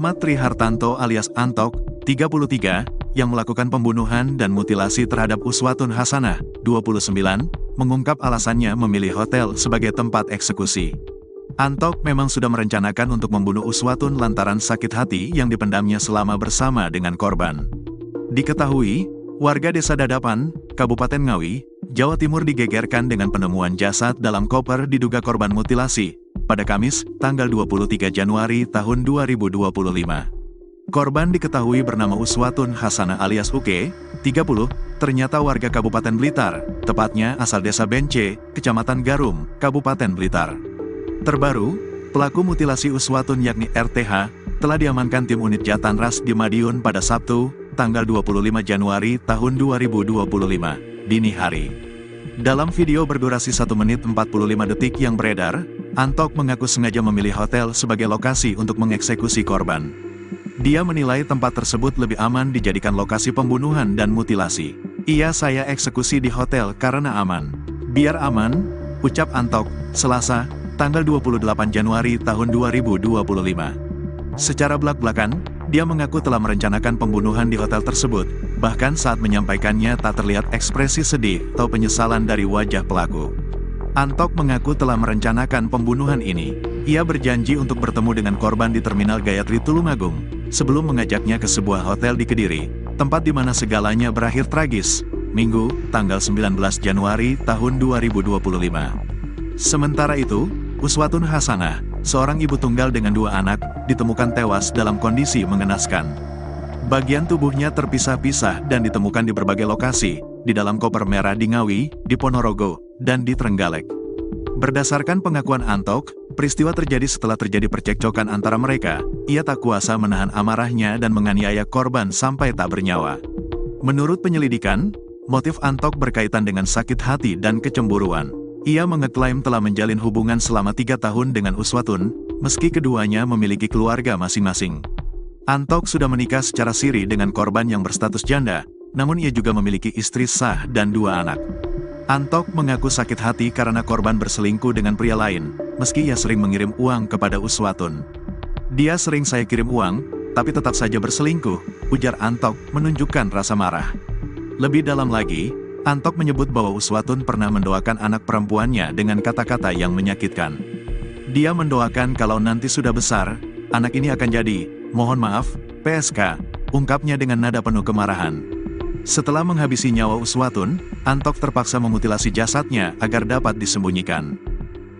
Rohmat Trihartanto alias Antok, 33, yang melakukan pembunuhan dan mutilasi terhadap Uswatun Hasanah, 29, mengungkap alasannya memilih hotel sebagai tempat eksekusi. Antok memang sudah merencanakan untuk membunuh Uswatun lantaran sakit hati yang dipendamnya selama bersama dengan korban. Diketahui, warga Desa Dadapan, Kabupaten Ngawi, Jawa Timur digegerkan dengan penemuan jasad dalam koper diduga korban mutilasi pada Kamis, tanggal 23 Januari tahun 2025. Korban diketahui bernama Uswatun Hasanah alias Uke, 30, ternyata warga Kabupaten Blitar, tepatnya asal Desa Bence, Kecamatan Garum, Kabupaten Blitar. Terbaru, pelaku mutilasi Uswatun yakni RTH, telah diamankan tim unit Jatanras di Madiun pada Sabtu, tanggal 25 Januari tahun 2025, dini hari. Dalam video berdurasi 1 menit 45 detik yang beredar, Antok mengaku sengaja memilih hotel sebagai lokasi untuk mengeksekusi korban. Dia menilai tempat tersebut lebih aman dijadikan lokasi pembunuhan dan mutilasi. Saya eksekusi di hotel karena aman. Biar aman, ucap Antok, Selasa, tanggal 28 Januari tahun 2025. Secara belak-belakan, dia mengaku telah merencanakan pembunuhan di hotel tersebut, bahkan saat menyampaikannya tak terlihat ekspresi sedih atau penyesalan dari wajah pelaku. Antok mengaku telah merencanakan pembunuhan ini. Ia berjanji untuk bertemu dengan korban di Terminal Gayatri Tulungagung, sebelum mengajaknya ke sebuah hotel di Kediri, tempat di mana segalanya berakhir tragis, Minggu, tanggal 19 Januari tahun 2025. Sementara itu, Uswatun Hasanah, seorang ibu tunggal dengan 2 anak, ditemukan tewas dalam kondisi mengenaskan. Bagian tubuhnya terpisah-pisah dan ditemukan di berbagai lokasi, di dalam koper merah di Ngawi, di Ponorogo, dan di Trenggalek. Berdasarkan pengakuan Antok, peristiwa terjadi setelah terjadi percekcokan antara mereka. Ia tak kuasa menahan amarahnya dan menganiaya korban sampai tak bernyawa. Menurut penyelidikan, motif Antok berkaitan dengan sakit hati dan kecemburuan. Ia mengeklaim telah menjalin hubungan selama 3 tahun dengan Uswatun, meski keduanya memiliki keluarga masing-masing. Antok sudah menikah secara siri dengan korban yang berstatus janda, namun ia juga memiliki istri sah dan 2 anak. Antok mengaku sakit hati karena korban berselingkuh dengan pria lain, meski ia sering mengirim uang kepada Uswatun. Dia sering saya kirim uang, tapi tetap saja berselingkuh, ujar Antok menunjukkan rasa marah. Lebih dalam lagi, Antok menyebut bahwa Uswatun pernah mendoakan anak perempuannya dengan kata-kata yang menyakitkan. Dia mendoakan kalau nanti sudah besar, anak ini akan jadi, mohon maaf, PSK, ungkapnya dengan nada penuh kemarahan. Setelah menghabisi nyawa Uswatun, Antok terpaksa memutilasi jasadnya agar dapat disembunyikan.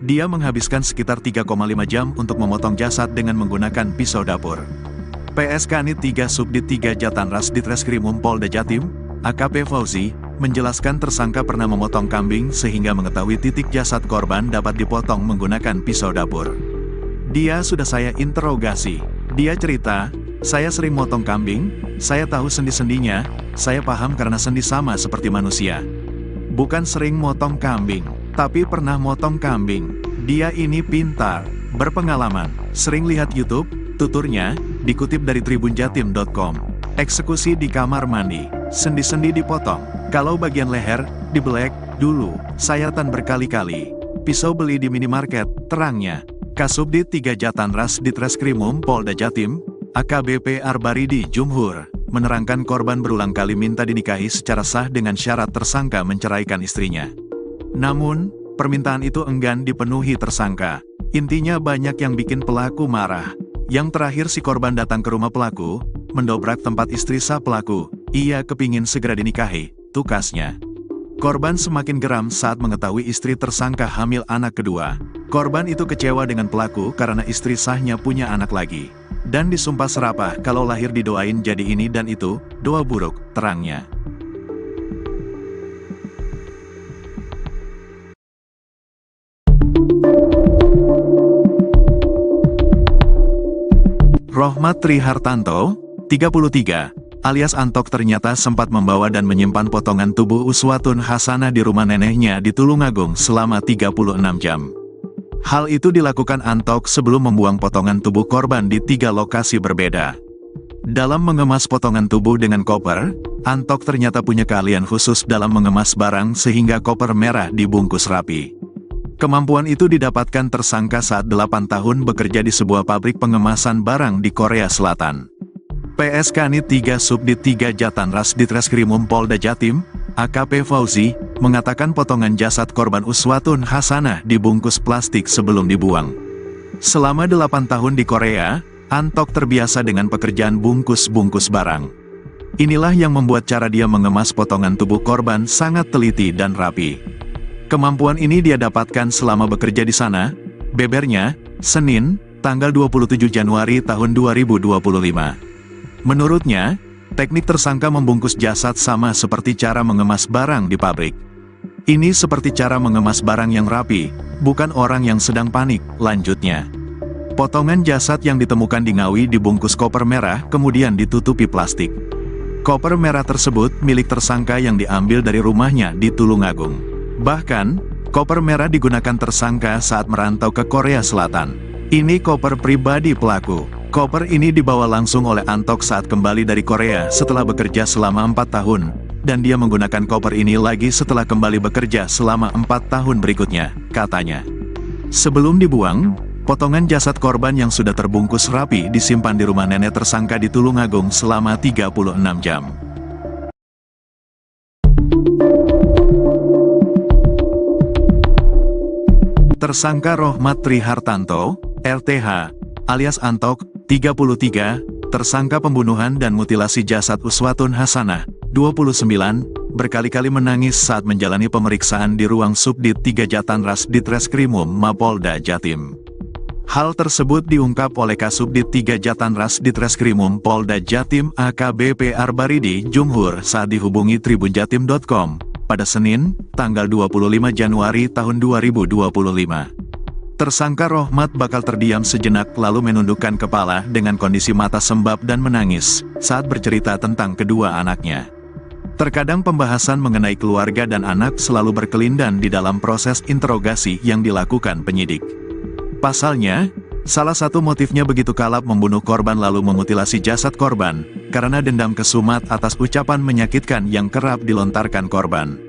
Dia menghabiskan sekitar 3,5 jam untuk memotong jasad dengan menggunakan pisau dapur. PSK Nit 3 Subdit 3 Jatanras Ditreskrimum Polda Jatim, AKP Fauzi, menjelaskan tersangka pernah memotong kambing sehingga mengetahui titik jasad korban dapat dipotong menggunakan pisau dapur. Dia sudah saya interogasi. Dia cerita, saya sering motong kambing, saya tahu sendi-sendinya, saya paham karena sendi sama seperti manusia. Bukan sering motong kambing, tapi pernah motong kambing. Dia ini pintar, berpengalaman, sering lihat YouTube, tuturnya, dikutip dari tribunjatim.com. Eksekusi di kamar mandi, sendi-sendi dipotong, kalau bagian leher, dibelek, dulu, sayatan berkali-kali. Pisau beli di minimarket, terangnya. Kasubdit 3 Jatanras Ditreskrimum Polda Jatim, AKBP Arbaridi Jumhur, menerangkan korban berulang kali minta dinikahi secara sah dengan syarat tersangka menceraikan istrinya. Namun, permintaan itu enggan dipenuhi tersangka. Intinya banyak yang bikin pelaku marah. Yang terakhir si korban datang ke rumah pelaku, mendobrak tempat istri sah pelaku. Ia kepingin segera dinikahi, tukasnya. Korban semakin geram saat mengetahui istri tersangka hamil anak kedua. Korban itu kecewa dengan pelaku karena istri sahnya punya anak lagi. Dan disumpah serapah kalau lahir didoain jadi ini dan itu, doa buruk, terangnya. Rohmat Trihartanto, 33, alias Antok ternyata sempat membawa dan menyimpan potongan tubuh Uswatun Hasanah di rumah neneknya di Tulungagung selama 36 jam. Hal itu dilakukan Antok sebelum membuang potongan tubuh korban di 3 lokasi berbeda. Dalam mengemas potongan tubuh dengan koper, Antok ternyata punya keahlian khusus dalam mengemas barang sehingga koper merah dibungkus rapi. Kemampuan itu didapatkan tersangka saat 8 tahun bekerja di sebuah pabrik pengemasan barang di Korea Selatan. PSK Kanit 3 Subdit 3 Jatanras Ditreskrimum Polda Jatim, AKP Fauzi, mengatakan potongan jasad korban Uswatun Hasanah dibungkus plastik sebelum dibuang. Selama 8 tahun di Korea, Antok terbiasa dengan pekerjaan bungkus-bungkus barang. Inilah yang membuat cara dia mengemas potongan tubuh korban sangat teliti dan rapi. Kemampuan ini dia dapatkan selama bekerja di sana, bebernya, Senin, tanggal 27 Januari tahun 2025. Menurutnya, teknik tersangka membungkus jasad sama seperti cara mengemas barang di pabrik. Ini seperti cara mengemas barang yang rapi, bukan orang yang sedang panik, lanjutnya. Potongan jasad yang ditemukan di Ngawi dibungkus koper merah kemudian ditutupi plastik. Koper merah tersebut milik tersangka yang diambil dari rumahnya di Tulungagung. Bahkan, koper merah digunakan tersangka saat merantau ke Korea Selatan. Ini koper pribadi pelaku. Koper ini dibawa langsung oleh Antok saat kembali dari Korea setelah bekerja selama 4 tahun, dan dia menggunakan koper ini lagi setelah kembali bekerja selama 4 tahun berikutnya, katanya. Sebelum dibuang, potongan jasad korban yang sudah terbungkus rapi disimpan di rumah nenek tersangka di Tulungagung selama 36 jam. Tersangka Rohmat Trihartanto, RTH, alias Antok, 33, tersangka pembunuhan dan mutilasi jasad Uswatun Hasanah, 29, berkali-kali menangis saat menjalani pemeriksaan di ruang Subdit 3 Jatanras Ditreskrimum Mapolda Jatim. Hal tersebut diungkap oleh Kasubdit 3 Jatanras Ditreskrimum Polda Jatim AKBP Arbaridi Jumhur saat dihubungi tribunjatim.com. pada Senin, tanggal 25 Januari tahun 2025. Tersangka Rohmat bakal terdiam sejenak lalu menundukkan kepala dengan kondisi mata sembab dan menangis saat bercerita tentang kedua anaknya. Terkadang pembahasan mengenai keluarga dan anak selalu berkelindan di dalam proses interogasi yang dilakukan penyidik. Pasalnya, salah satu motifnya begitu kalap membunuh korban lalu memutilasi jasad korban, karena dendam kesumat atas ucapan menyakitkan yang kerap dilontarkan korban.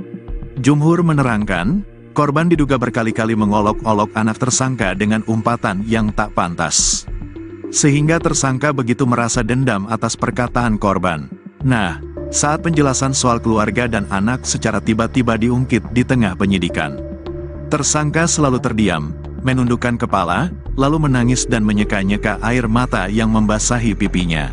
Jumhur menerangkan, korban diduga berkali-kali mengolok-olok anak tersangka dengan umpatan yang tak pantas. Sehingga tersangka begitu merasa dendam atas perkataan korban. Nah, saat penjelasan soal keluarga dan anak secara tiba-tiba diungkit di tengah penyidikan. Tersangka selalu terdiam, menundukkan kepala, lalu menangis dan menyeka-nyeka air mata yang membasahi pipinya.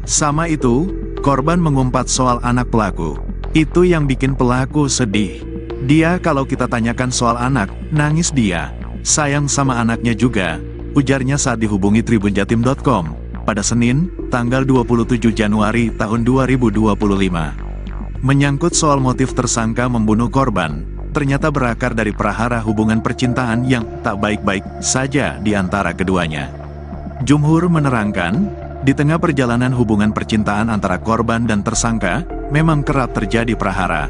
Sama itu, korban mengumpat soal anak pelaku. Itu yang bikin pelaku sedih. Dia kalau kita tanyakan soal anak, nangis dia. Sayang sama anaknya juga, ujarnya saat dihubungi tribunjatim.com pada Senin, tanggal 27 Januari tahun 2025. Menyangkut soal motif tersangka membunuh korban, ternyata berakar dari prahara hubungan percintaan yang tak baik-baik saja di antara keduanya. Jumhur menerangkan, di tengah perjalanan hubungan percintaan antara korban dan tersangka, memang kerap terjadi prahara.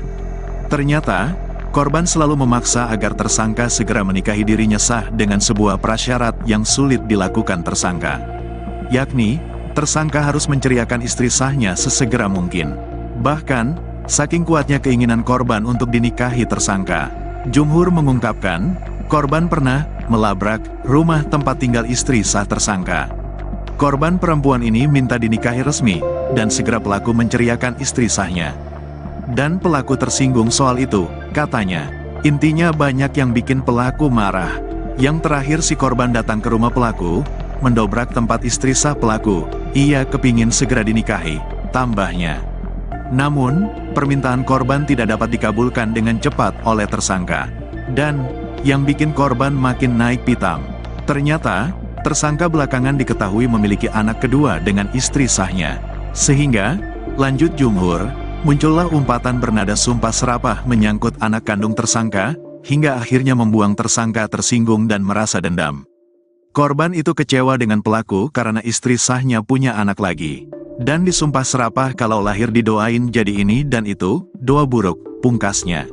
Ternyata, korban selalu memaksa agar tersangka segera menikahi dirinya sah dengan sebuah prasyarat yang sulit dilakukan tersangka. Yakni, tersangka harus menceriakan istri sahnya sesegera mungkin. Bahkan, saking kuatnya keinginan korban untuk dinikahi tersangka, Jumhur mengungkapkan, korban pernah melabrak rumah tempat tinggal istri sah tersangka. Korban perempuan ini minta dinikahi resmi, dan segera pelaku menceriakan istri sahnya. Dan pelaku tersinggung soal itu, katanya. Intinya banyak yang bikin pelaku marah. Yang terakhir si korban datang ke rumah pelaku, mendobrak tempat istri sah pelaku. Ia kepingin segera dinikahi, tambahnya. Namun, permintaan korban tidak dapat dikabulkan dengan cepat oleh tersangka. Dan, yang bikin korban makin naik pitam. Ternyata, tersangka belakangan diketahui memiliki anak kedua dengan istri sahnya. Sehingga, lanjut Jumhur, muncullah umpatan bernada sumpah serapah menyangkut anak kandung tersangka, hingga akhirnya membuang tersangka tersinggung dan merasa dendam. Korban itu kecewa dengan pelaku karena istri sahnya punya anak lagi. Dan disumpah serapah kalau lahir didoain jadi ini dan itu, doa buruk, pungkasnya.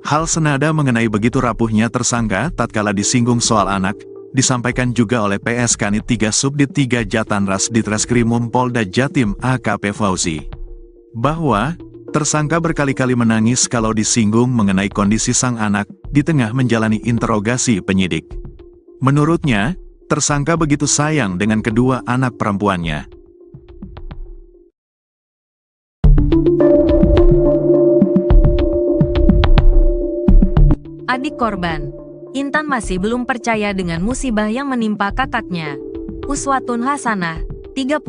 Hal senada mengenai begitu rapuhnya tersangka tatkala disinggung soal anak, disampaikan juga oleh PSK Kanit 3 Subdit 3 Jatanras Ditreskrimum Polda Jatim AKP Fauzi. Bahwa, tersangka berkali-kali menangis kalau disinggung mengenai kondisi sang anak, di tengah menjalani interogasi penyidik. Menurutnya, tersangka begitu sayang dengan kedua anak perempuannya. Adik korban, Intan masih belum percaya dengan musibah yang menimpa kakaknya. Uswatun Hasanah, 30.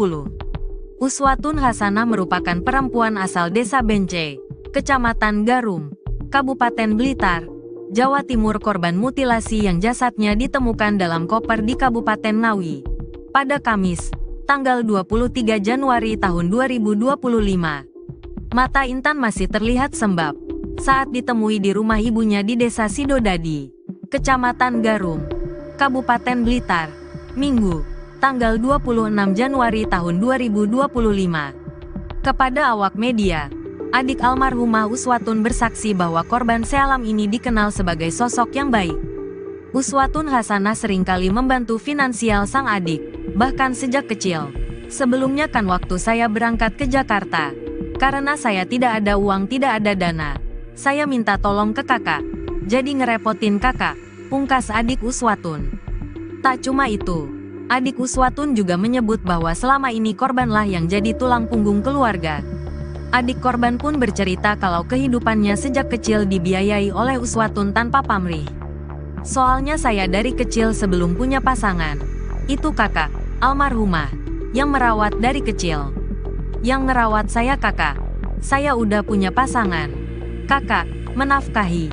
Uswatun Hasanah merupakan perempuan asal Desa Bence, Kecamatan Garum, Kabupaten Blitar, Jawa Timur, korban mutilasi yang jasadnya ditemukan dalam koper di Kabupaten Ngawi pada Kamis, tanggal 23 Januari tahun 2025. Mata Intan masih terlihat sembab saat ditemui di rumah ibunya di Desa Sidodadi, Kecamatan Garum, Kabupaten Blitar, Minggu, tanggal 26 Januari tahun 2025. Kepada awak media, adik almarhumah Uswatun bersaksi bahwa korban sealam ini dikenal sebagai sosok yang baik. Uswatun Hasanah seringkali membantu finansial sang adik, bahkan sejak kecil. Sebelumnya kan waktu saya berangkat ke Jakarta, karena saya tidak ada uang, tidak ada dana, saya minta tolong ke kakak, jadi ngerepotin kakak, pungkas adik Uswatun. Tak cuma itu, adik Uswatun juga menyebut bahwa selama ini korbanlah yang jadi tulang punggung keluarga. Adik korban pun bercerita kalau kehidupannya sejak kecil dibiayai oleh Uswatun tanpa pamrih. Soalnya saya dari kecil sebelum punya pasangan, itu kakak, almarhumah, yang merawat dari kecil. Yang ngerawat saya kakak, saya udah punya pasangan. Kakak, menafkahi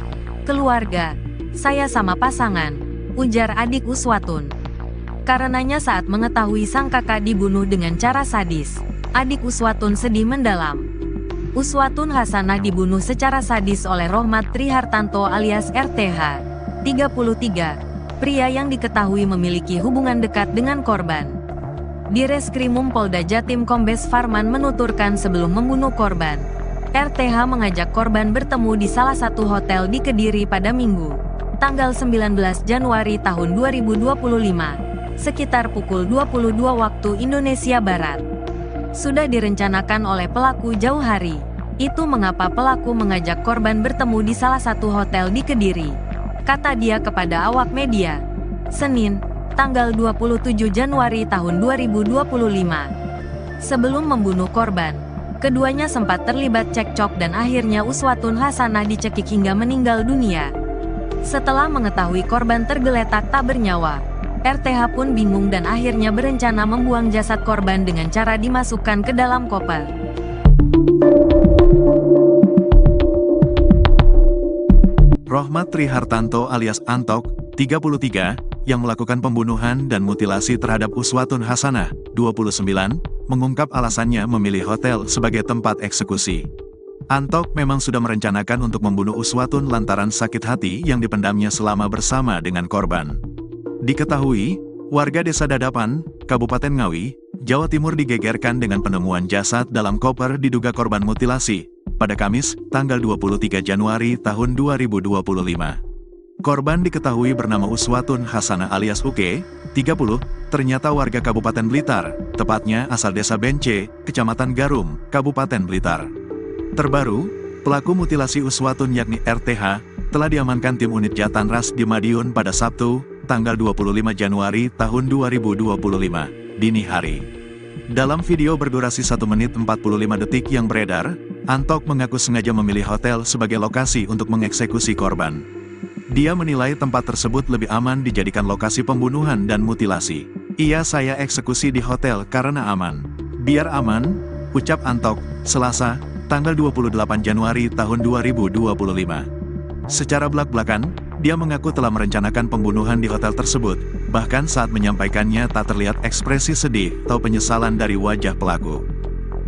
keluarga, saya sama pasangan, ujar adik Uswatun. Karenanya saat mengetahui sang kakak dibunuh dengan cara sadis, adik Uswatun sedih mendalam. Uswatun Hasanah dibunuh secara sadis oleh Rohmat Trihartanto alias RTH, 33, pria yang diketahui memiliki hubungan dekat dengan korban. Di Reskrimum Polda Jatim Kombes Farman menuturkan sebelum membunuh korban, RTH mengajak korban bertemu di salah satu hotel di Kediri pada Minggu, tanggal 19 Januari tahun 2025, sekitar pukul 22 waktu Indonesia Barat. Sudah direncanakan oleh pelaku jauh hari. Itu mengapa pelaku mengajak korban bertemu di salah satu hotel di Kediri, kata dia kepada awak media, Senin, tanggal 27 Januari tahun 2025. Sebelum membunuh korban, keduanya sempat terlibat cekcok dan akhirnya Uswatun Hasanah dicekik hingga meninggal dunia. Setelah mengetahui korban tergeletak tak bernyawa, RTH pun bingung dan akhirnya berencana membuang jasad korban dengan cara dimasukkan ke dalam koper. Rohmat Trihartanto alias Antok, 33, yang melakukan pembunuhan dan mutilasi terhadap Uswatun Hasanah, 29, mengungkap alasannya memilih hotel sebagai tempat eksekusi. Antok memang sudah merencanakan untuk membunuh Uswatun lantaran sakit hati yang dipendamnya selama bersama dengan korban. Diketahui, warga Desa Dadapan, Kabupaten Ngawi, Jawa Timur digegerkan dengan penemuan jasad dalam koper diduga korban mutilasi, pada Kamis, tanggal 23 Januari tahun 2025. Korban diketahui bernama Uswatun Hasanah alias Uke, 30, ternyata warga Kabupaten Blitar, tepatnya asal Desa Bence, Kecamatan Garum, Kabupaten Blitar. Terbaru, pelaku mutilasi Uswatun yakni RTH, telah diamankan tim unit Jatanras di Madiun pada Sabtu, tanggal 25 Januari tahun 2025, dini hari. Dalam video berdurasi 1 menit 45 detik yang beredar, Antok mengaku sengaja memilih hotel sebagai lokasi untuk mengeksekusi korban. Dia menilai tempat tersebut lebih aman dijadikan lokasi pembunuhan dan mutilasi. Saya eksekusi di hotel karena aman. Biar aman, ucap Antok, Selasa, tanggal 28 Januari tahun 2025. Secara belak-belakan, dia mengaku telah merencanakan pembunuhan di hotel tersebut, bahkan saat menyampaikannya tak terlihat ekspresi sedih atau penyesalan dari wajah pelaku.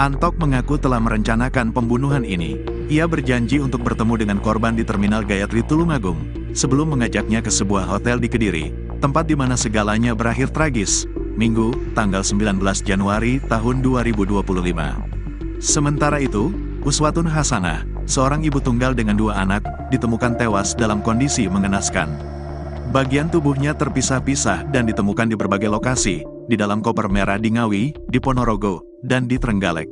Antok mengaku telah merencanakan pembunuhan ini. Ia berjanji untuk bertemu dengan korban di Terminal Gayatri Tulungagung, sebelum mengajaknya ke sebuah hotel di Kediri, tempat di mana segalanya berakhir tragis, Minggu, tanggal 19 Januari tahun 2025. Sementara itu, Uswatun Hasanah, seorang ibu tunggal dengan 2 anak, ditemukan tewas dalam kondisi mengenaskan. Bagian tubuhnya terpisah-pisah dan ditemukan di berbagai lokasi, di dalam koper merah di Ngawi, di Ponorogo, dan di Trenggalek.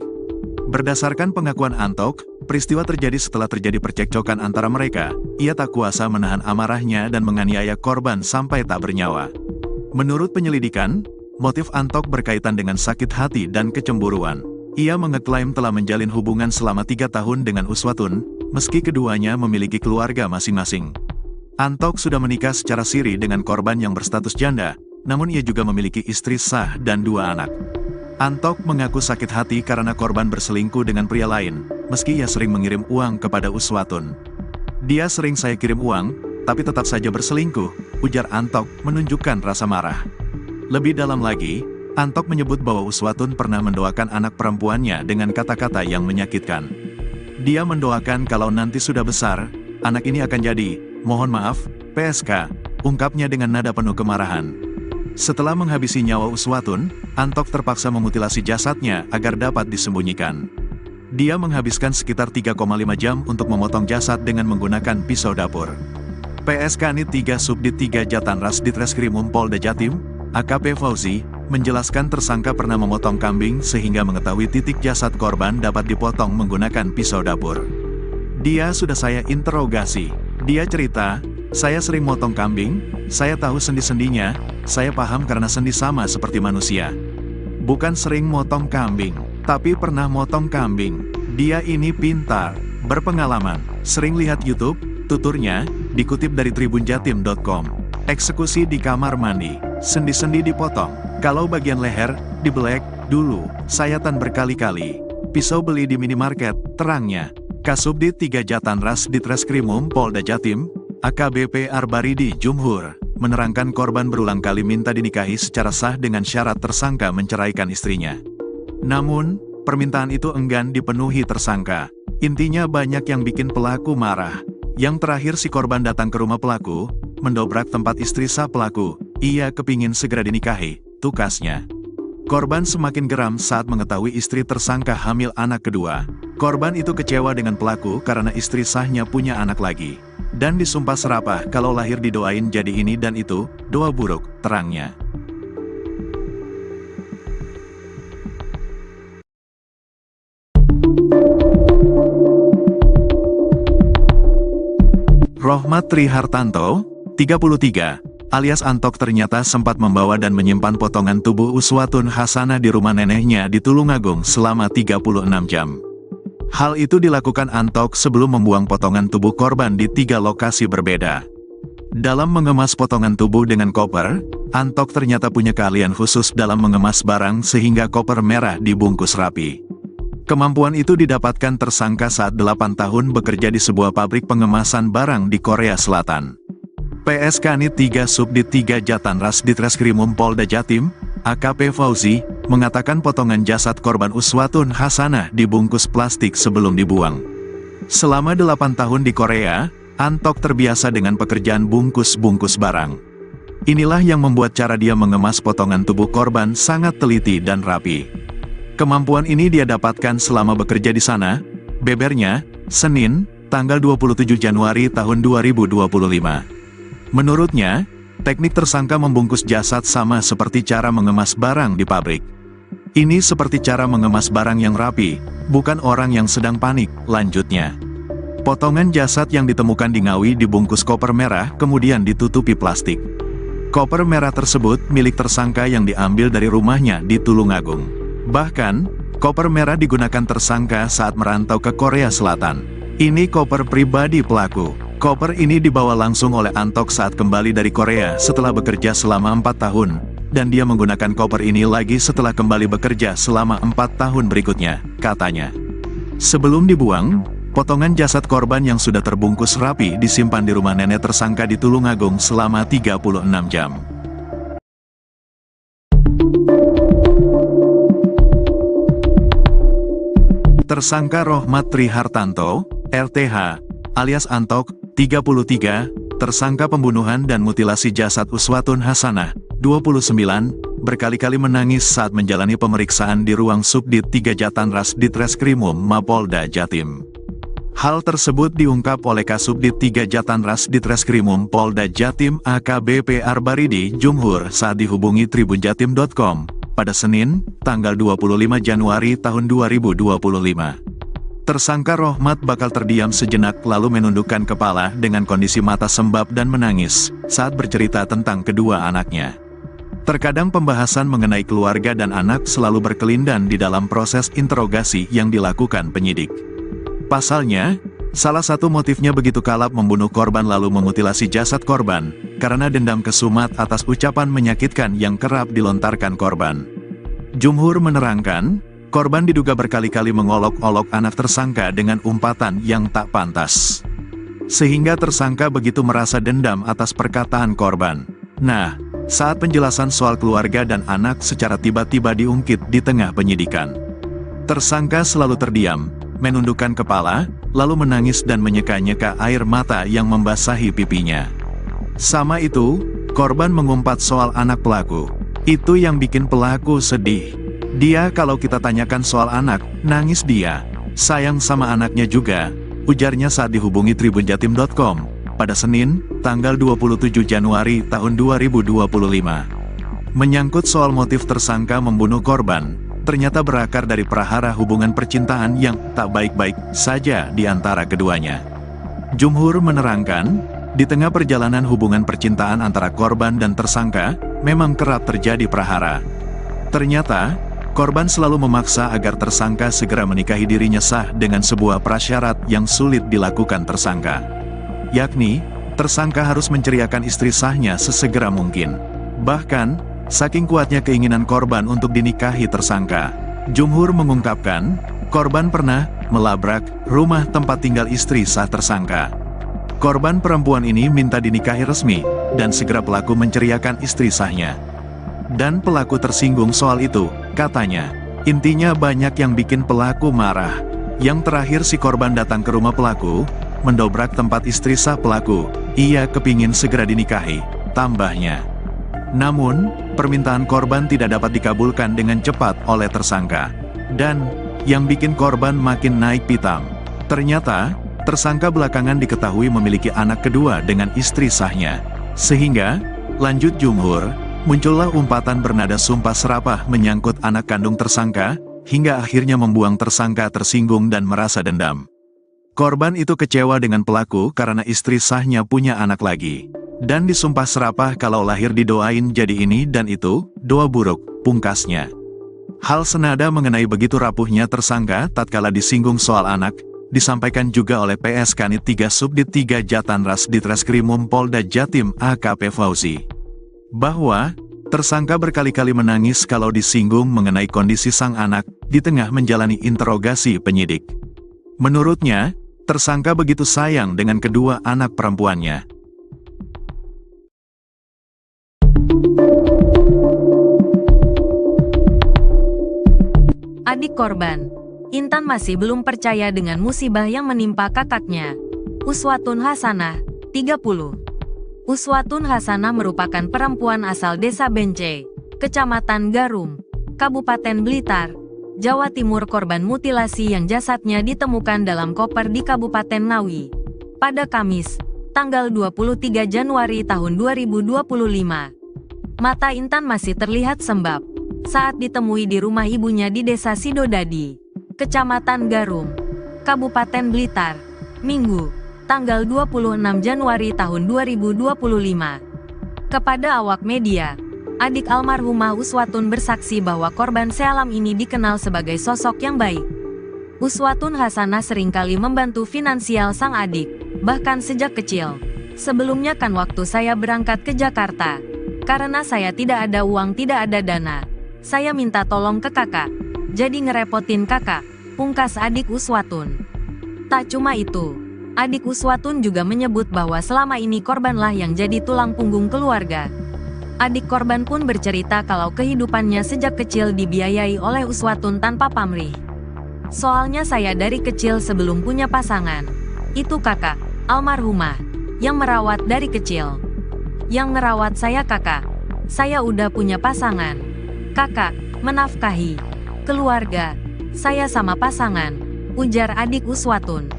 Berdasarkan pengakuan Antok, Peristiwa terjadi setelah terjadi percekcokan antara mereka. Ia tak kuasa menahan amarahnya dan menganiaya korban sampai tak bernyawa. Menurut penyelidikan, motif Antok berkaitan dengan sakit hati dan kecemburuan. Ia mengeklaim telah menjalin hubungan selama 3 tahun dengan Uswatun, meski keduanya memiliki keluarga masing-masing. Antok sudah menikah secara siri dengan korban yang berstatus janda, namun ia juga memiliki istri sah dan 2 anak. Antok mengaku sakit hati karena korban berselingkuh dengan pria lain, meski ia sering mengirim uang kepada Uswatun. Dia sering saya kirim uang, tapi tetap saja berselingkuh, ujar Antok menunjukkan rasa marah. Lebih dalam lagi, Antok menyebut bahwa Uswatun pernah mendoakan anak perempuannya dengan kata-kata yang menyakitkan. Dia mendoakan kalau nanti sudah besar, anak ini akan jadi, mohon maaf, PSK, ungkapnya dengan nada penuh kemarahan. Setelah menghabisi nyawa Uswatun, Antok terpaksa memutilasi jasadnya agar dapat disembunyikan. Dia menghabiskan sekitar 3,5 jam untuk memotong jasad dengan menggunakan pisau dapur. PSK Nit 3 Subdit 3 Jatanras Ditreskrimum Polda Jatim, AKP Fauzi, menjelaskan tersangka pernah memotong kambing sehingga mengetahui titik jasad korban dapat dipotong menggunakan pisau dapur. Dia sudah saya interogasi. Dia cerita, saya sering motong kambing, saya tahu sendi-sendinya, saya paham karena sendi sama seperti manusia. Bukan sering motong kambing, tapi pernah motong kambing. Dia ini pintar, berpengalaman, sering lihat YouTube, tuturnya, dikutip dari tribunjatim.com. Eksekusi di kamar mandi, sendi-sendi dipotong, kalau bagian leher, dibelek, dulu, sayatan berkali-kali. Pisau beli di minimarket, terangnya. Kasubdit 3 Jatanras Ditreskrimum Polda Jatim, AKBP Arbaridi Jumhur, menerangkan korban berulang kali minta dinikahi secara sah dengan syarat tersangka menceraikan istrinya. Namun, permintaan itu enggan dipenuhi tersangka. Intinya banyak yang bikin pelaku marah. Yang terakhir si korban datang ke rumah pelaku, mendobrak tempat istri sah pelaku. Ia kepingin segera dinikahi, tukasnya. Korban semakin geram saat mengetahui istri tersangka hamil anak kedua. Korban itu kecewa dengan pelaku karena istri sahnya punya anak lagi. Dan disumpah serapah kalau lahir didoain jadi ini dan itu, doa buruk, terangnya. Rohmat Trihartanto, 33, alias Antok ternyata sempat membawa dan menyimpan potongan tubuh Uswatun Hasanah di rumah neneknya di Tulungagung selama 36 jam. Hal itu dilakukan Antok sebelum membuang potongan tubuh korban di 3 lokasi berbeda. Dalam mengemas potongan tubuh dengan koper, Antok ternyata punya keahlian khusus dalam mengemas barang sehingga koper merah dibungkus rapi. Kemampuan itu didapatkan tersangka saat 8 tahun bekerja di sebuah pabrik pengemasan barang di Korea Selatan. PSK Nit 3 Subdit 3 Jatanras Ditreskrimum Polda Jatim, AKP Fauzi, mengatakan potongan jasad korban Uswatun Hasanah dibungkus plastik sebelum dibuang. Selama 8 tahun di Korea, Antok terbiasa dengan pekerjaan bungkus-bungkus barang. Inilah yang membuat cara dia mengemas potongan tubuh korban sangat teliti dan rapi. Kemampuan ini dia dapatkan selama bekerja di sana, bebernya, Senin, tanggal 27 Januari tahun 2025. Menurutnya, teknik tersangka membungkus jasad sama seperti cara mengemas barang di pabrik. Ini seperti cara mengemas barang yang rapi, bukan orang yang sedang panik, lanjutnya. Potongan jasad yang ditemukan di Ngawi dibungkus koper merah kemudian ditutupi plastik. Koper merah tersebut milik tersangka yang diambil dari rumahnya di Tulungagung. Bahkan, koper merah digunakan tersangka saat merantau ke Korea Selatan. Ini koper pribadi pelaku. Koper ini dibawa langsung oleh Antok saat kembali dari Korea setelah bekerja selama 4 tahun, dan dia menggunakan koper ini lagi setelah kembali bekerja selama 4 tahun berikutnya, katanya. Sebelum dibuang, potongan jasad korban yang sudah terbungkus rapi disimpan di rumah nenek tersangka di Tulungagung selama 36 jam. Tersangka Rohmat Trihartanto, RTH, alias Antok, 33, tersangka pembunuhan dan mutilasi jasad Uswatun Hasanah, 29, berkali-kali menangis saat menjalani pemeriksaan di ruang Subdit 3 Jatanras Ditreskrimum Mapolda Jatim. Hal tersebut diungkap oleh Kasubdit 3 Jatanras Ditreskrimum Polda Jatim AKBP Arbaridi Jumhur saat dihubungi tribunjatim.com pada Senin, tanggal 25 Januari tahun 2025. Tersangka Rohmat bakal terdiam sejenak lalu menundukkan kepala dengan kondisi mata sembab dan menangis saat bercerita tentang kedua anaknya. Terkadang pembahasan mengenai keluarga dan anak selalu berkelindan di dalam proses interogasi yang dilakukan penyidik. Pasalnya, salah satu motifnya begitu kalap membunuh korban lalu memutilasi jasad korban, karena dendam kesumat atas ucapan menyakitkan yang kerap dilontarkan korban. Jumhur menerangkan, korban diduga berkali-kali mengolok-olok anak tersangka dengan umpatan yang tak pantas. Sehingga tersangka begitu merasa dendam atas perkataan korban. Nah, saat penjelasan soal keluarga dan anak secara tiba-tiba diungkit di tengah penyidikan. Tersangka selalu terdiam, menundukkan kepala, lalu menangis dan menyeka-nyeka air mata yang membasahi pipinya. Sama itu, korban mengumpat soal anak pelaku. Itu yang bikin pelaku sedih. Dia kalau kita tanyakan soal anak, nangis dia. Sayang sama anaknya juga, ujarnya saat dihubungi tribunjatim.com, pada Senin, tanggal 27 Januari tahun 2025. Menyangkut soal motif tersangka membunuh korban, ternyata berakar dari prahara hubungan percintaan yang tak baik-baik saja di antara keduanya. Jumhur menerangkan, di tengah perjalanan hubungan percintaan antara korban dan tersangka, memang kerap terjadi prahara. Ternyata, korban selalu memaksa agar tersangka segera menikahi dirinya sah dengan sebuah prasyarat yang sulit dilakukan tersangka. Yakni, tersangka harus menceriakan istri sahnya sesegera mungkin. Bahkan, saking kuatnya keinginan korban untuk dinikahi tersangka, Jumhur mengungkapkan, korban pernah melabrak rumah tempat tinggal istri sah tersangka. Korban perempuan ini minta dinikahi resmi, dan segera pelaku menceriakan istri sahnya. Dan pelaku tersinggung soal itu, katanya. Intinya banyak yang bikin pelaku marah. Yang terakhir si korban datang ke rumah pelaku, mendobrak tempat istri sah pelaku. Ia kepingin segera dinikahi, tambahnya. Namun, permintaan korban tidak dapat dikabulkan dengan cepat oleh tersangka. Dan, yang bikin korban makin naik pitam. Ternyata, tersangka belakangan diketahui memiliki anak kedua dengan istri sahnya. Sehingga, lanjut Jumhur, muncullah umpatan bernada sumpah serapah menyangkut anak kandung tersangka, hingga akhirnya membuang tersangka tersinggung dan merasa dendam. Korban itu kecewa dengan pelaku karena istri sahnya punya anak lagi. Dan disumpah serapah kalau lahir didoain jadi ini dan itu, doa buruk, pungkasnya. Hal senada mengenai begitu rapuhnya tersangka tatkala disinggung soal anak, disampaikan juga oleh PS Kanit 3 Subdit 3 Jatanras Ditreskrimum Polda Jatim AKP Fauzi. Bahwa, tersangka berkali-kali menangis kalau disinggung mengenai kondisi sang anak, di tengah menjalani interogasi penyidik. Menurutnya, tersangka begitu sayang dengan kedua anak perempuannya. Adik korban, Intan masih belum percaya dengan musibah yang menimpa kakaknya. Uswatun Hasanah, 30. Uswatun Hasanah merupakan perempuan asal Desa Bence, Kecamatan Garum, Kabupaten Blitar, Jawa Timur, korban mutilasi yang jasadnya ditemukan dalam koper di Kabupaten Ngawi pada Kamis, tanggal 23 Januari tahun 2025. Mata Intan masih terlihat sembab saat ditemui di rumah ibunya di Desa Sidodadi, Kecamatan Garum, Kabupaten Blitar, Minggu, tanggal 26 Januari tahun 2025. Kepada awak media, adik almarhumah Uswatun bersaksi bahwa korban sealam ini dikenal sebagai sosok yang baik. Uswatun Hasanah seringkali membantu finansial sang adik, bahkan sejak kecil. Sebelumnya kan waktu saya berangkat ke Jakarta, karena saya tidak ada uang, tidak ada dana, saya minta tolong ke kakak, jadi ngerepotin kakak, pungkas adik Uswatun. Tak cuma itu, adik Uswatun juga menyebut bahwa selama ini korbanlah yang jadi tulang punggung keluarga. Adik korban pun bercerita kalau kehidupannya sejak kecil dibiayai oleh Uswatun tanpa pamrih. Soalnya saya dari kecil sebelum punya pasangan, itu kakak, almarhumah, yang merawat dari kecil. Yang ngerawat saya kakak, saya udah punya pasangan. Kakak, menafkahi keluarga, saya sama pasangan, ujar adik Uswatun.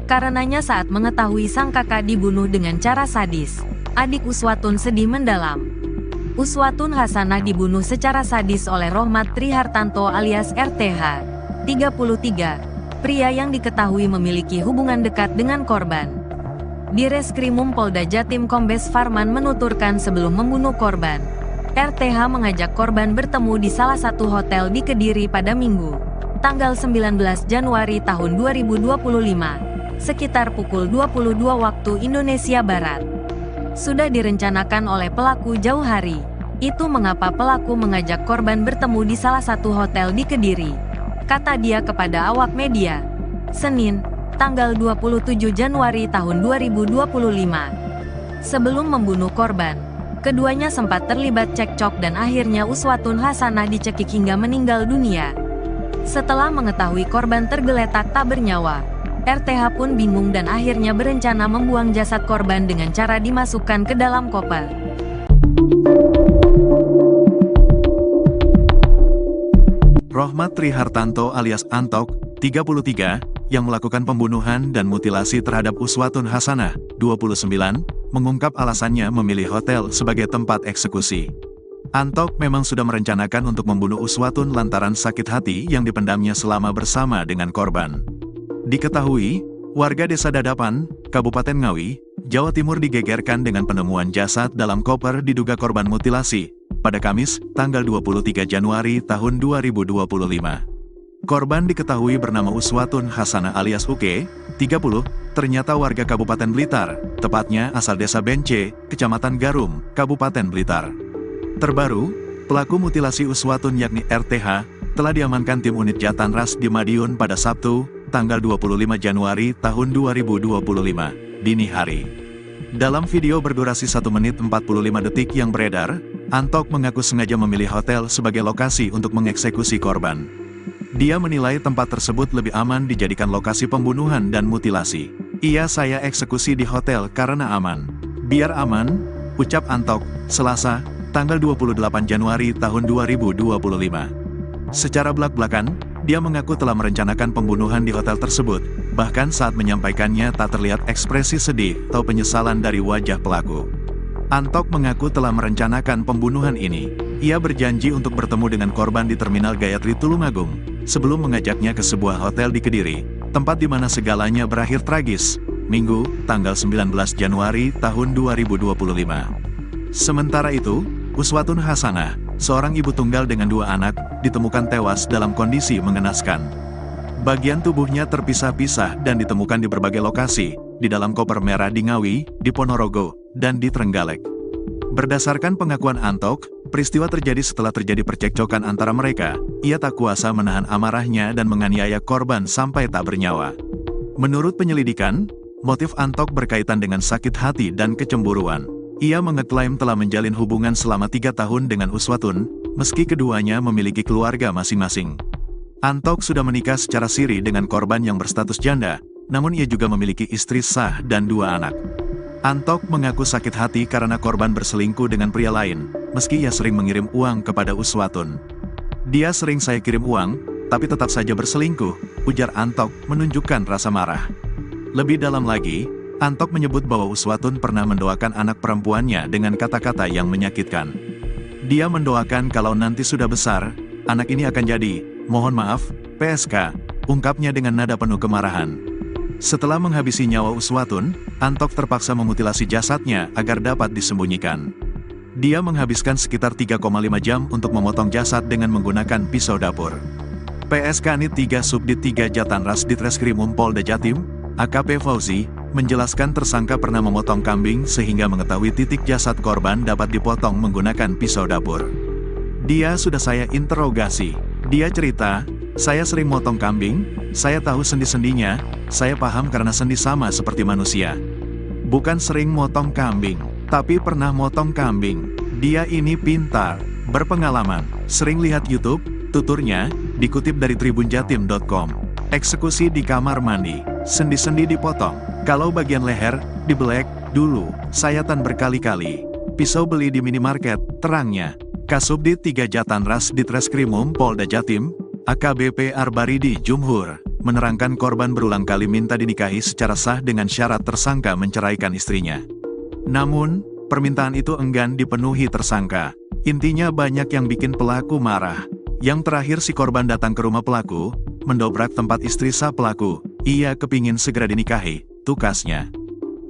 Karenanya saat mengetahui sang kakak dibunuh dengan cara sadis, adik Uswatun sedih mendalam. Uswatun Hasanah dibunuh secara sadis oleh Rohmat Trihartanto alias RTH, 33, pria yang diketahui memiliki hubungan dekat dengan korban. Di Reskrimum Polda Jatim Kombes Farman menuturkan sebelum membunuh korban, RTH mengajak korban bertemu di salah satu hotel di Kediri pada Minggu, tanggal 19 Januari tahun 2025, sekitar pukul 22 waktu Indonesia Barat. Sudah direncanakan oleh pelaku jauh hari. Itu mengapa pelaku mengajak korban bertemu di salah satu hotel di Kediri, kata dia kepada awak media, Senin, tanggal 27 Januari tahun 2025. Sebelum membunuh korban, keduanya sempat terlibat cekcok dan akhirnya Uswatun Hasanah dicekik hingga meninggal dunia. Setelah mengetahui korban tergeletak tak bernyawa, RTH pun bingung dan akhirnya berencana membuang jasad korban dengan cara dimasukkan ke dalam koper. Rohmat Trihartanto alias Antok, 33, yang melakukan pembunuhan dan mutilasi terhadap Uswatun Hasanah, 29, mengungkap alasannya memilih hotel sebagai tempat eksekusi. Antok memang sudah merencanakan untuk membunuh Uswatun lantaran sakit hati yang dipendamnya selama bersama dengan korban. Diketahui, warga Desa Dadapan, Kabupaten Ngawi, Jawa Timur digegerkan dengan penemuan jasad dalam koper diduga korban mutilasi pada Kamis, tanggal 23 Januari tahun 2025. Korban diketahui bernama Uswatun Hasanah alias Uke, 30, ternyata warga Kabupaten Blitar, tepatnya asal Desa Bence, Kecamatan Garum, Kabupaten Blitar. Terbaru, pelaku mutilasi Uswatun yakni RTH, telah diamankan tim unit Jatanras di Madiun pada Sabtu, tanggal 25 Januari tahun 2025, dini hari. Dalam video berdurasi 1 menit 45 detik yang beredar, Antok mengaku sengaja memilih hotel sebagai lokasi untuk mengeksekusi korban. Dia menilai tempat tersebut lebih aman dijadikan lokasi pembunuhan dan mutilasi. Saya eksekusi di hotel karena aman. Biar aman, ucap Antok, Selasa, tanggal 28 Januari tahun 2025. Secara belak-belakan, dia mengaku telah merencanakan pembunuhan di hotel tersebut, bahkan saat menyampaikannya tak terlihat ekspresi sedih atau penyesalan dari wajah pelaku. Antok mengaku telah merencanakan pembunuhan ini. Ia berjanji untuk bertemu dengan korban di Terminal Gayatri Tulungagung, sebelum mengajaknya ke sebuah hotel di Kediri, tempat di mana segalanya berakhir tragis, Minggu, tanggal 19 Januari tahun 2025. Sementara itu, Uswatun Hasanah, seorang ibu tunggal dengan 2 anak, ditemukan tewas dalam kondisi mengenaskan. Bagian tubuhnya terpisah-pisah dan ditemukan di berbagai lokasi, di dalam koper merah di Ngawi, di Ponorogo, dan di Trenggalek. Berdasarkan pengakuan Antok, peristiwa terjadi setelah terjadi percekcokan antara mereka. Ia tak kuasa menahan amarahnya dan menganiaya korban sampai tak bernyawa. Menurut penyelidikan, motif Antok berkaitan dengan sakit hati dan kecemburuan. Ia mengeklaim telah menjalin hubungan selama 3 tahun dengan Uswatun, meski keduanya memiliki keluarga masing-masing. Antok sudah menikah secara siri dengan korban yang berstatus janda, namun ia juga memiliki istri sah dan 2 anak. Antok mengaku sakit hati karena korban berselingkuh dengan pria lain, meski ia sering mengirim uang kepada Uswatun. Dia sering saya kirim uang, tapi tetap saja berselingkuh, ujar Antok menunjukkan rasa marah. Lebih dalam lagi, Antok menyebut bahwa Uswatun pernah mendoakan anak perempuannya dengan kata-kata yang menyakitkan. Dia mendoakan kalau nanti sudah besar, anak ini akan jadi, mohon maaf, PSK, ungkapnya dengan nada penuh kemarahan. Setelah menghabisi nyawa Uswatun, Antok terpaksa memutilasi jasadnya agar dapat disembunyikan. Dia menghabiskan sekitar 3,5 jam untuk memotong jasad dengan menggunakan pisau dapur. PSK Nit 3 Subdit 3 Jatanras Ditreskrimum Polda Jatim, AKP Fauzi, menjelaskan tersangka pernah memotong kambing sehingga mengetahui titik jasad korban dapat dipotong menggunakan pisau dapur. Dia sudah saya interogasi. Dia cerita, saya sering motong kambing, saya tahu sendi-sendinya, saya paham karena sendi sama seperti manusia. Bukan sering motong kambing, tapi pernah motong kambing. Dia ini pintar, berpengalaman, sering lihat YouTube, tuturnya, dikutip dari tribunjatim.com. Eksekusi di kamar mandi, sendi-sendi dipotong, kalau bagian leher, dibelek, dulu, sayatan berkali-kali. Pisau beli di minimarket, terangnya. Kasubdit 3 Jatanras Ditreskrimum Polda Jatim, AKBP Arbaridi Jumhur, menerangkan korban berulang kali minta dinikahi secara sah dengan syarat tersangka menceraikan istrinya. Namun, permintaan itu enggan dipenuhi tersangka. Intinya banyak yang bikin pelaku marah. Yang terakhir si korban datang ke rumah pelaku, mendobrak tempat istri sah pelaku. Ia kepingin segera dinikahi, tukasnya.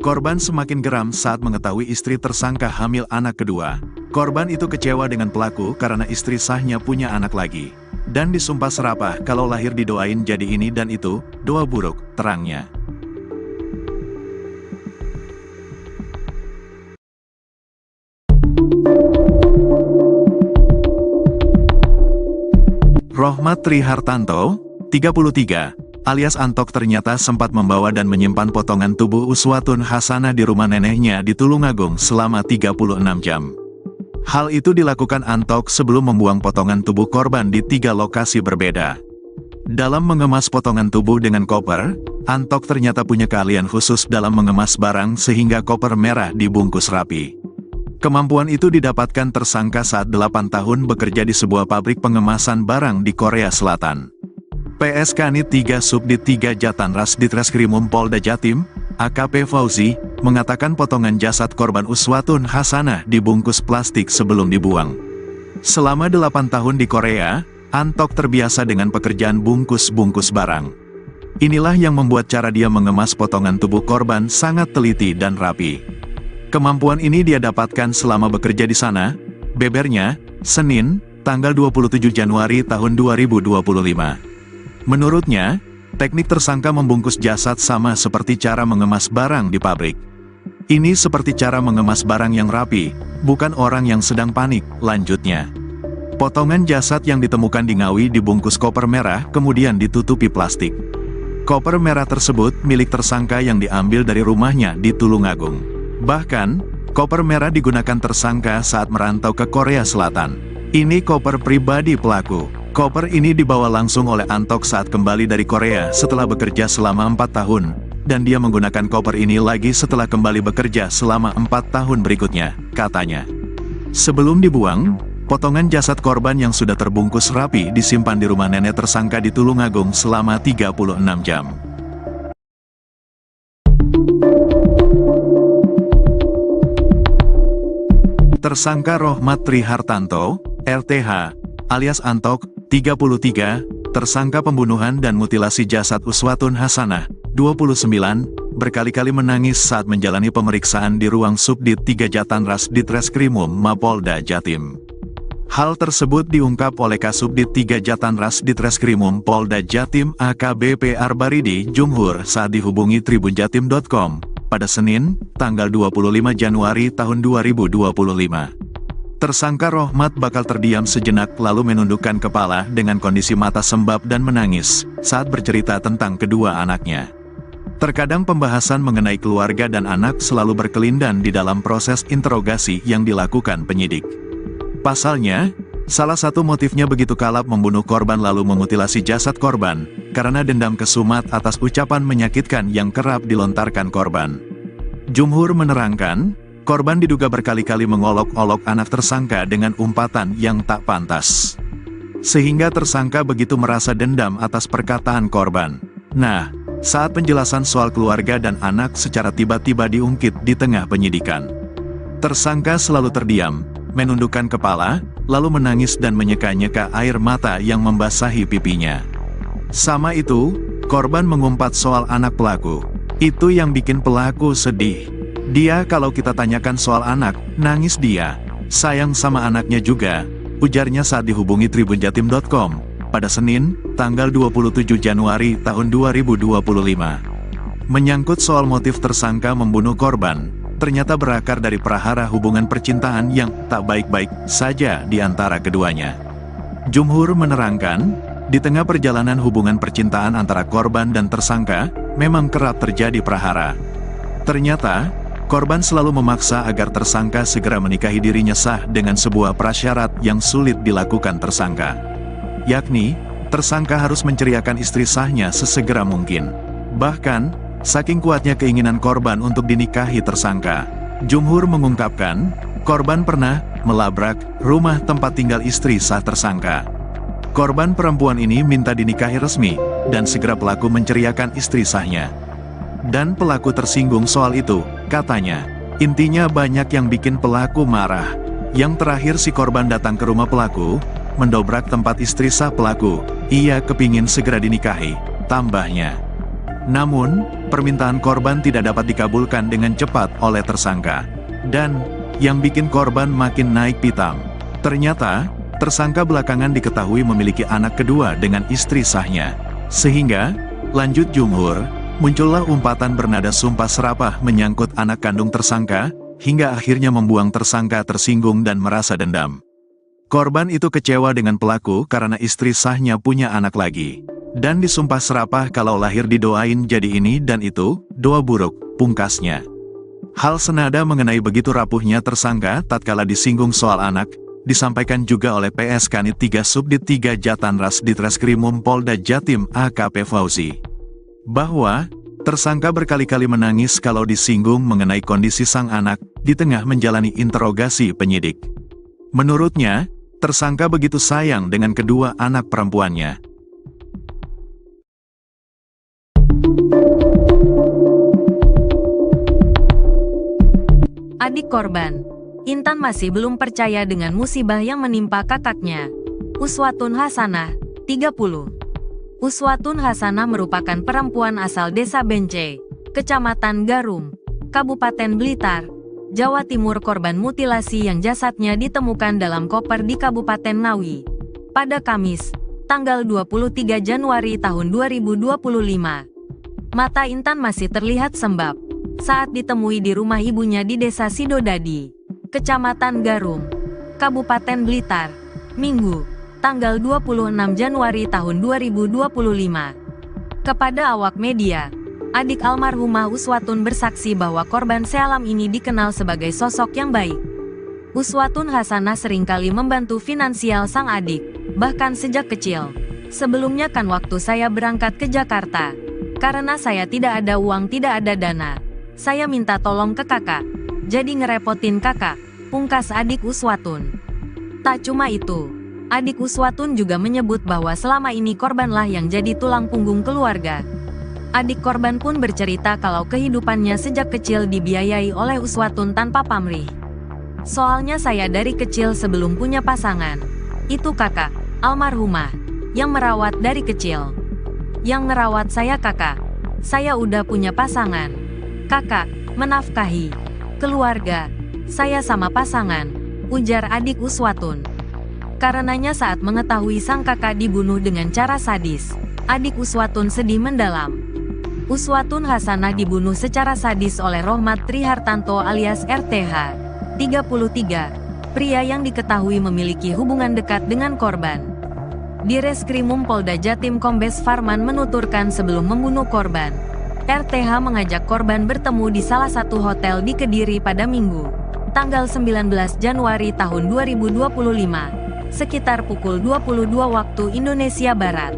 Korban semakin geram saat mengetahui istri tersangka hamil anak kedua. Korban itu kecewa dengan pelaku karena istri sahnya punya anak lagi. Dan disumpah serapah kalau lahir didoain jadi ini dan itu, doa buruk, terangnya. Rohmat Trihartanto, 33, alias Antok ternyata sempat membawa dan menyimpan potongan tubuh Uswatun Hasanah di rumah neneknya di Tulungagung selama 36 jam. Hal itu dilakukan Antok sebelum membuang potongan tubuh korban di 3 lokasi berbeda. Dalam mengemas potongan tubuh dengan koper, Antok ternyata punya keahlian khusus dalam mengemas barang sehingga koper merah dibungkus rapi. Kemampuan itu didapatkan tersangka saat 8 tahun bekerja di sebuah pabrik pengemasan barang di Korea Selatan. PSK Nit 3 Subdit 3 Jatanras Ditreskrimum Polda Jatim, AKP Fauzi, mengatakan potongan jasad korban Uswatun Hasanah dibungkus plastik sebelum dibuang. Selama 8 tahun di Korea, Antok terbiasa dengan pekerjaan bungkus-bungkus barang. Inilah yang membuat cara dia mengemas potongan tubuh korban sangat teliti dan rapi. Kemampuan ini dia dapatkan selama bekerja di sana, bebernya, Senin, tanggal 27 Januari tahun 2025. Menurutnya, teknik tersangka membungkus jasad sama seperti cara mengemas barang di pabrik. Ini seperti cara mengemas barang yang rapi, bukan orang yang sedang panik, lanjutnya. Potongan jasad yang ditemukan di Ngawi dibungkus koper merah kemudian ditutupi plastik. Koper merah tersebut milik tersangka yang diambil dari rumahnya di Tulungagung. Bahkan, koper merah digunakan tersangka saat merantau ke Korea Selatan. Ini koper pribadi pelaku. Koper ini dibawa langsung oleh Antok saat kembali dari Korea setelah bekerja selama 4 tahun, dan dia menggunakan koper ini lagi setelah kembali bekerja selama 4 tahun berikutnya, katanya. Sebelum dibuang, potongan jasad korban yang sudah terbungkus rapi disimpan di rumah nenek tersangka di Tulungagung selama 36 jam. Tersangka Rohmat Trihartanto, RTH, alias Antok, 33, tersangka pembunuhan dan mutilasi jasad Uswatun Hasanah, 29, berkali-kali menangis saat menjalani pemeriksaan di ruang Subdit 3 Jatanras Ditreskrimum Mapolda Jatim. Hal tersebut diungkap oleh Kasubdit 3 Jatanras Ditreskrimum Polda Jatim AKBP Arbaridi Jumhur saat dihubungi tribunjatim.com. pada Senin, tanggal 25 Januari tahun 2025. Tersangka Rohmat bakal terdiam sejenak lalu menundukkan kepala dengan kondisi mata sembab dan menangis saat bercerita tentang kedua anaknya. Terkadang pembahasan mengenai keluarga dan anak selalu berkelindan di dalam proses interogasi yang dilakukan penyidik. Pasalnya, salah satu motifnya begitu kalap membunuh korban lalu memutilasi jasad korban, karena dendam kesumat atas ucapan menyakitkan yang kerap dilontarkan korban. Jumhur menerangkan, korban diduga berkali-kali mengolok-olok anak tersangka dengan umpatan yang tak pantas. Sehingga tersangka begitu merasa dendam atas perkataan korban. Nah, saat penjelasan soal keluarga dan anak secara tiba-tiba diungkit di tengah penyidikan. Tersangka selalu terdiam, menundukkan kepala, lalu menangis dan menyeka-nyeka air mata yang membasahi pipinya. Sama itu, korban mengumpat soal anak pelaku. Itu yang bikin pelaku sedih. Dia kalau kita tanyakan soal anak, nangis dia. Sayang sama anaknya juga, ujarnya saat dihubungi tribunjatim.com pada Senin, tanggal 27 Januari tahun 2025. Menyangkut soal motif tersangka membunuh korban, ternyata berakar dari prahara hubungan percintaan yang tak baik-baik saja di antara keduanya. Jumhur menerangkan, di tengah perjalanan hubungan percintaan antara korban dan tersangka, memang kerap terjadi prahara. Ternyata, korban selalu memaksa agar tersangka segera menikahi dirinya sah dengan sebuah prasyarat yang sulit dilakukan tersangka. Yakni, tersangka harus menceriakan istri sahnya sesegera mungkin. Bahkan, saking kuatnya keinginan korban untuk dinikahi tersangka, Jumhur mengungkapkan, korban pernah melabrak rumah tempat tinggal istri sah tersangka. Korban perempuan ini minta dinikahi resmi, dan segera pelaku menceriakan istri sahnya. Dan pelaku tersinggung soal itu, katanya. Intinya banyak yang bikin pelaku marah. Yang terakhir si korban datang ke rumah pelaku, mendobrak tempat istri sah pelaku. Ia kepingin segera dinikahi, tambahnya. Namun, permintaan korban tidak dapat dikabulkan dengan cepat oleh tersangka. Dan, yang bikin korban makin naik pitam. Ternyata, tersangka belakangan diketahui memiliki anak kedua dengan istri sahnya. Sehingga, lanjut Jumhur, muncullah umpatan bernada sumpah serapah menyangkut anak kandung tersangka, hingga akhirnya membuang tersangka tersinggung dan merasa dendam. Korban itu kecewa dengan pelaku karena istri sahnya punya anak lagi. Dan disumpah serapah kalau lahir didoain jadi ini dan itu, doa buruk, pungkasnya. Hal senada mengenai begitu rapuhnya tersangka tatkala disinggung soal anak, disampaikan juga oleh PS Kanit 3 Subdit 3 Jatanras Ditreskrimum Polda Jatim AKP Fauzi. Bahwa, tersangka berkali-kali menangis kalau disinggung mengenai kondisi sang anak, di tengah menjalani interogasi penyidik. Menurutnya, tersangka begitu sayang dengan kedua anak perempuannya. Adik korban, Intan masih belum percaya dengan musibah yang menimpa kakaknya. Uswatun Hasanah, 30. Uswatun Hasanah merupakan perempuan asal Desa Bence, Kecamatan Garum, Kabupaten Blitar, Jawa Timur, korban mutilasi yang jasadnya ditemukan dalam koper di Kabupaten Ngawi pada Kamis, tanggal 23 Januari tahun 2025. Mata Intan masih terlihat sembab saat ditemui di rumah ibunya di Desa Sidodadi, Kecamatan Garum, Kabupaten Blitar, Minggu, tanggal 26 Januari tahun 2025. Kepada awak media, adik almarhumah Uswatun bersaksi bahwa korban sealam ini dikenal sebagai sosok yang baik. Uswatun Hasanah seringkali membantu finansial sang adik, bahkan sejak kecil. Sebelumnya kan waktu saya berangkat ke Jakarta, karena saya tidak ada uang, tidak ada dana, saya minta tolong ke kakak, jadi ngerepotin kakak, pungkas adik Uswatun. Tak cuma itu, adik Uswatun juga menyebut bahwa selama ini korbanlah yang jadi tulang punggung keluarga. Adik korban pun bercerita kalau kehidupannya sejak kecil dibiayai oleh Uswatun tanpa pamrih. Soalnya saya dari kecil sebelum punya pasangan, itu kakak, almarhumah, yang merawat dari kecil. Yang ngerawat saya kakak, saya udah punya pasangan. Kakak, menafkahi keluarga, saya sama pasangan, ujar adik Uswatun. Karenanya saat mengetahui sang kakak dibunuh dengan cara sadis, adik Uswatun sedih mendalam. Uswatun Hasanah dibunuh secara sadis oleh Rohmat Trihartanto alias RTH, 33, pria yang diketahui memiliki hubungan dekat dengan korban. Direskrimum Polda Jatim Kombes Farman menuturkan sebelum membunuh korban, RTH mengajak korban bertemu di salah satu hotel di Kediri pada Minggu, tanggal 19 Januari tahun 2025, sekitar pukul 22 waktu Indonesia Barat.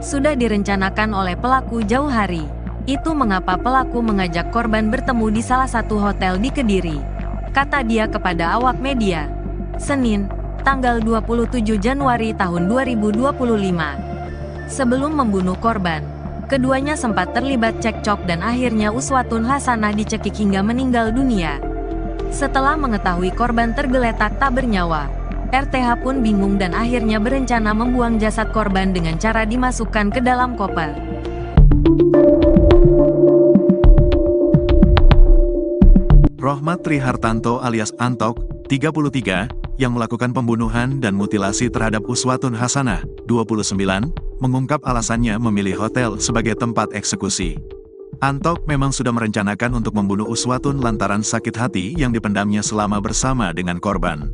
Sudah direncanakan oleh pelaku jauh hari. Itu mengapa pelaku mengajak korban bertemu di salah satu hotel di Kediri, kata dia kepada awak media, Senin, tanggal 27 Januari tahun 2025. Sebelum membunuh korban, keduanya sempat terlibat cekcok dan akhirnya Uswatun Hasanah dicekik hingga meninggal dunia. Setelah mengetahui korban tergeletak tak bernyawa, RTH pun bingung dan akhirnya berencana membuang jasad korban dengan cara dimasukkan ke dalam koper. Rohmat Trihartanto alias Antok, 33, yang melakukan pembunuhan dan mutilasi terhadap Uswatun Hasanah, 29, mengungkap alasannya memilih hotel sebagai tempat eksekusi. Antok memang sudah merencanakan untuk membunuh Uswatun lantaran sakit hati yang dipendamnya selama bersama dengan korban.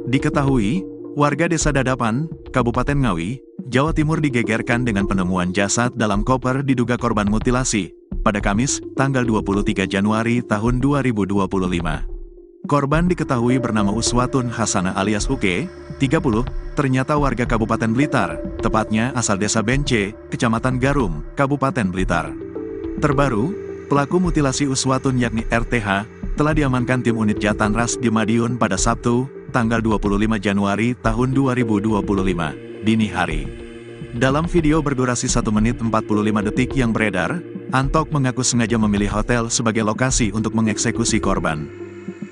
Diketahui, warga Desa Dadapan, Kabupaten Ngawi, Jawa Timur digegerkan dengan penemuan jasad dalam koper diduga korban mutilasi, pada Kamis, tanggal 23 Januari tahun 2025. Korban diketahui bernama Uswatun Hasanah alias Uke, 30, ternyata warga Kabupaten Blitar, tepatnya asal Desa Bence, Kecamatan Garum, Kabupaten Blitar. Terbaru, pelaku mutilasi Uswatun yakni RTH, telah diamankan tim unit Jatanras di Madiun pada Sabtu, tanggal 25 Januari tahun 2025, dini hari. Dalam video berdurasi 1 menit 45 detik yang beredar, Antok mengaku sengaja memilih hotel sebagai lokasi untuk mengeksekusi korban.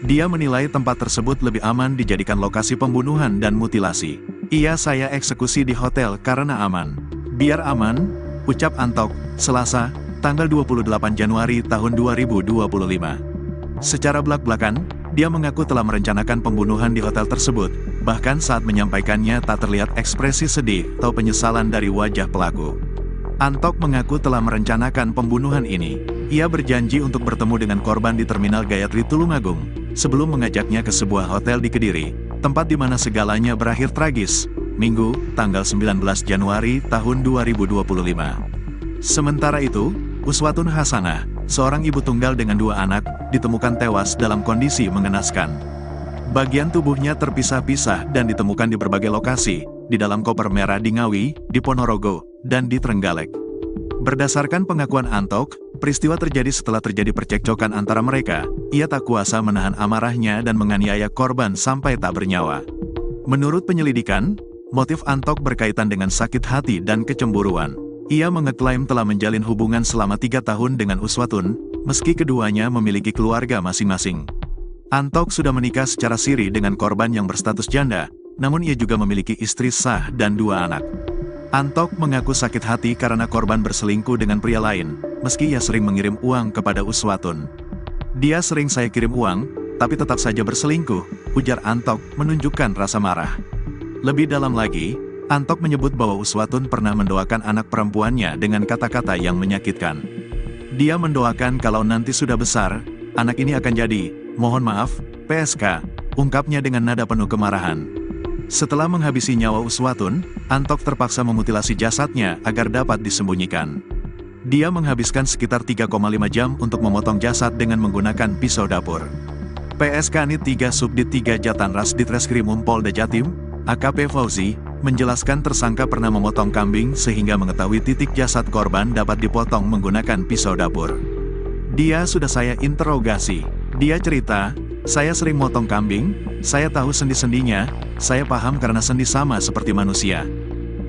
Dia menilai tempat tersebut lebih aman dijadikan lokasi pembunuhan dan mutilasi. Iya, saya eksekusi di hotel karena aman. Biar aman, ucap Antok, Selasa, tanggal 28 Januari tahun 2025. Secara belak-belakan, dia mengaku telah merencanakan pembunuhan di hotel tersebut, bahkan saat menyampaikannya tak terlihat ekspresi sedih atau penyesalan dari wajah pelaku. Antok mengaku telah merencanakan pembunuhan ini. Ia berjanji untuk bertemu dengan korban di Terminal Gayatri Tulungagung, sebelum mengajaknya ke sebuah hotel di Kediri, tempat di mana segalanya berakhir tragis, Minggu, tanggal 19 Januari tahun 2025. Sementara itu, Uswatun Hasanah, seorang ibu tunggal dengan 2 anak, ditemukan tewas dalam kondisi mengenaskan. Bagian tubuhnya terpisah-pisah dan ditemukan di berbagai lokasi, di dalam koper merah di Ngawi, di Ponorogo, dan di Trenggalek. Berdasarkan pengakuan Antok, peristiwa terjadi setelah terjadi percekcokan antara mereka. Ia tak kuasa menahan amarahnya dan menganiaya korban sampai tak bernyawa. Menurut penyelidikan, motif Antok berkaitan dengan sakit hati dan kecemburuan. Ia mengeklaim telah menjalin hubungan selama 3 tahun dengan Uswatun, meski keduanya memiliki keluarga masing-masing. Antok sudah menikah secara siri dengan korban yang berstatus janda, namun ia juga memiliki istri sah dan 2 anak. Antok mengaku sakit hati karena korban berselingkuh dengan pria lain, meski ia sering mengirim uang kepada Uswatun. Dia sering saya kirim uang, tapi tetap saja berselingkuh, ujar Antok menunjukkan rasa marah. Lebih dalam lagi, Antok menyebut bahwa Uswatun pernah mendoakan anak perempuannya dengan kata-kata yang menyakitkan. Dia mendoakan kalau nanti sudah besar, anak ini akan jadi, mohon maaf, PSK, ungkapnya dengan nada penuh kemarahan. Setelah menghabisi nyawa Uswatun, Antok terpaksa memutilasi jasadnya agar dapat disembunyikan. Dia menghabiskan sekitar 3,5 jam untuk memotong jasad dengan menggunakan pisau dapur. PSK Nit 3 Subdit 3 Jatanras Ditreskrimum Polda Jatim, AKP Fauzi, menjelaskan tersangka pernah memotong kambing sehingga mengetahui titik jasad korban dapat dipotong menggunakan pisau dapur. Dia sudah saya interogasi. Dia cerita, saya sering motong kambing, saya tahu sendi-sendinya, saya paham karena sendi sama seperti manusia.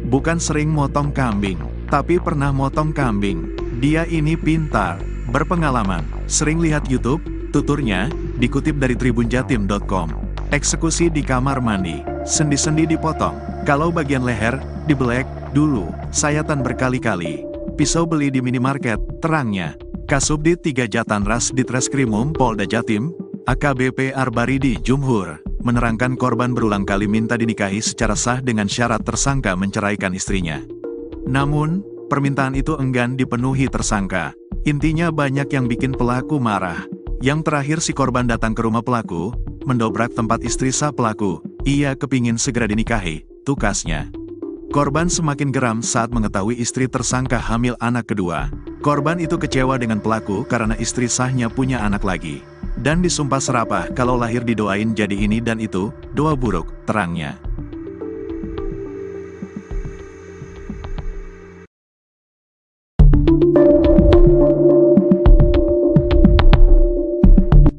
Bukan sering motong kambing, tapi pernah motong kambing. Dia ini pintar, berpengalaman, sering lihat YouTube, tuturnya, dikutip dari tribunjatim.com. Eksekusi di kamar mandi, sendi-sendi dipotong, kalau bagian leher, dibelek, dulu, sayatan berkali-kali. Pisau beli di minimarket, terangnya. Kasubdit 3 Jatanras Ditreskrimum Polda Jatim, AKBP Arbaridi Jumhur, menerangkan korban berulang kali minta dinikahi secara sah dengan syarat tersangka menceraikan istrinya. Namun, permintaan itu enggan dipenuhi tersangka. Intinya banyak yang bikin pelaku marah. Yang terakhir si korban datang ke rumah pelaku, mendobrak tempat istri sah pelaku, ia kepingin segera dinikahi, tukasnya. Korban semakin geram saat mengetahui istri tersangka hamil anak kedua. Korban itu kecewa dengan pelaku karena istri sahnya punya anak lagi. Dan disumpah serapah kalau lahir didoain jadi ini dan itu, doa buruk, terangnya.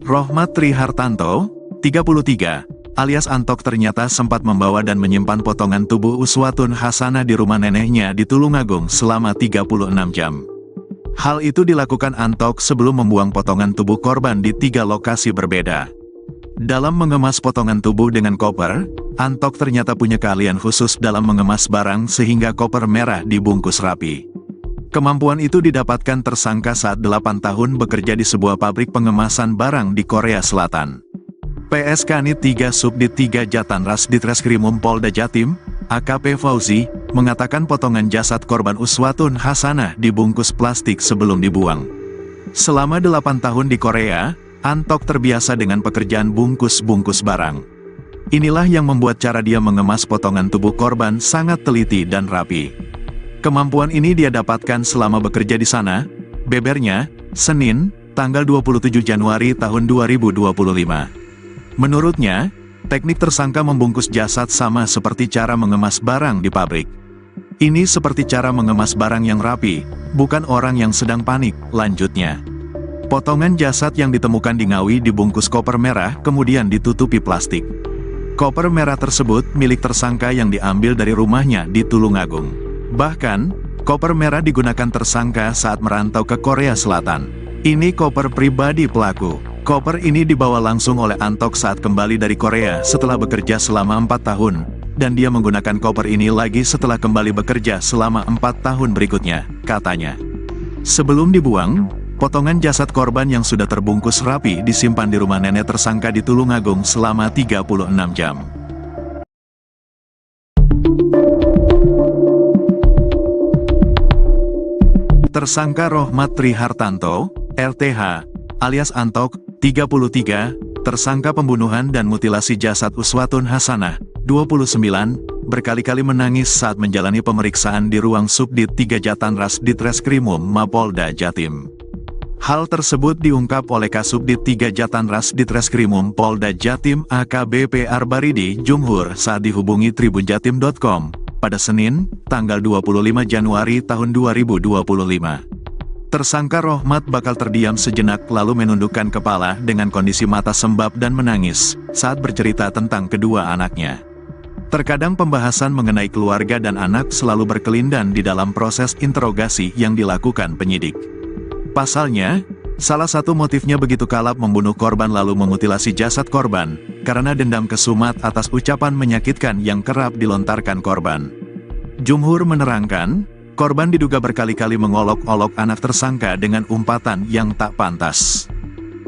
Rohmat Trihartanto, 33, alias Antok ternyata sempat membawa dan menyimpan potongan tubuh Uswatun Hasanah di rumah neneknya di Tulungagung selama 36 jam. Hal itu dilakukan Antok sebelum membuang potongan tubuh korban di 3 lokasi berbeda. Dalam mengemas potongan tubuh dengan koper, Antok ternyata punya keahlian khusus dalam mengemas barang sehingga koper merah dibungkus rapi. Kemampuan itu didapatkan tersangka saat 8 tahun bekerja di sebuah pabrik pengemasan barang di Korea Selatan. PSK Nit 3 Subdit 3 Jatanras Ditreskrimum Polda Jatim, AKP Fauzi, mengatakan potongan jasad korban Uswatun Hasanah dibungkus plastik sebelum dibuang. Selama 8 tahun di Korea, Antok terbiasa dengan pekerjaan bungkus-bungkus barang. Inilah yang membuat cara dia mengemas potongan tubuh korban sangat teliti dan rapi. Kemampuan ini dia dapatkan selama bekerja di sana, bebernya, Senin, tanggal 27 Januari tahun 2025. Menurutnya, teknik tersangka membungkus jasad sama seperti cara mengemas barang di pabrik. Ini seperti cara mengemas barang yang rapi, bukan orang yang sedang panik, lanjutnya. Potongan jasad yang ditemukan di Ngawi dibungkus koper merah kemudian ditutupi plastik. Koper merah tersebut milik tersangka yang diambil dari rumahnya di Tulungagung. Bahkan, koper merah digunakan tersangka saat merantau ke Korea Selatan. Ini koper pribadi pelaku. Koper ini dibawa langsung oleh Antok saat kembali dari Korea setelah bekerja selama 4 tahun. dan dia menggunakan koper ini lagi setelah kembali bekerja selama 4 tahun berikutnya, katanya. Sebelum dibuang, potongan jasad korban yang sudah terbungkus rapi disimpan di rumah nenek tersangka di Tulungagung selama 36 jam. Tersangka Rohmat Trihartanto, RTH, alias Antok, 33, tersangka pembunuhan dan mutilasi jasad Uswatun Hasanah, 29, berkali-kali menangis saat menjalani pemeriksaan di ruang Subdit 3 Jatanras Ditreskrimum Mapolda Jatim. Hal tersebut diungkap oleh Kasubdit 3 Jatanras Ditreskrimum Polda Jatim AKBP Arbaridi Jumhur saat dihubungi tribunjatim.com pada Senin, tanggal 25 Januari tahun 2025. Tersangka Rohmat bakal terdiam sejenak lalu menundukkan kepala dengan kondisi mata sembab dan menangis saat bercerita tentang kedua anaknya. Terkadang pembahasan mengenai keluarga dan anak selalu berkelindan di dalam proses interogasi yang dilakukan penyidik. Pasalnya, salah satu motifnya begitu kalap membunuh korban lalu memutilasi jasad korban, karena dendam kesumat atas ucapan menyakitkan yang kerap dilontarkan korban. Jumhur menerangkan, korban diduga berkali-kali mengolok-olok anak tersangka dengan umpatan yang tak pantas.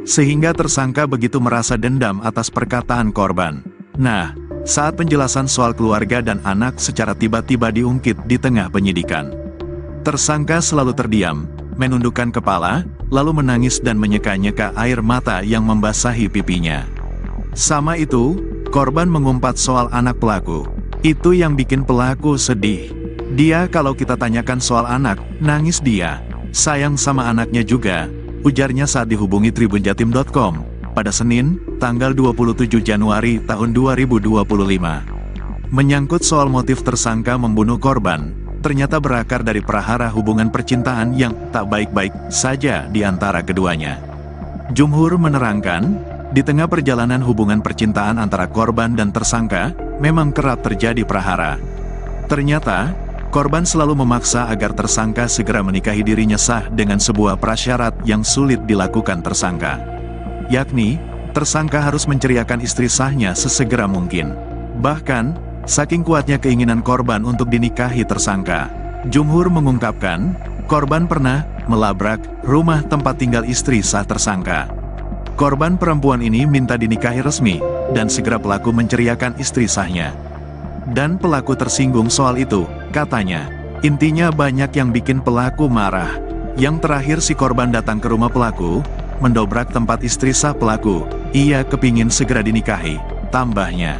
Sehingga tersangka begitu merasa dendam atas perkataan korban. Nah, saat penjelasan soal keluarga dan anak secara tiba-tiba diungkit di tengah penyidikan. Tersangka selalu terdiam, menundukkan kepala, lalu menangis dan menyeka-nyeka air mata yang membasahi pipinya. Sama itu, korban mengumpat soal anak pelaku. Itu yang bikin pelaku sedih. Dia kalau kita tanyakan soal anak, nangis dia. Sayang sama anaknya juga, ujarnya saat dihubungi tribunjatim.com pada Senin, tanggal 27 Januari tahun 2025. Menyangkut soal motif tersangka membunuh korban, ternyata berakar dari prahara hubungan percintaan yang tak baik-baik saja di antara keduanya. Jumhur menerangkan, di tengah perjalanan hubungan percintaan antara korban dan tersangka, memang kerap terjadi prahara. Ternyata, korban selalu memaksa agar tersangka segera menikahi dirinya sah dengan sebuah prasyarat yang sulit dilakukan tersangka. Yakni, tersangka harus menceriakan istri sahnya sesegera mungkin. Bahkan, saking kuatnya keinginan korban untuk dinikahi tersangka, Jumhur mengungkapkan, korban pernah melabrak rumah tempat tinggal istri sah tersangka. Korban perempuan ini minta dinikahi resmi, dan segera pelaku menceriakan istri sahnya. Dan pelaku tersinggung soal itu, katanya. Intinya banyak yang bikin pelaku marah. Yang terakhir si korban datang ke rumah pelaku, mendobrak tempat istri sah pelaku. Ia kepingin segera dinikahi, tambahnya.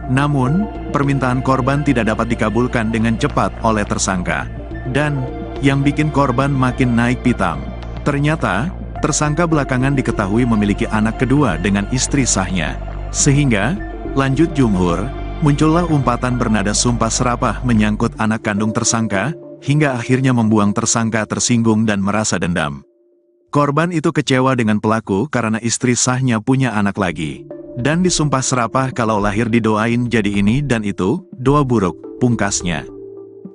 Namun, permintaan korban tidak dapat dikabulkan dengan cepat oleh tersangka. Dan, yang bikin korban makin naik pitam. Ternyata, tersangka belakangan diketahui memiliki anak kedua dengan istri sahnya. Sehingga, lanjut Jumhur, muncullah umpatan bernada sumpah serapah menyangkut anak kandung tersangka, hingga akhirnya membuang tersangka tersinggung dan merasa dendam. Korban itu kecewa dengan pelaku karena istri sahnya punya anak lagi. Dan disumpah serapah kalau lahir didoain jadi ini dan itu, doa buruk, pungkasnya.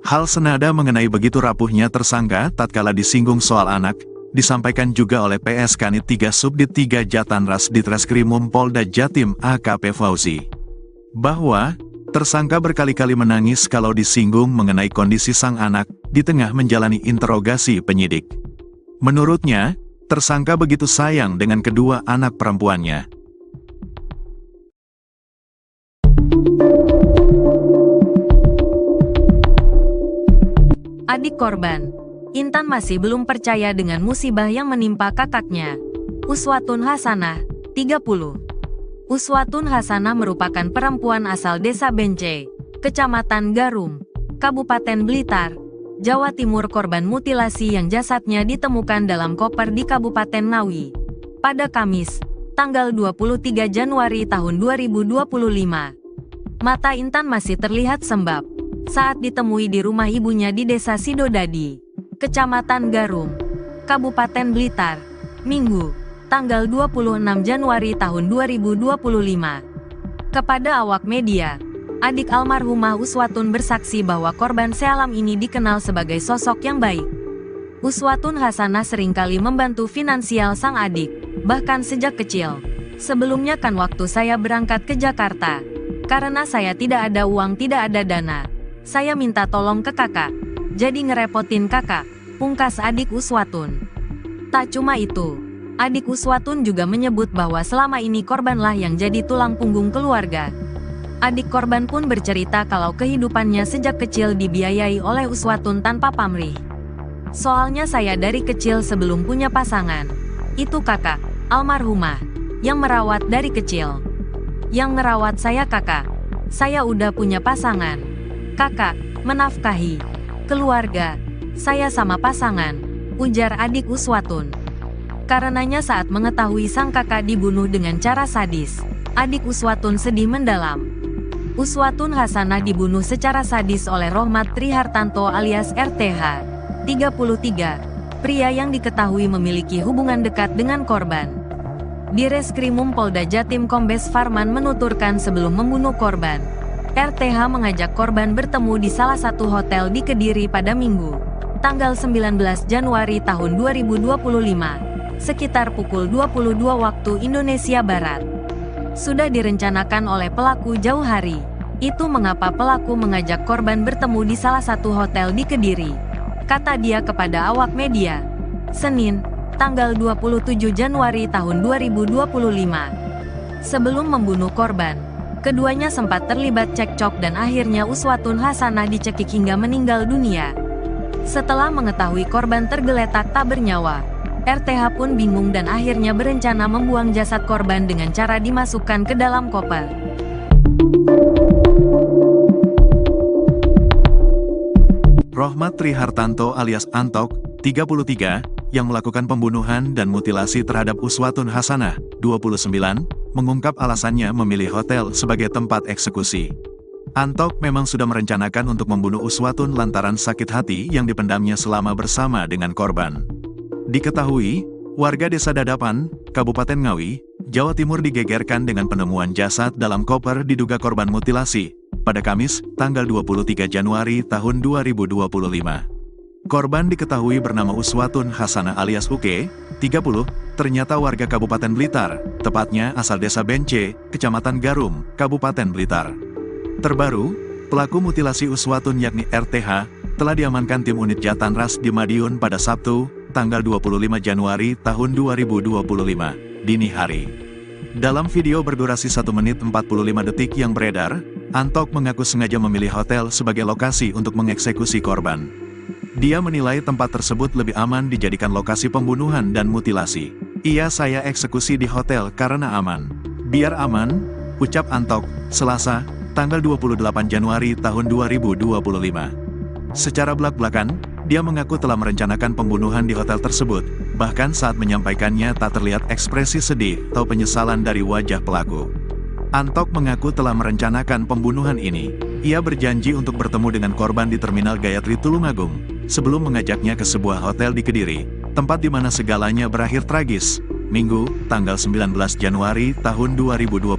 Hal senada mengenai begitu rapuhnya tersangka tatkala disinggung soal anak, disampaikan juga oleh PS Kanit 3 Subdit 3 Jatanras Ditreskrimum Polda Jatim AKP Fauzi. Bahwa, tersangka berkali-kali menangis kalau disinggung mengenai kondisi sang anak, di tengah menjalani interogasi penyidik. Menurutnya, tersangka begitu sayang dengan kedua anak perempuannya. Adik korban, Intan masih belum percaya dengan musibah yang menimpa kakaknya. Uswatun Hasanah, 30. Uswatun Hasanah merupakan perempuan asal Desa Bence, Kecamatan Garum, Kabupaten Blitar, Jawa Timur, korban mutilasi yang jasadnya ditemukan dalam koper di Kabupaten Ngawi pada Kamis, tanggal 23 Januari tahun 2025. Mata Intan masih terlihat sembab saat ditemui di rumah ibunya di Desa Sidodadi, Kecamatan Garum, Kabupaten Blitar, Minggu, tanggal 26 Januari tahun 2025. Kepada awak media, adik almarhumah Uswatun bersaksi bahwa korban sealam ini dikenal sebagai sosok yang baik. Uswatun Hasanah seringkali membantu finansial sang adik, bahkan sejak kecil. Sebelumnya kan waktu saya berangkat ke Jakarta, Karena saya tidak ada uang, tidak ada dana. Saya minta tolong ke kakak. Jadi ngerepotin kakak, pungkas adik Uswatun. Tak cuma itu, adik Uswatun juga menyebut bahwa selama ini korbanlah yang jadi tulang punggung keluarga. Adik korban pun bercerita kalau kehidupannya sejak kecil dibiayai oleh Uswatun tanpa pamrih. Soalnya saya dari kecil sebelum punya pasangan, itu kakak, almarhumah, yang merawat dari kecil. Yang ngerawat saya kakak. Saya udah punya pasangan. Kakak, menafkahi keluarga. Saya sama pasangan, ujar adik Uswatun. Karenanya saat mengetahui sang kakak dibunuh dengan cara sadis, adik Uswatun sedih mendalam. Uswatun Hasanah dibunuh secara sadis oleh Rohmat Trihartanto alias RTH, 33, pria yang diketahui memiliki hubungan dekat dengan korban. Di Reskrimum Polda Jatim Kombes Farman menuturkan sebelum membunuh korban, RTH mengajak korban bertemu di salah satu hotel di Kediri pada Minggu, tanggal 19 Januari tahun 2025, sekitar pukul 22 waktu Indonesia Barat. Sudah direncanakan oleh pelaku jauh hari. Itu mengapa pelaku mengajak korban bertemu di salah satu hotel di Kediri, kata dia kepada awak media. Senin, tanggal 27 Januari tahun 2025. Sebelum membunuh korban, keduanya sempat terlibat cekcok dan akhirnya Uswatun Hasanah dicekik hingga meninggal dunia. Setelah mengetahui korban tergeletak tak bernyawa, RTH pun bingung dan akhirnya berencana membuang jasad korban dengan cara dimasukkan ke dalam koper. Rohmat Trihartanto alias Antok, 33, yang melakukan pembunuhan dan mutilasi terhadap Uswatun Hasanah, 29, mengungkap alasannya memilih hotel sebagai tempat eksekusi. Antok memang sudah merencanakan untuk membunuh Uswatun lantaran sakit hati yang dipendamnya selama bersama dengan korban. Diketahui, warga Desa Dadapan, Kabupaten Ngawi, Jawa Timur digegerkan dengan penemuan jasad dalam koper diduga korban mutilasi, pada Kamis, tanggal 23 Januari tahun 2025. Korban diketahui bernama Uswatun Hasanah alias Uke, 30, ternyata warga Kabupaten Blitar, tepatnya asal Desa Bence, Kecamatan Garum, Kabupaten Blitar. Terbaru, pelaku mutilasi Uswatun yakni RTH, telah diamankan tim unit Jatanras di Madiun pada Sabtu, tanggal 25 Januari tahun 2025, dini hari. Dalam video berdurasi 1 menit 45 detik yang beredar, Antok mengaku sengaja memilih hotel sebagai lokasi untuk mengeksekusi korban. Dia menilai tempat tersebut lebih aman dijadikan lokasi pembunuhan dan mutilasi. Saya eksekusi di hotel karena aman. Biar aman, ucap Antok, Selasa, tanggal 28 Januari tahun 2025. Secara belak-belakan, dia mengaku telah merencanakan pembunuhan di hotel tersebut, bahkan saat menyampaikannya tak terlihat ekspresi sedih atau penyesalan dari wajah pelaku. Antok mengaku telah merencanakan pembunuhan ini. Ia berjanji untuk bertemu dengan korban di Terminal Gayatri Tulungagung, sebelum mengajaknya ke sebuah hotel di Kediri, tempat di mana segalanya berakhir tragis, Minggu, tanggal 19 Januari tahun 2025.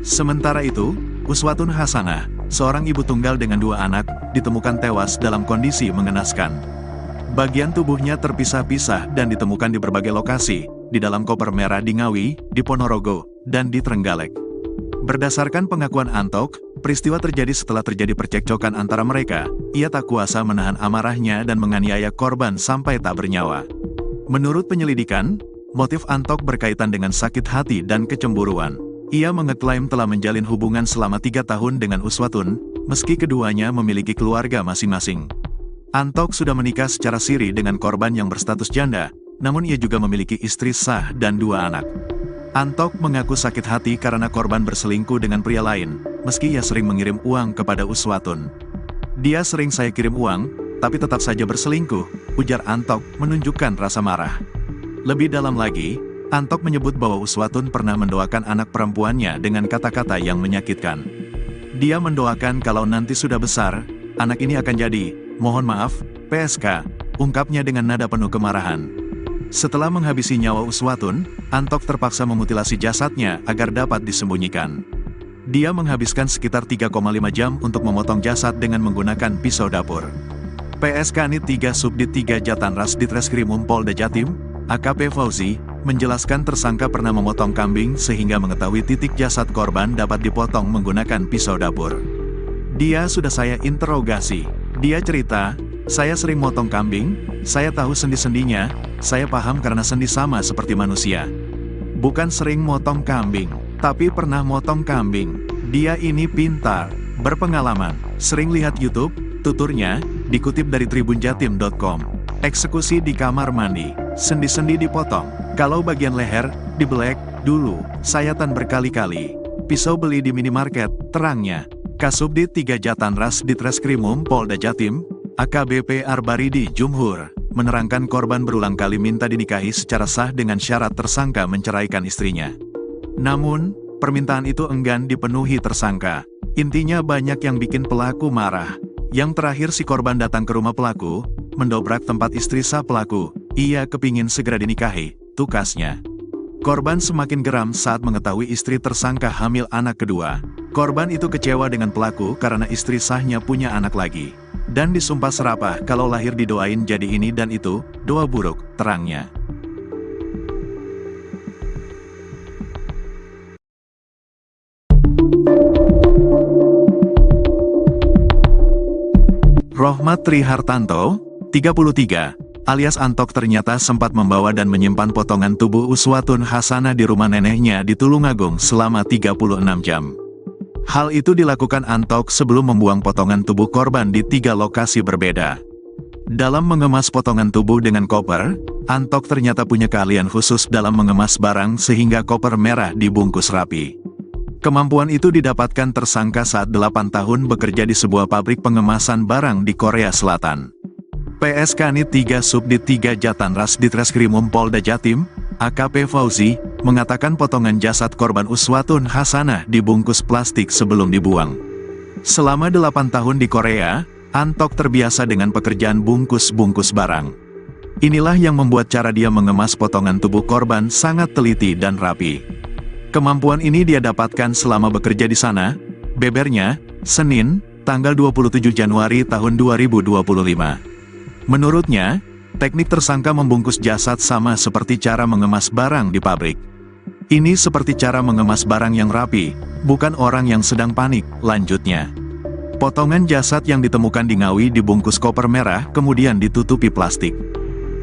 Sementara itu, Uswatun Hasanah, seorang ibu tunggal dengan 2 anak, ditemukan tewas dalam kondisi mengenaskan. Bagian tubuhnya terpisah-pisah dan ditemukan di berbagai lokasi, di dalam koper merah di Ngawi, di Ponorogo, dan di Trenggalek. Berdasarkan pengakuan Antok, peristiwa terjadi setelah terjadi percekcokan antara mereka. Ia tak kuasa menahan amarahnya dan menganiaya korban sampai tak bernyawa. Menurut penyelidikan, motif Antok berkaitan dengan sakit hati dan kecemburuan. Ia mengeklaim telah menjalin hubungan selama 3 tahun dengan Uswatun, meski keduanya memiliki keluarga masing-masing. Antok sudah menikah secara siri dengan korban yang berstatus janda, namun ia juga memiliki istri sah dan 2 anak. Antok mengaku sakit hati karena korban berselingkuh dengan pria lain, meski ia sering mengirim uang kepada Uswatun. Dia sering saya kirim uang, tapi tetap saja berselingkuh, ujar Antok menunjukkan rasa marah. Lebih dalam lagi, Antok menyebut bahwa Uswatun pernah mendoakan anak perempuannya dengan kata-kata yang menyakitkan. Dia mendoakan kalau nanti sudah besar, anak ini akan jadi, mohon maaf, PSK, ungkapnya dengan nada penuh kemarahan. Setelah menghabisi nyawa Uswatun, Antok terpaksa memutilasi jasadnya agar dapat disembunyikan. Dia menghabiskan sekitar 3,5 jam untuk memotong jasad dengan menggunakan pisau dapur. PSK Nit 3 Subdit 3 Jatanras Ditreskrimum Polda Jatim, AKP Fauzi, menjelaskan tersangka pernah memotong kambing sehingga mengetahui titik jasad korban dapat dipotong menggunakan pisau dapur. Dia sudah saya interogasi. Dia cerita, saya sering motong kambing, saya tahu sendi-sendinya, saya paham karena sendi sama seperti manusia. Bukan sering motong kambing, tapi pernah motong kambing. Dia ini pintar, berpengalaman, sering lihat YouTube, tuturnya, dikutip dari tribunjatim.com. Eksekusi di kamar mandi, sendi-sendi dipotong, kalau bagian leher, dibelek, dulu, sayatan berkali-kali. Pisau beli di minimarket, terangnya. Kasubdit 3 Jatanras Ditreskrimum Polda Jatim, AKBP Arbaridi Jumhur, menerangkan korban berulang kali minta dinikahi secara sah dengan syarat tersangka menceraikan istrinya. Namun, permintaan itu enggan dipenuhi tersangka. Intinya banyak yang bikin pelaku marah. Yang terakhir si korban datang ke rumah pelaku, mendobrak tempat istri sah pelaku, ia kepingin segera dinikahi, tukasnya. Korban semakin geram saat mengetahui istri tersangka hamil anak kedua. Korban itu kecewa dengan pelaku karena istri sahnya punya anak lagi. Dan disumpah serapah kalau lahir didoain jadi ini dan itu, doa buruk, terangnya. Rohmat Trihartanto, 33, alias Antok ternyata sempat membawa dan menyimpan potongan tubuh Uswatun Hasanah di rumah neneknya di Tulungagung selama 36 jam. Hal itu dilakukan Antok sebelum membuang potongan tubuh korban di 3 lokasi berbeda. Dalam mengemas potongan tubuh dengan koper, Antok ternyata punya keahlian khusus dalam mengemas barang sehingga koper merah dibungkus rapi. Kemampuan itu didapatkan tersangka saat 8 tahun bekerja di sebuah pabrik pengemasan barang di Korea Selatan. PSK Nit 3 Subdit 3 Jatanras Ditreskrimum Polda Jatim, AKP Fauzi, mengatakan potongan jasad korban Uswatun Hasanah dibungkus plastik sebelum dibuang. Selama 8 tahun di Korea, Antok terbiasa dengan pekerjaan bungkus-bungkus barang. Inilah yang membuat cara dia mengemas potongan tubuh korban sangat teliti dan rapi. Kemampuan ini dia dapatkan selama bekerja di sana, bebernya, Senin, tanggal 27 Januari tahun 2025. Menurutnya, teknik tersangka membungkus jasad sama seperti cara mengemas barang di pabrik. Ini seperti cara mengemas barang yang rapi, bukan orang yang sedang panik, lanjutnya. Potongan jasad yang ditemukan di Ngawi dibungkus koper merah kemudian ditutupi plastik.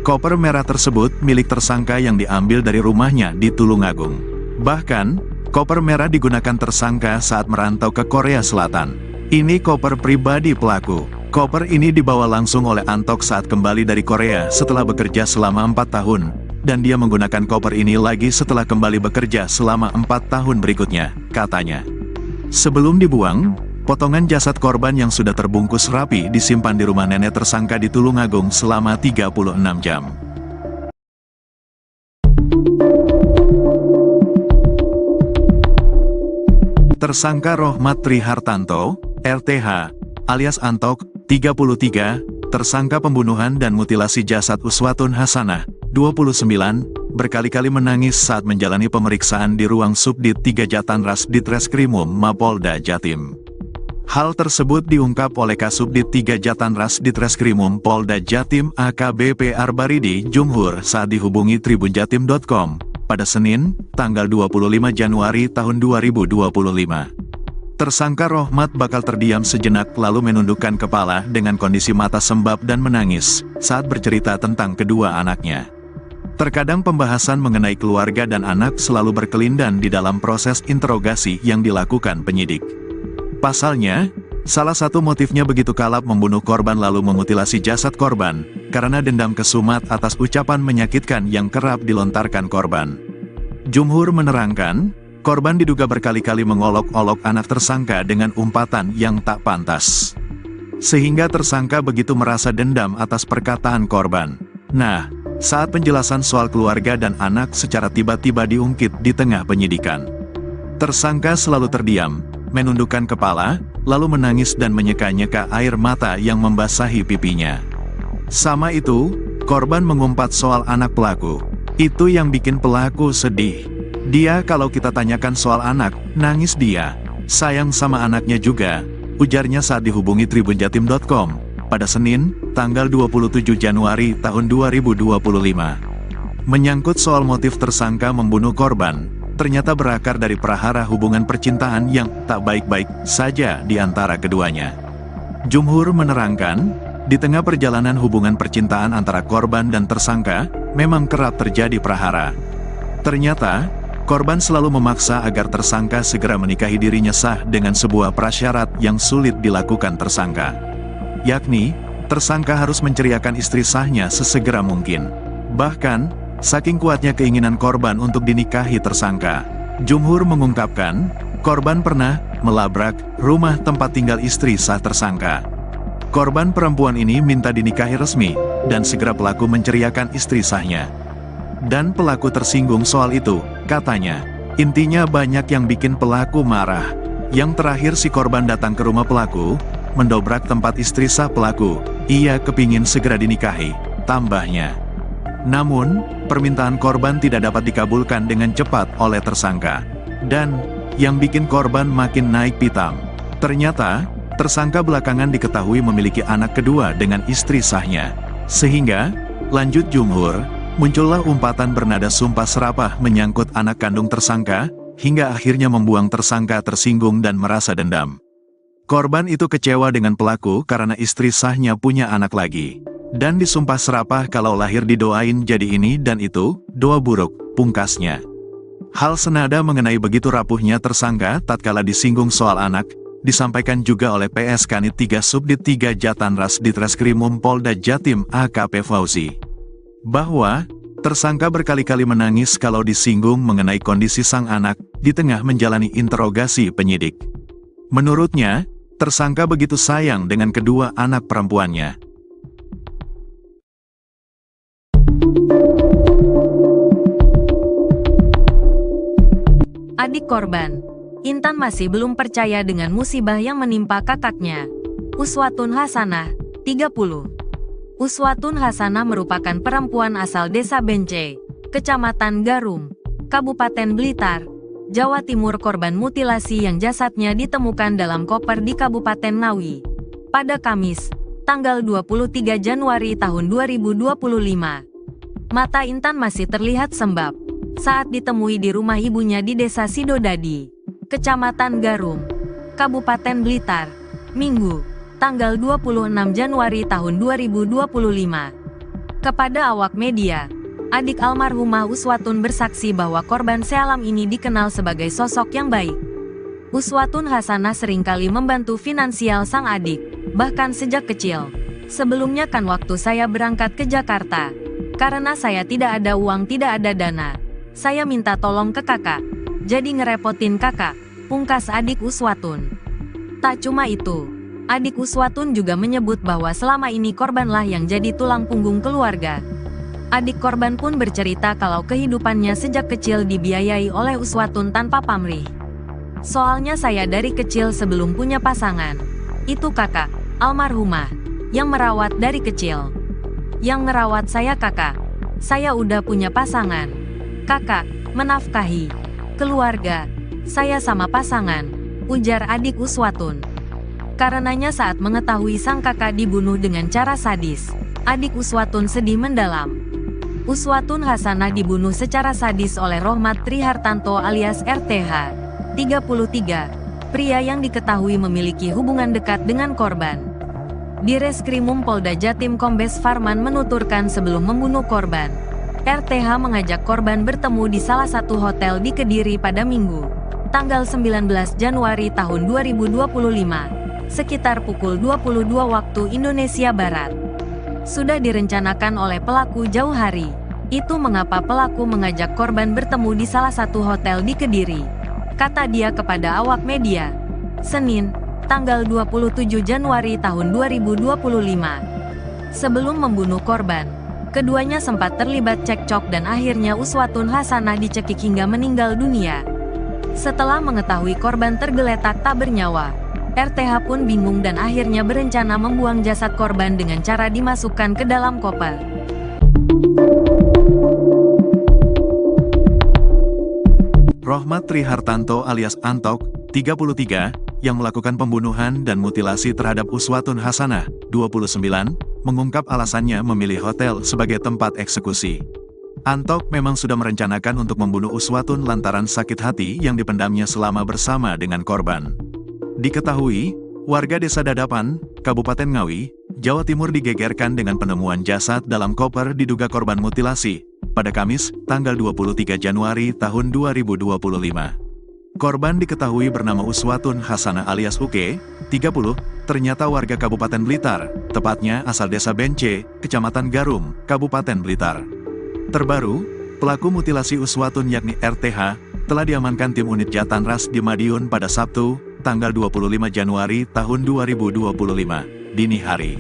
Koper merah tersebut milik tersangka yang diambil dari rumahnya di Tulungagung. Bahkan, koper merah digunakan tersangka saat merantau ke Korea Selatan. Ini koper pribadi pelaku. Koper ini dibawa langsung oleh Antok saat kembali dari Korea setelah bekerja selama 4 tahun, dan dia menggunakan koper ini lagi setelah kembali bekerja selama 4 tahun berikutnya, katanya. Sebelum dibuang, potongan jasad korban yang sudah terbungkus rapi disimpan di rumah nenek tersangka di Tulungagung selama 36 jam. Tersangka Rohmat Trihartanto, RTH, alias Antok, 33, tersangka pembunuhan dan mutilasi jasad Uswatun Hasanah, 29, berkali-kali menangis saat menjalani pemeriksaan di ruang Subdit 3 Jatanras Ditreskrimum Mapolda Jatim. Hal tersebut diungkap oleh Kasubdit 3 Jatanras Ditreskrimum Polda Jatim AKBP Arbaridi Jumhur saat dihubungi tribunjatim.com. Pada Senin, tanggal 25 Januari tahun 2025. Tersangka Rohmat bakal terdiam sejenak lalu menundukkan kepala dengan kondisi mata sembab dan menangis saat bercerita tentang kedua anaknya. Terkadang pembahasan mengenai keluarga dan anak selalu berkelindan di dalam proses interogasi yang dilakukan penyidik. Pasalnya, salah satu motifnya begitu kalap membunuh korban lalu memutilasi jasad korban, karena dendam kesumat atas ucapan menyakitkan yang kerap dilontarkan korban. Jumhur menerangkan, korban diduga berkali-kali mengolok-olok anak tersangka dengan umpatan yang tak pantas. Sehingga tersangka begitu merasa dendam atas perkataan korban. Nah, saat penjelasan soal keluarga dan anak secara tiba-tiba diungkit di tengah penyidikan. Tersangka selalu terdiam, menundukkan kepala, lalu menangis dan menyeka-nyeka air mata yang membasahi pipinya. Sama itu, korban mengumpat soal anak pelaku. Itu yang bikin pelaku sedih. Dia kalau kita tanyakan soal anak, nangis dia. Sayang sama anaknya juga, ujarnya saat dihubungi tribunjatim.com pada Senin, tanggal 27 Januari tahun 2025. Menyangkut soal motif tersangka membunuh korban, ternyata berakar dari prahara hubungan percintaan yang tak baik-baik saja di antara keduanya. Jumhur menerangkan, di tengah perjalanan hubungan percintaan antara korban dan tersangka, memang kerap terjadi prahara. Ternyata, korban selalu memaksa agar tersangka segera menikahi dirinya sah dengan sebuah prasyarat yang sulit dilakukan tersangka. Yakni, tersangka harus menceriakan istri sahnya sesegera mungkin. Bahkan, saking kuatnya keinginan korban untuk dinikahi tersangka, Jumhur mengungkapkan, korban pernah melabrak rumah tempat tinggal istri sah tersangka. Korban perempuan ini minta dinikahi resmi, dan segera pelaku menceriakan istri sahnya. Dan pelaku tersinggung soal itu, katanya. Intinya banyak yang bikin pelaku marah. Yang terakhir si korban datang ke rumah pelaku, mendobrak tempat istri sah pelaku. Ia kepingin segera dinikahi, tambahnya. Namun, permintaan korban tidak dapat dikabulkan dengan cepat oleh tersangka. Dan, yang bikin korban makin naik pitam. Ternyata, tersangka belakangan diketahui memiliki anak kedua dengan istri sahnya. Sehingga, lanjut Jumhur, muncullah umpatan bernada sumpah serapah menyangkut anak kandung tersangka, hingga akhirnya membuang tersangka tersinggung dan merasa dendam. Korban itu kecewa dengan pelaku karena istri sahnya punya anak lagi. Dan disumpah serapah kalau lahir didoain jadi ini dan itu, doa buruk, pungkasnya. Hal senada mengenai begitu rapuhnya tersangka tatkala disinggung soal anak, disampaikan juga oleh PS Kanit 3 Subdit 3 Jatanras Ditreskrimum Polda Jatim AKP Fauzi. Bahwa, tersangka berkali-kali menangis kalau disinggung mengenai kondisi sang anak, di tengah menjalani interogasi penyidik. Menurutnya, tersangka begitu sayang dengan kedua anak perempuannya. Adik korban, Intan masih belum percaya dengan musibah yang menimpa kakaknya. Uswatun Hasanah, 30. Uswatun Hasanah merupakan perempuan asal Desa Bence, Kecamatan Garum, Kabupaten Blitar, Jawa Timur, korban mutilasi yang jasadnya ditemukan dalam koper di Kabupaten Ngawi pada Kamis, tanggal 23 Januari tahun 2025. Mata Intan masih terlihat sembab saat ditemui di rumah ibunya di Desa Sidodadi, Kecamatan Garum, Kabupaten Blitar, Minggu, tanggal 26 Januari tahun 2025. Kepada awak media, adik almarhumah Uswatun bersaksi bahwa korban sealam ini dikenal sebagai sosok yang baik. Uswatun Hasanah seringkali membantu finansial sang adik, bahkan sejak kecil. Sebelumnya kan waktu saya berangkat ke Jakarta, karena saya tidak ada uang, tidak ada dana, saya minta tolong ke kakak, jadi ngerepotin kakak, pungkas adik Uswatun. Tak cuma itu, adik Uswatun juga menyebut bahwa selama ini korbanlah yang jadi tulang punggung keluarga. Adik korban pun bercerita kalau kehidupannya sejak kecil dibiayai oleh Uswatun tanpa pamrih. Soalnya saya dari kecil sebelum punya pasangan, itu kakak, almarhumah, yang merawat dari kecil. Yang ngerawat saya kakak, saya udah punya pasangan. Kakak, menafkahi keluarga, saya sama pasangan, ujar adik Uswatun. Karenanya saat mengetahui sang kakak dibunuh dengan cara sadis, adik Uswatun sedih mendalam. Uswatun Hasanah dibunuh secara sadis oleh Rohmat Trihartanto alias RTH, 33, pria yang diketahui memiliki hubungan dekat dengan korban. Direskrimum Polda Jatim Kombes Farman menuturkan sebelum membunuh korban, RTH mengajak korban bertemu di salah satu hotel di Kediri pada Minggu, tanggal 19 Januari tahun 2025, sekitar pukul 22 waktu Indonesia Barat. Sudah direncanakan oleh pelaku jauh hari. Itu mengapa pelaku mengajak korban bertemu di salah satu hotel di Kediri, kata dia kepada awak media, Senin, tanggal 27 Januari tahun 2025. Sebelum membunuh korban, keduanya sempat terlibat cekcok dan akhirnya Uswatun Hasanah dicekik hingga meninggal dunia. Setelah mengetahui korban tergeletak tak bernyawa, RTH pun bingung dan akhirnya berencana membuang jasad korban dengan cara dimasukkan ke dalam koper. Rohmat Trihartanto alias Antok, 33, yang melakukan pembunuhan dan mutilasi terhadap Uswatun Hasanah, 29, mengungkap alasannya memilih hotel sebagai tempat eksekusi. Antok memang sudah merencanakan untuk membunuh Uswatun lantaran sakit hati yang dipendamnya selama bersama dengan korban. Diketahui, warga Desa Dadapan, Kabupaten Ngawi, Jawa Timur digegerkan dengan penemuan jasad dalam koper diduga korban mutilasi pada Kamis, tanggal 23 Januari tahun 2025. Korban diketahui bernama Uswatun Hasanah alias Uke, 30, ternyata warga Kabupaten Blitar, tepatnya asal Desa Bence, Kecamatan Garum, Kabupaten Blitar. Terbaru, pelaku mutilasi Uswatun yakni RTH, telah diamankan tim unit Jatanras di Madiun pada Sabtu, tanggal 25 Januari tahun 2025, dini hari.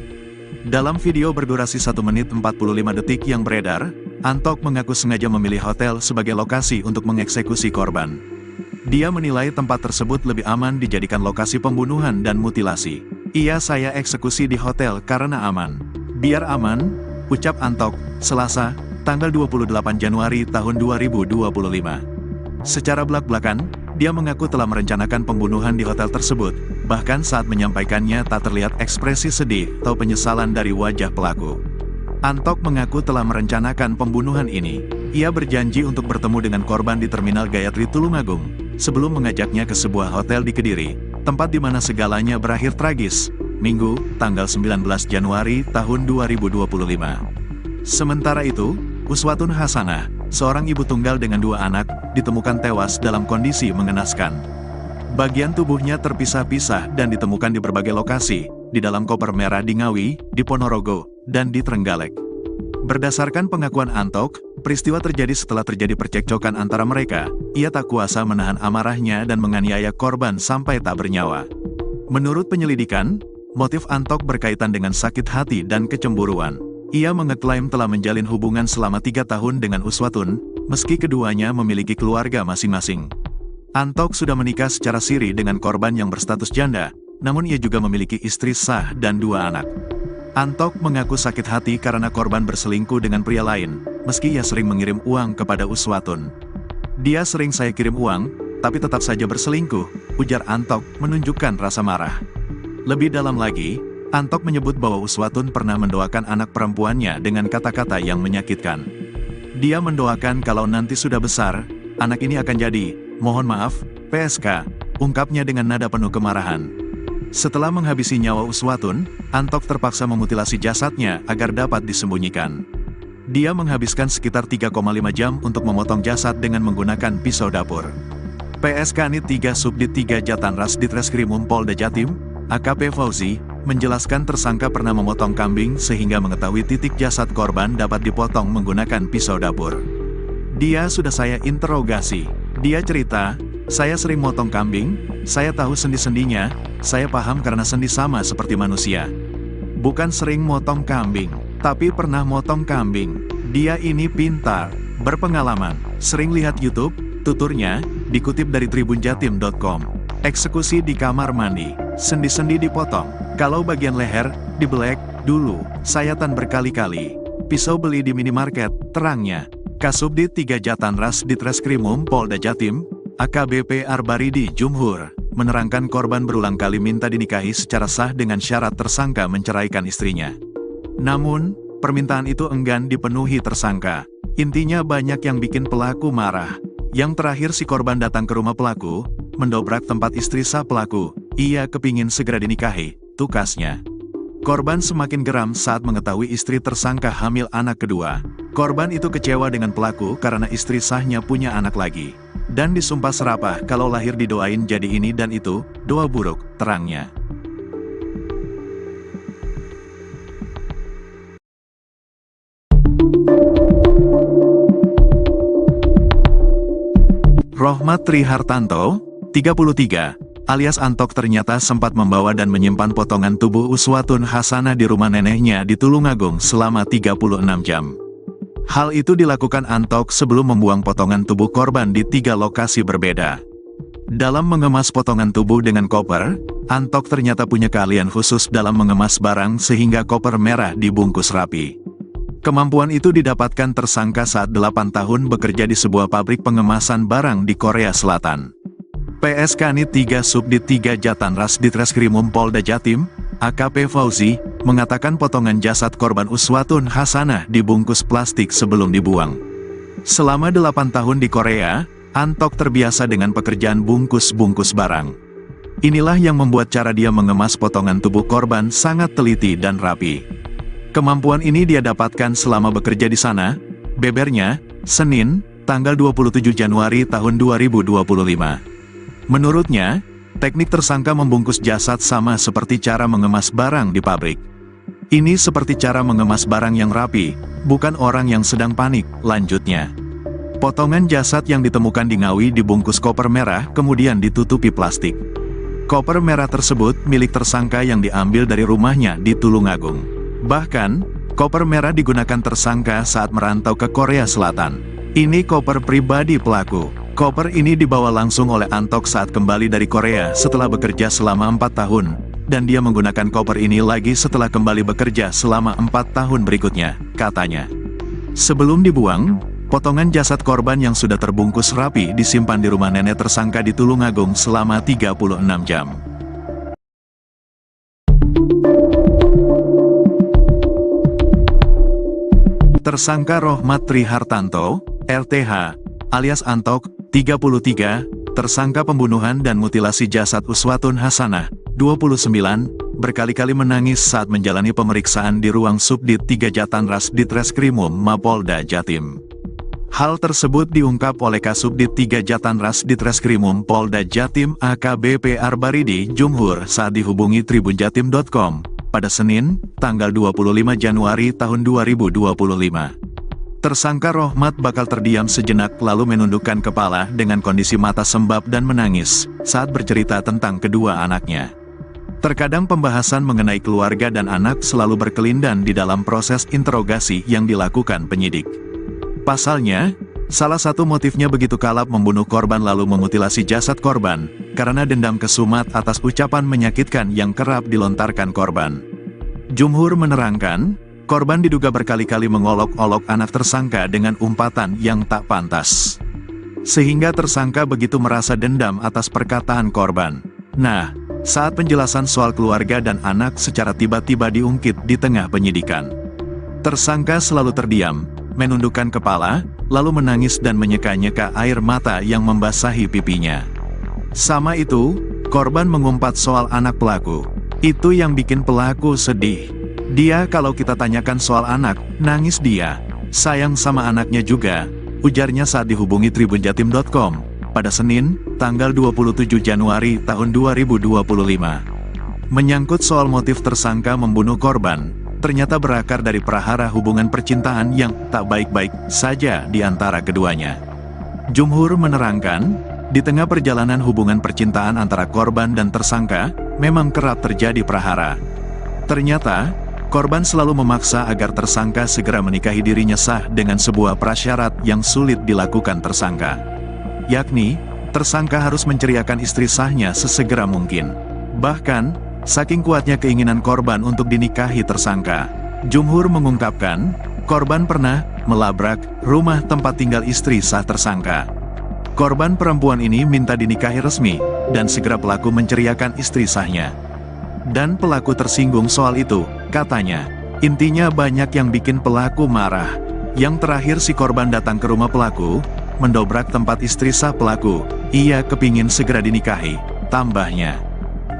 Dalam video berdurasi 1 menit 45 detik yang beredar, Antok mengaku sengaja memilih hotel sebagai lokasi untuk mengeksekusi korban. Dia menilai tempat tersebut lebih aman dijadikan lokasi pembunuhan dan mutilasi. Saya eksekusi di hotel karena aman. Biar aman, ucap Antok, Selasa, tanggal 28 Januari tahun 2025. Secara belak-belakan, dia mengaku telah merencanakan pembunuhan di hotel tersebut, bahkan saat menyampaikannya tak terlihat ekspresi sedih atau penyesalan dari wajah pelaku. Antok mengaku telah merencanakan pembunuhan ini. Ia berjanji untuk bertemu dengan korban di Terminal Gayatri Tulungagung, sebelum mengajaknya ke sebuah hotel di Kediri, tempat di mana segalanya berakhir tragis, Minggu, tanggal 19 Januari tahun 2025. Sementara itu, Uswatun Hasanah, seorang ibu tunggal dengan 2 anak, ditemukan tewas dalam kondisi mengenaskan. Bagian tubuhnya terpisah-pisah dan ditemukan di berbagai lokasi, di dalam koper merah di Ngawi, di Ponorogo, dan di Trenggalek. Berdasarkan pengakuan Antok, peristiwa terjadi setelah terjadi percekcokan antara mereka. Ia tak kuasa menahan amarahnya dan menganiaya korban sampai tak bernyawa. Menurut penyelidikan, motif Antok berkaitan dengan sakit hati dan kecemburuan. Ia mengeklaim telah menjalin hubungan selama 3 tahun dengan Uswatun, meski keduanya memiliki keluarga masing-masing. Antok sudah menikah secara siri dengan korban yang berstatus janda, namun ia juga memiliki istri sah dan 2 anak. Antok mengaku sakit hati karena korban berselingkuh dengan pria lain, meski ia sering mengirim uang kepada Uswatun. Dia sering saya kirim uang, tapi tetap saja berselingkuh, ujar Antok menunjukkan rasa marah. Lebih dalam lagi, Antok menyebut bahwa Uswatun pernah mendoakan anak perempuannya dengan kata-kata yang menyakitkan. Dia mendoakan kalau nanti sudah besar, anak ini akan jadi, mohon maaf, PSK, ungkapnya dengan nada penuh kemarahan. Setelah menghabisi nyawa Uswatun, Antok terpaksa memutilasi jasadnya agar dapat disembunyikan. Dia menghabiskan sekitar 3,5 jam untuk memotong jasad dengan menggunakan pisau dapur. PSK Nit 3 Subdit 3 Jatanras Ditreskrimum Polda Jatim, AKP Fauzi, menjelaskan tersangka pernah memotong kambing sehingga mengetahui titik jasad korban dapat dipotong menggunakan pisau dapur. Dia sudah saya interogasi. Dia cerita, saya sering motong kambing, saya tahu sendi-sendinya, saya paham karena sendi sama seperti manusia. Bukan sering motong kambing, tapi pernah motong kambing. Dia ini pintar, berpengalaman, sering lihat YouTube, tuturnya, dikutip dari tribunjatim.com. Eksekusi di kamar mandi, sendi-sendi dipotong, kalau bagian leher, dibelek, dulu, sayatan berkali-kali. Pisau beli di minimarket, terangnya. Kasubdit 3 Jatanras Ditreskrimum Polda Jatim, AKBP Arbaridi Jumhur, menerangkan korban berulang kali minta dinikahi secara sah dengan syarat tersangka menceraikan istrinya. Namun, permintaan itu enggan dipenuhi tersangka. Intinya banyak yang bikin pelaku marah. Yang terakhir si korban datang ke rumah pelaku, mendobrak tempat istri sah pelaku, ia kepingin segera dinikahi, tukasnya. Korban semakin geram saat mengetahui istri tersangka hamil anak kedua. Korban itu kecewa dengan pelaku karena istri sahnya punya anak lagi. Dan disumpah serapah kalau lahir didoain jadi ini dan itu, doa buruk, terangnya. Rohmat Trihartanto, 33, alias Antok ternyata sempat membawa dan menyimpan potongan tubuh Uswatun Hasanah di rumah neneknya di Tulungagung selama 36 jam. Hal itu dilakukan Antok sebelum membuang potongan tubuh korban di 3 lokasi berbeda. Dalam mengemas potongan tubuh dengan koper, Antok ternyata punya keahlian khusus dalam mengemas barang sehingga koper merah dibungkus rapi. Kemampuan itu didapatkan tersangka saat 8 tahun bekerja di sebuah pabrik pengemasan barang di Korea Selatan. PSK Nit 3 Subdit 3 Jatanras Ditreskrimum Polda Jatim, AKP Fauzi, mengatakan potongan jasad korban Uswatun Hasanah dibungkus plastik sebelum dibuang. Selama 8 tahun di Korea, Antok terbiasa dengan pekerjaan bungkus-bungkus barang. Inilah yang membuat cara dia mengemas potongan tubuh korban sangat teliti dan rapi. Kemampuan ini dia dapatkan selama bekerja di sana, bebernya, Senin, tanggal 27 Januari tahun 2025. Menurutnya, teknik tersangka membungkus jasad sama seperti cara mengemas barang di pabrik. Ini seperti cara mengemas barang yang rapi, bukan orang yang sedang panik, lanjutnya. Potongan jasad yang ditemukan di Ngawi dibungkus koper merah kemudian ditutupi plastik. Koper merah tersebut milik tersangka yang diambil dari rumahnya di Tulungagung. Bahkan, koper merah digunakan tersangka saat merantau ke Korea Selatan. Ini koper pribadi pelaku. Koper ini dibawa langsung oleh Antok saat kembali dari Korea setelah bekerja selama 4 tahun. Dan dia menggunakan koper ini lagi setelah kembali bekerja selama 4 tahun berikutnya, katanya. Sebelum dibuang, potongan jasad korban yang sudah terbungkus rapi disimpan di rumah nenek tersangka di Tulungagung selama 36 jam. Tersangka Rohmat Trihartanto, RTH, alias Antok, 33, tersangka pembunuhan dan mutilasi jasad Uswatun Hasanah, 29, berkali-kali menangis saat menjalani pemeriksaan di ruang Subdit 3 Jatanras Ditreskrimum Mapolda Jatim. Hal tersebut diungkap oleh Kasubdit 3 Jatanras Ditreskrimum Polda Jatim AKBP Arbaridi Jumhur saat dihubungi tribunjatim.com pada Senin, tanggal 25 Januari tahun 2025. Tersangka Rohmat bakal terdiam sejenak lalu menundukkan kepala dengan kondisi mata sembab dan menangis saat bercerita tentang kedua anaknya. Terkadang pembahasan mengenai keluarga dan anak selalu berkelindan di dalam proses interogasi yang dilakukan penyidik. Pasalnya, salah satu motifnya begitu kalap membunuh korban lalu memutilasi jasad korban, karena dendam kesumat atas ucapan menyakitkan yang kerap dilontarkan korban. Jumhur menerangkan, korban diduga berkali-kali mengolok-olok anak tersangka dengan umpatan yang tak pantas. Sehingga tersangka begitu merasa dendam atas perkataan korban. Nah, saat penjelasan soal keluarga dan anak secara tiba-tiba diungkit di tengah penyidikan. Tersangka selalu terdiam, menundukkan kepala, lalu menangis dan menyeka-nyeka air mata yang membasahi pipinya. Sama itu, korban mengumpat soal anak pelaku. Itu yang bikin pelaku sedih. Dia kalau kita tanyakan soal anak, nangis dia. Sayang sama anaknya juga, ujarnya saat dihubungi tribunjatim.com. Pada Senin, tanggal 27 Januari tahun 2025. Menyangkut soal motif tersangka membunuh korban, ternyata berakar dari prahara hubungan percintaan yang tak baik-baik saja di antara keduanya. Jumhur menerangkan, di tengah perjalanan hubungan percintaan antara korban dan tersangka, memang kerap terjadi prahara. Ternyata, korban selalu memaksa agar tersangka segera menikahi dirinya sah dengan sebuah prasyarat yang sulit dilakukan tersangka. Yakni, tersangka harus menceriakan istri sahnya sesegera mungkin. Bahkan, saking kuatnya keinginan korban untuk dinikahi tersangka, Jumhur mengungkapkan, korban pernah melabrak rumah tempat tinggal istri sah tersangka. Korban perempuan ini minta dinikahi resmi, dan segera pelaku menceriakan istri sahnya. Dan pelaku tersinggung soal itu, katanya. Intinya banyak yang bikin pelaku marah. Yang terakhir si korban datang ke rumah pelaku, mendobrak tempat istri sah pelaku. Ia kepingin segera dinikahi, tambahnya.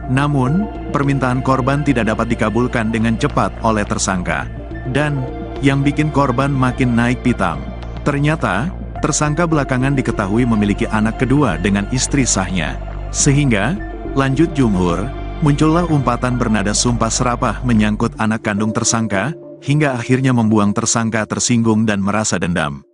Namun, permintaan korban tidak dapat dikabulkan dengan cepat oleh tersangka. Dan, yang bikin korban makin naik pitam. Ternyata, tersangka belakangan diketahui memiliki anak kedua dengan istri sahnya. Sehingga, lanjut Jumhur, muncullah umpatan bernada sumpah serapah menyangkut anak kandung tersangka, hingga akhirnya membuang tersangka tersinggung dan merasa dendam.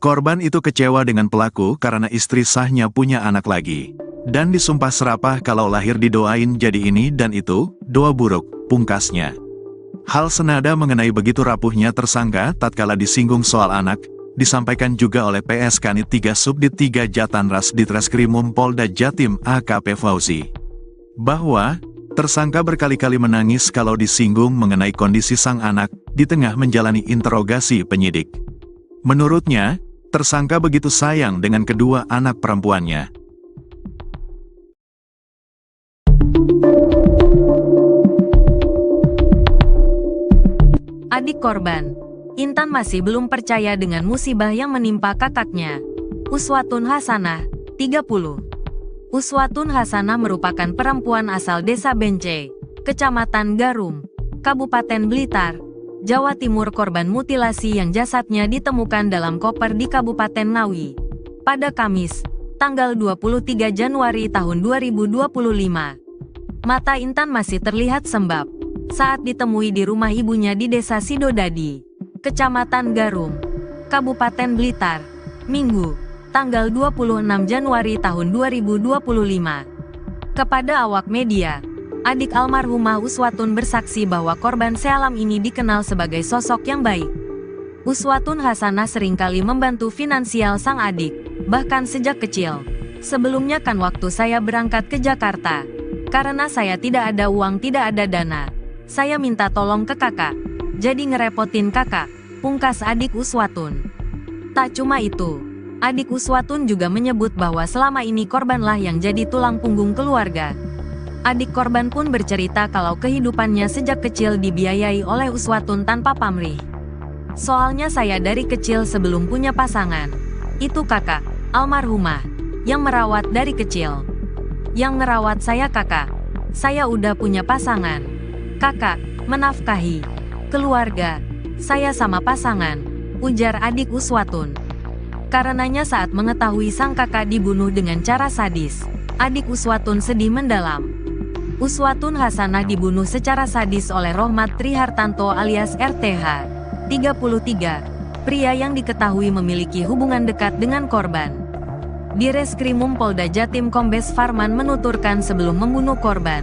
Korban itu kecewa dengan pelaku karena istri sahnya punya anak lagi. Dan disumpah serapah kalau lahir didoain jadi ini dan itu, doa buruk, pungkasnya. Hal senada mengenai begitu rapuhnya tersangka tatkala disinggung soal anak, disampaikan juga oleh PS Kanit 3 Subdit 3 Jatanras Ditreskrimum Polda Jatim AKP Fauzi. Bahwa, tersangka berkali-kali menangis kalau disinggung mengenai kondisi sang anak, di tengah menjalani interogasi penyidik. Menurutnya, tersangka begitu sayang dengan kedua anak perempuannya. Adik korban. Intan masih belum percaya dengan musibah yang menimpa kakaknya. Uswatun Hasanah, 30. Uswatun Hasanah merupakan perempuan asal Desa Bence, Kecamatan Garum, Kabupaten Blitar, Jawa Timur, korban mutilasi yang jasadnya ditemukan dalam koper di Kabupaten Ngawi pada Kamis, tanggal 23 Januari tahun 2025. Mata Intan masih terlihat sembab saat ditemui di rumah ibunya di Desa Sidodadi, Kecamatan Garum, Kabupaten Blitar, Minggu, tanggal 26 Januari tahun 2025. Kepada awak media, adik almarhumah Uswatun bersaksi bahwa korban sealam ini dikenal sebagai sosok yang baik. Uswatun Hasanah seringkali membantu finansial sang adik, bahkan sejak kecil. Sebelumnya kan waktu saya berangkat ke Jakarta, karena saya tidak ada uang, tidak ada dana, saya minta tolong ke kakak, jadi ngerepotin kakak, pungkas adik Uswatun. Tak cuma itu, adik Uswatun juga menyebut bahwa selama ini korbanlah yang jadi tulang punggung keluarga. Adik korban pun bercerita kalau kehidupannya sejak kecil dibiayai oleh Uswatun tanpa pamrih. Soalnya saya dari kecil sebelum punya pasangan, itu kakak, almarhumah, yang merawat dari kecil. Yang ngerawat saya kakak, saya udah punya pasangan. Kakak, menafkahi keluarga, saya sama pasangan, ujar adik Uswatun. Karenanya saat mengetahui sang kakak dibunuh dengan cara sadis, adik Uswatun sedih mendalam. Uswatun Hasanah dibunuh secara sadis oleh Rohmat Trihartanto alias RTH, 33, pria yang diketahui memiliki hubungan dekat dengan korban. Di Reskrimum Polda Jatim Kombes Farman menuturkan sebelum membunuh korban,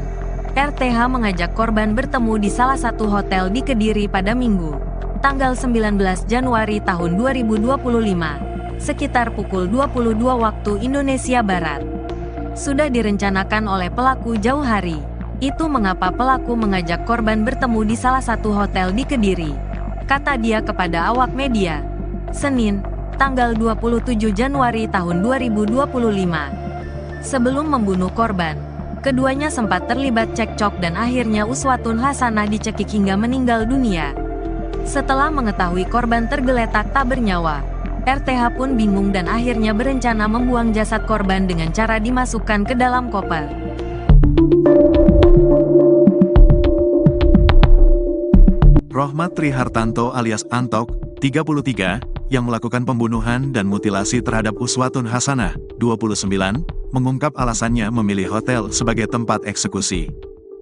RTH mengajak korban bertemu di salah satu hotel di Kediri pada Minggu, tanggal 19 Januari tahun 2025, sekitar pukul 22 waktu Indonesia Barat. Sudah direncanakan oleh pelaku jauh hari. Itu mengapa pelaku mengajak korban bertemu di salah satu hotel di Kediri, kata dia kepada awak media, Senin, tanggal 27 Januari tahun 2025. Sebelum membunuh korban, keduanya sempat terlibat cekcok dan akhirnya Uswatun Hasanah dicekik hingga meninggal dunia. Setelah mengetahui korban tergeletak tak bernyawa, RTH pun bingung dan akhirnya berencana membuang jasad korban dengan cara dimasukkan ke dalam koper. Rohmat Trihartanto alias Antok, 33, yang melakukan pembunuhan dan mutilasi terhadap Uswatun Hasanah, 29, mengungkap alasannya memilih hotel sebagai tempat eksekusi.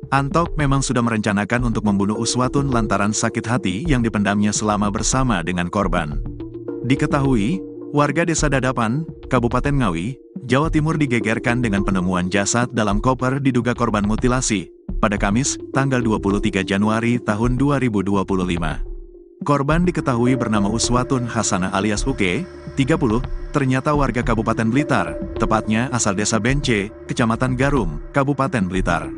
Antok memang sudah merencanakan untuk membunuh Uswatun lantaran sakit hati yang dipendamnya selama bersama dengan korban. Diketahui, warga Desa Dadapan, Kabupaten Ngawi, Jawa Timur digegerkan dengan penemuan jasad dalam koper diduga korban mutilasi, pada Kamis, tanggal 23 Januari tahun 2025. Korban diketahui bernama Uswatun Hasanah alias Uke, 30, ternyata warga Kabupaten Blitar, tepatnya asal Desa Bence, Kecamatan Garum, Kabupaten Blitar.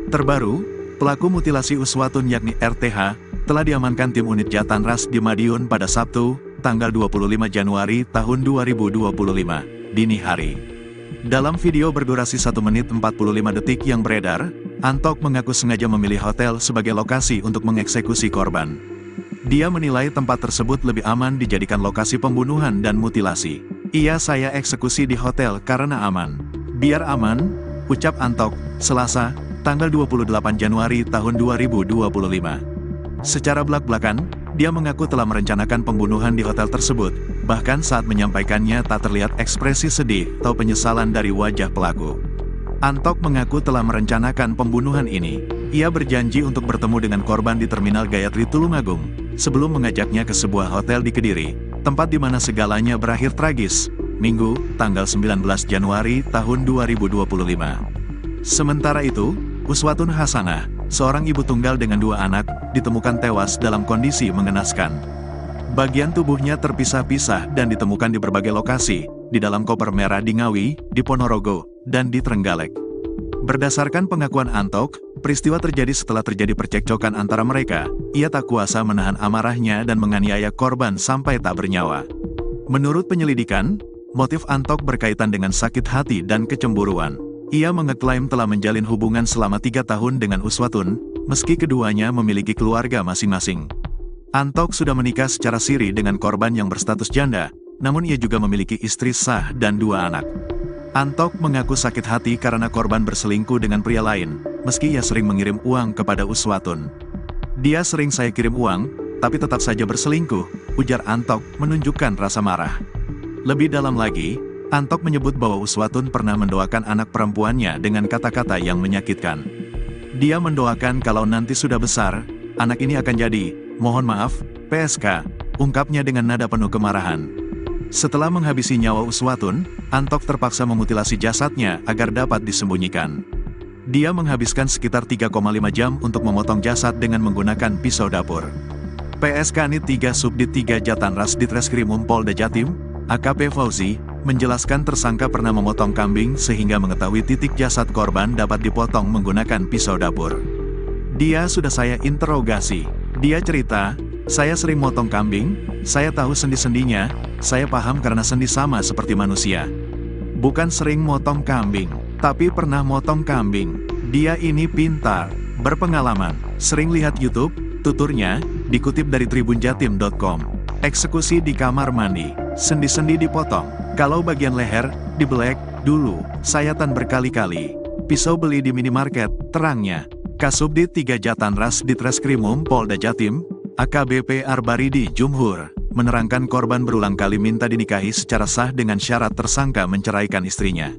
Terbaru, pelaku mutilasi Uswatun yakni RTH, telah diamankan tim unit Jatanras di Madiun pada Sabtu, tanggal 25 Januari tahun 2025, dini hari. Dalam video berdurasi 1 menit 45 detik yang beredar, Antok mengaku sengaja memilih hotel sebagai lokasi untuk mengeksekusi korban. Dia menilai tempat tersebut lebih aman dijadikan lokasi pembunuhan dan mutilasi. Saya eksekusi di hotel karena aman. Biar aman, ucap Antok, Selasa, tanggal 28 Januari tahun 2025. Secara belak-belakan, dia mengaku telah merencanakan pembunuhan di hotel tersebut, bahkan saat menyampaikannya tak terlihat ekspresi sedih atau penyesalan dari wajah pelaku. Antok mengaku telah merencanakan pembunuhan ini. Ia berjanji untuk bertemu dengan korban di Terminal Gayatri Tulungagung, sebelum mengajaknya ke sebuah hotel di Kediri, tempat di mana segalanya berakhir tragis, Minggu, tanggal 19 Januari tahun 2025. Sementara itu, Uswatun Hasanah, seorang ibu tunggal dengan 2 anak, ditemukan tewas dalam kondisi mengenaskan. Bagian tubuhnya terpisah-pisah dan ditemukan di berbagai lokasi, di dalam koper merah di Ngawi, di Ponorogo, dan di Trenggalek. Berdasarkan pengakuan Antok, peristiwa terjadi setelah terjadi percekcokan antara mereka. Ia tak kuasa menahan amarahnya dan menganiaya korban sampai tak bernyawa. Menurut penyelidikan, motif Antok berkaitan dengan sakit hati dan kecemburuan. Ia mengeklaim telah menjalin hubungan selama 3 tahun dengan Uswatun, meski keduanya memiliki keluarga masing-masing. Antok sudah menikah secara siri dengan korban yang berstatus janda, namun ia juga memiliki istri sah dan 2 anak. Antok mengaku sakit hati karena korban berselingkuh dengan pria lain, meski ia sering mengirim uang kepada Uswatun. Dia sering saya kirim uang, tapi tetap saja berselingkuh, ujar Antok menunjukkan rasa marah. Lebih dalam lagi, Antok menyebut bahwa Uswatun pernah mendoakan anak perempuannya dengan kata-kata yang menyakitkan. Dia mendoakan kalau nanti sudah besar, anak ini akan jadi, mohon maaf, PSK, ungkapnya dengan nada penuh kemarahan. Setelah menghabisi nyawa Uswatun, Antok terpaksa memutilasi jasadnya agar dapat disembunyikan. Dia menghabiskan sekitar 3,5 jam untuk memotong jasad dengan menggunakan pisau dapur. PSK Nit 3 Subdit 3 Jatanras Ditreskrimum Polda Jatim, AKP Fauzi, menjelaskan tersangka pernah memotong kambing sehingga mengetahui titik jasad korban dapat dipotong menggunakan pisau dapur. Dia sudah saya interogasi. Dia cerita, saya sering motong kambing, saya tahu sendi-sendinya, saya paham karena sendi sama seperti manusia. Bukan sering motong kambing, tapi pernah motong kambing. Dia ini pintar, berpengalaman, sering lihat YouTube, tuturnya, dikutip dari tribunjatim.com. Eksekusi di kamar mandi, sendi-sendi dipotong. Kalau bagian leher, dibelek, dulu, sayatan berkali-kali. Pisau beli di minimarket, terangnya. Kasubdit 3 Jatanras Ditreskrimum Polda Jatim, AKBP Arbaridi Jumhur, menerangkan korban berulang kali minta dinikahi secara sah dengan syarat tersangka menceraikan istrinya.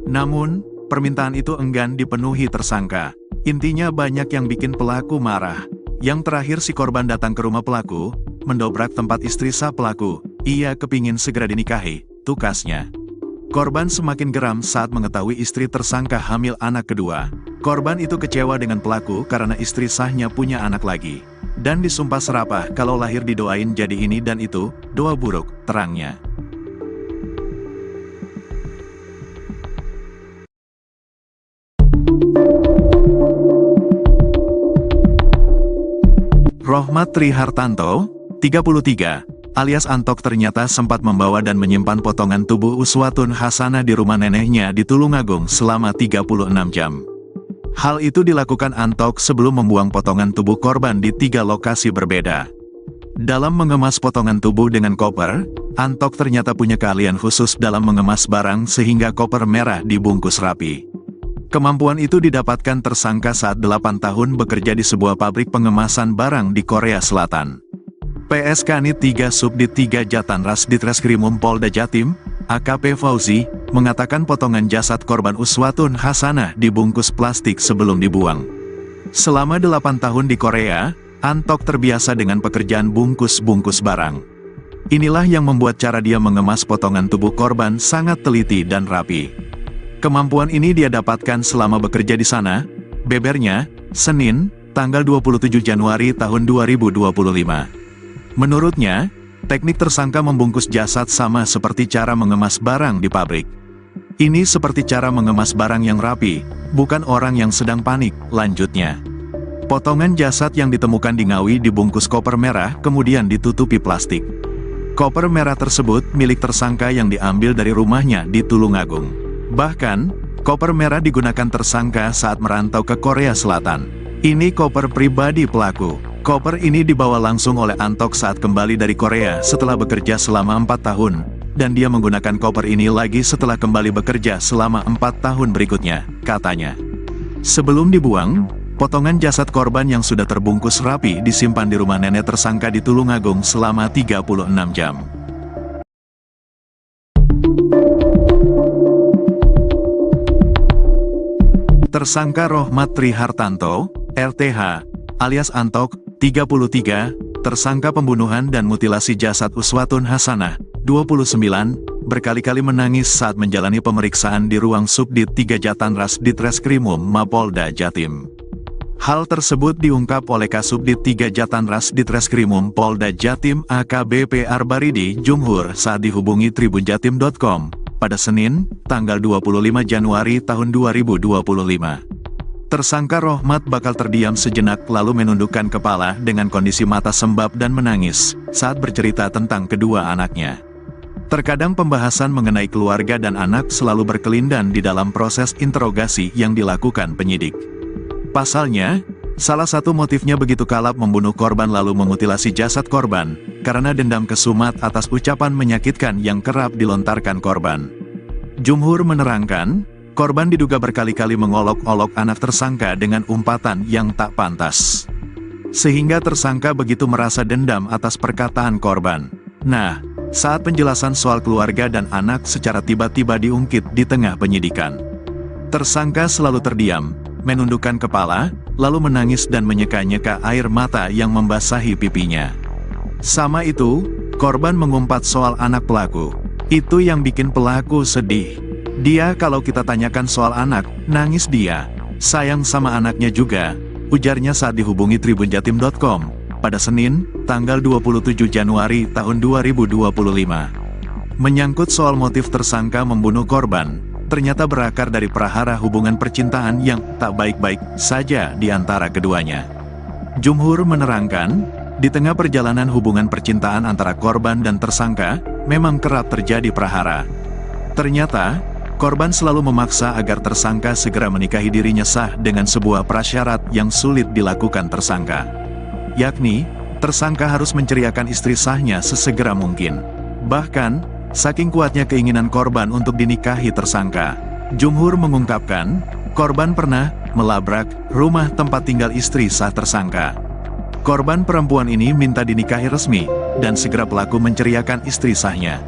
Namun, permintaan itu enggan dipenuhi tersangka. Intinya banyak yang bikin pelaku marah. Yang terakhir si korban datang ke rumah pelaku, mendobrak tempat istri sah pelaku, ia kepingin segera dinikahi, tukasnya. Korban semakin geram saat mengetahui istri tersangka hamil anak kedua. Korban itu kecewa dengan pelaku karena istri sahnya punya anak lagi. Dan disumpah serapah kalau lahir didoain jadi ini dan itu, doa buruk, terangnya. Rohmat Trihartanto, 33, alias Antok ternyata sempat membawa dan menyimpan potongan tubuh Uswatun Hasanah di rumah neneknya di Tulungagung selama 36 jam. Hal itu dilakukan Antok sebelum membuang potongan tubuh korban di 3 lokasi berbeda. Dalam mengemas potongan tubuh dengan koper, Antok ternyata punya keahlian khusus dalam mengemas barang sehingga koper merah dibungkus rapi. Kemampuan itu didapatkan tersangka saat 8 tahun bekerja di sebuah pabrik pengemasan barang di Korea Selatan. PSK Nit 3 Subdit 3 Jatanras Ditreskrimum Polda Jatim, AKP Fauzi, mengatakan potongan jasad korban Uswatun Hasanah dibungkus plastik sebelum dibuang. Selama 8 tahun di Korea, Antok terbiasa dengan pekerjaan bungkus-bungkus barang. Inilah yang membuat cara dia mengemas potongan tubuh korban sangat teliti dan rapi. Kemampuan ini dia dapatkan selama bekerja di sana, bebernya, Senin, tanggal 27 Januari tahun 2025. Menurutnya, teknik tersangka membungkus jasad sama seperti cara mengemas barang di pabrik. Ini seperti cara mengemas barang yang rapi, bukan orang yang sedang panik, lanjutnya. Potongan jasad yang ditemukan di Ngawi dibungkus koper merah kemudian ditutupi plastik. Koper merah tersebut milik tersangka yang diambil dari rumahnya di Tulungagung. Bahkan, koper merah digunakan tersangka saat merantau ke Korea Selatan. Ini koper pribadi pelaku. Koper ini dibawa langsung oleh Antok saat kembali dari Korea setelah bekerja selama 4 tahun, dan dia menggunakan koper ini lagi setelah kembali bekerja selama 4 tahun berikutnya, katanya. Sebelum dibuang, potongan jasad korban yang sudah terbungkus rapi disimpan di rumah nenek tersangka di Tulungagung selama 36 jam. Tersangka Rohmat Trihartanto, RTH, alias Antok, 33, tersangka pembunuhan dan mutilasi jasad Uswatun Hasanah, 29, berkali-kali menangis saat menjalani pemeriksaan di ruang Subdit 3 Jatanras Ditreskrimum Mapolda Jatim. Hal tersebut diungkap oleh Kasubdit 3 Jatanras Ditreskrimum Polda Jatim AKBP Arbaridi Jumhur saat dihubungi tribunjatim.com. Pada Senin, tanggal 25 Januari tahun 2025. Tersangka Rohmat bakal terdiam sejenak lalu menundukkan kepala dengan kondisi mata sembab dan menangis saat bercerita tentang kedua anaknya. Terkadang pembahasan mengenai keluarga dan anak selalu berkelindan di dalam proses interogasi yang dilakukan penyidik. Pasalnya, Salah satu motifnya begitu kalap membunuh korban lalu memutilasi jasad korban, karena dendam kesumat atas ucapan menyakitkan yang kerap dilontarkan korban. Jumhur menerangkan, korban diduga berkali-kali mengolok-olok anak tersangka dengan umpatan yang tak pantas. Sehingga tersangka begitu merasa dendam atas perkataan korban. Nah, saat penjelasan soal keluarga dan anak secara tiba-tiba diungkit di tengah penyidikan, tersangka selalu terdiam, menundukkan kepala, lalu menangis dan menyeka-nyeka air mata yang membasahi pipinya. Sama itu, korban mengumpat soal anak pelaku. Itu yang bikin pelaku sedih. Dia kalau kita tanyakan soal anak, nangis dia. Sayang sama anaknya juga, ujarnya saat dihubungi tribunjatim.com, pada Senin, tanggal 27 Januari tahun 2025. Menyangkut soal motif tersangka membunuh korban, ternyata berakar dari prahara hubungan percintaan yang tak baik-baik saja di antara keduanya. Jumhur menerangkan, di tengah perjalanan hubungan percintaan antara korban dan tersangka, memang kerap terjadi prahara. Ternyata, korban selalu memaksa agar tersangka segera menikahi dirinya sah dengan sebuah prasyarat yang sulit dilakukan tersangka. Yakni, tersangka harus menceriakan istri sahnya sesegera mungkin. Bahkan, saking kuatnya keinginan korban untuk dinikahi tersangka, Jumhur mengungkapkan, korban pernah melabrak rumah tempat tinggal istri sah tersangka. Korban perempuan ini minta dinikahi resmi, dan segera pelaku menceriakan istri sahnya.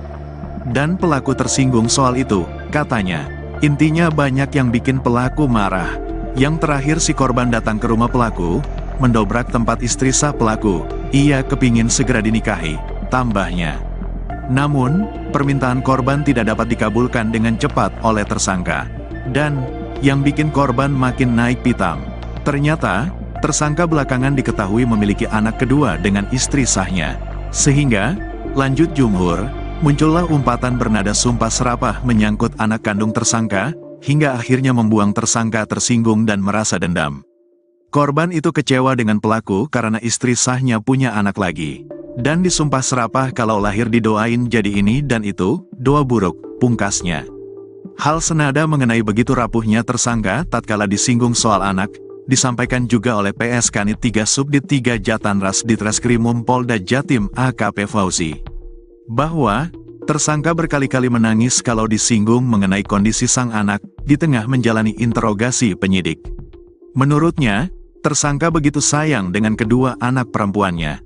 Dan pelaku tersinggung soal itu, katanya. Intinya banyak yang bikin pelaku marah. Yang terakhir si korban datang ke rumah pelaku, mendobrak tempat istri sah pelaku. Ia kepingin segera dinikahi, tambahnya. Namun, permintaan korban tidak dapat dikabulkan dengan cepat oleh tersangka. Dan, yang bikin korban makin naik pitam, ternyata, tersangka belakangan diketahui memiliki anak kedua dengan istri sahnya. Sehingga, lanjut Jumhur, muncullah umpatan bernada sumpah serapah menyangkut anak kandung tersangka, hingga akhirnya membuang tersangka tersinggung dan merasa dendam. Korban itu kecewa dengan pelaku karena istri sahnya punya anak lagi. Dan disumpah serapah kalau lahir didoain jadi ini dan itu, doa buruk, pungkasnya. Hal senada mengenai begitu rapuhnya tersangka tatkala disinggung soal anak, disampaikan juga oleh PS Kanit 3 Subdit 3 Jatanras Ditreskrimum Polda Jatim AKP Fauzi. Bahwa, tersangka berkali-kali menangis kalau disinggung mengenai kondisi sang anak, di tengah menjalani interogasi penyidik. Menurutnya, tersangka begitu sayang dengan kedua anak perempuannya.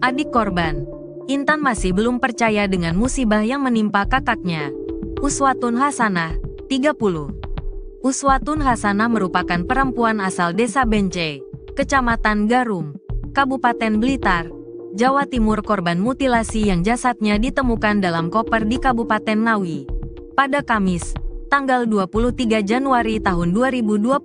Adik korban, Intan masih belum percaya dengan musibah yang menimpa kakaknya. Uswatun Hasanah, 30. Uswatun Hasanah merupakan perempuan asal Desa Bence, Kecamatan Garum, Kabupaten Blitar, Jawa Timur, korban mutilasi yang jasadnya ditemukan dalam koper di Kabupaten Ngawi pada Kamis, tanggal 23 Januari tahun 2025.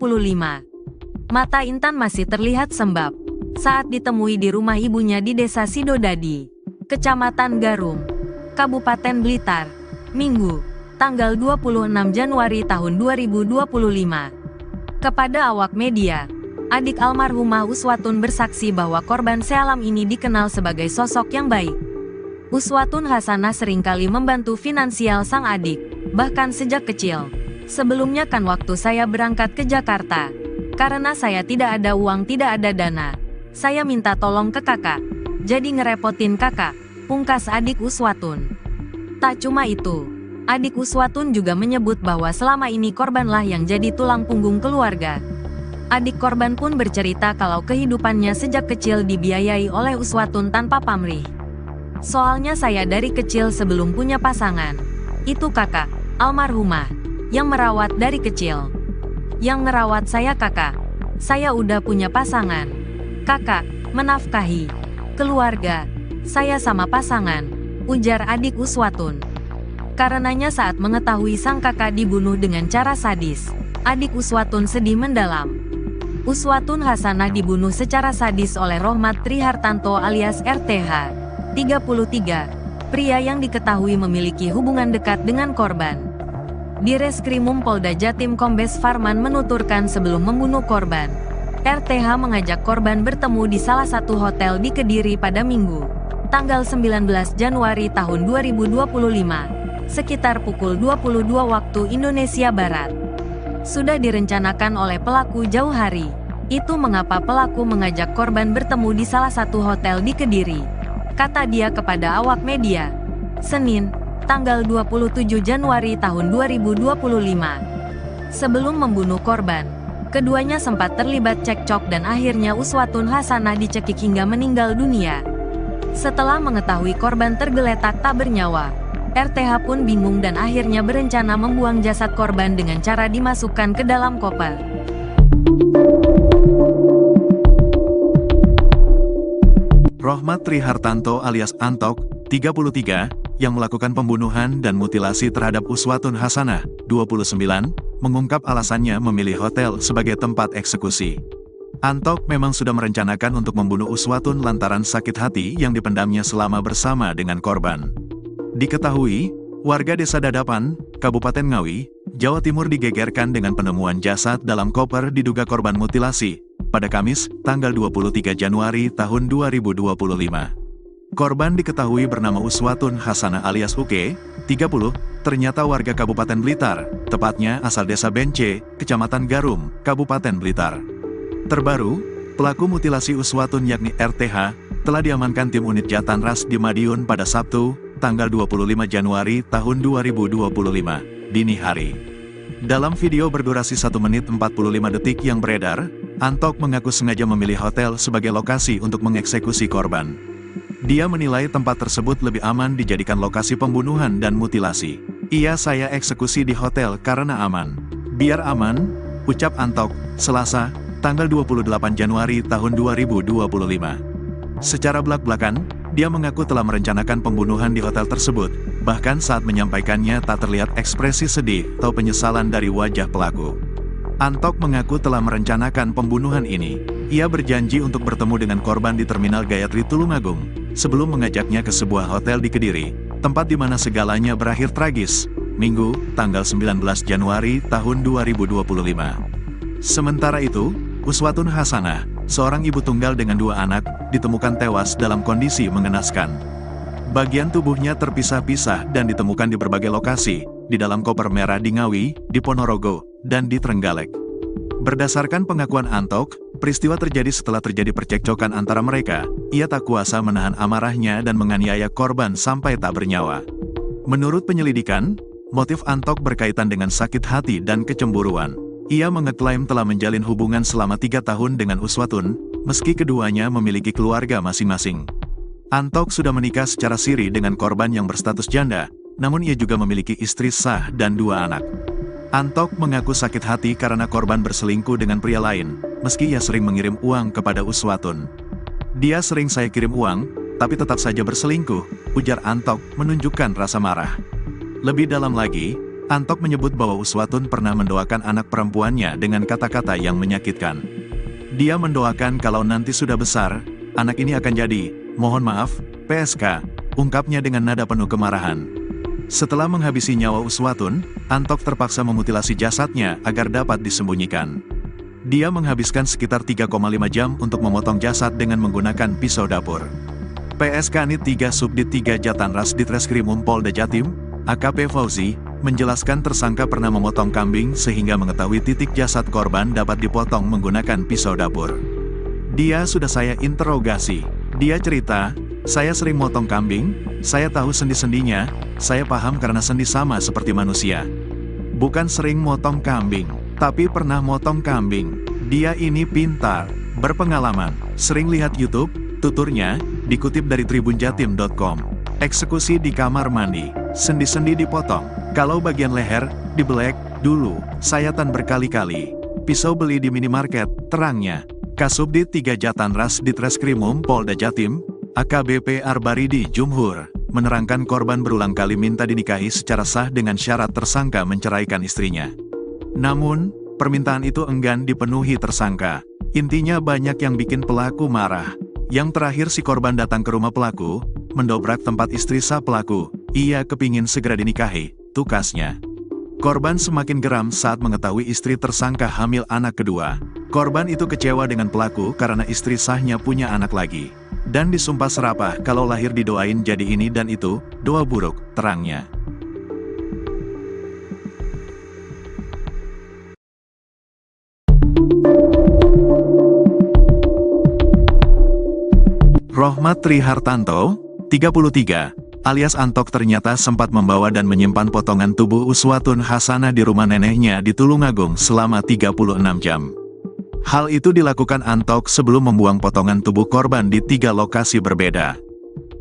Mata Intan masih terlihat sembab saat ditemui di rumah ibunya di Desa Sidodadi, Kecamatan Garum, Kabupaten Blitar, Minggu, tanggal 26 Januari tahun 2025. Kepada awak media, adik almarhumah Uswatun bersaksi bahwa korban sealam ini dikenal sebagai sosok yang baik. Uswatun Hasanah seringkali membantu finansial sang adik, bahkan sejak kecil. Sebelumnya kan waktu saya berangkat ke Jakarta, karena saya tidak ada uang, tidak ada dana, saya minta tolong ke kakak. Jadi ngerepotin kakak, pungkas adik Uswatun. Tak cuma itu, adik Uswatun juga menyebut bahwa selama ini korbanlah yang jadi tulang punggung keluarga. Adik korban pun bercerita kalau kehidupannya sejak kecil dibiayai oleh Uswatun tanpa pamrih. Soalnya saya dari kecil sebelum punya pasangan, itu kakak, almarhumah, yang merawat dari kecil. Yang ngerawat saya kakak, saya udah punya pasangan. Kakak, menafkahi keluarga, saya sama pasangan, ujar adik Uswatun. Karenanya saat mengetahui sang kakak dibunuh dengan cara sadis, adik Uswatun sedih mendalam. Uswatun Hasanah dibunuh secara sadis oleh Rohmat Trihartanto alias RTH, 33, pria yang diketahui memiliki hubungan dekat dengan korban. Di Reskrimum Polda Jatim Kombes Farman menuturkan sebelum membunuh korban, RTH mengajak korban bertemu di salah satu hotel di Kediri pada Minggu, tanggal 19 Januari tahun 2025. sekitar pukul 22 waktu Indonesia Barat. Sudah direncanakan oleh pelaku jauh hari. Itu mengapa pelaku mengajak korban bertemu di salah satu hotel di Kediri, kata dia kepada awak media. Senin, tanggal 27 Januari tahun 2025. Sebelum membunuh korban, keduanya sempat terlibat cekcok dan akhirnya Uswatun Hasanah dicekik hingga meninggal dunia. Setelah mengetahui korban tergeletak tak bernyawa, RTH pun bingung dan akhirnya berencana membuang jasad korban dengan cara dimasukkan ke dalam koper. Rohmat Trihartanto alias Antok, 33, yang melakukan pembunuhan dan mutilasi terhadap Uswatun Hasanah, 29, mengungkap alasannya memilih hotel sebagai tempat eksekusi. Antok memang sudah merencanakan untuk membunuh Uswatun lantaran sakit hati yang dipendamnya selama bersama dengan korban. Diketahui, warga Desa Dadapan, Kabupaten Ngawi, Jawa Timur digegerkan dengan penemuan jasad dalam koper diduga korban mutilasi pada Kamis, tanggal 23 Januari tahun 2025. Korban diketahui bernama Uswatun Hasanah alias Uke, 30, ternyata warga Kabupaten Blitar, tepatnya asal Desa Bence, Kecamatan Garum, Kabupaten Blitar. Terbaru, pelaku mutilasi Uswatun yakni RTH, telah diamankan tim unit Jatanras di Madiun pada Sabtu, tanggal 25 Januari tahun 2025, dini hari. Dalam video berdurasi 1 menit 45 detik yang beredar, Antok mengaku sengaja memilih hotel sebagai lokasi untuk mengeksekusi korban. Dia menilai tempat tersebut lebih aman dijadikan lokasi pembunuhan dan mutilasi. Saya eksekusi di hotel karena aman. Biar aman, ucap Antok, Selasa, tanggal 28 Januari tahun 2025. Secara belak-belakan, dia mengaku telah merencanakan pembunuhan di hotel tersebut, bahkan saat menyampaikannya tak terlihat ekspresi sedih atau penyesalan dari wajah pelaku. Antok mengaku telah merencanakan pembunuhan ini. Ia berjanji untuk bertemu dengan korban di Terminal Gayatri Tulungagung, sebelum mengajaknya ke sebuah hotel di Kediri, tempat di mana segalanya berakhir tragis, Minggu, tanggal 19 Januari tahun 2025. Sementara itu, Uswatun Hasanah, seorang ibu tunggal dengan 2 anak, ditemukan tewas dalam kondisi mengenaskan. Bagian tubuhnya terpisah-pisah dan ditemukan di berbagai lokasi, di dalam koper merah di Ngawi, di Ponorogo, dan di Trenggalek. Berdasarkan pengakuan Antok, peristiwa terjadi setelah terjadi percekcokan antara mereka. Ia tak kuasa menahan amarahnya dan menganiaya korban sampai tak bernyawa. Menurut penyelidikan, motif Antok berkaitan dengan sakit hati dan kecemburuan. Ia mengeklaim telah menjalin hubungan selama 3 tahun dengan Uswatun, meski keduanya memiliki keluarga masing-masing. Antok sudah menikah secara siri dengan korban yang berstatus janda, namun ia juga memiliki istri sah dan 2 anak. Antok mengaku sakit hati karena korban berselingkuh dengan pria lain, meski ia sering mengirim uang kepada Uswatun. Dia sering saya kirim uang, tapi tetap saja berselingkuh, ujar Antok menunjukkan rasa marah. Lebih dalam lagi, Antok menyebut bahwa Uswatun pernah mendoakan anak perempuannya dengan kata-kata yang menyakitkan. Dia mendoakan kalau nanti sudah besar, anak ini akan jadi, mohon maaf, PSK, ungkapnya dengan nada penuh kemarahan. Setelah menghabisi nyawa Uswatun, Antok terpaksa memutilasi jasadnya agar dapat disembunyikan. Dia menghabiskan sekitar 3,5 jam untuk memotong jasad dengan menggunakan pisau dapur. PSK Nit 3 Subdit 3 Jatanras Ditreskrimum Polda Jatim, AKP Fauzi, menjelaskan tersangka pernah memotong kambing sehingga mengetahui titik jasad korban dapat dipotong menggunakan pisau dapur. Dia sudah saya interogasi. Dia cerita, saya sering motong kambing, saya tahu sendi-sendinya, saya paham karena sendi sama seperti manusia. Bukan sering motong kambing, tapi pernah motong kambing. Dia ini pintar, berpengalaman, sering lihat YouTube, tuturnya, dikutip dari tribunjatim.com. Eksekusi di kamar mandi, sendi-sendi dipotong, kalau bagian leher, dibelek, dulu, sayatan berkali-kali. Pisau beli di minimarket, terangnya. Kasubdit 3 Jatanras Ditreskrimum Polda Jatim, AKBP Arbaridi Jumhur, menerangkan korban berulang kali minta dinikahi secara sah dengan syarat tersangka menceraikan istrinya. Namun, permintaan itu enggan dipenuhi tersangka. Intinya banyak yang bikin pelaku marah. Yang terakhir si korban datang ke rumah pelaku, mendobrak tempat istri sah pelaku, ia kepingin segera dinikahi, tukasnya. Korban semakin geram saat mengetahui istri tersangka hamil anak kedua. Korban itu kecewa dengan pelaku karena istri sahnya punya anak lagi. Dan disumpah serapah kalau lahir didoain jadi ini dan itu, doa buruk, terangnya. Rohmat Trihartanto, 33, alias Antok ternyata sempat membawa dan menyimpan potongan tubuh Uswatun Hasanah di rumah neneknya di Tulungagung selama 36 jam. Hal itu dilakukan Antok sebelum membuang potongan tubuh korban di 3 lokasi berbeda.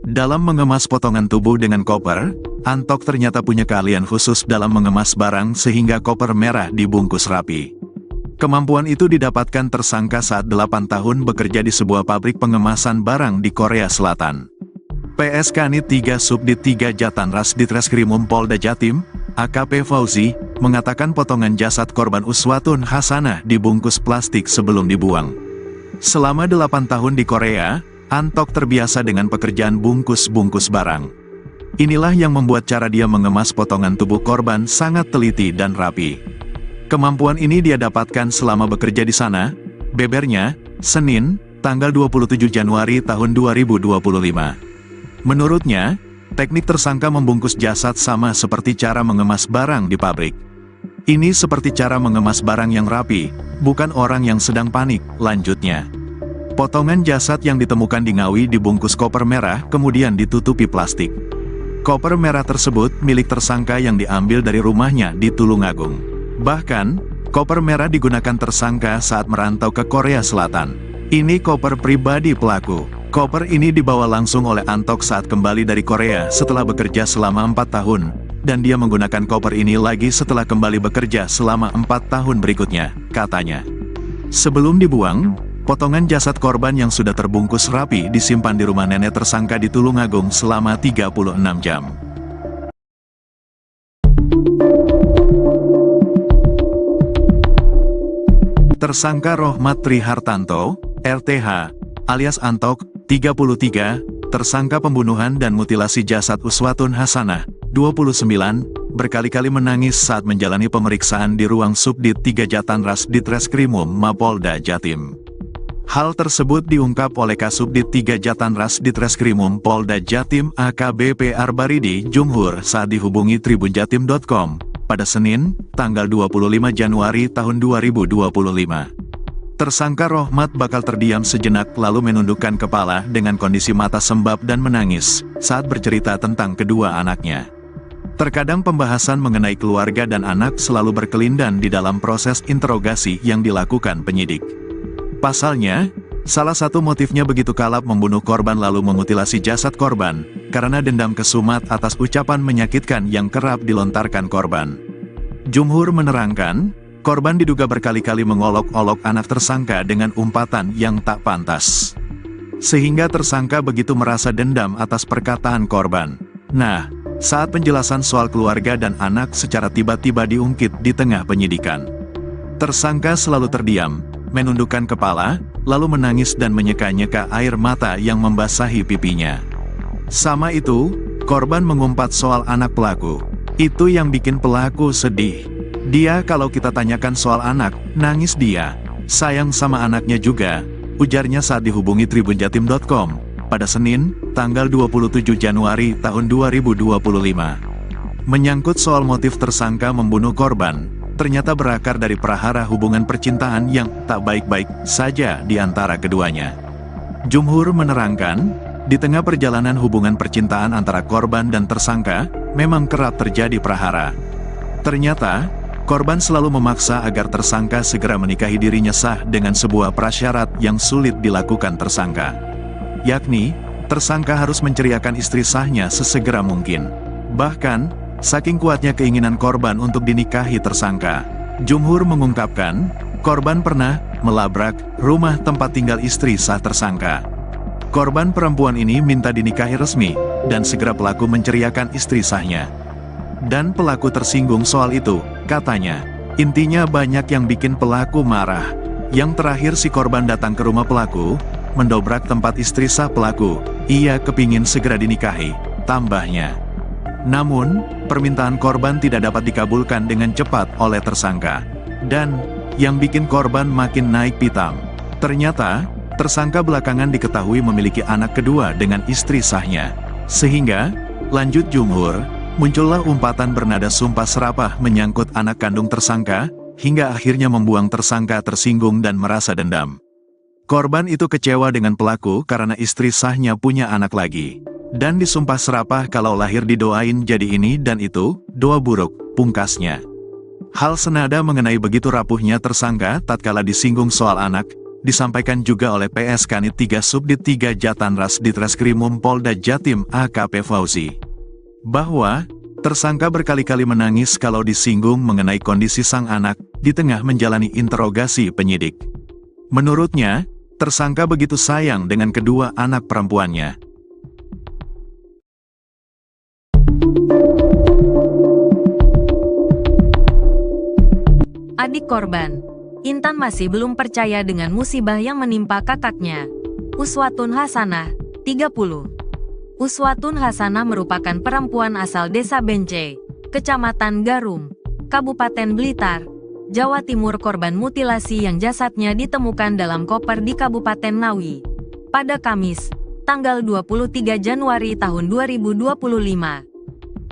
Dalam mengemas potongan tubuh dengan koper, Antok ternyata punya keahlian khusus dalam mengemas barang sehingga koper merah dibungkus rapi. Kemampuan itu didapatkan tersangka saat 8 tahun bekerja di sebuah pabrik pengemasan barang di Korea Selatan. PSK Nit 3 Subdit 3 Jatanras Ditreskrimum Polda Jatim, AKP Fauzi, mengatakan potongan jasad korban Uswatun Hasanah dibungkus plastik sebelum dibuang. Selama 8 tahun di Korea, Antok terbiasa dengan pekerjaan bungkus-bungkus barang. Inilah yang membuat cara dia mengemas potongan tubuh korban sangat teliti dan rapi. Kemampuan ini dia dapatkan selama bekerja di sana, bebernya, Senin, tanggal 27 Januari tahun 2025. Menurutnya, teknik tersangka membungkus jasad sama seperti cara mengemas barang di pabrik. Ini seperti cara mengemas barang yang rapi, bukan orang yang sedang panik, lanjutnya. Potongan jasad yang ditemukan di Ngawi dibungkus koper merah kemudian ditutupi plastik. Koper merah tersebut milik tersangka yang diambil dari rumahnya di Tulungagung. Bahkan, koper merah digunakan tersangka saat merantau ke Korea Selatan. Ini koper pribadi pelaku. Koper ini dibawa langsung oleh Antok saat kembali dari Korea setelah bekerja selama 4 tahun, dan dia menggunakan koper ini lagi setelah kembali bekerja selama 4 tahun berikutnya, katanya. Sebelum dibuang, potongan jasad korban yang sudah terbungkus rapi disimpan di rumah nenek tersangka di Tulungagung selama 36 jam. Tersangka Rohmat Trihartanto, RTH, alias Antok, 33, tersangka pembunuhan dan mutilasi jasad Uswatun Hasanah, 29, berkali-kali menangis saat menjalani pemeriksaan di ruang Subdit 3 Jatanras Ditreskrimum Mapolda Jatim. Hal tersebut diungkap oleh Kasubdit 3 Jatanras Ditreskrimum Polda Jatim AKBP Arbaridi Jumhur saat dihubungi tribunjatim.com pada Senin, tanggal 25 Januari tahun 2025. Tersangka Rohmat bakal terdiam sejenak lalu menundukkan kepala dengan kondisi mata sembab dan menangis saat bercerita tentang kedua anaknya. Terkadang pembahasan mengenai keluarga dan anak selalu berkelindan di dalam proses interogasi yang dilakukan penyidik. Pasalnya, salah satu motifnya begitu kalap membunuh korban lalu memutilasi jasad korban, karena dendam kesumat atas ucapan menyakitkan yang kerap dilontarkan korban. Jumhur menerangkan, korban diduga berkali-kali mengolok-olok anak tersangka dengan umpatan yang tak pantas. Sehingga tersangka begitu merasa dendam atas perkataan korban. Nah, saat penjelasan soal keluarga dan anak secara tiba-tiba diungkit di tengah penyidikan. Tersangka selalu terdiam, menundukkan kepala, lalu menangis dan menyeka-nyeka air mata yang membasahi pipinya. Sama itu, korban mengumpat soal anak pelaku. Itu yang bikin pelaku sedih. Dia kalau kita tanyakan soal anak, nangis dia. Sayang sama anaknya juga, ujarnya saat dihubungi tribunjatim.com pada Senin, tanggal 27 Januari tahun 2025. Menyangkut soal motif tersangka membunuh korban, ternyata berakar dari prahara hubungan percintaan yang tak baik-baik saja di antara keduanya. Jumhur menerangkan, di tengah perjalanan hubungan percintaan antara korban dan tersangka, memang kerap terjadi prahara. Ternyata, korban selalu memaksa agar tersangka segera menikahi dirinya sah dengan sebuah prasyarat yang sulit dilakukan tersangka. Yakni, tersangka harus menceriakan istri sahnya sesegera mungkin. Bahkan, saking kuatnya keinginan korban untuk dinikahi tersangka. Jumhur mengungkapkan, korban pernah melabrak rumah tempat tinggal istri sah tersangka. Korban perempuan ini minta dinikahi resmi, dan segera pelaku menceriakan istri sahnya. Dan pelaku tersinggung soal itu, katanya. Intinya banyak yang bikin pelaku marah. Yang terakhir si korban datang ke rumah pelaku, mendobrak tempat istri sah pelaku. Ia kepingin segera dinikahi, tambahnya. Namun, permintaan korban tidak dapat dikabulkan dengan cepat oleh tersangka. Dan, yang bikin korban makin naik pitam. Ternyata, tersangka belakangan diketahui memiliki anak kedua dengan istri sahnya. Sehingga, lanjut Jumhur, muncullah umpatan bernada sumpah serapah menyangkut anak kandung tersangka, hingga akhirnya membuang tersangka tersinggung dan merasa dendam. Korban itu kecewa dengan pelaku karena istri sahnya punya anak lagi. Dan disumpah serapah kalau lahir didoain jadi ini dan itu, doa buruk, pungkasnya. Hal senada mengenai begitu rapuhnya tersangka tatkala disinggung soal anak, disampaikan juga oleh PS Kanit 3 Subdit 3 Jatanras Ditreskrimum Polda Jatim AKP Fauzi. Bahwa, tersangka berkali-kali menangis kalau disinggung mengenai kondisi sang anak, di tengah menjalani interogasi penyidik. Menurutnya, tersangka begitu sayang dengan kedua anak perempuannya. Adik korban, Intan masih belum percaya dengan musibah yang menimpa kakaknya. Uswatun Hasanah, 30. Uswatun Hasanah merupakan perempuan asal Desa Bence, Kecamatan Garum, Kabupaten Blitar, Jawa Timur, korban mutilasi yang jasadnya ditemukan dalam koper di Kabupaten Ngawi pada Kamis, tanggal 23 Januari tahun 2025.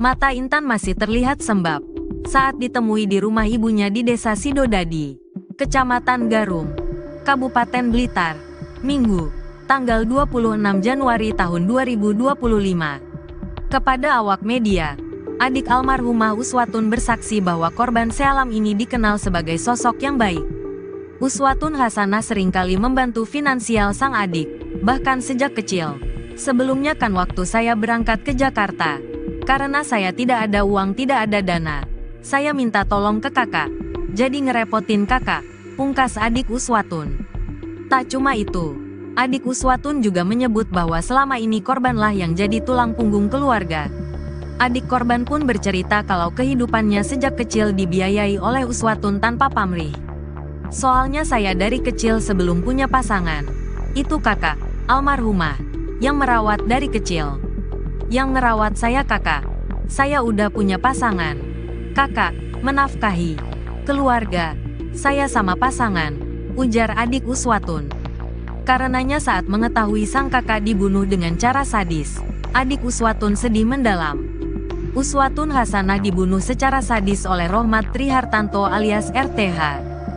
Mata Intan masih terlihat sembab saat ditemui di rumah ibunya di Desa Sidodadi, Kecamatan Garum, Kabupaten Blitar, Minggu, tanggal 26 Januari tahun 2025. Kepada awak media, adik almarhumah Uswatun bersaksi bahwa korban sealam ini dikenal sebagai sosok yang baik. Uswatun Hasanah seringkali membantu finansial sang adik, bahkan sejak kecil. Sebelumnya kan waktu saya berangkat ke Jakarta, karena saya tidak ada uang, tidak ada dana, saya minta tolong ke kakak, jadi ngerepotin kakak, pungkas adik Uswatun. Tak cuma itu, adik Uswatun juga menyebut bahwa selama ini korbanlah yang jadi tulang punggung keluarga. Adik korban pun bercerita kalau kehidupannya sejak kecil dibiayai oleh Uswatun tanpa pamrih. Soalnya saya dari kecil sebelum punya pasangan, itu kakak, almarhumah, yang merawat dari kecil. Yang ngerawat saya kakak, saya udah punya pasangan. Kakak, menafkahi keluarga, saya sama pasangan, ujar adik Uswatun. Karenanya saat mengetahui sang kakak dibunuh dengan cara sadis, adik Uswatun sedih mendalam. Uswatun Hasanah dibunuh secara sadis oleh Rohmat Trihartanto alias RTH,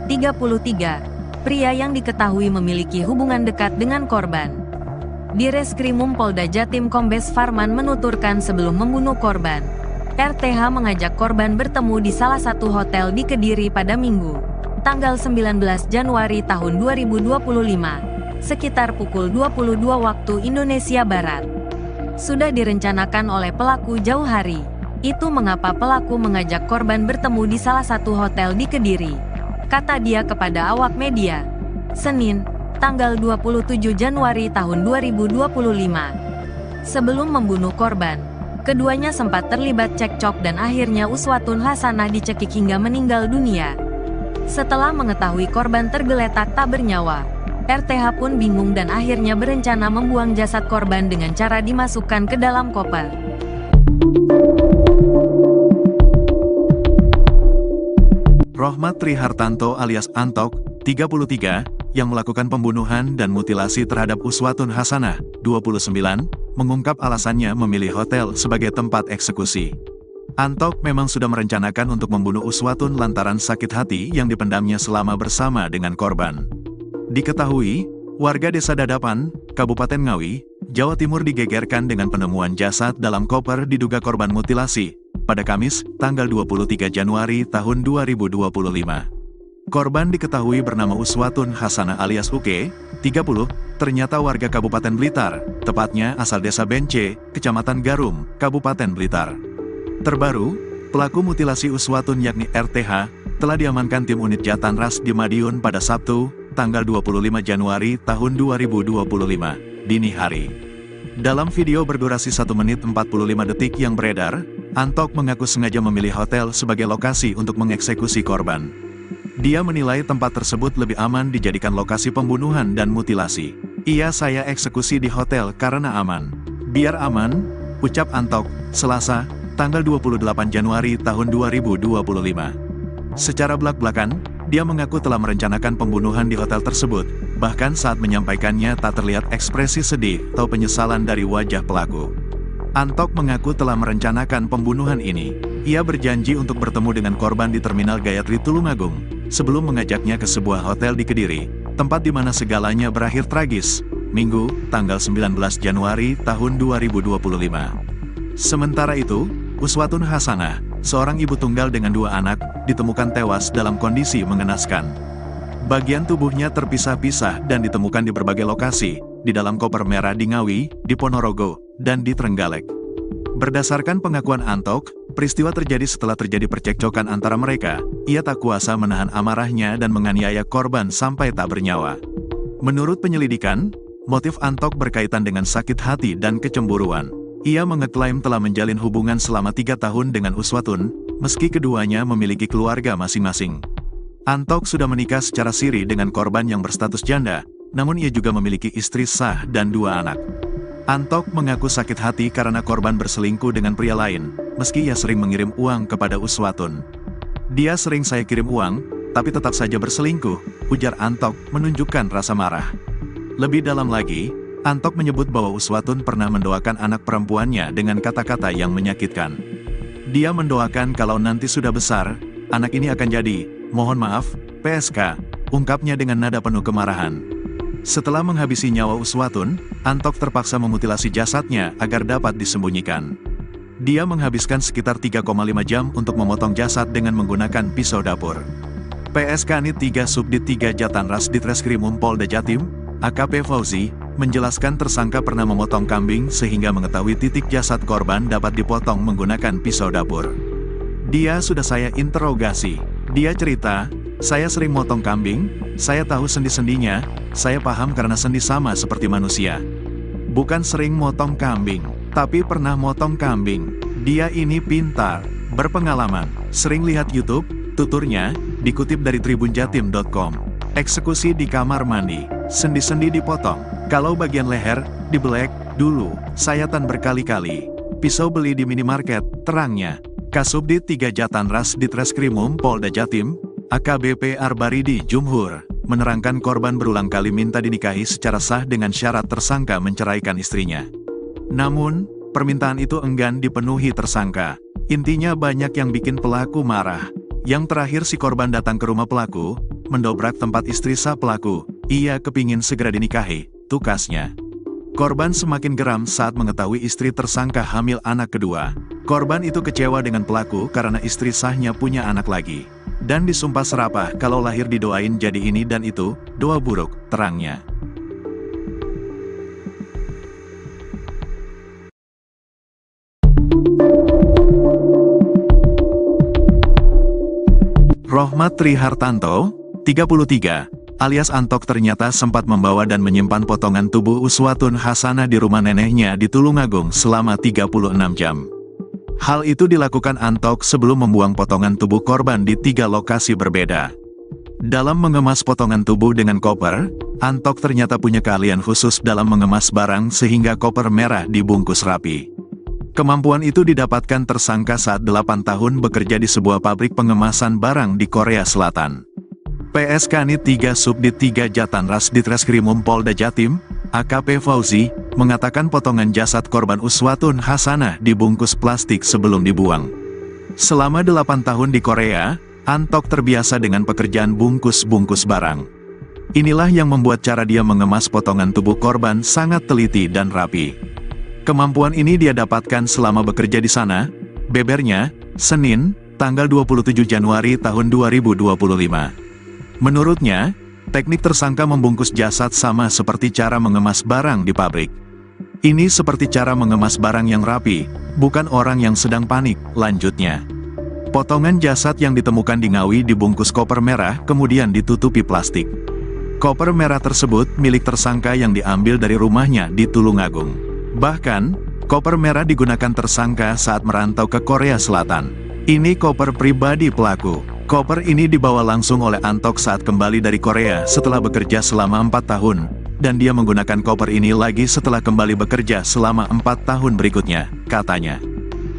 33, pria yang diketahui memiliki hubungan dekat dengan korban. Di Reskrimum Polda Jatim Kombes Farman menuturkan sebelum membunuh korban, RTH mengajak korban bertemu di salah satu hotel di Kediri pada Minggu, tanggal 19 Januari tahun 2025, sekitar pukul 22 waktu Indonesia Barat. Sudah direncanakan oleh pelaku jauh hari. Itu mengapa pelaku mengajak korban bertemu di salah satu hotel di Kediri, kata dia kepada awak media, Senin, tanggal 27 Januari tahun 2025. Sebelum membunuh korban, keduanya sempat terlibat cekcok dan akhirnya Uswatun Hasanah dicekik hingga meninggal dunia. Setelah mengetahui korban tergeletak tak bernyawa, RTH pun bingung dan akhirnya berencana membuang jasad korban dengan cara dimasukkan ke dalam koper. Rohmat Trihartanto alias Antok, 33, yang melakukan pembunuhan dan mutilasi terhadap Uswatun Hasanah, 29, mengungkap alasannya memilih hotel sebagai tempat eksekusi. Antok memang sudah merencanakan untuk membunuh Uswatun lantaran sakit hati yang dipendamnya selama bersama dengan korban. Diketahui, warga Desa Dadapan, Kabupaten Ngawi, Jawa Timur digegerkan dengan penemuan jasad dalam koper diduga korban mutilasi, pada Kamis, tanggal 23 Januari tahun 2025. Korban diketahui bernama Uswatun Hasanah alias Uke, 30, ternyata warga Kabupaten Blitar, tepatnya asal Desa Bence, Kecamatan Garum, Kabupaten Blitar. Terbaru, pelaku mutilasi Uswatun yakni RTH, telah diamankan tim unit Jatanras di Madiun pada Sabtu, tanggal 25 Januari tahun 2025, dini hari. Dalam video berdurasi 1 menit 45 detik yang beredar, Antok mengaku sengaja memilih hotel sebagai lokasi untuk mengeksekusi korban. Dia menilai tempat tersebut lebih aman dijadikan lokasi pembunuhan dan mutilasi. Saya eksekusi di hotel karena aman. Biar aman, ucap Antok, Selasa, tanggal 28 Januari tahun 2025. Secara belak-belakan, dia mengaku telah merencanakan pembunuhan di hotel tersebut, bahkan saat menyampaikannya tak terlihat ekspresi sedih atau penyesalan dari wajah pelaku. Antok mengaku telah merencanakan pembunuhan ini. Ia berjanji untuk bertemu dengan korban di Terminal Gayatri Tulungagung, sebelum mengajaknya ke sebuah hotel di Kediri, tempat di mana segalanya berakhir tragis, Minggu, tanggal 19 Januari tahun 2025. Sementara itu, Uswatun Hasanah, seorang ibu tunggal dengan 2 anak, ditemukan tewas dalam kondisi mengenaskan. Bagian tubuhnya terpisah-pisah dan ditemukan di berbagai lokasi, di dalam koper merah di Ngawi, di Ponorogo, dan di Trenggalek. Berdasarkan pengakuan Antok, peristiwa terjadi setelah terjadi percekcokan antara mereka. Ia tak kuasa menahan amarahnya dan menganiaya korban sampai tak bernyawa. Menurut penyelidikan, motif Antok berkaitan dengan sakit hati dan kecemburuan. Ia mengeklaim telah menjalin hubungan selama 3 tahun dengan Uswatun, meski keduanya memiliki keluarga masing-masing. Antok sudah menikah secara siri dengan korban yang berstatus janda, namun ia juga memiliki istri sah dan 2 anak. Antok mengaku sakit hati karena korban berselingkuh dengan pria lain, meski ia sering mengirim uang kepada Uswatun. Dia sering saya kirim uang, tapi tetap saja berselingkuh, ujar Antok menunjukkan rasa marah. Lebih dalam lagi, Antok menyebut bahwa Uswatun pernah mendoakan anak perempuannya dengan kata-kata yang menyakitkan. Dia mendoakan kalau nanti sudah besar, anak ini akan jadi, mohon maaf, PSK, ungkapnya dengan nada penuh kemarahan. Setelah menghabisi nyawa Uswatun, Antok terpaksa memutilasi jasadnya agar dapat disembunyikan. Dia menghabiskan sekitar 3,5 jam untuk memotong jasad dengan menggunakan pisau dapur. PSK Nit 3 Subdit 3 Jatanras Ditreskrimum Polda Jatim, AKP Fauzi, menjelaskan tersangka pernah memotong kambing sehingga mengetahui titik jasad korban dapat dipotong menggunakan pisau dapur. Dia sudah saya interogasi. Dia cerita, saya sering motong kambing, saya tahu sendi-sendinya, saya paham karena sendi sama seperti manusia. Bukan sering motong kambing, tapi pernah motong kambing. Dia ini pintar, berpengalaman, sering lihat YouTube, tuturnya, dikutip dari tribunjatim.com. Eksekusi di kamar mandi, sendi-sendi dipotong, kalau bagian leher, dibelek, dulu, sayatan berkali-kali. Pisau beli di minimarket, terangnya. Kasubdit 3 Jatanras Ditreskrimum Polda Jatim, AKBP Arbaridi Jumhur, menerangkan korban berulang kali minta dinikahi secara sah dengan syarat tersangka menceraikan istrinya. Namun, permintaan itu enggan dipenuhi tersangka. Intinya banyak yang bikin pelaku marah. Yang terakhir si korban datang ke rumah pelaku, mendobrak tempat istri sah pelaku. Ia kepingin segera dinikahi, tukasnya. Korban semakin geram saat mengetahui istri tersangka hamil anak kedua. Korban itu kecewa dengan pelaku karena istri sahnya punya anak lagi. Dan disumpah serapah kalau lahir didoain jadi ini dan itu, doa buruk, terangnya. Rohmat Trihartanto, 33, alias Antok ternyata sempat membawa dan menyimpan potongan tubuh Uswatun Hasanah di rumah neneknya di Tulungagung selama 36 jam. Hal itu dilakukan Antok sebelum membuang potongan tubuh korban di 3 lokasi berbeda. Dalam mengemas potongan tubuh dengan koper, Antok ternyata punya keahlian khusus dalam mengemas barang sehingga koper merah dibungkus rapi. Kemampuan itu didapatkan tersangka saat 8 tahun bekerja di sebuah pabrik pengemasan barang di Korea Selatan. PSK Nit 3 Subdit 3 Jatanras Ditreskrimum Polda Jatim, AKP Fauzi, mengatakan potongan jasad korban Uswatun Hasanah dibungkus plastik sebelum dibuang. Selama 8 tahun di Korea, Antok terbiasa dengan pekerjaan bungkus-bungkus barang. Inilah yang membuat cara dia mengemas potongan tubuh korban sangat teliti dan rapi. Kemampuan ini dia dapatkan selama bekerja di sana, bebernya, Senin, tanggal 27 Januari tahun 2025. Menurutnya, teknik tersangka membungkus jasad sama seperti cara mengemas barang di pabrik. Ini seperti cara mengemas barang yang rapi, bukan orang yang sedang panik, lanjutnya. Potongan jasad yang ditemukan di Ngawi dibungkus koper merah kemudian ditutupi plastik. Koper merah tersebut milik tersangka yang diambil dari rumahnya di Tulungagung. Bahkan, koper merah digunakan tersangka saat merantau ke Korea Selatan. Ini koper pribadi pelaku. Koper ini dibawa langsung oleh Antok saat kembali dari Korea setelah bekerja selama 4 tahun, dan dia menggunakan koper ini lagi setelah kembali bekerja selama 4 tahun berikutnya, katanya.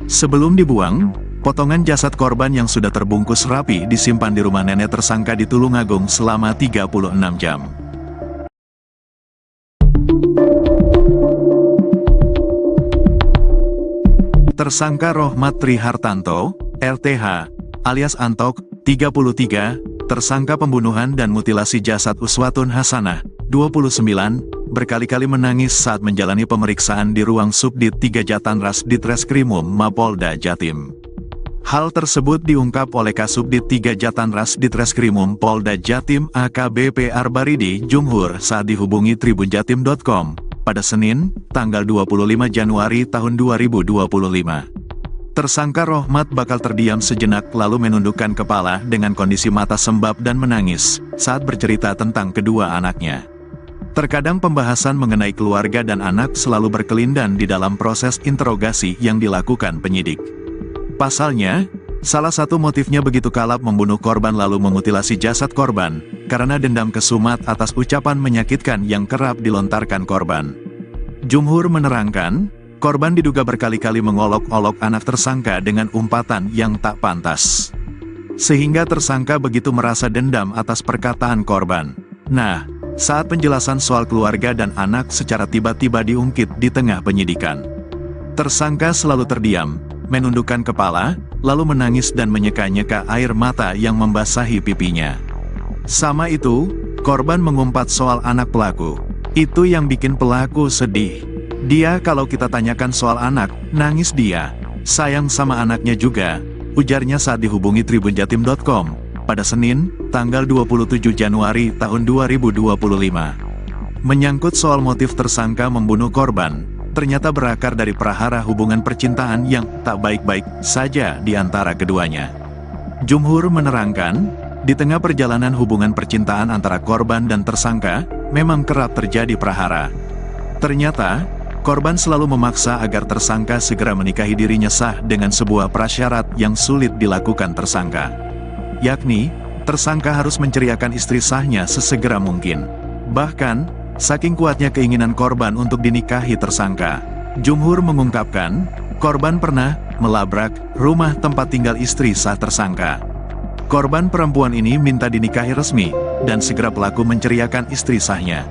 Sebelum dibuang, potongan jasad korban yang sudah terbungkus rapi disimpan di rumah nenek tersangka di Tulungagung selama 36 jam. Tersangka Rohmat Trihartanto, RTH, alias Antok, 33, tersangka pembunuhan dan mutilasi jasad Uswatun Hasanah, 29, berkali-kali menangis saat menjalani pemeriksaan di ruang Subdit 3 Jatanras Ditreskrimum Mapolda Jatim. Hal tersebut diungkap oleh Kasubdit 3 Jatanras Ditreskrimum Polda Jatim AKBP Arbaridi Jumhur saat dihubungi tribunjatim.com pada Senin, tanggal 25 Januari tahun 2025. Tersangka Rohmat bakal terdiam sejenak lalu menundukkan kepala dengan kondisi mata sembab dan menangis saat bercerita tentang kedua anaknya. Terkadang pembahasan mengenai keluarga dan anak selalu berkelindan di dalam proses interogasi yang dilakukan penyidik. Pasalnya, salah satu motifnya begitu kalap membunuh korban lalu memutilasi jasad korban, karena dendam kesumat atas ucapan menyakitkan yang kerap dilontarkan korban. Jumhur menerangkan, korban diduga berkali-kali mengolok-olok anak tersangka dengan umpatan yang tak pantas. Sehingga tersangka begitu merasa dendam atas perkataan korban. Nah, saat penjelasan soal keluarga dan anak secara tiba-tiba diungkit di tengah penyidikan, tersangka selalu terdiam, menundukkan kepala, lalu menangis dan menyeka-nyeka air mata yang membasahi pipinya. Sama itu, korban mengumpat soal anak pelaku. Itu yang bikin pelaku sedih. Dia kalau kita tanyakan soal anak, nangis dia. Sayang sama anaknya juga, ujarnya saat dihubungi tribunjatim.com pada Senin, tanggal 27 Januari tahun 2025. Menyangkut soal motif tersangka membunuh korban, ternyata berakar dari prahara hubungan percintaan yang tak baik-baik saja di antara keduanya. Jumhur menerangkan, di tengah perjalanan hubungan percintaan antara korban dan tersangka, memang kerap terjadi prahara. Ternyata, korban selalu memaksa agar tersangka segera menikahi dirinya sah dengan sebuah prasyarat yang sulit dilakukan tersangka. Yakni, tersangka harus menceriakan istri sahnya sesegera mungkin. Bahkan, saking kuatnya keinginan korban untuk dinikahi tersangka, Jumhur mengungkapkan, korban pernah melabrak rumah tempat tinggal istri sah tersangka. Korban perempuan ini minta dinikahi resmi, dan segera pelaku menceriakan istri sahnya.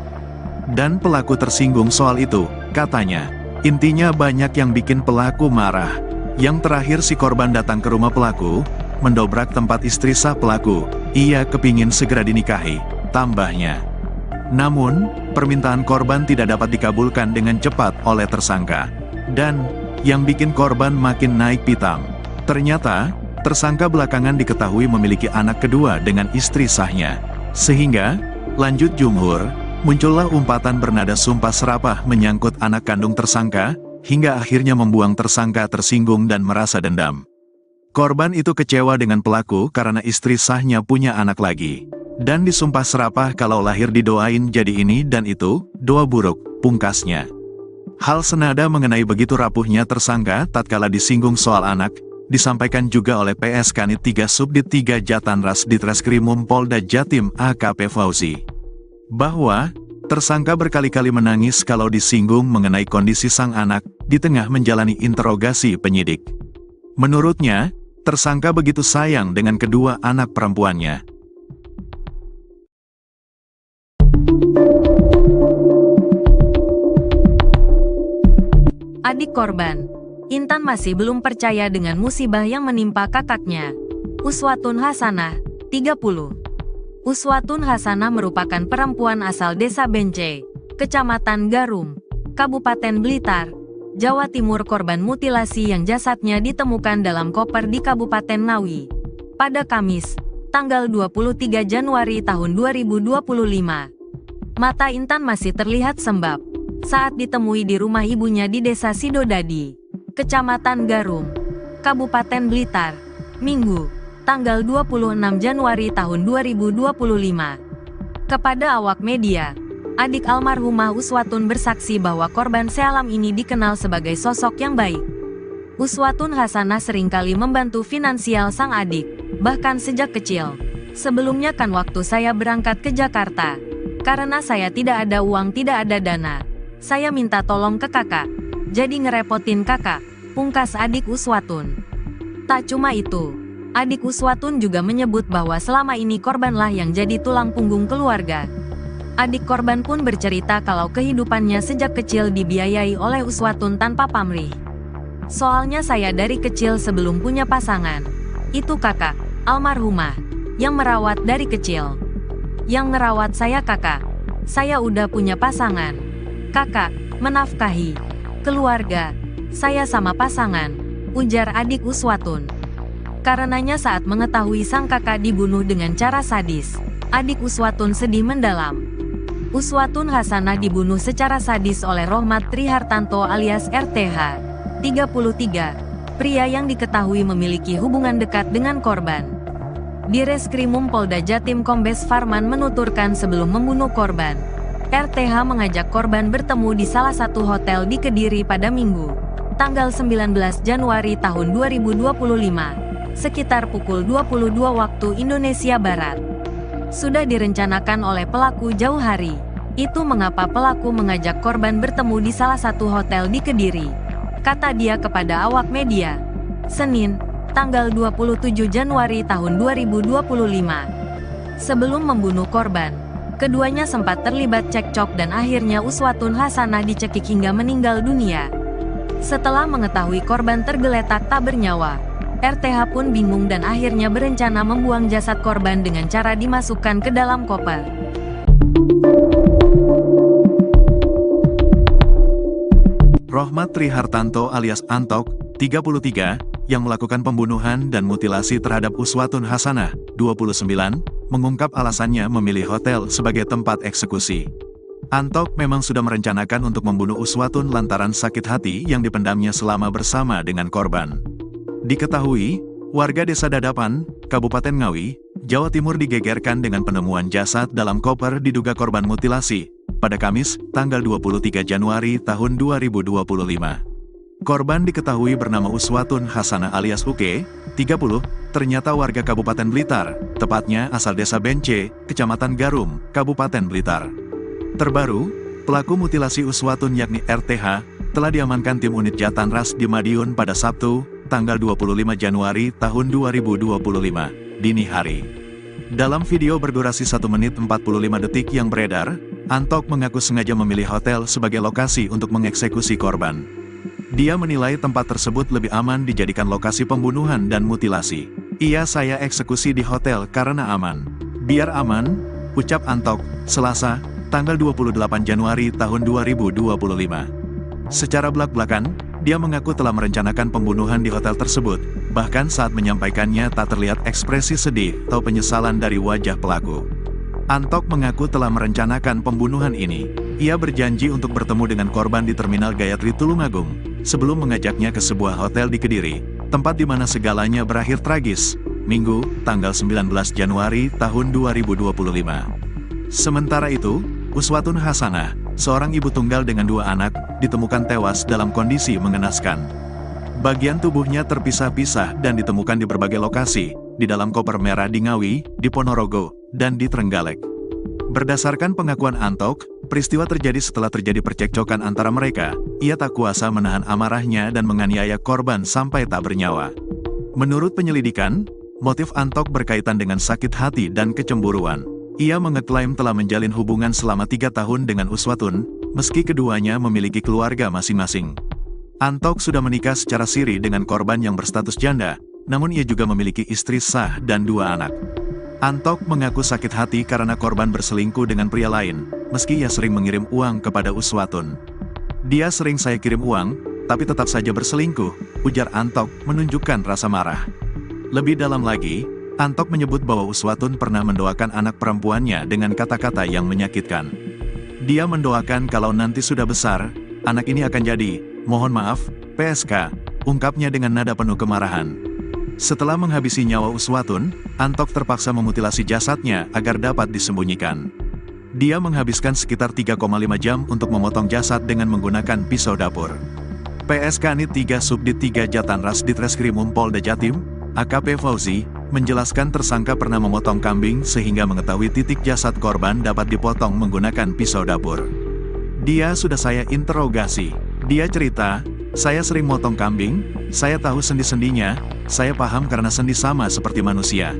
Dan pelaku tersinggung soal itu, katanya. Intinya banyak yang bikin pelaku marah. Yang terakhir si korban datang ke rumah pelaku, mendobrak tempat istri sah pelaku. Ia kepingin segera dinikahi, tambahnya. Namun, permintaan korban tidak dapat dikabulkan dengan cepat oleh tersangka. Dan, yang bikin korban makin naik pitam. Ternyata, tersangka belakangan diketahui memiliki anak kedua dengan istri sahnya. Sehingga, lanjut Jumhur, muncullah umpatan bernada sumpah serapah menyangkut anak kandung tersangka, hingga akhirnya membuang tersangka tersinggung dan merasa dendam. Korban itu kecewa dengan pelaku karena istri sahnya punya anak lagi. Dan disumpah serapah kalau lahir didoain jadi ini dan itu, doa buruk, pungkasnya. Hal senada mengenai begitu rapuhnya tersangka tatkala disinggung soal anak, disampaikan juga oleh PS Kanit 3 Subdit 3 Jatanras Ditreskrimum Polda Jatim AKP Fauzi. Bahwa, tersangka berkali-kali menangis kalau disinggung mengenai kondisi sang anak, di tengah menjalani interogasi penyidik. Menurutnya, tersangka begitu sayang dengan kedua anak perempuannya. Adik korban, Intan masih belum percaya dengan musibah yang menimpa kakaknya. Uswatun Hasanah, 30. Uswatun Hasanah merupakan perempuan asal Desa Bence, Kecamatan Garum, Kabupaten Blitar, Jawa Timur, korban mutilasi yang jasadnya ditemukan dalam koper di Kabupaten Ngawi pada Kamis, tanggal 23 Januari tahun 2025. Mata Intan masih terlihat sembab saat ditemui di rumah ibunya di Desa Sidodadi, Kecamatan Garum, Kabupaten Blitar, Minggu, tanggal 26 Januari tahun 2025. Kepada awak media, adik almarhumah Uswatun bersaksi bahwa korban sealam ini dikenal sebagai sosok yang baik. Uswatun Hasanah seringkali membantu finansial sang adik, bahkan sejak kecil. Sebelumnya kan waktu saya berangkat ke Jakarta, karena saya tidak ada uang, tidak ada dana, saya minta tolong ke kakak, jadi ngerepotin kakak, pungkas adik Uswatun. Tak cuma itu, adik Uswatun juga menyebut bahwa selama ini korbanlah yang jadi tulang punggung keluarga. Adik korban pun bercerita kalau kehidupannya sejak kecil dibiayai oleh Uswatun tanpa pamrih. Soalnya saya dari kecil sebelum punya pasangan, itu kakak, almarhumah, yang merawat dari kecil. Yang ngerawat saya kakak. Saya udah punya pasangan. Kakak, menafkahi keluarga. Saya sama pasangan, ujar adik Uswatun. Karenanya saat mengetahui sang kakak dibunuh dengan cara sadis, adik Uswatun sedih mendalam. Uswatun Hasanah dibunuh secara sadis oleh Rohmat Trihartanto alias RTH, 33, pria yang diketahui memiliki hubungan dekat dengan korban. Di Reskrimum Polda Jatim Kombes Farman menuturkan sebelum membunuh korban, RTH mengajak korban bertemu di salah satu hotel di Kediri pada Minggu, tanggal 19 Januari tahun 2025, sekitar pukul 22 waktu Indonesia Barat. Sudah direncanakan oleh pelaku jauh hari. Itu mengapa pelaku mengajak korban bertemu di salah satu hotel di Kediri, kata dia kepada awak media. Senin, tanggal 27 Januari tahun 2025. Sebelum membunuh korban, keduanya sempat terlibat cekcok dan akhirnya Uswatun Hasanah dicekik hingga meninggal dunia. Setelah mengetahui korban tergeletak tak bernyawa, RTH pun bingung dan akhirnya berencana membuang jasad korban dengan cara dimasukkan ke dalam koper. Rohmat Trihartanto alias Antok, 33, yang melakukan pembunuhan dan mutilasi terhadap Uswatun Hasanah, 29, mengungkap alasannya memilih hotel sebagai tempat eksekusi. Antok memang sudah merencanakan untuk membunuh Uswatun lantaran sakit hati yang dipendamnya selama bersama dengan korban. Diketahui, warga Desa Dadapan, Kabupaten Ngawi, Jawa Timur digegerkan dengan penemuan jasad dalam koper diduga korban mutilasi, pada Kamis, tanggal 23 Januari tahun 2025. Korban diketahui bernama Uswatun Hasanah alias Uke, 30, ternyata warga Kabupaten Blitar, tepatnya asal Desa Bence, Kecamatan Garum, Kabupaten Blitar. Terbaru, pelaku mutilasi Uswatun yakni RTH, telah diamankan tim unit Jatanras di Madiun pada Sabtu, tanggal 25 Januari tahun 2025, dini hari. Dalam video berdurasi 1 menit 45 detik yang beredar, Antok mengaku sengaja memilih hotel sebagai lokasi untuk mengeksekusi korban. Dia menilai tempat tersebut lebih aman dijadikan lokasi pembunuhan dan mutilasi. Saya eksekusi di hotel karena aman. Biar aman, ucap Antok, Selasa, tanggal 28 Januari tahun 2025. Secara belak-belakan, dia mengaku telah merencanakan pembunuhan di hotel tersebut, bahkan saat menyampaikannya tak terlihat ekspresi sedih atau penyesalan dari wajah pelaku. Antok mengaku telah merencanakan pembunuhan ini. Ia berjanji untuk bertemu dengan korban di Terminal Gayatri Tulungagung, sebelum mengajaknya ke sebuah hotel di Kediri, tempat di mana segalanya berakhir tragis, Minggu, tanggal 19 Januari tahun 2025. Sementara itu, Uswatun Hasanah, seorang ibu tunggal dengan 2 anak, ditemukan tewas dalam kondisi mengenaskan. Bagian tubuhnya terpisah-pisah dan ditemukan di berbagai lokasi, di dalam koper merah di Ngawi, di Ponorogo, dan di Trenggalek. Berdasarkan pengakuan Antok, peristiwa terjadi setelah terjadi percekcokan antara mereka. Ia tak kuasa menahan amarahnya dan menganiaya korban sampai tak bernyawa. Menurut penyelidikan, motif Antok berkaitan dengan sakit hati dan kecemburuan. Ia mengeklaim telah menjalin hubungan selama 3 tahun dengan Uswatun, meski keduanya memiliki keluarga masing-masing. Antok sudah menikah secara siri dengan korban yang berstatus janda, namun ia juga memiliki istri sah dan 2 anak. Antok mengaku sakit hati karena korban berselingkuh dengan pria lain, meski ia sering mengirim uang kepada Uswatun. Dia sering saya kirim uang, tapi tetap saja berselingkuh, ujar Antok menunjukkan rasa marah. Lebih dalam lagi, Antok menyebut bahwa Uswatun pernah mendoakan anak perempuannya dengan kata-kata yang menyakitkan. Dia mendoakan kalau nanti sudah besar, anak ini akan jadi, mohon maaf, PSK, ungkapnya dengan nada penuh kemarahan. Setelah menghabisi nyawa Uswatun, Antok terpaksa memutilasi jasadnya agar dapat disembunyikan. Dia menghabiskan sekitar 3,5 jam untuk memotong jasad dengan menggunakan pisau dapur. PSK Nit 3 Subdit 3 Jatanras Ditreskrimum Polda Jatim, AKP Fauzi, menjelaskan tersangka pernah memotong kambing sehingga mengetahui titik jasad korban dapat dipotong menggunakan pisau dapur. Dia sudah saya interogasi. Dia cerita, saya sering motong kambing, saya tahu sendi-sendinya, saya paham karena sendi sama seperti manusia.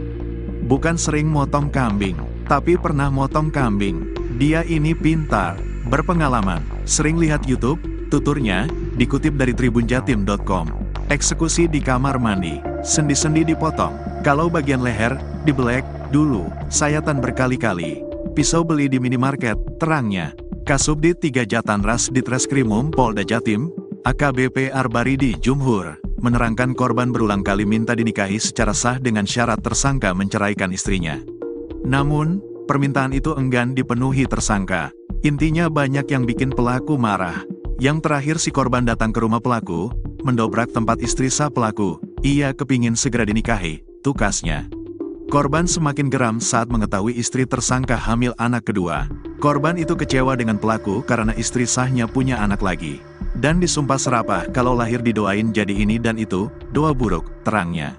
Bukan sering motong kambing, tapi pernah motong kambing. Dia ini pintar, berpengalaman, sering lihat YouTube, tuturnya, dikutip dari tribunjatim.com. Eksekusi di kamar mandi, sendi-sendi dipotong, kalau bagian leher, dibelek, Dulu, sayatan berkali-kali. Pisau beli di minimarket, terangnya. Kasubdit 3 Jatanras Ditreskrimum Polda Jatim, AKBP Arbaridi Jumhur, menerangkan korban berulang kali minta dinikahi secara sah dengan syarat tersangka menceraikan istrinya. Namun, permintaan itu enggan dipenuhi tersangka. Intinya banyak yang bikin pelaku marah. Yang terakhir si korban datang ke rumah pelaku, mendobrak tempat istri sah pelaku. Ia kepingin segera dinikahi, tukasnya. Korban semakin geram saat mengetahui istri tersangka hamil anak kedua. Korban itu kecewa dengan pelaku karena istri sahnya punya anak lagi. Dan disumpah serapah kalau lahir didoain jadi ini dan itu, doa buruk, terangnya.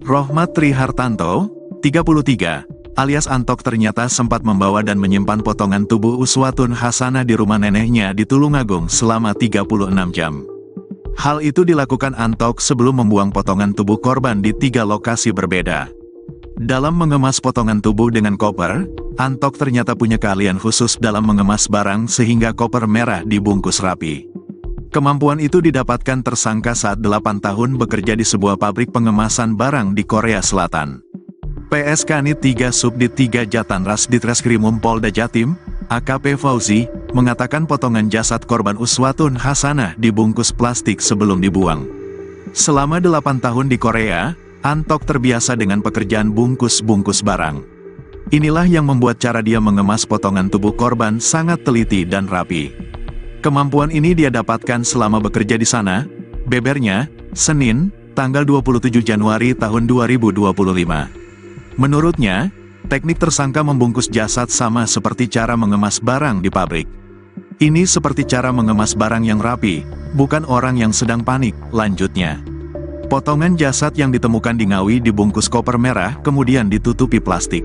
Rohmat Trihartanto, 33, alias Antok ternyata sempat membawa dan menyimpan potongan tubuh Uswatun Hasanah di rumah neneknya di Tulungagung selama 36 jam. Hal itu dilakukan Antok sebelum membuang potongan tubuh korban di 3 lokasi berbeda. Dalam mengemas potongan tubuh dengan koper, Antok ternyata punya keahlian khusus dalam mengemas barang sehingga koper merah dibungkus rapi. Kemampuan itu didapatkan tersangka saat 8 tahun bekerja di sebuah pabrik pengemasan barang di Korea Selatan. PSK Nit 3 Subdit 3 Jatanras Ditreskrimum Polda Jatim, AKP Fauzi, mengatakan potongan jasad korban Uswatun Hasanah dibungkus plastik sebelum dibuang. Selama 8 tahun di Korea, Antok terbiasa dengan pekerjaan bungkus-bungkus barang. Inilah yang membuat cara dia mengemas potongan tubuh korban sangat teliti dan rapi. Kemampuan ini dia dapatkan selama bekerja di sana, bebernya, Senin, tanggal 27 Januari tahun 2025. Menurutnya, teknik tersangka membungkus jasad sama seperti cara mengemas barang di pabrik. Ini seperti cara mengemas barang yang rapi, bukan orang yang sedang panik, lanjutnya. Potongan jasad yang ditemukan di Ngawi dibungkus koper merah kemudian ditutupi plastik.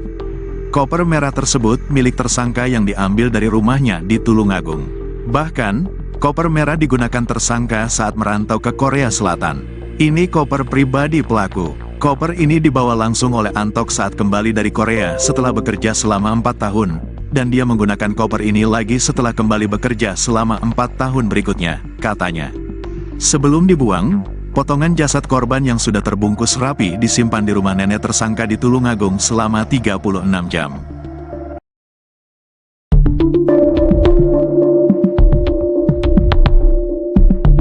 Koper merah tersebut milik tersangka yang diambil dari rumahnya di Tulungagung. Bahkan, koper merah digunakan tersangka saat merantau ke Korea Selatan. Ini koper pribadi pelaku. Koper ini dibawa langsung oleh Antok saat kembali dari Korea setelah bekerja selama 4 tahun, dan dia menggunakan koper ini lagi setelah kembali bekerja selama 4 tahun berikutnya, katanya. Sebelum dibuang, potongan jasad korban yang sudah terbungkus rapi disimpan di rumah nenek tersangka di Tulungagung selama 36 jam.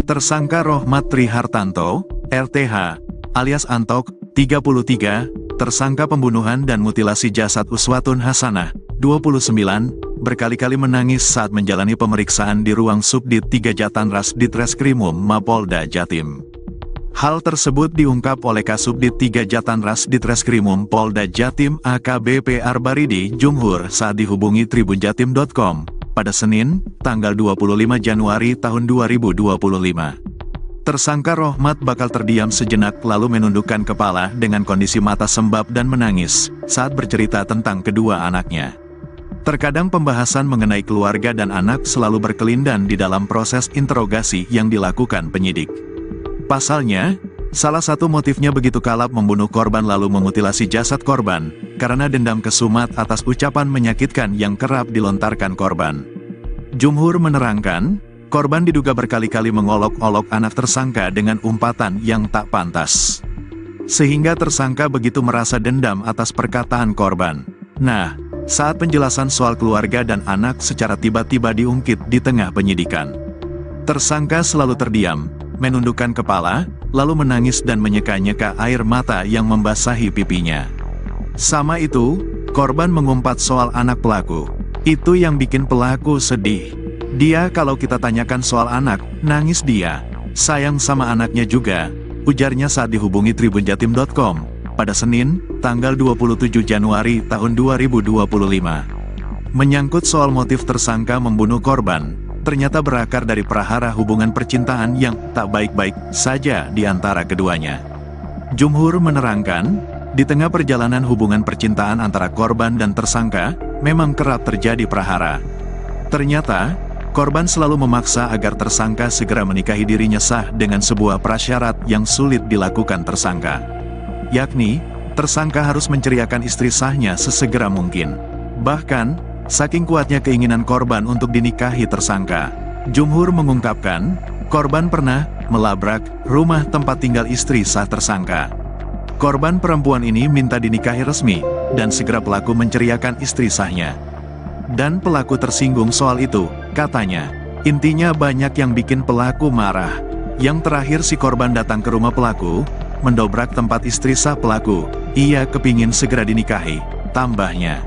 Tersangka Rohmat Trihartanto, RTH, alias Antok, 33, tersangka pembunuhan dan mutilasi jasad Uswatun Hasanah, 29, berkali-kali menangis saat menjalani pemeriksaan di ruang Subdit 3 Jatanras Ditreskrimum Mapolda Jatim. Hal tersebut diungkap oleh Kasubdit 3 Jatanras Ditreskrimum Polda Jatim AKBP Arbaridi Jumhur saat dihubungi tribunjatim.com pada Senin, tanggal 25 Januari tahun 2025. Tersangka Rohmat bakal terdiam sejenak lalu menundukkan kepala dengan kondisi mata sembab dan menangis saat bercerita tentang kedua anaknya. Terkadang pembahasan mengenai keluarga dan anak selalu berkelindan di dalam proses interogasi yang dilakukan penyidik. Pasalnya, salah satu motifnya begitu kalap membunuh korban lalu memutilasi jasad korban, karena dendam kesumat atas ucapan menyakitkan yang kerap dilontarkan korban. Jumhur menerangkan, korban diduga berkali-kali mengolok-olok anak tersangka dengan umpatan yang tak pantas. Sehingga tersangka begitu merasa dendam atas perkataan korban. Nah, saat penjelasan soal keluarga dan anak secara tiba-tiba diungkit di tengah penyidikan. Tersangka selalu terdiam, menundukkan kepala, lalu menangis dan menyeka-nyeka air mata yang membasahi pipinya. Sama itu, korban mengumpat soal anak pelaku. Itu yang bikin pelaku sedih. Dia kalau kita tanyakan soal anak, nangis dia. Sayang sama anaknya juga, ujarnya saat dihubungi tribunjatim.com pada Senin, tanggal 27 Januari tahun 2025. Menyangkut soal motif tersangka membunuh korban, ternyata berakar dari prahara hubungan percintaan yang tak baik-baik saja di antara keduanya. Jumhur menerangkan, di tengah perjalanan hubungan percintaan antara korban dan tersangka, memang kerap terjadi prahara. Ternyata, korban selalu memaksa agar tersangka segera menikahi dirinya sah dengan sebuah prasyarat yang sulit dilakukan tersangka. Yakni, tersangka harus menceriakan istri sahnya sesegera mungkin. Bahkan, Saking kuatnya keinginan korban untuk dinikahi tersangka, Jumhur mengungkapkan, korban pernah melabrak rumah tempat tinggal istri sah tersangka. Korban perempuan ini minta dinikahi resmi, dan segera pelaku menceriakan istri sahnya. Dan pelaku tersinggung soal itu, katanya. Intinya banyak yang bikin pelaku marah. Yang terakhir si korban datang ke rumah pelaku, mendobrak tempat istri sah pelaku. Ia kepingin segera dinikahi, tambahnya.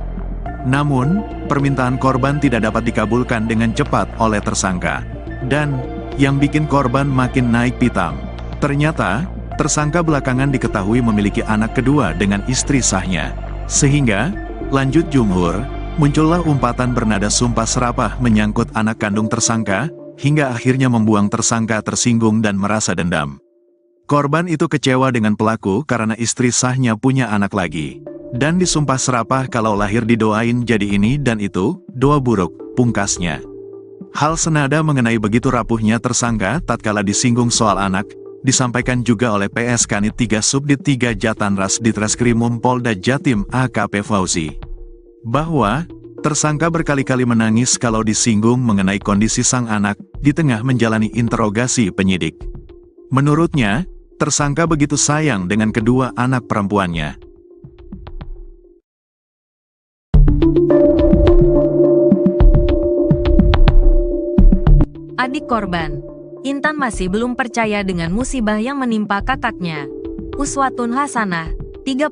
Namun, permintaan korban tidak dapat dikabulkan dengan cepat oleh tersangka. Dan, yang bikin korban makin naik pitam. Ternyata, tersangka belakangan diketahui memiliki anak kedua dengan istri sahnya. Sehingga, lanjut Jumhur, muncullah umpatan bernada sumpah serapah menyangkut anak kandung tersangka, hingga akhirnya membuang tersangka tersinggung dan merasa dendam. Korban itu kecewa dengan pelaku karena istri sahnya punya anak lagi. Dan disumpah serapah kalau lahir didoain jadi ini dan itu, doa buruk, pungkasnya. Hal senada mengenai begitu rapuhnya tersangka tatkala disinggung soal anak, disampaikan juga oleh PS Kanit 3 Subdit 3 Jatanras Ditreskrimum Polda Jatim AKP Fauzi. Bahwa, tersangka berkali-kali menangis kalau disinggung mengenai kondisi sang anak, di tengah menjalani interogasi penyidik. Menurutnya, tersangka begitu sayang dengan kedua anak perempuannya. Adik korban, Intan masih belum percaya dengan musibah yang menimpa kakaknya. Uswatun Hasanah, 30.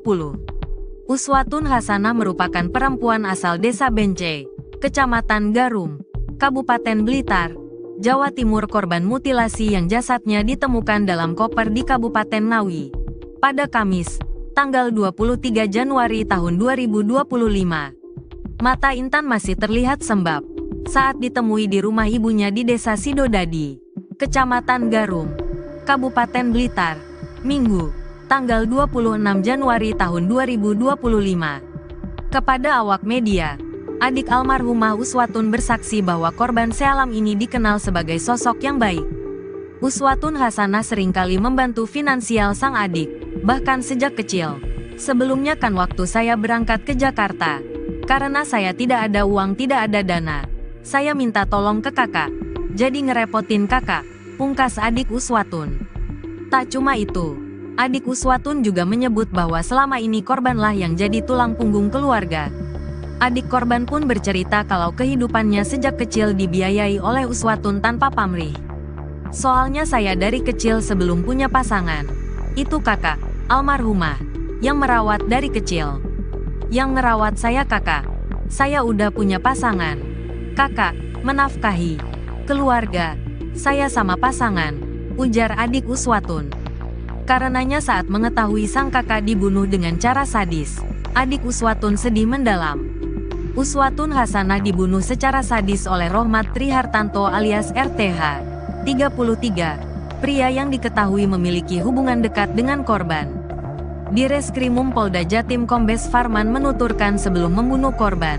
Uswatun Hasanah merupakan perempuan asal Desa Bence, Kecamatan Garum, Kabupaten Blitar, Jawa Timur, korban mutilasi yang jasadnya ditemukan dalam koper di Kabupaten Ngawi pada Kamis, tanggal 23 Januari tahun 2025. Mata Intan masih terlihat sembab saat ditemui di rumah ibunya di Desa Sidodadi, Kecamatan Garum, Kabupaten Blitar, Minggu, tanggal 26 Januari tahun 2025. Kepada awak media, adik almarhumah Uswatun bersaksi bahwa korban sealam ini dikenal sebagai sosok yang baik. Uswatun Hasanah seringkali membantu finansial sang adik, bahkan sejak kecil. Sebelumnya kan waktu saya berangkat ke Jakarta, karena saya tidak ada uang, tidak ada dana, saya minta tolong ke kakak. Jadi ngerepotin kakak, pungkas adik Uswatun. Tak cuma itu, adik Uswatun juga menyebut bahwa selama ini korbanlah yang jadi tulang punggung keluarga. Adik korban pun bercerita kalau kehidupannya sejak kecil dibiayai oleh Uswatun tanpa pamrih. Soalnya saya dari kecil sebelum punya pasangan, itu kakak, almarhumah, yang merawat dari kecil. Yang ngerawat saya kakak, saya udah punya pasangan. Kakak, menafkahi keluarga, saya sama pasangan, ujar adik Uswatun. Karenanya saat mengetahui sang kakak dibunuh dengan cara sadis, adik Uswatun sedih mendalam. Uswatun Hasanah dibunuh secara sadis oleh Rohmat Trihartanto alias RTH, 33, pria yang diketahui memiliki hubungan dekat dengan korban. Di Reskrimum Polda Jatim Kombes Farman menuturkan sebelum membunuh korban,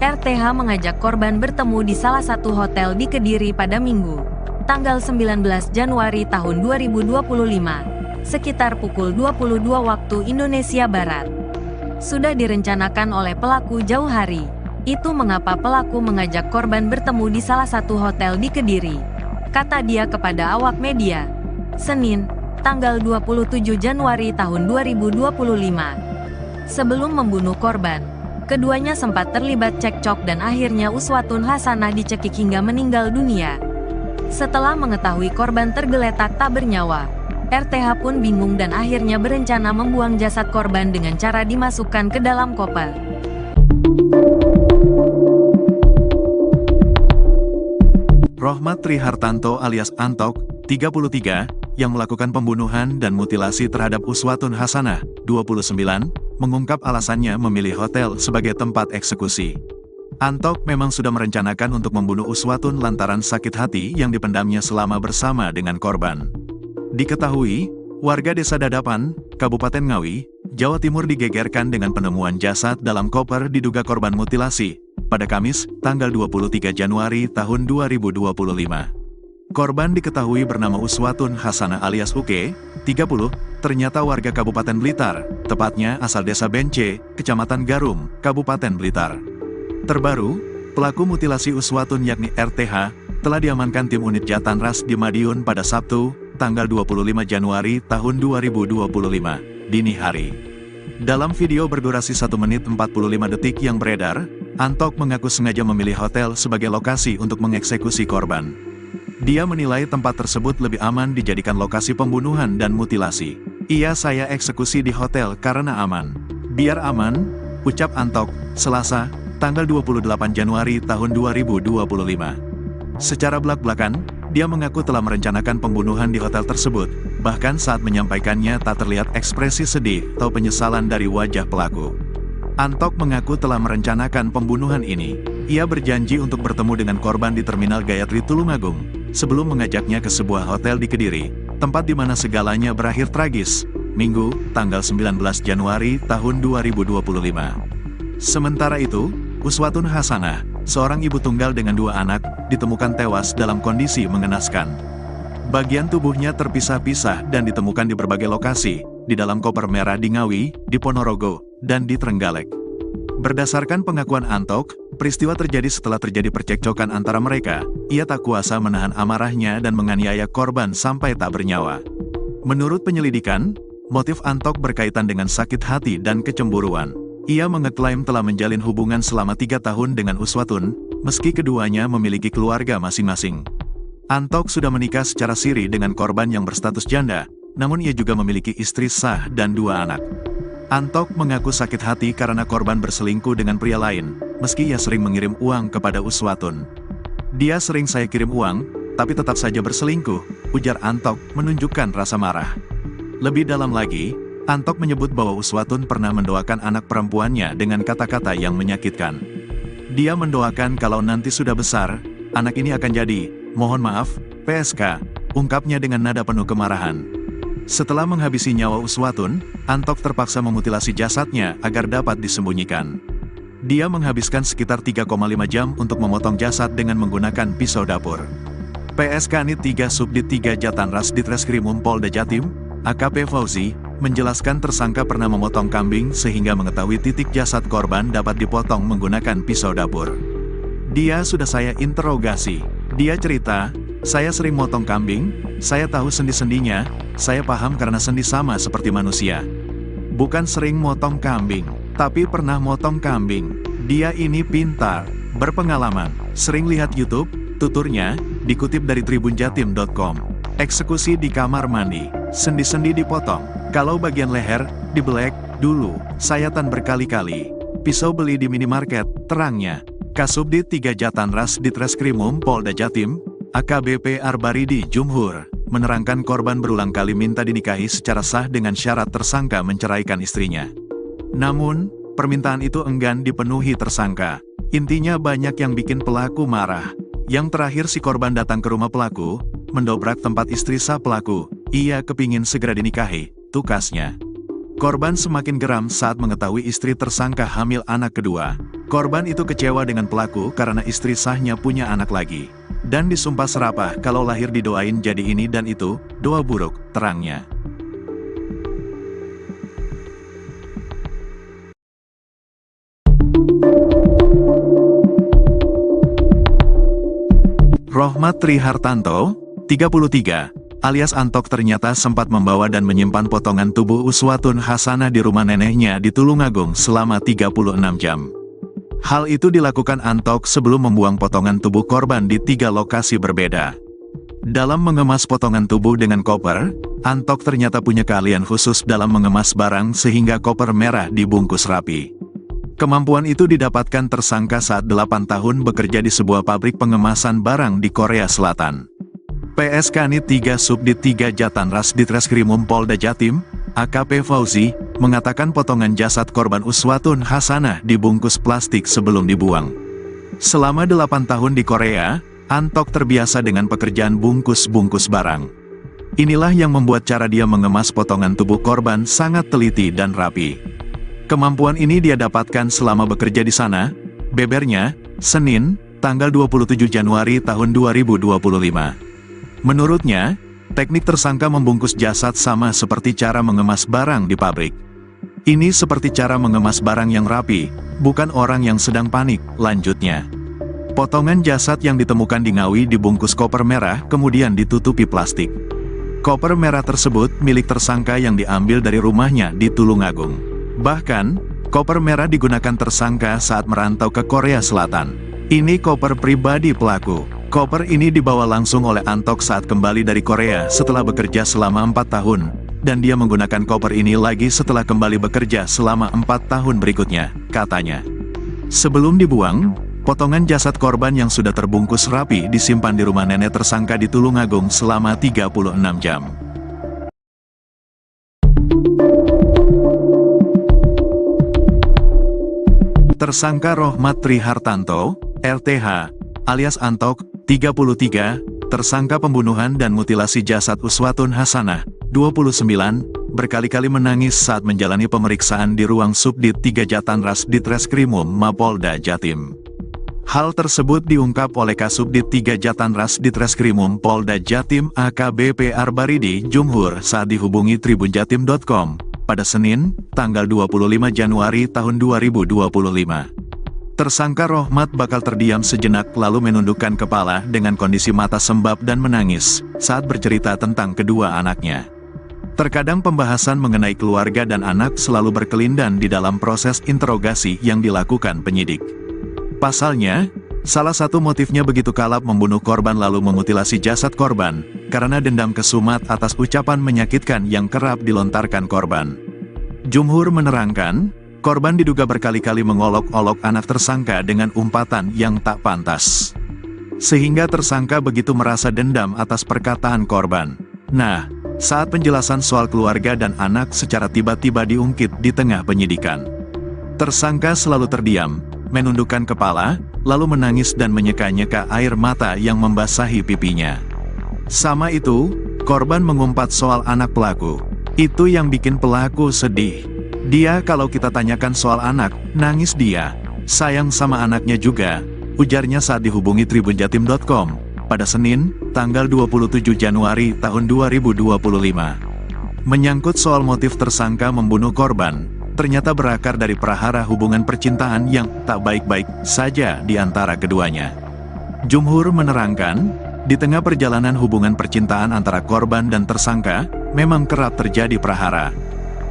RTH mengajak korban bertemu di salah satu hotel di Kediri pada Minggu, tanggal 19 Januari tahun 2025, sekitar pukul 22 waktu Indonesia Barat. Sudah direncanakan oleh pelaku jauh hari. Itu mengapa pelaku mengajak korban bertemu di salah satu hotel di Kediri, kata dia kepada awak media, Senin, tanggal 27 Januari tahun 2025. Sebelum membunuh korban, keduanya sempat terlibat cekcok dan akhirnya Uswatun Hasanah dicekik hingga meninggal dunia. Setelah mengetahui korban tergeletak tak bernyawa, RTH pun bingung dan akhirnya berencana membuang jasad korban dengan cara dimasukkan ke dalam koper. Rohmat Trihartanto alias Antok, 33, yang melakukan pembunuhan dan mutilasi terhadap Uswatun Hasanah, 29, mengungkap alasannya memilih hotel sebagai tempat eksekusi. Antok memang sudah merencanakan untuk membunuh Uswatun lantaran sakit hati yang dipendamnya selama bersama dengan korban. Diketahui, warga Desa Dadapan, Kabupaten Ngawi, Jawa Timur digegerkan dengan penemuan jasad dalam koper diduga korban mutilasi, pada Kamis, tanggal 23 Januari tahun 2025. Korban diketahui bernama Uswatun Hasanah alias Uke, 30, ternyata warga Kabupaten Blitar, tepatnya asal Desa Bence, Kecamatan Garum, Kabupaten Blitar. Terbaru, pelaku mutilasi Uswatun yakni RTH, telah diamankan tim unit Jatanras di Madiun pada Sabtu, tanggal 25 Januari tahun 2025, dini hari. Dalam video berdurasi 1 menit 45 detik yang beredar, Antok mengaku sengaja memilih hotel sebagai lokasi untuk mengeksekusi korban. Dia menilai tempat tersebut lebih aman dijadikan lokasi pembunuhan dan mutilasi. Saya eksekusi di hotel karena aman. Biar aman, ucap Antok, Selasa, tanggal 28 Januari tahun 2025. Secara belak-belakan, dia mengaku telah merencanakan pembunuhan di hotel tersebut, bahkan saat menyampaikannya tak terlihat ekspresi sedih atau penyesalan dari wajah pelaku. Antok mengaku telah merencanakan pembunuhan ini. Ia berjanji untuk bertemu dengan korban di Terminal Gayatri Tulungagung, sebelum mengajaknya ke sebuah hotel di Kediri, tempat di mana segalanya berakhir tragis, Minggu, tanggal 19 Januari tahun 2025. Sementara itu, Uswatun Hasanah, seorang ibu tunggal dengan 2 anak, ditemukan tewas dalam kondisi mengenaskan. Bagian tubuhnya terpisah-pisah dan ditemukan di berbagai lokasi, di dalam koper merah di Ngawi, di Ponorogo, dan di Trenggalek. Berdasarkan pengakuan Antok, peristiwa terjadi setelah terjadi percekcokan antara mereka. Ia tak kuasa menahan amarahnya dan menganiaya korban sampai tak bernyawa. Menurut penyelidikan, motif Antok berkaitan dengan sakit hati dan kecemburuan. Ia mengeklaim telah menjalin hubungan selama 3 tahun dengan Uswatun, meski keduanya memiliki keluarga masing-masing. Antok sudah menikah secara siri dengan korban yang berstatus janda, namun ia juga memiliki istri sah dan 2 anak. Antok mengaku sakit hati karena korban berselingkuh dengan pria lain, meski ia sering mengirim uang kepada Uswatun. Dia sering saya kirim uang, tapi tetap saja berselingkuh, ujar Antok menunjukkan rasa marah. Lebih dalam lagi, Antok menyebut bahwa Uswatun pernah mendoakan anak perempuannya dengan kata-kata yang menyakitkan. Dia mendoakan kalau nanti sudah besar, anak ini akan jadi, mohon maaf, PSK, ungkapnya dengan nada penuh kemarahan. Setelah menghabisi nyawa Uswatun, Antok terpaksa memutilasi jasadnya agar dapat disembunyikan. Dia menghabiskan sekitar 3,5 jam untuk memotong jasad dengan menggunakan pisau dapur. PSK Nit 3 Subdit 3 Jatanras Ditreskrimum Polda Jatim, AKP Fauzi, menjelaskan tersangka pernah memotong kambing sehingga mengetahui titik jasad korban dapat dipotong menggunakan pisau dapur. Dia sudah saya interogasi. Dia cerita, saya sering motong kambing, saya tahu sendi-sendinya, saya paham karena sendi sama seperti manusia. Bukan sering motong kambing, tapi pernah motong kambing. Dia ini pintar, berpengalaman, sering lihat YouTube, tuturnya, dikutip dari tribunjatim.com. Eksekusi di kamar mandi, sendi-sendi dipotong, kalau bagian leher, dibelek, dulu, sayatan berkali-kali. Pisau beli di minimarket, terangnya. Kasubdit 3 Jatanras Ditreskrimum Polda Jatim, AKBP Arbaridi Jumhur, menerangkan korban berulang kali minta dinikahi secara sah dengan syarat tersangka menceraikan istrinya. Namun, permintaan itu enggan dipenuhi tersangka. Intinya banyak yang bikin pelaku marah. Yang terakhir si korban datang ke rumah pelaku, mendobrak tempat istri sah pelaku. Ia kepingin segera dinikahi, tukasnya. Korban semakin geram saat mengetahui istri tersangka hamil anak kedua. Korban itu kecewa dengan pelaku karena istri sahnya punya anak lagi. Dan disumpah serapah kalau lahir didoain jadi ini dan itu, doa buruk, terangnya. Rohmat Trihartanto, 33, alias Antok ternyata sempat membawa dan menyimpan potongan tubuh Uswatun Hasanah di rumah neneknya di Tulungagung selama 36 jam. Hal itu dilakukan Antok sebelum membuang potongan tubuh korban di 3 lokasi berbeda. Dalam mengemas potongan tubuh dengan koper, Antok ternyata punya keahlian khusus dalam mengemas barang sehingga koper merah dibungkus rapi. Kemampuan itu didapatkan tersangka saat 8 tahun bekerja di sebuah pabrik pengemasan barang di Korea Selatan. PSK Nit 3 Subdit 3 Jatanras Ditreskrimum Polda Jatim, AKP Fauzi, mengatakan potongan jasad korban Uswatun Hasanah dibungkus plastik sebelum dibuang. Selama 8 tahun di Korea, Antok terbiasa dengan pekerjaan bungkus-bungkus barang. Inilah yang membuat cara dia mengemas potongan tubuh korban sangat teliti dan rapi. Kemampuan ini dia dapatkan selama bekerja di sana, bebernya, Senin, tanggal 27 Januari tahun 2025. Menurutnya, teknik tersangka membungkus jasad sama seperti cara mengemas barang di pabrik. Ini seperti cara mengemas barang yang rapi, bukan orang yang sedang panik, lanjutnya. Potongan jasad yang ditemukan di Ngawi dibungkus koper merah kemudian ditutupi plastik. Koper merah tersebut milik tersangka yang diambil dari rumahnya di Tulungagung. Bahkan, koper merah digunakan tersangka saat merantau ke Korea Selatan. Ini koper pribadi pelaku. Koper ini dibawa langsung oleh Antok saat kembali dari Korea setelah bekerja selama 4 tahun. Dan dia menggunakan koper ini lagi setelah kembali bekerja selama 4 tahun berikutnya, katanya. Sebelum dibuang, potongan jasad korban yang sudah terbungkus rapi disimpan di rumah nenek tersangka di Tulungagung selama 36 jam. Tersangka Rohmat Trihartanto, RTH, alias Antok, 33, tersangka pembunuhan dan mutilasi jasad Uswatun Hasanah, 29, berkali-kali menangis saat menjalani pemeriksaan di ruang Subdit 3 Jatanras Ditreskrimum Mapolda Jatim. Hal tersebut diungkap oleh Kasubdit 3 Jatanras Ditreskrimum Polda Jatim AKBP Arbaridi Jumhur saat dihubungi tribunjatim.com pada Senin, tanggal 25 Januari tahun 2025. Tersangka Rohmat bakal terdiam sejenak lalu menundukkan kepala dengan kondisi mata sembab dan menangis saat bercerita tentang kedua anaknya. Terkadang pembahasan mengenai keluarga dan anak selalu berkelindan di dalam proses interogasi yang dilakukan penyidik. Pasalnya, salah satu motifnya begitu kalap membunuh korban lalu memutilasi jasad korban, karena dendam kesumat atas ucapan menyakitkan yang kerap dilontarkan korban. Jumhur menerangkan, korban diduga berkali-kali mengolok-olok anak tersangka dengan umpatan yang tak pantas. Sehingga tersangka begitu merasa dendam atas perkataan korban. Nah, saat penjelasan soal keluarga dan anak secara tiba-tiba diungkit di tengah penyidikan. Tersangka selalu terdiam, menundukkan kepala, lalu menangis dan menyeka-nyeka air mata yang membasahi pipinya. Sama itu, korban mengumpat soal anak pelaku. Itu yang bikin pelaku sedih. Dia kalau kita tanyakan soal anak, nangis dia. Sayang sama anaknya juga, ujarnya saat dihubungi tribunjatim.com. Pada Senin, tanggal 27 Januari tahun 2025. Menyangkut soal motif tersangka membunuh korban, ternyata berakar dari prahara hubungan percintaan yang tak baik-baik saja di antara keduanya. Jumhur menerangkan, di tengah perjalanan hubungan percintaan antara korban dan tersangka, memang kerap terjadi prahara.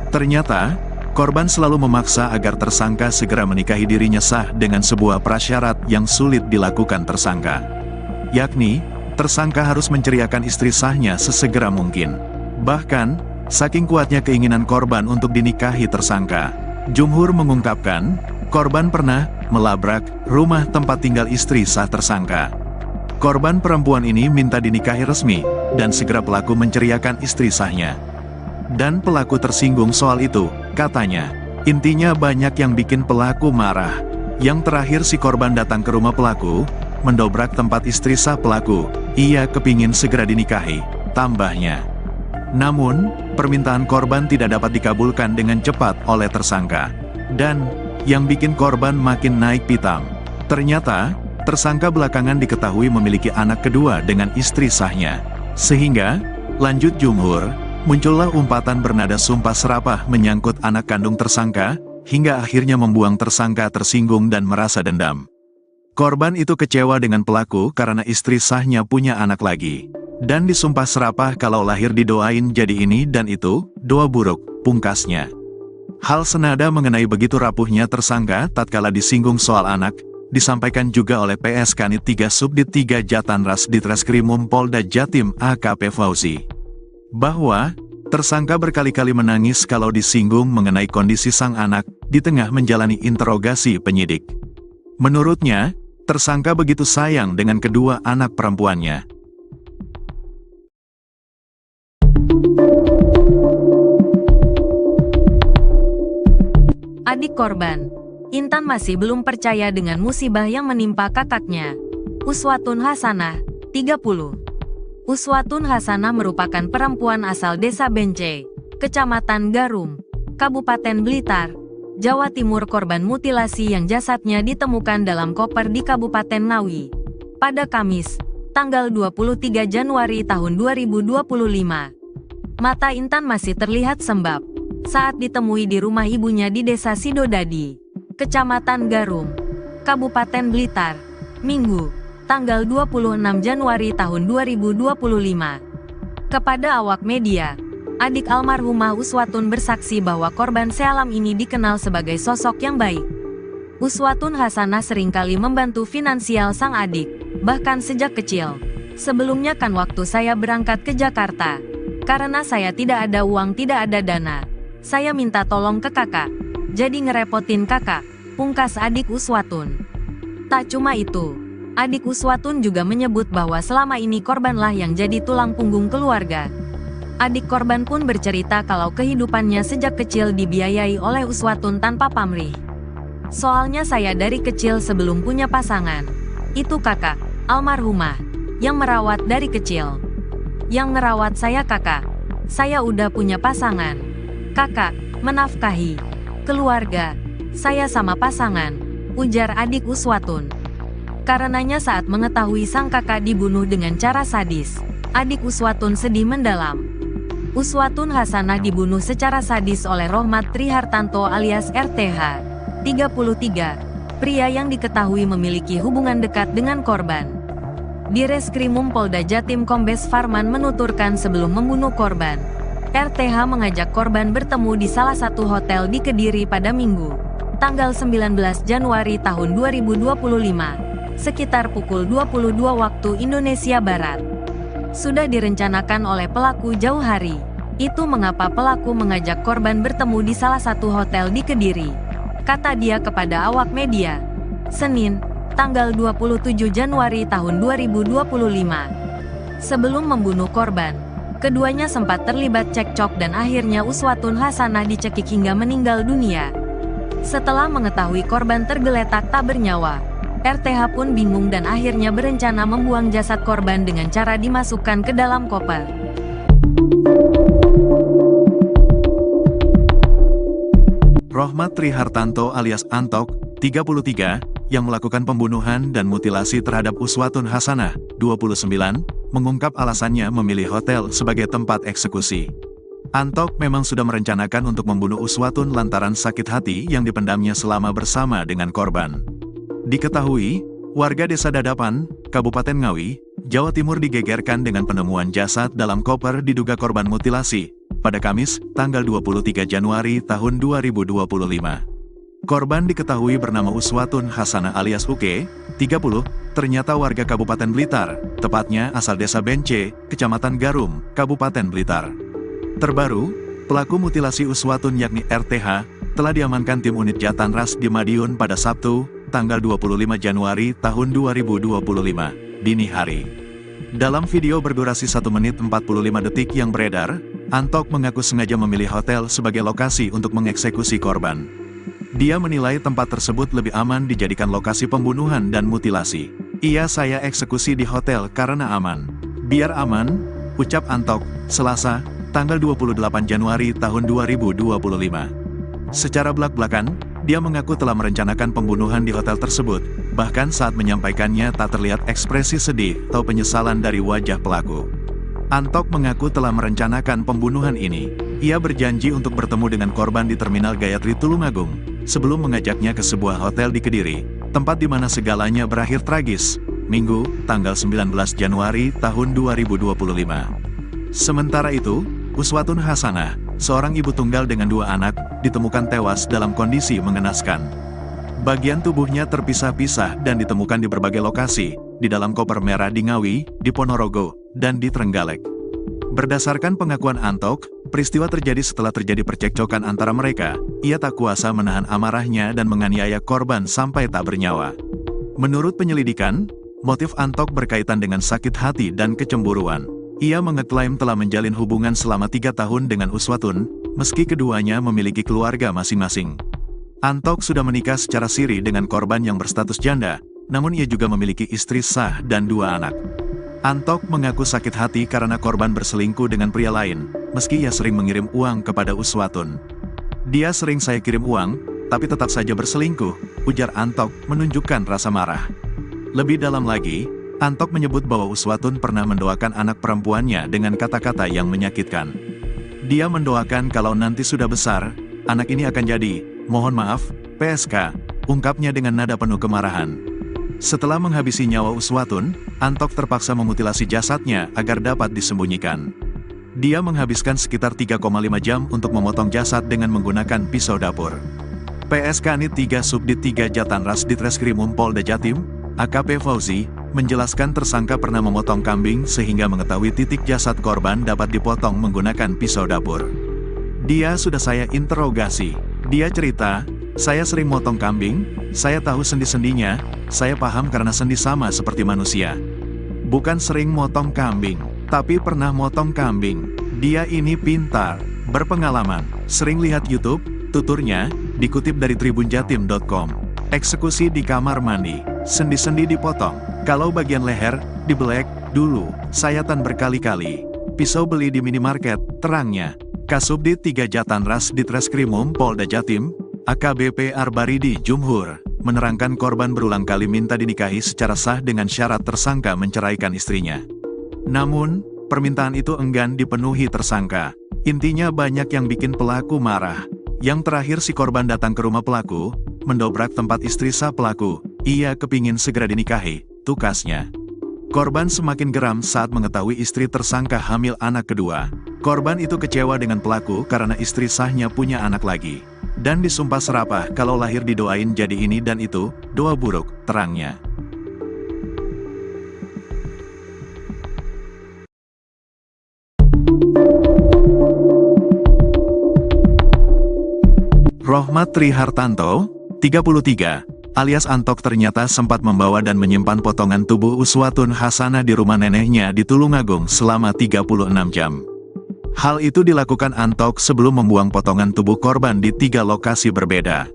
Ternyata, korban selalu memaksa agar tersangka segera menikahi dirinya sah dengan sebuah prasyarat yang sulit dilakukan tersangka. Yakni, tersangka harus menceriakan istri sahnya sesegera mungkin. Bahkan, saking kuatnya keinginan korban untuk dinikahi tersangka. Jumhur mengungkapkan, korban pernah melabrak rumah tempat tinggal istri sah tersangka. Korban perempuan ini minta dinikahi resmi, dan segera pelaku menceriakan istri sahnya. Dan pelaku tersinggung soal itu, katanya. Intinya banyak yang bikin pelaku marah. Yang terakhir si korban datang ke rumah pelaku, mendobrak tempat istri sah pelaku. Ia kepingin segera dinikahi, tambahnya. Namun, permintaan korban tidak dapat dikabulkan dengan cepat oleh tersangka. Dan, yang bikin korban makin naik pitam. Ternyata, tersangka belakangan diketahui memiliki anak kedua dengan istri sahnya. Sehingga, lanjut Jumhur, muncullah umpatan bernada sumpah serapah menyangkut anak kandung tersangka, hingga akhirnya membuang tersangka tersinggung dan merasa dendam. Korban itu kecewa dengan pelaku karena istri sahnya punya anak lagi. Dan disumpah serapah kalau lahir didoain jadi ini dan itu, doa buruk, pungkasnya. Hal senada mengenai begitu rapuhnya tersangka tatkala disinggung soal anak, disampaikan juga oleh PS Kanit 3 Subdit 3 Jatanras Ditreskrimum Polda Jatim AKP Fauzi. Bahwa, tersangka berkali-kali menangis kalau disinggung mengenai kondisi sang anak, di tengah menjalani interogasi penyidik. Menurutnya, tersangka begitu sayang dengan kedua anak perempuannya. Adik korban, Intan masih belum percaya dengan musibah yang menimpa kakaknya. Uswatun Hasanah, 30. Uswatun Hasanah merupakan perempuan asal Desa Bence, Kecamatan Garum, Kabupaten Blitar, Jawa Timur, korban mutilasi yang jasadnya ditemukan dalam koper di Kabupaten Ngawi pada Kamis, tanggal 23 Januari tahun 2025. Mata Intan masih terlihat sembab. saat ditemui di rumah ibunya di Desa Sidodadi, Kecamatan Garum, Kabupaten Blitar, Minggu, tanggal 26 Januari tahun 2025. Kepada awak media, adik almarhumah Uswatun bersaksi bahwa korban Sealam ini dikenal sebagai sosok yang baik. Uswatun Hasanah seringkali membantu finansial sang adik, bahkan sejak kecil. Sebelumnya kan waktu saya berangkat ke Jakarta, karena saya tidak ada uang, tidak ada dana, saya minta tolong ke kakak, jadi ngerepotin kakak, pungkas adik Uswatun. Tak cuma itu, adik Uswatun juga menyebut bahwa selama ini korbanlah yang jadi tulang punggung keluarga. Adik korban pun bercerita kalau kehidupannya sejak kecil dibiayai oleh Uswatun tanpa pamrih. Soalnya saya dari kecil sebelum punya pasangan, itu kakak, almarhumah, yang merawat dari kecil. Yang ngerawat saya kakak, saya udah punya pasangan. Kakak, menafkahi keluarga, saya sama pasangan, ujar adik Uswatun. Karenanya saat mengetahui sang kakak dibunuh dengan cara sadis, adik Uswatun sedih mendalam. Uswatun Hasanah dibunuh secara sadis oleh Rohmat Trihartanto alias RTH, 33, pria yang diketahui memiliki hubungan dekat dengan korban. Di Reskrimum Polda Jatim Kombes Farman menuturkan sebelum membunuh korban, RTH mengajak korban bertemu di salah satu hotel di Kediri pada Minggu, tanggal 19 Januari tahun 2025, sekitar pukul 22 waktu Indonesia Barat. Sudah direncanakan oleh pelaku jauh hari. Itu mengapa pelaku mengajak korban bertemu di salah satu hotel di Kediri, kata dia kepada awak media, Senin, tanggal 27 Januari tahun 2025. Sebelum membunuh korban, keduanya sempat terlibat cekcok dan akhirnya Uswatun Hasanah dicekik hingga meninggal dunia. Setelah mengetahui korban tergeletak tak bernyawa, RTH pun bingung dan akhirnya berencana membuang jasad korban dengan cara dimasukkan ke dalam koper. Rohmat Trihartanto alias Antok, 33, yang melakukan pembunuhan dan mutilasi terhadap Uswatun Hasanah, 29, mengungkap alasannya memilih hotel sebagai tempat eksekusi. Antok memang sudah merencanakan untuk membunuh Uswatun lantaran sakit hati yang dipendamnya selama bersama dengan korban. Diketahui, warga Desa Dadapan, Kabupaten Ngawi, Jawa Timur digegerkan dengan penemuan jasad dalam koper diduga korban mutilasi, pada Kamis, tanggal 23 Januari tahun 2025. Korban diketahui bernama Uswatun Hasanah alias Uke, 30, ternyata warga Kabupaten Blitar, tepatnya asal Desa Bence, Kecamatan Garum, Kabupaten Blitar. Terbaru, pelaku mutilasi Uswatun yakni RTH, telah diamankan tim unit Jatanras di Madiun pada Sabtu, tanggal 25 Januari tahun 2025, dini hari. Dalam video berdurasi 1 menit 45 detik yang beredar, Antok mengaku sengaja memilih hotel sebagai lokasi untuk mengeksekusi korban. Dia menilai tempat tersebut lebih aman dijadikan lokasi pembunuhan dan mutilasi. Saya eksekusi di hotel karena aman. Biar aman, ucap Antok, Selasa, tanggal 28 Januari tahun 2025. Secara belak-belakan, dia mengaku telah merencanakan pembunuhan di hotel tersebut, bahkan saat menyampaikannya tak terlihat ekspresi sedih atau penyesalan dari wajah pelaku. Antok mengaku telah merencanakan pembunuhan ini. Ia berjanji untuk bertemu dengan korban di Terminal Gayatri Tulungagung, sebelum mengajaknya ke sebuah hotel di Kediri, tempat di mana segalanya berakhir tragis, Minggu, tanggal 19 Januari tahun 2025. Sementara itu, Uswatun Hasanah, seorang ibu tunggal dengan 2 anak, ditemukan tewas dalam kondisi mengenaskan. Bagian tubuhnya terpisah-pisah dan ditemukan di berbagai lokasi, di dalam koper merah di Ngawi, di Ponorogo, dan di Trenggalek. Berdasarkan pengakuan Antok, peristiwa terjadi setelah terjadi percekcokan antara mereka. Ia tak kuasa menahan amarahnya dan menganiaya korban sampai tak bernyawa. Menurut penyelidikan, motif Antok berkaitan dengan sakit hati dan kecemburuan. Ia mengeklaim telah menjalin hubungan selama 3 tahun dengan Uswatun, meski keduanya memiliki keluarga masing-masing. Antok sudah menikah secara siri dengan korban yang berstatus janda, namun ia juga memiliki istri sah dan 2 anak. Antok mengaku sakit hati karena korban berselingkuh dengan pria lain, meski ia sering mengirim uang kepada Uswatun. Dia sering saya kirim uang, tapi tetap saja berselingkuh, ujar Antok menunjukkan rasa marah. Lebih dalam lagi, Antok menyebut bahwa Uswatun pernah mendoakan anak perempuannya dengan kata-kata yang menyakitkan. Dia mendoakan kalau nanti sudah besar, anak ini akan jadi, mohon maaf, PSK, ungkapnya dengan nada penuh kemarahan. Setelah menghabisi nyawa Uswatun, Antok terpaksa memutilasi jasadnya agar dapat disembunyikan. Dia menghabiskan sekitar 3,5 jam untuk memotong jasad dengan menggunakan pisau dapur. PSK Nit 3 Subdit 3 Jatanras Ditreskrimum Polda Jatim, AKP Fauzi, menjelaskan tersangka pernah memotong kambing sehingga mengetahui titik jasad korban dapat dipotong menggunakan pisau dapur. Dia sudah saya interogasi. Dia cerita, saya sering motong kambing, saya tahu sendi-sendinya, saya paham karena sendi sama seperti manusia. Bukan sering motong kambing, tapi pernah motong kambing. Dia ini pintar, berpengalaman, sering lihat YouTube, tuturnya, dikutip dari tribunjatim.com. Eksekusi di kamar mandi, sendi-sendi dipotong, kalau bagian leher, dibelek, dulu, sayatan berkali-kali. Pisau beli di minimarket, terangnya. Kasubdit 3 Jatanras Ditreskrimum Polda Jatim, AKBP Arbaridi Jumhur, menerangkan korban berulang kali minta dinikahi secara sah dengan syarat tersangka menceraikan istrinya. Namun, permintaan itu enggan dipenuhi tersangka. Intinya banyak yang bikin pelaku marah. Yang terakhir si korban datang ke rumah pelaku, mendobrak tempat istri sah pelaku, ia kepingin segera dinikahi, tukasnya. Korban semakin geram saat mengetahui istri tersangka hamil anak kedua. Korban itu kecewa dengan pelaku karena istri sahnya punya anak lagi. Dan disumpah serapah kalau lahir didoain jadi ini dan itu, doa buruk, terangnya. Rohmat Trihartanto, 33, alias Antok ternyata sempat membawa dan menyimpan potongan tubuh Uswatun Hasanah di rumah neneknya di Tulungagung selama 36 jam. Hal itu dilakukan Antok sebelum membuang potongan tubuh korban di 3 lokasi berbeda.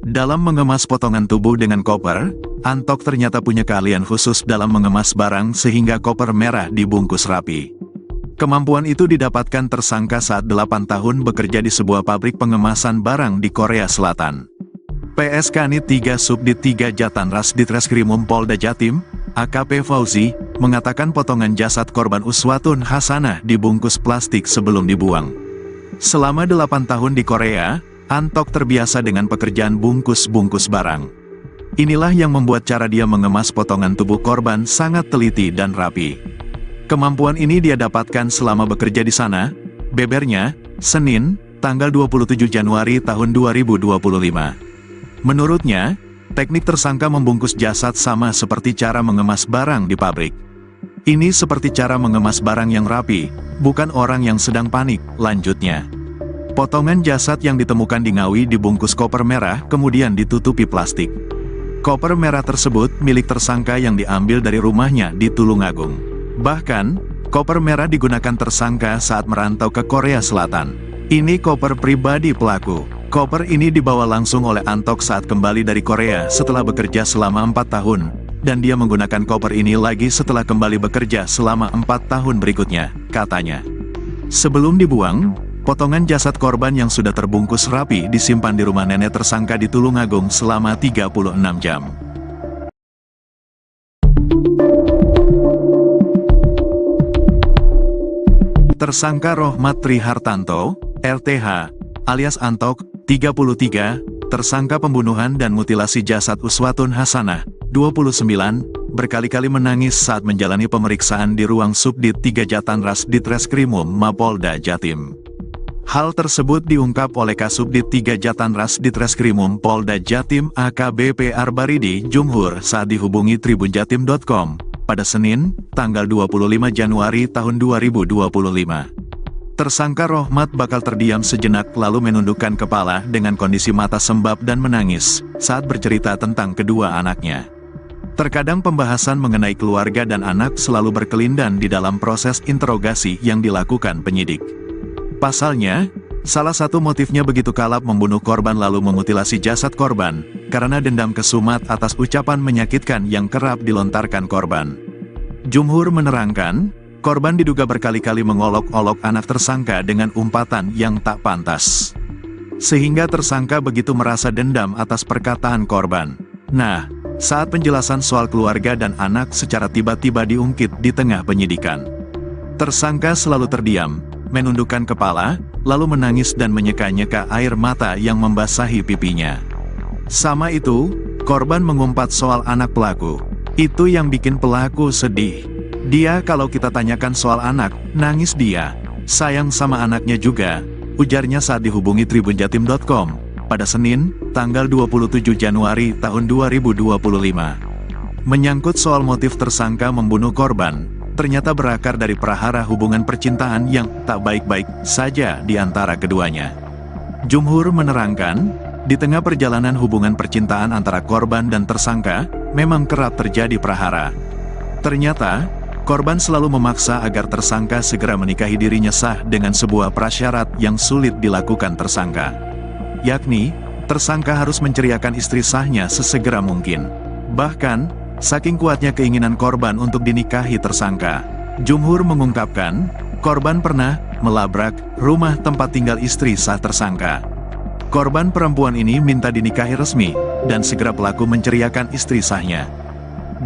Dalam mengemas potongan tubuh dengan koper, Antok ternyata punya keahlian khusus dalam mengemas barang sehingga koper merah dibungkus rapi. Kemampuan itu didapatkan tersangka saat 8 tahun bekerja di sebuah pabrik pengemasan barang di Korea Selatan. PSK Nit 3 Subdit 3 Jatanras Ditreskrimum Polda Jatim, AKP Fauzi, mengatakan potongan jasad korban Uswatun Hasanah dibungkus plastik sebelum dibuang. Selama 8 tahun di Korea, Antok terbiasa dengan pekerjaan bungkus-bungkus barang. Inilah yang membuat cara dia mengemas potongan tubuh korban sangat teliti dan rapi. Kemampuan ini dia dapatkan selama bekerja di sana, bebernya, Senin, tanggal 27 Januari tahun 2025. Menurutnya, teknik tersangka membungkus jasad sama seperti cara mengemas barang di pabrik. Ini seperti cara mengemas barang yang rapi, bukan orang yang sedang panik, lanjutnya. Potongan jasad yang ditemukan di Ngawi dibungkus koper merah kemudian ditutupi plastik. Koper merah tersebut milik tersangka yang diambil dari rumahnya di Tulungagung. Bahkan, koper merah digunakan tersangka saat merantau ke Korea Selatan. Ini koper pribadi pelaku. Koper ini dibawa langsung oleh Antok saat kembali dari Korea setelah bekerja selama 4 tahun, dan dia menggunakan koper ini lagi setelah kembali bekerja selama 4 tahun berikutnya, katanya. Sebelum dibuang, potongan jasad korban yang sudah terbungkus rapi disimpan di rumah nenek tersangka di Tulungagung selama 36 jam. Tersangka Rohmat Trihartanto, RTH, alias Antok, 33, tersangka pembunuhan dan mutilasi jasad Uswatun Hasanah, 29, berkali-kali menangis saat menjalani pemeriksaan di ruang Subdit 3 Jatanras Ditreskrimum Mapolda Jatim. Hal tersebut diungkap oleh Kasubdit 3 Jatanras Ditreskrimum Polda Jatim AKBP Arbaridi Jumhur saat dihubungi tribunjatim.com. Pada Senin, tanggal 25 Januari tahun 2025. Tersangka Rohmat bakal terdiam sejenak lalu menundukkan kepala dengan kondisi mata sembab dan menangis, saat bercerita tentang kedua anaknya. Terkadang pembahasan mengenai keluarga dan anak selalu berkelindan di dalam proses interogasi yang dilakukan penyidik. Pasalnya, salah satu motifnya begitu kalap membunuh korban lalu memutilasi jasad korban, karena dendam kesumat atas ucapan menyakitkan yang kerap dilontarkan korban. Jumhur menerangkan, korban diduga berkali-kali mengolok-olok anak tersangka dengan umpatan yang tak pantas. Sehingga tersangka begitu merasa dendam atas perkataan korban. Nah, saat penjelasan soal keluarga dan anak secara tiba-tiba diungkit di tengah penyidikan, tersangka selalu terdiam, menundukkan kepala, lalu menangis dan menyeka-nyeka air mata yang membasahi pipinya. Sama itu, korban mengumpat soal anak pelaku. Itu yang bikin pelaku sedih. Dia kalau kita tanyakan soal anak, nangis dia. Sayang sama anaknya juga, ujarnya saat dihubungi tribunjatim.com pada Senin, tanggal 27 Januari tahun 2025. Menyangkut soal motif tersangka membunuh korban, ternyata berakar dari prahara hubungan percintaan yang tak baik-baik saja di antara keduanya. Jumhur menerangkan, di tengah perjalanan hubungan percintaan antara korban dan tersangka, memang kerap terjadi prahara. Ternyata, korban selalu memaksa agar tersangka segera menikahi dirinya sah dengan sebuah prasyarat yang sulit dilakukan tersangka. Yakni, tersangka harus menceriakan istri sahnya sesegera mungkin. Bahkan, saking kuatnya keinginan korban untuk dinikahi tersangka, Jumhur mengungkapkan, korban pernah melabrak rumah tempat tinggal istri sah tersangka. Korban perempuan ini minta dinikahi resmi, dan segera pelaku menceriakan istri sahnya.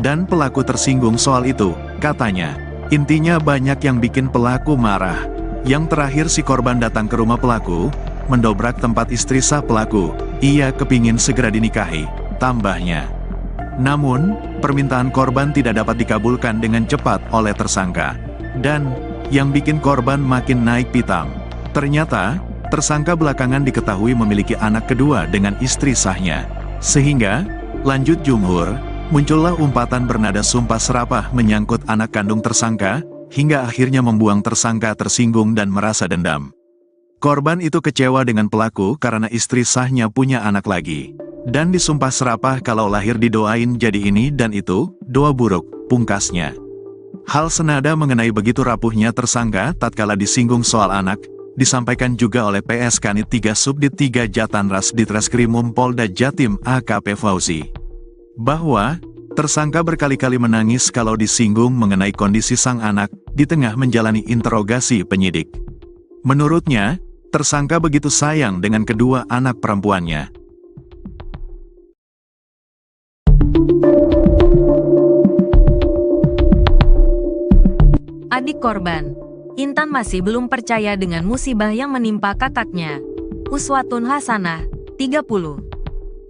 Dan pelaku tersinggung soal itu, katanya. Intinya banyak yang bikin pelaku marah. Yang terakhir si korban datang ke rumah pelaku, mendobrak tempat istri sah pelaku. Ia kepingin segera dinikahi, tambahnya. Namun, permintaan korban tidak dapat dikabulkan dengan cepat oleh tersangka. Dan, yang bikin korban makin naik pitam. Ternyata, tersangka belakangan diketahui memiliki anak kedua dengan istri sahnya. Sehingga, lanjut Jumhur, muncullah umpatan bernada sumpah serapah menyangkut anak kandung tersangka, hingga akhirnya membuang tersangka tersinggung dan merasa dendam. Korban itu kecewa dengan pelaku karena istri sahnya punya anak lagi. Dan disumpah serapah kalau lahir didoain jadi ini dan itu, doa buruk, pungkasnya. Hal senada mengenai begitu rapuhnya tersangka tatkala disinggung soal anak, disampaikan juga oleh PS Kanit 3 Subdit 3 Jatanras Ditreskrimum Polda Jatim AKP Fauzi. Bahwa, tersangka berkali-kali menangis kalau disinggung mengenai kondisi sang anak, di tengah menjalani interogasi penyidik. Menurutnya, tersangka begitu sayang dengan kedua anak perempuannya. Adik korban, Intan masih belum percaya dengan musibah yang menimpa kakaknya. Uswatun Hasanah, 30.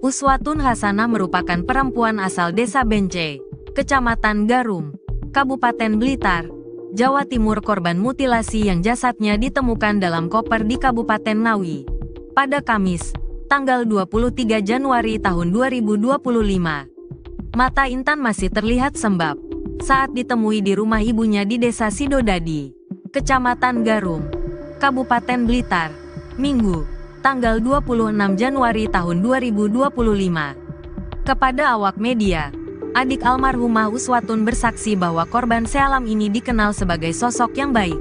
Uswatun Hasanah merupakan perempuan asal Desa Bence, Kecamatan Garum, Kabupaten Blitar, Jawa Timur, korban mutilasi yang jasadnya ditemukan dalam koper di Kabupaten Ngawi pada Kamis, tanggal 23 Januari tahun 2025. Mata Intan masih terlihat sembab saat ditemui di rumah ibunya di Desa Sidodadi, Kecamatan Garum, Kabupaten Blitar, Minggu, tanggal 26 Januari tahun 2025. Kepada awak media, adik almarhumah Uswatun bersaksi bahwa korban sealam ini dikenal sebagai sosok yang baik.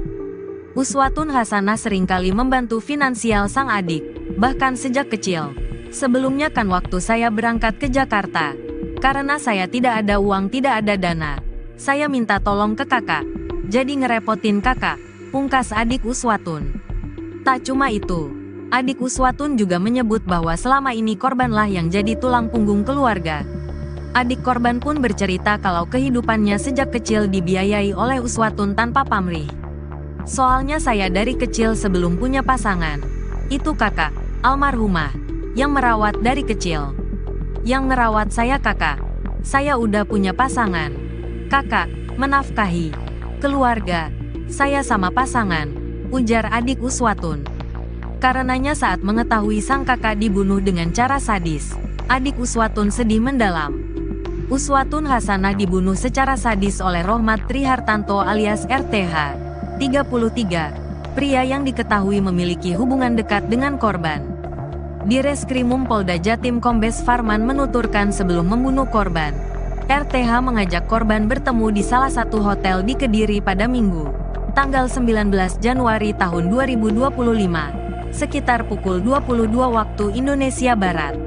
Uswatun Hasanah seringkali membantu finansial sang adik, bahkan sejak kecil. Sebelumnya kan waktu saya berangkat ke Jakarta, karena saya tidak ada uang, tidak ada dana, saya minta tolong ke kakak, jadi ngerepotin kakak, pungkas adik Uswatun. Tak cuma itu, adik Uswatun juga menyebut bahwa selama ini korbanlah yang jadi tulang punggung keluarga. Adik korban pun bercerita kalau kehidupannya sejak kecil dibiayai oleh Uswatun tanpa pamrih. Soalnya saya dari kecil sebelum punya pasangan, itu kakak, almarhumah, yang merawat dari kecil. Yang ngerawat saya kakak, saya udah punya pasangan. Kakak, menafkahi keluarga, saya sama pasangan, ujar adik Uswatun. Karenanya saat mengetahui sang kakak dibunuh dengan cara sadis, adik Uswatun sedih mendalam. Uswatun Hasanah dibunuh secara sadis oleh Rohmat Trihartanto alias RTH, 33, pria yang diketahui memiliki hubungan dekat dengan korban. Direskrimum Polda Jatim Kombes Farman menuturkan sebelum membunuh korban, RTH mengajak korban bertemu di salah satu hotel di Kediri pada Minggu, tanggal 19 Januari tahun 2025, sekitar pukul 22 waktu Indonesia Barat.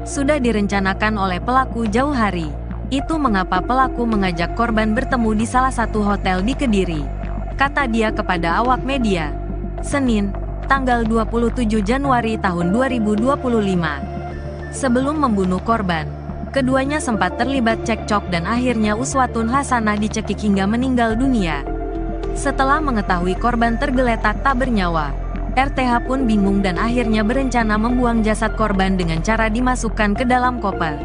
Sudah direncanakan oleh pelaku jauh hari. Itu mengapa pelaku mengajak korban bertemu di salah satu hotel di Kediri, kata dia kepada awak media. Senin, tanggal 27 Januari tahun 2025. Sebelum membunuh korban, keduanya sempat terlibat cekcok dan akhirnya Uswatun Hasanah dicekik hingga meninggal dunia. Setelah mengetahui korban tergeletak tak bernyawa, RTH pun bingung dan akhirnya berencana membuang jasad korban dengan cara dimasukkan ke dalam koper.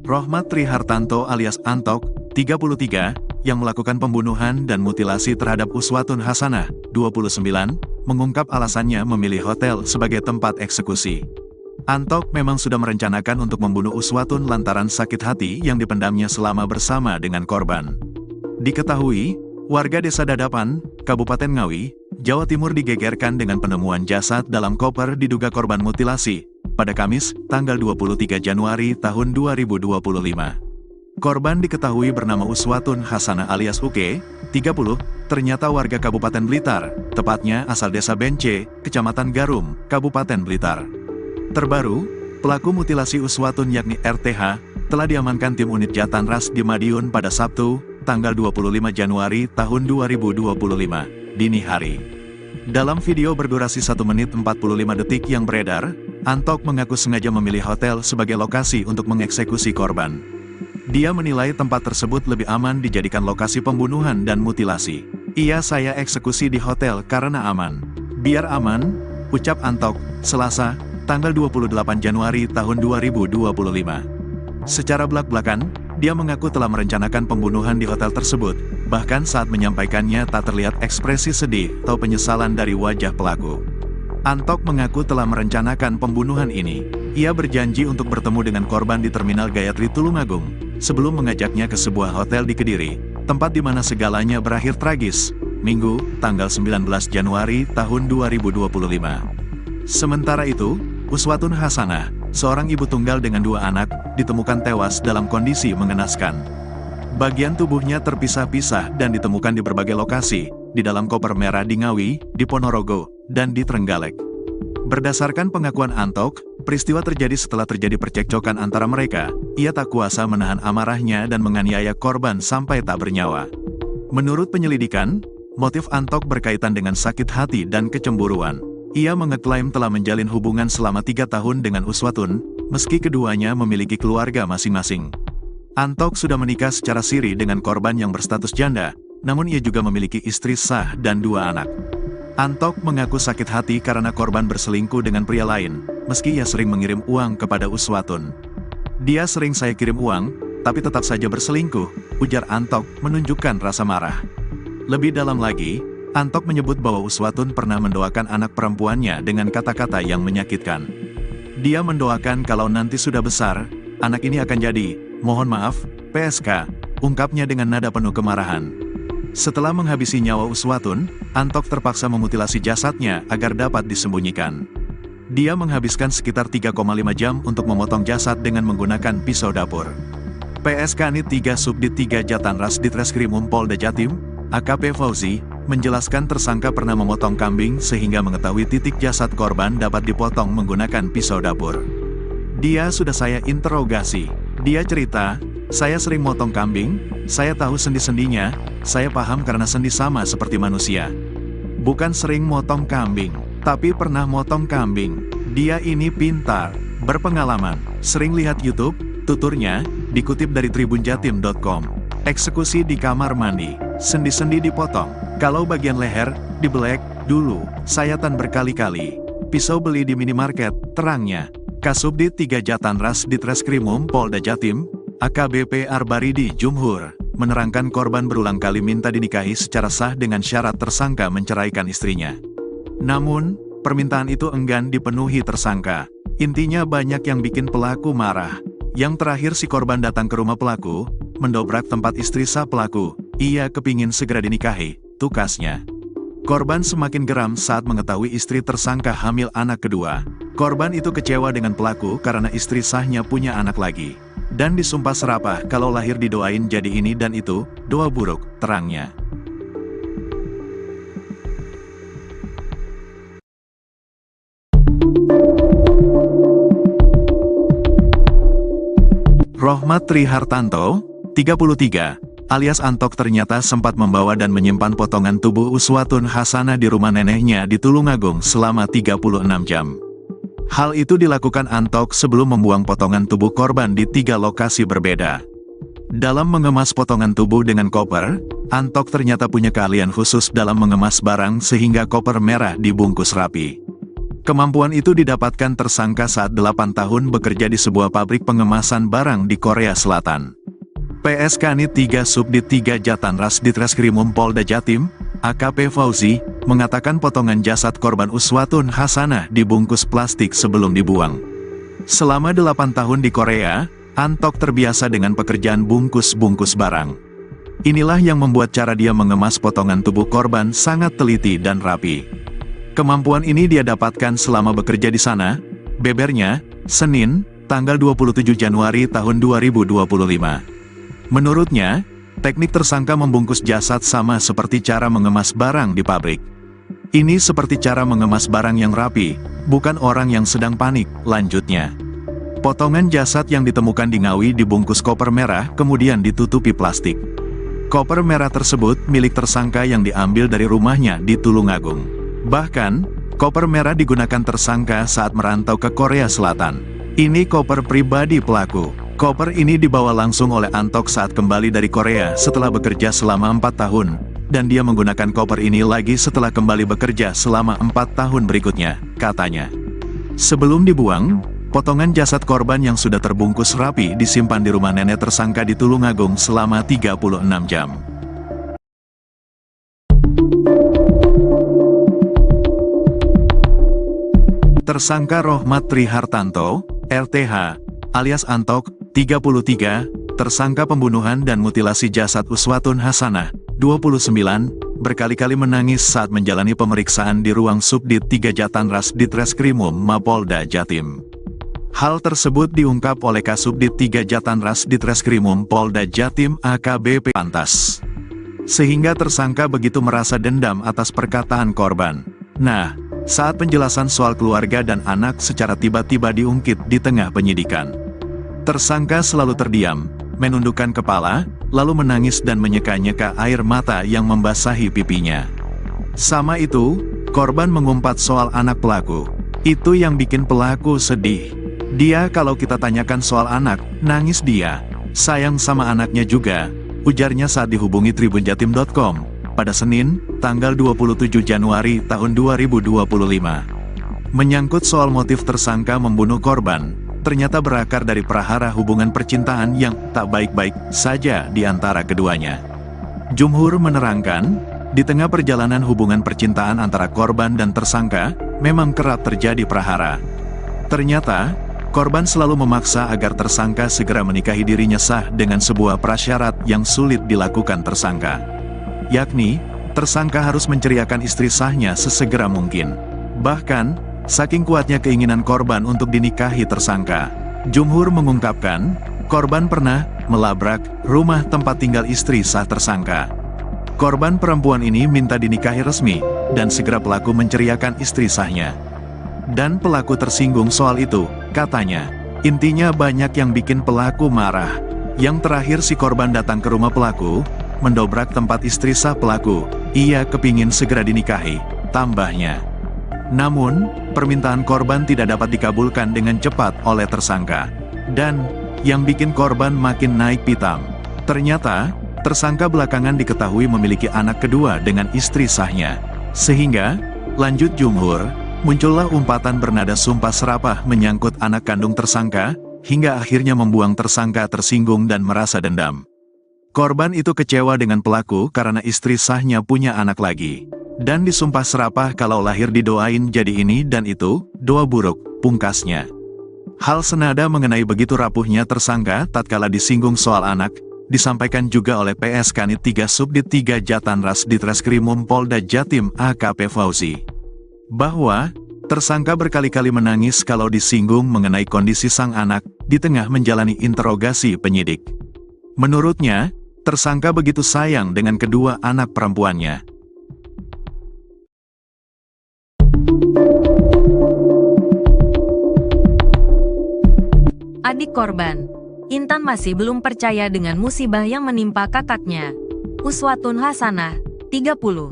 Rohmat Trihartanto alias Antok, 33, yang melakukan pembunuhan dan mutilasi terhadap Uswatun Hasanah, 29, mengungkap alasannya memilih hotel sebagai tempat eksekusi. Antok memang sudah merencanakan untuk membunuh Uswatun lantaran sakit hati yang dipendamnya selama bersama dengan korban. Diketahui, warga Desa Dadapan, Kabupaten Ngawi, Jawa Timur digegerkan dengan penemuan jasad dalam koper diduga korban mutilasi pada Kamis, tanggal 23 Januari tahun 2025. Korban diketahui bernama Uswatun Hasanah alias Uke, 30, ternyata warga Kabupaten Blitar, tepatnya asal Desa Bence, Kecamatan Garum, Kabupaten Blitar. Terbaru, pelaku mutilasi Uswatun yakni RTH, telah diamankan tim unit Jatanras di Madiun pada Sabtu, tanggal 25 Januari tahun 2025, dini hari. Dalam video berdurasi 1 menit 45 detik yang beredar, Antok mengaku sengaja memilih hotel sebagai lokasi untuk mengeksekusi korban. Dia menilai tempat tersebut lebih aman dijadikan lokasi pembunuhan dan mutilasi. Saya eksekusi di hotel karena aman. Biar aman, ucap Antok, Selasa, tanggal 28 Januari tahun 2025. Secara belak-belakan, dia mengaku telah merencanakan pembunuhan di hotel tersebut, bahkan saat menyampaikannya tak terlihat ekspresi sedih atau penyesalan dari wajah pelaku. Antok mengaku telah merencanakan pembunuhan ini. Ia berjanji untuk bertemu dengan korban di Terminal Gayatri Tulungagung, sebelum mengajaknya ke sebuah hotel di Kediri, tempat di mana segalanya berakhir tragis, Minggu, tanggal 19 Januari tahun 2025. Sementara itu, Uswatun Hasanah, seorang ibu tunggal dengan 2 anak, ditemukan tewas dalam kondisi mengenaskan. Bagian tubuhnya terpisah-pisah dan ditemukan di berbagai lokasi, di dalam koper merah di Ngawi, di Ponorogo, dan di Trenggalek. Berdasarkan pengakuan Antok, peristiwa terjadi setelah terjadi percekcokan antara mereka. Ia tak kuasa menahan amarahnya dan menganiaya korban sampai tak bernyawa. Menurut penyelidikan, motif Antok berkaitan dengan sakit hati dan kecemburuan. Ia mengeklaim telah menjalin hubungan selama 3 tahun dengan Uswatun, meski keduanya memiliki keluarga masing-masing. Antok sudah menikah secara siri dengan korban yang berstatus janda, namun ia juga memiliki istri sah dan 2 anak. Antok mengaku sakit hati karena korban berselingkuh dengan pria lain, meski ia sering mengirim uang kepada Uswatun. Dia sering saya kirim uang, tapi tetap saja berselingkuh, ujar Antok menunjukkan rasa marah. Lebih dalam lagi, Antok menyebut bahwa Uswatun pernah mendoakan anak perempuannya dengan kata-kata yang menyakitkan. Dia mendoakan kalau nanti sudah besar, anak ini akan jadi, mohon maaf, PSK, ungkapnya dengan nada penuh kemarahan. Setelah menghabisi nyawa Uswatun, Antok terpaksa memutilasi jasadnya agar dapat disembunyikan. Dia menghabiskan sekitar 3,5 jam untuk memotong jasad dengan menggunakan pisau dapur. PSK Nit 3 Subdit 3 Jatanras Ditreskrimum Polda Jatim, AKP Fauzi, menjelaskan tersangka pernah memotong kambing sehingga mengetahui titik jasad korban dapat dipotong menggunakan pisau dapur. Dia sudah saya interogasi. Dia cerita, saya sering motong kambing, saya tahu sendi-sendinya, saya paham karena sendi sama seperti manusia. Bukan sering motong kambing, tapi pernah motong kambing. Dia ini pintar, berpengalaman, sering lihat YouTube, tuturnya, dikutip dari tribunjatim.com. Eksekusi di kamar mandi, sendi-sendi dipotong, kalau bagian leher, dibelek, dulu, sayatan berkali-kali. Pisau beli di minimarket, terangnya. Kasubdit 3 Jatanras Ditreskrimum Polda Jatim, AKBP Arbaridi Jumhur, menerangkan korban berulang kali minta dinikahi secara sah dengan syarat tersangka menceraikan istrinya. Namun, permintaan itu enggan dipenuhi tersangka. Intinya banyak yang bikin pelaku marah. Yang terakhir si korban datang ke rumah pelaku, mendobrak tempat istri sah pelaku. Ia kepingin segera dinikahi, tukasnya. Korban semakin geram saat mengetahui istri tersangka hamil anak kedua. Korban itu kecewa dengan pelaku karena istri sahnya punya anak lagi. Dan disumpah serapah kalau lahir didoain jadi ini dan itu, doa buruk, terangnya. Rohmat Trihartanto, 33, alias Antok ternyata sempat membawa dan menyimpan potongan tubuh Uswatun Hasanah di rumah neneknya di Tulungagung selama 36 jam. Hal itu dilakukan Antok sebelum membuang potongan tubuh korban di 3 lokasi berbeda. Dalam mengemas potongan tubuh dengan koper, Antok ternyata punya keahlian khusus dalam mengemas barang sehingga koper merah dibungkus rapi. Kemampuan itu didapatkan tersangka saat 8 tahun bekerja di sebuah pabrik pengemasan barang di Korea Selatan. PSK Nit 3 Subdit 3 Jatanras Ditreskrimum Polda Jatim, AKP Fauzi, mengatakan potongan jasad korban Uswatun Hasanah dibungkus plastik sebelum dibuang. Selama 8 tahun di Korea, Antok terbiasa dengan pekerjaan bungkus-bungkus barang. Inilah yang membuat cara dia mengemas potongan tubuh korban sangat teliti dan rapi. Kemampuan ini dia dapatkan selama bekerja di sana, bebernya, Senin, tanggal 27 Januari tahun 2025. Menurutnya, teknik tersangka membungkus jasad sama seperti cara mengemas barang di pabrik. Ini seperti cara mengemas barang yang rapi, bukan orang yang sedang panik, lanjutnya. Potongan jasad yang ditemukan di Ngawi dibungkus koper merah kemudian ditutupi plastik. Koper merah tersebut milik tersangka yang diambil dari rumahnya di Tulungagung. Bahkan, koper merah digunakan tersangka saat merantau ke Korea Selatan. Ini koper pribadi pelaku. Koper ini dibawa langsung oleh Antok saat kembali dari Korea setelah bekerja selama 4 tahun, dan dia menggunakan koper ini lagi setelah kembali bekerja selama 4 tahun berikutnya, katanya. Sebelum dibuang, potongan jasad korban yang sudah terbungkus rapi disimpan di rumah nenek tersangka di Tulungagung selama 36 jam. Tersangka Rohmat Trihartanto, RTH, alias Antok, 33, tersangka pembunuhan dan mutilasi jasad Uswatun Hasanah, 29, berkali-kali menangis saat menjalani pemeriksaan di ruang Subdit 3 Jatanras Ditreskrimum Mapolda Jatim. Hal tersebut diungkap oleh Kasubdit 3 Jatanras Ditreskrimum Polda Jatim AKBP Pantas. Sehingga tersangka begitu merasa dendam atas perkataan korban. Nah, saat penjelasan soal keluarga dan anak secara tiba-tiba diungkit di tengah penyidikan. Tersangka selalu terdiam, menundukkan kepala, lalu menangis dan menyeka-nyeka air mata yang membasahi pipinya. Sama itu, korban mengumpat soal anak pelaku. Itu yang bikin pelaku sedih. Dia kalau kita tanyakan soal anak, nangis dia. Sayang sama anaknya juga, ujarnya saat dihubungi tribunjatim.com, pada Senin, tanggal 27 Januari tahun 2025. Menyangkut soal motif tersangka membunuh korban, ternyata berakar dari prahara hubungan percintaan yang tak baik-baik saja di antara keduanya. Jumhur menerangkan, di tengah perjalanan hubungan percintaan antara korban dan tersangka, memang kerap terjadi prahara. Ternyata, korban selalu memaksa agar tersangka segera menikahi dirinya sah dengan sebuah prasyarat yang sulit dilakukan tersangka. Yakni, tersangka harus menceriakan istri sahnya sesegera mungkin. Bahkan, saking kuatnya keinginan korban untuk dinikahi tersangka, Jumhur mengungkapkan, korban pernah melabrak rumah tempat tinggal istri sah tersangka. Korban perempuan ini minta dinikahi resmi, dan segera pelaku menceriakan istri sahnya. Dan pelaku tersinggung soal itu, katanya. Intinya banyak yang bikin pelaku marah. Yang terakhir si korban datang ke rumah pelaku, mendobrak tempat istri sah pelaku. Ia kepingin segera dinikahi, tambahnya. Namun, permintaan korban tidak dapat dikabulkan dengan cepat oleh tersangka. Dan, yang bikin korban makin naik pitam. Ternyata, tersangka belakangan diketahui memiliki anak kedua dengan istri sahnya. Sehingga, lanjut Jumhur, muncullah umpatan bernada sumpah serapah menyangkut anak kandung tersangka, hingga akhirnya membuang tersangka tersinggung dan merasa dendam. Korban itu kecewa dengan pelaku karena istri sahnya punya anak lagi. Dan disumpah serapah kalau lahir didoain jadi ini dan itu, doa buruk, pungkasnya. Hal senada mengenai begitu rapuhnya tersangka tatkala disinggung soal anak, disampaikan juga oleh PSK Nit 3 Subdit 3 Jatanras Ditreskrimum Polda Jatim AKP Fauzi. Bahwa, tersangka berkali-kali menangis kalau disinggung mengenai kondisi sang anak, di tengah menjalani interogasi penyidik. Menurutnya, tersangka begitu sayang dengan kedua anak perempuannya. Adik korban, Intan masih belum percaya dengan musibah yang menimpa kakaknya. Uswatun Hasanah, 30.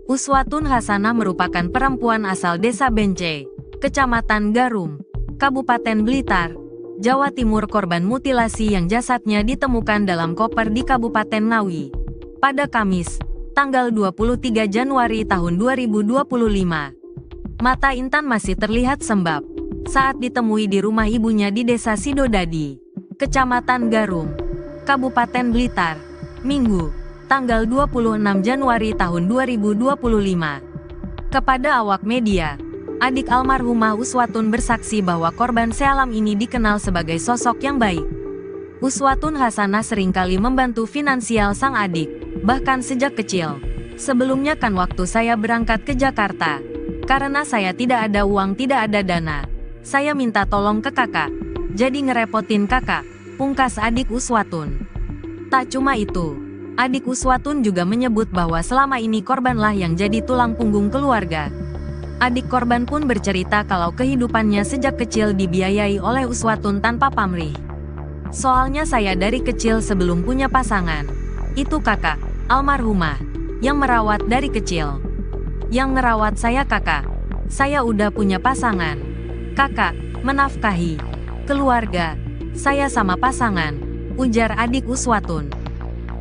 Uswatun Hasanah merupakan perempuan asal Desa Bence, Kecamatan Garum, Kabupaten Blitar, Jawa Timur korban mutilasi yang jasadnya ditemukan dalam koper di Kabupaten Ngawi pada Kamis, tanggal 23 Januari tahun 2025. Mata Intan masih terlihat sembab saat ditemui di rumah ibunya di Desa Sidodadi, Kecamatan Garum, Kabupaten Blitar, Minggu, tanggal 26 Januari tahun 2025. Kepada awak media, adik almarhumah Uswatun bersaksi bahwa korban sealam ini dikenal sebagai sosok yang baik. Uswatun Hasanah seringkali membantu finansial sang adik, bahkan sejak kecil. Sebelumnya kan waktu saya berangkat ke Jakarta, karena saya tidak ada uang, tidak ada dana, saya minta tolong ke kakak, jadi ngerepotin kakak, pungkas adik Uswatun. Tak cuma itu, adik Uswatun juga menyebut bahwa selama ini korbanlah yang jadi tulang punggung keluarga. Adik korban pun bercerita kalau kehidupannya sejak kecil dibiayai oleh Uswatun tanpa pamrih. Soalnya saya dari kecil sebelum punya pasangan, itu kakak, almarhumah, yang merawat dari kecil. Yang ngerawat saya kakak, saya udah punya pasangan. Kakak, menafkahi keluarga, saya sama pasangan, ujar adik Uswatun.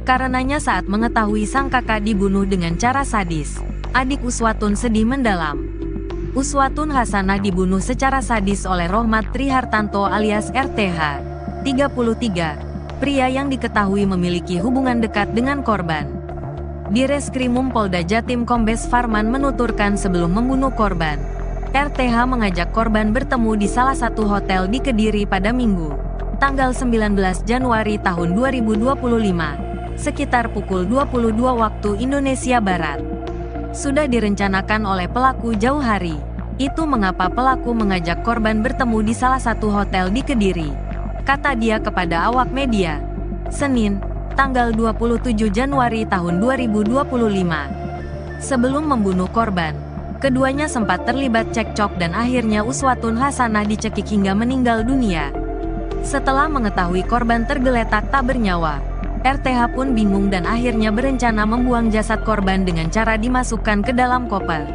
Karenanya saat mengetahui sang kakak dibunuh dengan cara sadis, adik Uswatun sedih mendalam. Uswatun Hasanah dibunuh secara sadis oleh Rohmat Trihartanto alias RTH, 33, pria yang diketahui memiliki hubungan dekat dengan korban. Di Reskrimum Polda Jatim Kombes Farman menuturkan sebelum membunuh korban, RTH mengajak korban bertemu di salah satu hotel di Kediri pada Minggu, tanggal 19 Januari tahun 2025, sekitar pukul 22 waktu Indonesia Barat. Sudah direncanakan oleh pelaku jauh hari. Itu mengapa pelaku mengajak korban bertemu di salah satu hotel di Kediri, kata dia kepada awak media, Senin, tanggal 27 Januari tahun 2025. Sebelum membunuh korban, keduanya sempat terlibat cekcok dan akhirnya Uswatun Hasanah dicekik hingga meninggal dunia. Setelah mengetahui korban tergeletak tak bernyawa, RTH pun bingung dan akhirnya berencana membuang jasad korban dengan cara dimasukkan ke dalam koper.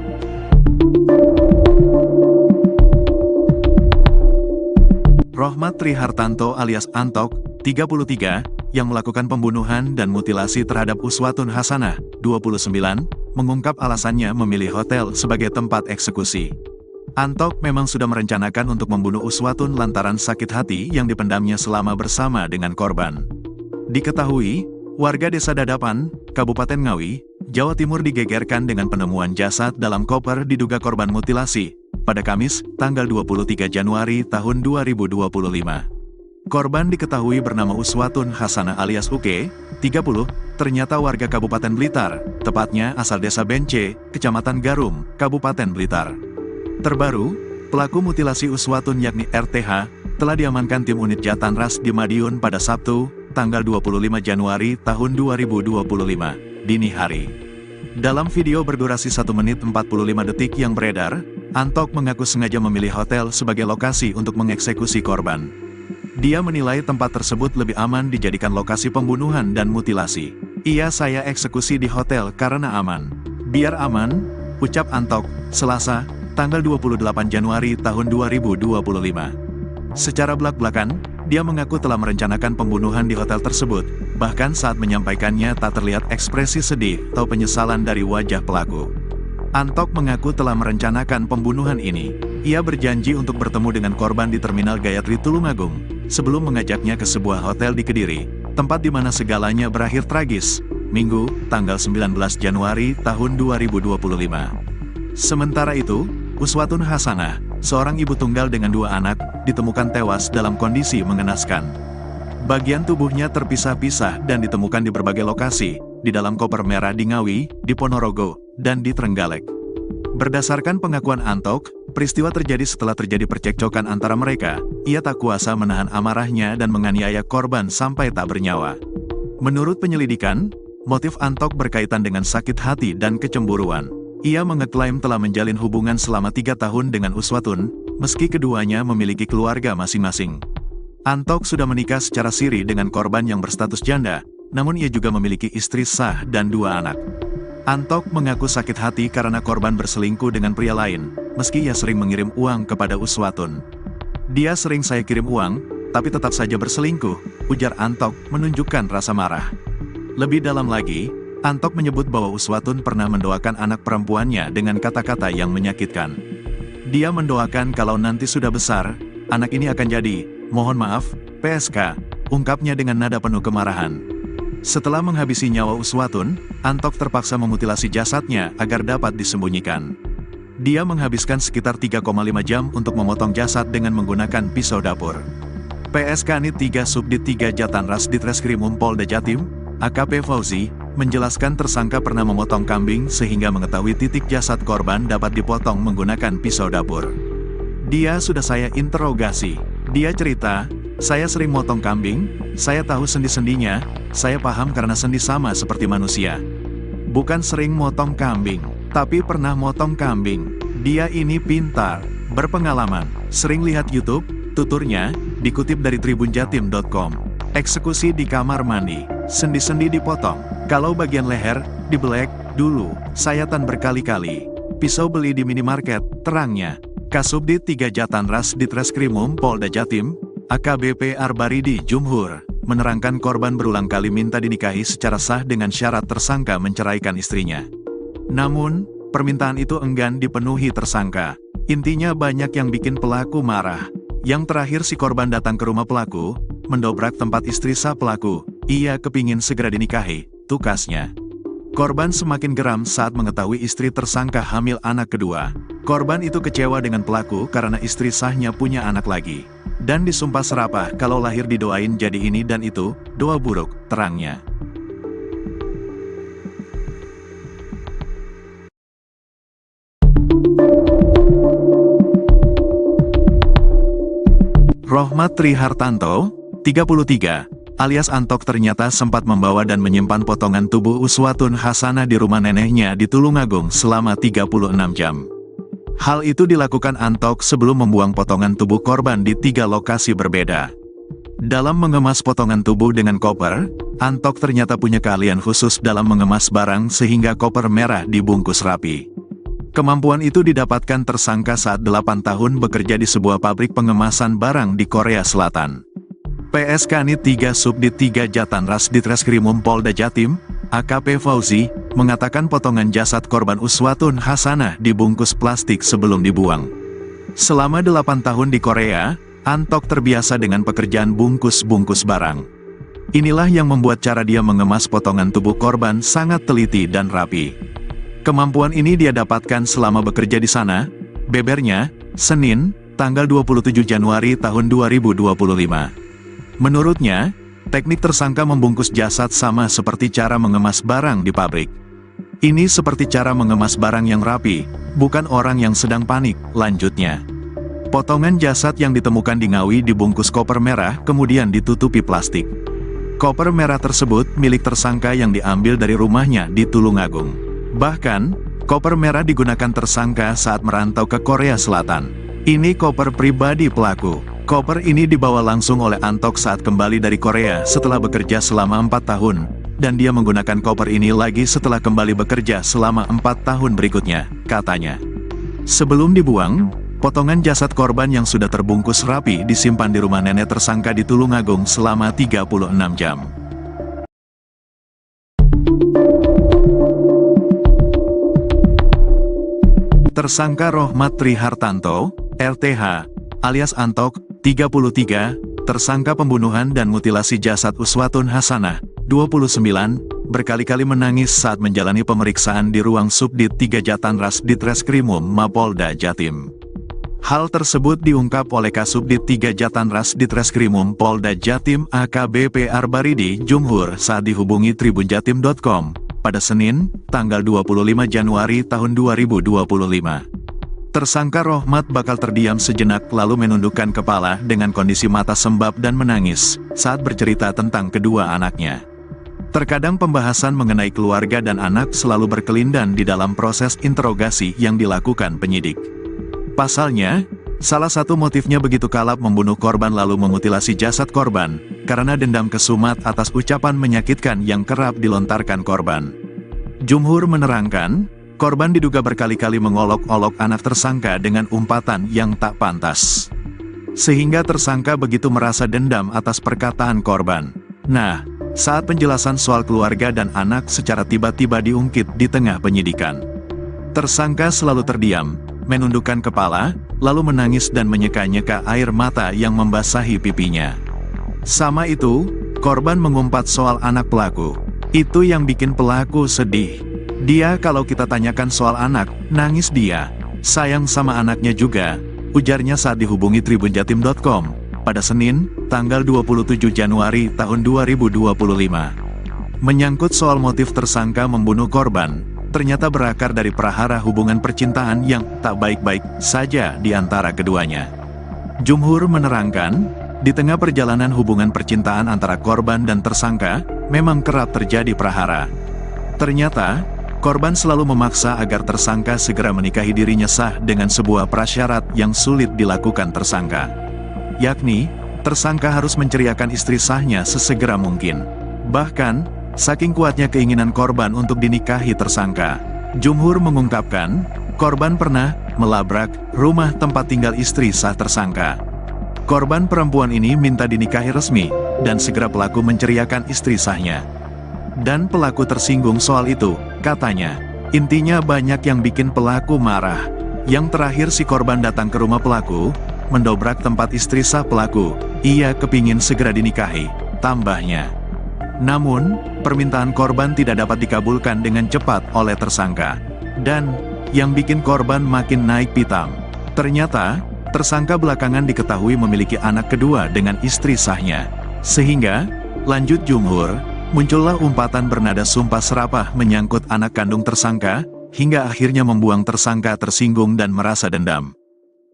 Rohmat Trihartanto alias Antok, 33, yang melakukan pembunuhan dan mutilasi terhadap Uswatun Hasanah, 29, mengungkap alasannya memilih hotel sebagai tempat eksekusi. Antok memang sudah merencanakan untuk membunuh Uswatun lantaran sakit hati yang dipendamnya selama bersama dengan korban. Diketahui, warga Desa Dadapan, Kabupaten Ngawi, Jawa Timur digegerkan dengan penemuan jasad dalam koper diduga korban mutilasi pada Kamis, tanggal 23 Januari tahun 2025. Korban diketahui bernama Uswatun Hasanah alias Uke, 30, ternyata warga Kabupaten Blitar, tepatnya asal Desa Bence, Kecamatan Garum, Kabupaten Blitar. Terbaru, pelaku mutilasi Uswatun yakni RTH, telah diamankan tim unit Jatanras di Madiun pada Sabtu, tanggal 25 Januari tahun 2025, dini hari. Dalam video berdurasi 1 menit 45 detik yang beredar, Antok mengaku sengaja memilih hotel sebagai lokasi untuk mengeksekusi korban. Dia menilai tempat tersebut lebih aman dijadikan lokasi pembunuhan dan mutilasi. Saya eksekusi di hotel karena aman. Biar aman, ucap Antok, Selasa, tanggal 28 Januari tahun 2025. Secara belak-belakan, dia mengaku telah merencanakan pembunuhan di hotel tersebut, bahkan saat menyampaikannya tak terlihat ekspresi sedih atau penyesalan dari wajah pelaku. Antok mengaku telah merencanakan pembunuhan ini. Ia berjanji untuk bertemu dengan korban di Terminal Gayatri Tulungagung, sebelum mengajaknya ke sebuah hotel di Kediri, tempat di mana segalanya berakhir tragis, Minggu, tanggal 19 Januari tahun 2025. Sementara itu, Uswatun Hasanah, seorang ibu tunggal dengan 2 anak, ditemukan tewas dalam kondisi mengenaskan. Bagian tubuhnya terpisah-pisah dan ditemukan di berbagai lokasi, di dalam koper merah di Ngawi, di Ponorogo, dan di Trenggalek. Berdasarkan pengakuan Antok, peristiwa terjadi setelah terjadi percekcokan antara mereka. Ia tak kuasa menahan amarahnya dan menganiaya korban sampai tak bernyawa. Menurut penyelidikan, motif Antok berkaitan dengan sakit hati dan kecemburuan. Ia mengeklaim telah menjalin hubungan selama 3 tahun dengan Uswatun, meski keduanya memiliki keluarga masing-masing. Antok sudah menikah secara siri dengan korban yang berstatus janda, namun ia juga memiliki istri sah dan 2 anak. Antok mengaku sakit hati karena korban berselingkuh dengan pria lain, meski ia sering mengirim uang kepada Uswatun. Dia sering saya kirim uang, tapi tetap saja berselingkuh, ujar Antok menunjukkan rasa marah. Lebih dalam lagi, Antok menyebut bahwa Uswatun pernah mendoakan anak perempuannya dengan kata-kata yang menyakitkan. Dia mendoakan kalau nanti sudah besar, anak ini akan jadi, mohon maaf, PSK, ungkapnya dengan nada penuh kemarahan. Setelah menghabisi nyawa Uswatun, Antok terpaksa memutilasi jasadnya agar dapat disembunyikan. Dia menghabiskan sekitar 3,5 jam untuk memotong jasad dengan menggunakan pisau dapur. PSK Nit 3 Subdit 3 Jatanras Ditreskrimum Polda Jatim, AKP Fauzi, menjelaskan tersangka pernah memotong kambing sehingga mengetahui titik jasad korban dapat dipotong menggunakan pisau dapur. Dia sudah saya interogasi. Dia cerita, saya sering motong kambing, saya tahu sendi-sendinya, saya paham karena sendi sama seperti manusia. Bukan sering motong kambing, tapi pernah motong kambing. Dia ini pintar, berpengalaman, sering lihat YouTube, tuturnya, dikutip dari tribunjatim.com. Eksekusi di kamar mandi, sendi-sendi dipotong. Kalau bagian leher, dibelek, dulu, sayatan berkali-kali. Pisau beli di minimarket, terangnya. Kasubdit 3 Jatanras Ditreskrimum Polda Jatim, AKBP Arbaridi Jumhur, menerangkan korban berulang kali minta dinikahi secara sah dengan syarat tersangka menceraikan istrinya. Namun, permintaan itu enggan dipenuhi tersangka. Intinya banyak yang bikin pelaku marah. Yang terakhir si korban datang ke rumah pelaku, mendobrak tempat istri sah pelaku. Ia kepingin segera dinikahi, tukasnya. Korban semakin geram saat mengetahui istri tersangka hamil anak kedua. Korban itu kecewa dengan pelaku karena istri sahnya punya anak lagi. Dan disumpah serapah kalau lahir didoain jadi ini dan itu, doa buruk, terangnya. Rohmat Trihartanto, 33, alias Antok ternyata sempat membawa dan menyimpan potongan tubuh Uswatun Hasanah di rumah neneknya di Tulungagung selama 36 jam. Hal itu dilakukan Antok sebelum membuang potongan tubuh korban di 3 lokasi berbeda. Dalam mengemas potongan tubuh dengan koper, Antok ternyata punya keahlian khusus dalam mengemas barang sehingga koper merah dibungkus rapi. Kemampuan itu didapatkan tersangka saat 8 tahun bekerja di sebuah pabrik pengemasan barang di Korea Selatan. PSK Nit 3 Subdit 3 Jatanras Ditreskrimum Polda Jatim, AKP Fauzi, mengatakan potongan jasad korban Uswatun Hasanah dibungkus plastik sebelum dibuang. Selama 8 tahun di Korea, Antok terbiasa dengan pekerjaan bungkus-bungkus barang. Inilah yang membuat cara dia mengemas potongan tubuh korban sangat teliti dan rapi. Kemampuan ini dia dapatkan selama bekerja di sana, bebernya, Senin, tanggal 27 Januari tahun 2025. Menurutnya, teknik tersangka membungkus jasad sama seperti cara mengemas barang di pabrik. Ini seperti cara mengemas barang yang rapi, bukan orang yang sedang panik, lanjutnya. Potongan jasad yang ditemukan di Ngawi dibungkus koper merah kemudian ditutupi plastik. Koper merah tersebut milik tersangka yang diambil dari rumahnya di Tulungagung. Bahkan, koper merah digunakan tersangka saat merantau ke Korea Selatan. Ini koper pribadi pelaku. Koper ini dibawa langsung oleh Antok saat kembali dari Korea setelah bekerja selama 4 tahun, dan dia menggunakan koper ini lagi setelah kembali bekerja selama 4 tahun berikutnya, katanya. Sebelum dibuang, potongan jasad korban yang sudah terbungkus rapi disimpan di rumah nenek tersangka di Tulungagung selama 36 jam. Tersangka Rohmat Trihartanto, RTH, alias Antok, 33, tersangka pembunuhan dan mutilasi jasad Uswatun Hasanah, 29, berkali-kali menangis saat menjalani pemeriksaan di ruang Subdit 3 Jatanras Ditreskrimum Mapolda Jatim. Hal tersebut diungkap oleh Kasubdit 3 Jatanras Ditreskrimum Polda Jatim AKBP Arbaridi Jumhur saat dihubungi tribunjatim.com. Pada Senin, tanggal 25 Januari tahun 2025. Tersangka Rohmat bakal terdiam sejenak lalu menundukkan kepala dengan kondisi mata sembab dan menangis saat bercerita tentang kedua anaknya. Terkadang pembahasan mengenai keluarga dan anak selalu berkelindan di dalam proses interogasi yang dilakukan penyidik. Pasalnya, salah satu motifnya begitu kalap membunuh korban lalu memutilasi jasad korban, karena dendam kesumat atas ucapan menyakitkan yang kerap dilontarkan korban. Jumhur menerangkan, korban diduga berkali-kali mengolok-olok anak tersangka dengan umpatan yang tak pantas. sehingga tersangka begitu merasa dendam atas perkataan korban. Nah, saat penjelasan soal keluarga dan anak secara tiba-tiba diungkit di tengah penyidikan, tersangka selalu terdiam, menundukkan kepala, lalu menangis dan menyeka-nyeka air mata yang membasahi pipinya. Sama itu, korban mengumpat soal anak pelaku. Itu yang bikin pelaku sedih. Dia kalau kita tanyakan soal anak, nangis dia. Sayang sama anaknya juga, ujarnya saat dihubungi tribunjatim.com pada Senin, tanggal 27 Januari tahun 2025. Menyangkut soal motif tersangka membunuh korban, ternyata berakar dari prahara hubungan percintaan yang tak baik-baik saja di antara keduanya. Jumhur menerangkan, di tengah perjalanan hubungan percintaan antara korban dan tersangka, memang kerap terjadi prahara. Ternyata, korban selalu memaksa agar tersangka segera menikahi dirinya sah dengan sebuah prasyarat yang sulit dilakukan tersangka. Yakni, tersangka harus menceriakan istri sahnya sesegera mungkin. Bahkan, saking kuatnya keinginan korban untuk dinikahi tersangka, Jumhur mengungkapkan, korban pernah melabrak rumah tempat tinggal istri sah tersangka. Korban perempuan ini minta dinikahi resmi, dan segera pelaku menceriakan istri sahnya. Dan pelaku tersinggung soal itu, katanya. Intinya banyak yang bikin pelaku marah. Yang terakhir si korban datang ke rumah pelaku, mendobrak tempat istri sah pelaku. Ia kepingin segera dinikahi, tambahnya. Namun, permintaan korban tidak dapat dikabulkan dengan cepat oleh tersangka. Dan, yang bikin korban makin naik pitam. Ternyata, tersangka belakangan diketahui memiliki anak kedua dengan istri sahnya. Sehingga, lanjut Jumhur, muncullah umpatan bernada sumpah serapah menyangkut anak kandung tersangka, hingga akhirnya membuang tersangka tersinggung dan merasa dendam.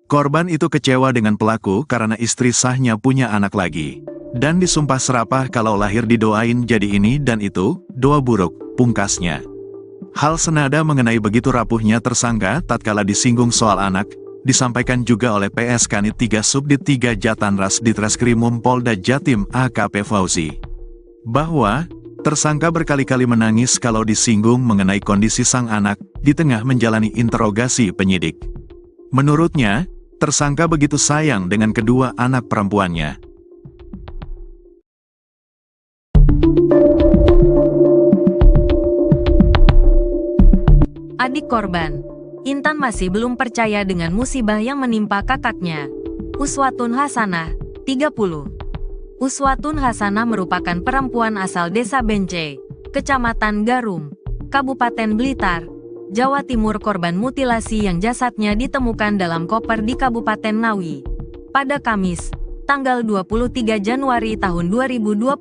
Korban itu kecewa dengan pelaku karena istri sahnya punya anak lagi. Dan disumpah serapah kalau lahir didoain jadi ini dan itu, doa buruk, pungkasnya. Hal senada mengenai begitu rapuhnya tersangka tatkala disinggung soal anak, disampaikan juga oleh PS Kanit 3 Subdit 3 Jatanras Ditreskrimum Polda Jatim AKP Fauzi. Bahwa, tersangka berkali-kali menangis kalau disinggung mengenai kondisi sang anak, di tengah menjalani interogasi penyidik. Menurutnya, tersangka begitu sayang dengan kedua anak perempuannya. Adik korban, Intan masih belum percaya dengan musibah yang menimpa kakaknya. Uswatun Hasanah, 30. Uswatun Hasanah merupakan perempuan asal Desa Bence, Kecamatan Garum, Kabupaten Blitar, Jawa Timur, korban mutilasi yang jasadnya ditemukan dalam koper di Kabupaten Ngawi pada Kamis, tanggal 23 Januari tahun 2025.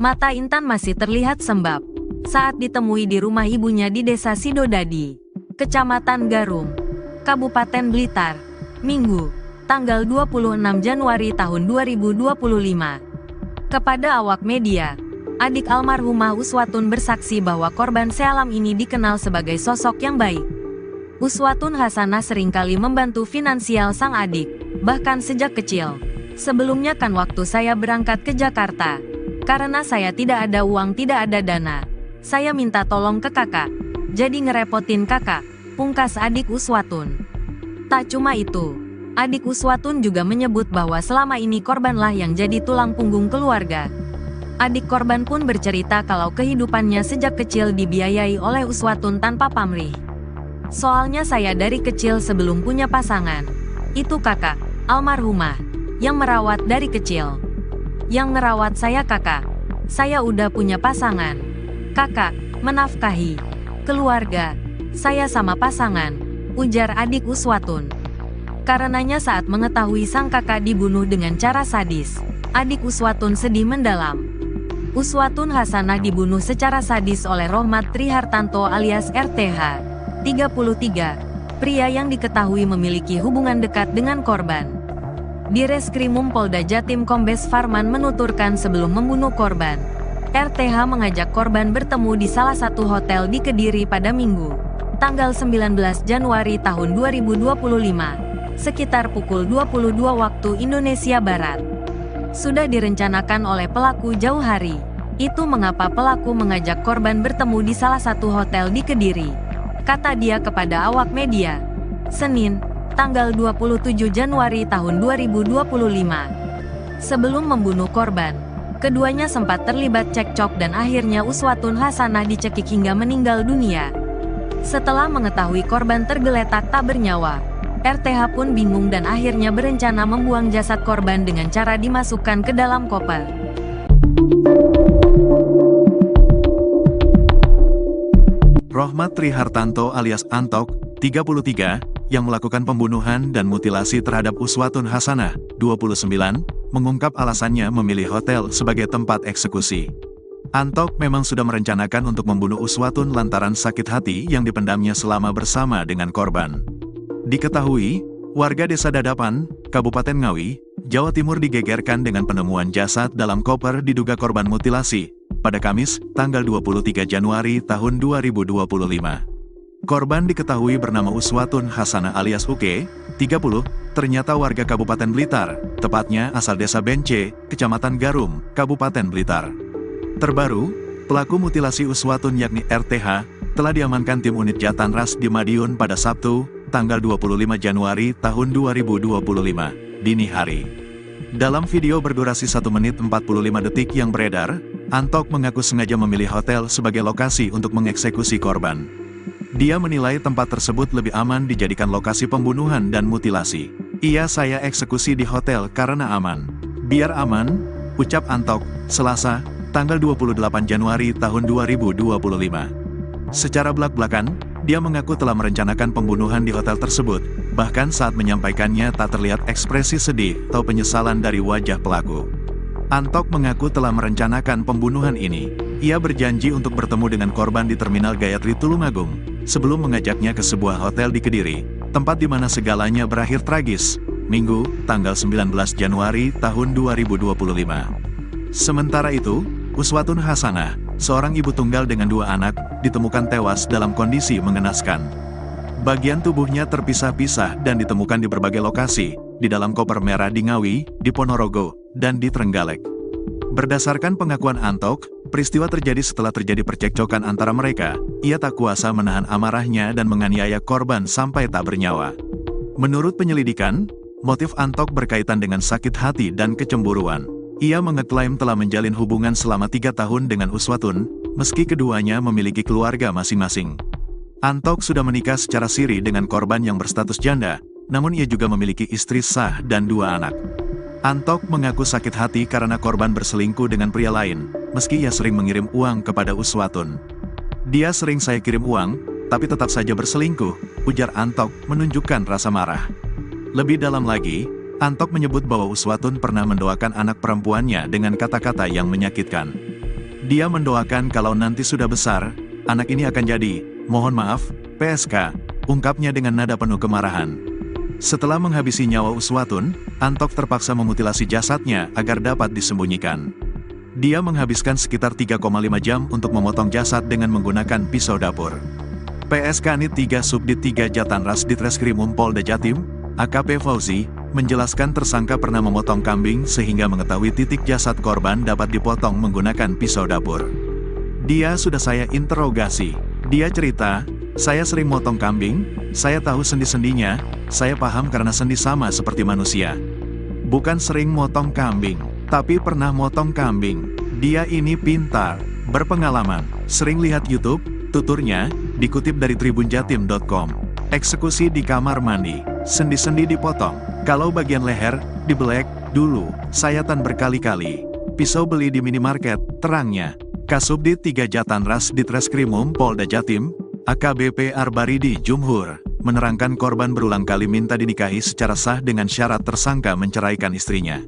Mata Intan masih terlihat sembab saat ditemui di rumah ibunya di Desa Sidodadi, Kecamatan Garum, Kabupaten Blitar, Minggu, tanggal 26 Januari tahun 2025. Kepada awak media, adik almarhumah Uswatun bersaksi bahwa korban sealam ini dikenal sebagai sosok yang baik. Uswatun Hasanah seringkali membantu finansial sang adik, bahkan sejak kecil. Sebelumnya kan waktu saya berangkat ke Jakarta, karena saya tidak ada uang, tidak ada dana, saya minta tolong ke kakak, jadi ngerepotin kakak, pungkas adik Uswatun. Tak cuma itu, adik Uswatun juga menyebut bahwa selama ini korbanlah yang jadi tulang punggung keluarga. Adik korban pun bercerita kalau kehidupannya sejak kecil dibiayai oleh Uswatun tanpa pamrih. Soalnya saya dari kecil sebelum punya pasangan, itu kakak, almarhumah, yang merawat dari kecil. Yang ngerawat saya kakak, saya udah punya pasangan. Kakak, menafkahi keluarga, saya sama pasangan, ujar adik Uswatun. Karenanya saat mengetahui sang kakak dibunuh dengan cara sadis, adik Uswatun sedih mendalam. Uswatun Hasanah dibunuh secara sadis oleh Rohmat Trihartanto alias RTH, 33, pria yang diketahui memiliki hubungan dekat dengan korban. Di Reskrimum Polda Jatim Kombes Farman menuturkan sebelum membunuh korban, RTH mengajak korban bertemu di salah satu hotel di Kediri pada Minggu, tanggal 19 Januari tahun 2025, sekitar pukul 22 waktu Indonesia Barat. Sudah direncanakan oleh pelaku jauh hari. Itu mengapa pelaku mengajak korban bertemu di salah satu hotel di Kediri, kata dia kepada awak media. Senin, tanggal 27 Januari tahun 2025. Sebelum membunuh korban, keduanya sempat terlibat cekcok dan akhirnya Uswatun Hasanah dicekik hingga meninggal dunia. Setelah mengetahui korban tergeletak tak bernyawa, RTH pun bingung dan akhirnya berencana membuang jasad korban dengan cara dimasukkan ke dalam koper. Rohmat Trihartanto alias Antok, 33, yang melakukan pembunuhan dan mutilasi terhadap Uswatun Hasanah, 29, mengungkap alasannya memilih hotel sebagai tempat eksekusi. Antok memang sudah merencanakan untuk membunuh Uswatun lantaran sakit hati yang dipendamnya selama bersama dengan korban. Diketahui, warga Desa Dadapan, Kabupaten Ngawi, Jawa Timur digegerkan dengan penemuan jasad dalam koper diduga korban mutilasi pada Kamis, tanggal 23 Januari tahun 2025. Korban diketahui bernama Uswatun Hasanah alias Uke, 30, ternyata warga Kabupaten Blitar, tepatnya asal Desa Bence, Kecamatan Garum, Kabupaten Blitar. Terbaru, pelaku mutilasi Uswatun yakni RTH, telah diamankan tim unit Jatanras di Madiun pada Sabtu, tanggal 25 Januari tahun 2025, dini hari. Dalam video berdurasi 1 menit 45 detik yang beredar, Antok mengaku sengaja memilih hotel sebagai lokasi untuk mengeksekusi korban. Dia menilai tempat tersebut lebih aman dijadikan lokasi pembunuhan dan mutilasi. Saya eksekusi di hotel karena aman. Biar aman, ucap Antok, Selasa, tanggal 28 Januari tahun 2025. Secara belak-belakan, dia mengaku telah merencanakan pembunuhan di hotel tersebut, bahkan saat menyampaikannya tak terlihat ekspresi sedih atau penyesalan dari wajah pelaku. Antok mengaku telah merencanakan pembunuhan ini. Ia berjanji untuk bertemu dengan korban di Terminal Gayatri Tulungagung, sebelum mengajaknya ke sebuah hotel di Kediri, tempat di mana segalanya berakhir tragis, Minggu, tanggal 19 Januari tahun 2025. Sementara itu, Uswatun Hasanah, seorang ibu tunggal dengan 2 anak, ditemukan tewas dalam kondisi mengenaskan. Bagian tubuhnya terpisah-pisah dan ditemukan di berbagai lokasi, di dalam koper merah di Ngawi, di Ponorogo, dan di Trenggalek. Berdasarkan pengakuan Antok, peristiwa terjadi setelah terjadi percekcokan antara mereka. Ia tak kuasa menahan amarahnya dan menganiaya korban sampai tak bernyawa. Menurut penyelidikan, motif Antok berkaitan dengan sakit hati dan kecemburuan. Ia mengeklaim telah menjalin hubungan selama 3 tahun dengan Uswatun, meski keduanya memiliki keluarga masing-masing. Antok sudah menikah secara siri dengan korban yang berstatus janda, namun ia juga memiliki istri sah dan 2 anak. Antok mengaku sakit hati karena korban berselingkuh dengan pria lain, meski ia sering mengirim uang kepada Uswatun. Dia sering saya kirim uang, tapi tetap saja berselingkuh, ujar Antok menunjukkan rasa marah. Lebih dalam lagi, Antok menyebut bahwa Uswatun pernah mendoakan anak perempuannya dengan kata-kata yang menyakitkan. Dia mendoakan kalau nanti sudah besar, anak ini akan jadi, mohon maaf, PSK, ungkapnya dengan nada penuh kemarahan. Setelah menghabisi nyawa Uswatun, Antok terpaksa memutilasi jasadnya agar dapat disembunyikan. Dia menghabiskan sekitar 3,5 jam untuk memotong jasad dengan menggunakan pisau dapur. PSK Nit 3 Subdit 3 Jatanras Ditreskrimum Polda Jatim, AKP Fauzi, menjelaskan tersangka pernah memotong kambing sehingga mengetahui titik jasad korban dapat dipotong menggunakan pisau dapur. Dia sudah saya interogasi. Dia cerita, saya sering motong kambing, saya tahu sendi-sendinya, saya paham karena sendi sama seperti manusia. Bukan sering motong kambing, tapi pernah motong kambing. Dia ini pintar, berpengalaman, sering lihat YouTube, tuturnya, dikutip dari tribunjatim.com. Eksekusi di kamar mandi, sendi-sendi dipotong, kalau bagian leher, dibelek, dulu, sayatan berkali-kali. Pisau beli di minimarket, terangnya. Kasubdit 3 Jatanras Ditreskrimum Polda Jatim, AKBP Arbaridi Jumhur, menerangkan korban berulang kali minta dinikahi secara sah dengan syarat tersangka menceraikan istrinya.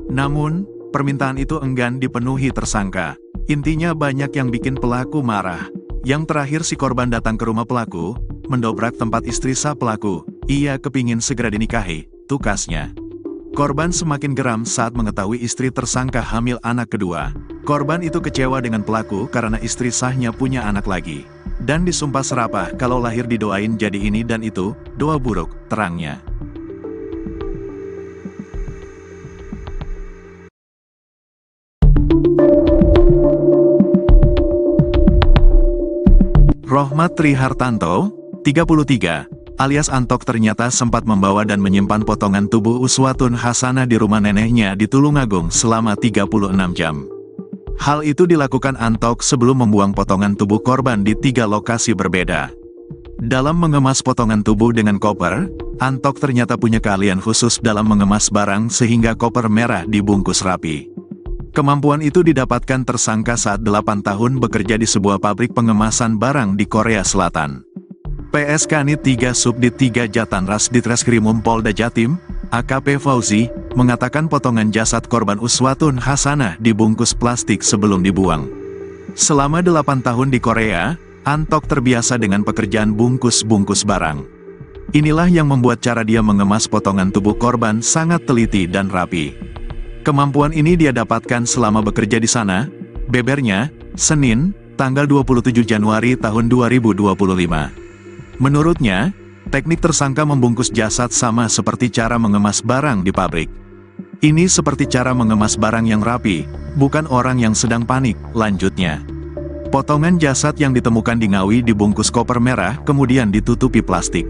Namun, permintaan itu enggan dipenuhi tersangka. Intinya banyak yang bikin pelaku marah. Yang terakhir si korban datang ke rumah pelaku, mendobrak tempat istri sah pelaku. Ia kepingin segera dinikahi, tukasnya. Korban semakin geram saat mengetahui istri tersangka hamil anak kedua. Korban itu kecewa dengan pelaku karena istri sahnya punya anak lagi. Dan disumpah serapah kalau lahir didoain jadi ini dan itu, doa buruk, terangnya. Rohmat Trihartanto, 33, alias Antok ternyata sempat membawa dan menyimpan potongan tubuh Uswatun Hasanah di rumah neneknya di Tulungagung selama 36 jam. Hal itu dilakukan Antok sebelum membuang potongan tubuh korban di 3 lokasi berbeda. Dalam mengemas potongan tubuh dengan koper, Antok ternyata punya keahlian khusus dalam mengemas barang sehingga koper merah dibungkus rapi. Kemampuan itu didapatkan tersangka saat 8 tahun bekerja di sebuah pabrik pengemasan barang di Korea Selatan. PSK Nit 3 Subdit 3 Jatanras Ditreskrimum Polda Jatim, AKP Fauzi, mengatakan potongan jasad korban Uswatun Hasanah dibungkus plastik sebelum dibuang. Selama 8 tahun di Korea, Antok terbiasa dengan pekerjaan bungkus-bungkus barang. Inilah yang membuat cara dia mengemas potongan tubuh korban sangat teliti dan rapi. Kemampuan ini dia dapatkan selama bekerja di sana, bebernya, Senin, tanggal 27 Januari tahun 2025. Menurutnya, teknik tersangka membungkus jasad sama seperti cara mengemas barang di pabrik. Ini seperti cara mengemas barang yang rapi, bukan orang yang sedang panik, lanjutnya. Potongan jasad yang ditemukan di Ngawi dibungkus koper merah kemudian ditutupi plastik.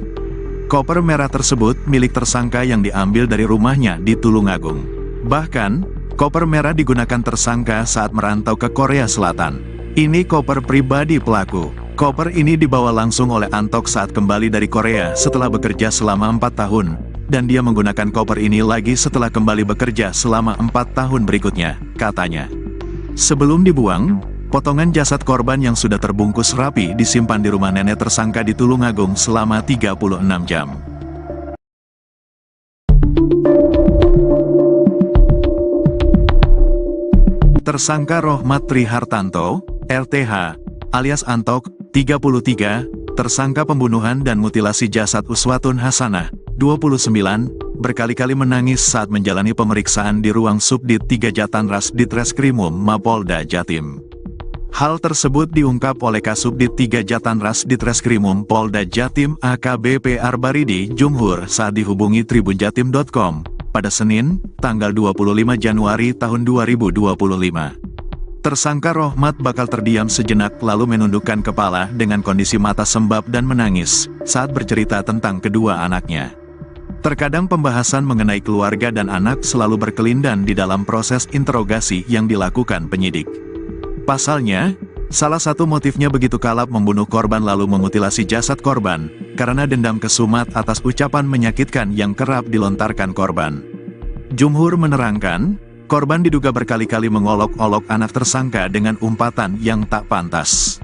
Koper merah tersebut milik tersangka yang diambil dari rumahnya di Tulungagung. Bahkan, koper merah digunakan tersangka saat merantau ke Korea Selatan. Ini koper pribadi pelaku. Koper ini dibawa langsung oleh Antok saat kembali dari Korea setelah bekerja selama 4 tahun, dan dia menggunakan koper ini lagi setelah kembali bekerja selama 4 tahun berikutnya, katanya. Sebelum dibuang, potongan jasad korban yang sudah terbungkus rapi disimpan di rumah nenek tersangka di Tulungagung selama 36 jam. Tersangka Rohmat Trihartanto, RTH, alias Antok, 33, tersangka pembunuhan dan mutilasi jasad Uswatun Hasanah, 29, berkali-kali menangis saat menjalani pemeriksaan di ruang Subdit 3 Jatanras Ditreskrimum Mapolda Jatim. Hal tersebut diungkap oleh Kasubdit 3 Jatanras Ditreskrimum Polda Jatim AKBP Arbaridi Jumhur saat dihubungi tribunjatim.com pada Senin, tanggal 25 Januari tahun 2025. Tersangka Rohmat bakal terdiam sejenak lalu menundukkan kepala dengan kondisi mata sembab dan menangis saat bercerita tentang kedua anaknya. Terkadang pembahasan mengenai keluarga dan anak selalu berkelindan di dalam proses interogasi yang dilakukan penyidik. Pasalnya, salah satu motifnya begitu kalap membunuh korban lalu memutilasi jasad korban, karena dendam kesumat atas ucapan menyakitkan yang kerap dilontarkan korban. Jumhur menerangkan, korban diduga berkali-kali mengolok-olok anak tersangka dengan umpatan yang tak pantas.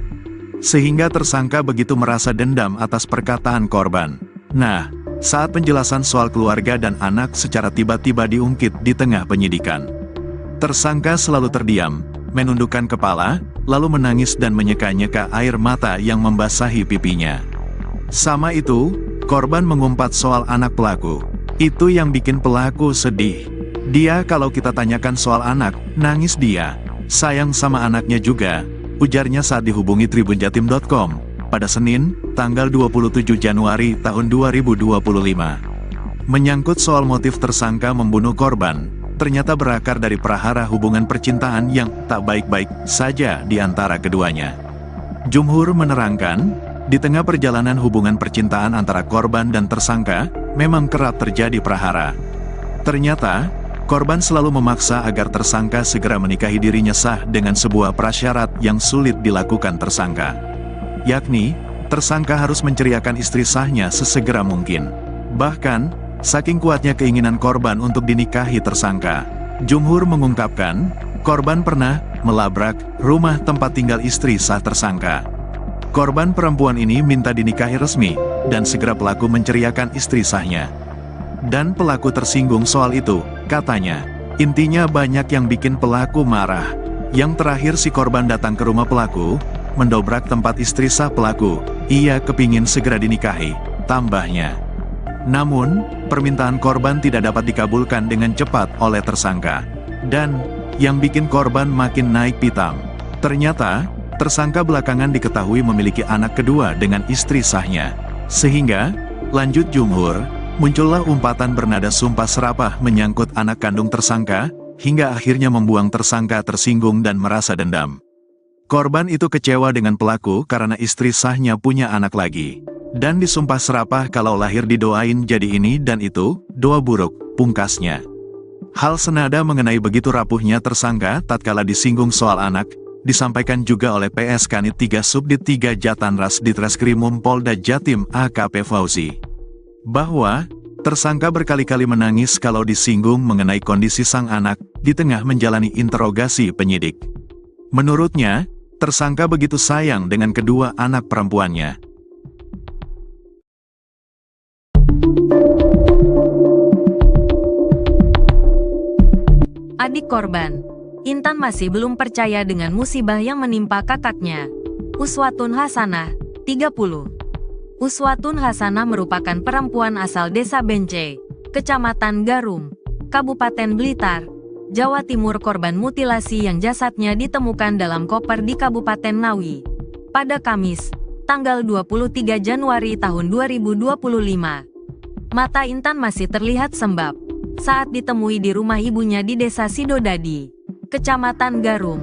Sehingga tersangka begitu merasa dendam atas perkataan korban. Nah, saat penjelasan soal keluarga dan anak secara tiba-tiba diungkit di tengah penyidikan, tersangka selalu terdiam, menundukkan kepala, lalu menangis dan menyeka-nyeka air mata yang membasahi pipinya. Sama itu, korban mengumpat soal anak pelaku. Itu yang bikin pelaku sedih. Dia kalau kita tanyakan soal anak, nangis dia. Sayang sama anaknya juga, ujarnya saat dihubungi tribunjatim.com pada Senin, tanggal 27 Januari tahun 2025. Menyangkut soal motif tersangka membunuh korban, ternyata berakar dari prahara hubungan percintaan yang tak baik-baik saja di antara keduanya. Jumhur menerangkan, di tengah perjalanan hubungan percintaan antara korban dan tersangka, memang kerap terjadi prahara. Ternyata, korban selalu memaksa agar tersangka segera menikahi dirinya sah dengan sebuah prasyarat yang sulit dilakukan tersangka. Yakni, tersangka harus menceriakan istri sahnya sesegera mungkin. Bahkan, saking kuatnya keinginan korban untuk dinikahi tersangka, Jumhur mengungkapkan, korban pernah melabrak rumah tempat tinggal istri sah tersangka. Korban perempuan ini minta dinikahi resmi, dan segera pelaku menceriakan istri sahnya. Dan pelaku tersinggung soal itu, katanya. Intinya banyak yang bikin pelaku marah. Yang terakhir si korban datang ke rumah pelaku, mendobrak tempat istri sah pelaku. Ia kepingin segera dinikahi, tambahnya. Namun, permintaan korban tidak dapat dikabulkan dengan cepat oleh tersangka. Dan, yang bikin korban makin naik pitam. Ternyata, tersangka belakangan diketahui memiliki anak kedua dengan istri sahnya. Sehingga, lanjut Jumhur, muncullah umpatan bernada sumpah serapah menyangkut anak kandung tersangka, hingga akhirnya membuang tersangka tersinggung dan merasa dendam. Korban itu kecewa dengan pelaku karena istri sahnya punya anak lagi. Dan disumpah serapah kalau lahir didoain jadi ini dan itu, doa buruk, pungkasnya. Hal senada mengenai begitu rapuhnya tersangka tatkala disinggung soal anak, disampaikan juga oleh PS Kanit 3 Subdit 3 Jatanras Ditreskrimum Polda Jatim AKP Fauzi. Bahwa, tersangka berkali-kali menangis kalau disinggung mengenai kondisi sang anak, di tengah menjalani interogasi penyidik. Menurutnya, tersangka begitu sayang dengan kedua anak perempuannya. Adik korban, Intan masih belum percaya dengan musibah yang menimpa kakaknya. Uswatun Hasanah, 30. Uswatun Hasanah merupakan perempuan asal Desa Bence, Kecamatan Garum, Kabupaten Blitar, Jawa Timur, korban mutilasi yang jasadnya ditemukan dalam koper di Kabupaten Ngawi pada Kamis, tanggal 23 Januari tahun 2025. Mata Intan masih terlihat sembab saat ditemui di rumah ibunya di Desa Sidodadi, Kecamatan Garum,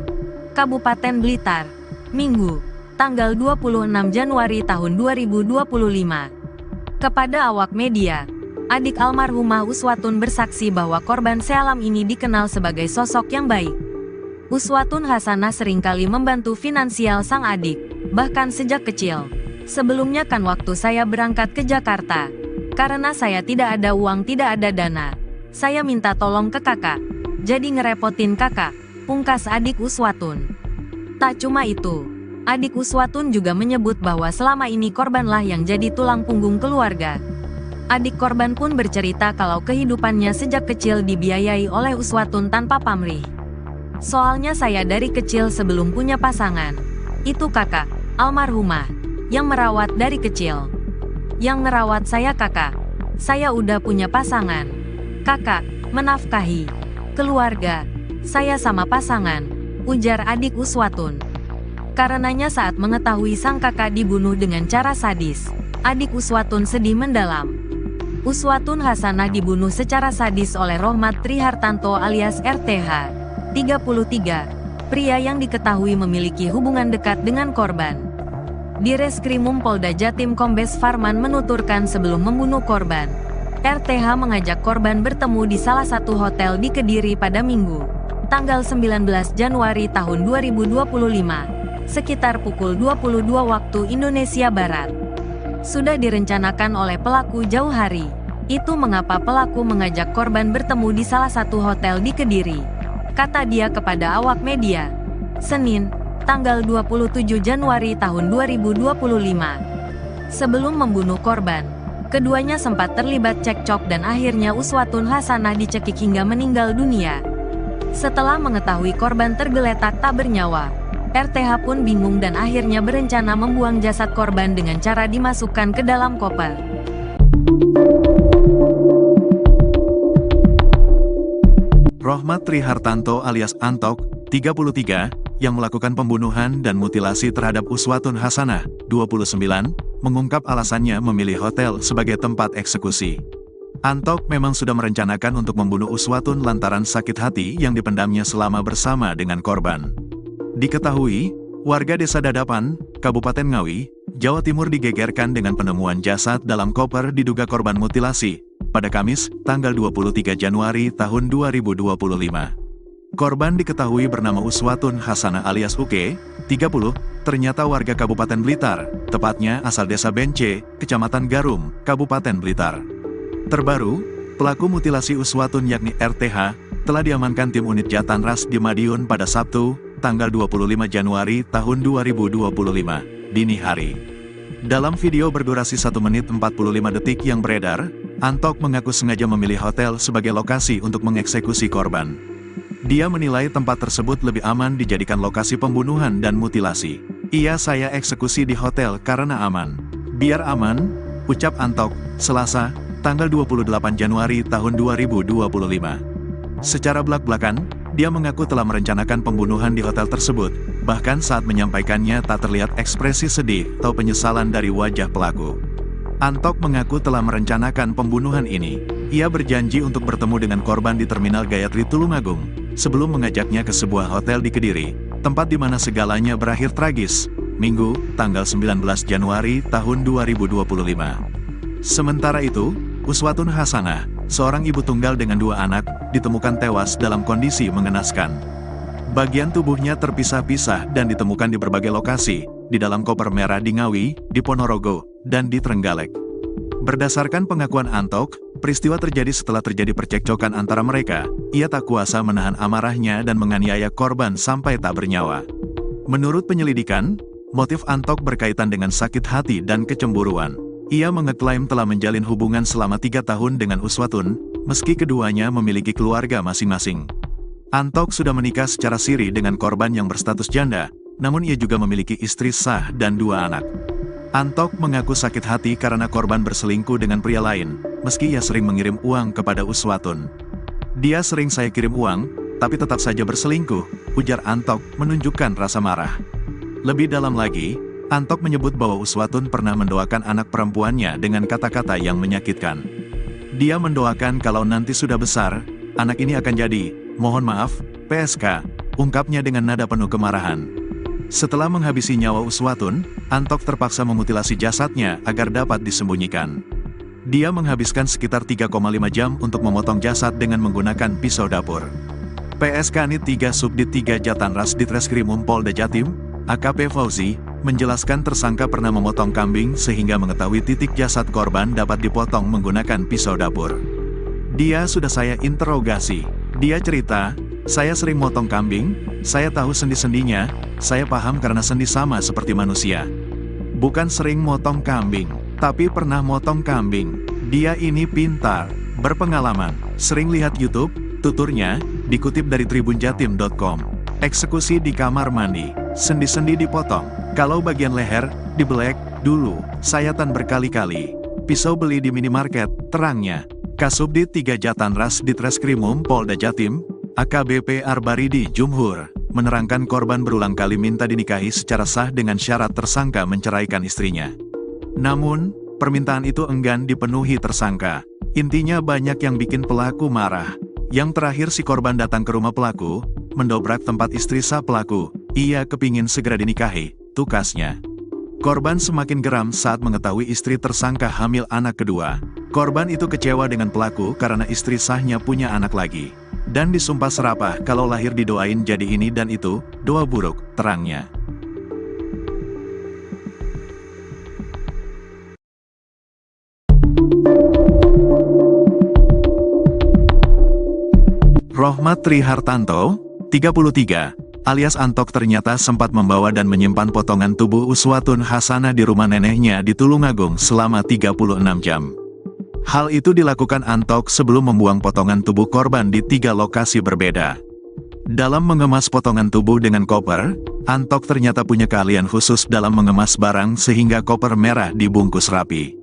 Kabupaten Blitar, Minggu, tanggal 26 Januari tahun 2025. Kepada awak media, adik almarhumah Uswatun bersaksi bahwa korban sealam ini dikenal sebagai sosok yang baik. Uswatun Hasanah seringkali membantu finansial sang adik, bahkan sejak kecil. Sebelumnya kan waktu saya berangkat ke Jakarta, karena saya tidak ada uang, tidak ada dana, saya minta tolong ke kakak, jadi ngerepotin kakak, pungkas adik Uswatun. Tak cuma itu, adik Uswatun juga menyebut bahwa selama ini korbanlah yang jadi tulang punggung keluarga. Adik korban pun bercerita kalau kehidupannya sejak kecil dibiayai oleh Uswatun tanpa pamrih. Soalnya saya dari kecil sebelum punya pasangan, itu kakak, almarhumah, yang merawat dari kecil. Yang ngerawat saya kakak, saya udah punya pasangan. Kakak, menafkahi keluarga, saya sama pasangan, ujar adik Uswatun. Karenanya saat mengetahui sang kakak dibunuh dengan cara sadis, adik Uswatun sedih mendalam. Uswatun Hasanah dibunuh secara sadis oleh Rohmat Trihartanto alias RTH, 33, pria yang diketahui memiliki hubungan dekat dengan korban. Direskrimum Polda Jatim Kombes Farman menuturkan sebelum membunuh korban, RTH mengajak korban bertemu di salah satu hotel di Kediri pada Minggu, tanggal 19 Januari tahun 2025, sekitar pukul 22 waktu Indonesia Barat. Sudah direncanakan oleh pelaku jauh hari. Itu mengapa pelaku mengajak korban bertemu di salah satu hotel di Kediri, kata dia kepada awak media, Senin, tanggal 27 Januari tahun 2025. Sebelum membunuh korban, keduanya sempat terlibat cekcok dan akhirnya Uswatun Hasanah dicekik hingga meninggal dunia. Setelah mengetahui korban tergeletak tak bernyawa, RTH pun bingung dan akhirnya berencana membuang jasad korban dengan cara dimasukkan ke dalam koper. Rohmat Trihartanto alias Antok, 33, yang melakukan pembunuhan dan mutilasi terhadap Uswatun Hasanah, 29, mengungkap alasannya memilih hotel sebagai tempat eksekusi. Antok memang sudah merencanakan untuk membunuh Uswatun lantaran sakit hati yang dipendamnya selama bersama dengan korban. Diketahui, warga Desa Dadapan, Kabupaten Ngawi, Jawa Timur digegerkan dengan penemuan jasad dalam koper diduga korban mutilasi, pada Kamis, tanggal 23 Januari tahun 2025. Korban diketahui bernama Uswatun Hasanah alias Uke, 30, ternyata warga Kabupaten Blitar, tepatnya asal Desa Bence, Kecamatan Garum, Kabupaten Blitar. Terbaru, pelaku mutilasi Uswatun yakni RTH, telah diamankan tim unit Jatanras di Madiun pada Sabtu, tanggal 25 Januari tahun 2025, dini hari. Dalam video berdurasi 1 menit 45 detik yang beredar, Antok mengaku sengaja memilih hotel sebagai lokasi untuk mengeksekusi korban. Dia menilai tempat tersebut lebih aman dijadikan lokasi pembunuhan dan mutilasi. Saya eksekusi di hotel karena aman. Biar aman, ucap Antok, Selasa, tanggal 28 Januari tahun 2025. Secara belak-belakan, dia mengaku telah merencanakan pembunuhan di hotel tersebut, bahkan saat menyampaikannya tak terlihat ekspresi sedih atau penyesalan dari wajah pelaku. Antok mengaku telah merencanakan pembunuhan ini. Ia berjanji untuk bertemu dengan korban di Terminal Gayatri Tulungagung, sebelum mengajaknya ke sebuah hotel di Kediri, tempat di mana segalanya berakhir tragis, Minggu, tanggal 19 Januari tahun 2025. Sementara itu, Uswatun Hasanah, seorang ibu tunggal dengan 2 anak, ditemukan tewas dalam kondisi mengenaskan. Bagian tubuhnya terpisah-pisah dan ditemukan di berbagai lokasi, di dalam koper merah di Ngawi, di Ponorogo, dan di Trenggalek. Berdasarkan pengakuan Antok, peristiwa terjadi setelah terjadi percekcokan antara mereka. Ia tak kuasa menahan amarahnya dan menganiaya korban sampai tak bernyawa. Menurut penyelidikan, motif Antok berkaitan dengan sakit hati dan kecemburuan. Ia mengeklaim telah menjalin hubungan selama 3 tahun dengan Uswatun, meski keduanya memiliki keluarga masing-masing. Antok sudah menikah secara siri dengan korban yang berstatus janda, namun ia juga memiliki istri sah dan 2 anak. Antok mengaku sakit hati karena korban berselingkuh dengan pria lain, meski ia sering mengirim uang kepada Uswatun. Dia sering saya kirim uang, tapi tetap saja berselingkuh, ujar Antok menunjukkan rasa marah. Lebih dalam lagi, Antok menyebut bahwa Uswatun pernah mendoakan anak perempuannya dengan kata-kata yang menyakitkan. Dia mendoakan kalau nanti sudah besar, anak ini akan jadi, mohon maaf, PSK, ungkapnya dengan nada penuh kemarahan. Setelah menghabisi nyawa Uswatun, Antok terpaksa memutilasi jasadnya agar dapat disembunyikan. Dia menghabiskan sekitar 3,5 jam untuk memotong jasad dengan menggunakan pisau dapur. PSK Nit 3 Subdit 3 Jatanras Ditreskrimum Polda Jatim, AKP Fauzi, menjelaskan tersangka pernah memotong kambing sehingga mengetahui titik jasad korban dapat dipotong menggunakan pisau dapur. Dia sudah saya interogasi. Dia cerita, saya sering motong kambing, saya tahu sendi-sendinya, saya paham karena sendi sama seperti manusia. Bukan sering motong kambing, tapi pernah motong kambing. Dia ini pintar, berpengalaman, sering lihat YouTube, tuturnya, dikutip dari tribunjatim.com. Eksekusi di kamar mandi, sendi-sendi dipotong, kalau bagian leher, dibelek, dulu, sayatan berkali-kali. Pisau beli di minimarket, terangnya. Kasubdit 3 Jatanras Ditreskrimum Polda Jatim, AKBP Arbaridi Jumhur, menerangkan korban berulang kali minta dinikahi secara sah dengan syarat tersangka menceraikan istrinya. Namun, permintaan itu enggan dipenuhi tersangka. Intinya banyak yang bikin pelaku marah. Yang terakhir si korban datang ke rumah pelaku, mendobrak tempat istri sah pelaku, ia kepingin segera dinikahi, tukasnya. Korban semakin geram saat mengetahui istri tersangka hamil anak kedua. Korban itu kecewa dengan pelaku karena istri sahnya punya anak lagi. Dan disumpah serapah kalau lahir didoain jadi ini dan itu, doa buruk, terangnya. Rohmat Trihartanto, 33, alias Antok ternyata sempat membawa dan menyimpan potongan tubuh Uswatun Hasanah di rumah neneknya di Tulungagung selama 36 jam. Hal itu dilakukan Antok sebelum membuang potongan tubuh korban di 3 lokasi berbeda. Dalam mengemas potongan tubuh dengan koper, Antok ternyata punya keahlian khusus dalam mengemas barang sehingga koper merah dibungkus rapi.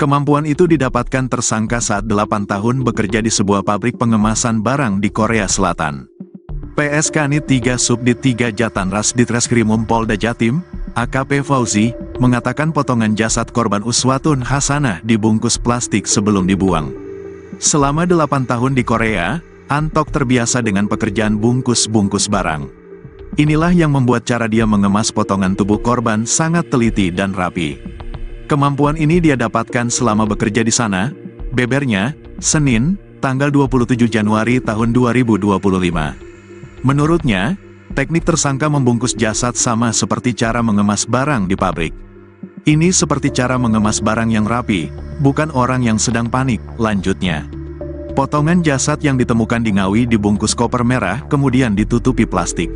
Kemampuan itu didapatkan tersangka saat 8 tahun bekerja di sebuah pabrik pengemasan barang di Korea Selatan. PSK Nit 3 Subdit 3 Jatanras Ditreskrimum Polda Jatim, AKP Fauzi, mengatakan potongan jasad korban Uswatun Hasanah dibungkus plastik sebelum dibuang. Selama 8 tahun di Korea, Antok terbiasa dengan pekerjaan bungkus-bungkus barang. Inilah yang membuat cara dia mengemas potongan tubuh korban sangat teliti dan rapi. Kemampuan ini dia dapatkan selama bekerja di sana, bebernya, Senin, tanggal 27 Januari tahun 2025. Menurutnya, teknik tersangka membungkus jasad sama seperti cara mengemas barang di pabrik. Ini seperti cara mengemas barang yang rapi, bukan orang yang sedang panik, lanjutnya. Potongan jasad yang ditemukan di Ngawi dibungkus koper merah kemudian ditutupi plastik.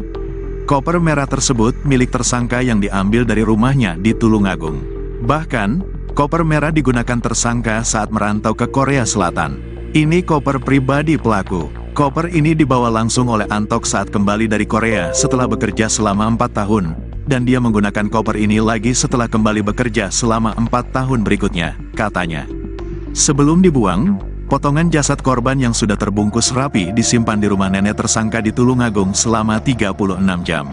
Koper merah tersebut milik tersangka yang diambil dari rumahnya di Tulungagung. Bahkan, koper merah digunakan tersangka saat merantau ke Korea Selatan. Ini koper pribadi pelaku. Koper ini dibawa langsung oleh Antok saat kembali dari Korea setelah bekerja selama 4 tahun, dan dia menggunakan koper ini lagi setelah kembali bekerja selama 4 tahun berikutnya, katanya. Sebelum dibuang, potongan jasad korban yang sudah terbungkus rapi disimpan di rumah nenek tersangka di Tulungagung selama 36 jam.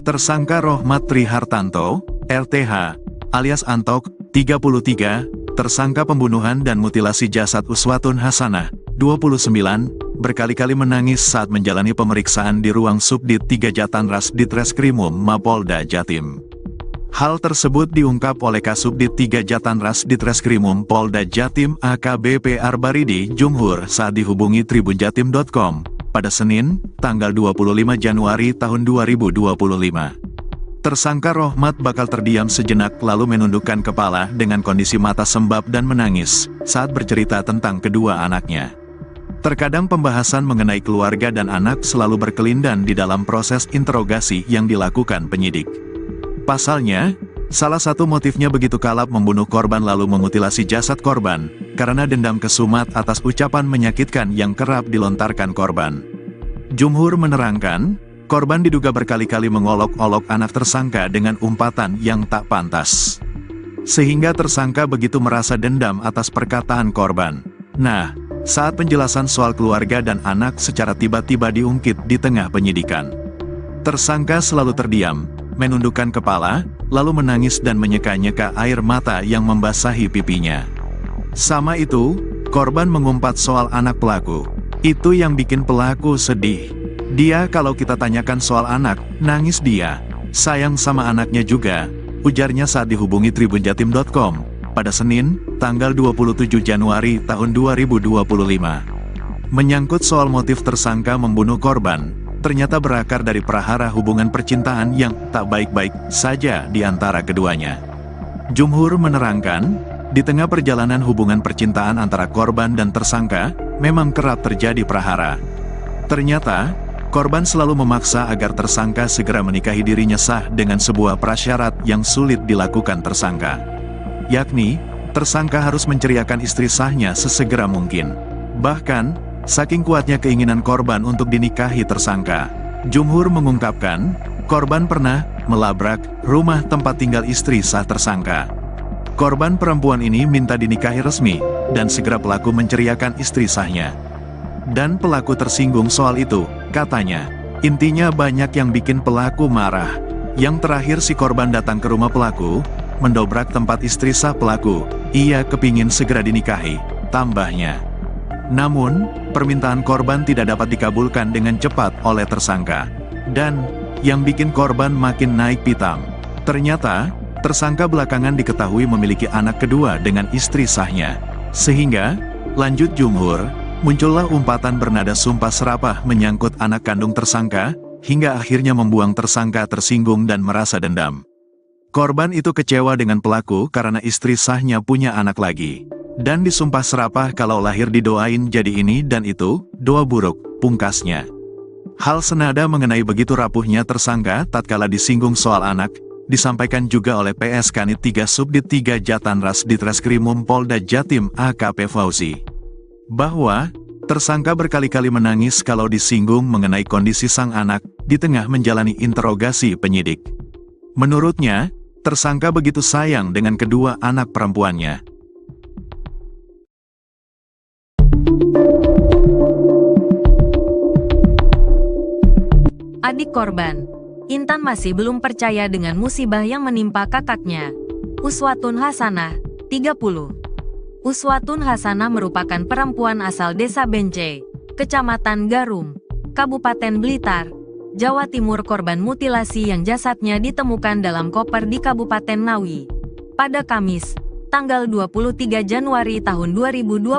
Tersangka Rohmat Trihartanto, RTH, alias Antok, 33, tersangka pembunuhan dan mutilasi jasad Uswatun Hasanah, 29, berkali-kali menangis saat menjalani pemeriksaan di ruang Subdit 3 Jatanras Ditreskrimum Mapolda Jatim. Hal tersebut diungkap oleh Kasubdit 3 Jatanras Ditreskrimum Polda Jatim AKBP Arbaridi Jumhur saat dihubungi tribunjatim.com pada Senin, tanggal 25 Januari tahun 2025. Tersangka Rohmat bakal terdiam sejenak lalu menundukkan kepala dengan kondisi mata sembab dan menangis saat bercerita tentang kedua anaknya. Terkadang pembahasan mengenai keluarga dan anak selalu berkelindan di dalam proses interogasi yang dilakukan penyidik. Pasalnya, salah satu motifnya begitu kalap membunuh korban lalu memutilasi jasad korban, karena dendam kesumat atas ucapan menyakitkan yang kerap dilontarkan korban. Jumhur menerangkan, korban diduga berkali-kali mengolok-olok anak tersangka dengan umpatan yang tak pantas. Sehingga tersangka begitu merasa dendam atas perkataan korban. Nah, saat penjelasan soal keluarga dan anak secara tiba-tiba diungkit di tengah penyidikan. Tersangka selalu terdiam, menundukkan kepala, lalu menangis dan menyeka-nyeka air mata yang membasahi pipinya. Sama itu, korban mengumpat soal anak pelaku. Itu yang bikin pelaku sedih. Dia kalau kita tanyakan soal anak, nangis dia. Sayang sama anaknya juga, ujarnya saat dihubungi tribunjatim.com pada Senin, tanggal 27 Januari tahun 2025. Menyangkut soal motif tersangka membunuh korban, ternyata berakar dari prahara hubungan percintaan yang tak baik-baik saja di antara keduanya. Jumhur menerangkan, di tengah perjalanan hubungan percintaan antara korban dan tersangka, memang kerap terjadi prahara. Ternyata, korban selalu memaksa agar tersangka segera menikahi dirinya sah dengan sebuah prasyarat yang sulit dilakukan tersangka. Yakni, tersangka harus menceriakan istri sahnya sesegera mungkin. Bahkan, saking kuatnya keinginan korban untuk dinikahi tersangka, Jumhur mengungkapkan, korban pernah melabrak rumah tempat tinggal istri sah tersangka. Korban perempuan ini minta dinikahi resmi, dan segera pelaku menceriakan istri sahnya. Dan pelaku tersinggung soal itu, katanya. Intinya banyak yang bikin pelaku marah. Yang terakhir si korban datang ke rumah pelaku, mendobrak tempat istri sah pelaku. Ia kepingin segera dinikahi, tambahnya. Namun, permintaan korban tidak dapat dikabulkan dengan cepat oleh tersangka. Dan, yang bikin korban makin naik pitam. Ternyata, tersangka belakangan diketahui memiliki anak kedua dengan istri sahnya. Sehingga, lanjut Jumhur, muncullah umpatan bernada sumpah serapah menyangkut anak kandung tersangka, hingga akhirnya membuang tersangka tersinggung dan merasa dendam. Korban itu kecewa dengan pelaku karena istri sahnya punya anak lagi. Dan disumpah serapah kalau lahir didoain jadi ini dan itu, doa buruk, pungkasnya. Hal senada mengenai begitu rapuhnya tersangka tatkala disinggung soal anak, disampaikan juga oleh PS Kanit 3 Subdit 3 Jatanras Ditreskrimum Polda Jatim AKP Fauzi. Bahwa, tersangka berkali-kali menangis kalau disinggung mengenai kondisi sang anak, di tengah menjalani interogasi penyidik. Menurutnya, tersangka begitu sayang dengan kedua anak perempuannya. Adik korban, Intan masih belum percaya dengan musibah yang menimpa kakaknya. Uswatun Hasanah, 30. Uswatun Hasanah merupakan perempuan asal Desa Bence, Kecamatan Garum, Kabupaten Blitar, Jawa Timur, korban mutilasi yang jasadnya ditemukan dalam koper di Kabupaten Ngawi pada Kamis, tanggal 23 Januari tahun 2025.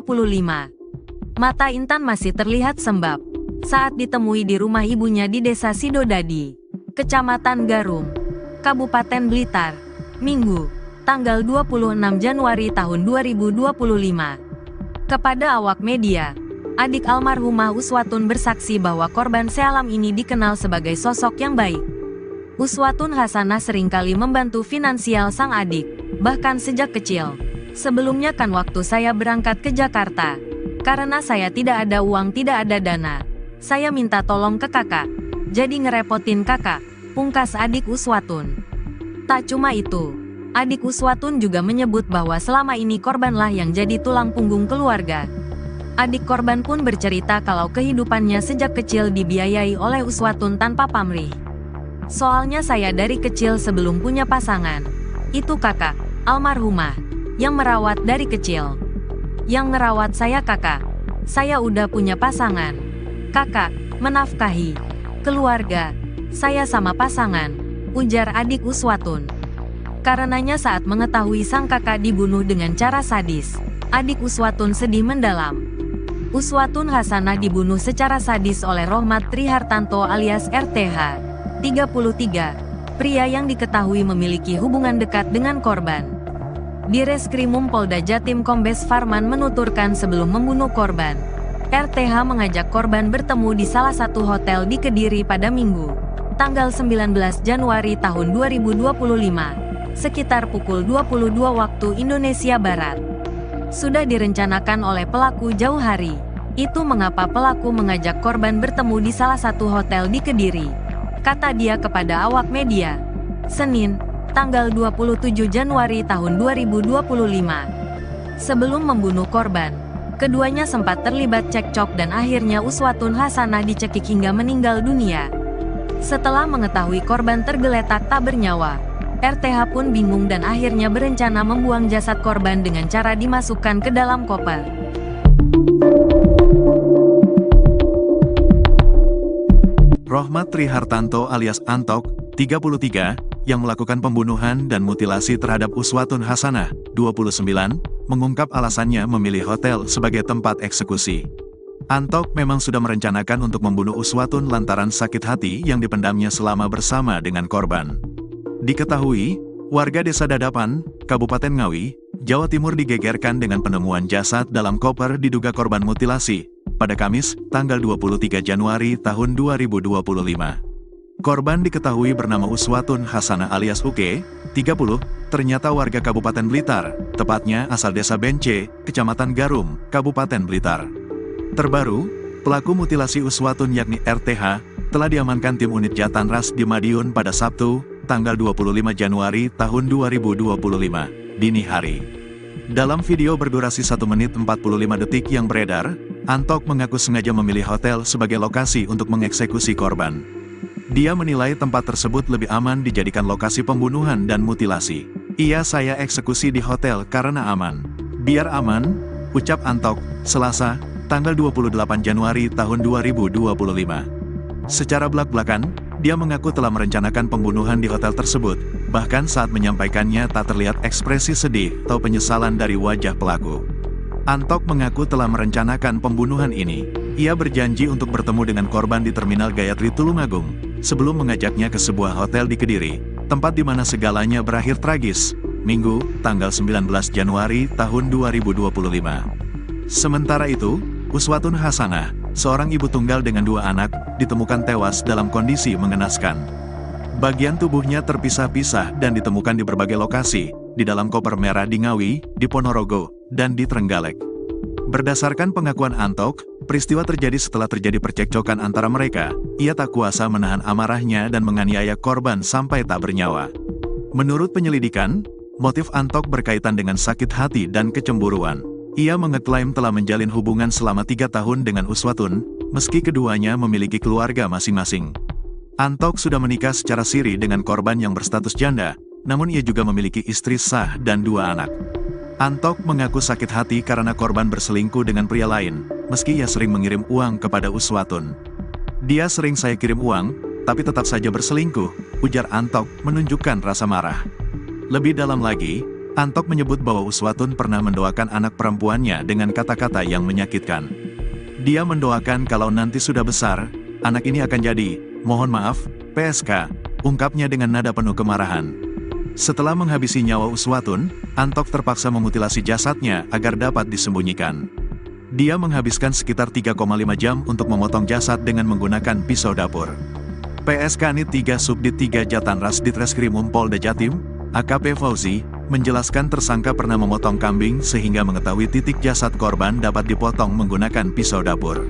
Mata Intan masih terlihat sembab saat ditemui di rumah ibunya di Desa Sidodadi, Kecamatan Garum, Kabupaten Blitar, Minggu, tanggal 26 Januari tahun 2025. Kepada awak media, adik almarhumah Uswatun bersaksi bahwa korban sealam ini dikenal sebagai sosok yang baik. Uswatun Hasanah seringkali membantu finansial sang adik, bahkan sejak kecil. Sebelumnya kan waktu saya berangkat ke Jakarta, karena saya tidak ada uang, tidak ada dana, saya minta tolong ke kakak. Jadi ngerepotin kakak, pungkas adik Uswatun. Tak cuma itu, adik Uswatun juga menyebut bahwa selama ini korbanlah yang jadi tulang punggung keluarga. Adik korban pun bercerita kalau kehidupannya sejak kecil dibiayai oleh Uswatun tanpa pamrih. Soalnya saya dari kecil sebelum punya pasangan, itu kakak, almarhumah, yang merawat dari kecil. Yang ngerawat saya kakak, saya udah punya pasangan, "Kakak, menafkahi keluarga. Saya sama pasangan," ujar adik Uswatun. Karenanya saat mengetahui sang kakak dibunuh dengan cara sadis, adik Uswatun sedih mendalam. Uswatun Hasanah dibunuh secara sadis oleh Rohmat Trihartanto alias RTH, 33, pria yang diketahui memiliki hubungan dekat dengan korban. Di Reskrimum Polda Jatim Kombes Farman menuturkan sebelum membunuh korban, RTH mengajak korban bertemu di salah satu hotel di Kediri pada Minggu, tanggal 19 Januari tahun 2025. Sekitar pukul 22 waktu Indonesia Barat. Sudah direncanakan oleh pelaku jauh hari. Itu mengapa pelaku mengajak korban bertemu di salah satu hotel di Kediri, kata dia kepada awak media. Senin, tanggal 27 Januari tahun 2025. Sebelum membunuh korban, keduanya sempat terlibat cekcok dan akhirnya Uswatun Hasanah dicekik hingga meninggal dunia. Setelah mengetahui korban tergeletak tak bernyawa, RTH pun bingung dan akhirnya berencana membuang jasad korban dengan cara dimasukkan ke dalam koper. Rohmat Trihartanto alias Antok, 33, yang melakukan pembunuhan dan mutilasi terhadap Uswatun Hasanah, 29, mengungkap alasannya memilih hotel sebagai tempat eksekusi. Antok memang sudah merencanakan untuk membunuh Uswatun lantaran sakit hati yang dipendamnya selama bersama dengan korban. Diketahui, warga Desa Dadapan, Kabupaten Ngawi, Jawa Timur digegerkan dengan penemuan jasad dalam koper diduga korban mutilasi, pada Kamis, tanggal 23 Januari tahun 2025. Korban diketahui bernama Uswatun Hasanah alias Uke, 30, ternyata warga Kabupaten Blitar, tepatnya asal Desa Bence, Kecamatan Garum, Kabupaten Blitar. Terbaru, pelaku mutilasi Uswatun yakni RTH, telah diamankan tim unit Jatanras di Madiun pada Sabtu, tanggal 25 Januari tahun 2025, dini hari. Dalam video berdurasi 1 menit 45 detik yang beredar, Antok mengaku sengaja memilih hotel sebagai lokasi untuk mengeksekusi korban. Dia menilai tempat tersebut lebih aman dijadikan lokasi pembunuhan dan mutilasi. Saya eksekusi di hotel karena aman. Biar aman, ucap Antok, Selasa, tanggal 28 Januari tahun 2025. Secara belak-belakan, dia mengaku telah merencanakan pembunuhan di hotel tersebut, bahkan saat menyampaikannya tak terlihat ekspresi sedih atau penyesalan dari wajah pelaku. Antok mengaku telah merencanakan pembunuhan ini. Ia berjanji untuk bertemu dengan korban di Terminal Gayatri Tulungagung, sebelum mengajaknya ke sebuah hotel di Kediri, tempat di mana segalanya berakhir tragis, Minggu, tanggal 19 Januari tahun 2025. Sementara itu, Uswatun Hasanah, seorang ibu tunggal dengan 2 anak, ditemukan tewas dalam kondisi mengenaskan. Bagian tubuhnya terpisah-pisah dan ditemukan di berbagai lokasi, di dalam koper merah di Ngawi, di Ponorogo, dan di Trenggalek. Berdasarkan pengakuan Antok, peristiwa terjadi setelah terjadi percekcokan antara mereka. Ia tak kuasa menahan amarahnya dan menganiaya korban sampai tak bernyawa. Menurut penyelidikan, motif Antok berkaitan dengan sakit hati dan kecemburuan. Ia mengeklaim telah menjalin hubungan selama 3 tahun dengan Uswatun, meski keduanya memiliki keluarga masing-masing. Antok sudah menikah secara siri dengan korban yang berstatus janda, namun ia juga memiliki istri sah dan 2 anak. Antok mengaku sakit hati karena korban berselingkuh dengan pria lain, meski ia sering mengirim uang kepada Uswatun. Dia sering saya kirim uang, tapi tetap saja berselingkuh, ujar Antok menunjukkan rasa marah. Lebih dalam lagi, Antok menyebut bahwa Uswatun pernah mendoakan anak perempuannya dengan kata-kata yang menyakitkan. Dia mendoakan kalau nanti sudah besar, anak ini akan jadi, mohon maaf, PSK, ungkapnya dengan nada penuh kemarahan. Setelah menghabisi nyawa Uswatun, Antok terpaksa memutilasi jasadnya agar dapat disembunyikan. Dia menghabiskan sekitar 3,5 jam untuk memotong jasad dengan menggunakan pisau dapur. PSK Nit 3 Subdit 3 Jatanras Ditreskrimum Polda Jatim, AKP Fauzi, menjelaskan tersangka pernah memotong kambing sehingga mengetahui titik jasad korban dapat dipotong menggunakan pisau dapur.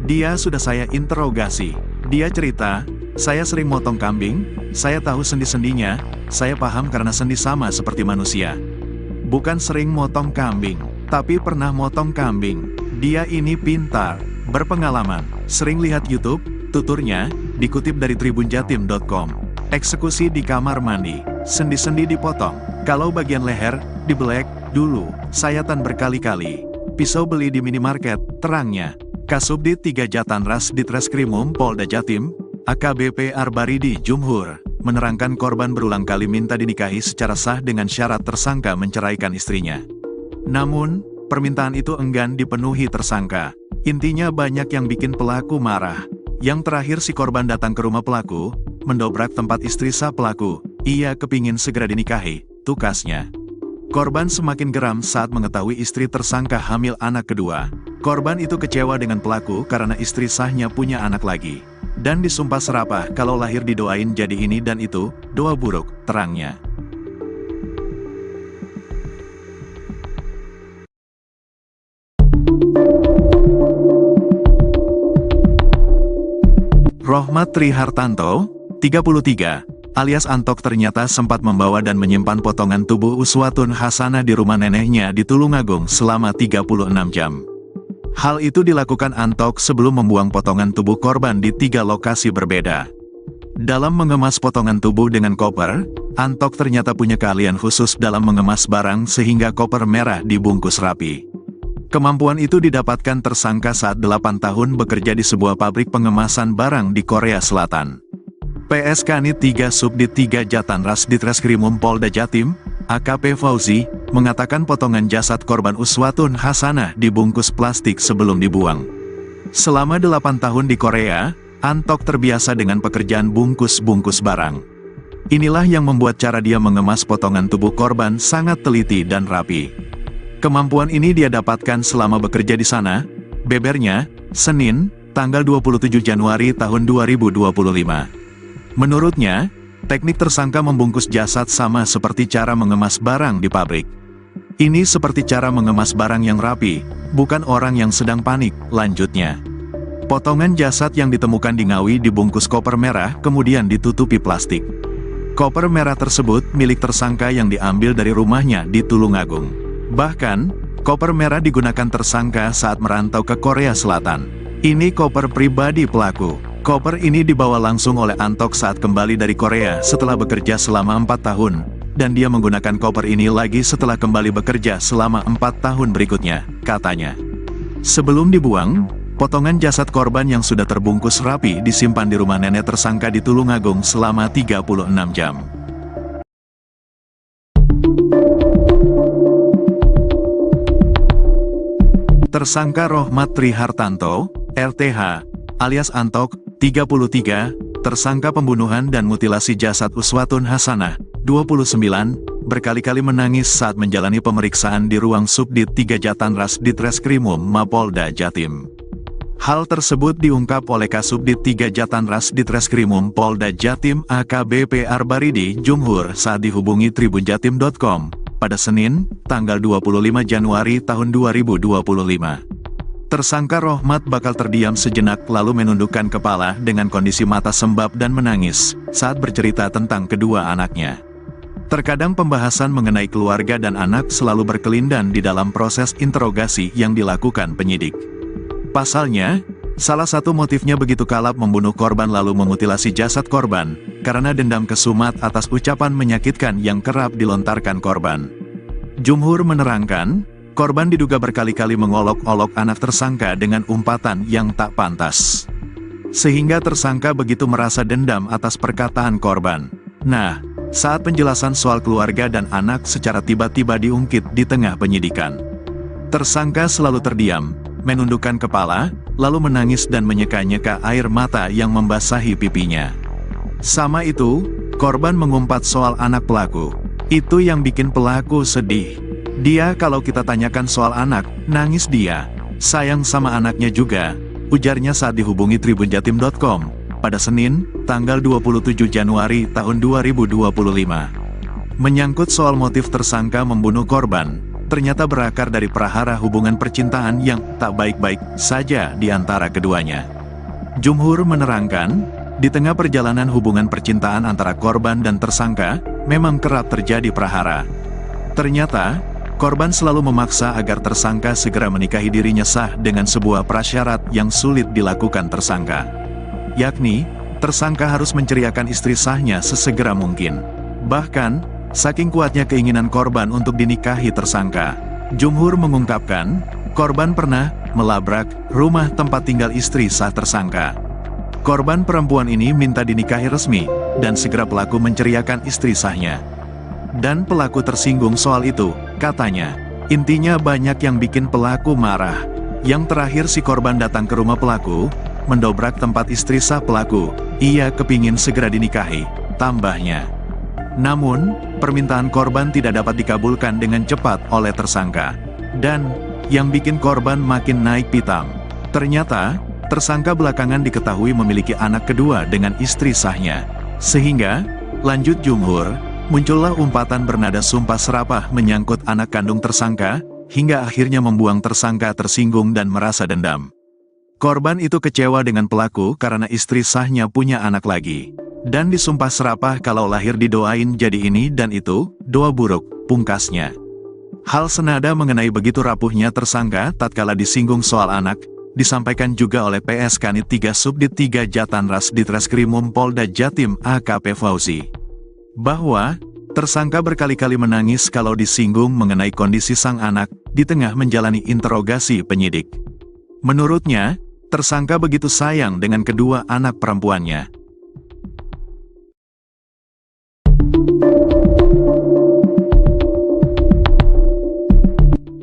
Dia sudah saya interogasi. Dia cerita, saya sering motong kambing, saya tahu sendi-sendinya, saya paham karena sendi sama seperti manusia. Bukan sering motong kambing, tapi pernah motong kambing. Dia ini pintar, berpengalaman, sering lihat YouTube, tuturnya, dikutip dari tribunjatim.com. Eksekusi di kamar mandi, sendi-sendi dipotong. Kalau bagian leher, dibelek, dulu, sayatan berkali-kali. Pisau beli di minimarket, terangnya. Kasubdit 3 Jatanras Ditreskrimum Polda Jatim, AKBP Arbaridi Jumhur, menerangkan korban berulang kali minta dinikahi secara sah dengan syarat tersangka menceraikan istrinya. Namun, permintaan itu enggan dipenuhi tersangka. Intinya banyak yang bikin pelaku marah. Yang terakhir si korban datang ke rumah pelaku, mendobrak tempat istri sah pelaku. Ia kepingin segera dinikahi, tukasnya. Korban semakin geram saat mengetahui istri tersangka hamil anak kedua. Korban itu kecewa dengan pelaku karena istri sahnya punya anak lagi. Dan disumpah serapah kalau lahir didoain jadi ini dan itu, doa buruk, terangnya. Rohmat Trihartanto, 33, alias Antok ternyata sempat membawa dan menyimpan potongan tubuh Uswatun Hasanah di rumah neneknya di Tulungagung selama 36 jam. Hal itu dilakukan Antok sebelum membuang potongan tubuh korban di 3 lokasi berbeda. Dalam mengemas potongan tubuh dengan koper, Antok ternyata punya keahlian khusus dalam mengemas barang sehingga koper merah dibungkus rapi. Kemampuan itu didapatkan tersangka saat 8 tahun bekerja di sebuah pabrik pengemasan barang di Korea Selatan. PSKNI 3 Subdit 3 Jatanras Ditreskrimum Polda Jatim, AKP Fauzi, mengatakan potongan jasad korban Uswatun Hasanah dibungkus plastik sebelum dibuang. Selama 8 tahun di Korea, Antok terbiasa dengan pekerjaan bungkus-bungkus barang. Inilah yang membuat cara dia mengemas potongan tubuh korban sangat teliti dan rapi. Kemampuan ini dia dapatkan selama bekerja di sana, bebernya, Senin, tanggal 27 Januari tahun 2025. Menurutnya, teknik tersangka membungkus jasad sama seperti cara mengemas barang di pabrik. Ini seperti cara mengemas barang yang rapi, bukan orang yang sedang panik, lanjutnya. Potongan jasad yang ditemukan di Ngawi dibungkus koper merah kemudian ditutupi plastik. Koper merah tersebut milik tersangka yang diambil dari rumahnya di Tulungagung. Bahkan, koper merah digunakan tersangka saat merantau ke Korea Selatan. Ini koper pribadi pelaku. Koper ini dibawa langsung oleh Antok saat kembali dari Korea setelah bekerja selama 4 tahun, dan dia menggunakan koper ini lagi setelah kembali bekerja selama 4 tahun berikutnya, katanya. Sebelum dibuang, potongan jasad korban yang sudah terbungkus rapi disimpan di rumah nenek tersangka di Tulungagung selama 36 jam. Tersangka Rohmat Trihartanto, RTH, alias Antok, 33, tersangka pembunuhan dan mutilasi jasad Uswatun Hasanah, 29, berkali-kali menangis saat menjalani pemeriksaan di ruang Subdit 3 Jatanras Ditreskrimum Mapolda Jatim. Hal tersebut diungkap oleh Kasubdit 3 Jatanras Ditreskrimum Polda Jatim AKBP Arbaridi Jumhur saat dihubungi tribunjatim.com pada Senin, tanggal 25 Januari tahun 2025. Tersangka Rohmat bakal terdiam sejenak lalu menundukkan kepala dengan kondisi mata sembab dan menangis saat bercerita tentang kedua anaknya. Terkadang pembahasan mengenai keluarga dan anak selalu berkelindan di dalam proses interogasi yang dilakukan penyidik. Pasalnya, salah satu motifnya begitu kalap membunuh korban lalu memutilasi jasad korban, karena dendam kesumat atas ucapan menyakitkan yang kerap dilontarkan korban. Jumhur menerangkan, korban diduga berkali-kali mengolok-olok anak tersangka dengan umpatan yang tak pantas. Sehingga tersangka begitu merasa dendam atas perkataan korban. Nah, saat penjelasan soal keluarga dan anak secara tiba-tiba diungkit di tengah penyidikan. Tersangka selalu terdiam, menundukkan kepala, lalu menangis dan menyeka-nyeka air mata yang membasahi pipinya. Sama itu, korban mengumpat soal anak pelaku. Itu yang bikin pelaku sedih. Dia kalau kita tanyakan soal anak, nangis dia. Sayang sama anaknya juga, ujarnya saat dihubungi tribunjatim.com pada Senin, tanggal 27 Januari tahun 2025. Menyangkut soal motif tersangka membunuh korban, ternyata berakar dari prahara hubungan percintaan yang tak baik-baik saja di antara keduanya. Jumhur menerangkan, di tengah perjalanan hubungan percintaan antara korban dan tersangka, memang kerap terjadi prahara. Ternyata, korban selalu memaksa agar tersangka segera menikahi dirinya sah dengan sebuah prasyarat yang sulit dilakukan tersangka. Yakni, tersangka harus menceriakan istri sahnya sesegera mungkin. Bahkan, saking kuatnya keinginan korban untuk dinikahi tersangka, Jumhur mengungkapkan, korban pernah melabrak rumah tempat tinggal istri sah tersangka. Korban perempuan ini minta dinikahi resmi, dan segera pelaku menceriakan istri sahnya. Dan pelaku tersinggung soal itu, katanya. Intinya banyak yang bikin pelaku marah. Yang terakhir si korban datang ke rumah pelaku, mendobrak tempat istri sah pelaku. Ia kepingin segera dinikahi, tambahnya. Namun, permintaan korban tidak dapat dikabulkan dengan cepat oleh tersangka. Dan, yang bikin korban makin naik pitam. Ternyata, tersangka belakangan diketahui memiliki anak kedua dengan istri sahnya. Sehingga, lanjut jumhur, muncullah umpatan bernada sumpah serapah menyangkut anak kandung tersangka, hingga akhirnya membuang tersangka tersinggung dan merasa dendam. Korban itu kecewa dengan pelaku karena istri sahnya punya anak lagi. Dan disumpah serapah kalau lahir didoain jadi ini dan itu, doa buruk, pungkasnya. Hal senada mengenai begitu rapuhnya tersangka tatkala disinggung soal anak, disampaikan juga oleh PS Kanit 3 Subdit 3 Jatanras Ditreskrimum Polda Jatim AKP Fauzi. Bahwa, tersangka berkali-kali menangis kalau disinggung mengenai kondisi sang anak, di tengah menjalani interogasi penyidik. Menurutnya, tersangka begitu sayang dengan kedua anak perempuannya.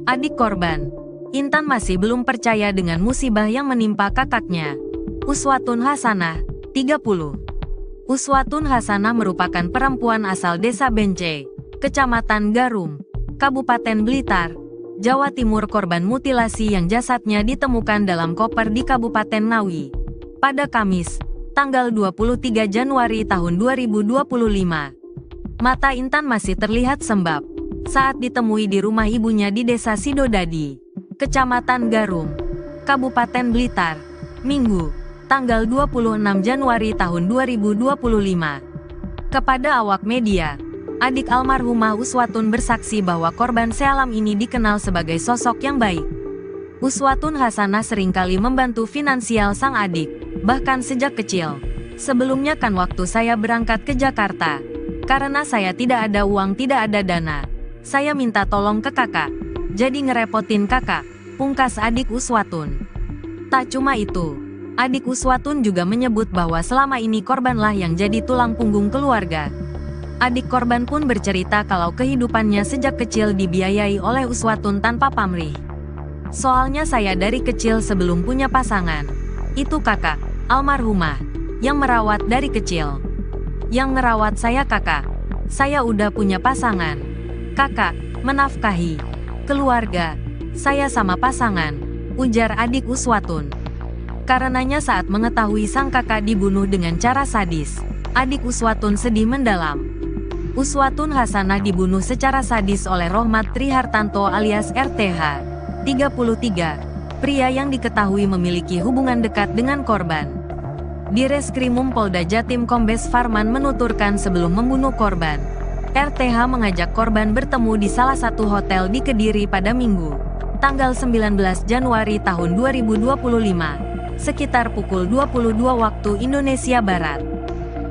Adik korban, Intan masih belum percaya dengan musibah yang menimpa kakaknya. Uswatun Hasanah, 30. Uswatun Hasanah merupakan perempuan asal Desa Bence, Kecamatan Garum, Kabupaten Blitar, Jawa Timur, korban mutilasi yang jasadnya ditemukan dalam koper di Kabupaten Ngawi pada Kamis, tanggal 23 Januari tahun 2025. Mata Intan masih terlihat sembab saat ditemui di rumah ibunya di Desa Sidodadi, Kecamatan Garum, Kabupaten Blitar, Minggu, tanggal 26 Januari tahun 2025. Kepada awak media, adik almarhumah Uswatun bersaksi bahwa korban sealam ini dikenal sebagai sosok yang baik. Uswatun Hasanah seringkali membantu finansial sang adik, bahkan sejak kecil. Sebelumnya kan waktu saya berangkat ke Jakarta, karena saya tidak ada uang, tidak ada dana, saya minta tolong ke kakak, jadi ngerepotin kakak, pungkas adik Uswatun. Tak cuma itu, adik Uswatun juga menyebut bahwa selama ini korbanlah yang jadi tulang punggung keluarga. Adik korban pun bercerita kalau kehidupannya sejak kecil dibiayai oleh Uswatun tanpa pamrih. Soalnya saya dari kecil sebelum punya pasangan, itu kakak, almarhumah, yang merawat dari kecil. Yang ngerawat saya kakak, saya udah punya pasangan. Kakak, menafkahi keluarga, saya sama pasangan, ujar adik Uswatun. Karenanya saat mengetahui sang kakak dibunuh dengan cara sadis, adik Uswatun sedih mendalam. Uswatun Hasanah dibunuh secara sadis oleh Rohmat Trihartanto alias RTH, 33, pria yang diketahui memiliki hubungan dekat dengan korban. Di Reskrimum Polda Jatim Kombes Farman menuturkan sebelum membunuh korban, RTH mengajak korban bertemu di salah satu hotel di Kediri pada Minggu, tanggal 19 Januari tahun 2025, sekitar pukul 22 waktu Indonesia Barat.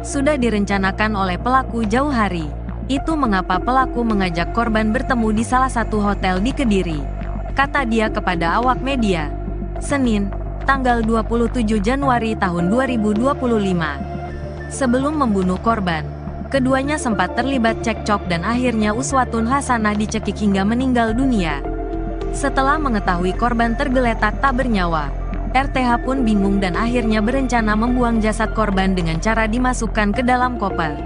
Sudah direncanakan oleh pelaku jauh hari. Itu mengapa pelaku mengajak korban bertemu di salah satu hotel di Kediri, kata dia kepada awak media, Senin, tanggal 27 Januari tahun 2025. Sebelum membunuh korban, keduanya sempat terlibat cekcok dan akhirnya Uswatun Hasanah dicekik hingga meninggal dunia. Setelah mengetahui korban tergeletak tak bernyawa, RTH pun bingung dan akhirnya berencana membuang jasad korban dengan cara dimasukkan ke dalam koper.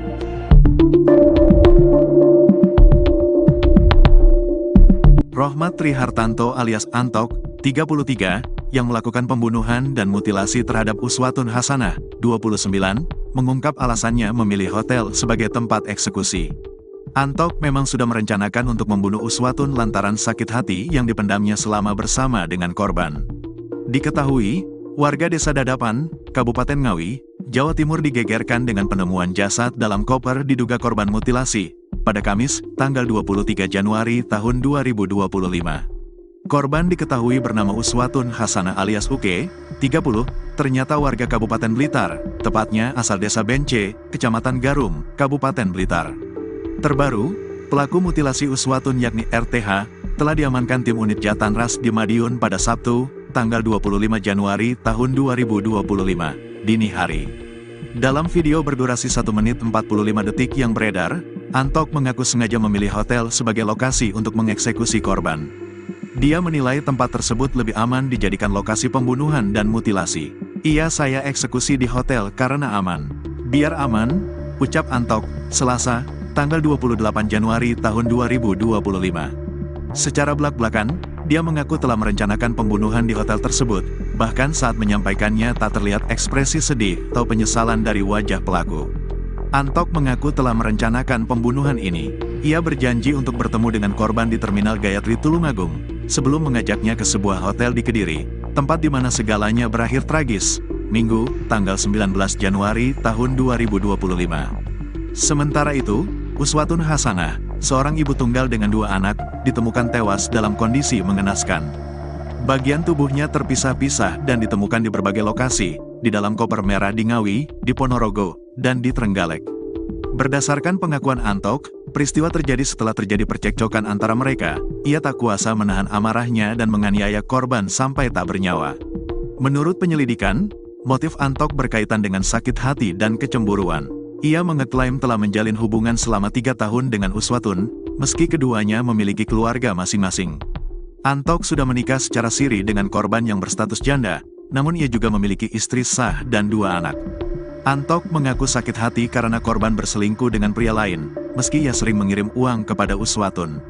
Rohmat Trihartanto alias Antok, 33, yang melakukan pembunuhan dan mutilasi terhadap Uswatun Hasanah, 29, mengungkap alasannya memilih hotel sebagai tempat eksekusi. Antok memang sudah merencanakan untuk membunuh Uswatun lantaran sakit hati yang dipendamnya selama bersama dengan korban. Diketahui, warga Desa Dadapan, Kabupaten Ngawi, Jawa Timur digegerkan dengan penemuan jasad dalam koper diduga korban mutilasi, pada Kamis, tanggal 23 Januari tahun 2025. Korban diketahui bernama Uswatun Hasanah alias Uke, 30, ternyata warga Kabupaten Blitar, tepatnya asal Desa Bence, Kecamatan Garum, Kabupaten Blitar. Terbaru, pelaku mutilasi Uswatun yakni RTH, telah diamankan tim unit Jatanras di Madiun pada Sabtu, tanggal 25 Januari tahun 2025, dini hari. Dalam video berdurasi 1 menit 45 detik yang beredar, Antok mengaku sengaja memilih hotel sebagai lokasi untuk mengeksekusi korban. Dia menilai tempat tersebut lebih aman dijadikan lokasi pembunuhan dan mutilasi. Saya eksekusi di hotel karena aman. Biar aman, ucap Antok, Selasa, tanggal 28 Januari tahun 2025. Secara belak-belakan, dia mengaku telah merencanakan pembunuhan di hotel tersebut, bahkan saat menyampaikannya tak terlihat ekspresi sedih atau penyesalan dari wajah pelaku. Antok mengaku telah merencanakan pembunuhan ini. Ia berjanji untuk bertemu dengan korban di Terminal Gayatri Tulungagung, sebelum mengajaknya ke sebuah hotel di Kediri, tempat di mana segalanya berakhir tragis, Minggu, tanggal 19 Januari tahun 2025. Sementara itu, Uswatun Hasanah, seorang ibu tunggal dengan 2 anak, ditemukan tewas dalam kondisi mengenaskan. Bagian tubuhnya terpisah-pisah dan ditemukan di berbagai lokasi, di dalam koper merah di Ngawi, di Ponorogo, dan di Trenggalek. Berdasarkan pengakuan Antok, peristiwa terjadi setelah terjadi percekcokan antara mereka. Ia tak kuasa menahan amarahnya dan menganiaya korban sampai tak bernyawa. Menurut penyelidikan, motif Antok berkaitan dengan sakit hati dan kecemburuan. Ia mengeklaim telah menjalin hubungan selama 3 tahun dengan Uswatun, meski keduanya memiliki keluarga masing-masing. Antok sudah menikah secara siri dengan korban yang berstatus janda, namun ia juga memiliki istri sah dan 2 anak. Antok mengaku sakit hati karena korban berselingkuh dengan pria lain, meski ia sering mengirim uang kepada Uswatun.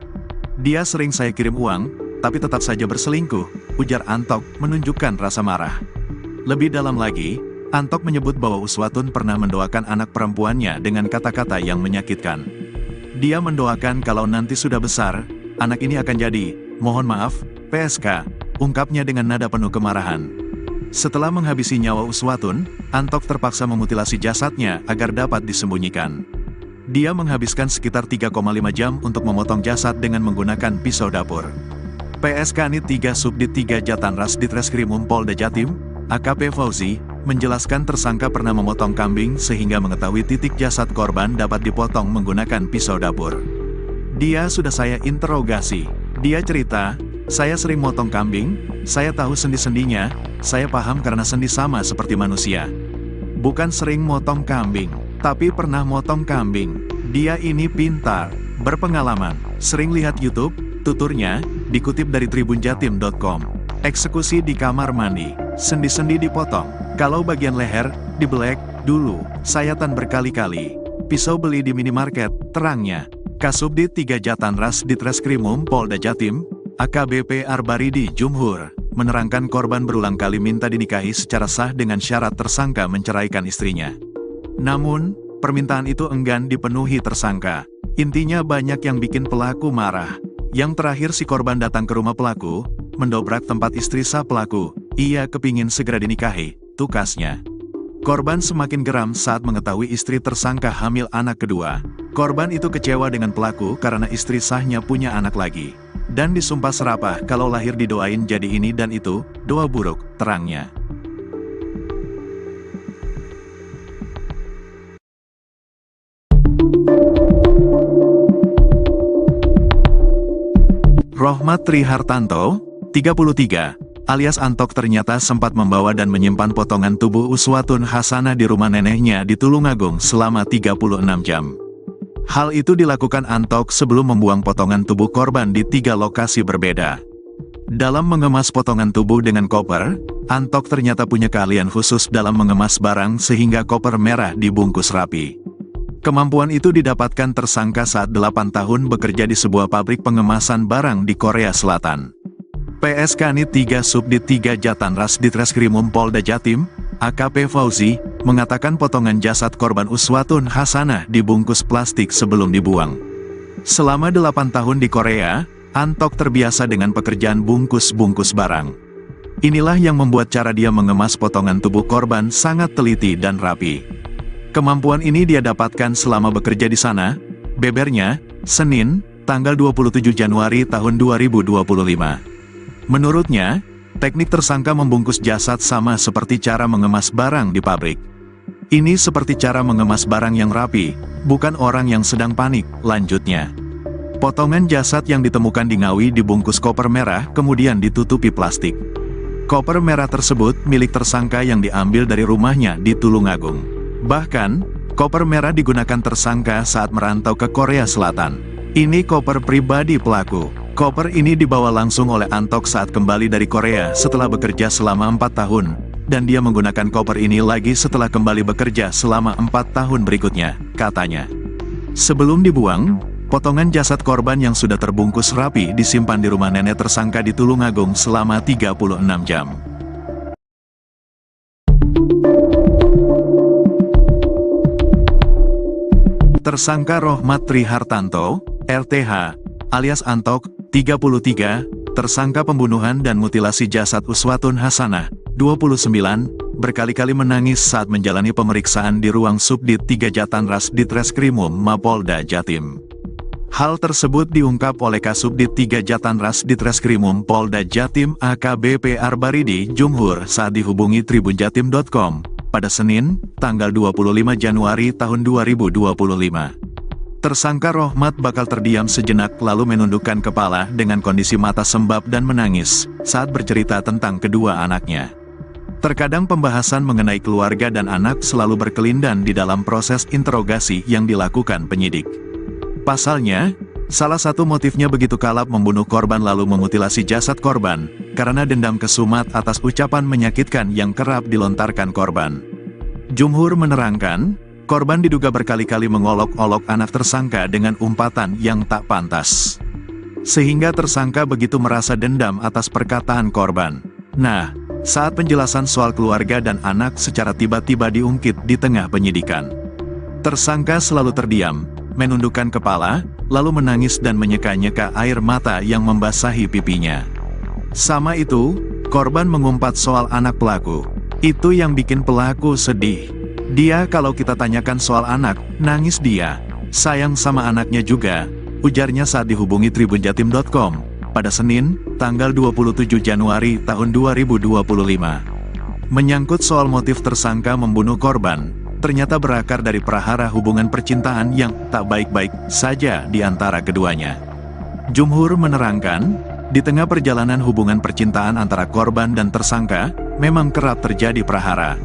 Dia sering saya kirim uang, tapi tetap saja berselingkuh, ujar Antok menunjukkan rasa marah. Lebih dalam lagi, Antok menyebut bahwa Uswatun pernah mendoakan anak perempuannya dengan kata-kata yang menyakitkan. Dia mendoakan kalau nanti sudah besar, anak ini akan jadi, mohon maaf, PSK, ungkapnya dengan nada penuh kemarahan. Setelah menghabisi nyawa Uswatun, Antok terpaksa memutilasi jasadnya agar dapat disembunyikan. Dia menghabiskan sekitar 3,5 jam untuk memotong jasad dengan menggunakan pisau dapur. PSK Nit 3 Subdit 3 Jatanras Ditreskrimum Polda Jatim, AKP Fauzi, menjelaskan tersangka pernah memotong kambing sehingga mengetahui titik jasad korban dapat dipotong menggunakan pisau dapur. Dia sudah saya interogasi. Dia cerita, saya sering motong kambing, saya tahu sendi-sendinya, saya paham karena sendi sama seperti manusia. Bukan sering motong kambing, tapi pernah motong kambing. Dia ini pintar, berpengalaman, sering lihat YouTube, tuturnya, dikutip dari tribunjatim.com. Eksekusi di kamar mandi, sendi-sendi dipotong, kalau bagian leher, dibelek, dulu, sayatan berkali-kali. Pisau beli di minimarket, terangnya. Kasubdit 3 Jatanras Ditreskrimum Polda Jatim, AKBP Arbaridi Jumhur, menerangkan korban berulang kali minta dinikahi secara sah dengan syarat tersangka menceraikan istrinya. Namun, permintaan itu enggan dipenuhi tersangka. Intinya banyak yang bikin pelaku marah. Yang terakhir si korban datang ke rumah pelaku, mendobrak tempat istri sah pelaku. Ia kepingin segera dinikahi, tukasnya. Korban semakin geram saat mengetahui istri tersangka hamil anak kedua. Korban itu kecewa dengan pelaku karena istri sahnya punya anak lagi. Dan disumpah serapah kalau lahir didoain jadi ini dan itu, doa buruk, terangnya. Rohmat Trihartanto, 33, alias Antok ternyata sempat membawa dan menyimpan potongan tubuh Uswatun Hasanah di rumah neneknya di Tulungagung selama 36 jam. Hal itu dilakukan Antok sebelum membuang potongan tubuh korban di 3 lokasi berbeda. Dalam mengemas potongan tubuh dengan koper, Antok ternyata punya keahlian khusus dalam mengemas barang sehingga koper merah dibungkus rapi. Kemampuan itu didapatkan tersangka saat 8 tahun bekerja di sebuah pabrik pengemasan barang di Korea Selatan. PSK Nit 3 Subdit 3 Jatanras Ditreskrimum Polda Jatim, AKP Fauzi, mengatakan potongan jasad korban Uswatun Hasanah dibungkus plastik sebelum dibuang. Selama 8 tahun di Korea, Antok terbiasa dengan pekerjaan bungkus-bungkus barang. Inilah yang membuat cara dia mengemas potongan tubuh korban sangat teliti dan rapi. Kemampuan ini dia dapatkan selama bekerja di sana, bebernya, Senin, tanggal 27 Januari tahun 2025. Menurutnya, teknik tersangka membungkus jasad sama seperti cara mengemas barang di pabrik. Ini seperti cara mengemas barang yang rapi, bukan orang yang sedang panik, lanjutnya. Potongan jasad yang ditemukan di Ngawi dibungkus koper merah kemudian ditutupi plastik. Koper merah tersebut milik tersangka yang diambil dari rumahnya di Tulungagung. Bahkan, koper merah digunakan tersangka saat merantau ke Korea Selatan. Ini koper pribadi pelaku. Koper ini dibawa langsung oleh Antok saat kembali dari Korea setelah bekerja selama 4 tahun. Dan dia menggunakan koper ini lagi setelah kembali bekerja selama 4 tahun berikutnya, katanya. Sebelum dibuang, potongan jasad korban yang sudah terbungkus rapi disimpan di rumah nenek tersangka di Tulungagung selama 36 jam. Tersangka Rohmat Trihartanto, RTH, alias Antok, 33, tersangka pembunuhan dan mutilasi jasad Uswatun Hasanah, 29, berkali-kali menangis saat menjalani pemeriksaan di ruang Subdit 3 Jatanras Ditreskrimum Mapolda Jatim. Hal tersebut diungkap oleh Kasubdit 3 Jatanras Ditreskrimum Polda Jatim AKBP Arbaridi Jumhur saat dihubungi tribunjatim.com pada Senin, tanggal 25 Januari tahun 2025. Tersangka Rohmat bakal terdiam sejenak lalu menundukkan kepala dengan kondisi mata sembab dan menangis saat bercerita tentang kedua anaknya. Terkadang pembahasan mengenai keluarga dan anak selalu berkelindan di dalam proses interogasi yang dilakukan penyidik. Pasalnya, salah satu motifnya begitu kalap membunuh korban lalu memutilasi jasad korban, karena dendam kesumat atas ucapan menyakitkan yang kerap dilontarkan korban. Jumhur menerangkan, korban diduga berkali-kali mengolok-olok anak tersangka dengan umpatan yang tak pantas. Sehingga tersangka begitu merasa dendam atas perkataan korban. Nah, saat penjelasan soal keluarga dan anak secara tiba-tiba diungkit di tengah penyidikan. Tersangka selalu terdiam, menundukkan kepala, lalu menangis dan menyeka-nyeka air mata yang membasahi pipinya. Sama itu, korban mengumpat soal anak pelaku. Itu yang bikin pelaku sedih. Dia kalau kita tanyakan soal anak, nangis dia. Sayang sama anaknya juga, ujarnya saat dihubungi tribunjatim.com pada Senin, tanggal 27 Januari tahun 2025. Menyangkut soal motif tersangka membunuh korban, ternyata berakar dari prahara hubungan percintaan yang tak baik-baik saja di antara keduanya. Jumhur menerangkan, di tengah perjalanan hubungan percintaan antara korban dan tersangka, memang kerap terjadi prahara.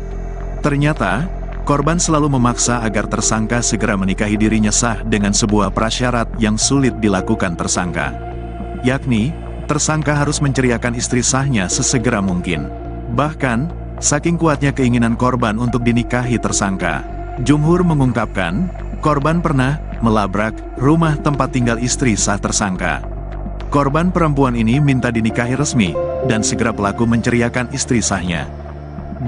Ternyata, korban selalu memaksa agar tersangka segera menikahi dirinya sah dengan sebuah prasyarat yang sulit dilakukan tersangka. Yakni, tersangka harus menceriakan istri sahnya sesegera mungkin. Bahkan, saking kuatnya keinginan korban untuk dinikahi tersangka. Jumhur mengungkapkan, korban pernah melabrak rumah tempat tinggal istri sah tersangka. Korban perempuan ini minta dinikahi resmi, dan segera pelaku menceriakan istri sahnya.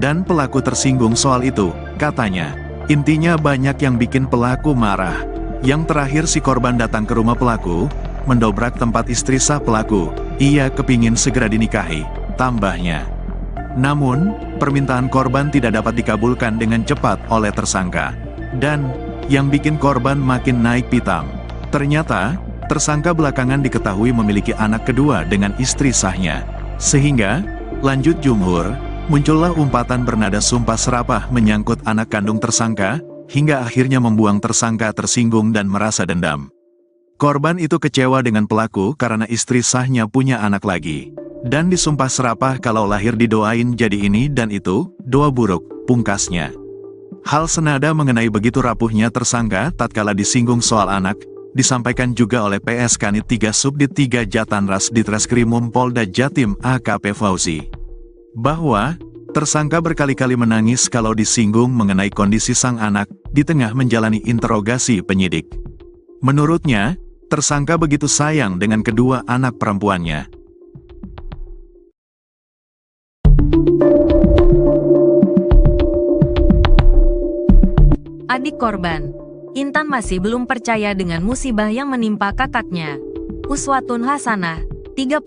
Dan pelaku tersinggung soal itu, katanya. Intinya banyak yang bikin pelaku marah. Yang terakhir si korban datang ke rumah pelaku, mendobrak tempat istri sah pelaku. Ia kepingin segera dinikahi, tambahnya. Namun, permintaan korban tidak dapat dikabulkan dengan cepat oleh tersangka. Dan, yang bikin korban makin naik pitam. Ternyata, tersangka belakangan diketahui memiliki anak kedua dengan istri sahnya. Sehingga, lanjut Jumhur, muncullah umpatan bernada sumpah serapah menyangkut anak kandung tersangka, hingga akhirnya membuang tersangka tersinggung dan merasa dendam. Korban itu kecewa dengan pelaku karena istri sahnya punya anak lagi. Dan disumpah serapah kalau lahir didoain jadi ini dan itu, doa buruk, pungkasnya. Hal senada mengenai begitu rapuhnya tersangka tatkala disinggung soal anak, disampaikan juga oleh PS Kanit 3 Subdit 3 Jatanras Ditreskrimum Polda Jatim AKP Fauzi. Bahwa, tersangka berkali-kali menangis kalau disinggung mengenai kondisi sang anak, di tengah menjalani interogasi penyidik. Menurutnya, tersangka begitu sayang dengan kedua anak perempuannya. Adik korban, Intan masih belum percaya dengan musibah yang menimpa kakaknya. Uswatun Hasanah, 30.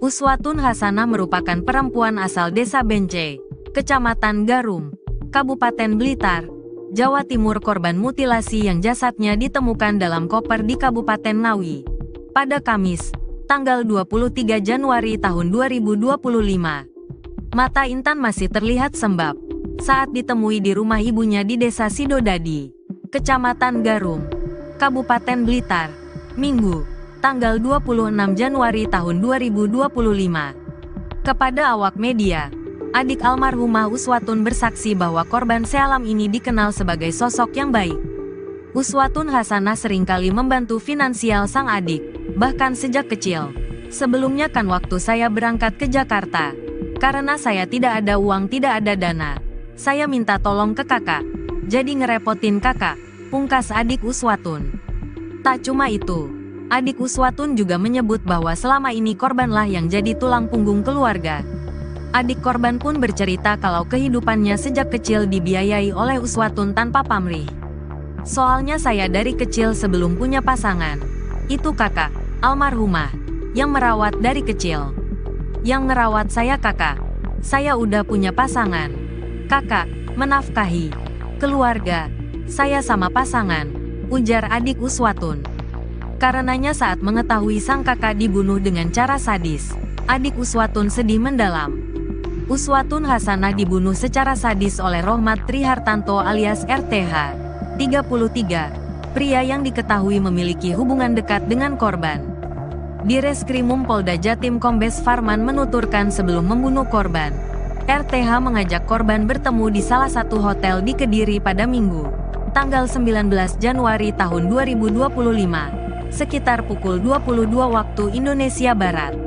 Uswatun Hasanah merupakan perempuan asal Desa Bence, Kecamatan Garum, Kabupaten Blitar, Jawa Timur. Korban mutilasi yang jasadnya ditemukan dalam koper di Kabupaten Ngawi pada Kamis, tanggal 23 Januari tahun 2025. Mata Intan masih terlihat sembab saat ditemui di rumah ibunya di Desa Sidodadi, Kecamatan Garum, Kabupaten Blitar, Minggu, tanggal 26 Januari tahun 2025. Kepada awak media, adik almarhumah Uswatun bersaksi bahwa korban Sealam ini dikenal sebagai sosok yang baik. Uswatun Hasanah seringkali membantu finansial sang adik, bahkan sejak kecil. Sebelumnya kan waktu saya berangkat ke Jakarta. Karena saya tidak ada uang, tidak ada dana. Saya minta tolong ke kakak. Jadi ngerepotin kakak, pungkas adik Uswatun. Tak cuma itu, adik Uswatun juga menyebut bahwa selama ini korbanlah yang jadi tulang punggung keluarga. Adik korban pun bercerita kalau kehidupannya sejak kecil dibiayai oleh Uswatun tanpa pamrih. Soalnya saya dari kecil sebelum punya pasangan. Itu kakak, almarhumah, yang merawat dari kecil. Yang ngerawat saya kakak. Saya udah punya pasangan. Kakak, menafkahi keluarga. Saya sama pasangan, ujar adik Uswatun. Karenanya saat mengetahui sang kakak dibunuh dengan cara sadis, adik Uswatun sedih mendalam. Uswatun Hasanah dibunuh secara sadis oleh Rohmat Trihartanto alias RTH. 33, pria yang diketahui memiliki hubungan dekat dengan korban. Di Reskrimum Polda Jatim Kombes Farman menuturkan sebelum membunuh korban, RTH mengajak korban bertemu di salah satu hotel di Kediri pada Minggu, tanggal 19 Januari tahun 2025, sekitar pukul 22 waktu Indonesia Barat.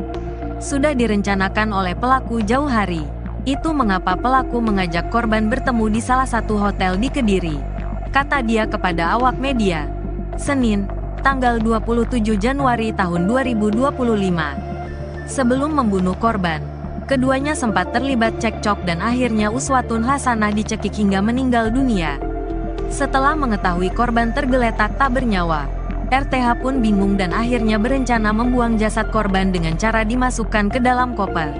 Sudah direncanakan oleh pelaku jauh hari. Itu mengapa pelaku mengajak korban bertemu di salah satu hotel di Kediri, kata dia kepada awak media, Senin, tanggal 27 Januari tahun 2025. Sebelum membunuh korban, keduanya sempat terlibat cekcok dan akhirnya Uswatun Hasanah dicekik hingga meninggal dunia. Setelah mengetahui korban tergeletak tak bernyawa, RTH pun bingung dan akhirnya berencana membuang jasad korban dengan cara dimasukkan ke dalam koper.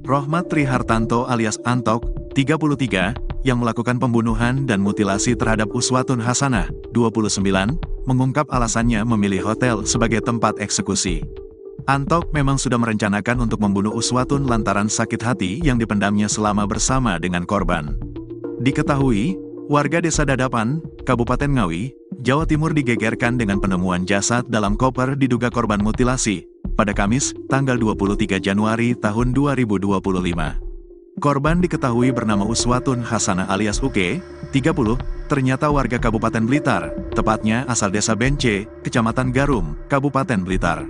Rohmat Trihartanto alias Antok, 33, yang melakukan pembunuhan dan mutilasi terhadap Uswatun Hasanah, 29, mengungkap alasannya memilih hotel sebagai tempat eksekusi. Antok memang sudah merencanakan untuk membunuh Uswatun lantaran sakit hati yang dipendamnya selama bersama dengan korban. Diketahui, warga Desa Dadapan, Kabupaten Ngawi, Jawa Timur digegerkan dengan penemuan jasad dalam koper diduga korban mutilasi pada Kamis, tanggal 23 Januari tahun 2025. Korban diketahui bernama Uswatun Hasanah alias Uke, 30, ternyata warga Kabupaten Blitar, tepatnya asal Desa Bence, Kecamatan Garum, Kabupaten Blitar.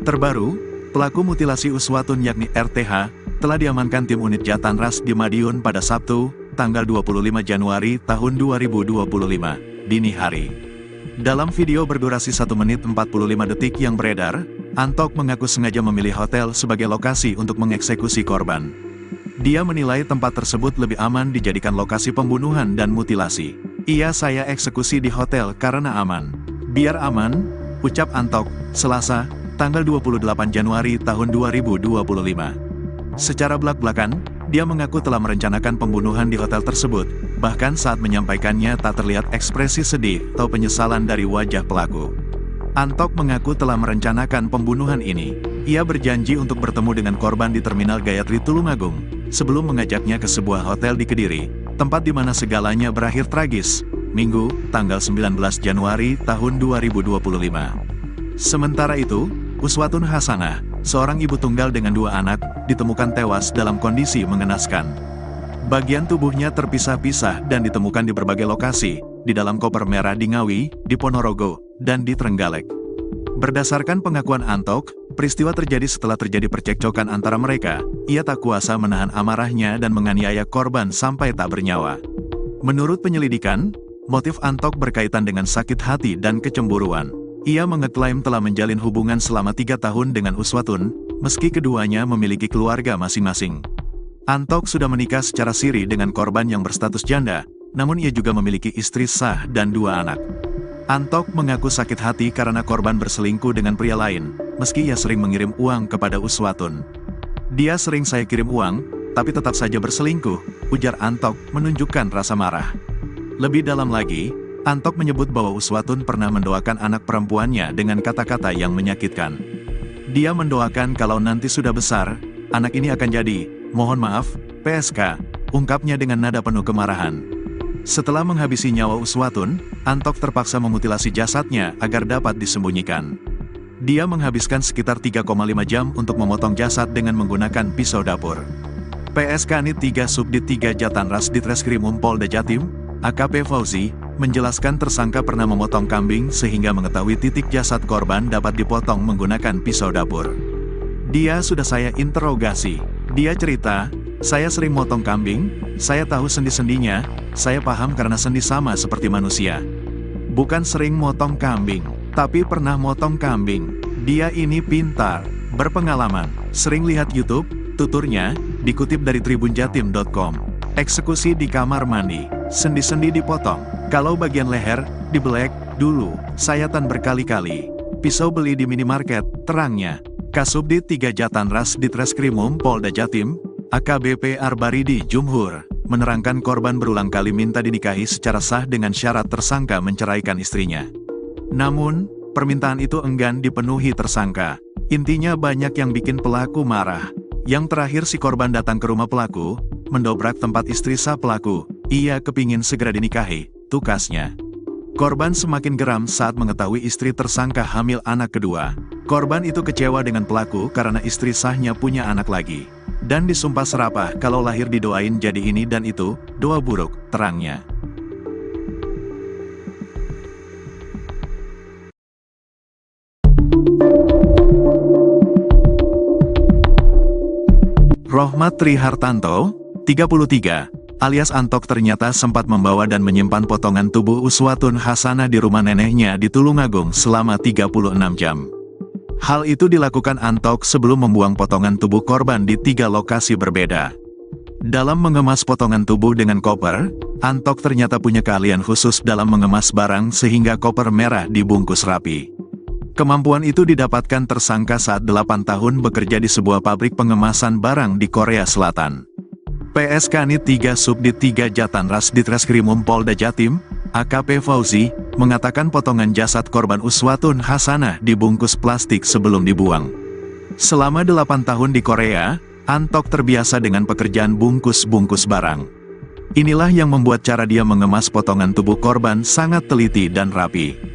Terbaru, pelaku mutilasi Uswatun yakni RTH, telah diamankan tim unit Jatanras di Madiun pada Sabtu, tanggal 25 Januari tahun 2025, dini hari. Dalam video berdurasi 1 menit 45 detik yang beredar, Antok mengaku sengaja memilih hotel sebagai lokasi untuk mengeksekusi korban. Dia menilai tempat tersebut lebih aman dijadikan lokasi pembunuhan dan mutilasi. Saya eksekusi di hotel karena aman. Biar aman, ucap Antok, Selasa, tanggal 28 Januari tahun 2025. Secara belak-belakan, dia mengaku telah merencanakan pembunuhan di hotel tersebut, bahkan saat menyampaikannya tak terlihat ekspresi sedih atau penyesalan dari wajah pelaku. Antok mengaku telah merencanakan pembunuhan ini. Ia berjanji untuk bertemu dengan korban di Terminal Gayatri Tulungagung, sebelum mengajaknya ke sebuah hotel di Kediri, tempat di mana segalanya berakhir tragis, Minggu, tanggal 19 Januari tahun 2025. Sementara itu, Uswatun Hasanah, seorang ibu tunggal dengan 2 anak, ditemukan tewas dalam kondisi mengenaskan. Bagian tubuhnya terpisah-pisah dan ditemukan di berbagai lokasi, di dalam koper merah di Ngawi, di Ponorogo, dan di Trenggalek. Berdasarkan pengakuan Antok, peristiwa terjadi setelah terjadi percekcokan antara mereka. Ia tak kuasa menahan amarahnya dan menganiaya korban sampai tak bernyawa. Menurut penyelidikan, motif Antok berkaitan dengan sakit hati dan kecemburuan. Ia mengeklaim telah menjalin hubungan selama 3 tahun dengan Uswatun, meski keduanya memiliki keluarga masing-masing. Antok sudah menikah secara siri dengan korban yang berstatus janda, namun ia juga memiliki istri sah dan 2 anak. Antok mengaku sakit hati karena korban berselingkuh dengan pria lain, meski ia sering mengirim uang kepada Uswatun. Dia sering saya kirim uang, tapi tetap saja berselingkuh, ujar Antok menunjukkan rasa marah. Lebih dalam lagi, Antok menyebut bahwa Uswatun pernah mendoakan anak perempuannya dengan kata-kata yang menyakitkan. Dia mendoakan kalau nanti sudah besar, anak ini akan jadi, mohon maaf, PSK, ungkapnya dengan nada penuh kemarahan. Setelah menghabisi nyawa Uswatun, Antok terpaksa memutilasi jasadnya agar dapat disembunyikan. Dia menghabiskan sekitar 3,5 jam untuk memotong jasad dengan menggunakan pisau dapur. PSK Kanit 3 Subdit 3 Jatanras Ditreskrimum Polda Jatim, AKP Fauzi, menjelaskan tersangka pernah memotong kambing sehingga mengetahui titik jasad korban dapat dipotong menggunakan pisau dapur. Dia sudah saya interogasi. Dia cerita, saya sering motong kambing, saya tahu sendi-sendinya, saya paham karena sendi sama seperti manusia. Bukan sering motong kambing, tapi pernah motong kambing. Dia ini pintar, berpengalaman, sering lihat YouTube, tuturnya, dikutip dari tribunjatim.com. Eksekusi di kamar mandi, sendi-sendi dipotong, kalau bagian leher, dibelek, dulu, sayatan berkali-kali. Pisau beli di minimarket, terangnya. Kasubdit 3 Jatanras Ditreskrimum Polda Jatim, AKBP Arbaridi Jumhur, menerangkan korban berulang kali minta dinikahi secara sah dengan syarat tersangka menceraikan istrinya. Namun, permintaan itu enggan dipenuhi tersangka. Intinya banyak yang bikin pelaku marah. Yang terakhir si korban datang ke rumah pelaku, mendobrak tempat istri sah pelaku, ia kepingin segera dinikahi, tukasnya. Korban semakin geram saat mengetahui istri tersangka hamil anak kedua. Korban itu kecewa dengan pelaku karena istri sahnya punya anak lagi. Dan disumpah serapah kalau lahir didoain jadi ini dan itu, doa buruk, terangnya. Rohmat Trihartanto, 33, alias Antok ternyata sempat membawa dan menyimpan potongan tubuh Uswatun Hasanah di rumah neneknya di Tulungagung selama 36 jam. Hal itu dilakukan Antok sebelum membuang potongan tubuh korban di 3 lokasi berbeda. Dalam mengemas potongan tubuh dengan koper, Antok ternyata punya keahlian khusus dalam mengemas barang sehingga koper merah dibungkus rapi. Kemampuan itu didapatkan tersangka saat 8 tahun bekerja di sebuah pabrik pengemasan barang di Korea Selatan. PSK Kanit 3 Subdit 3 Jatanras Ditreskrimum Polda Jatim, AKP Fauzi, mengatakan potongan jasad korban Uswatun Hasanah dibungkus plastik sebelum dibuang. Selama 8 tahun di Korea, Antok terbiasa dengan pekerjaan bungkus-bungkus barang. Inilah yang membuat cara dia mengemas potongan tubuh korban sangat teliti dan rapi.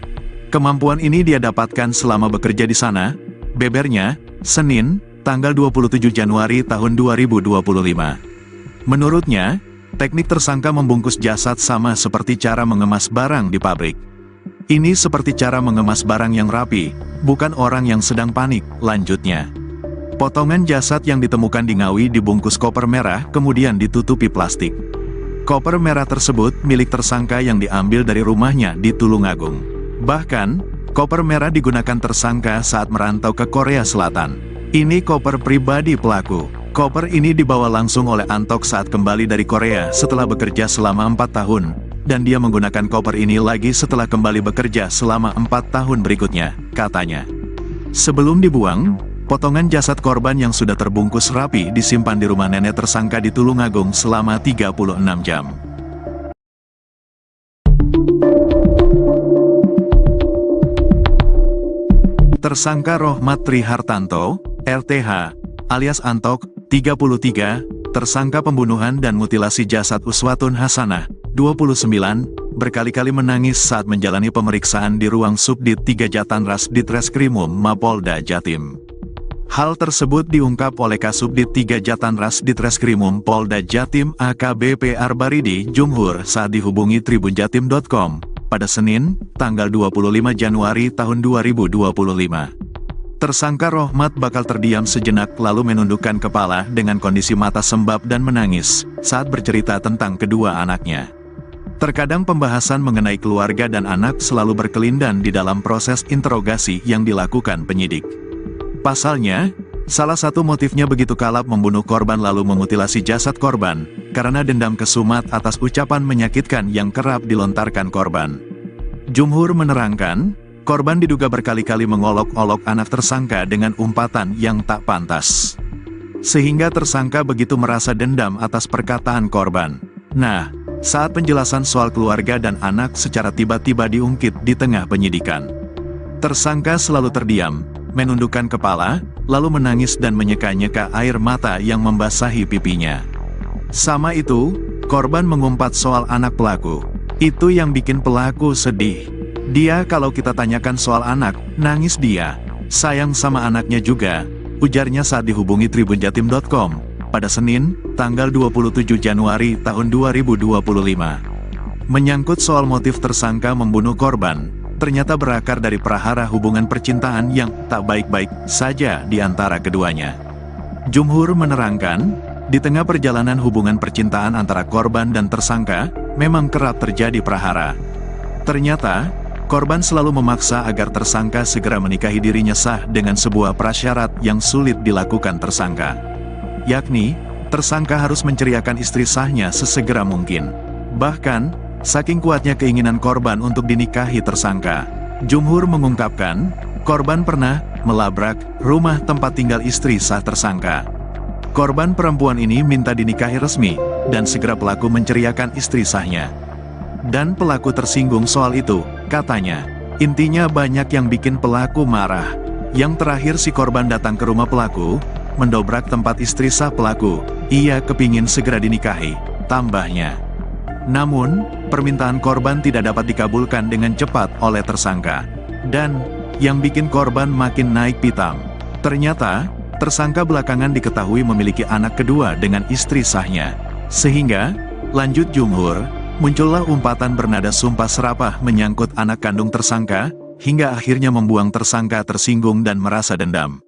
Kemampuan ini dia dapatkan selama bekerja di sana, bebernya, Senin, tanggal 27 Januari tahun 2025. Menurutnya, teknik tersangka membungkus jasad sama seperti cara mengemas barang di pabrik. Ini seperti cara mengemas barang yang rapi, bukan orang yang sedang panik, lanjutnya. Potongan jasad yang ditemukan di Ngawi dibungkus koper merah kemudian ditutupi plastik. Koper merah tersebut milik tersangka yang diambil dari rumahnya di Tulungagung. Bahkan, koper merah digunakan tersangka saat merantau ke Korea Selatan. Ini koper pribadi pelaku. Koper ini dibawa langsung oleh Antok saat kembali dari Korea setelah bekerja selama 4 tahun, dan dia menggunakan koper ini lagi setelah kembali bekerja selama 4 tahun berikutnya, katanya. Sebelum dibuang, potongan jasad korban yang sudah terbungkus rapi disimpan di rumah nenek tersangka di Tulungagung selama 36 jam. Tersangka Rohmat Trihartanto, RTH, alias Antok, 33, tersangka pembunuhan dan mutilasi jasad Uswatun Hasanah, 29, berkali-kali menangis saat menjalani pemeriksaan di ruang Subdit 3 Jatanras Ditreskrimum Mapolda Jatim. Hal tersebut diungkap oleh Kasubdit 3 Jatanras Ditreskrimum Polda Jatim AKBP Arbaridi Jumhur saat dihubungi tribunjatim.com. Pada Senin, tanggal 25 Januari tahun 2025. Tersangka Rohmat bakal terdiam sejenak lalu menundukkan kepala dengan kondisi mata sembab dan menangis, saat bercerita tentang kedua anaknya. Terkadang pembahasan mengenai keluarga dan anak selalu berkelindan di dalam proses interogasi yang dilakukan penyidik. Pasalnya, salah satu motifnya begitu kalap membunuh korban lalu memutilasi jasad korban, karena dendam kesumat atas ucapan menyakitkan yang kerap dilontarkan korban. Jumhur menerangkan, korban diduga berkali-kali mengolok-olok anak tersangka dengan umpatan yang tak pantas. Sehingga tersangka begitu merasa dendam atas perkataan korban. Nah, saat penjelasan soal keluarga dan anak secara tiba-tiba diungkit di tengah penyidikan. Tersangka selalu terdiam, menundukkan kepala, lalu menangis dan menyeka-nyeka air mata yang membasahi pipinya. Sama itu, korban mengumpat soal anak pelaku. Itu yang bikin pelaku sedih. Dia kalau kita tanyakan soal anak, nangis dia. Sayang sama anaknya juga, ujarnya saat dihubungi tribunjatim.com pada Senin, tanggal 27 Januari tahun 2025. Menyangkut soal motif tersangka membunuh korban, ternyata berakar dari prahara hubungan percintaan yang tak baik-baik saja di antara keduanya. Jumhur menerangkan, di tengah perjalanan hubungan percintaan antara korban dan tersangka, memang kerap terjadi prahara. Ternyata, korban selalu memaksa agar tersangka segera menikahi dirinya sah dengan sebuah prasyarat yang sulit dilakukan tersangka. Yakni, tersangka harus menceriakan istri sahnya sesegera mungkin. Bahkan, saking kuatnya keinginan korban untuk dinikahi tersangka, Jumhur mengungkapkan, korban pernah melabrak rumah tempat tinggal istri sah tersangka. Korban perempuan ini minta dinikahi resmi, dan segera pelaku menceriakan istri sahnya. Dan pelaku tersinggung soal itu, katanya. Intinya banyak yang bikin pelaku marah. Yang terakhir si korban datang ke rumah pelaku, mendobrak tempat istri sah pelaku. Ia kepingin segera dinikahi, tambahnya. Namun, permintaan korban tidak dapat dikabulkan dengan cepat oleh tersangka. Dan, yang bikin korban makin naik pitam. Ternyata, tersangka belakangan diketahui memiliki anak kedua dengan istri sahnya. Sehingga, lanjut Jumhur, muncullah umpatan bernada sumpah serapah menyangkut anak kandung tersangka, hingga akhirnya membuang tersangka tersinggung dan merasa dendam.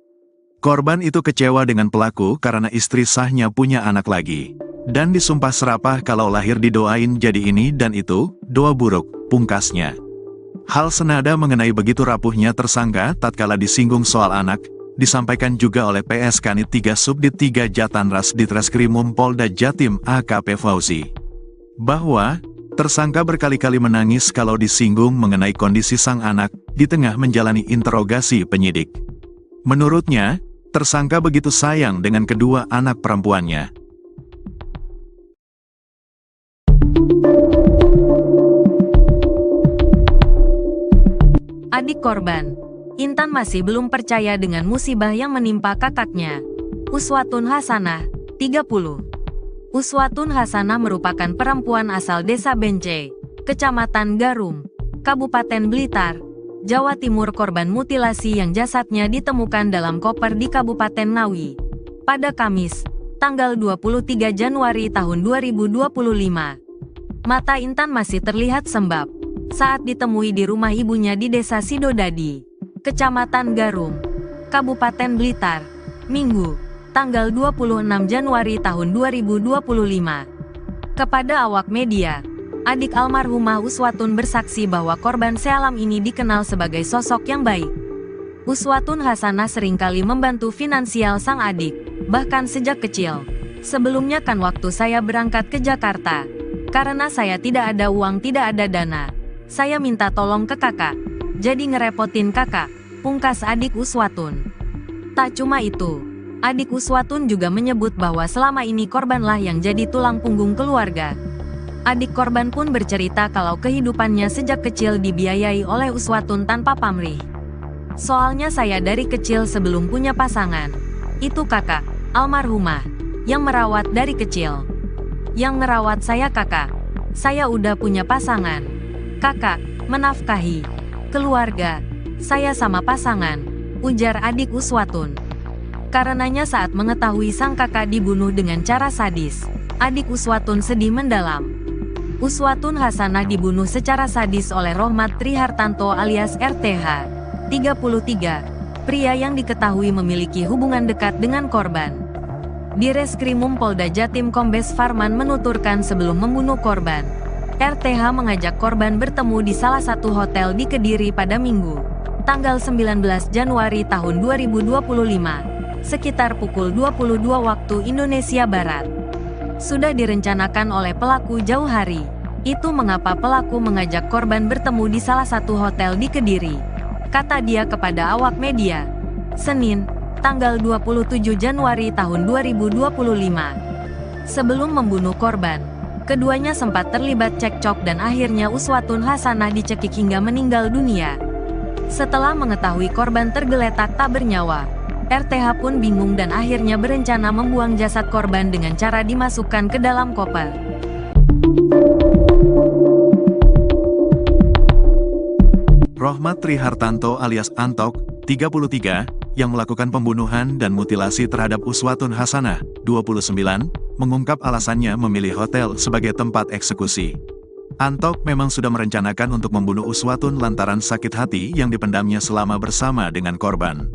Korban itu kecewa dengan pelaku karena istri sahnya punya anak lagi. Dan disumpah serapah kalau lahir didoain jadi ini dan itu, doa buruk, pungkasnya. Hal senada mengenai begitu rapuhnya tersangka tatkala disinggung soal anak, disampaikan juga oleh PS Kanit 3 Subdit 3 Jatanras Ditreskrimum Polda Jatim AKP Fauzi. Bahwa, tersangka berkali-kali menangis kalau disinggung mengenai kondisi sang anak, di tengah menjalani interogasi penyidik. Menurutnya, tersangka begitu sayang dengan kedua anak perempuannya. Adik korban, Intan masih belum percaya dengan musibah yang menimpa kakaknya. Uswatun Hasanah, 30. Uswatun Hasanah merupakan perempuan asal Desa Bence, Kecamatan Garum, Kabupaten Blitar, Jawa Timur, korban mutilasi yang jasadnya ditemukan dalam koper di Kabupaten Ngawi pada Kamis, tanggal 23 Januari tahun 2025. Mata Intan masih terlihat sembab saat ditemui di rumah ibunya di Desa Sidodadi, Kecamatan Garum, Kabupaten Blitar, Minggu, tanggal 26 Januari tahun 2025. Kepada awak media, adik almarhumah Uswatun bersaksi bahwa korban sealam ini dikenal sebagai sosok yang baik. Uswatun Hasanah seringkali membantu finansial sang adik, bahkan sejak kecil. Sebelumnya kan waktu saya berangkat ke Jakarta, karena saya tidak ada uang, tidak ada dana, saya minta tolong ke kakak. Jadi ngerepotin kakak, pungkas adik Uswatun. Tak cuma itu, adik Uswatun juga menyebut bahwa selama ini korbanlah yang jadi tulang punggung keluarga. Adik korban pun bercerita kalau kehidupannya sejak kecil dibiayai oleh Uswatun tanpa pamrih. Soalnya saya dari kecil sebelum punya pasangan, itu kakak, almarhumah, yang merawat dari kecil. Yang ngerawat saya kakak, saya udah punya pasangan. Kakak, menafkahi keluarga, saya sama pasangan, ujar adik Uswatun. Karenanya saat mengetahui sang kakak dibunuh dengan cara sadis, adik Uswatun sedih mendalam. Uswatun Hasanah dibunuh secara sadis oleh Rohmat Trihartanto alias RTH, 33, pria yang diketahui memiliki hubungan dekat dengan korban. Di Reskrimum Polda Jatim Kombes Farman menuturkan sebelum membunuh korban, RTH mengajak korban bertemu di salah satu hotel di Kediri pada Minggu, tanggal 19 Januari tahun 2025, sekitar pukul 22 waktu Indonesia Barat. Sudah direncanakan oleh pelaku jauh hari. Itu mengapa pelaku mengajak korban bertemu di salah satu hotel di Kediri, kata dia kepada awak media. Senin, tanggal 27 Januari tahun 2025. Sebelum membunuh korban, keduanya sempat terlibat cekcok dan akhirnya Uswatun Hasanah dicekik hingga meninggal dunia. Setelah mengetahui korban tergeletak tak bernyawa, RTH pun bingung dan akhirnya berencana membuang jasad korban dengan cara dimasukkan ke dalam koper. Rohmat Trihartanto alias Antok, 33, yang melakukan pembunuhan dan mutilasi terhadap Uswatun Hasanah, 29, mengungkap alasannya memilih hotel sebagai tempat eksekusi. Antok memang sudah merencanakan untuk membunuh Uswatun lantaran sakit hati yang dipendamnya selama bersama dengan korban.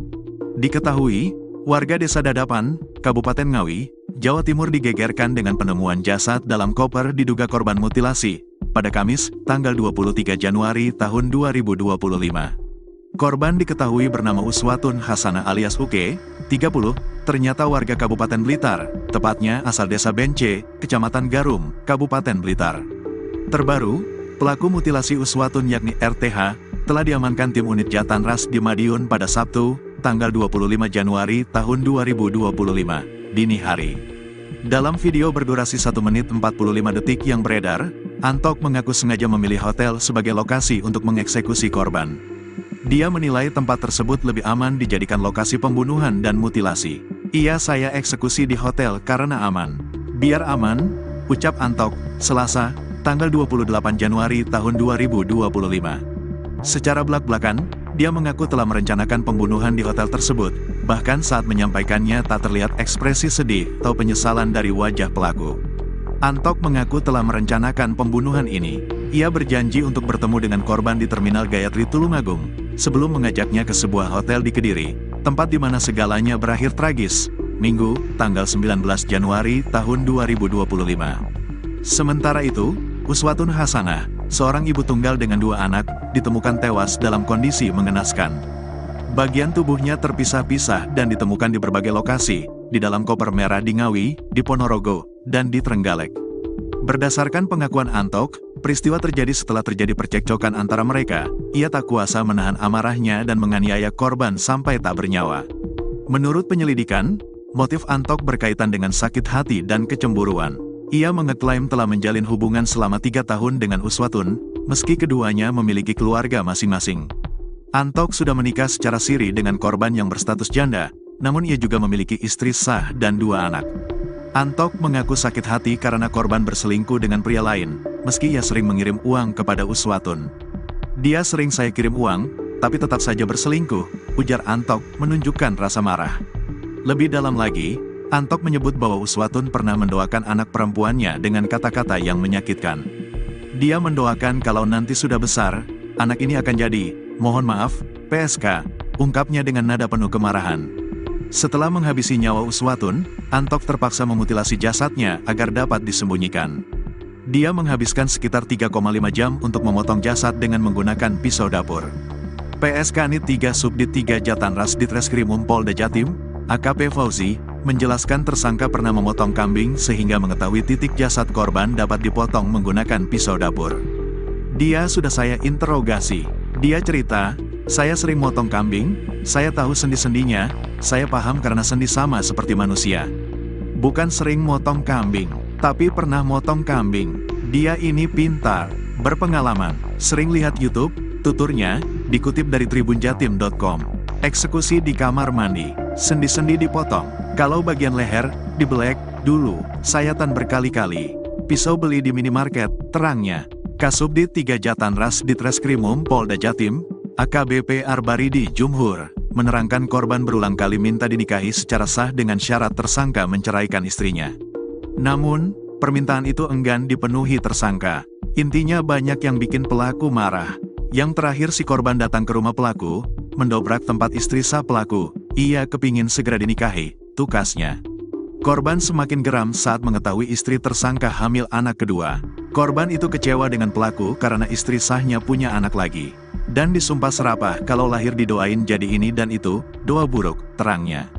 Diketahui, warga Desa Dadapan, Kabupaten Ngawi, Jawa Timur digegerkan dengan penemuan jasad dalam koper diduga korban mutilasi pada Kamis, tanggal 23 Januari tahun 2025. Korban diketahui bernama Uswatun Hasanah alias Uke, 30, ternyata warga Kabupaten Blitar, tepatnya asal Desa Bence, Kecamatan Garum, Kabupaten Blitar. Terbaru, pelaku mutilasi Uswatun yakni RTH, telah diamankan tim unit Jatanras di Madiun pada Sabtu, tanggal 25 Januari tahun 2025, dini hari. Dalam video berdurasi 1 menit 45 detik yang beredar, Antok mengaku sengaja memilih hotel sebagai lokasi untuk mengeksekusi korban. Dia menilai tempat tersebut lebih aman dijadikan lokasi pembunuhan dan mutilasi. Saya eksekusi di hotel karena aman. Biar aman, ucap Antok, Selasa, tanggal 28 Januari tahun 2025. Secara belak-belakan, dia mengaku telah merencanakan pembunuhan di hotel tersebut, bahkan saat menyampaikannya tak terlihat ekspresi sedih atau penyesalan dari wajah pelaku. Antok mengaku telah merencanakan pembunuhan ini. Ia berjanji untuk bertemu dengan korban di Terminal Gayatri Tulungagung, sebelum mengajaknya ke sebuah hotel di Kediri, tempat di mana segalanya berakhir tragis, Minggu, tanggal 19 Januari tahun 2025. Sementara itu, Uswatun Hasanah, seorang ibu tunggal dengan 2 anak, ditemukan tewas dalam kondisi mengenaskan. Bagian tubuhnya terpisah-pisah dan ditemukan di berbagai lokasi, di dalam koper merah di Ngawi, di Ponorogo, dan di Trenggalek. Berdasarkan pengakuan Antok, peristiwa terjadi setelah terjadi percekcokan antara mereka. Ia tak kuasa menahan amarahnya dan menganiaya korban sampai tak bernyawa. Menurut penyelidikan, motif Antok berkaitan dengan sakit hati dan kecemburuan. Ia mengeklaim telah menjalin hubungan selama 3 tahun dengan Uswatun, meski keduanya memiliki keluarga masing-masing. Antok sudah menikah secara siri dengan korban yang berstatus janda, namun ia juga memiliki istri sah dan 2 anak. Antok mengaku sakit hati karena korban berselingkuh dengan pria lain, meski ia sering mengirim uang kepada Uswatun. Dia sering saya kirim uang, tapi tetap saja berselingkuh, ujar Antok menunjukkan rasa marah. Lebih dalam lagi, Antok menyebut bahwa Uswatun pernah mendoakan anak perempuannya dengan kata-kata yang menyakitkan. Dia mendoakan kalau nanti sudah besar, anak ini akan jadi, mohon maaf, PSK, ungkapnya dengan nada penuh kemarahan. Setelah menghabisi nyawa Uswatun, Antok terpaksa memutilasi jasadnya agar dapat disembunyikan. Dia menghabiskan sekitar 3,5 jam untuk memotong jasad dengan menggunakan pisau dapur. PSK Nit 3 Subdit 3 Jatanras Ditreskrimum Polda Jatim, AKP Fauzi, menjelaskan tersangka pernah memotong kambing sehingga mengetahui titik jasad korban dapat dipotong menggunakan pisau dapur. Dia sudah saya interogasi. Dia cerita, saya sering motong kambing, saya tahu sendi-sendinya, saya paham karena sendi sama seperti manusia. Bukan sering motong kambing, tapi pernah motong kambing. Dia ini pintar, berpengalaman, sering lihat YouTube, tuturnya, dikutip dari tribunjatim.com. Eksekusi di kamar mandi, sendi-sendi dipotong, kalau bagian leher, dibelek, dulu, sayatan berkali-kali. Pisau beli di minimarket, terangnya. Kasubdit 3 Jatanras Ditreskrimum Polda Jatim, AKBP Arbaridi Jumhur, menerangkan korban berulang kali minta dinikahi secara sah dengan syarat tersangka menceraikan istrinya. Namun, permintaan itu enggan dipenuhi tersangka. Intinya banyak yang bikin pelaku marah. Yang terakhir si korban datang ke rumah pelaku, mendobrak tempat istri sah pelaku, ia kepingin segera dinikahi, tukasnya. Korban semakin geram saat mengetahui istri tersangka hamil anak kedua. Korban itu kecewa dengan pelaku karena istri sahnya punya anak lagi. Dan disumpah serapah kalau lahir didoain jadi ini dan itu, doa buruk, terangnya.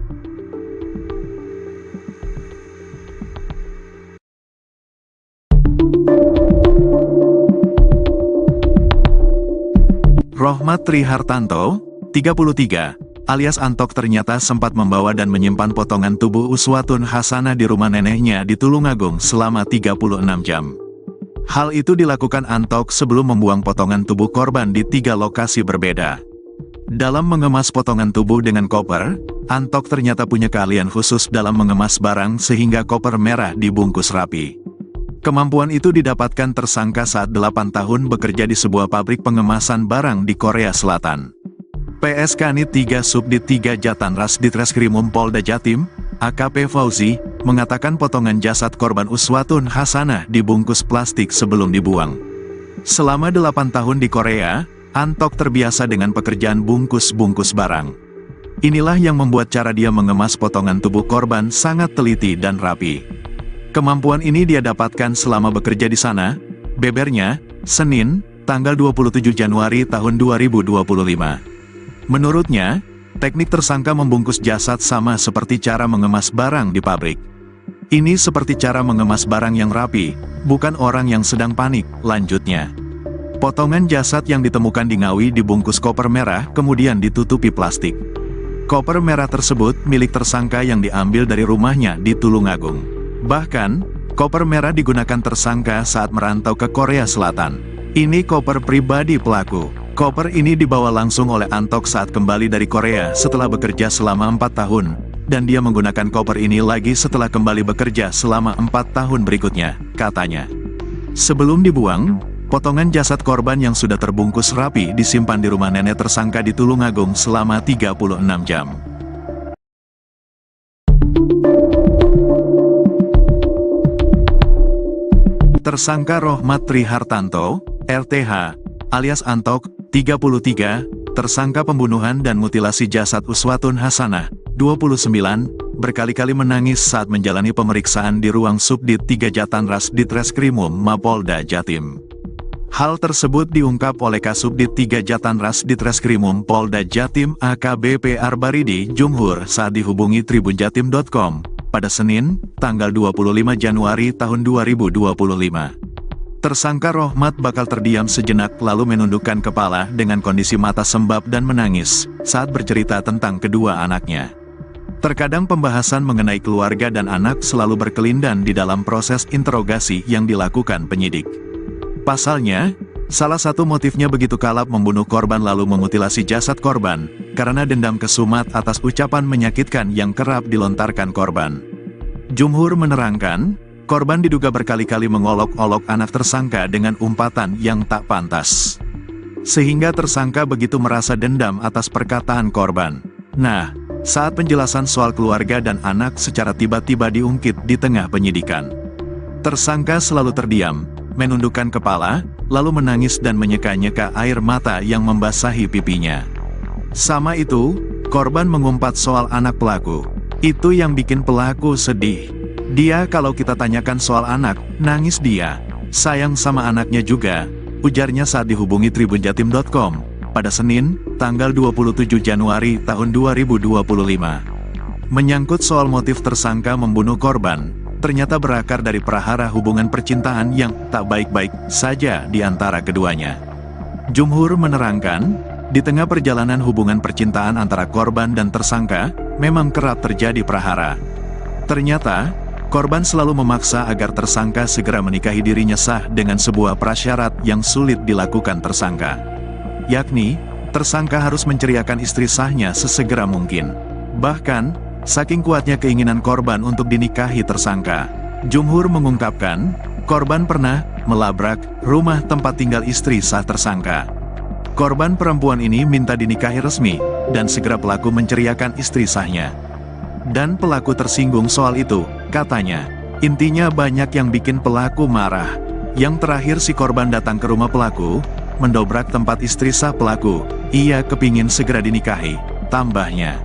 Rohmat Trihartanto, 33, alias Antok ternyata sempat membawa dan menyimpan potongan tubuh Uswatun Hasanah di rumah neneknya di Tulungagung selama 36 jam. Hal itu dilakukan Antok sebelum membuang potongan tubuh korban di 3 lokasi berbeda. Dalam mengemas potongan tubuh dengan koper, Antok ternyata punya keahlian khusus dalam mengemas barang sehingga koper merah dibungkus rapi. Kemampuan itu didapatkan tersangka saat 8 tahun bekerja di sebuah pabrik pengemasan barang di Korea Selatan. PSK Kanit 3 Subdit 3 Jatanras Ditreskrimum Polda Jatim, AKP Fauzi, mengatakan potongan jasad korban Uswatun Hasanah dibungkus plastik sebelum dibuang. Selama 8 tahun di Korea, Antok terbiasa dengan pekerjaan bungkus-bungkus barang. Inilah yang membuat cara dia mengemas potongan tubuh korban sangat teliti dan rapi. Kemampuan ini dia dapatkan selama bekerja di sana, bebernya, Senin, tanggal 27 Januari tahun 2025. Menurutnya, teknik tersangka membungkus jasad sama seperti cara mengemas barang di pabrik. Ini seperti cara mengemas barang yang rapi, bukan orang yang sedang panik, lanjutnya. Potongan jasad yang ditemukan di Ngawi dibungkus koper merah kemudian ditutupi plastik. Koper merah tersebut milik tersangka yang diambil dari rumahnya di Tulungagung. Bahkan, koper merah digunakan tersangka saat merantau ke Korea Selatan. Ini koper pribadi pelaku. Koper ini dibawa langsung oleh Antok saat kembali dari Korea setelah bekerja selama 4 tahun, dan dia menggunakan koper ini lagi setelah kembali bekerja selama 4 tahun berikutnya, katanya. Sebelum dibuang, potongan jasad korban yang sudah terbungkus rapi disimpan di rumah nenek tersangka di Tulungagung selama 36 jam. Tersangka Rohmat Trihartanto, RTH, alias Antok, 33, tersangka pembunuhan dan mutilasi jasad Uswatun Hasanah, 29, berkali-kali menangis saat menjalani pemeriksaan di ruang Subdit 3 Jatanras Ditreskrimum Mapolda Jatim. Hal tersebut diungkap oleh Kasubdit 3 Jatanras Ditreskrimum Polda Jatim AKBP Arbaridi Jumhur saat dihubungi tribunjatim.com pada Senin, tanggal 25 Januari tahun 2025. Tersangka Rohmat bakal terdiam sejenak lalu menundukkan kepala dengan kondisi mata sembab dan menangis saat bercerita tentang kedua anaknya. Terkadang pembahasan mengenai keluarga dan anak selalu berkelindan di dalam proses interogasi yang dilakukan penyidik. Pasalnya, salah satu motifnya begitu kalap membunuh korban lalu memutilasi jasad korban, karena dendam kesumat atas ucapan menyakitkan yang kerap dilontarkan korban. Jumhur menerangkan, korban diduga berkali-kali mengolok-olok anak tersangka dengan umpatan yang tak pantas. Sehingga tersangka begitu merasa dendam atas perkataan korban. Nah, saat penjelasan soal keluarga dan anak secara tiba-tiba diungkit di tengah penyidikan. Tersangka selalu terdiam, menundukkan kepala, lalu menangis dan menyeka-nyeka air mata yang membasahi pipinya. Sama itu, korban mengumpat soal anak pelaku. Itu yang bikin pelaku sedih. Dia kalau kita tanyakan soal anak, nangis dia. Sayang sama anaknya juga, ujarnya saat dihubungi tribunjatim.com pada Senin, tanggal 27 Januari tahun 2025. Menyangkut soal motif tersangka membunuh korban, ternyata berakar dari prahara hubungan percintaan yang tak baik-baik saja di antara keduanya. Jumhur menerangkan, di tengah perjalanan hubungan percintaan antara korban dan tersangka, memang kerap terjadi prahara. Ternyata, korban selalu memaksa agar tersangka segera menikahi dirinya sah dengan sebuah prasyarat yang sulit dilakukan tersangka. Yakni, tersangka harus menceriakan istri sahnya sesegera mungkin. Bahkan, saking kuatnya keinginan korban untuk dinikahi tersangka. Jumhur mengungkapkan, korban pernah melabrak rumah tempat tinggal istri sah tersangka. Korban perempuan ini minta dinikahi resmi, dan segera pelaku menceriakan istri sahnya. Dan pelaku tersinggung soal itu, katanya. Intinya banyak yang bikin pelaku marah. Yang terakhir si korban datang ke rumah pelaku, mendobrak tempat istri sah pelaku. Ia kepingin segera dinikahi, tambahnya.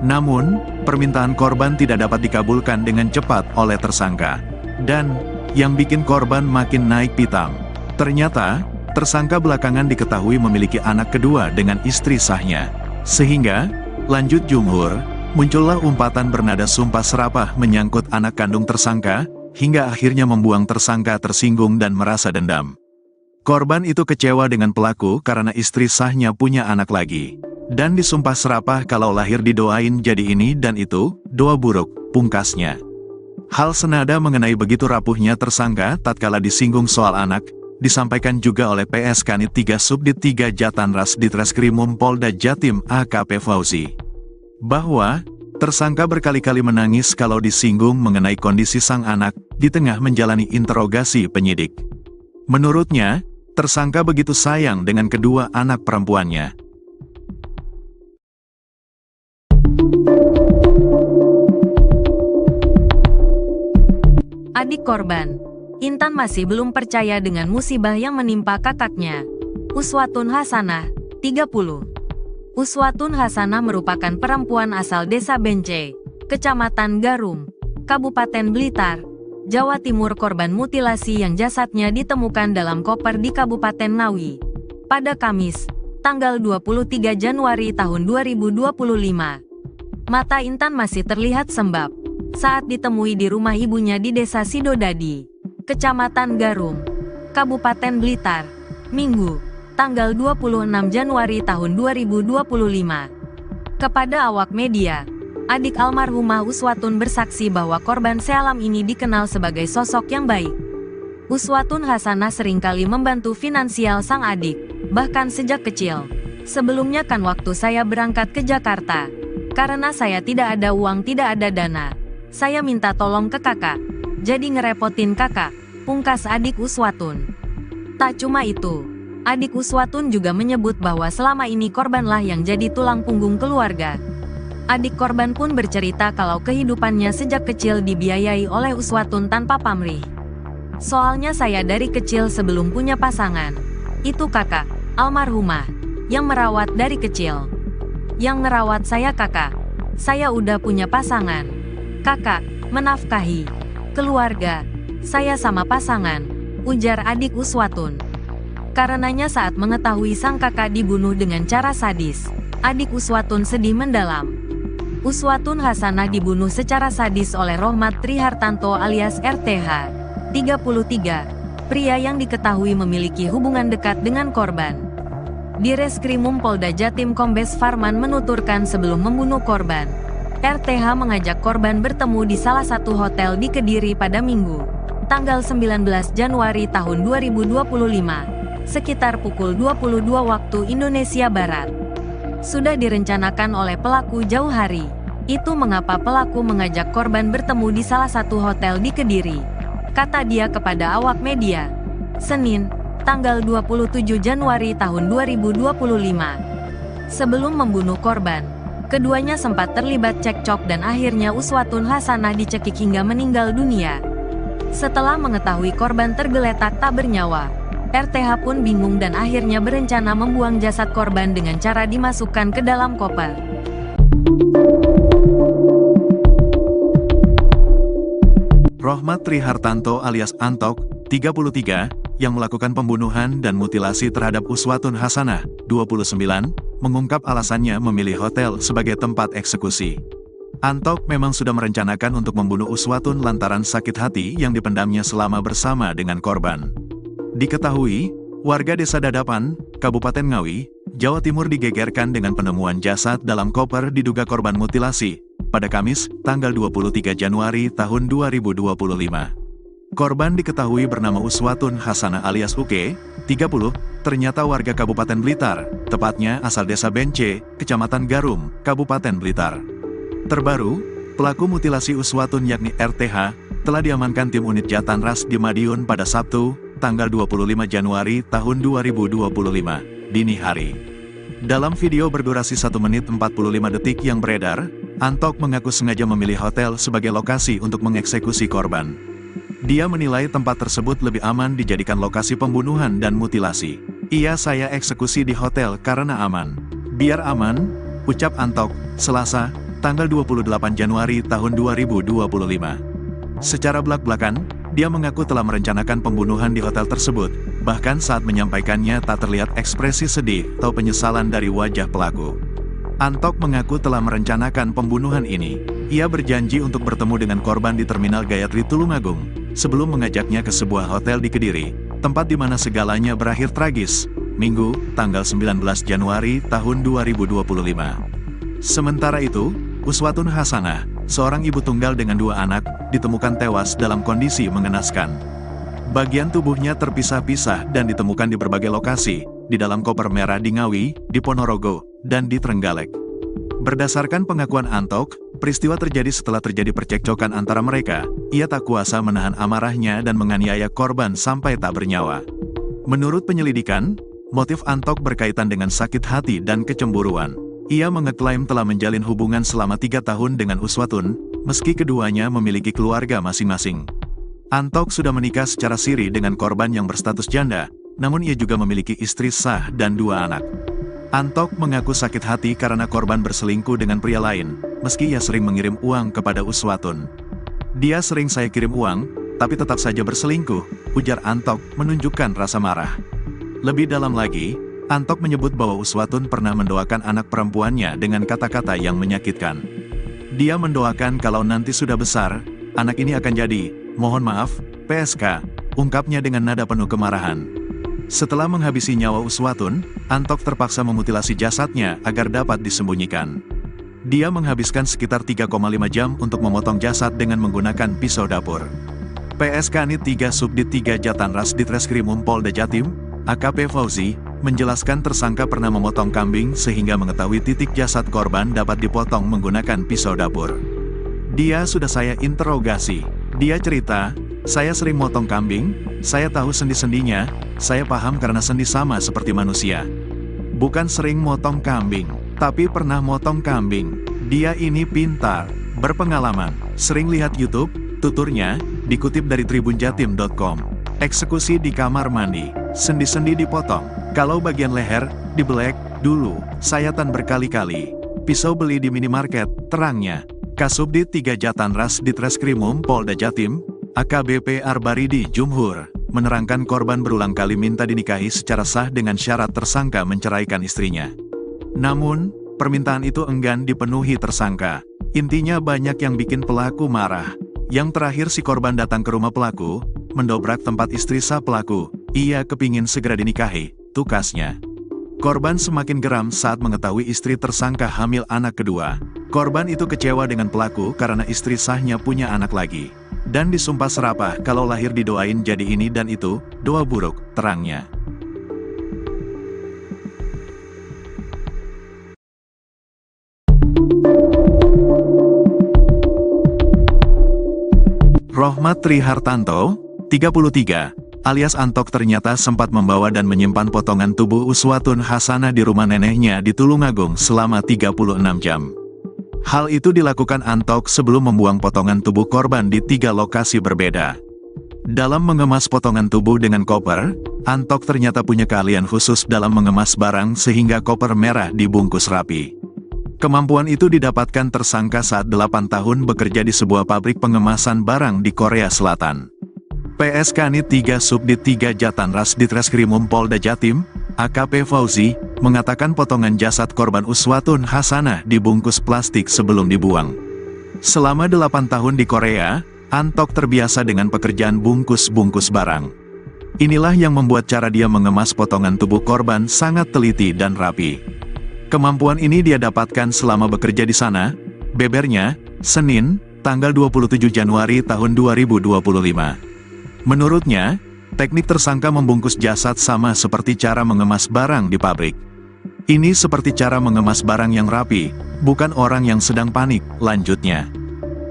Namun, permintaan korban tidak dapat dikabulkan dengan cepat oleh tersangka. Dan, yang bikin korban makin naik pitam. Ternyata, tersangka belakangan diketahui memiliki anak kedua dengan istri sahnya. Sehingga, lanjut Jumhur, muncullah umpatan bernada sumpah serapah menyangkut anak kandung tersangka, hingga akhirnya membuang tersangka tersinggung dan merasa dendam. Korban itu kecewa dengan pelaku karena istri sahnya punya anak lagi. Dan disumpah serapah kalau lahir didoain jadi ini dan itu, doa buruk, pungkasnya. Hal senada mengenai begitu rapuhnya tersangka tatkala disinggung soal anak, disampaikan juga oleh PSK Kanit 3 Subdit 3 Jatanras Ditreskrimum Polda Jatim AKP Fauzi. Bahwa, tersangka berkali-kali menangis kalau disinggung mengenai kondisi sang anak, di tengah menjalani interogasi penyidik. Menurutnya, tersangka begitu sayang dengan kedua anak perempuannya. adik korban. Intan masih belum percaya dengan musibah yang menimpa kakaknya. Uswatun Hasanah, 30. Uswatun Hasanah merupakan perempuan asal Desa Bence, Kecamatan Garum, Kabupaten Blitar, Jawa Timur, korban mutilasi yang jasadnya ditemukan dalam koper di Kabupaten Ngawi pada Kamis, tanggal 23 Januari tahun 2025. Mata Intan masih terlihat sembab saat ditemui di rumah ibunya di Desa Sidodadi, Kecamatan Garum, Kabupaten Blitar, Minggu, tanggal 26 Januari tahun 2025. Kepada awak media, adik almarhumah Uswatun bersaksi bahwa korban sealam ini dikenal sebagai sosok yang baik. Uswatun Hasanah seringkali membantu finansial sang adik, bahkan sejak kecil. Sebelumnya kan waktu saya berangkat ke Jakarta, karena saya tidak ada uang, tidak ada dana, saya minta tolong ke kakak, jadi ngerepotin kakak, pungkas adik Uswatun. Tak cuma itu, adik Uswatun juga menyebut bahwa selama ini korbanlah yang jadi tulang punggung keluarga. Adik korban pun bercerita kalau kehidupannya sejak kecil dibiayai oleh Uswatun tanpa pamrih. Soalnya saya dari kecil sebelum punya pasangan, itu kakak, almarhumah, yang merawat dari kecil. Yang ngerawat saya kakak, saya udah punya pasangan. Kakak menafkahi keluarga saya sama pasangan, ujar adik Uswatun. Karenanya saat mengetahui sang kakak dibunuh dengan cara sadis, adik Uswatun sedih mendalam. Uswatun Hasanah dibunuh secara sadis oleh Rohmat Trihartanto alias RTH, 33, pria yang diketahui memiliki hubungan dekat dengan korban. Di Reskrimum Polda Jatim Kombes Farman menuturkan sebelum membunuh korban, RTH mengajak korban bertemu di salah satu hotel di Kediri pada Minggu, tanggal 19 Januari tahun 2025, sekitar pukul 22 waktu Indonesia Barat. Sudah direncanakan oleh pelaku jauh hari. Itu mengapa pelaku mengajak korban bertemu di salah satu hotel di Kediri, kata dia kepada awak media, Senin, tanggal 27 Januari tahun 2025. Sebelum membunuh korban, keduanya sempat terlibat cekcok dan akhirnya Uswatun Hasanah dicekik hingga meninggal dunia. Setelah mengetahui korban tergeletak tak bernyawa, RTH pun bingung dan akhirnya berencana membuang jasad korban dengan cara dimasukkan ke dalam koper. Rohmat Trihartanto alias Antok, 33, yang melakukan pembunuhan dan mutilasi terhadap Uswatun Hasanah, 29, mengungkap alasannya memilih hotel sebagai tempat eksekusi. Antok memang sudah merencanakan untuk membunuh Uswatun lantaran sakit hati yang dipendamnya selama bersama dengan korban. Diketahui, warga Desa Dadapan, Kabupaten Ngawi, Jawa Timur digegerkan dengan penemuan jasad dalam koper diduga korban mutilasi pada Kamis, tanggal 23 Januari tahun 2025. Korban diketahui bernama Uswatun Hasanah alias Uke, 30, ternyata warga Kabupaten Blitar, tepatnya asal Desa Bence, Kecamatan Garum, Kabupaten Blitar. Terbaru, pelaku mutilasi Uswatun yakni RTH, telah diamankan tim unit Jatanras di Madiun pada Sabtu, tanggal 25 Januari tahun 2025, dini hari. Dalam video berdurasi 1 menit 45 detik yang beredar, Antok mengaku sengaja memilih hotel sebagai lokasi untuk mengeksekusi korban. Dia menilai tempat tersebut lebih aman dijadikan lokasi pembunuhan dan mutilasi. Saya eksekusi di hotel karena aman. Biar aman, ucap Antok, Selasa, tanggal 28 Januari tahun 2025. Secara belak-belakan, dia mengaku telah merencanakan pembunuhan di hotel tersebut, bahkan saat menyampaikannya tak terlihat ekspresi sedih atau penyesalan dari wajah pelaku. Antok mengaku telah merencanakan pembunuhan ini. Ia berjanji untuk bertemu dengan korban di Terminal Gayatri Tulungagung, sebelum mengajaknya ke sebuah hotel di Kediri, tempat di mana segalanya berakhir tragis, Minggu, tanggal 19 Januari tahun 2025. Sementara itu, Uswatun Hasanah, seorang ibu tunggal dengan 2 anak, ditemukan tewas dalam kondisi mengenaskan. Bagian tubuhnya terpisah-pisah dan ditemukan di berbagai lokasi, di dalam koper merah di Ngawi, di Ponorogo, dan di Trenggalek. Berdasarkan pengakuan Antok, peristiwa terjadi setelah terjadi percekcokan antara mereka. Ia tak kuasa menahan amarahnya dan menganiaya korban sampai tak bernyawa. Menurut penyelidikan, motif Antok berkaitan dengan sakit hati dan kecemburuan. Ia mengeklaim telah menjalin hubungan selama 3 tahun dengan Uswatun, meski keduanya memiliki keluarga masing-masing. Antok sudah menikah secara siri dengan korban yang berstatus janda, namun ia juga memiliki istri sah dan 2 anak. Antok mengaku sakit hati karena korban berselingkuh dengan pria lain, meski ia sering mengirim uang kepada Uswatun. Dia sering saya kirim uang, tapi tetap saja berselingkuh, ujar Antok menunjukkan rasa marah. Lebih dalam lagi, Antok menyebut bahwa Uswatun pernah mendoakan anak perempuannya dengan kata-kata yang menyakitkan. Dia mendoakan kalau nanti sudah besar, anak ini akan jadi, mohon maaf, PSK, ungkapnya dengan nada penuh kemarahan. Setelah menghabisi nyawa Uswatun, Antok terpaksa memutilasi jasadnya agar dapat disembunyikan. Dia menghabiskan sekitar 3,5 jam untuk memotong jasad dengan menggunakan pisau dapur. PSK Nit 3 Subdit 3 Jatanras Ditreskrimum Polda Jatim, AKP Fauzi, menjelaskan tersangka pernah memotong kambing sehingga mengetahui titik jasad korban dapat dipotong menggunakan pisau dapur. Dia sudah saya interogasi. Dia cerita, saya sering motong kambing, saya tahu sendi-sendinya, saya paham karena sendi sama seperti manusia. Bukan sering motong kambing, tapi pernah motong kambing. Dia ini pintar, berpengalaman, sering lihat YouTube, tuturnya, dikutip dari tribunjatim.com. Eksekusi di kamar mandi, sendi-sendi dipotong, kalau bagian leher, dibelek, dulu, sayatan berkali-kali. Pisau beli di minimarket, terangnya. Kasubdit 3 Jatanras Ditreskrimum Polda Jatim, AKBP Arbaridi Jumhur, menerangkan korban berulang kali minta dinikahi secara sah dengan syarat tersangka menceraikan istrinya. Namun, permintaan itu enggan dipenuhi tersangka. Intinya banyak yang bikin pelaku marah. Yang terakhir si korban datang ke rumah pelaku, mendobrak tempat istri sah pelaku, ia kepingin segera dinikahi, tukasnya. Korban semakin geram saat mengetahui istri tersangka hamil anak kedua. Korban itu kecewa dengan pelaku karena istri sahnya punya anak lagi. Dan disumpah serapah kalau lahir didoain jadi ini dan itu, doa buruk, terangnya. Rohmat Trihartanto, 33, alias Antok ternyata sempat membawa dan menyimpan potongan tubuh Uswatun Hasanah di rumah neneknya di Tulungagung selama 36 jam. Hal itu dilakukan Antok sebelum membuang potongan tubuh korban di 3 lokasi berbeda. Dalam mengemas potongan tubuh dengan koper, Antok ternyata punya keahlian khusus dalam mengemas barang sehingga koper merah dibungkus rapi. Kemampuan itu didapatkan tersangka saat 8 tahun bekerja di sebuah pabrik pengemasan barang di Korea Selatan. PSK Nit 3 Subdit 3 Jatanras Ditreskrimum Polda Jatim, AKP Fauzi, mengatakan potongan jasad korban Uswatun Hasanah dibungkus plastik sebelum dibuang. Selama 8 tahun di Korea, Antok terbiasa dengan pekerjaan bungkus-bungkus barang. Inilah yang membuat cara dia mengemas potongan tubuh korban sangat teliti dan rapi. Kemampuan ini dia dapatkan selama bekerja di sana, bebernya, Senin, tanggal 27 Januari tahun 2025. Menurutnya, teknik tersangka membungkus jasad sama seperti cara mengemas barang di pabrik. Ini seperti cara mengemas barang yang rapi, bukan orang yang sedang panik, lanjutnya.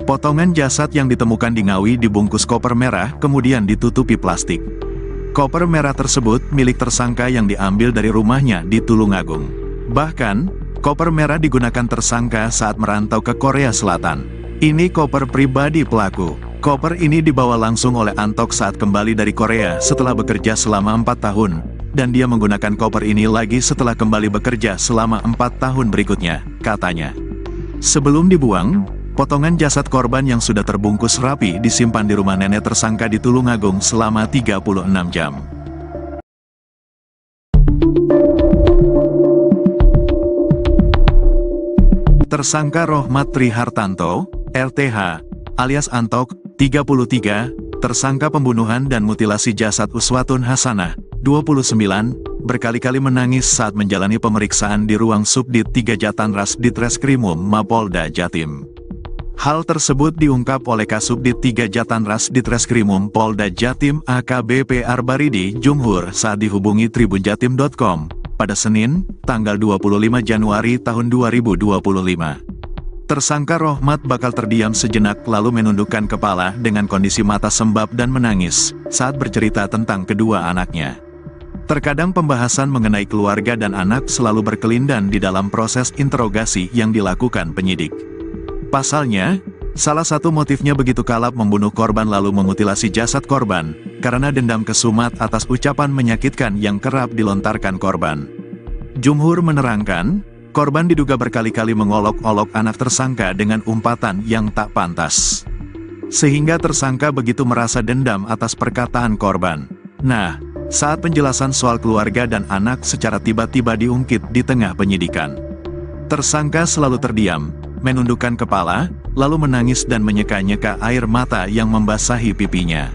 Potongan jasad yang ditemukan di Ngawi dibungkus koper merah kemudian ditutupi plastik. Koper merah tersebut milik tersangka yang diambil dari rumahnya di Tulungagung. Bahkan, koper merah digunakan tersangka saat merantau ke Korea Selatan. Ini koper pribadi pelaku. Koper ini dibawa langsung oleh Antok saat kembali dari Korea setelah bekerja selama 4 tahun, dan dia menggunakan koper ini lagi setelah kembali bekerja selama 4 tahun berikutnya, katanya. Sebelum dibuang, potongan jasad korban yang sudah terbungkus rapi disimpan di rumah nenek tersangka di Tulungagung selama 36 jam. Tersangka Rohmat Trihartanto, RTH, alias Antok, 33, tersangka pembunuhan dan mutilasi jasad Uswatun Hasanah, 29, berkali-kali menangis saat menjalani pemeriksaan di ruang Subdit 3 Jatanras Ditreskrimum Mapolda Jatim. Hal tersebut diungkap oleh Kasubdit 3 Jatanras Ditreskrimum Polda Jatim AKBP Arbaridi Jumhur saat dihubungi tribunjatim.com. pada Senin, tanggal 25 Januari tahun 2025. Tersangka Rohmat bakal terdiam sejenak lalu menundukkan kepala dengan kondisi mata sembab dan menangis saat bercerita tentang kedua anaknya. Terkadang pembahasan mengenai keluarga dan anak selalu berkelindan di dalam proses interogasi yang dilakukan penyidik. Pasalnya, Salah satu motifnya begitu kalap membunuh korban lalu memutilasi jasad korban, karena dendam kesumat atas ucapan menyakitkan yang kerap dilontarkan korban. Jumhur menerangkan, korban diduga berkali-kali mengolok-olok anak tersangka dengan umpatan yang tak pantas. Sehingga tersangka begitu merasa dendam atas perkataan korban. Nah, saat penjelasan soal keluarga dan anak secara tiba-tiba diungkit di tengah penyidikan, tersangka selalu terdiam, menundukkan kepala, lalu menangis dan menyeka-nyeka air mata yang membasahi pipinya.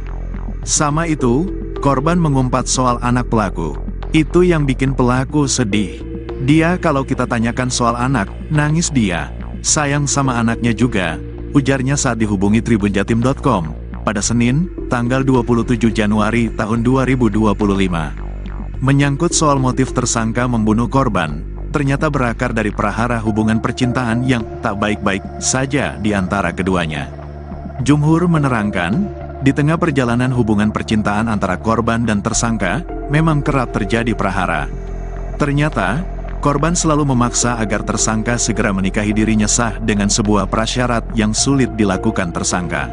Sama itu, korban mengumpat soal anak pelaku. Itu yang bikin pelaku sedih. Dia kalau kita tanyakan soal anak, nangis dia. Sayang sama anaknya juga, ujarnya saat dihubungi tribunjatim.com, pada Senin, tanggal 27 Januari tahun 2025. Menyangkut soal motif tersangka membunuh korban, ternyata berakar dari prahara hubungan percintaan yang tak baik-baik saja di antara keduanya. Jumhur menerangkan, di tengah perjalanan hubungan percintaan antara korban dan tersangka, memang kerap terjadi prahara. Ternyata, korban selalu memaksa agar tersangka segera menikahi dirinya sah dengan sebuah prasyarat yang sulit dilakukan tersangka.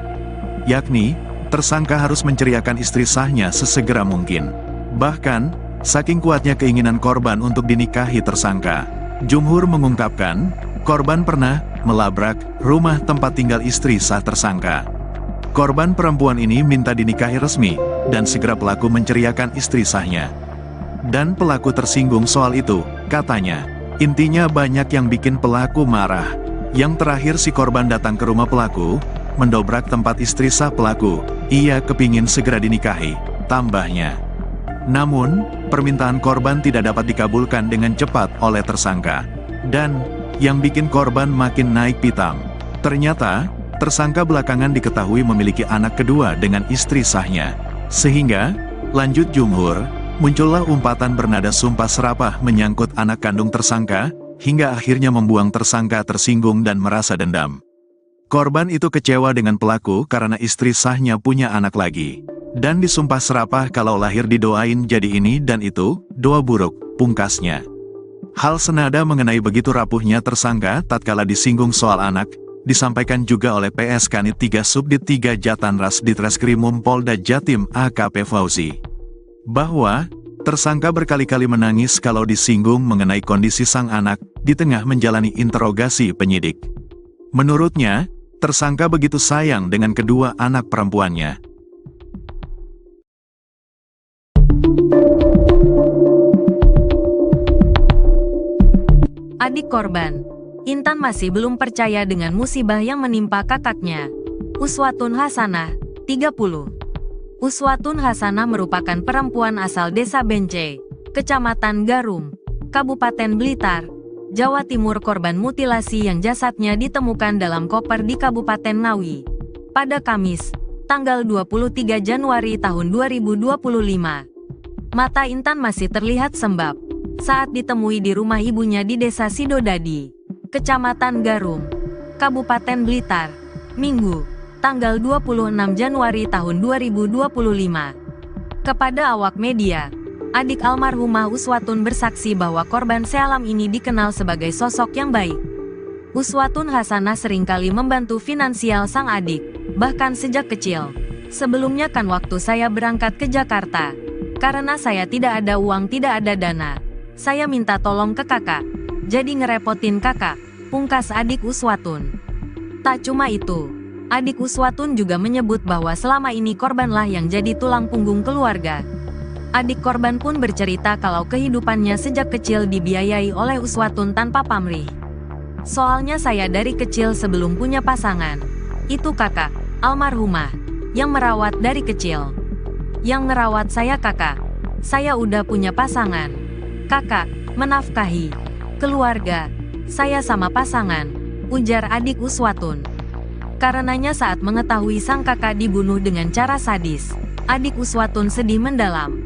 Yakni, tersangka harus menceriakan istri sahnya sesegera mungkin. Bahkan, saking kuatnya keinginan korban untuk dinikahi tersangka, Jumhur mengungkapkan, korban pernah melabrak rumah tempat tinggal istri sah tersangka. Korban perempuan ini minta dinikahi resmi, dan segera pelaku menceriakan istri sahnya. Dan pelaku tersinggung soal itu, katanya. Intinya banyak yang bikin pelaku marah. Yang terakhir si korban datang ke rumah pelaku, mendobrak tempat istri sah pelaku. Ia kepingin segera dinikahi, tambahnya. Namun, permintaan korban tidak dapat dikabulkan dengan cepat oleh tersangka. Dan, yang bikin korban makin naik pitam. Ternyata, tersangka belakangan diketahui memiliki anak kedua dengan istri sahnya. Sehingga, lanjut Jumhur, muncullah umpatan bernada sumpah serapah menyangkut anak kandung tersangka, hingga akhirnya membuang tersangka tersinggung dan merasa dendam. Korban itu kecewa dengan pelaku karena istri sahnya punya anak lagi. Dan disumpah serapah kalau lahir didoain jadi ini dan itu, doa buruk, pungkasnya. Hal senada mengenai begitu rapuhnya tersangka tatkala disinggung soal anak, disampaikan juga oleh PS Kanit 3 Subdit 3 Jatanras Ditreskrimum Polda Jatim AKP Fauzi. Bahwa, tersangka berkali-kali menangis kalau disinggung mengenai kondisi sang anak, di tengah menjalani interogasi penyidik. Menurutnya, tersangka begitu sayang dengan kedua anak perempuannya. Adik korban, Intan masih belum percaya dengan musibah yang menimpa kakaknya. Uswatun Hasanah, 30. Uswatun Hasanah merupakan perempuan asal Desa Bence, Kecamatan Garum, Kabupaten Blitar, Jawa Timur, korban mutilasi yang jasadnya ditemukan dalam koper di Kabupaten Ngawi pada Kamis, tanggal 23 Januari tahun 2025. Mata Intan masih terlihat sembab saat ditemui di rumah ibunya di Desa Sidodadi, Kecamatan Garum, Kabupaten Blitar, Minggu, tanggal 26 Januari tahun 2025. Kepada awak media, adik almarhumah Uswatun bersaksi bahwa korban sealam ini dikenal sebagai sosok yang baik. Uswatun Hasanah seringkali membantu finansial sang adik, bahkan sejak kecil. Sebelumnya kan waktu saya berangkat ke Jakarta, karena saya tidak ada uang, tidak ada dana, saya minta tolong ke kakak, jadi ngerepotin kakak, pungkas adik Uswatun. Tak cuma itu, adik Uswatun juga menyebut bahwa selama ini korbanlah yang jadi tulang punggung keluarga. Adik korban pun bercerita kalau kehidupannya sejak kecil dibiayai oleh Uswatun tanpa pamrih. Soalnya saya dari kecil sebelum punya pasangan, itu kakak, almarhumah, yang merawat dari kecil. Yang ngerawat saya kakak, saya udah punya pasangan. Kakak, menafkahi keluarga, saya sama pasangan, ujar adik Uswatun. Karenanya saat mengetahui sang kakak dibunuh dengan cara sadis, adik Uswatun sedih mendalam.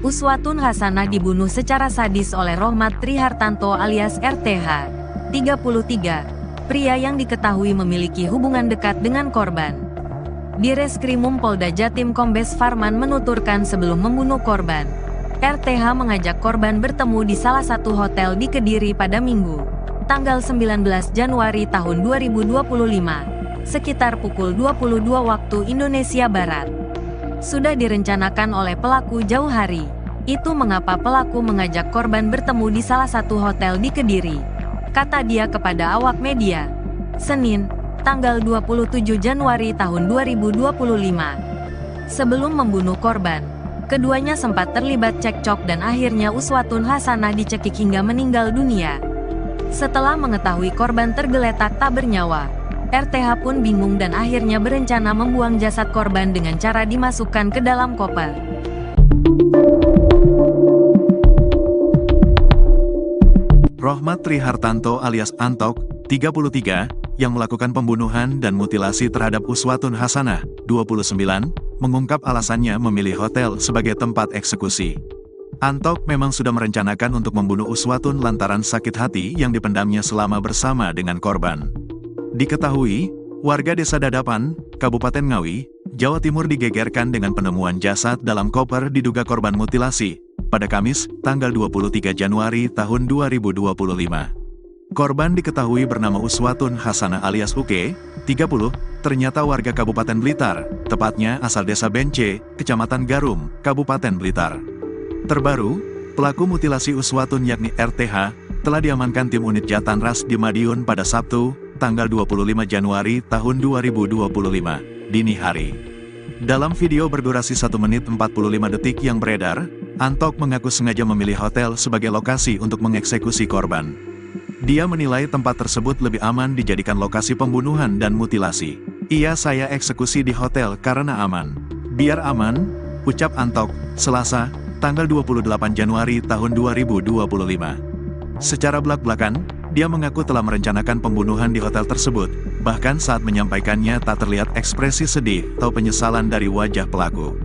Uswatun Hasanah dibunuh secara sadis oleh Rohmat Trihartanto alias RTH, 33, pria yang diketahui memiliki hubungan dekat dengan korban. Direskrimum Polda Jatim Kombes Farman menuturkan sebelum membunuh korban, RTH mengajak korban bertemu di salah satu hotel di Kediri pada Minggu, tanggal 19 Januari tahun 2025. sekitar pukul 22 waktu Indonesia Barat. Sudah direncanakan oleh pelaku jauh hari. Itu mengapa pelaku mengajak korban bertemu di salah satu hotel di Kediri, kata dia kepada awak media. Senin, tanggal 27 Januari tahun 2025. Sebelum membunuh korban, keduanya sempat terlibat cekcok dan akhirnya Uswatun Hasanah dicekik hingga meninggal dunia. Setelah mengetahui korban tergeletak tak bernyawa, RTH pun bingung dan akhirnya berencana membuang jasad korban dengan cara dimasukkan ke dalam koper. Rohmat Trihartanto alias Antok, 33, yang melakukan pembunuhan dan mutilasi terhadap Uswatun Hasanah, 29, mengungkap alasannya memilih hotel sebagai tempat eksekusi. Antok memang sudah merencanakan untuk membunuh Uswatun lantaran sakit hati yang dipendamnya selama bersama dengan korban. Diketahui, warga Desa Dadapan, Kabupaten Ngawi, Jawa Timur digegerkan dengan penemuan jasad dalam koper diduga korban mutilasi pada Kamis, tanggal 23 Januari tahun 2025. Korban diketahui bernama Uswatun Hasanah alias Uke, 30, ternyata warga Kabupaten Blitar, tepatnya asal Desa Bence, Kecamatan Garum, Kabupaten Blitar. Terbaru, pelaku mutilasi Uswatun yakni RTH, telah diamankan tim unit Jatanras di Madiun pada Sabtu, tanggal 25 Januari tahun 2025, dini hari. Dalam video berdurasi 1 menit 45 detik yang beredar, Antok mengaku sengaja memilih hotel sebagai lokasi untuk mengeksekusi korban. Dia menilai tempat tersebut lebih aman dijadikan lokasi pembunuhan dan mutilasi. Saya eksekusi di hotel karena aman. Biar aman, ucap Antok, Selasa, tanggal 28 Januari tahun 2025. Secara belak-belakan, dia mengaku telah merencanakan pembunuhan di hotel tersebut, bahkan saat menyampaikannya tak terlihat ekspresi sedih atau penyesalan dari wajah pelaku.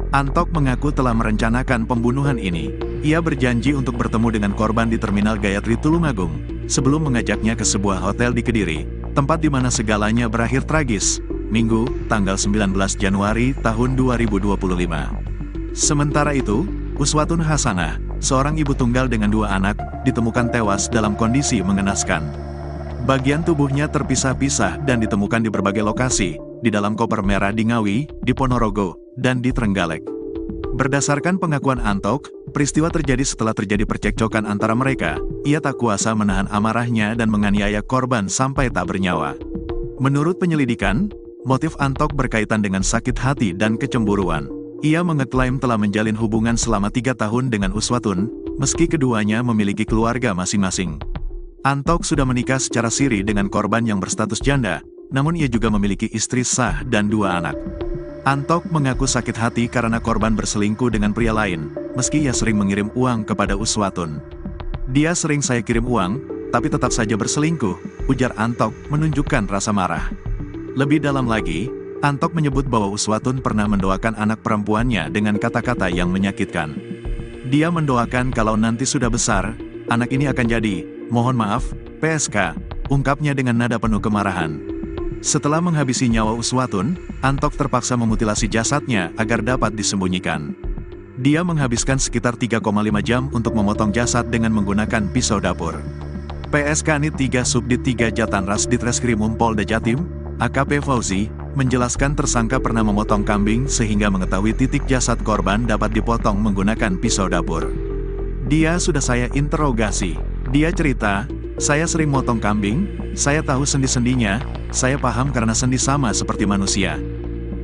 Antok mengaku telah merencanakan pembunuhan ini. Ia berjanji untuk bertemu dengan korban di Terminal Gayatri Tulungagung, sebelum mengajaknya ke sebuah hotel di Kediri, tempat di mana segalanya berakhir tragis, Minggu, tanggal 19 Januari tahun 2025. Sementara itu, Uswatun Hasanah, seorang ibu tunggal dengan 2 anak, ditemukan tewas dalam kondisi mengenaskan. Bagian tubuhnya terpisah-pisah dan ditemukan di berbagai lokasi, di dalam koper merah di Ngawi, di Ponorogo, dan di Trenggalek. Berdasarkan pengakuan Antok, peristiwa terjadi setelah terjadi percekcokan antara mereka. Ia tak kuasa menahan amarahnya dan menganiaya korban sampai tak bernyawa. Menurut penyelidikan, motif Antok berkaitan dengan sakit hati dan kecemburuan. Ia mengeklaim telah menjalin hubungan selama 3 tahun dengan Uswatun, meski keduanya memiliki keluarga masing-masing. Antok sudah menikah secara siri dengan korban yang berstatus janda, namun ia juga memiliki istri sah dan 2 anak. Antok mengaku sakit hati karena korban berselingkuh dengan pria lain, meski ia sering mengirim uang kepada Uswatun. Dia sering saya kirim uang, tapi tetap saja berselingkuh, ujar Antok menunjukkan rasa marah. Lebih dalam lagi, Antok menyebut bahwa Uswatun pernah mendoakan anak perempuannya dengan kata-kata yang menyakitkan. Dia mendoakan kalau nanti sudah besar, anak ini akan jadi, mohon maaf, PSK, ungkapnya dengan nada penuh kemarahan. Setelah menghabisi nyawa Uswatun, Antok terpaksa memutilasi jasadnya agar dapat disembunyikan. Dia menghabiskan sekitar 3,5 jam untuk memotong jasad dengan menggunakan pisau dapur. PSK Nit 3 Subdit 3 Jatanras Ditreskrimum Polda Jatim, AKP Fauzi, menjelaskan tersangka pernah memotong kambing sehingga mengetahui titik jasad korban dapat dipotong menggunakan pisau dapur. Dia sudah saya interogasi. Dia cerita, saya sering motong kambing, saya tahu sendi-sendinya, saya paham karena sendi sama seperti manusia.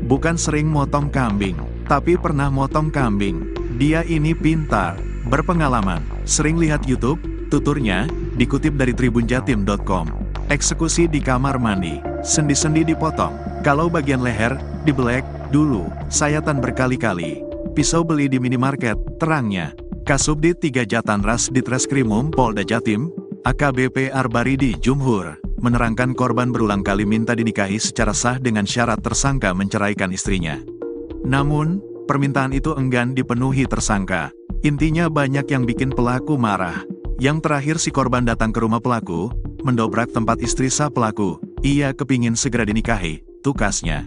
Bukan sering motong kambing, tapi pernah motong kambing. Dia ini pintar, berpengalaman, sering lihat YouTube, tuturnya, dikutip dari tribunjatim.com. Eksekusi di kamar mandi, sendi-sendi dipotong. Kalau bagian leher, dibelek, dulu, sayatan berkali-kali. Pisau beli di minimarket, terangnya. Kasubdit 3 Jatanras Ditreskrimum Polda Jatim, AKBP Arbaridi Jumhur, menerangkan korban berulang kali minta dinikahi secara sah dengan syarat tersangka menceraikan istrinya. Namun, permintaan itu enggan dipenuhi tersangka. Intinya banyak yang bikin pelaku marah. Yang terakhir si korban datang ke rumah pelaku, mendobrak tempat istri sah pelaku. Ia kepingin segera dinikahi, tukasnya.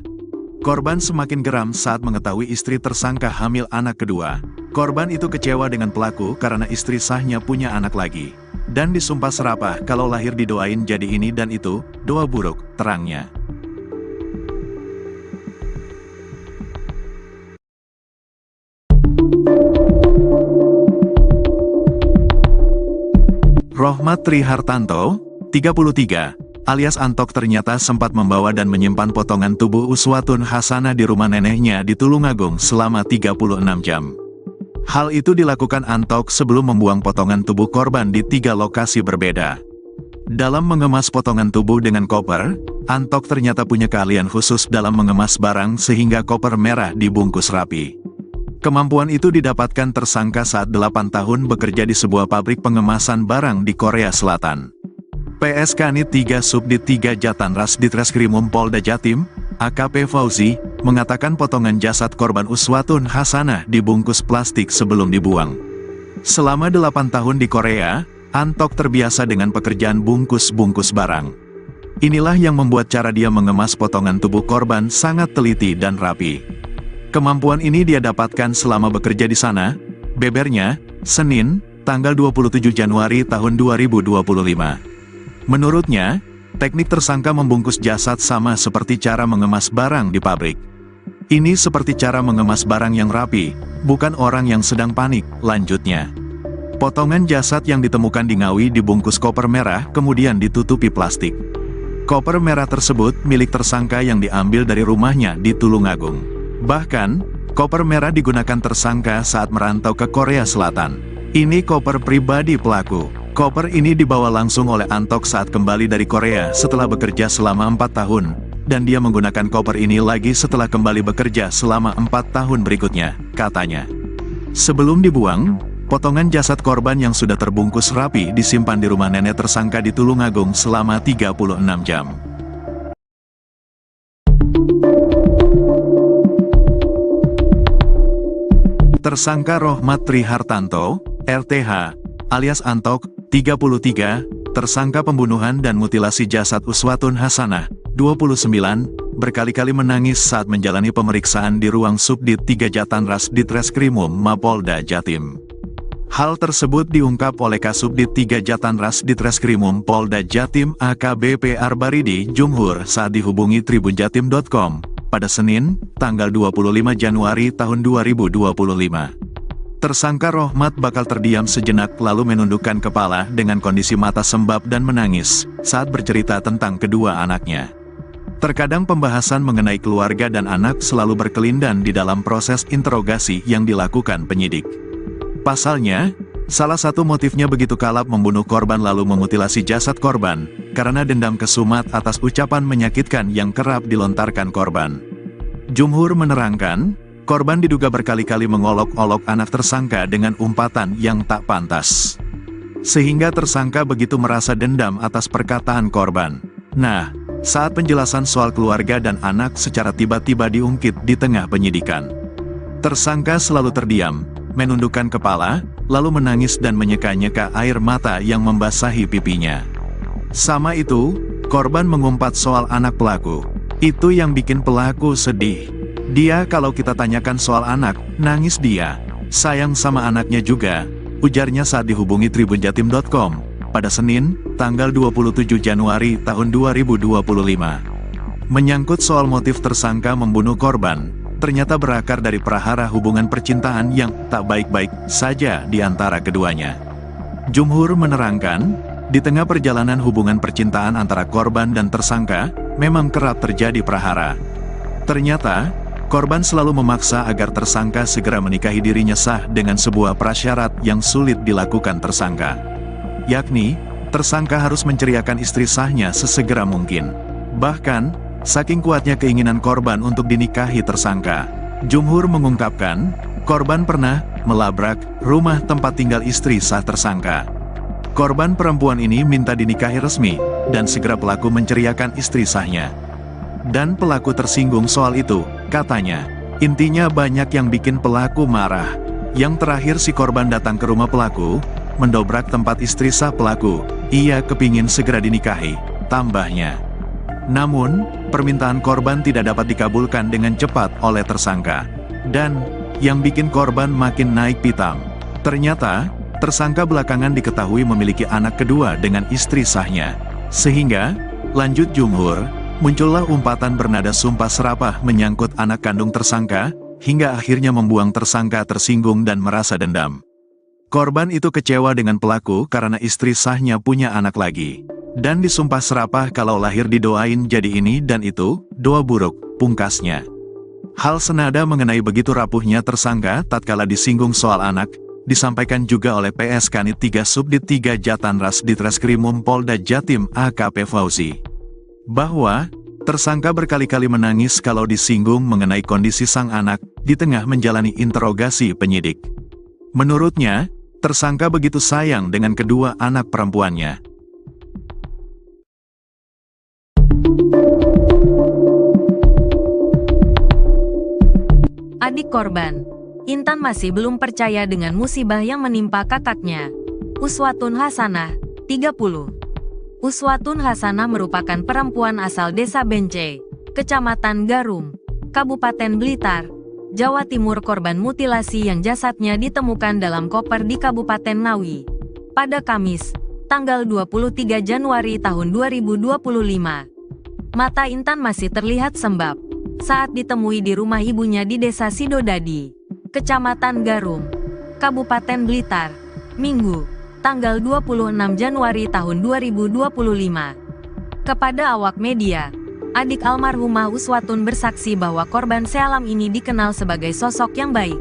Korban semakin geram saat mengetahui istri tersangka hamil anak kedua. Korban itu kecewa dengan pelaku karena istri sahnya punya anak lagi. Dan disumpah serapah kalau lahir didoain jadi ini dan itu, doa buruk, terangnya. Rohmat Trihartanto, 33, alias Antok ternyata sempat membawa dan menyimpan potongan tubuh Uswatun Hasanah di rumah neneknya di Tulungagung selama 36 jam. Hal itu dilakukan Antok sebelum membuang potongan tubuh korban di 3 lokasi berbeda. Dalam mengemas potongan tubuh dengan koper, Antok ternyata punya keahlian khusus dalam mengemas barang sehingga koper merah dibungkus rapi. Kemampuan itu didapatkan tersangka saat 8 tahun bekerja di sebuah pabrik pengemasan barang di Korea Selatan. PSK Nit 3 Subdit 3 Jatanras Ditreskrimum Polda Jatim, AKP Fauzi, mengatakan potongan jasad korban Uswatun Hasanah dibungkus plastik sebelum dibuang. Selama 8 tahun di Korea, Antok terbiasa dengan pekerjaan bungkus-bungkus barang. Inilah yang membuat cara dia mengemas potongan tubuh korban sangat teliti dan rapi. Kemampuan ini dia dapatkan selama bekerja di sana, bebernya, Senin, tanggal 27 Januari tahun 2025. Menurutnya, teknik tersangka membungkus jasad sama seperti cara mengemas barang di pabrik. Ini seperti cara mengemas barang yang rapi, bukan orang yang sedang panik, lanjutnya. Potongan jasad yang ditemukan di Ngawi dibungkus koper merah kemudian ditutupi plastik. Koper merah tersebut milik tersangka yang diambil dari rumahnya di Tulungagung. Bahkan, koper merah digunakan tersangka saat merantau ke Korea Selatan. Ini koper pribadi pelaku. Koper ini dibawa langsung oleh Antok saat kembali dari Korea setelah bekerja selama 4 tahun, dan dia menggunakan koper ini lagi setelah kembali bekerja selama 4 tahun berikutnya, katanya. Sebelum dibuang, potongan jasad korban yang sudah terbungkus rapi disimpan di rumah nenek tersangka di Tulungagung selama 36 jam. Tersangka Rohmat Trihartanto, RTH, alias Antok, 33, tersangka pembunuhan dan mutilasi jasad Uswatun Hasanah, 29, berkali-kali menangis saat menjalani pemeriksaan di ruang Subdit 3 Jatanras Ditreskrimum Mapolda Jatim. Hal tersebut diungkap oleh Kasubdit 3 Jatanras Ditreskrimum Polda Jatim AKBP Arbaridi Jumhur saat dihubungi tribunjatim.com. Pada Senin, tanggal 25 Januari tahun 2025. Tersangka Rohmat bakal terdiam sejenak lalu menundukkan kepala dengan kondisi mata sembab dan menangis saat bercerita tentang kedua anaknya. Terkadang pembahasan mengenai keluarga dan anak selalu berkelindan di dalam proses interogasi yang dilakukan penyidik. Pasalnya, salah satu motifnya begitu kalap membunuh korban lalu memutilasi jasad korban, karena dendam kesumat atas ucapan menyakitkan yang kerap dilontarkan korban. Jumhur menerangkan, korban diduga berkali-kali mengolok-olok anak tersangka dengan umpatan yang tak pantas. Sehingga tersangka begitu merasa dendam atas perkataan korban. Nah, saat penjelasan soal keluarga dan anak secara tiba-tiba diungkit di tengah penyidikan. Tersangka selalu terdiam, menundukkan kepala, lalu menangis dan menyeka-nyeka air mata yang membasahi pipinya. Sama itu, korban mengumpat soal anak pelaku. Itu yang bikin pelaku sedih. Dia kalau kita tanyakan soal anak, nangis dia. Sayang sama anaknya juga, ujarnya saat dihubungi tribunjatim.com. Pada Senin, tanggal 27 Januari tahun 2025. Menyangkut soal motif tersangka membunuh korban, ternyata berakar dari prahara hubungan percintaan yang tak baik-baik saja di antara keduanya. Jumhur menerangkan, di tengah perjalanan hubungan percintaan antara korban dan tersangka, memang kerap terjadi prahara. Ternyata, korban selalu memaksa agar tersangka segera menikahi dirinya sah dengan sebuah prasyarat yang sulit dilakukan tersangka. Yakni, tersangka harus menceriakan istri sahnya sesegera mungkin. Bahkan, saking kuatnya keinginan korban untuk dinikahi tersangka, Jumhur mengungkapkan, korban pernah melabrak rumah tempat tinggal istri sah tersangka. Korban perempuan ini minta dinikahi resmi, dan segera pelaku menceriakan istri sahnya. Dan pelaku tersinggung soal itu, katanya. Intinya banyak yang bikin pelaku marah. Yang terakhir si korban datang ke rumah pelaku, mendobrak tempat istri sah pelaku. Ia kepingin segera dinikahi, tambahnya. Namun, permintaan korban tidak dapat dikabulkan dengan cepat oleh tersangka. Dan, yang bikin korban makin naik pitam. Ternyata, tersangka belakangan diketahui memiliki anak kedua dengan istri sahnya. Sehingga, lanjut Jumhur, muncullah umpatan bernada sumpah serapah menyangkut anak kandung tersangka, hingga akhirnya membuang tersangka tersinggung dan merasa dendam. Korban itu kecewa dengan pelaku karena istri sahnya punya anak lagi. Dan disumpah serapah kalau lahir didoain jadi ini dan itu, doa buruk, pungkasnya. Hal senada mengenai begitu rapuhnya tersangka tatkala disinggung soal anak, disampaikan juga oleh PS Kanit 3 Subdit 3 Jatanras Ditreskrimum Polda Jatim AKP Fauzi. Bahwa, tersangka berkali-kali menangis kalau disinggung mengenai kondisi sang anak di tengah menjalani interogasi penyidik. Menurutnya, tersangka begitu sayang dengan kedua anak perempuannya. Adik korban, Intan masih belum percaya dengan musibah yang menimpa kakaknya. Uswatun Hasanah, 30. Uswatun Hasanah merupakan perempuan asal Desa Bence, Kecamatan Garum, Kabupaten Blitar, Jawa Timur, korban mutilasi yang jasadnya ditemukan dalam koper di Kabupaten Ngawi pada Kamis, tanggal 23 Januari tahun 2025. Mata Intan masih terlihat sembab saat ditemui di rumah ibunya di Desa Sidodadi, Kecamatan Garum, Kabupaten Blitar, Minggu, tanggal 26 Januari tahun 2025. Kepada awak media, adik almarhumah Uswatun bersaksi bahwa korban sealam ini dikenal sebagai sosok yang baik.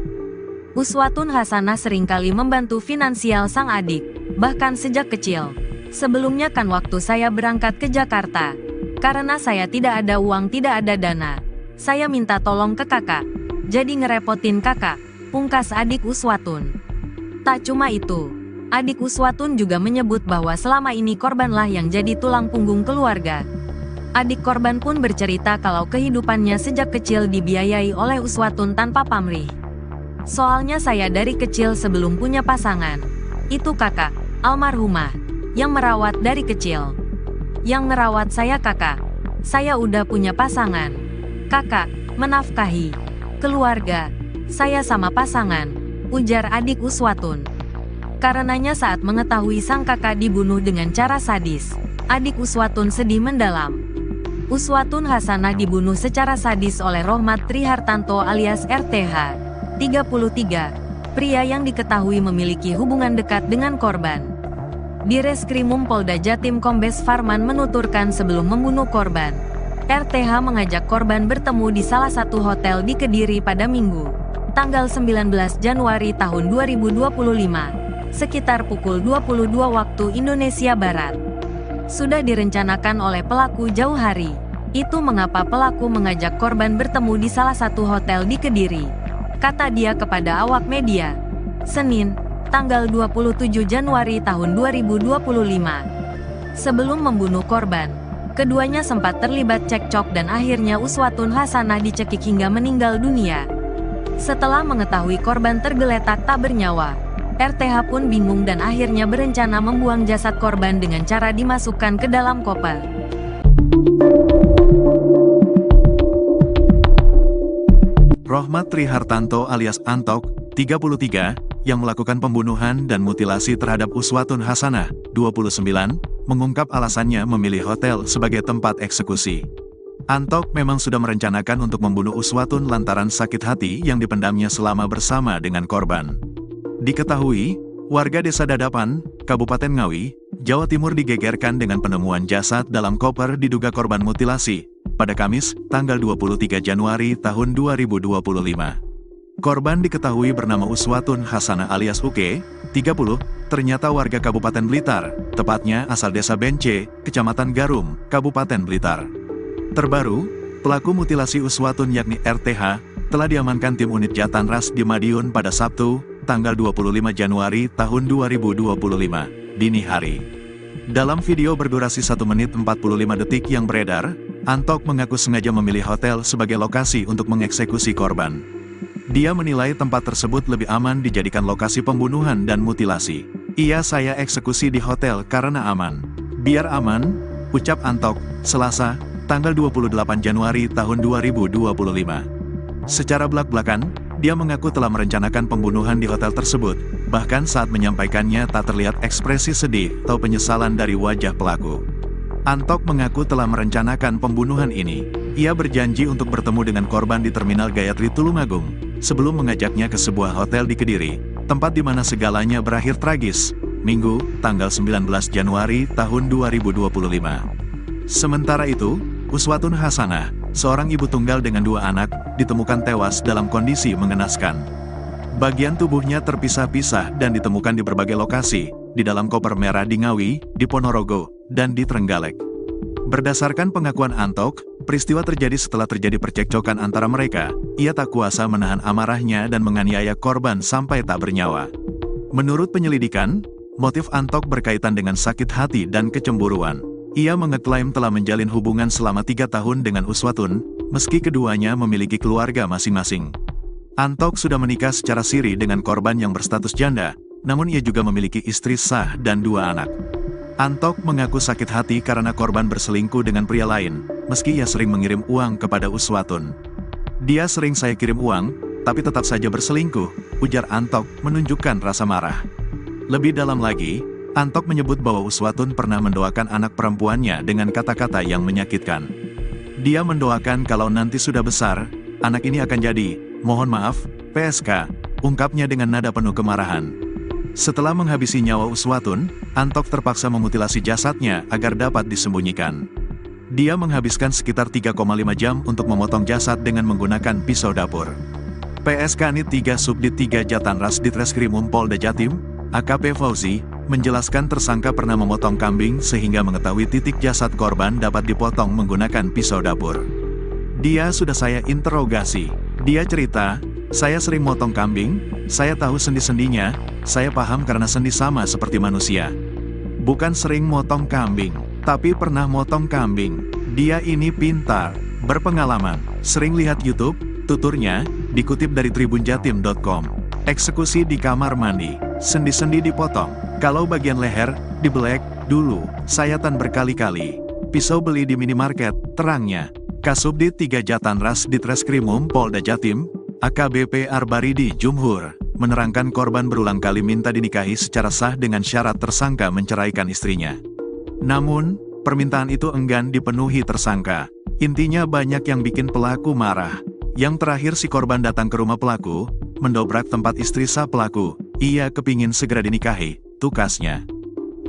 Uswatun Hasanah seringkali membantu finansial sang adik, bahkan sejak kecil. Sebelumnya kan waktu saya berangkat ke Jakarta, karena saya tidak ada uang, tidak ada dana, saya minta tolong ke kakak, jadi ngerepotin kakak, pungkas adik Uswatun. Tak cuma itu, adik Uswatun juga menyebut bahwa selama ini korbanlah yang jadi tulang punggung keluarga. Adik korban pun bercerita kalau kehidupannya sejak kecil dibiayai oleh Uswatun tanpa pamrih. Soalnya saya dari kecil sebelum punya pasangan, itu kakak, almarhumah, yang merawat dari kecil. Yang ngerawat saya kakak, saya udah punya pasangan. Kakak, menafkahi keluarga, saya sama pasangan, ujar adik Uswatun. Karenanya saat mengetahui sang kakak dibunuh dengan cara sadis, adik Uswatun sedih mendalam. Uswatun Hasanah dibunuh secara sadis oleh Rohmat Trihartanto alias RTH, 33, pria yang diketahui memiliki hubungan dekat dengan korban. Di Reskrimum Polda Jatim Kombes Farman menuturkan sebelum membunuh korban, RTH mengajak korban bertemu di salah satu hotel di Kediri pada Minggu, tanggal 19 Januari tahun 2025, sekitar pukul 22 waktu Indonesia Barat. Sudah direncanakan oleh pelaku jauh hari. Itu mengapa pelaku mengajak korban bertemu di salah satu hotel di Kediri, kata dia kepada awak media, Senin, tanggal 27 Januari tahun 2025. Sebelum membunuh korban, keduanya sempat terlibat cekcok dan akhirnya Uswatun Hasanah dicekik hingga meninggal dunia. Setelah mengetahui korban tergeletak tak bernyawa, RTH pun bingung dan akhirnya berencana membuang jasad korban dengan cara dimasukkan ke dalam koper. Rohmat Trihartanto alias Antok, 33, yang melakukan pembunuhan dan mutilasi terhadap Uswatun Hasanah, 29, mengungkap alasannya memilih hotel sebagai tempat eksekusi. Antok memang sudah merencanakan untuk membunuh Uswatun lantaran sakit hati yang dipendamnya selama bersama dengan korban. Diketahui, warga Desa Dadapan, Kabupaten Ngawi, Jawa Timur digegerkan dengan penemuan jasad dalam koper diduga korban mutilasi, pada Kamis, tanggal 23 Januari tahun 2025. Korban diketahui bernama Uswatun Hasanah alias Uke, 30, ternyata warga Kabupaten Blitar, tepatnya asal Desa Bence, Kecamatan Garum, Kabupaten Blitar. Terbaru, pelaku mutilasi Uswatun yakni RTH, telah diamankan tim unit Jatanras di Madiun pada Sabtu, tanggal 25 Januari tahun 2025, dini hari. Dalam video berdurasi 1 menit 45 detik yang beredar, Antok mengaku sengaja memilih hotel sebagai lokasi untuk mengeksekusi korban. Dia menilai tempat tersebut lebih aman dijadikan lokasi pembunuhan dan mutilasi. Saya eksekusi di hotel karena aman. Biar aman, ucap Antok, Selasa, tanggal 28 Januari tahun 2025. Secara belak-belakan, dia mengaku telah merencanakan pembunuhan di hotel tersebut, bahkan saat menyampaikannya tak terlihat ekspresi sedih atau penyesalan dari wajah pelaku. Antok mengaku telah merencanakan pembunuhan ini. Ia berjanji untuk bertemu dengan korban di Terminal Gayatri Tulungagung, sebelum mengajaknya ke sebuah hotel di Kediri, tempat di mana segalanya berakhir tragis, Minggu, tanggal 19 Januari tahun 2025. Sementara itu, Uswatun Hasanah, seorang ibu tunggal dengan 2 anak, ditemukan tewas dalam kondisi mengenaskan. Bagian tubuhnya terpisah-pisah dan ditemukan di berbagai lokasi, di dalam koper merah di Ngawi, di Ponorogo, dan di Trenggalek. Berdasarkan pengakuan Antok, peristiwa terjadi setelah terjadi percekcokan antara mereka. Ia tak kuasa menahan amarahnya dan menganiaya korban sampai tak bernyawa. Menurut penyelidikan, motif Antok berkaitan dengan sakit hati dan kecemburuan. Ia mengeklaim telah menjalin hubungan selama 3 tahun dengan Uswatun, meski keduanya memiliki keluarga masing-masing. Antok sudah menikah secara siri dengan korban yang berstatus janda, namun ia juga memiliki istri sah dan 2 anak. Antok mengaku sakit hati karena korban berselingkuh dengan pria lain, meski ia sering mengirim uang kepada Uswatun. Dia sering saya kirim uang, tapi tetap saja berselingkuh, ujar Antok menunjukkan rasa marah. Lebih dalam lagi, Antok menyebut bahwa Uswatun pernah mendoakan anak perempuannya dengan kata-kata yang menyakitkan. Dia mendoakan kalau nanti sudah besar, anak ini akan jadi, mohon maaf, PSK, ungkapnya dengan nada penuh kemarahan. Setelah menghabisi nyawa Uswatun, Antok terpaksa memutilasi jasadnya agar dapat disembunyikan. Dia menghabiskan sekitar 3,5 jam untuk memotong jasad dengan menggunakan pisau dapur. PSK Nit 3 Subdit 3 Jatanras Ditreskrimum Polda Jatim, AKP Fauzi, menjelaskan tersangka pernah memotong kambing sehingga mengetahui titik jasad korban dapat dipotong menggunakan pisau dapur. Dia sudah saya interogasi. Dia cerita, saya sering motong kambing, saya tahu sendi-sendinya, saya paham karena sendi sama seperti manusia. Bukan sering motong kambing, tapi pernah motong kambing. Dia ini pintar, berpengalaman, sering lihat YouTube, tuturnya, dikutip dari tribunjatim.com. Eksekusi di kamar mandi, sendi-sendi dipotong, kalau bagian leher, dibelek, dulu, sayatan berkali-kali. Pisau beli di minimarket, terangnya. Kasubdit 3 Jatanras Ditreskrimum Polda Jatim, AKBP Arbaridi Jumhur, menerangkan korban berulang kali minta dinikahi secara sah dengan syarat tersangka menceraikan istrinya. Namun, permintaan itu enggan dipenuhi tersangka. Intinya banyak yang bikin pelaku marah. Yang terakhir si korban datang ke rumah pelaku, mendobrak tempat istri sah pelaku, ia kepingin segera dinikahi, tukasnya.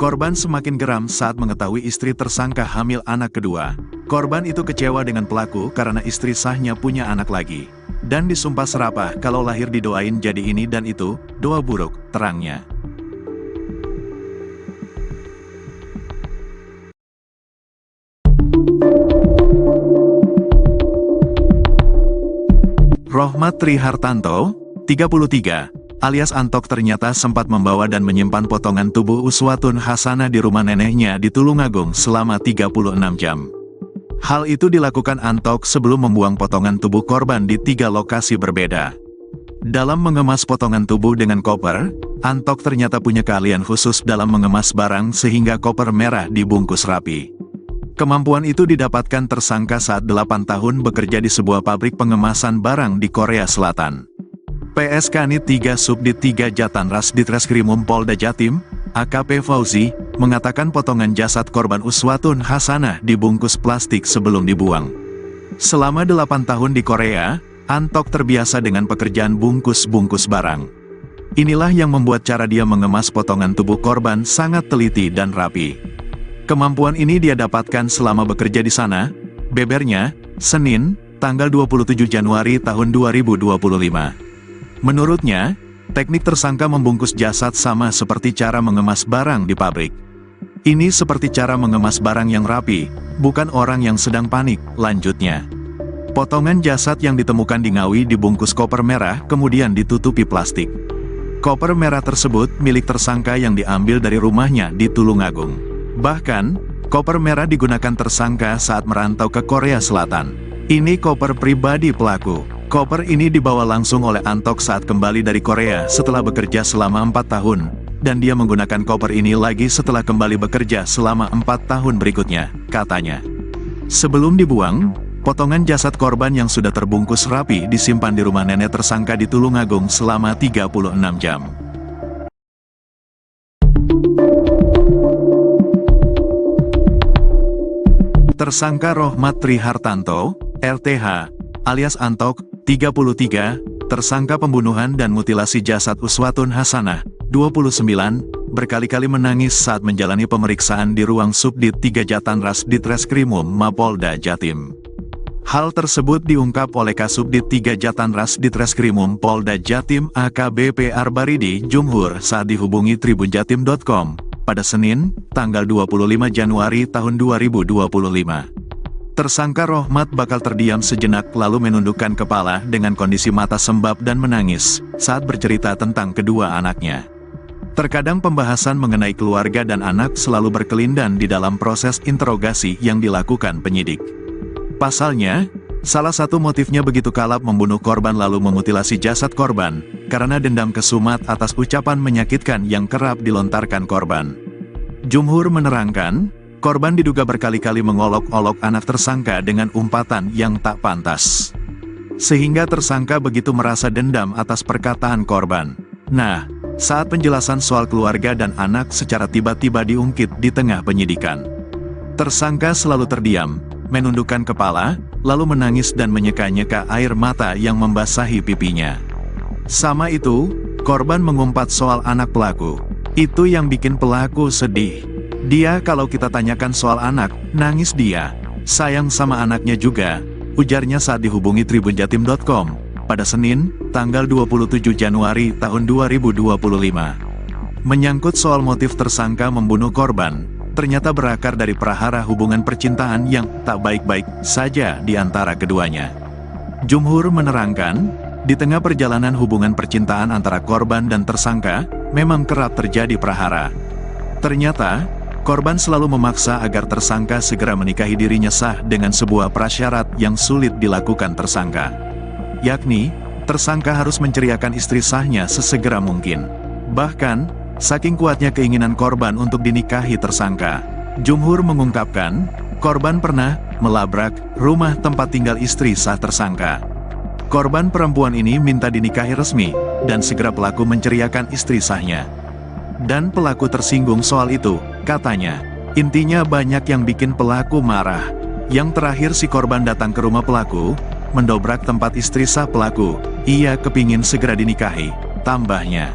Korban semakin geram saat mengetahui istri tersangka hamil anak kedua. Korban itu kecewa dengan pelaku karena istri sahnya punya anak lagi. Dan disumpah serapah kalau lahir didoain jadi ini dan itu, doa buruk, terangnya. Rohmat Trihartanto, 33, alias Antok ternyata sempat membawa dan menyimpan potongan tubuh Uswatun Hasanah di rumah neneknya di Tulungagung selama 36 jam. Hal itu dilakukan Antok sebelum membuang potongan tubuh korban di 3 lokasi berbeda. Dalam mengemas potongan tubuh dengan koper, Antok ternyata punya keahlian khusus dalam mengemas barang sehingga koper merah dibungkus rapi. Kemampuan itu didapatkan tersangka saat 8 tahun bekerja di sebuah pabrik pengemasan barang di Korea Selatan. PSK Nit 3 Subdit 3 Jatanras Ditreskrimum Polda Jatim, AKP Fauzi, mengatakan potongan jasad korban Uswatun Hasanah dibungkus plastik sebelum dibuang. Selama 8 tahun di Korea, Antok terbiasa dengan pekerjaan bungkus-bungkus barang. Inilah yang membuat cara dia mengemas potongan tubuh korban sangat teliti dan rapi. Kemampuan ini dia dapatkan selama bekerja di sana, bebernya, Senin, tanggal 27 Januari tahun 2025. Menurutnya, teknik tersangka membungkus jasad sama seperti cara mengemas barang di pabrik. Ini seperti cara mengemas barang yang rapi, bukan orang yang sedang panik, lanjutnya. Potongan jasad yang ditemukan di Ngawi dibungkus koper merah kemudian ditutupi plastik. Koper merah tersebut milik tersangka yang diambil dari rumahnya di Tulungagung. Bahkan, koper merah digunakan tersangka saat merantau ke Korea Selatan. Ini koper pribadi pelaku. Koper ini dibawa langsung oleh Antok saat kembali dari Korea setelah bekerja selama 4 tahun, dan dia menggunakan koper ini lagi setelah kembali bekerja selama 4 tahun berikutnya, katanya. Sebelum dibuang, potongan jasad korban yang sudah terbungkus rapi disimpan di rumah nenek tersangka di Tulungagung selama 36 jam. Tersangka Rohmat Trihartanto, RTH, alias Antok, 33, Tersangka pembunuhan dan mutilasi jasad Uswatun Hasanah, 29, berkali-kali menangis saat menjalani pemeriksaan di ruang Subdit 3 Jatanras Ditreskrimum Mapolda Jatim. Hal tersebut diungkap oleh Kasubdit 3 Jatanras Ditreskrimum Polda Jatim AKBP Arbaridi Jumhur saat dihubungi tribunjatim.com pada Senin, tanggal 25 Januari tahun 2025. Tersangka Rohmat bakal terdiam sejenak lalu menundukkan kepala dengan kondisi mata sembab dan menangis saat bercerita tentang kedua anaknya. Terkadang pembahasan mengenai keluarga dan anak selalu berkelindan di dalam proses interogasi yang dilakukan penyidik. Pasalnya, salah satu motifnya begitu kalap membunuh korban lalu memutilasi jasad korban, karena dendam kesumat atas ucapan menyakitkan yang kerap dilontarkan korban. Jumhur menerangkan, korban diduga berkali-kali mengolok-olok anak tersangka dengan umpatan yang tak pantas. Sehingga tersangka begitu merasa dendam atas perkataan korban. Nah, saat penjelasan soal keluarga dan anak secara tiba-tiba diungkit di tengah penyidikan. Tersangka selalu terdiam, menundukkan kepala, lalu menangis dan menyeka-nyeka air mata yang membasahi pipinya. Sama itu, korban mengumpat soal anak pelaku. Itu yang bikin pelaku sedih. Dia kalau kita tanyakan soal anak, nangis dia. Sayang sama anaknya juga, ujarnya saat dihubungi tribunjatim.com pada Senin, tanggal 27 Januari tahun 2025. Menyangkut soal motif tersangka membunuh korban, ternyata berakar dari prahara hubungan percintaan yang tak baik-baik saja di antara keduanya. Jumhur menerangkan, di tengah perjalanan hubungan percintaan antara korban dan tersangka, memang kerap terjadi prahara. Ternyata, korban selalu memaksa agar tersangka segera menikahi dirinya sah dengan sebuah prasyarat yang sulit dilakukan tersangka. Yakni, tersangka harus menceriakan istri sahnya sesegera mungkin. Bahkan, saking kuatnya keinginan korban untuk dinikahi tersangka, Jumhur mengungkapkan, korban pernah melabrak rumah tempat tinggal istri sah tersangka. Korban perempuan ini minta dinikahi resmi, dan segera pelaku menceriakan istri sahnya. Dan pelaku tersinggung soal itu, katanya. Intinya banyak yang bikin pelaku marah. Yang terakhir si korban datang ke rumah pelaku, mendobrak tempat istri sah pelaku. Ia kepingin segera dinikahi, tambahnya.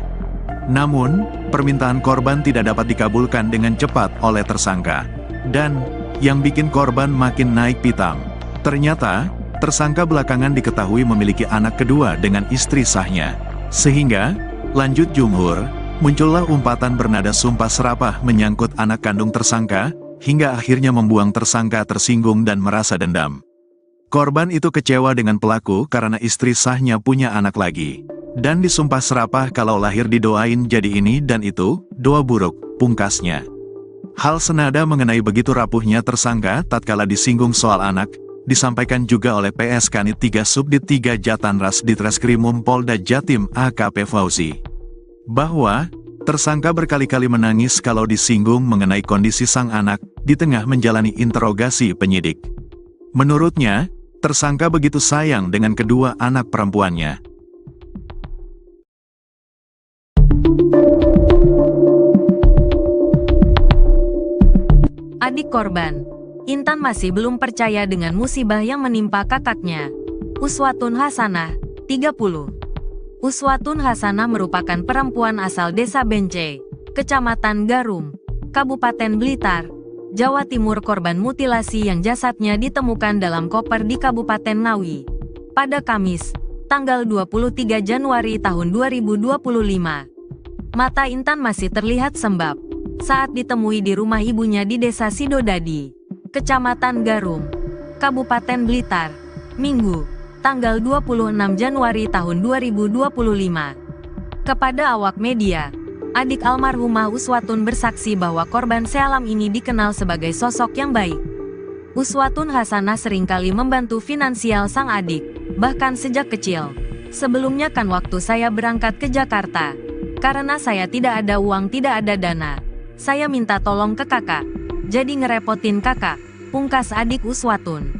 Namun, permintaan korban tidak dapat dikabulkan dengan cepat oleh tersangka. Dan, yang bikin korban makin naik pitam. Ternyata, tersangka belakangan diketahui memiliki anak kedua dengan istri sahnya. Sehingga, lanjut Jumhur, muncullah umpatan bernada sumpah serapah menyangkut anak kandung tersangka, hingga akhirnya membuang tersangka tersinggung dan merasa dendam. Korban itu kecewa dengan pelaku karena istri sahnya punya anak lagi. Dan disumpah serapah kalau lahir didoain jadi ini dan itu, doa buruk, pungkasnya. Hal senada mengenai begitu rapuhnya tersangka tatkala disinggung soal anak, disampaikan juga oleh PS Kanit 3 Subdit 3 Jatanras Ditreskrimum Polda Jatim AKP Fauzi. Bahwa, tersangka berkali-kali menangis kalau disinggung mengenai kondisi sang anak, di tengah menjalani interogasi penyidik. Menurutnya, tersangka begitu sayang dengan kedua anak perempuannya. Adik korban, Intan masih belum percaya dengan musibah yang menimpa kakaknya. Uswatun Hasanah, 30. Uswatun Hasanah merupakan perempuan asal Desa Bence, Kecamatan Garum, Kabupaten Blitar, Jawa Timur. Korban mutilasi yang jasadnya ditemukan dalam koper di Kabupaten Ngawi pada Kamis, tanggal 23 Januari tahun 2025. Mata Intan masih terlihat sembab saat ditemui di rumah ibunya di Desa Sidodadi, Kecamatan Garum, Kabupaten Blitar, Minggu, tanggal 26 Januari tahun 2025. Kepada awak media, adik almarhumah Uswatun bersaksi bahwa korban sealam ini dikenal sebagai sosok yang baik. Uswatun Hasanah seringkali membantu finansial sang adik, bahkan sejak kecil. Sebelumnya kan waktu saya berangkat ke Jakarta, karena saya tidak ada uang, tidak ada dana, saya minta tolong ke kakak, jadi ngerepotin kakak, pungkas adik Uswatun.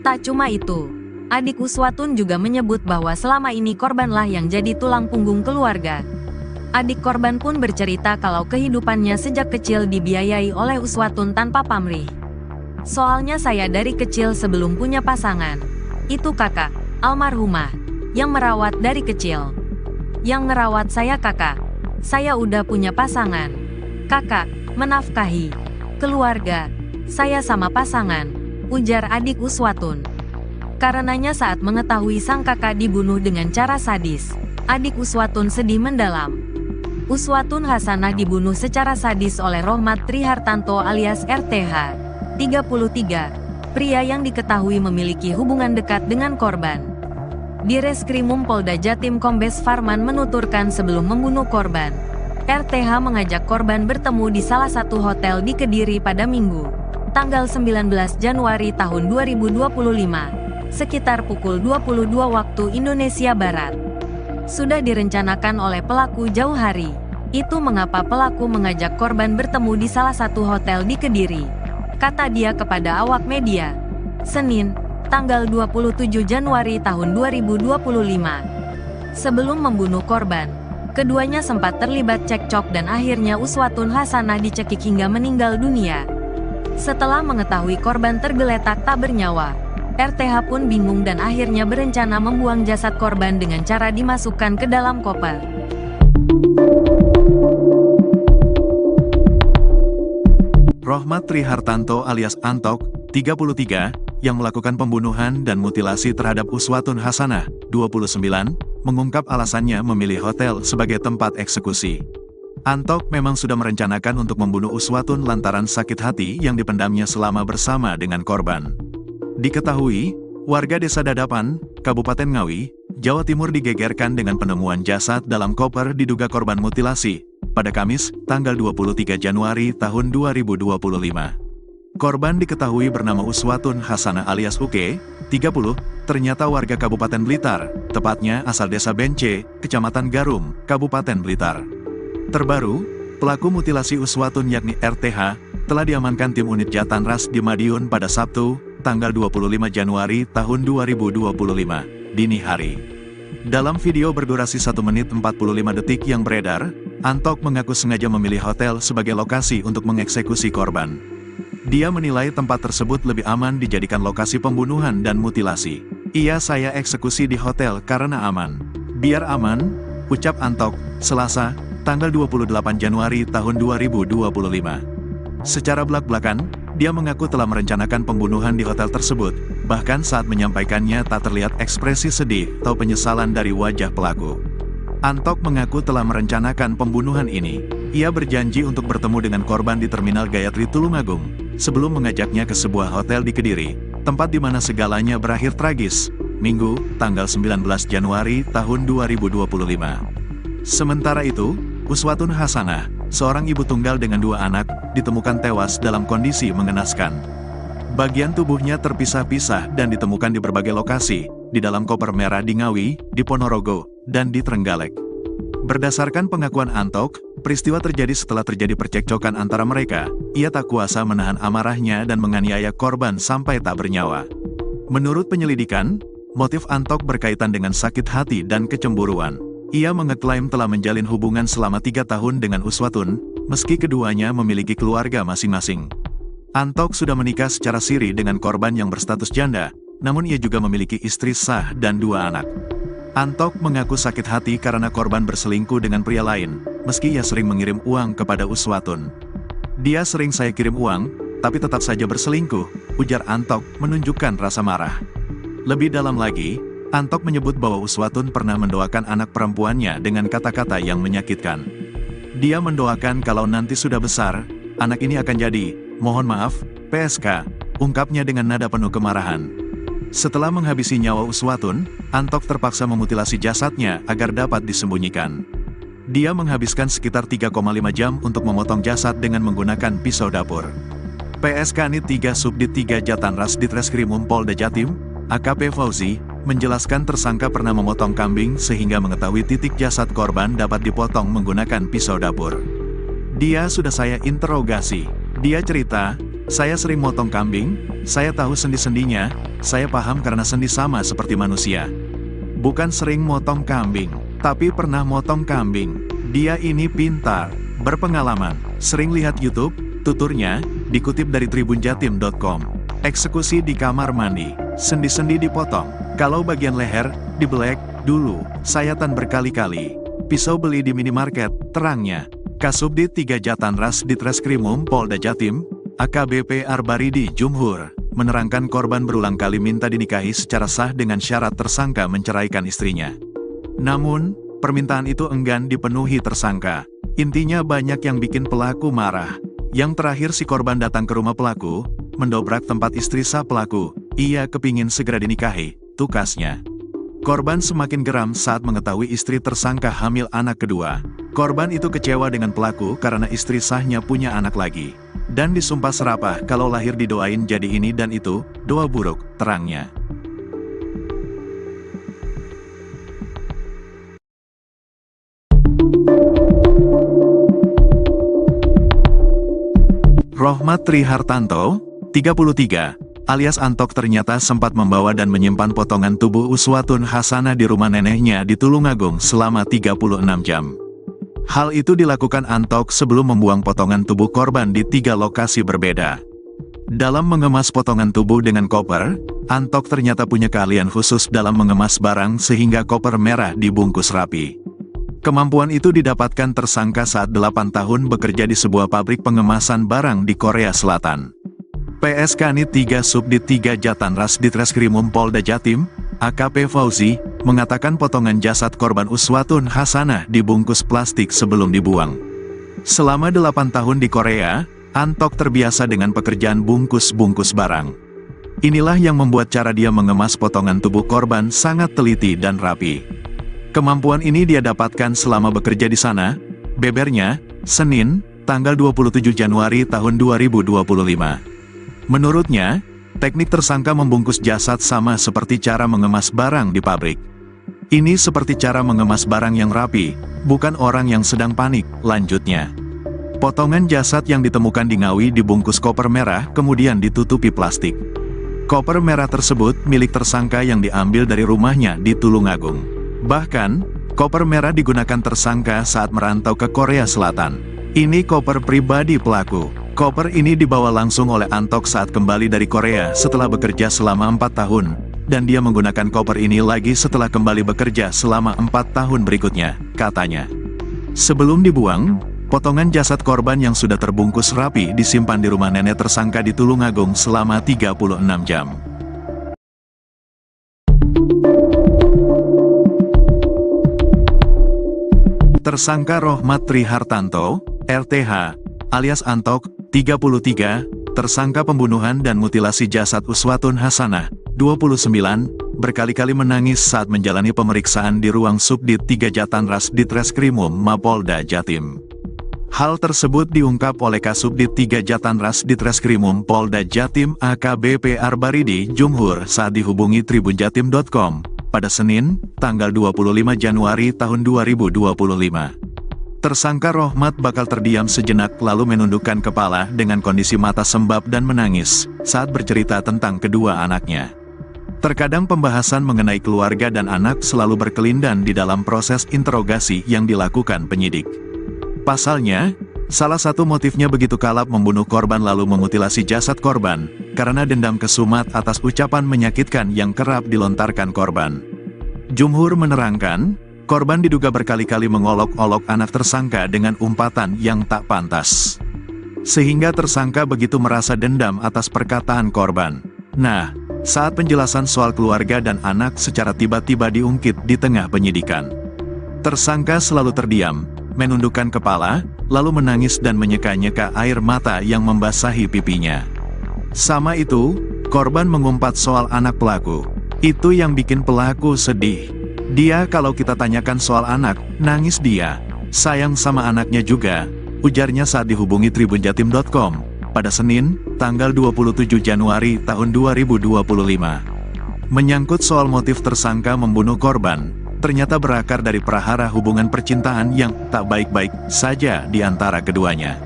Tak cuma itu, adik Uswatun juga menyebut bahwa selama ini korbanlah yang jadi tulang punggung keluarga. Adik korban pun bercerita kalau kehidupannya sejak kecil dibiayai oleh Uswatun tanpa pamrih. Soalnya saya dari kecil sebelum punya pasangan, itu kakak, almarhumah, yang merawat dari kecil. Yang ngerawat saya kakak. Saya udah punya pasangan. Kakak, menafkahi keluarga. Saya sama pasangan, ujar adik Uswatun. Karenanya saat mengetahui sang kakak dibunuh dengan cara sadis, adik Uswatun sedih mendalam. Uswatun Hasanah dibunuh secara sadis oleh Rohmat Trihartanto alias RTH, 33, pria yang diketahui memiliki hubungan dekat dengan korban. Di Reskrimum Polda Jatim Kombes Farman menuturkan sebelum membunuh korban, RTH mengajak korban bertemu di salah satu hotel di Kediri pada Minggu, tanggal 19 Januari tahun 2025, sekitar pukul 22 waktu Indonesia Barat. Sudah direncanakan oleh pelaku jauh hari. Itu mengapa pelaku mengajak korban bertemu di salah satu hotel di Kediri, kata dia kepada awak media, Senin, tanggal 27 Januari tahun 2025. Sebelum membunuh korban, keduanya sempat terlibat cekcok dan akhirnya Uswatun Hasanah dicekik hingga meninggal dunia. Setelah mengetahui korban tergeletak tak bernyawa, RTH pun bingung dan akhirnya berencana membuang jasad korban dengan cara dimasukkan ke dalam koper. Rohmat Trihartanto alias Antok, 33, yang melakukan pembunuhan dan mutilasi terhadap Uswatun Hasanah, 29, mengungkap alasannya memilih hotel sebagai tempat eksekusi. Antok memang sudah merencanakan untuk membunuh Uswatun lantaran sakit hati yang dipendamnya selama bersama dengan korban. Diketahui, warga Desa Dadapan, Kabupaten Ngawi, Jawa Timur digegerkan dengan penemuan jasad dalam koper diduga korban mutilasi, pada Kamis, tanggal 23 Januari tahun 2025. Korban diketahui bernama Uswatun Hasanah alias Uke, 30, ternyata warga Kabupaten Blitar, tepatnya asal Desa Bence, Kecamatan Garum, Kabupaten Blitar. Terbaru, pelaku mutilasi Uswatun yakni RTH, telah diamankan tim unit Jatanras di Madiun pada Sabtu, tanggal 25 Januari tahun 2025, dini hari. Dalam video berdurasi 1 menit 45 detik yang beredar, Antok mengaku sengaja memilih hotel sebagai lokasi untuk mengeksekusi korban. Dia menilai tempat tersebut lebih aman dijadikan lokasi pembunuhan dan mutilasi. Saya eksekusi di hotel karena aman. Biar aman, ucap Antok, Selasa, tanggal 28 Januari tahun 2025. Secara belak-belakan, dia mengaku telah merencanakan pembunuhan di hotel tersebut, bahkan saat menyampaikannya tak terlihat ekspresi sedih atau penyesalan dari wajah pelaku. Antok mengaku telah merencanakan pembunuhan ini. Ia berjanji untuk bertemu dengan korban di Terminal Gayatri Tulungagung, sebelum mengajaknya ke sebuah hotel di Kediri, tempat di mana segalanya berakhir tragis, Minggu, tanggal 19 Januari tahun 2025. Sementara itu, Uswatun Hasanah, seorang ibu tunggal dengan 2 anak, ditemukan tewas dalam kondisi mengenaskan. Bagian tubuhnya terpisah-pisah dan ditemukan di berbagai lokasi, di dalam koper merah di Ngawi, di Ponorogo, dan di Trenggalek. Berdasarkan pengakuan Antok, peristiwa terjadi setelah terjadi percekcokan antara mereka. Ia tak kuasa menahan amarahnya dan menganiaya korban sampai tak bernyawa. Menurut penyelidikan, motif Antok berkaitan dengan sakit hati dan kecemburuan. Ia mengeklaim telah menjalin hubungan selama 3 tahun dengan Uswatun, meski keduanya memiliki keluarga masing-masing. Antok sudah menikah secara siri dengan korban yang berstatus janda, namun ia juga memiliki istri sah dan 2 anak. Antok mengaku sakit hati karena korban berselingkuh dengan pria lain, meski ia sering mengirim uang kepada Uswatun. Dia sering saya kirim uang, tapi tetap saja berselingkuh, ujar Antok menunjukkan rasa marah. Lebih dalam lagi, Antok menyebut bahwa Uswatun pernah mendoakan anak perempuannya dengan kata-kata yang menyakitkan. Dia mendoakan kalau nanti sudah besar, anak ini akan jadi, mohon maaf, PSK, ungkapnya dengan nada penuh kemarahan. Setelah menghabisi nyawa Uswatun, Antok terpaksa memutilasi jasadnya agar dapat disembunyikan. Dia menghabiskan sekitar 3,5 jam untuk memotong jasad dengan menggunakan pisau dapur. PSK Nit 3 Subdit 3 Jatanras Ditreskrimum Polda Jatim, AKP Fauzi, menjelaskan tersangka pernah memotong kambing sehingga mengetahui titik jasad korban dapat dipotong menggunakan pisau dapur. Dia sudah saya interogasi. Dia cerita, saya sering motong kambing, saya tahu sendi-sendinya, saya paham karena sendi sama seperti manusia. Bukan sering motong kambing, tapi pernah motong kambing. Dia ini pintar, berpengalaman, sering lihat YouTube, tuturnya, dikutip dari tribunjatim.com. Eksekusi di kamar mandi, sendi-sendi dipotong, kalau bagian leher, dibelek, Dulu, sayatan berkali-kali. Pisau beli di minimarket, terangnya. Kasubdit 3 Jatanras Ditreskrimum Polda Jatim, AKBP Arbaridi Jumhur, menerangkan korban berulang kali minta dinikahi secara sah dengan syarat tersangka menceraikan istrinya. Namun, permintaan itu enggan dipenuhi tersangka. Intinya banyak yang bikin pelaku marah. Yang terakhir si korban datang ke rumah pelaku, mendobrak tempat istri sah pelaku. Ia kepingin segera dinikahi, tukasnya. Korban semakin geram saat mengetahui istri tersangka hamil anak kedua. Korban itu kecewa dengan pelaku karena istri sahnya punya anak lagi. Dan disumpah serapah kalau lahir didoain jadi ini dan itu, doa buruk, terangnya. Rohmat Trihartanto, 33, alias Antok ternyata sempat membawa dan menyimpan potongan tubuh Uswatun Hasanah di rumah neneknya di Tulungagung selama 36 jam. Hal itu dilakukan Antok sebelum membuang potongan tubuh korban di 3 lokasi berbeda. Dalam mengemas potongan tubuh dengan koper, Antok ternyata punya keahlian khusus dalam mengemas barang sehingga koper merah dibungkus rapi. Kemampuan itu didapatkan tersangka saat 8 tahun bekerja di sebuah pabrik pengemasan barang di Korea Selatan. PSK Nit 3 Subdit 3 Jatanras Ditreskrimum Polda Jatim, AKP Fauzi, mengatakan potongan jasad korban Uswatun Hasanah dibungkus plastik sebelum dibuang. Selama 8 tahun di Korea, Antok terbiasa dengan pekerjaan bungkus-bungkus barang. Inilah yang membuat cara dia mengemas potongan tubuh korban sangat teliti dan rapi. Kemampuan ini dia dapatkan selama bekerja di sana, bebernya, Senin, tanggal 27 Januari tahun 2025. Menurutnya, teknik tersangka membungkus jasad sama seperti cara mengemas barang di pabrik. Ini seperti cara mengemas barang yang rapi, bukan orang yang sedang panik, lanjutnya. Potongan jasad yang ditemukan di Ngawi dibungkus koper merah kemudian ditutupi plastik. Koper merah tersebut milik tersangka yang diambil dari rumahnya di Tulungagung. Bahkan, koper merah digunakan tersangka saat merantau ke Korea Selatan. Ini koper pribadi pelaku. Koper ini dibawa langsung oleh Antok saat kembali dari Korea setelah bekerja selama 4 tahun, dan dia menggunakan koper ini lagi setelah kembali bekerja selama 4 tahun berikutnya, katanya. Sebelum dibuang, potongan jasad korban yang sudah terbungkus rapi disimpan di rumah nenek tersangka di Tulungagung selama 36 jam. Tersangka Rohmat Trihartanto, RTH, alias Antok, 33, tersangka pembunuhan dan mutilasi jasad Uswatun Hasanah, 29, berkali-kali menangis saat menjalani pemeriksaan di ruang Subdit 3 Jatanras Ditreskrimum Mapolda Jatim. Hal tersebut diungkap oleh Kasubdit 3 Jatanras Ditreskrimum Polda Jatim AKBP Arbaridi Jumhur saat dihubungi tribunjatim.com. pada Senin, tanggal 25 Januari tahun 2025. Tersangka Rohmat bakal terdiam sejenak lalu menundukkan kepala dengan kondisi mata sembab dan menangis saat bercerita tentang kedua anaknya. Terkadang pembahasan mengenai keluarga dan anak selalu berkelindan di dalam proses interogasi yang dilakukan penyidik. Pasalnya, salah satu motifnya begitu kalap membunuh korban lalu memutilasi jasad korban, karena dendam kesumat atas ucapan menyakitkan yang kerap dilontarkan korban. Jumhur menerangkan, korban diduga berkali-kali mengolok-olok anak tersangka dengan umpatan yang tak pantas. Sehingga tersangka begitu merasa dendam atas perkataan korban. Nah, saat penjelasan soal keluarga dan anak secara tiba-tiba diungkit di tengah penyidikan. Tersangka selalu terdiam, menundukkan kepala, lalu menangis dan menyeka-nyeka air mata yang membasahi pipinya. Sama itu, korban mengumpat soal anak pelaku. Itu yang bikin pelaku sedih. Dia kalau kita tanyakan soal anak, nangis dia. Sayang sama anaknya juga, ujarnya saat dihubungi tribunjatim.com pada Senin, tanggal 27 Januari tahun 2025. Menyangkut soal motif tersangka membunuh korban, ternyata berakar dari prahara hubungan percintaan yang tak baik-baik saja di antara keduanya.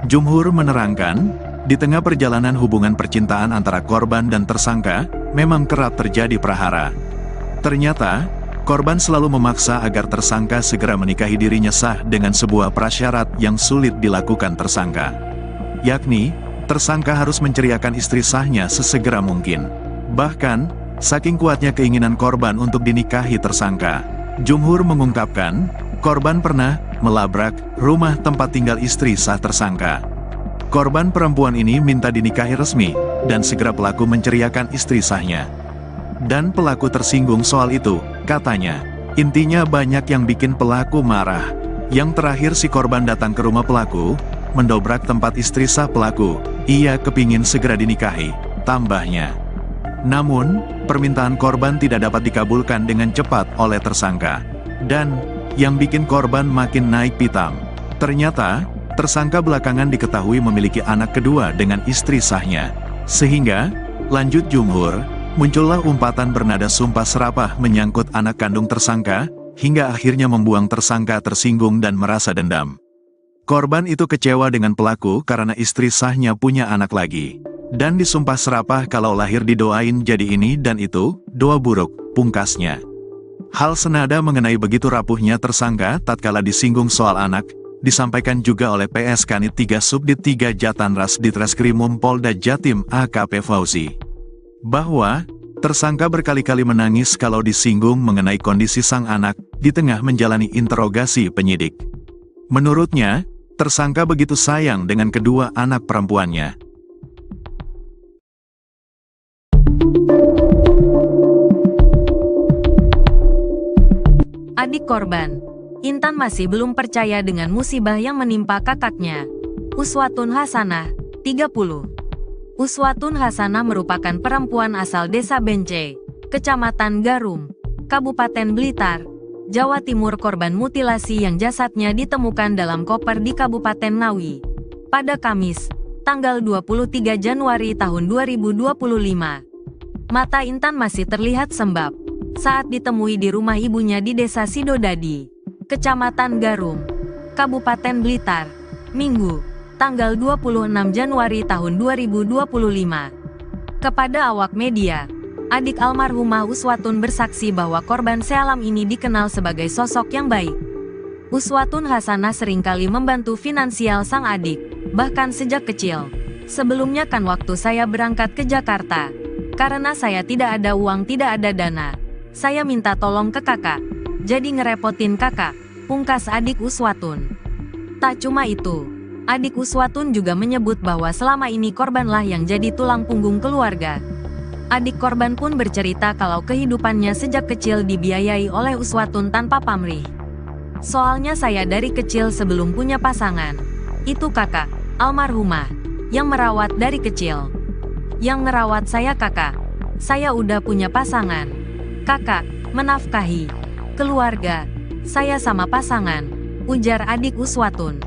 Jumhur menerangkan, di tengah perjalanan hubungan percintaan antara korban dan tersangka, memang kerap terjadi prahara. Ternyata, korban selalu memaksa agar tersangka segera menikahi dirinya sah dengan sebuah prasyarat yang sulit dilakukan tersangka. Yakni, tersangka harus menceriakan istri sahnya sesegera mungkin. Bahkan, Saking kuatnya keinginan korban untuk dinikahi tersangka, Jumhur mengungkapkan, korban pernah melabrak rumah tempat tinggal istri sah tersangka. Korban perempuan ini minta dinikahi resmi, dan segera pelaku menceriakan istri sahnya. Dan pelaku tersinggung soal itu, katanya. Intinya banyak yang bikin pelaku marah. Yang terakhir si korban datang ke rumah pelaku, mendobrak tempat istri sah pelaku. Ia kepingin segera dinikahi, tambahnya. Namun, permintaan korban tidak dapat dikabulkan dengan cepat oleh tersangka. Dan, yang bikin korban makin naik pitam. Ternyata, tersangka belakangan diketahui memiliki anak kedua dengan istri sahnya. Sehingga, lanjut Jumhur, muncullah umpatan bernada sumpah serapah menyangkut anak kandung tersangka, hingga akhirnya membuang tersangka tersinggung dan merasa dendam. Korban itu kecewa dengan pelaku karena istri sahnya punya anak lagi. Dan disumpah serapah kalau lahir didoain jadi ini dan itu, doa buruk, pungkasnya. Hal senada mengenai begitu rapuhnya tersangka tatkala disinggung soal anak, disampaikan juga oleh PS Kanit 3 Subdit 3 Jatanras Ditreskrimum Polda Jatim AKP Fauzi. Bahwa, tersangka berkali-kali menangis kalau disinggung mengenai kondisi sang anak, di tengah menjalani interogasi penyidik. Menurutnya, tersangka begitu sayang dengan kedua anak perempuannya. Adik korban, Intan masih belum percaya dengan musibah yang menimpa kakaknya. Uswatun Hasanah, 30. Uswatun Hasanah merupakan perempuan asal Desa Bence, Kecamatan Garum, Kabupaten Blitar, Jawa Timur, korban mutilasi yang jasadnya ditemukan dalam koper di Kabupaten Ngawi pada Kamis, tanggal 23 Januari tahun 2025. Mata Intan masih terlihat sembab saat ditemui di rumah ibunya di Desa Sidodadi, Kecamatan Garum, Kabupaten Blitar, Minggu, tanggal 26 Januari tahun 2025. Kepada awak media, adik almarhumah Uswatun bersaksi bahwa korban sealam ini dikenal sebagai sosok yang baik. Uswatun Hasanah seringkali membantu finansial sang adik, bahkan sejak kecil. Sebelumnya kan waktu saya berangkat ke Jakarta, karena saya tidak ada uang, tidak ada dana, saya minta tolong ke kakak, jadi ngerepotin kakak, pungkas adik Uswatun. Tak cuma itu, adik Uswatun juga menyebut bahwa selama ini korbanlah yang jadi tulang punggung keluarga. Adik korban pun bercerita kalau kehidupannya sejak kecil dibiayai oleh Uswatun tanpa pamrih. Soalnya saya dari kecil sebelum punya pasangan, itu kakak, almarhumah, yang merawat dari kecil. Yang ngerawat saya kakak, saya udah punya pasangan. Kakak, menafkahi keluarga, saya sama pasangan, ujar adik Uswatun.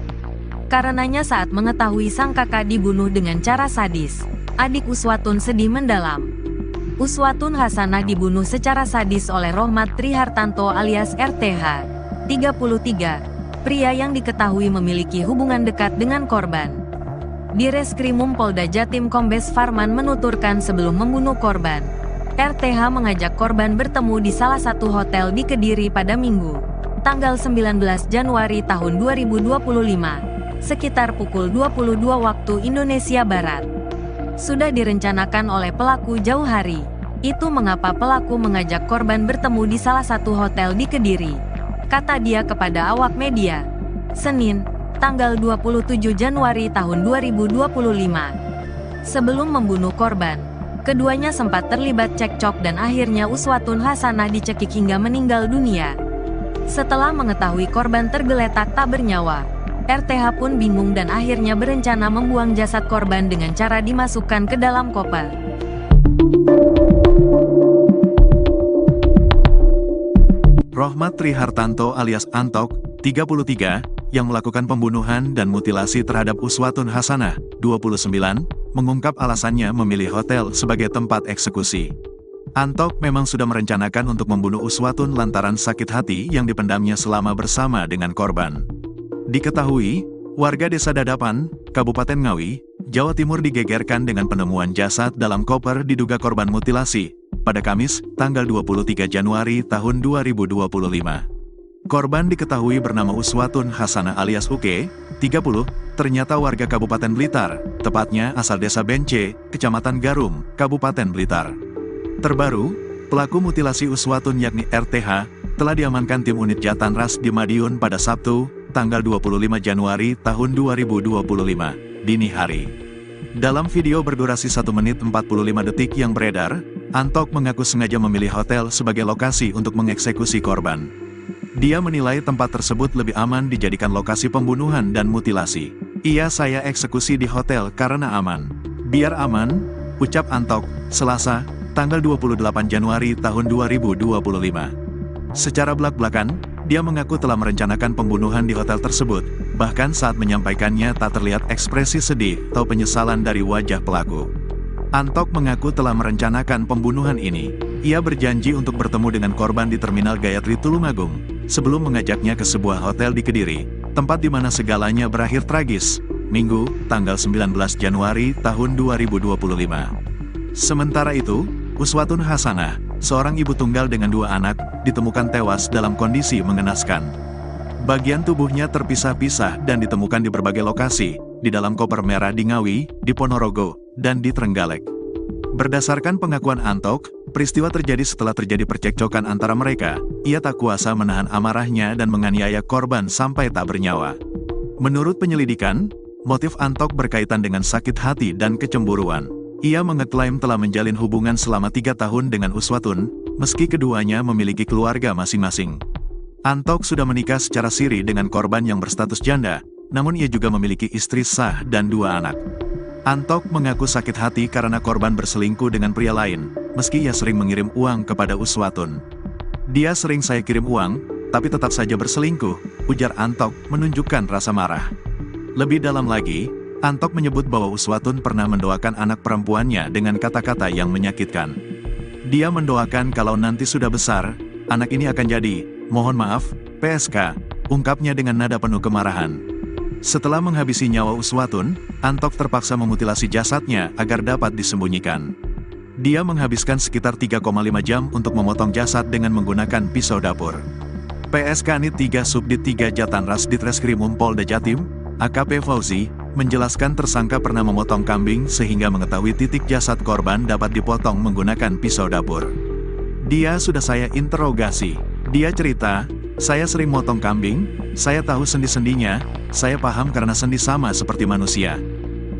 Karenanya saat mengetahui sang kakak dibunuh dengan cara sadis, adik Uswatun sedih mendalam. Uswatun Hasanah dibunuh secara sadis oleh Rohmat Trihartanto alias RTH, 33, pria yang diketahui memiliki hubungan dekat dengan korban. Direskrimum Polda Jatim Kombes Farman menuturkan sebelum membunuh korban, RTH mengajak korban bertemu di salah satu hotel di Kediri pada Minggu, tanggal 19 Januari tahun 2025, sekitar pukul 22 waktu Indonesia Barat. Sudah direncanakan oleh pelaku jauh hari. Itu mengapa pelaku mengajak korban bertemu di salah satu hotel di Kediri, kata dia kepada awak media, Senin, tanggal 27 Januari tahun 2025. Sebelum membunuh korban, keduanya sempat terlibat cekcok dan akhirnya Uswatun Hasanah dicekik hingga meninggal dunia. Setelah mengetahui korban tergeletak tak bernyawa, RTH pun bingung dan akhirnya berencana membuang jasad korban dengan cara dimasukkan ke dalam koper. Rohmat Trihartanto alias Antok, 33, yang melakukan pembunuhan dan mutilasi terhadap Uswatun Hasanah, 29, mengungkap alasannya memilih hotel sebagai tempat eksekusi. Antok memang sudah merencanakan untuk membunuh Uswatun lantaran sakit hati yang dipendamnya selama bersama dengan korban. Diketahui, warga Desa Dadapan, Kabupaten Ngawi, Jawa Timur digegerkan dengan penemuan jasad dalam koper diduga korban mutilasi, pada Kamis, tanggal 23 Januari tahun 2025. Korban diketahui bernama Uswatun Hasanah alias Uke, 30, ternyata warga Kabupaten Blitar, tepatnya asal Desa Bence, Kecamatan Garum, Kabupaten Blitar. Terbaru, pelaku mutilasi Uswatun yakni RTH, telah diamankan tim unit Jatanras di Madiun pada Sabtu, tanggal 25 Januari tahun 2025, dini hari. Dalam video berdurasi 1 menit 45 detik yang beredar, Antok mengaku sengaja memilih hotel sebagai lokasi untuk mengeksekusi korban. Dia menilai tempat tersebut lebih aman dijadikan lokasi pembunuhan dan mutilasi. Saya eksekusi di hotel karena aman. Biar aman, ucap Antok, Selasa, tanggal 28 Januari tahun 2025. Secara belak-belakan, dia mengaku telah merencanakan pembunuhan di hotel tersebut, bahkan saat menyampaikannya tak terlihat ekspresi sedih atau penyesalan dari wajah pelaku. Antok mengaku telah merencanakan pembunuhan ini. Ia berjanji untuk bertemu dengan korban di Terminal Gayatri Tulungagung, sebelum mengajaknya ke sebuah hotel di Kediri, tempat di mana segalanya berakhir tragis, Minggu, tanggal 19 Januari tahun 2025. Sementara itu, Uswatun Hasanah, seorang ibu tunggal dengan 2 anak, ditemukan tewas dalam kondisi mengenaskan. Bagian tubuhnya terpisah-pisah dan ditemukan di berbagai lokasi, di dalam koper merah di Ngawi, di Ponorogo, dan di Trenggalek. Berdasarkan pengakuan Antok, peristiwa terjadi setelah terjadi percekcokan antara mereka. Ia tak kuasa menahan amarahnya dan menganiaya korban sampai tak bernyawa. Menurut penyelidikan, motif Antok berkaitan dengan sakit hati dan kecemburuan. Ia mengeklaim telah menjalin hubungan selama 3 tahun dengan Uswatun, meski keduanya memiliki keluarga masing-masing. Antok sudah menikah secara siri dengan korban yang berstatus janda, namun ia juga memiliki istri sah dan 2 anak. Antok mengaku sakit hati karena korban berselingkuh dengan pria lain, meski ia sering mengirim uang kepada Uswatun. Dia sering saya kirim uang, tapi tetap saja berselingkuh, ujar Antok menunjukkan rasa marah. Lebih dalam lagi, Antok menyebut bahwa Uswatun pernah mendoakan anak perempuannya dengan kata-kata yang menyakitkan. Dia mendoakan kalau nanti sudah besar, anak ini akan jadi, mohon maaf, PSK, ungkapnya dengan nada penuh kemarahan. Setelah menghabisi nyawa Uswatun, Antok terpaksa memutilasi jasadnya agar dapat disembunyikan. Dia menghabiskan sekitar 3,5 jam untuk memotong jasad dengan menggunakan pisau dapur. PSK Nit 3 Subdit 3 Jatanras Ditreskrimum Polda Jatim, AKP Fauzi, menjelaskan tersangka pernah memotong kambing sehingga mengetahui titik jasad korban dapat dipotong menggunakan pisau dapur. Dia sudah saya interogasi. Dia cerita, saya sering motong kambing, saya tahu sendi-sendinya, saya paham karena sendi sama seperti manusia.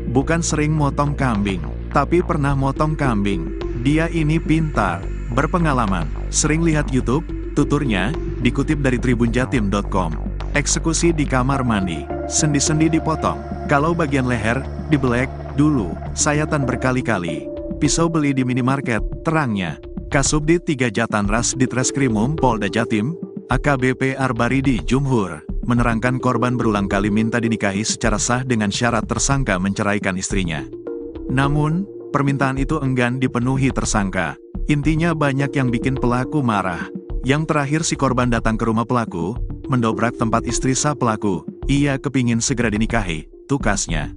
Bukan sering motong kambing, tapi pernah motong kambing. Dia ini pintar, berpengalaman, sering lihat YouTube, tuturnya, dikutip dari tribunjatim.com. Eksekusi di kamar mandi, sendi-sendi dipotong. Kalau bagian leher, dibelek, dulu, sayatan berkali-kali. Pisau beli di minimarket, terangnya. Kasubdit 3 Jatanras Ditreskrimum Polda Jatim, AKBP Arbaridi Jumhur, menerangkan korban berulang kali minta dinikahi secara sah dengan syarat tersangka menceraikan istrinya. Namun, permintaan itu enggan dipenuhi tersangka. Intinya banyak yang bikin pelaku marah. Yang terakhir si korban datang ke rumah pelaku, mendobrak tempat istri sah pelaku. Ia kepingin segera dinikahi, tukasnya.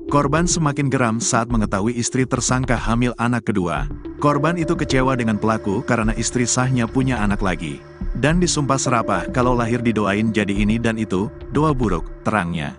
Korban semakin geram saat mengetahui istri tersangka hamil anak kedua. Korban itu kecewa dengan pelaku karena istri sahnya punya anak lagi. Dan disumpah serapah kalau lahir didoain jadi ini dan itu, doa buruk, terangnya.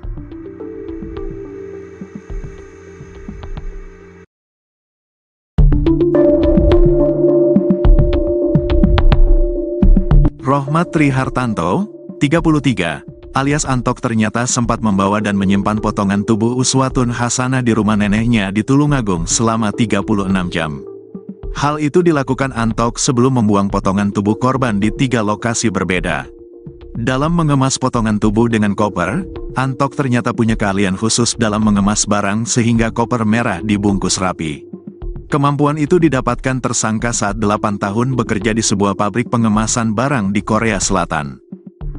Rohmat Trihartanto, 33, alias Antok ternyata sempat membawa dan menyimpan potongan tubuh Uswatun Hasanah di rumah neneknya di Tulungagung selama 36 jam. Hal itu dilakukan Antok sebelum membuang potongan tubuh korban di 3 lokasi berbeda. Dalam mengemas potongan tubuh dengan koper, Antok ternyata punya keahlian khusus dalam mengemas barang sehingga koper merah dibungkus rapi. Kemampuan itu didapatkan tersangka saat 8 tahun bekerja di sebuah pabrik pengemasan barang di Korea Selatan.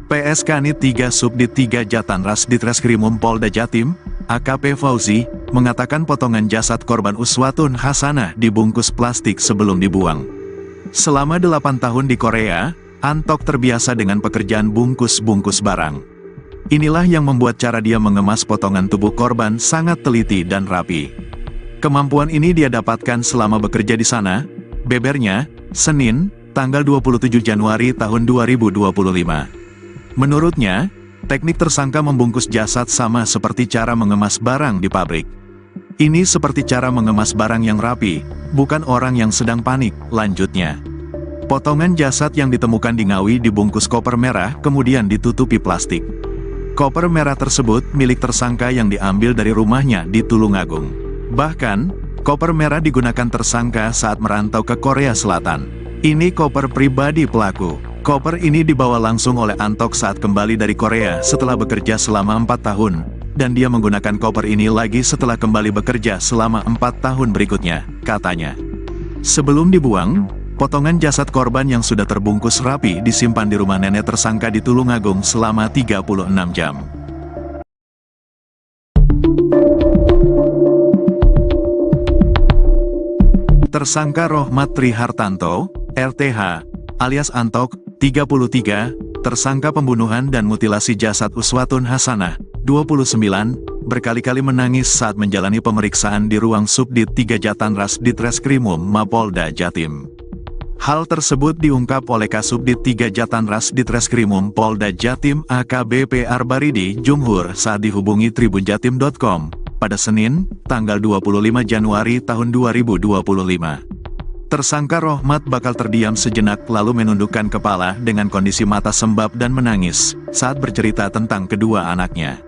PSK Nit 3 Subdit 3 Jatanras Ditreskrimum Polda Jatim, AKP Fauzi, mengatakan potongan jasad korban Uswatun Hasanah dibungkus plastik sebelum dibuang. Selama 8 tahun di Korea, Antok terbiasa dengan pekerjaan bungkus-bungkus barang. Inilah yang membuat cara dia mengemas potongan tubuh korban sangat teliti dan rapi. Kemampuan ini dia dapatkan selama bekerja di sana, bebernya, Senin, tanggal 27 Januari tahun 2025. Menurutnya, teknik tersangka membungkus jasad sama seperti cara mengemas barang di pabrik. Ini seperti cara mengemas barang yang rapi, bukan orang yang sedang panik, lanjutnya. Potongan jasad yang ditemukan di Ngawi dibungkus koper merah, kemudian ditutupi plastik. Koper merah tersebut milik tersangka yang diambil dari rumahnya di Tulungagung. Bahkan, koper merah digunakan tersangka saat merantau ke Korea Selatan. Ini koper pribadi pelaku. Koper ini dibawa langsung oleh Antok saat kembali dari Korea setelah bekerja selama 4 tahun. Dan dia menggunakan koper ini lagi setelah kembali bekerja selama 4 tahun berikutnya, katanya. Sebelum dibuang, potongan jasad korban yang sudah terbungkus rapi disimpan di rumah nenek tersangka di Tulungagung selama 36 jam. Tersangka Rohmat Trihartanto, RTH, alias Antok, 33, tersangka pembunuhan dan mutilasi jasad Uswatun Hasanah, 29, berkali-kali menangis saat menjalani pemeriksaan di ruang Subdit 3 Jatanras Ditreskrimum Mapolda Jatim. Hal tersebut diungkap oleh Kasubdit 3 Jatanras Ditreskrimum Polda Jatim AKBP Arbaridi Jumhur saat dihubungi tribunjatim.com pada Senin, tanggal 25 Januari tahun 2025. Tersangka Rohmat bakal terdiam sejenak lalu menundukkan kepala dengan kondisi mata sembab dan menangis saat bercerita tentang kedua anaknya.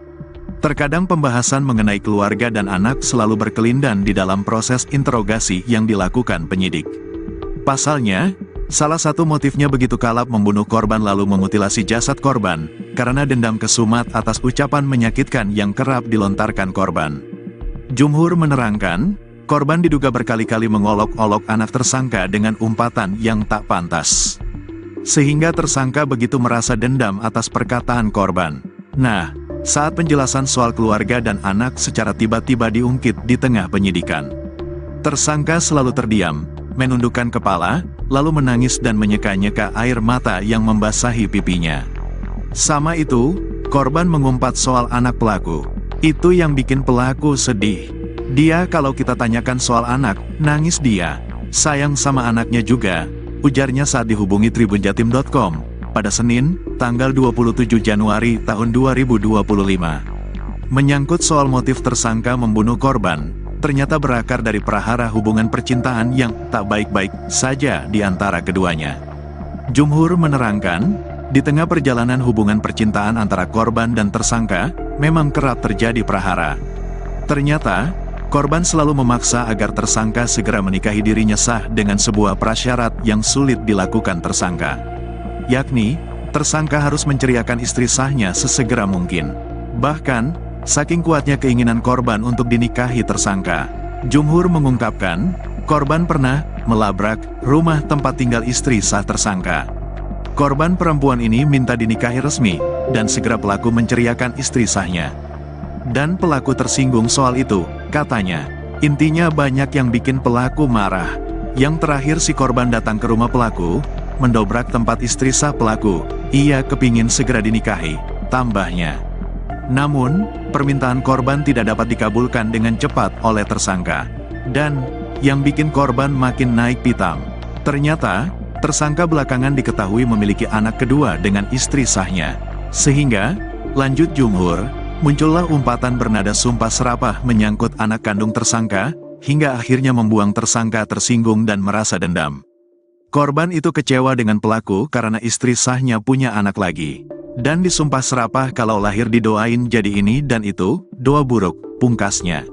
Terkadang pembahasan mengenai keluarga dan anak selalu berkelindan di dalam proses interogasi yang dilakukan penyidik. Pasalnya, salah satu motifnya begitu kalap membunuh korban lalu memutilasi jasad korban, karena dendam kesumat atas ucapan menyakitkan yang kerap dilontarkan korban. Jumhur menerangkan, korban diduga berkali-kali mengolok-olok anak tersangka dengan umpatan yang tak pantas. Sehingga tersangka begitu merasa dendam atas perkataan korban. Nah, saat penjelasan soal keluarga dan anak secara tiba-tiba diungkit di tengah penyidikan. Tersangka selalu terdiam, menundukkan kepala, lalu menangis dan menyeka-nyeka air mata yang membasahi pipinya. Sama itu, korban mengumpat soal anak pelaku. Itu yang bikin pelaku sedih. Dia kalau kita tanyakan soal anak, nangis dia. Sayang sama anaknya juga, ujarnya saat dihubungi tribunjatim.com pada Senin, tanggal 27 Januari tahun 2025. Menyangkut soal motif tersangka membunuh korban, ternyata berakar dari prahara hubungan percintaan yang tak baik-baik saja di antara keduanya. Jumhur menerangkan, di tengah perjalanan hubungan percintaan antara korban dan tersangka, memang kerap terjadi prahara. Ternyata, korban selalu memaksa agar tersangka segera menikahi dirinya sah dengan sebuah prasyarat yang sulit dilakukan tersangka. Yakni, tersangka harus menceriakan istri sahnya sesegera mungkin. Bahkan, saking kuatnya keinginan korban untuk dinikahi tersangka, Jumhur mengungkapkan, korban pernah melabrak rumah tempat tinggal istri sah tersangka. Korban perempuan ini minta dinikahi resmi, dan segera pelaku menceriakan istri sahnya. Dan pelaku tersinggung soal itu, katanya. Intinya banyak yang bikin pelaku marah. Yang terakhir si korban datang ke rumah pelaku, mendobrak tempat istri sah pelaku. Ia kepingin segera dinikahi, tambahnya. Namun, permintaan korban tidak dapat dikabulkan dengan cepat oleh tersangka. Dan, yang bikin korban makin naik pitam. Ternyata, tersangka belakangan diketahui memiliki anak kedua dengan istri sahnya. Sehingga, lanjut Jumhur, muncullah umpatan bernada sumpah serapah menyangkut anak kandung tersangka, hingga akhirnya membuang tersangka tersinggung dan merasa dendam. Korban itu kecewa dengan pelaku karena istri sahnya punya anak lagi. Dan disumpah serapah kalau lahir didoain jadi ini dan itu, doa buruk, pungkasnya.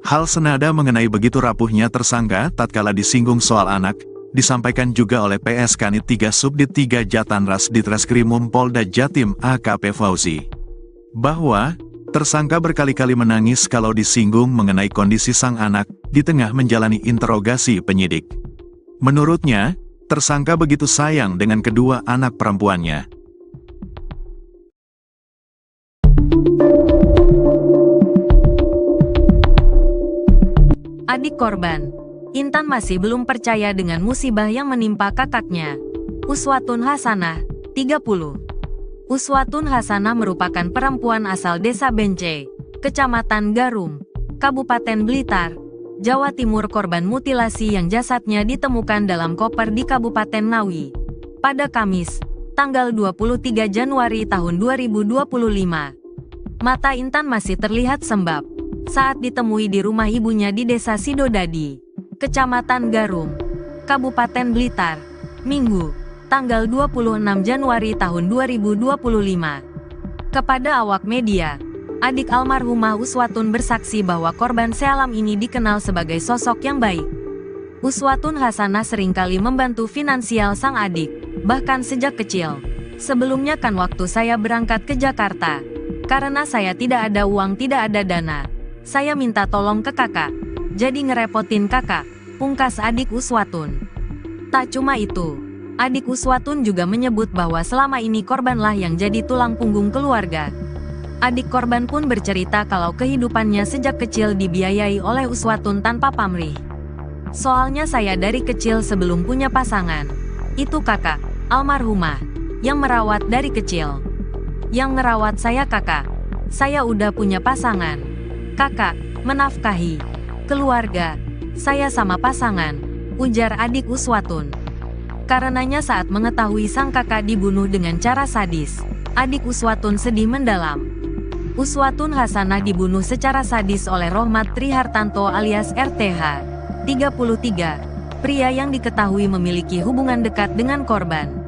Hal senada mengenai begitu rapuhnya tersangka tatkala disinggung soal anak, disampaikan juga oleh PS Kanit 3 Subdit 3 Jatanras Ditreskrimum Polda Jatim AKP Fauzi. Bahwa, tersangka berkali-kali menangis kalau disinggung mengenai kondisi sang anak, di tengah menjalani interogasi penyidik. Menurutnya, tersangka begitu sayang dengan kedua anak perempuannya. Adik korban, Intan masih belum percaya dengan musibah yang menimpa kakaknya. Uswatun Hasanah, 30. Uswatun Hasanah merupakan perempuan asal Desa Bence, Kecamatan Garum, Kabupaten Blitar, Jawa Timur, korban mutilasi yang jasadnya ditemukan dalam koper di Kabupaten Ngawi pada Kamis, tanggal 23 Januari tahun 2025. Mata Intan masih terlihat sembab, saat ditemui di rumah ibunya di Desa Sidodadi, Kecamatan Garum, Kabupaten Blitar, Minggu, tanggal 26 Januari tahun 2025. Kepada awak media, adik almarhumah Uswatun bersaksi bahwa korban sealam ini dikenal sebagai sosok yang baik. Uswatun Hasanah seringkali membantu finansial sang adik, bahkan sejak kecil. Sebelumnya kan waktu saya berangkat ke Jakarta, karena saya tidak ada uang, tidak ada dana, saya minta tolong ke kakak, jadi ngerepotin kakak, pungkas adik Uswatun. Tak cuma itu, adik Uswatun juga menyebut bahwa selama ini korbanlah yang jadi tulang punggung keluarga. Adik korban pun bercerita kalau kehidupannya sejak kecil dibiayai oleh Uswatun tanpa pamrih. Soalnya saya dari kecil sebelum punya pasangan, itu kakak, almarhumah, yang merawat dari kecil. Yang ngerawat saya kakak, saya udah punya pasangan. Kakak, menafkahi keluarga, saya sama pasangan, ujar adik Uswatun. Karenanya saat mengetahui sang kakak dibunuh dengan cara sadis, adik Uswatun sedih mendalam. Uswatun Hasanah dibunuh secara sadis oleh Rohmat Trihartanto alias RTH, 33, pria yang diketahui memiliki hubungan dekat dengan korban.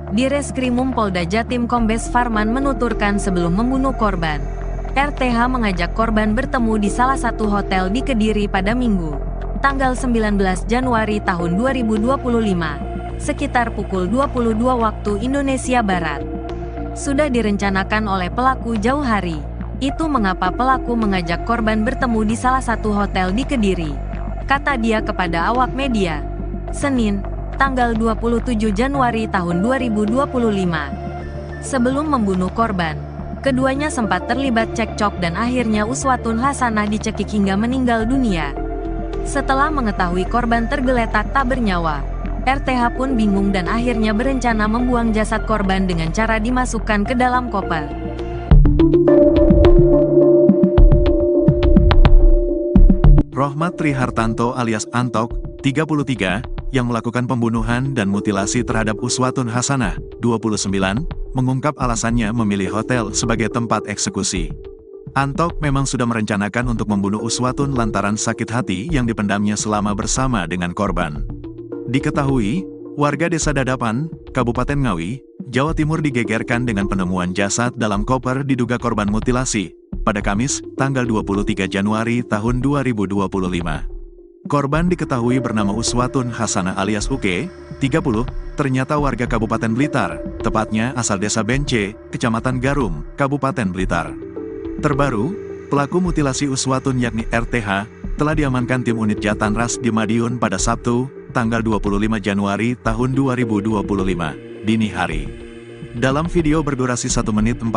Di Reskrimum Polda Jatim Kombes Farman menuturkan sebelum membunuh korban, RTH mengajak korban bertemu di salah satu hotel di Kediri pada Minggu, tanggal 19 Januari tahun 2025, sekitar pukul 22 waktu Indonesia Barat. Sudah direncanakan oleh pelaku jauh hari. Itu mengapa pelaku mengajak korban bertemu di salah satu hotel di Kediri, kata dia kepada awak media, Senin, tanggal 27 Januari tahun 2025. Sebelum membunuh korban, keduanya sempat terlibat cekcok dan akhirnya Uswatun Hasanah dicekik hingga meninggal dunia. Setelah mengetahui korban tergeletak tak bernyawa, RTH pun bingung dan akhirnya berencana membuang jasad korban dengan cara dimasukkan ke dalam koper. Rohmat Trihartanto alias Antok, 33, yang melakukan pembunuhan dan mutilasi terhadap Uswatun Hasanah, 29, mengungkap alasannya memilih hotel sebagai tempat eksekusi. Antok memang sudah merencanakan untuk membunuh Uswatun lantaran sakit hati yang dipendamnya selama bersama dengan korban. Diketahui, warga Desa Dadapan, Kabupaten Ngawi, Jawa Timur digegerkan dengan penemuan jasad dalam koper diduga korban mutilasi pada Kamis, tanggal 23 Januari tahun 2025. Korban diketahui bernama Uswatun Hasanah alias Uke, 30, ternyata warga Kabupaten Blitar, tepatnya asal Desa Bence, Kecamatan Garum, Kabupaten Blitar. Terbaru, pelaku mutilasi Uswatun yakni RTH, telah diamankan tim unit Jatanras di Madiun pada Sabtu, tanggal 25 Januari tahun 2025, dini hari. Dalam video berdurasi 1 menit 45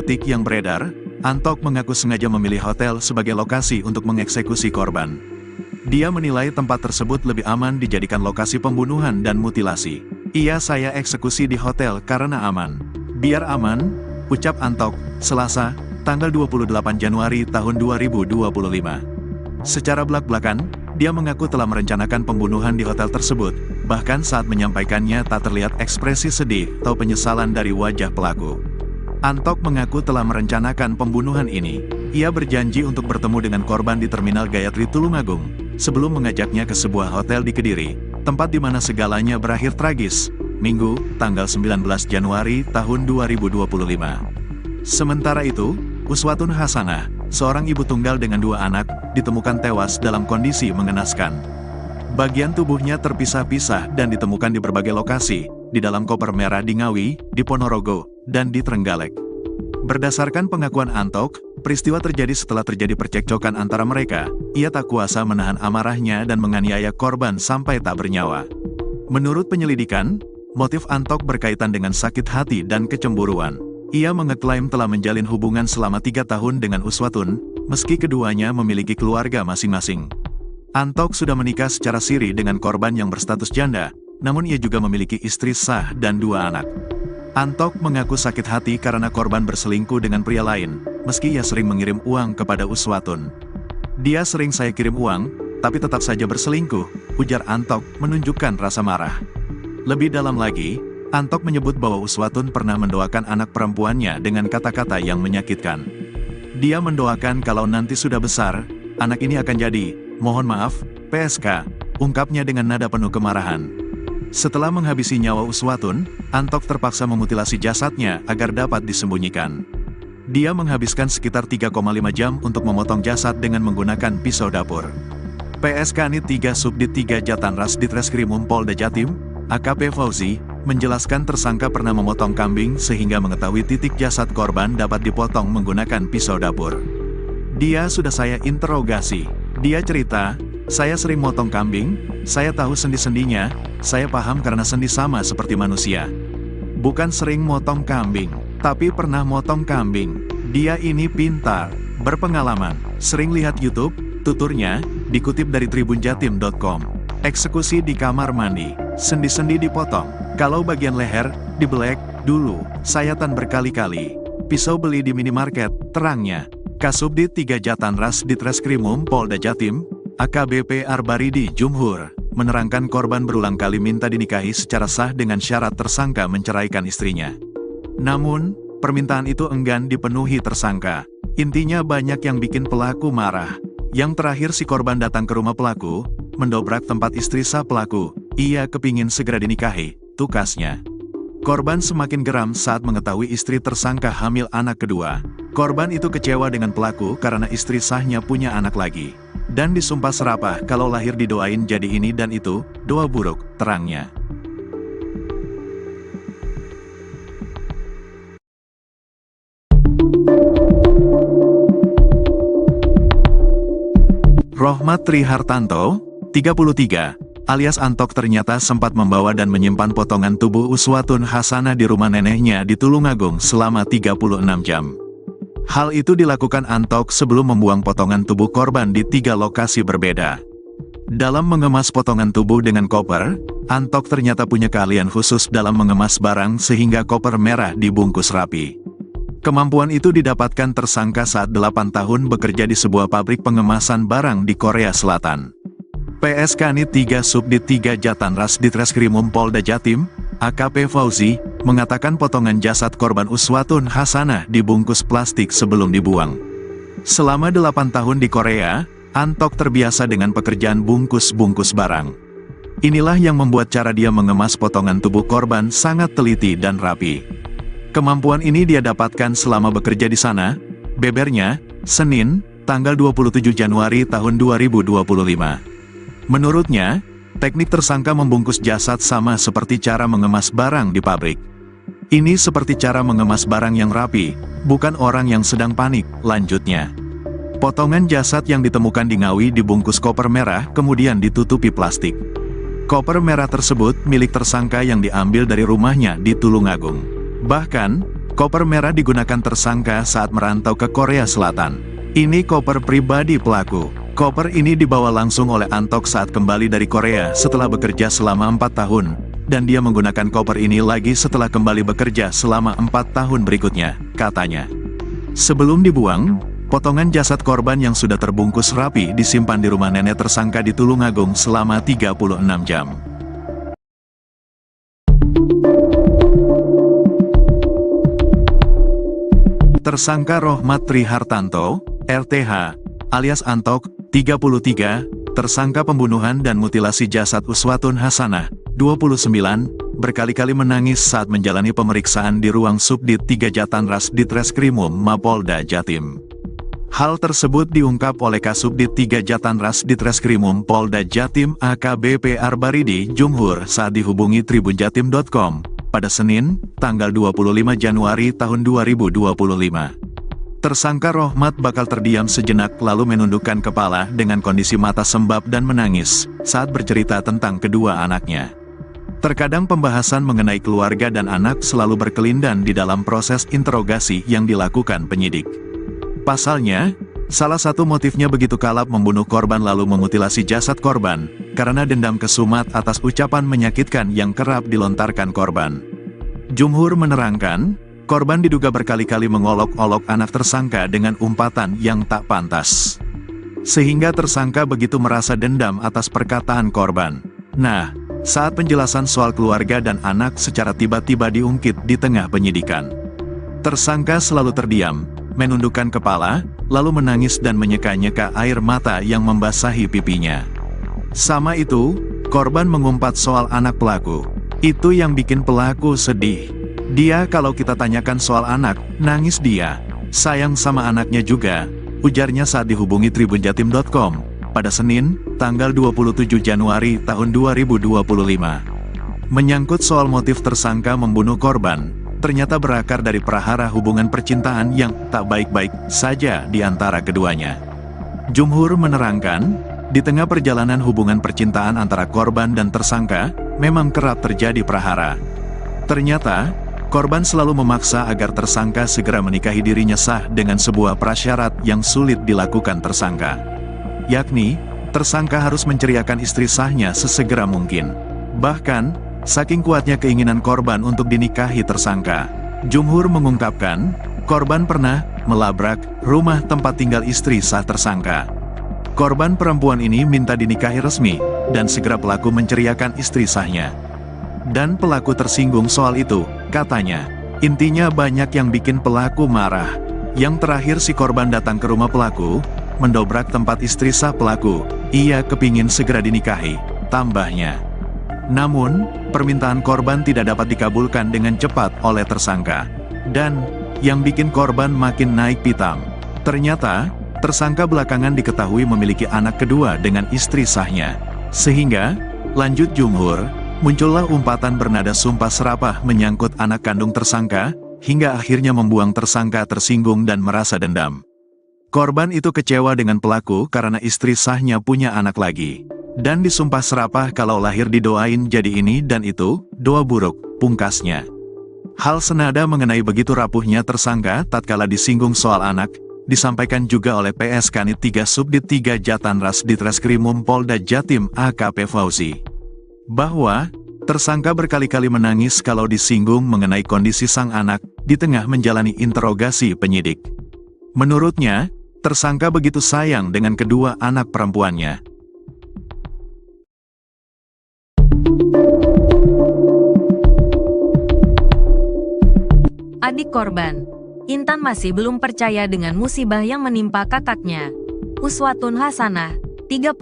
detik yang beredar, Antok mengaku sengaja memilih hotel sebagai lokasi untuk mengeksekusi korban. Dia menilai tempat tersebut lebih aman dijadikan lokasi pembunuhan dan mutilasi. Saya eksekusi di hotel karena aman. Biar aman, ucap Antok, Selasa, tanggal 28 Januari tahun 2025. Secara belak-belakan, dia mengaku telah merencanakan pembunuhan di hotel tersebut, bahkan saat menyampaikannya tak terlihat ekspresi sedih atau penyesalan dari wajah pelaku. Antok mengaku telah merencanakan pembunuhan ini. Ia berjanji untuk bertemu dengan korban di Terminal Gayatri Tulungagung, sebelum mengajaknya ke sebuah hotel di Kediri, tempat di mana segalanya berakhir tragis, Minggu, tanggal 19 Januari tahun 2025. Sementara itu, Uswatun Hasanah, seorang ibu tunggal dengan 2 anak, ditemukan tewas dalam kondisi mengenaskan. Bagian tubuhnya terpisah-pisah dan ditemukan di berbagai lokasi, di dalam koper merah di Ngawi, di Ponorogo, dan di Trenggalek. Berdasarkan pengakuan Antok, peristiwa terjadi setelah terjadi percekcokan antara mereka. Ia tak kuasa menahan amarahnya dan menganiaya korban sampai tak bernyawa. Menurut penyelidikan, motif Antok berkaitan dengan sakit hati dan kecemburuan. Ia mengeklaim telah menjalin hubungan selama 3 tahun dengan Uswatun, meski keduanya memiliki keluarga masing-masing. Antok sudah menikah secara siri dengan korban yang berstatus janda, namun ia juga memiliki istri sah dan 2 anak. Antok mengaku sakit hati karena korban berselingkuh dengan pria lain, meski ia sering mengirim uang kepada Uswatun. Dia sering saya kirim uang, tapi tetap saja berselingkuh, ujar Antok menunjukkan rasa marah. Lebih dalam lagi, Antok menyebut bahwa Uswatun pernah mendoakan anak perempuannya dengan kata-kata yang menyakitkan. Dia mendoakan kalau nanti sudah besar, anak ini akan jadi, mohon maaf, PSK, ungkapnya dengan nada penuh kemarahan. Setelah menghabisi nyawa Uswatun, Antok terpaksa memutilasi jasadnya agar dapat disembunyikan. Dia menghabiskan sekitar 3,5 jam untuk memotong jasad dengan menggunakan pisau dapur. PSK Nit 3 Subdit 3 Jatanras Ditreskrimum Polda Jatim, AKP Fauzi, menjelaskan tersangka pernah memotong kambing sehingga mengetahui titik jasad korban dapat dipotong menggunakan pisau dapur. Dia sudah saya interogasi. Dia cerita, saya sering motong kambing, saya tahu sendi-sendinya, saya paham karena sendi sama seperti manusia. Bukan sering motong kambing, tapi pernah motong kambing. Dia ini pintar, berpengalaman, sering lihat YouTube, tuturnya, dikutip dari tribunjatim.com. Eksekusi di kamar mandi, sendi-sendi dipotong. Kalau bagian leher, dibelek, dulu, sayatan berkali-kali. Pisau beli di minimarket, terangnya. Kasubdit 3 Jatanras Ditreskrimum Polda Jatim, AKBP Arbaridi Jumhur, menerangkan korban berulang kali minta dinikahi secara sah dengan syarat tersangka menceraikan istrinya. Namun, permintaan itu enggan dipenuhi tersangka. Intinya banyak yang bikin pelaku marah. Yang terakhir si korban datang ke rumah pelaku, mendobrak tempat istri sah pelaku, ia kepingin segera dinikahi, tukasnya. Korban semakin geram saat mengetahui istri tersangka hamil anak kedua. Korban itu kecewa dengan pelaku karena istri sahnya punya anak lagi. Dan disumpah serapah kalau lahir didoain jadi ini dan itu, doa buruk, terangnya. Rohmat Trihartanto, 33, alias Antok ternyata sempat membawa dan menyimpan potongan tubuh Uswatun Hasanah di rumah neneknya di Tulungagung selama 36 jam. Hal itu dilakukan Antok sebelum membuang potongan tubuh korban di 3 lokasi berbeda. Dalam mengemas potongan tubuh dengan koper, Antok ternyata punya keahlian khusus dalam mengemas barang sehingga koper merah dibungkus rapi. Kemampuan itu didapatkan tersangka saat 8 tahun bekerja di sebuah pabrik pengemasan barang di Korea Selatan. PSK Nit 3 Subdit 3 Jatanras Ditreskrimum Polda Jatim, AKP Fauzi, mengatakan potongan jasad korban Uswatun Hasanah dibungkus plastik sebelum dibuang. Selama 8 tahun di Korea, Antok terbiasa dengan pekerjaan bungkus-bungkus barang. Inilah yang membuat cara dia mengemas potongan tubuh korban sangat teliti dan rapi. Kemampuan ini dia dapatkan selama bekerja di sana, bebernya, Senin, tanggal 27 Januari tahun 2025. Menurutnya, teknik tersangka membungkus jasad sama seperti cara mengemas barang di pabrik. Ini seperti cara mengemas barang yang rapi, bukan orang yang sedang panik, lanjutnya. Potongan jasad yang ditemukan di Ngawi dibungkus koper merah kemudian ditutupi plastik. Koper merah tersebut milik tersangka yang diambil dari rumahnya di Tulungagung. Bahkan, koper merah digunakan tersangka saat merantau ke Korea Selatan. Ini koper pribadi pelaku. Koper ini dibawa langsung oleh Antok saat kembali dari Korea setelah bekerja selama 4 tahun, dan dia menggunakan koper ini lagi setelah kembali bekerja selama 4 tahun berikutnya, katanya. Sebelum dibuang, potongan jasad korban yang sudah terbungkus rapi disimpan di rumah nenek tersangka di Tulungagung selama 36 jam. Tersangka Rohmat Trihartanto, RTH, alias Antok, 33, tersangka pembunuhan dan mutilasi jasad Uswatun Hasanah, 29, berkali-kali menangis saat menjalani pemeriksaan di ruang Subdit 3 Jatanras Ditreskrimum Mapolda Jatim. Hal tersebut diungkap oleh Kasubdit 3 Jatanras Ditreskrimum Polda Jatim AKBP Arbaridi Jumhur saat dihubungi tribunjatim.com. Pada Senin, tanggal 25 Januari tahun 2025. Tersangka Rohmat bakal terdiam sejenak lalu menundukkan kepala dengan kondisi mata sembab dan menangis saat bercerita tentang kedua anaknya. Terkadang pembahasan mengenai keluarga dan anak selalu berkelindan di dalam proses interogasi yang dilakukan penyidik. Pasalnya, salah satu motifnya begitu kalap membunuh korban lalu memutilasi jasad korban, karena dendam kesumat atas ucapan menyakitkan yang kerap dilontarkan korban. Jumhur menerangkan, korban diduga berkali-kali mengolok-olok anak tersangka dengan umpatan yang tak pantas. Sehingga tersangka begitu merasa dendam atas perkataan korban. Nah, saat penjelasan soal keluarga dan anak secara tiba-tiba diungkit di tengah penyidikan. Tersangka selalu terdiam, menundukkan kepala, lalu menangis dan menyeka-nyeka air mata yang membasahi pipinya. Sama itu, korban mengumpat soal anak pelaku. Itu yang bikin pelaku sedih. Dia kalau kita tanyakan soal anak, nangis dia. Sayang sama anaknya juga, ujarnya saat dihubungi tribunjatim.com pada Senin, tanggal 27 Januari tahun 2025. Menyangkut soal motif tersangka membunuh korban, ternyata berakar dari prahara hubungan percintaan yang tak baik-baik saja di antara keduanya. Jumhur menerangkan, di tengah perjalanan hubungan percintaan antara korban dan tersangka, memang kerap terjadi prahara. Ternyata, korban selalu memaksa agar tersangka segera menikahi dirinya sah dengan sebuah prasyarat yang sulit dilakukan tersangka. Yakni, tersangka harus menceriakan istri sahnya sesegera mungkin. Bahkan, saking kuatnya keinginan korban untuk dinikahi tersangka, Jumhur mengungkapkan, korban pernah melabrak rumah tempat tinggal istri sah tersangka. Korban perempuan ini minta dinikahi resmi, dan segera pelaku menceriakan istri sahnya. Dan pelaku tersinggung soal itu, katanya. Intinya banyak yang bikin pelaku marah. Yang terakhir si korban datang ke rumah pelaku, mendobrak tempat istri sah pelaku. Ia kepingin segera dinikahi, tambahnya. Namun, permintaan korban tidak dapat dikabulkan dengan cepat oleh tersangka. Dan, yang bikin korban makin naik pitam. Ternyata, tersangka belakangan diketahui memiliki anak kedua dengan istri sahnya. Sehingga, lanjut Jumhur, muncullah umpatan bernada sumpah serapah menyangkut anak kandung tersangka, hingga akhirnya membuang tersangka tersinggung dan merasa dendam. Korban itu kecewa dengan pelaku karena istri sahnya punya anak lagi. Dan disumpah serapah kalau lahir didoain jadi ini dan itu, doa buruk, pungkasnya. Hal senada mengenai begitu rapuhnya tersangka tatkala disinggung soal anak, disampaikan juga oleh PS Kanit 3 Subdit 3 Jatanras Ditreskrimum Polda Jatim AKP Fauzi. Bahwa, tersangka berkali-kali menangis kalau disinggung mengenai kondisi sang anak, di tengah menjalani interogasi penyidik. Menurutnya, tersangka begitu sayang dengan kedua anak perempuannya. Adik korban, Intan masih belum percaya dengan musibah yang menimpa kakaknya. Uswatun Hasanah, 30.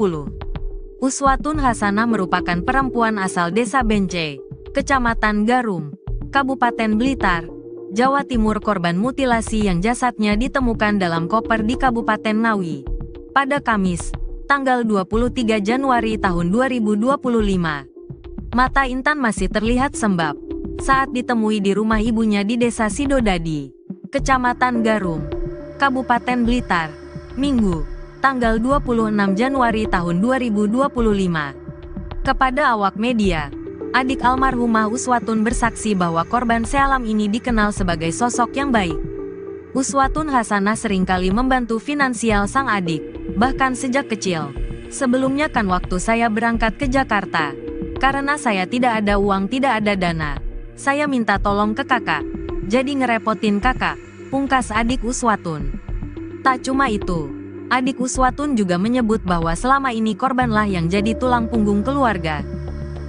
Uswatun Hasanah merupakan perempuan asal Desa Bence, Kecamatan Garum, Kabupaten Blitar, Jawa Timur, korban mutilasi yang jasadnya ditemukan dalam koper di Kabupaten Ngawi pada Kamis, tanggal 23 Januari tahun 2025. Mata Intan masih terlihat sembab saat ditemui di rumah ibunya di Desa Sidodadi, Kecamatan Garum, Kabupaten Blitar, Minggu, tanggal 26 Januari tahun 2025. Kepada awak media, adik almarhumah Uswatun bersaksi bahwa korban sealam ini dikenal sebagai sosok yang baik. Uswatun Hasanah seringkali membantu finansial sang adik, bahkan sejak kecil. Sebelumnya kan waktu saya berangkat ke Jakarta, karena saya tidak ada uang, tidak ada dana, saya minta tolong ke kakak, jadi ngerepotin kakak, pungkas adik Uswatun. Tak cuma itu, adik Uswatun juga menyebut bahwa selama ini korbanlah yang jadi tulang punggung keluarga.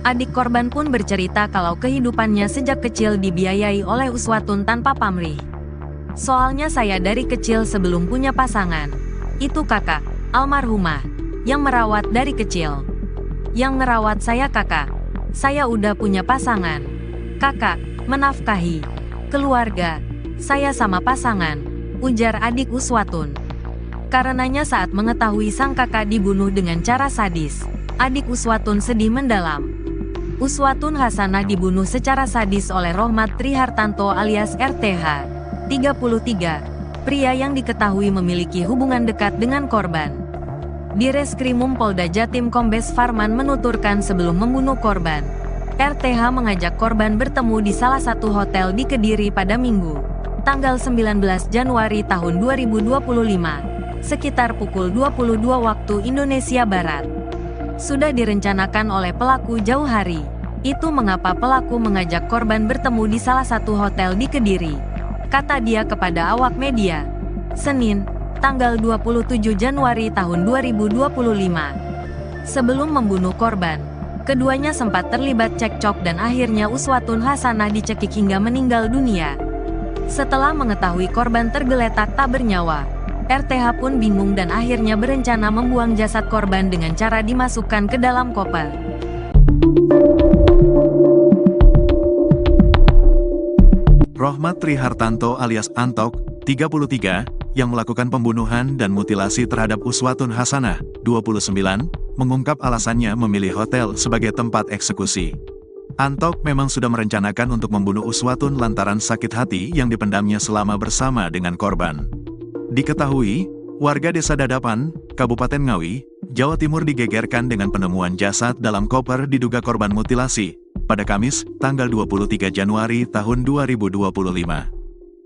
Adik korban pun bercerita kalau kehidupannya sejak kecil dibiayai oleh Uswatun tanpa pamrih. Soalnya saya dari kecil sebelum punya pasangan, itu kakak, almarhumah, yang merawat dari kecil. Yang ngerawat saya kakak, saya udah punya pasangan. Kakak, menafkahi keluarga, saya sama pasangan, ujar adik Uswatun. Karenanya saat mengetahui sang kakak dibunuh dengan cara sadis, adik Uswatun sedih mendalam. Uswatun Hasanah dibunuh secara sadis oleh Rohmat Trihartanto alias RTH, 33, pria yang diketahui memiliki hubungan dekat dengan korban. Di Reskrimum Polda Jatim Kombes Farman menuturkan sebelum membunuh korban, RTH mengajak korban bertemu di salah satu hotel di Kediri pada Minggu, tanggal 19 Januari tahun 2025, sekitar pukul 22 waktu Indonesia Barat. Sudah direncanakan oleh pelaku jauh hari. Itu mengapa pelaku mengajak korban bertemu di salah satu hotel di Kediri, kata dia kepada awak media. Senin, tanggal 27 Januari tahun 2025. Sebelum membunuh korban, keduanya sempat terlibat cekcok dan akhirnya Uswatun Hasanah dicekik hingga meninggal dunia. Setelah mengetahui korban tergeletak tak bernyawa, RTH pun bingung dan akhirnya berencana membuang jasad korban dengan cara dimasukkan ke dalam koper. Rohmat Trihartanto alias Antok, 33, yang melakukan pembunuhan dan mutilasi terhadap Uswatun Hasanah, 29, mengungkap alasannya memilih hotel sebagai tempat eksekusi. Antok memang sudah merencanakan untuk membunuh Uswatun lantaran sakit hati yang dipendamnya selama bersama dengan korban. Diketahui, warga Desa Dadapan, Kabupaten Ngawi, Jawa Timur digegerkan dengan penemuan jasad dalam koper diduga korban mutilasi pada Kamis, tanggal 23 Januari tahun 2025.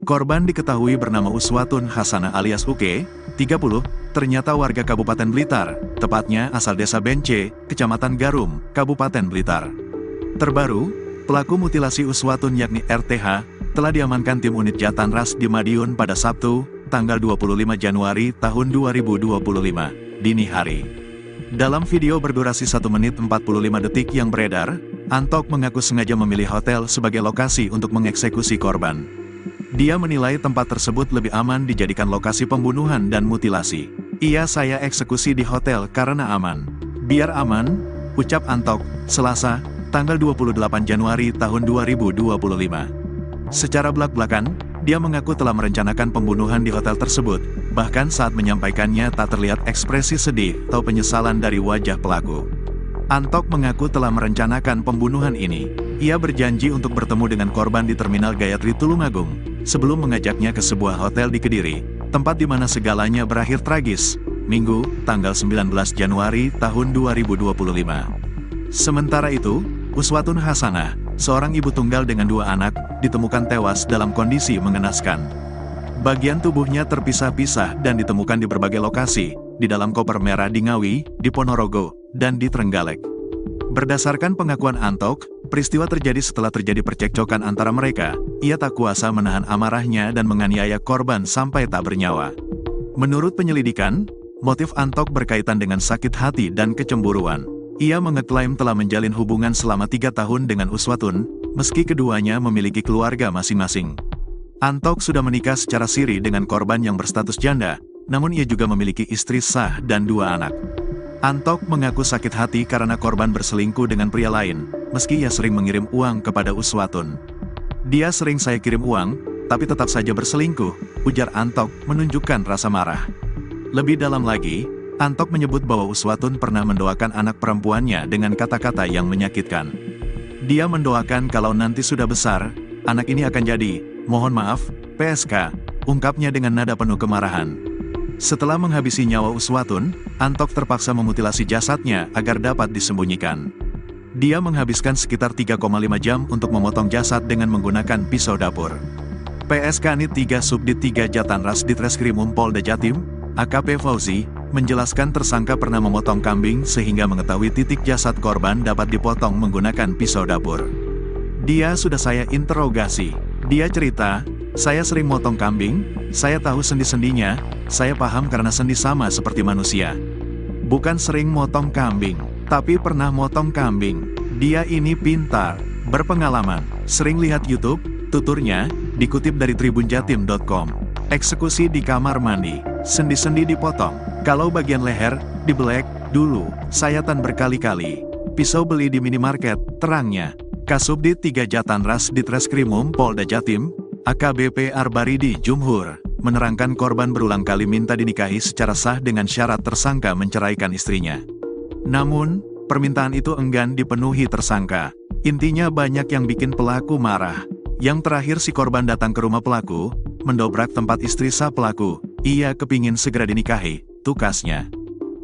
Korban diketahui bernama Uswatun Hasanah alias Uke, 30, ternyata warga Kabupaten Blitar, tepatnya asal Desa Bence, Kecamatan Garum, Kabupaten Blitar. Terbaru, pelaku mutilasi Uswatun yakni RTH, telah diamankan tim unit Jatanras di Madiun pada Sabtu, tanggal 25 Januari tahun 2025, dini hari. Dalam video berdurasi 1 menit 45 detik yang beredar, Antok mengaku sengaja memilih hotel sebagai lokasi untuk mengeksekusi korban. Dia menilai tempat tersebut lebih aman dijadikan lokasi pembunuhan dan mutilasi. Saya eksekusi di hotel karena aman. Biar aman, ucap Antok, Selasa, tanggal 28 Januari tahun 2025. Secara belak-belakan, dia mengaku telah merencanakan pembunuhan di hotel tersebut, bahkan saat menyampaikannya tak terlihat ekspresi sedih atau penyesalan dari wajah pelaku. Antok mengaku telah merencanakan pembunuhan ini. Ia berjanji untuk bertemu dengan korban di Terminal Gayatri Tulungagung, sebelum mengajaknya ke sebuah hotel di Kediri, tempat di mana segalanya berakhir tragis, Minggu, tanggal 19 Januari tahun 2025. Sementara itu, Uswatun Hasanah, seorang ibu tunggal dengan 2 anak, ditemukan tewas dalam kondisi mengenaskan. Bagian tubuhnya terpisah-pisah dan ditemukan di berbagai lokasi, di dalam koper merah di Ngawi, di Ponorogo, dan di Trenggalek. Berdasarkan pengakuan Antok, peristiwa terjadi setelah terjadi percekcokan antara mereka. Ia tak kuasa menahan amarahnya dan menganiaya korban sampai tak bernyawa. Menurut penyelidikan, motif Antok berkaitan dengan sakit hati dan kecemburuan. Ia mengeklaim telah menjalin hubungan selama 3 tahun dengan Uswatun, meski keduanya memiliki keluarga masing-masing. Antok sudah menikah secara siri dengan korban yang berstatus janda, namun ia juga memiliki istri sah dan 2 anak. Antok mengaku sakit hati karena korban berselingkuh dengan pria lain, meski ia sering mengirim uang kepada Uswatun. Dia sering saya kirim uang, tapi tetap saja berselingkuh, ujar Antok menunjukkan rasa marah. Lebih dalam lagi, Antok menyebut bahwa Uswatun pernah mendoakan anak perempuannya dengan kata-kata yang menyakitkan. Dia mendoakan kalau nanti sudah besar, anak ini akan jadi, mohon maaf, PSK, ungkapnya dengan nada penuh kemarahan. Setelah menghabisi nyawa Uswatun, Antok terpaksa memutilasi jasadnya agar dapat disembunyikan. Dia menghabiskan sekitar 3,5 jam untuk memotong jasad dengan menggunakan pisau dapur. PSK Nit 3 Subdit 3 Jatanras Ditreskrimum Polda Jatim, AKP Fauzi, menjelaskan tersangka pernah memotong kambing sehingga mengetahui titik jasad korban dapat dipotong menggunakan pisau dapur. Dia sudah saya interogasi. Dia cerita, saya sering motong kambing, saya tahu sendi-sendinya, saya paham karena sendi sama seperti manusia. Bukan sering motong kambing, tapi pernah motong kambing. Dia ini pintar, berpengalaman, sering lihat YouTube, tuturnya, dikutip dari tribunjatim.com. Eksekusi di kamar mandi, sendi-sendi dipotong, kalau bagian leher, dibelek, dulu, sayatan berkali-kali. Pisau beli di minimarket, terangnya. Kasubdit 3 Jatanras Ditreskrimum Polda Jatim, AKBP Arbaridi Jumhur, menerangkan korban berulang kali minta dinikahi secara sah dengan syarat tersangka menceraikan istrinya. Namun, permintaan itu enggan dipenuhi tersangka. Intinya banyak yang bikin pelaku marah. Yang terakhir si korban datang ke rumah pelaku, mendobrak tempat istri sah pelaku. Ia kepingin segera dinikahi, tukasnya.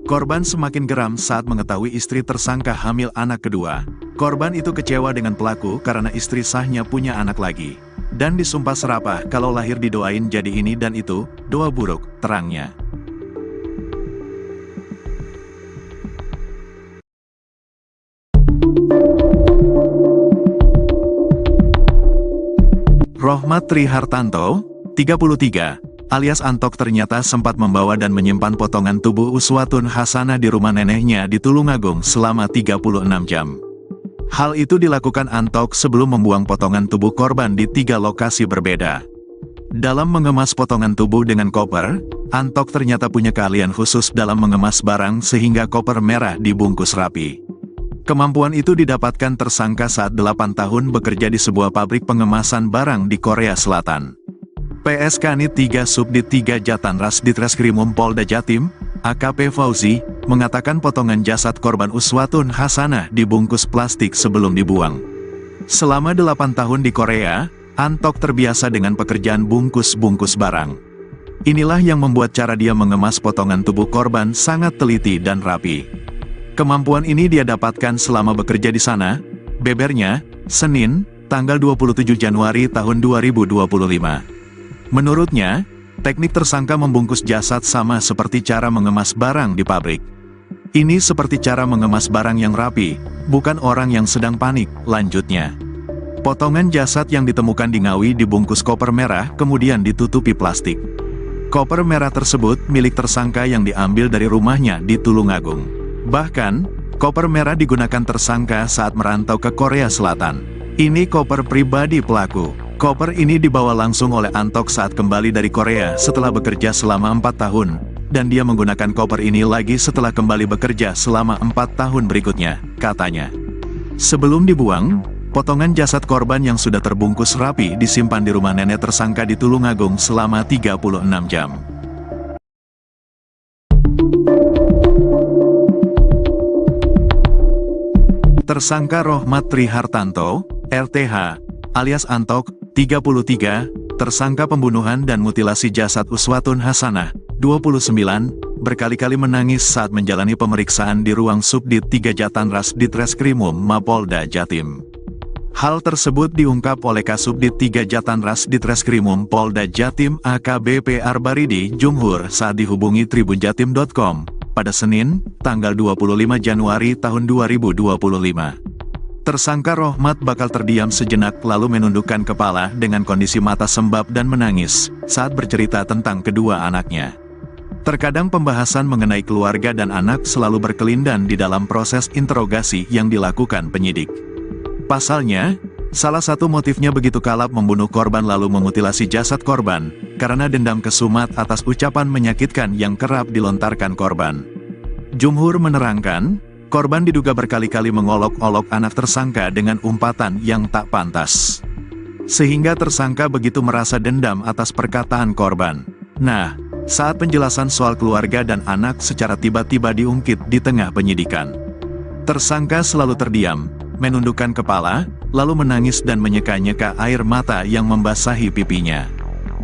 Korban semakin geram saat mengetahui istri tersangka hamil anak kedua. Korban itu kecewa dengan pelaku karena istri sahnya punya anak lagi. Dan disumpah serapah kalau lahir didoain jadi ini dan itu, doa buruk, terangnya. Rohmat Trihartanto, 33, alias Antok ternyata sempat membawa dan menyimpan potongan tubuh Uswatun Hasanah di rumah neneknya di Tulungagung selama 36 jam. Hal itu dilakukan Antok sebelum membuang potongan tubuh korban di 3 lokasi berbeda. Dalam mengemas potongan tubuh dengan koper, Antok ternyata punya keahlian khusus dalam mengemas barang sehingga koper merah dibungkus rapi. Kemampuan itu didapatkan tersangka saat 8 tahun bekerja di sebuah pabrik pengemasan barang di Korea Selatan. PSK Nit 3 Subdit 3 Jatanras Ditreskrimum Polda Jatim, AKP Fauzi, mengatakan potongan jasad korban Uswatun Hasanah dibungkus plastik sebelum dibuang. Selama 8 tahun di Korea, Antok terbiasa dengan pekerjaan bungkus-bungkus barang. Inilah yang membuat cara dia mengemas potongan tubuh korban sangat teliti dan rapi. Kemampuan ini dia dapatkan selama bekerja di sana, bebernya, Senin, tanggal 27 Januari tahun 2025. Menurutnya, teknik tersangka membungkus jasad sama seperti cara mengemas barang di pabrik. Ini seperti cara mengemas barang yang rapi, bukan orang yang sedang panik, lanjutnya. Potongan jasad yang ditemukan di Ngawi dibungkus koper merah kemudian ditutupi plastik. Koper merah tersebut milik tersangka yang diambil dari rumahnya di Tulungagung. Bahkan, koper merah digunakan tersangka saat merantau ke Korea Selatan. Ini koper pribadi pelaku. Koper ini dibawa langsung oleh Antok saat kembali dari Korea setelah bekerja selama 4 tahun, dan dia menggunakan koper ini lagi setelah kembali bekerja selama 4 tahun berikutnya, katanya. Sebelum dibuang, potongan jasad korban yang sudah terbungkus rapi disimpan di rumah nenek tersangka di Tulungagung selama 36 jam. Tersangka Rohmat Trihartanto, RTH, alias Antok, 33, tersangka pembunuhan dan mutilasi jasad Uswatun Hasanah, 29, berkali-kali menangis saat menjalani pemeriksaan di ruang Subdit 3 Jatanras Ditreskrimum Mapolda Jatim. Hal tersebut diungkap oleh Kasubdit 3 Jatanras Ditreskrimum Polda Jatim AKBP Arbaridi Jumhur saat dihubungi tribunjatim.com pada Senin, tanggal 25 Januari tahun 2025. Tersangka Rohmat bakal terdiam sejenak lalu menundukkan kepala dengan kondisi mata sembab dan menangis saat bercerita tentang kedua anaknya. Terkadang pembahasan mengenai keluarga dan anak selalu berkelindan di dalam proses interogasi yang dilakukan penyidik. Pasalnya, salah satu motifnya begitu kalap membunuh korban lalu memutilasi jasad korban, karena dendam kesumat atas ucapan menyakitkan yang kerap dilontarkan korban. Jumhur menerangkan, korban diduga berkali-kali mengolok-olok anak tersangka dengan umpatan yang tak pantas. Sehingga tersangka begitu merasa dendam atas perkataan korban. Nah, saat penjelasan soal keluarga dan anak secara tiba-tiba diungkit di tengah penyidikan, tersangka selalu terdiam, menundukkan kepala, lalu menangis dan menyeka-nyeka air mata yang membasahi pipinya.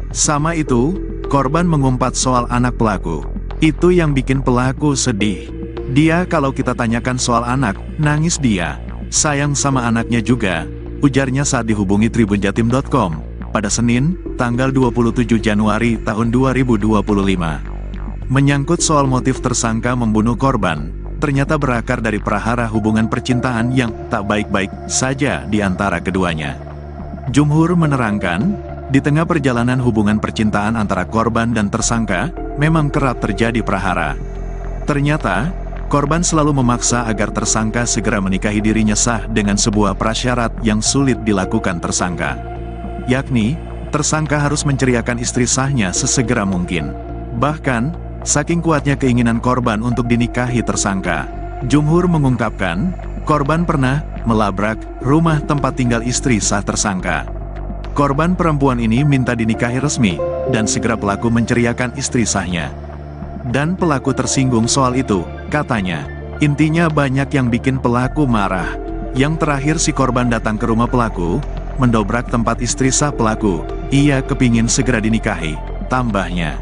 Sama itu, korban mengumpat soal anak pelaku. Itu yang bikin pelaku sedih. Dia kalau kita tanyakan soal anak, nangis dia. Sayang sama anaknya juga, ujarnya saat dihubungi tribunjatim.com pada Senin, tanggal 27 Januari tahun 2025. Menyangkut soal motif tersangka membunuh korban, ternyata berakar dari prahara hubungan percintaan yang tak baik-baik saja di antara keduanya. Jumhur menerangkan, di tengah perjalanan hubungan percintaan antara korban dan tersangka, memang kerap terjadi prahara. Ternyata, korban selalu memaksa agar tersangka segera menikahi dirinya sah dengan sebuah prasyarat yang sulit dilakukan tersangka. Yakni, tersangka harus menceriakan istri sahnya sesegera mungkin. Bahkan, saking kuatnya keinginan korban untuk dinikahi tersangka, Jumhur mengungkapkan, korban pernah melabrak rumah tempat tinggal istri sah tersangka. Korban perempuan ini minta dinikahi resmi, dan segera pelaku menceriakan istri sahnya. Dan pelaku tersinggung soal itu, katanya. Intinya banyak yang bikin pelaku marah. Yang terakhir si korban datang ke rumah pelaku, mendobrak tempat istri sah pelaku. Ia kepingin segera dinikahi, tambahnya.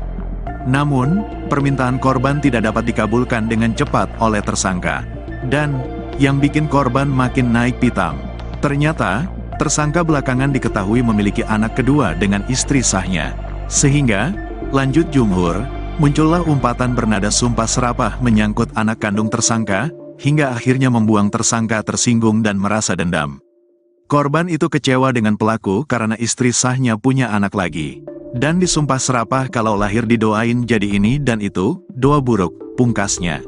Namun, permintaan korban tidak dapat dikabulkan dengan cepat oleh tersangka. Dan, yang bikin korban makin naik pitam. Ternyata, tersangka belakangan diketahui memiliki anak kedua dengan istri sahnya. Sehingga, lanjut Jumhur, muncullah umpatan bernada sumpah serapah menyangkut anak kandung tersangka, hingga akhirnya membuang tersangka tersinggung dan merasa dendam. Korban itu kecewa dengan pelaku karena istri sahnya punya anak lagi. Dan disumpah serapah kalau lahir didoain jadi ini dan itu, doa buruk, pungkasnya.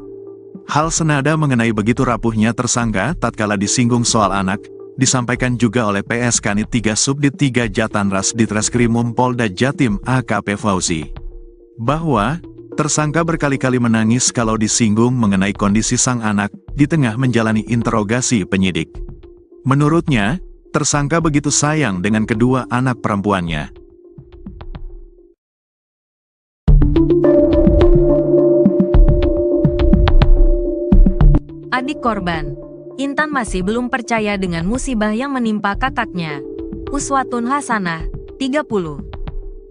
Hal senada mengenai begitu rapuhnya tersangka tatkala disinggung soal anak, disampaikan juga oleh PS Kanit 3 Subdit 3 Jatanras Ditreskrimum Polda Jatim AKP Fauzi, bahwa tersangka berkali-kali menangis kalau disinggung mengenai kondisi sang anak di tengah menjalani interogasi penyidik. Menurutnya, tersangka begitu sayang dengan kedua anak perempuannya. Adik korban, Intan masih belum percaya dengan musibah yang menimpa kakaknya. Uswatun Hasanah, 30.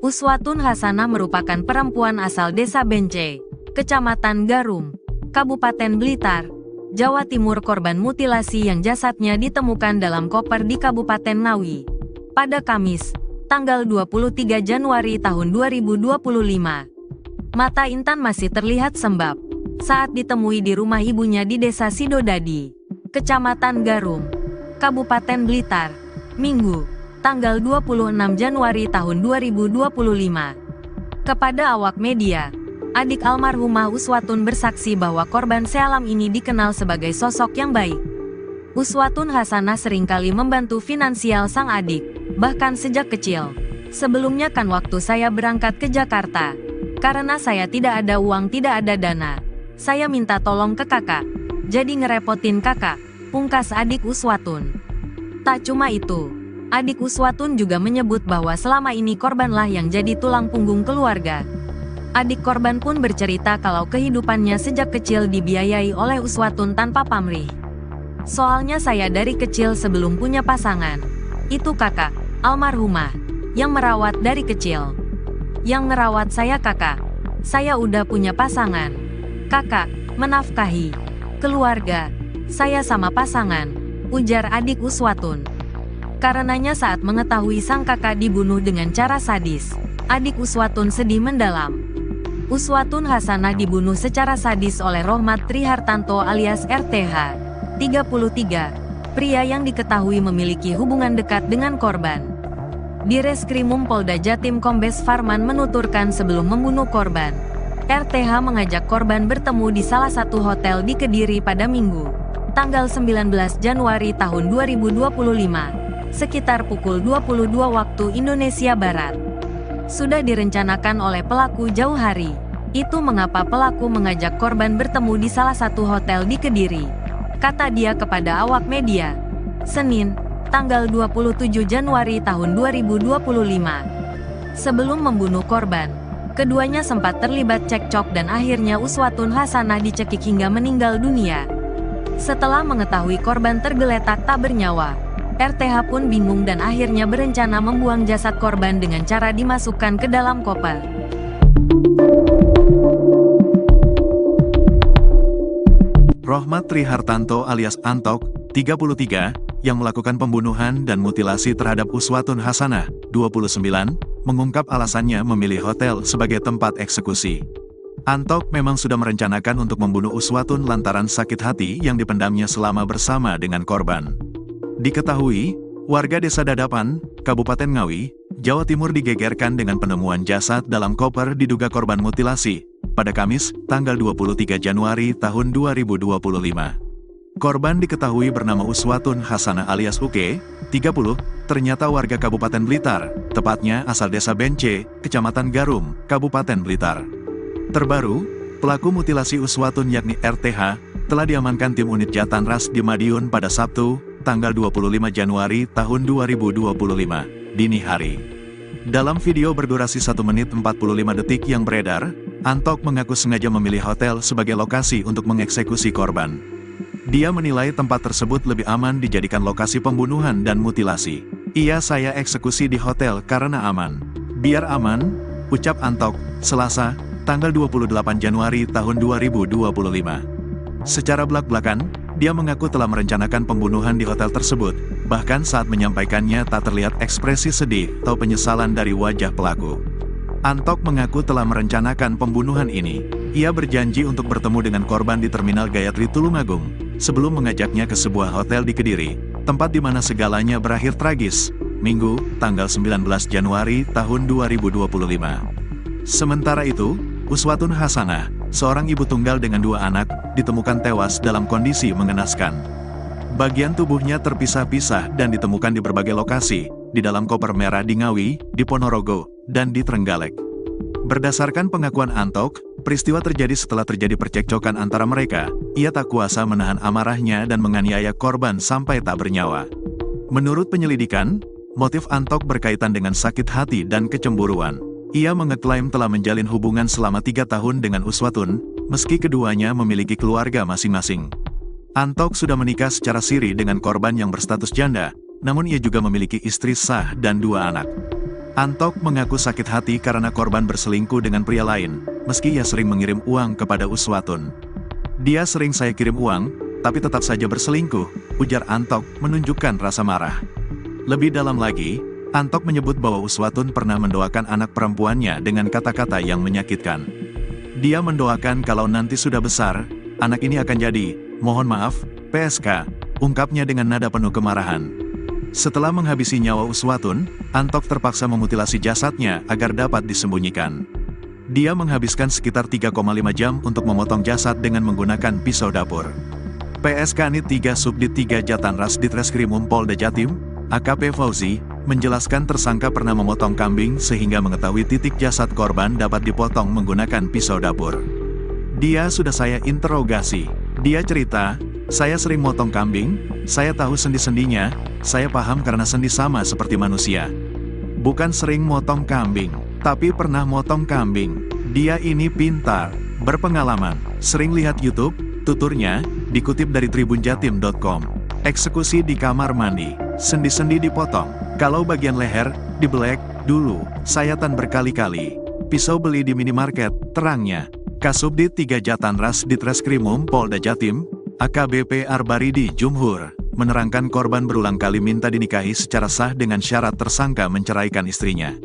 Uswatun Hasanah merupakan perempuan asal Desa Bence, Kecamatan Garum, Kabupaten Blitar, Jawa Timur, korban mutilasi yang jasadnya ditemukan dalam koper di Kabupaten Ngawi pada Kamis, tanggal 23 Januari tahun 2025. Mata Intan masih terlihat sembab saat ditemui di rumah ibunya di Desa Sidodadi, Kecamatan Garum, Kabupaten Blitar, Minggu, tanggal 26 Januari tahun 2025. Kepada awak media, adik almarhumah Uswatun bersaksi bahwa korban sealam ini dikenal sebagai sosok yang baik. Uswatun Hasanah seringkali membantu finansial sang adik, bahkan sejak kecil. Sebelumnya kan waktu saya berangkat ke Jakarta, karena saya tidak ada uang, tidak ada dana, saya minta tolong ke kakak, jadi ngerepotin kakak, pungkas adik Uswatun. Tak cuma itu, adik Uswatun juga menyebut bahwa selama ini korbanlah yang jadi tulang punggung keluarga. Adik korban pun bercerita kalau kehidupannya sejak kecil dibiayai oleh Uswatun tanpa pamrih. Soalnya saya dari kecil sebelum punya pasangan, itu kakak, almarhumah, yang merawat dari kecil. Yang ngerawat saya kakak, saya udah punya pasangan. Kakak menafkahi keluarga saya sama pasangan, ujar adik Uswatun. Karenanya saat mengetahui sang kakak dibunuh dengan cara sadis, adik Uswatun sedih mendalam. Uswatun Hasanah dibunuh secara sadis oleh Rohmat Trihartanto alias RTH, 33, pria yang diketahui memiliki hubungan dekat dengan korban. Direskrimum Polda Jatim Kombes Farman menuturkan sebelum membunuh korban, RTH mengajak korban bertemu di salah satu hotel di Kediri pada Minggu, tanggal 19 Januari tahun 2025, sekitar pukul 22 waktu Indonesia Barat. Sudah direncanakan oleh pelaku jauh hari. Itu mengapa pelaku mengajak korban bertemu di salah satu hotel di Kediri, kata dia kepada awak media, Senin, tanggal 27 Januari tahun 2025. Sebelum membunuh korban, keduanya sempat terlibat cekcok dan akhirnya Uswatun Hasanah dicekik hingga meninggal dunia. Setelah mengetahui korban tergeletak tak bernyawa, RTH pun bingung dan akhirnya berencana membuang jasad korban dengan cara dimasukkan ke dalam koper. Rohmat Trihartanto alias Antok, 33, yang melakukan pembunuhan dan mutilasi terhadap Uswatun Hasanah, 29, mengungkap alasannya memilih hotel sebagai tempat eksekusi. Antok memang sudah merencanakan untuk membunuh Uswatun lantaran sakit hati yang dipendamnya selama bersama dengan korban. Diketahui, warga Desa Dadapan, Kabupaten Ngawi, Jawa Timur digegerkan dengan penemuan jasad dalam koper diduga korban mutilasi, pada Kamis, tanggal 23 Januari tahun 2025. Korban diketahui bernama Uswatun Hasanah alias Uke, 30, ternyata warga Kabupaten Blitar, tepatnya asal Desa Bence, Kecamatan Garum, Kabupaten Blitar. Terbaru, pelaku mutilasi Uswatun yakni RTH, telah diamankan tim unit Jatanras di Madiun pada Sabtu, tanggal 25 Januari tahun 2025, dini hari. Dalam video berdurasi 1 menit 45 detik yang beredar, Antok mengaku sengaja memilih hotel sebagai lokasi untuk mengeksekusi korban. Dia menilai tempat tersebut lebih aman dijadikan lokasi pembunuhan dan mutilasi. Saya eksekusi di hotel karena aman. Biar aman, ucap Antok, Selasa, tanggal 28 Januari tahun 2025. Secara belak-belakan, dia mengaku telah merencanakan pembunuhan di hotel tersebut, bahkan saat menyampaikannya tak terlihat ekspresi sedih atau penyesalan dari wajah pelaku. Antok mengaku telah merencanakan pembunuhan ini. Ia berjanji untuk bertemu dengan korban di Terminal Gayatri Tulungagung, sebelum mengajaknya ke sebuah hotel di Kediri, tempat di mana segalanya berakhir tragis, Minggu, tanggal 19 Januari tahun 2025. Sementara itu, Uswatun Hasanah, seorang ibu tunggal dengan 2 anak, ditemukan tewas dalam kondisi mengenaskan. Bagian tubuhnya terpisah-pisah dan ditemukan di berbagai lokasi, di dalam koper merah di Ngawi, di Ponorogo, dan di Trenggalek. Berdasarkan pengakuan Antok, peristiwa terjadi setelah terjadi percekcokan antara mereka. Ia tak kuasa menahan amarahnya dan menganiaya korban sampai tak bernyawa. Menurut penyelidikan, motif Antok berkaitan dengan sakit hati dan kecemburuan. Ia mengeklaim telah menjalin hubungan selama 3 tahun dengan Uswatun, meski keduanya memiliki keluarga masing-masing. Antok sudah menikah secara siri dengan korban yang berstatus janda, namun ia juga memiliki istri sah dan 2 anak. Antok mengaku sakit hati karena korban berselingkuh dengan pria lain, meski ia sering mengirim uang kepada Uswatun. Dia sering saya kirim uang, tapi tetap saja berselingkuh, ujar Antok menunjukkan rasa marah. Lebih dalam lagi, Antok menyebut bahwa Uswatun pernah mendoakan anak perempuannya dengan kata-kata yang menyakitkan. Dia mendoakan kalau nanti sudah besar, anak ini akan jadi, mohon maaf, PSK, ungkapnya dengan nada penuh kemarahan. Setelah menghabisi nyawa Uswatun, Antok terpaksa memutilasi jasadnya agar dapat disembunyikan. Dia menghabiskan sekitar 3,5 jam untuk memotong jasad dengan menggunakan pisau dapur. PSK Nit 3 Subdit 3 Jatanras Ditreskrimum Polda Jatim, AKP Fauzi, menjelaskan tersangka pernah memotong kambing sehingga mengetahui titik jasad korban dapat dipotong menggunakan pisau dapur. Dia sudah saya interogasi. Dia cerita, saya sering motong kambing, saya tahu sendi-sendinya, saya paham karena sendi sama seperti manusia. Bukan sering motong kambing, tapi pernah motong kambing. Dia ini pintar, berpengalaman, sering lihat YouTube, tuturnya, dikutip dari tribunjatim.com. Eksekusi di kamar mandi, sendi-sendi dipotong, kalau bagian leher, dibelek, dulu, sayatan berkali-kali. Pisau beli di minimarket, terangnya. Kasubdit 3 Jatanras Ditreskrimum Polda Jatim, AKBP Arbaridi Jumhur, menerangkan korban berulang kali minta dinikahi secara sah dengan syarat tersangka menceraikan istrinya.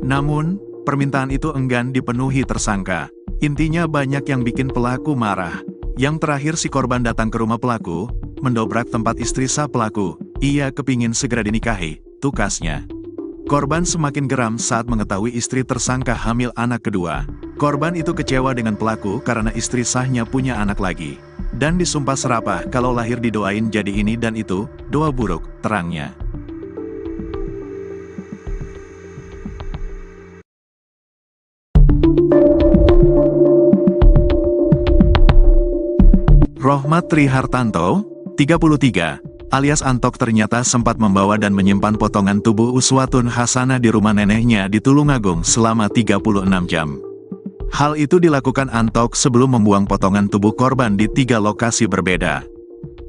Namun, permintaan itu enggan dipenuhi tersangka. Intinya banyak yang bikin pelaku marah. Yang terakhir si korban datang ke rumah pelaku, mendobrak tempat istri sah pelaku, ia kepingin segera dinikahi, tukasnya. Korban semakin geram saat mengetahui istri tersangka hamil anak kedua. Korban itu kecewa dengan pelaku karena istri sahnya punya anak lagi. Dan disumpah serapah kalau lahir didoain jadi ini dan itu, doa buruk, terangnya. Rohmat Trihartanto, 33, alias Antok ternyata sempat membawa dan menyimpan potongan tubuh Uswatun Hasanah di rumah neneknya di Tulungagung selama 36 jam. Hal itu dilakukan Antok sebelum membuang potongan tubuh korban di 3 lokasi berbeda.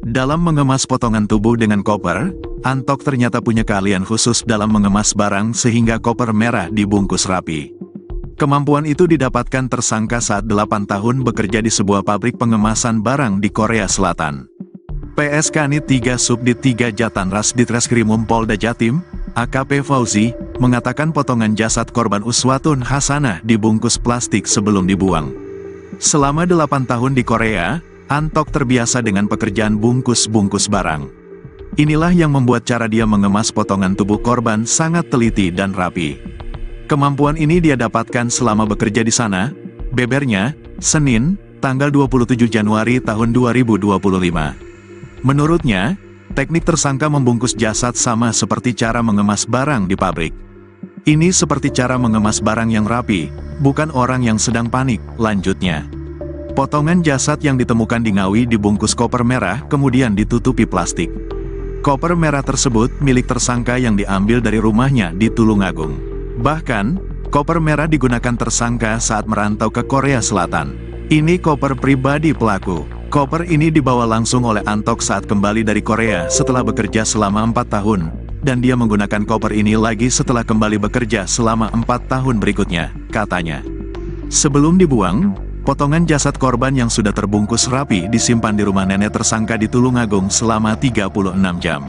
Dalam mengemas potongan tubuh dengan koper, Antok ternyata punya keahlian khusus dalam mengemas barang sehingga koper merah dibungkus rapi. Kemampuan itu didapatkan tersangka saat 8 tahun bekerja di sebuah pabrik pengemasan barang di Korea Selatan. PSK Nit 3 Subdit 3 Jatanras Ditreskrimum Polda Jatim, AKP Fauzi, mengatakan potongan jasad korban Uswatun Hasanah dibungkus plastik sebelum dibuang. Selama 8 tahun di Korea, Antok terbiasa dengan pekerjaan bungkus-bungkus barang. Inilah yang membuat cara dia mengemas potongan tubuh korban sangat teliti dan rapi. Kemampuan ini dia dapatkan selama bekerja di sana, bebernya, Senin, tanggal 27 Januari tahun 2025. Menurutnya, teknik tersangka membungkus jasad sama seperti cara mengemas barang di pabrik. Ini seperti cara mengemas barang yang rapi, bukan orang yang sedang panik, lanjutnya. Potongan jasad yang ditemukan di Ngawi dibungkus koper merah kemudian ditutupi plastik. Koper merah tersebut milik tersangka yang diambil dari rumahnya di Tulungagung. Bahkan, koper merah digunakan tersangka saat merantau ke Korea Selatan. Ini koper pribadi pelaku. Koper ini dibawa langsung oleh Antok saat kembali dari Korea setelah bekerja selama 4 tahun, dan dia menggunakan koper ini lagi setelah kembali bekerja selama 4 tahun berikutnya, katanya. Sebelum dibuang, potongan jasad korban yang sudah terbungkus rapi disimpan di rumah nenek tersangka di Tulungagung selama 36 jam.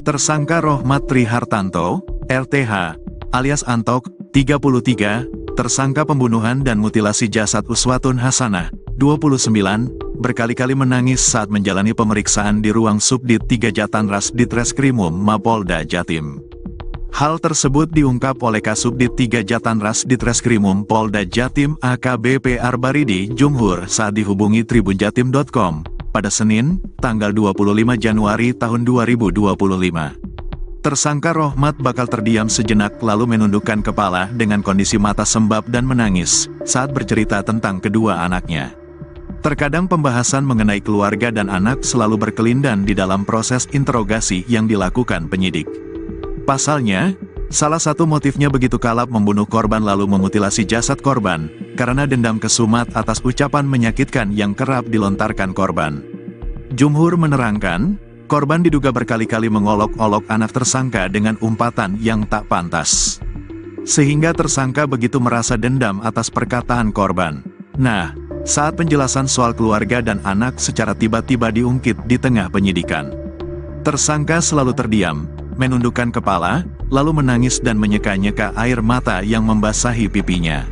Tersangka Rohmat Trihartanto, RTH, alias Antok, 33, tersangka pembunuhan dan mutilasi jasad Uswatun Hasanah, 29, berkali-kali menangis saat menjalani pemeriksaan di ruang Subdit 3 Jatanras Ditreskrimum Mapolda Jatim. Hal tersebut diungkap oleh Kasubdit 3 Jatanras Ditreskrimum Polda Jatim AKBP Arbaridi Jumhur saat dihubungi tribunjatim.com pada Senin, tanggal 25 Januari tahun 2025. Tersangka Rohmat bakal terdiam sejenak lalu menundukkan kepala dengan kondisi mata sembab dan menangis saat bercerita tentang kedua anaknya. Terkadang pembahasan mengenai keluarga dan anak selalu berkelindan di dalam proses interogasi yang dilakukan penyidik. Pasalnya, salah satu motifnya begitu kalap membunuh korban lalu memutilasi jasad korban, karena dendam kesumat atas ucapan menyakitkan yang kerap dilontarkan korban. Jumhur menerangkan, korban diduga berkali-kali mengolok-olok anak tersangka dengan umpatan yang tak pantas. Sehingga tersangka begitu merasa dendam atas perkataan korban. Nah, saat penjelasan soal keluarga dan anak secara tiba-tiba diungkit di tengah penyidikan, tersangka selalu terdiam, menundukkan kepala, lalu menangis dan menyeka-nyeka air mata yang membasahi pipinya.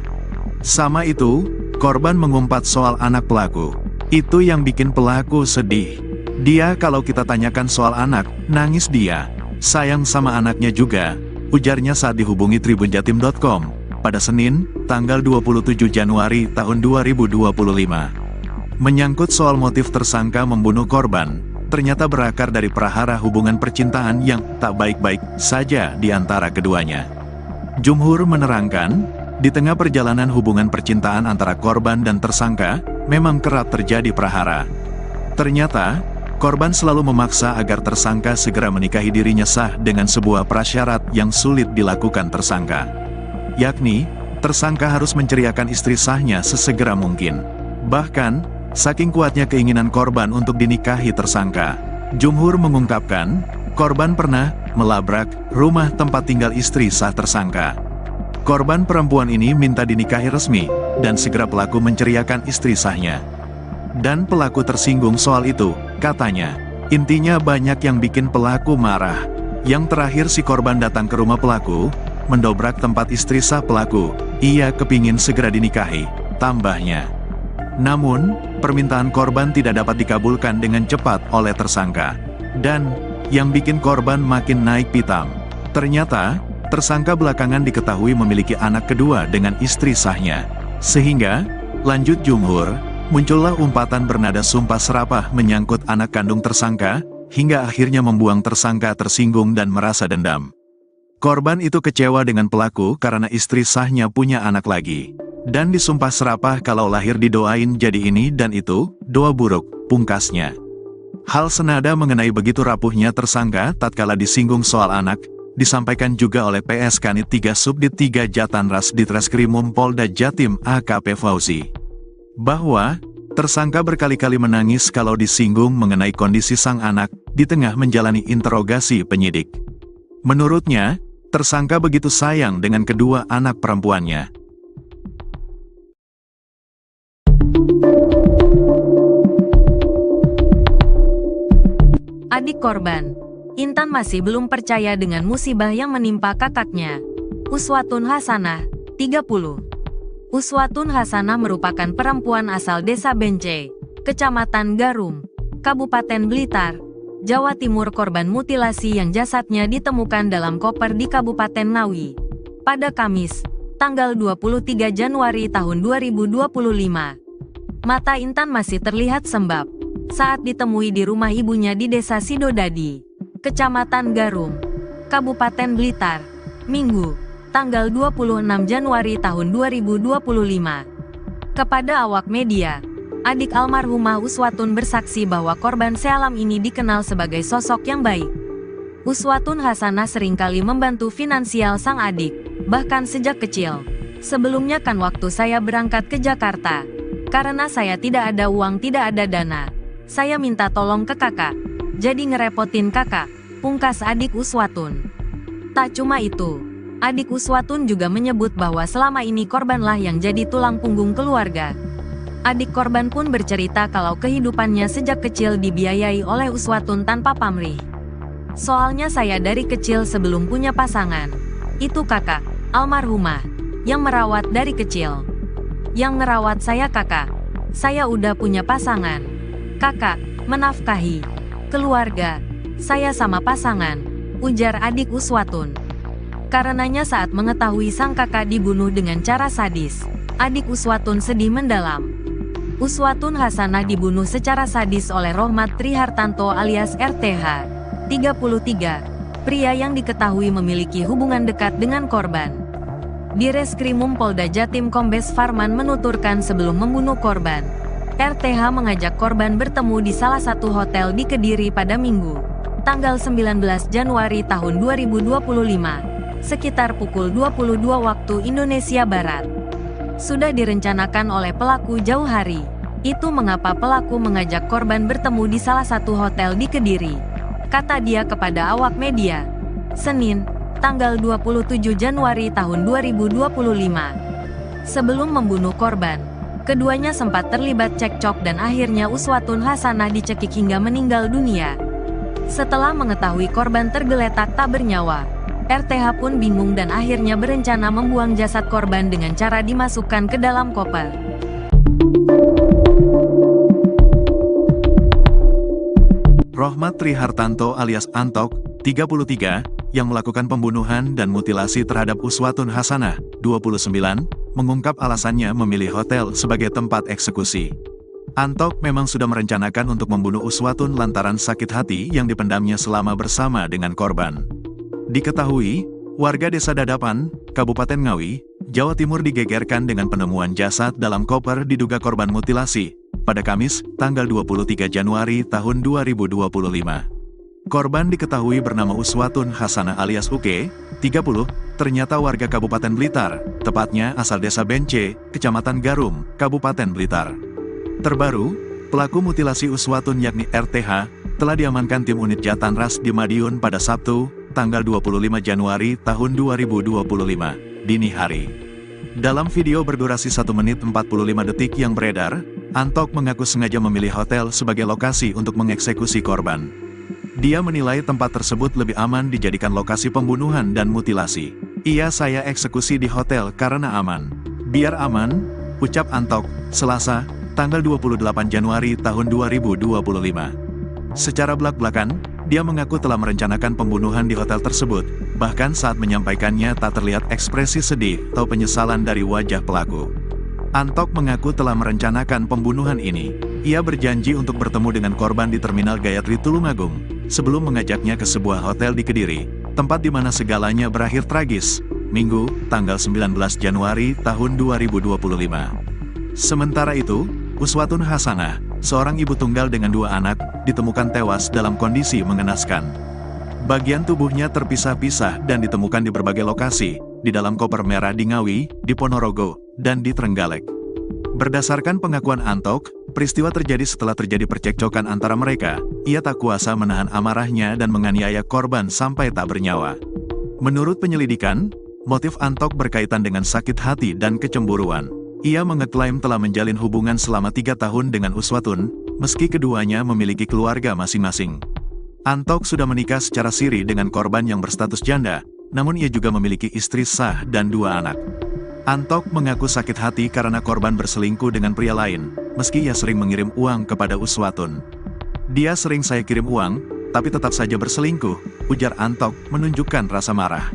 Sama itu, korban mengumpat soal anak pelaku. Itu yang bikin pelaku sedih. Dia kalau kita tanyakan soal anak, nangis dia. Sayang sama anaknya juga, ujarnya saat dihubungi tribunjatim.com pada Senin, tanggal 27 Januari tahun 2025. Menyangkut soal motif tersangka membunuh korban, ternyata berakar dari prahara hubungan percintaan yang tak baik-baik saja di antara keduanya. Jumhur menerangkan, di tengah perjalanan hubungan percintaan antara korban dan tersangka, memang kerap terjadi prahara. Ternyata, korban selalu memaksa agar tersangka segera menikahi dirinya sah dengan sebuah prasyarat yang sulit dilakukan tersangka. Yakni, tersangka harus menceriakan istri sahnya sesegera mungkin. Bahkan, saking kuatnya keinginan korban untuk dinikahi tersangka, Jumhur mengungkapkan, korban pernah melabrak rumah tempat tinggal istri sah tersangka. Korban perempuan ini minta dinikahi resmi, dan segera pelaku menceriakan istri sahnya. Dan pelaku tersinggung soal itu, katanya. Intinya banyak yang bikin pelaku marah. Yang terakhir si korban datang ke rumah pelaku, mendobrak tempat istri sah pelaku. Ia kepingin segera dinikahi, tambahnya. Namun, permintaan korban tidak dapat dikabulkan dengan cepat oleh tersangka. Dan, yang bikin korban makin naik pitam. Ternyata, tersangka belakangan diketahui memiliki anak kedua dengan istri sahnya. Sehingga, lanjut Jumhur, muncullah umpatan bernada sumpah serapah menyangkut anak kandung tersangka, hingga akhirnya membuang tersangka tersinggung dan merasa dendam. Korban itu kecewa dengan pelaku karena istri sahnya punya anak lagi. Dan disumpah serapah kalau lahir didoain jadi ini dan itu, doa buruk, pungkasnya. Hal senada mengenai begitu rapuhnya tersangka tatkala disinggung soal anak, disampaikan juga oleh PS Kanit 3 Subdit 3 Jatanras Ditreskrimum Polda Jatim AKP Fauzi. Bahwa, tersangka berkali-kali menangis kalau disinggung mengenai kondisi sang anak, di tengah menjalani interogasi penyidik. Menurutnya, tersangka begitu sayang dengan kedua anak perempuannya. Adik korban, Intan masih belum percaya dengan musibah yang menimpa kakaknya. Uswatun Hasanah, 30. Uswatun Hasanah merupakan perempuan asal Desa Bence, Kecamatan Garum, Kabupaten Blitar, Jawa Timur, korban mutilasi yang jasadnya ditemukan dalam koper di Kabupaten Ngawi pada Kamis, tanggal 23 Januari tahun 2025. Mata Intan masih terlihat sembab saat ditemui di rumah ibunya di Desa Sidodadi, Kecamatan Garum, Kabupaten Blitar, Minggu, tanggal 26 Januari tahun 2025. Kepada awak media, adik almarhumah Uswatun bersaksi bahwa korban sealam ini dikenal sebagai sosok yang baik. Uswatun Hasanah seringkali membantu finansial sang adik, bahkan sejak kecil. Sebelumnya kan waktu saya berangkat ke Jakarta, karena saya tidak ada uang, tidak ada dana, saya minta tolong ke kakak, jadi ngerepotin kakak, pungkas adik Uswatun. Tak cuma itu, adik Uswatun juga menyebut bahwa selama ini korbanlah yang jadi tulang punggung keluarga. Adik korban pun bercerita kalau kehidupannya sejak kecil dibiayai oleh Uswatun tanpa pamrih. Soalnya saya dari kecil sebelum punya pasangan, itu kakak, almarhumah, yang merawat dari kecil. Yang ngerawat saya kakak, saya udah punya pasangan. Kakak, menafkahi keluarga, saya sama pasangan, ujar adik Uswatun. Karenanya saat mengetahui sang kakak dibunuh dengan cara sadis, adik Uswatun sedih mendalam. Uswatun Hasanah dibunuh secara sadis oleh Rohmat Trihartanto alias RTH, 33, pria yang diketahui memiliki hubungan dekat dengan korban. Di Reskrimum Polda Jatim Kombes Farman menuturkan sebelum membunuh korban, RTH mengajak korban bertemu di salah satu hotel di Kediri pada Minggu, tanggal 19 Januari tahun 2025, sekitar pukul 22 waktu Indonesia Barat. Sudah direncanakan oleh pelaku jauh hari. Itu mengapa pelaku mengajak korban bertemu di salah satu hotel di Kediri, kata dia kepada awak media. Senin, tanggal 27 Januari tahun 2025. Sebelum membunuh korban, keduanya sempat terlibat cekcok dan akhirnya Uswatun Hasanah dicekik hingga meninggal dunia. Setelah mengetahui korban tergeletak tak bernyawa, RTH pun bingung dan akhirnya berencana membuang jasad korban dengan cara dimasukkan ke dalam koper. Rohmat Trihartanto alias Antok, 33, yang melakukan pembunuhan dan mutilasi terhadap Uswatun Hasanah, 29, mengungkap alasannya memilih hotel sebagai tempat eksekusi. Antok memang sudah merencanakan untuk membunuh Uswatun lantaran sakit hati yang dipendamnya selama bersama dengan korban. Diketahui, warga Desa Dadapan, Kabupaten Ngawi, Jawa Timur digegerkan dengan penemuan jasad dalam koper diduga korban mutilasi, pada Kamis, tanggal 23 Januari tahun 2025. Korban diketahui bernama Uswatun Hasanah alias Uke, 30, ternyata warga Kabupaten Blitar, tepatnya asal Desa Bence, Kecamatan Garum, Kabupaten Blitar. Terbaru, pelaku mutilasi Uswatun yakni RTH, telah diamankan tim unit Jatanras di Madiun pada Sabtu, tanggal 25 Januari tahun 2025, dini hari. Dalam video berdurasi 1 menit 45 detik yang beredar, Antok mengaku sengaja memilih hotel sebagai lokasi untuk mengeksekusi korban. Dia menilai tempat tersebut lebih aman dijadikan lokasi pembunuhan dan mutilasi. Saya eksekusi di hotel karena aman. Biar aman, ucap Antok, Selasa, tanggal 28 Januari tahun 2025. Secara belak-belakan, dia mengaku telah merencanakan pembunuhan di hotel tersebut, bahkan saat menyampaikannya tak terlihat ekspresi sedih atau penyesalan dari wajah pelaku. Antok mengaku telah merencanakan pembunuhan ini. Ia berjanji untuk bertemu dengan korban di Terminal Gayatri Tulungagung, sebelum mengajaknya ke sebuah hotel di Kediri, tempat di mana segalanya berakhir tragis, Minggu, tanggal 19 Januari tahun 2025. Sementara itu, Uswatun Hasanah, seorang ibu tunggal dengan 2 anak, ditemukan tewas dalam kondisi mengenaskan. Bagian tubuhnya terpisah-pisah dan ditemukan di berbagai lokasi, di dalam koper merah di Ngawi, di Ponorogo, dan di Trenggalek. Berdasarkan pengakuan Antok, peristiwa terjadi setelah terjadi percekcokan antara mereka. Ia tak kuasa menahan amarahnya dan menganiaya korban sampai tak bernyawa. Menurut penyelidikan, motif Antok berkaitan dengan sakit hati dan kecemburuan. Ia mengeklaim telah menjalin hubungan selama 3 tahun dengan Uswatun, meski keduanya memiliki keluarga masing-masing. Antok sudah menikah secara siri dengan korban yang berstatus janda, namun ia juga memiliki istri sah dan 2 anak. Antok mengaku sakit hati karena korban berselingkuh dengan pria lain, meski ia sering mengirim uang kepada Uswatun. Dia sering saya kirim uang, tapi tetap saja berselingkuh, ujar Antok menunjukkan rasa marah.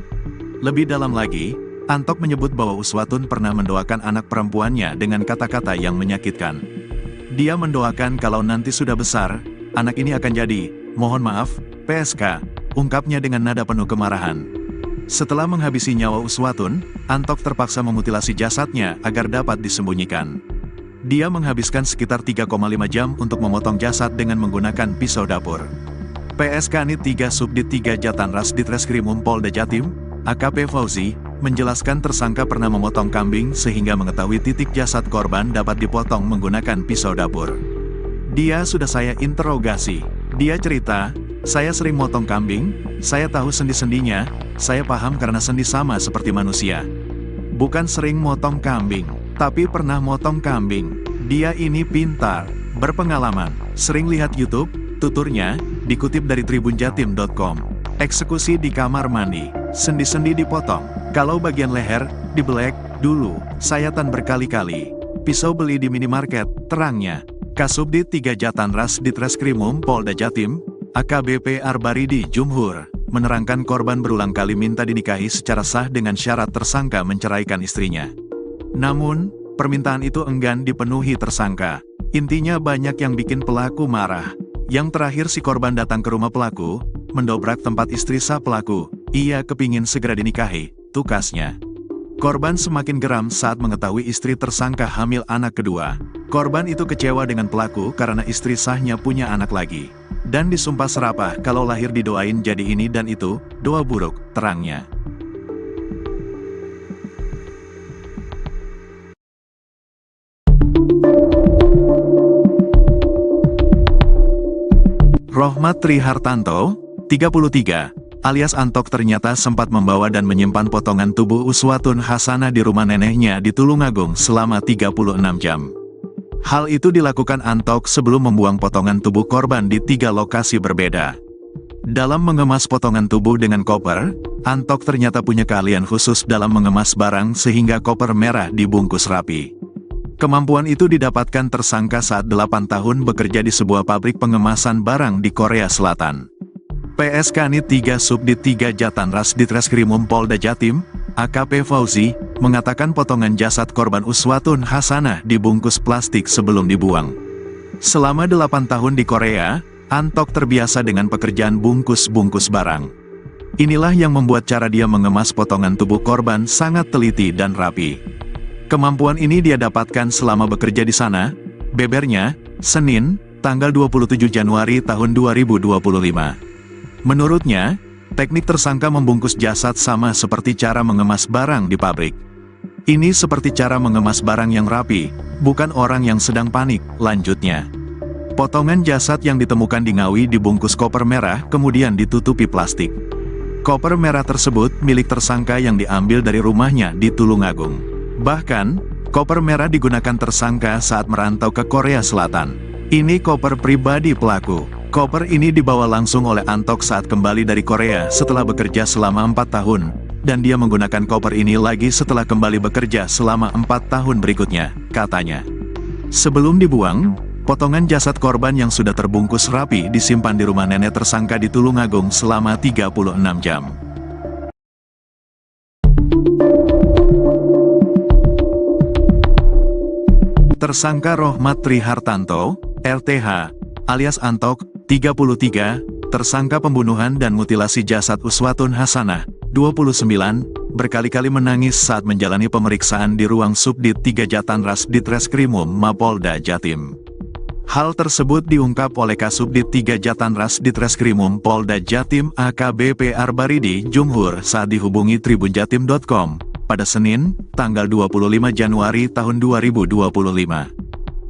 Lebih dalam lagi, Antok menyebut bahwa Uswatun pernah mendoakan anak perempuannya dengan kata-kata yang menyakitkan. Dia mendoakan kalau nanti sudah besar, anak ini akan jadi, mohon maaf, PSK, ungkapnya dengan nada penuh kemarahan. Setelah menghabisi nyawa Uswatun, Antok terpaksa memutilasi jasadnya agar dapat disembunyikan. Dia menghabiskan sekitar 3,5 jam untuk memotong jasad dengan menggunakan pisau dapur. PSK Nit 3 Subdit 3 Jatanras Ditreskrimum Polda Jatim, AKP Fauzi, menjelaskan tersangka pernah memotong kambing sehingga mengetahui titik jasad korban dapat dipotong menggunakan pisau dapur. Dia sudah saya interogasi. Dia cerita, saya sering motong kambing, saya tahu sendi-sendinya, saya paham karena sendi sama seperti manusia. Bukan sering motong kambing, tapi pernah motong kambing. Dia ini pintar, berpengalaman, sering lihat YouTube, tuturnya, dikutip dari tribunjatim.com. Eksekusi di kamar mandi, sendi-sendi dipotong, kalau bagian leher, dibelek, dulu, sayatan berkali-kali. Pisau beli di minimarket, terangnya. Kasubdit 3 Jatanras Ditreskrimum Polda Jatim, AKBP Arbaridi Jumhur, menerangkan korban berulang kali minta dinikahi secara sah dengan syarat tersangka menceraikan istrinya. Namun, permintaan itu enggan dipenuhi tersangka. Intinya banyak yang bikin pelaku marah. Yang terakhir si korban datang ke rumah pelaku, mendobrak tempat istri sah pelaku. Ia kepingin segera dinikahi, tukasnya. Korban semakin geram saat mengetahui istri tersangka hamil anak kedua. Korban itu kecewa dengan pelaku karena istri sahnya punya anak lagi. Dan disumpah serapah kalau lahir didoain jadi ini dan itu, doa buruk, terangnya. Rohmat Trihartanto, 33, alias Antok ternyata sempat membawa dan menyimpan potongan tubuh Uswatun Hasanah di rumah neneknya di Tulungagung selama 36 jam. Hal itu dilakukan Antok sebelum membuang potongan tubuh korban di 3 lokasi berbeda. Dalam mengemas potongan tubuh dengan koper, Antok ternyata punya keahlian khusus dalam mengemas barang sehingga koper merah dibungkus rapi. Kemampuan itu didapatkan tersangka saat 8 tahun bekerja di sebuah pabrik pengemasan barang di Korea Selatan. PSKNIT 3 Subdit 3 Jatanras Ditreskrimum Polda Jatim, AKP Fauzi, mengatakan potongan jasad korban Uswatun Hasanah dibungkus plastik sebelum dibuang. Selama 8 tahun di Korea, Antok terbiasa dengan pekerjaan bungkus-bungkus barang. Inilah yang membuat cara dia mengemas potongan tubuh korban sangat teliti dan rapi. Kemampuan ini dia dapatkan selama bekerja di sana, bebernya, Senin, tanggal 27 Januari tahun 2025. Menurutnya, teknik tersangka membungkus jasad sama seperti cara mengemas barang di pabrik. Ini seperti cara mengemas barang yang rapi, bukan orang yang sedang panik, lanjutnya. Potongan jasad yang ditemukan di Ngawi dibungkus koper merah kemudian ditutupi plastik. Koper merah tersebut milik tersangka yang diambil dari rumahnya di Tulungagung. Bahkan, koper merah digunakan tersangka saat merantau ke Korea Selatan. Ini koper pribadi pelaku. Koper ini dibawa langsung oleh Antok saat kembali dari Korea setelah bekerja selama 4 tahun, dan dia menggunakan koper ini lagi setelah kembali bekerja selama 4 tahun berikutnya, katanya. Sebelum dibuang, potongan jasad korban yang sudah terbungkus rapi disimpan di rumah nenek tersangka di Tulungagung selama 36 jam. Tersangka Rohmat Trihartanto, RTH, alias Antok, 33, tersangka pembunuhan dan mutilasi jasad Uswatun Hasanah, 29, berkali-kali menangis saat menjalani pemeriksaan di ruang Subdit 3 Jatanras Ditreskrimum Mapolda Jatim. Hal tersebut diungkap oleh Kasubdit 3 Jatanras Ditreskrimum Polda Jatim AKBP Arbaridi Jumhur saat dihubungi tribunjatim.com pada Senin, tanggal 25 Januari tahun 2025.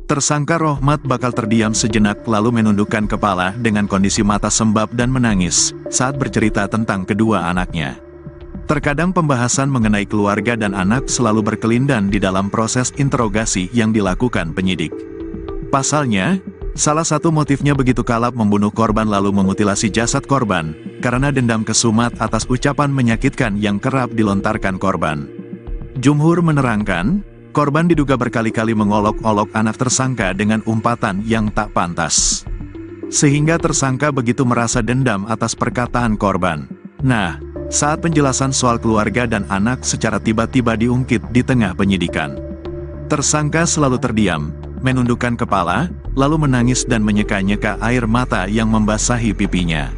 Tersangka Rohmat bakal terdiam sejenak lalu menundukkan kepala dengan kondisi mata sembab dan menangis saat bercerita tentang kedua anaknya. Terkadang pembahasan mengenai keluarga dan anak selalu berkelindan di dalam proses interogasi yang dilakukan penyidik. Pasalnya, salah satu motifnya begitu kalap membunuh korban lalu memutilasi jasad korban, karena dendam kesumat atas ucapan menyakitkan yang kerap dilontarkan korban. Jumhur menerangkan, korban diduga berkali-kali mengolok-olok anak tersangka dengan umpatan yang tak pantas. Sehingga tersangka begitu merasa dendam atas perkataan korban. Nah, saat penjelasan soal keluarga dan anak secara tiba-tiba diungkit di tengah penyidikan. Tersangka selalu terdiam, menundukkan kepala, lalu menangis dan menyeka-nyeka air mata yang membasahi pipinya.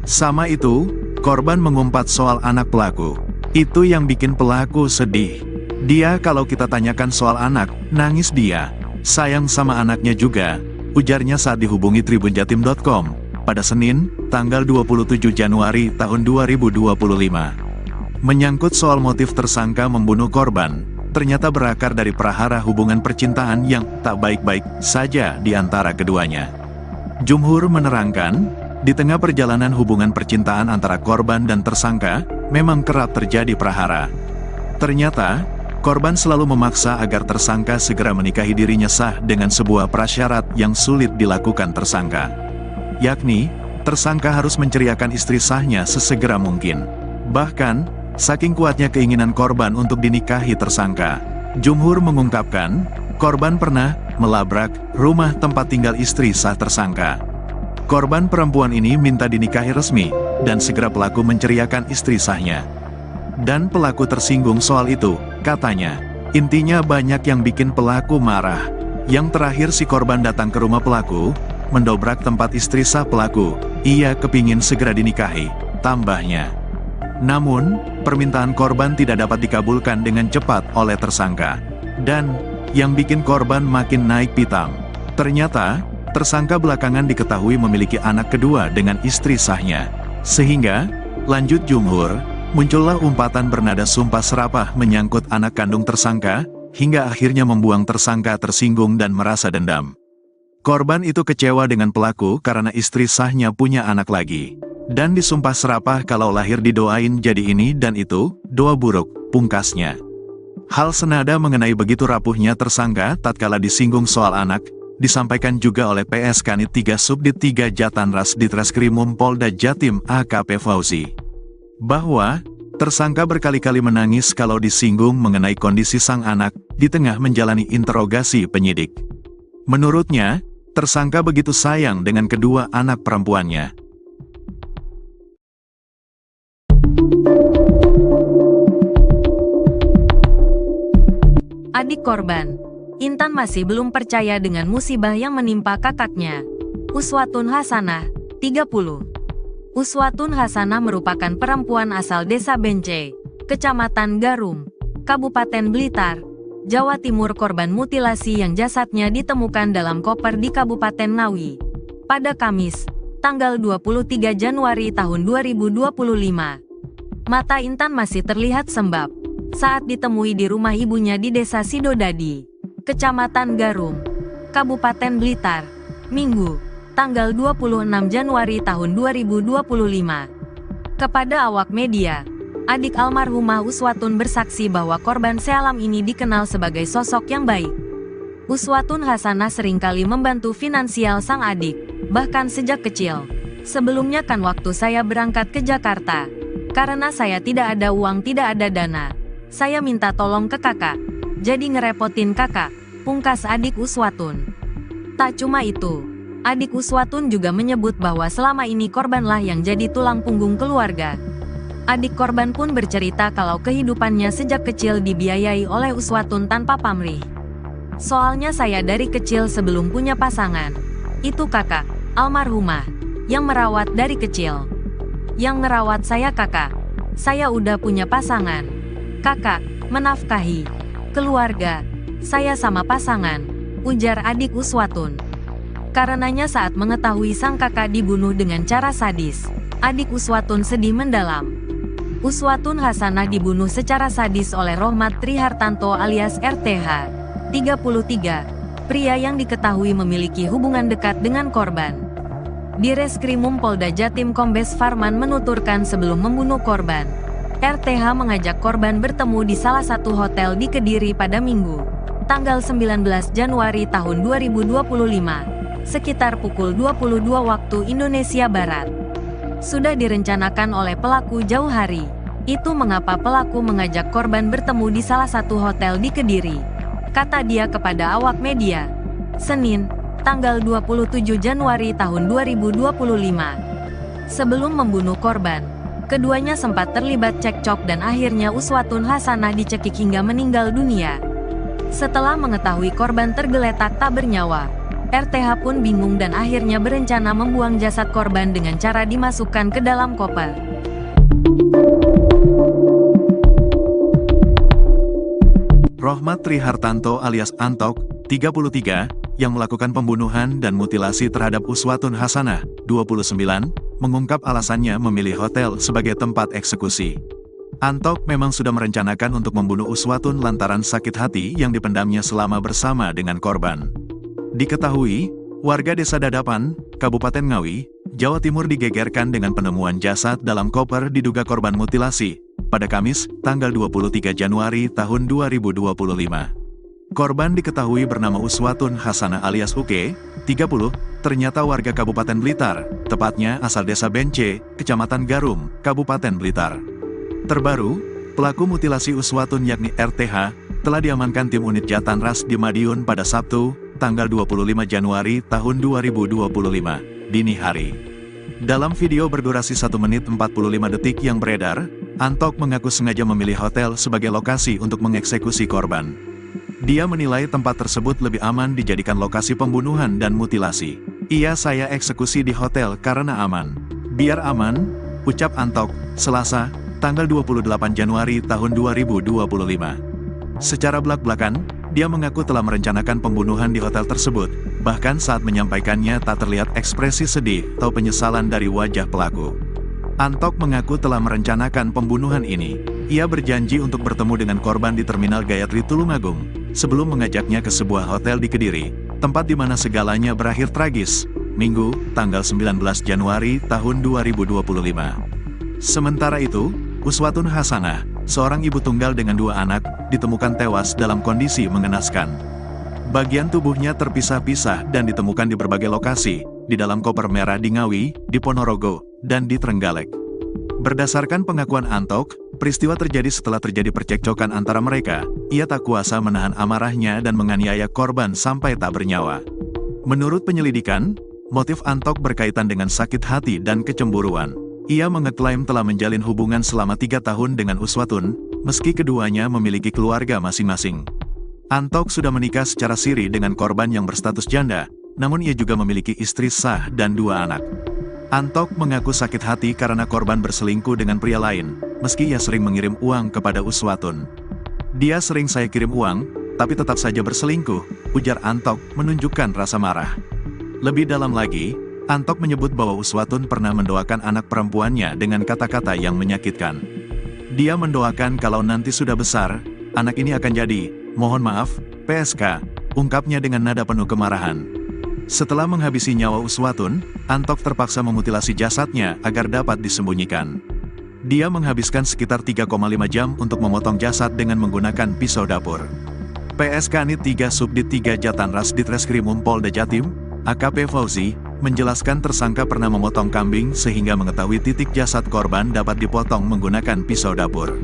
Sama itu, korban mengumpat soal anak pelaku. Itu yang bikin pelaku sedih. Dia kalau kita tanyakan soal anak, nangis dia. Sayang sama anaknya juga, ujarnya saat dihubungi tribunjatim.com pada Senin, tanggal 27 Januari tahun 2025. Menyangkut soal motif tersangka membunuh korban, ternyata berakar dari prahara hubungan percintaan yang tak baik-baik saja di antara keduanya. Jumhur menerangkan, di tengah perjalanan hubungan percintaan antara korban dan tersangka, memang kerap terjadi prahara. Ternyata, korban selalu memaksa agar tersangka segera menikahi dirinya sah dengan sebuah prasyarat yang sulit dilakukan tersangka. Yakni, tersangka harus menceriakan istri sahnya sesegera mungkin. Bahkan, saking kuatnya keinginan korban untuk dinikahi tersangka, Jumhur mengungkapkan, korban pernah melabrak rumah tempat tinggal istri sah tersangka. Korban perempuan ini minta dinikahi resmi, dan segera pelaku menceriakan istri sahnya. Dan pelaku tersinggung soal itu, katanya. Intinya banyak yang bikin pelaku marah. Yang terakhir si korban datang ke rumah pelaku, mendobrak tempat istri sah pelaku. Ia kepingin segera dinikahi, tambahnya. Namun, permintaan korban tidak dapat dikabulkan dengan cepat oleh tersangka. Dan, yang bikin korban makin naik pitam. Ternyata, tersangka belakangan diketahui memiliki anak kedua dengan istri sahnya. Sehingga, lanjut Jumhur, muncullah umpatan bernada sumpah serapah menyangkut anak kandung tersangka, hingga akhirnya membuang tersangka tersinggung dan merasa dendam. Korban itu kecewa dengan pelaku karena istri sahnya punya anak lagi. Dan disumpah serapah kalau lahir didoain jadi ini dan itu, doa buruk, pungkasnya. Hal senada mengenai begitu rapuhnya tersangka tatkala disinggung soal anak, disampaikan juga oleh PS Kanit 3 Subdit 3 Jatanras Ditreskrimum Polda Jatim AKP Fauzi. Bahwa, tersangka berkali-kali menangis kalau disinggung mengenai kondisi sang anak, di tengah menjalani interogasi penyidik. Menurutnya, tersangka begitu sayang dengan kedua anak perempuannya. Adik korban, Intan masih belum percaya dengan musibah yang menimpa kakaknya. Uswatun Hasanah, 30. Uswatun Hasanah merupakan perempuan asal Desa Bence, Kecamatan Garum, Kabupaten Blitar, Jawa Timur, korban mutilasi yang jasadnya ditemukan dalam koper di Kabupaten Ngawi pada Kamis, tanggal 23 Januari tahun 2025. Mata Intan masih terlihat sembab saat ditemui di rumah ibunya di Desa Sidodadi, Kecamatan Garum, Kabupaten Blitar, Minggu, tanggal 26 Januari tahun 2025. Kepada awak media, adik almarhumah Uswatun bersaksi bahwa korban sealam ini dikenal sebagai sosok yang baik. Uswatun Hasanah seringkali membantu finansial sang adik, bahkan sejak kecil. Sebelumnya kan waktu saya berangkat ke Jakarta, karena saya tidak ada uang, tidak ada dana, saya minta tolong ke kakak, jadi ngerepotin kakak, pungkas adik Uswatun. Tak cuma itu, adik Uswatun juga menyebut bahwa selama ini korbanlah yang jadi tulang punggung keluarga. Adik korban pun bercerita kalau kehidupannya sejak kecil dibiayai oleh Uswatun tanpa pamrih. Soalnya saya dari kecil sebelum punya pasangan, itu kakak, almarhumah, yang merawat dari kecil. Yang ngerawat saya kakak, saya udah punya pasangan. Kakak, menafkahi keluarga, saya sama pasangan, ujar adik Uswatun. Karenanya saat mengetahui sang kakak dibunuh dengan cara sadis, adik Uswatun sedih mendalam. Uswatun Hasanah dibunuh secara sadis oleh Rohmat Trihartanto alias RTH, 33, pria yang diketahui memiliki hubungan dekat dengan korban. Di Reskrimum Polda Jatim Kombes Farman menuturkan sebelum membunuh korban, RTH mengajak korban bertemu di salah satu hotel di Kediri pada Minggu, tanggal 19 Januari tahun 2025, sekitar pukul 22 waktu Indonesia Barat. Sudah direncanakan oleh pelaku jauh hari. Itu mengapa pelaku mengajak korban bertemu di salah satu hotel di Kediri, kata dia kepada awak media, Senin, tanggal 27 Januari tahun 2025. Sebelum membunuh korban, keduanya sempat terlibat cekcok dan akhirnya Uswatun Hasanah dicekik hingga meninggal dunia. Setelah mengetahui korban tergeletak tak bernyawa, RTH pun bingung dan akhirnya berencana membuang jasad korban dengan cara dimasukkan ke dalam koper. Rohmat Trihartanto alias Antok, 33, yang melakukan pembunuhan dan mutilasi terhadap Uswatun Hasanah, 29, mengungkap alasannya memilih hotel sebagai tempat eksekusi. Antok memang sudah merencanakan untuk membunuh Uswatun lantaran sakit hati yang dipendamnya selama bersama dengan korban. Diketahui, warga Desa Dadapan, Kabupaten Ngawi, Jawa Timur digegerkan dengan penemuan jasad dalam koper diduga korban mutilasi, pada Kamis, tanggal 23 Januari tahun 2025. Korban diketahui bernama Uswatun Hasanah alias Uke, 30, ternyata warga Kabupaten Blitar, tepatnya asal Desa Bence, Kecamatan Garum, Kabupaten Blitar. Terbaru, pelaku mutilasi Uswatun yakni RTH, telah diamankan tim unit Jatanras di Madiun pada Sabtu, tanggal 25 Januari tahun 2025, dini hari. Dalam video berdurasi 1 menit 45 detik yang beredar, Antok mengaku sengaja memilih hotel sebagai lokasi untuk mengeksekusi korban. Dia menilai tempat tersebut lebih aman dijadikan lokasi pembunuhan dan mutilasi. Saya eksekusi di hotel karena aman. Biar aman, ucap Antok, Selasa, tanggal 28 Januari tahun 2025. Secara belak-belakan, dia mengaku telah merencanakan pembunuhan di hotel tersebut, bahkan saat menyampaikannya tak terlihat ekspresi sedih atau penyesalan dari wajah pelaku. Antok mengaku telah merencanakan pembunuhan ini. Ia berjanji untuk bertemu dengan korban di Terminal Gayatri Tulungagung, sebelum mengajaknya ke sebuah hotel di Kediri, tempat di mana segalanya berakhir tragis, Minggu, tanggal 19 Januari tahun 2025. Sementara itu, Uswatun Hasanah, seorang ibu tunggal dengan 2 anak, ditemukan tewas dalam kondisi mengenaskan. Bagian tubuhnya terpisah-pisah dan ditemukan di berbagai lokasi, di dalam koper merah di Ngawi, di Ponorogo, dan di Trenggalek. Berdasarkan pengakuan Antok, peristiwa terjadi setelah terjadi percekcokan antara mereka. Ia tak kuasa menahan amarahnya dan menganiaya korban sampai tak bernyawa. Menurut penyelidikan, motif Antok berkaitan dengan sakit hati dan kecemburuan. Ia mengeklaim telah menjalin hubungan selama 3 tahun dengan Uswatun, meski keduanya memiliki keluarga masing-masing. Antok sudah menikah secara siri dengan korban yang berstatus janda, namun ia juga memiliki istri sah dan 2 anak. Antok mengaku sakit hati karena korban berselingkuh dengan pria lain, meski ia sering mengirim uang kepada Uswatun. Dia sering saya kirim uang, tapi tetap saja berselingkuh, ujar Antok menunjukkan rasa marah. Lebih dalam lagi, Antok menyebut bahwa Uswatun pernah mendoakan anak perempuannya dengan kata-kata yang menyakitkan. Dia mendoakan kalau nanti sudah besar, anak ini akan jadi, mohon maaf, PSK, ungkapnya dengan nada penuh kemarahan. Setelah menghabisi nyawa Uswatun, Antok terpaksa memutilasi jasadnya agar dapat disembunyikan. Dia menghabiskan sekitar 3,5 jam untuk memotong jasad dengan menggunakan pisau dapur. PSK Nit 3 Subdit 3 Jatanras Ditreskrimum Polda Jatim, AKP Fauzi, menjelaskan tersangka pernah memotong kambing sehingga mengetahui titik jasad korban dapat dipotong menggunakan pisau dapur.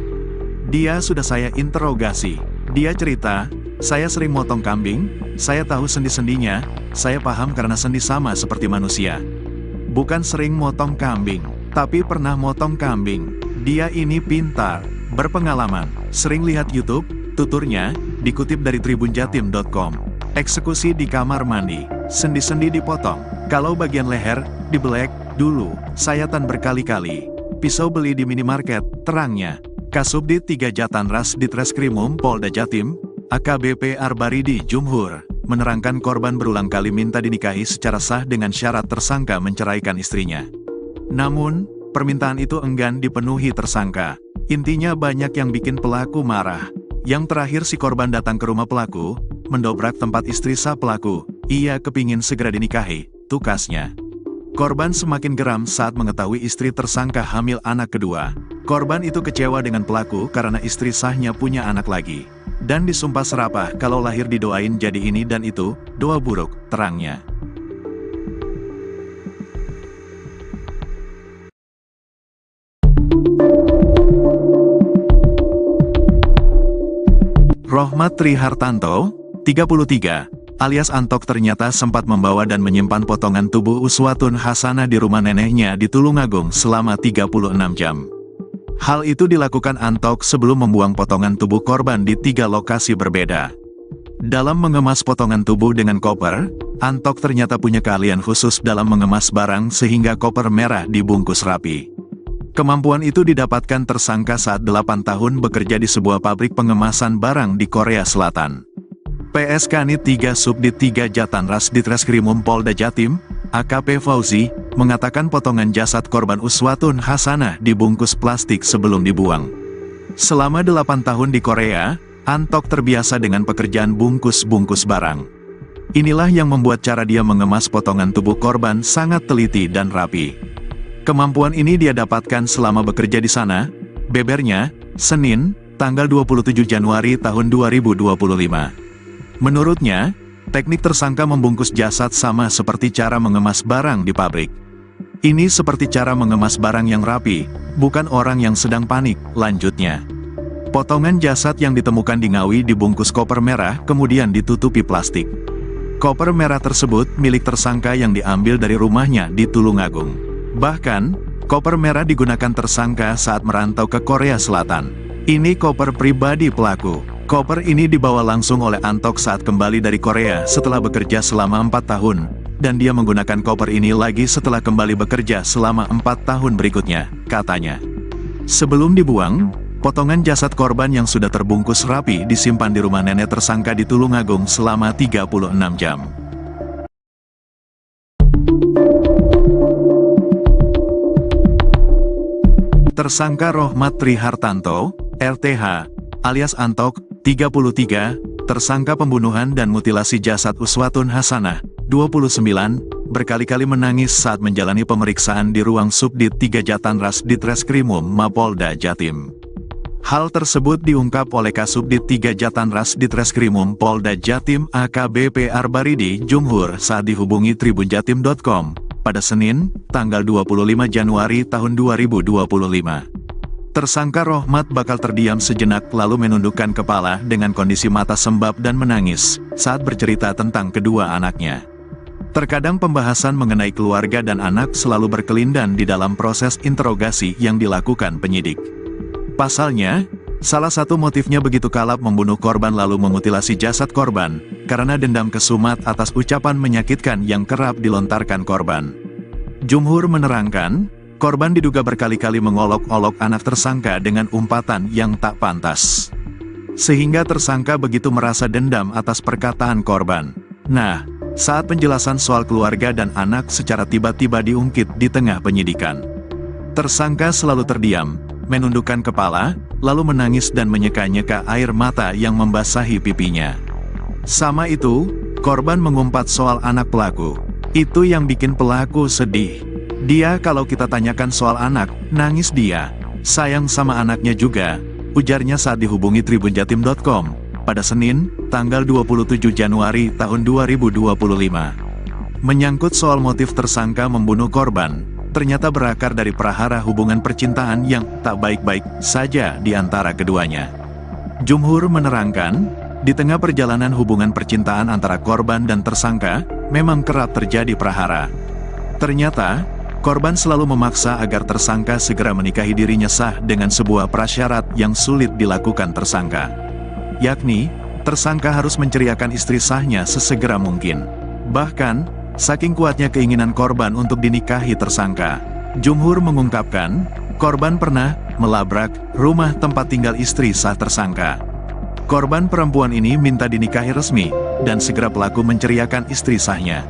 Dia sudah saya interogasi. Dia cerita, saya sering motong kambing, saya tahu sendi-sendinya, saya paham karena sendi sama seperti manusia. Bukan sering motong kambing, tapi pernah motong kambing. Dia ini pintar, berpengalaman, sering lihat YouTube, tuturnya, dikutip dari tribunjatim.com. Eksekusi di kamar mandi, sendi-sendi dipotong, kalau bagian leher, dibelek, dulu, sayatan berkali-kali. Pisau beli di minimarket, terangnya. Kasubdit 3 Jatanras Ditreskrimum Polda Jatim, AKBP Arbaridi Jumhur, menerangkan korban berulang kali minta dinikahi secara sah dengan syarat tersangka menceraikan istrinya. Namun, permintaan itu enggan dipenuhi tersangka. Intinya banyak yang bikin pelaku marah. Yang terakhir si korban datang ke rumah pelaku, mendobrak tempat istri sah pelaku. Ia kepingin segera dinikahi, tukasnya. Korban semakin geram saat mengetahui istri tersangka hamil anak kedua. Korban itu kecewa dengan pelaku karena istri sahnya punya anak lagi. Dan disumpah serapah kalau lahir didoain jadi ini dan itu, doa buruk, terangnya. Rohmat Trihartanto, 33, alias Antok ternyata sempat membawa dan menyimpan potongan tubuh Uswatun Hasanah di rumah neneknya di Tulungagung selama 36 jam. Hal itu dilakukan Antok sebelum membuang potongan tubuh korban di 3 lokasi berbeda. Dalam mengemas potongan tubuh dengan koper, Antok ternyata punya keahlian khusus dalam mengemas barang sehingga koper merah dibungkus rapi. Kemampuan itu didapatkan tersangka saat 8 tahun bekerja di sebuah pabrik pengemasan barang di Korea Selatan. PSK Nit 3 Subdit 3 Jatanras Ditreskrimum Polda Jatim, AKP Fauzi, mengatakan potongan jasad korban Uswatun Hasanah dibungkus plastik sebelum dibuang. Selama 8 tahun di Korea, Antok terbiasa dengan pekerjaan bungkus-bungkus barang. Inilah yang membuat cara dia mengemas potongan tubuh korban sangat teliti dan rapi. Kemampuan ini dia dapatkan selama bekerja di sana, bebernya, Senin, tanggal 27 Januari tahun 2025. Menurutnya, teknik tersangka membungkus jasad sama seperti cara mengemas barang di pabrik. Ini seperti cara mengemas barang yang rapi, bukan orang yang sedang panik, lanjutnya. Potongan jasad yang ditemukan di Ngawi dibungkus koper merah kemudian ditutupi plastik. Koper merah tersebut milik tersangka yang diambil dari rumahnya di Tulungagung. Bahkan, koper merah digunakan tersangka saat merantau ke Korea Selatan. Ini koper pribadi pelaku. Koper ini dibawa langsung oleh Antok saat kembali dari Korea setelah bekerja selama 4 tahun. Dan dia menggunakan koper ini lagi setelah kembali bekerja selama 4 tahun berikutnya, katanya. Sebelum dibuang, potongan jasad korban yang sudah terbungkus rapi disimpan di rumah nenek tersangka di Tulungagung selama 36 jam. Tersangka Rohmat Trihartanto, RTH, alias Antok, 33, tersangka pembunuhan dan mutilasi jasad Uswatun Hasanah, 29, berkali-kali menangis saat menjalani pemeriksaan di ruang Subdit 3 Jatanras Ditreskrimum Mapolda Jatim. Hal tersebut diungkap oleh Kasubdit 3 Jatanras Ditreskrimum Polda Jatim AKBP Arbaridi Jumhur saat dihubungi tribunjatim.com pada Senin, tanggal 25 Januari tahun 2025. Tersangka Rohmat bakal terdiam sejenak lalu menundukkan kepala dengan kondisi mata sembab dan menangis saat bercerita tentang kedua anaknya. Terkadang pembahasan mengenai keluarga dan anak selalu berkelindan di dalam proses interogasi yang dilakukan penyidik. Pasalnya, salah satu motifnya begitu kalap membunuh korban lalu memutilasi jasad korban, karena dendam kesumat atas ucapan menyakitkan yang kerap dilontarkan korban. Jumhur menerangkan, korban diduga berkali-kali mengolok-olok anak tersangka dengan umpatan yang tak pantas. Sehingga tersangka begitu merasa dendam atas perkataan korban. Nah, saat penjelasan soal keluarga dan anak secara tiba-tiba diungkit di tengah penyidikan. Tersangka selalu terdiam, menundukkan kepala, lalu menangis dan menyeka-nyeka air mata yang membasahi pipinya. Sama itu, korban mengumpat soal anak pelaku. Itu yang bikin pelaku sedih. Dia kalau kita tanyakan soal anak, nangis dia. Sayang sama anaknya juga, ujarnya saat dihubungi tribunjatim.com pada Senin, tanggal 27 Januari tahun 2025. Menyangkut soal motif tersangka membunuh korban, ternyata berakar dari prahara hubungan percintaan yang tak baik-baik saja di antara keduanya. Jumhur menerangkan, di tengah perjalanan hubungan percintaan antara korban dan tersangka, memang kerap terjadi prahara. Ternyata, korban selalu memaksa agar tersangka segera menikahi dirinya sah dengan sebuah prasyarat yang sulit dilakukan tersangka. Yakni, tersangka harus menceriakan istri sahnya sesegera mungkin. Bahkan, saking kuatnya keinginan korban untuk dinikahi tersangka, Jumhur mengungkapkan, korban pernah melabrak rumah tempat tinggal istri sah tersangka. Korban perempuan ini minta dinikahi resmi, dan segera pelaku menceriakan istri sahnya.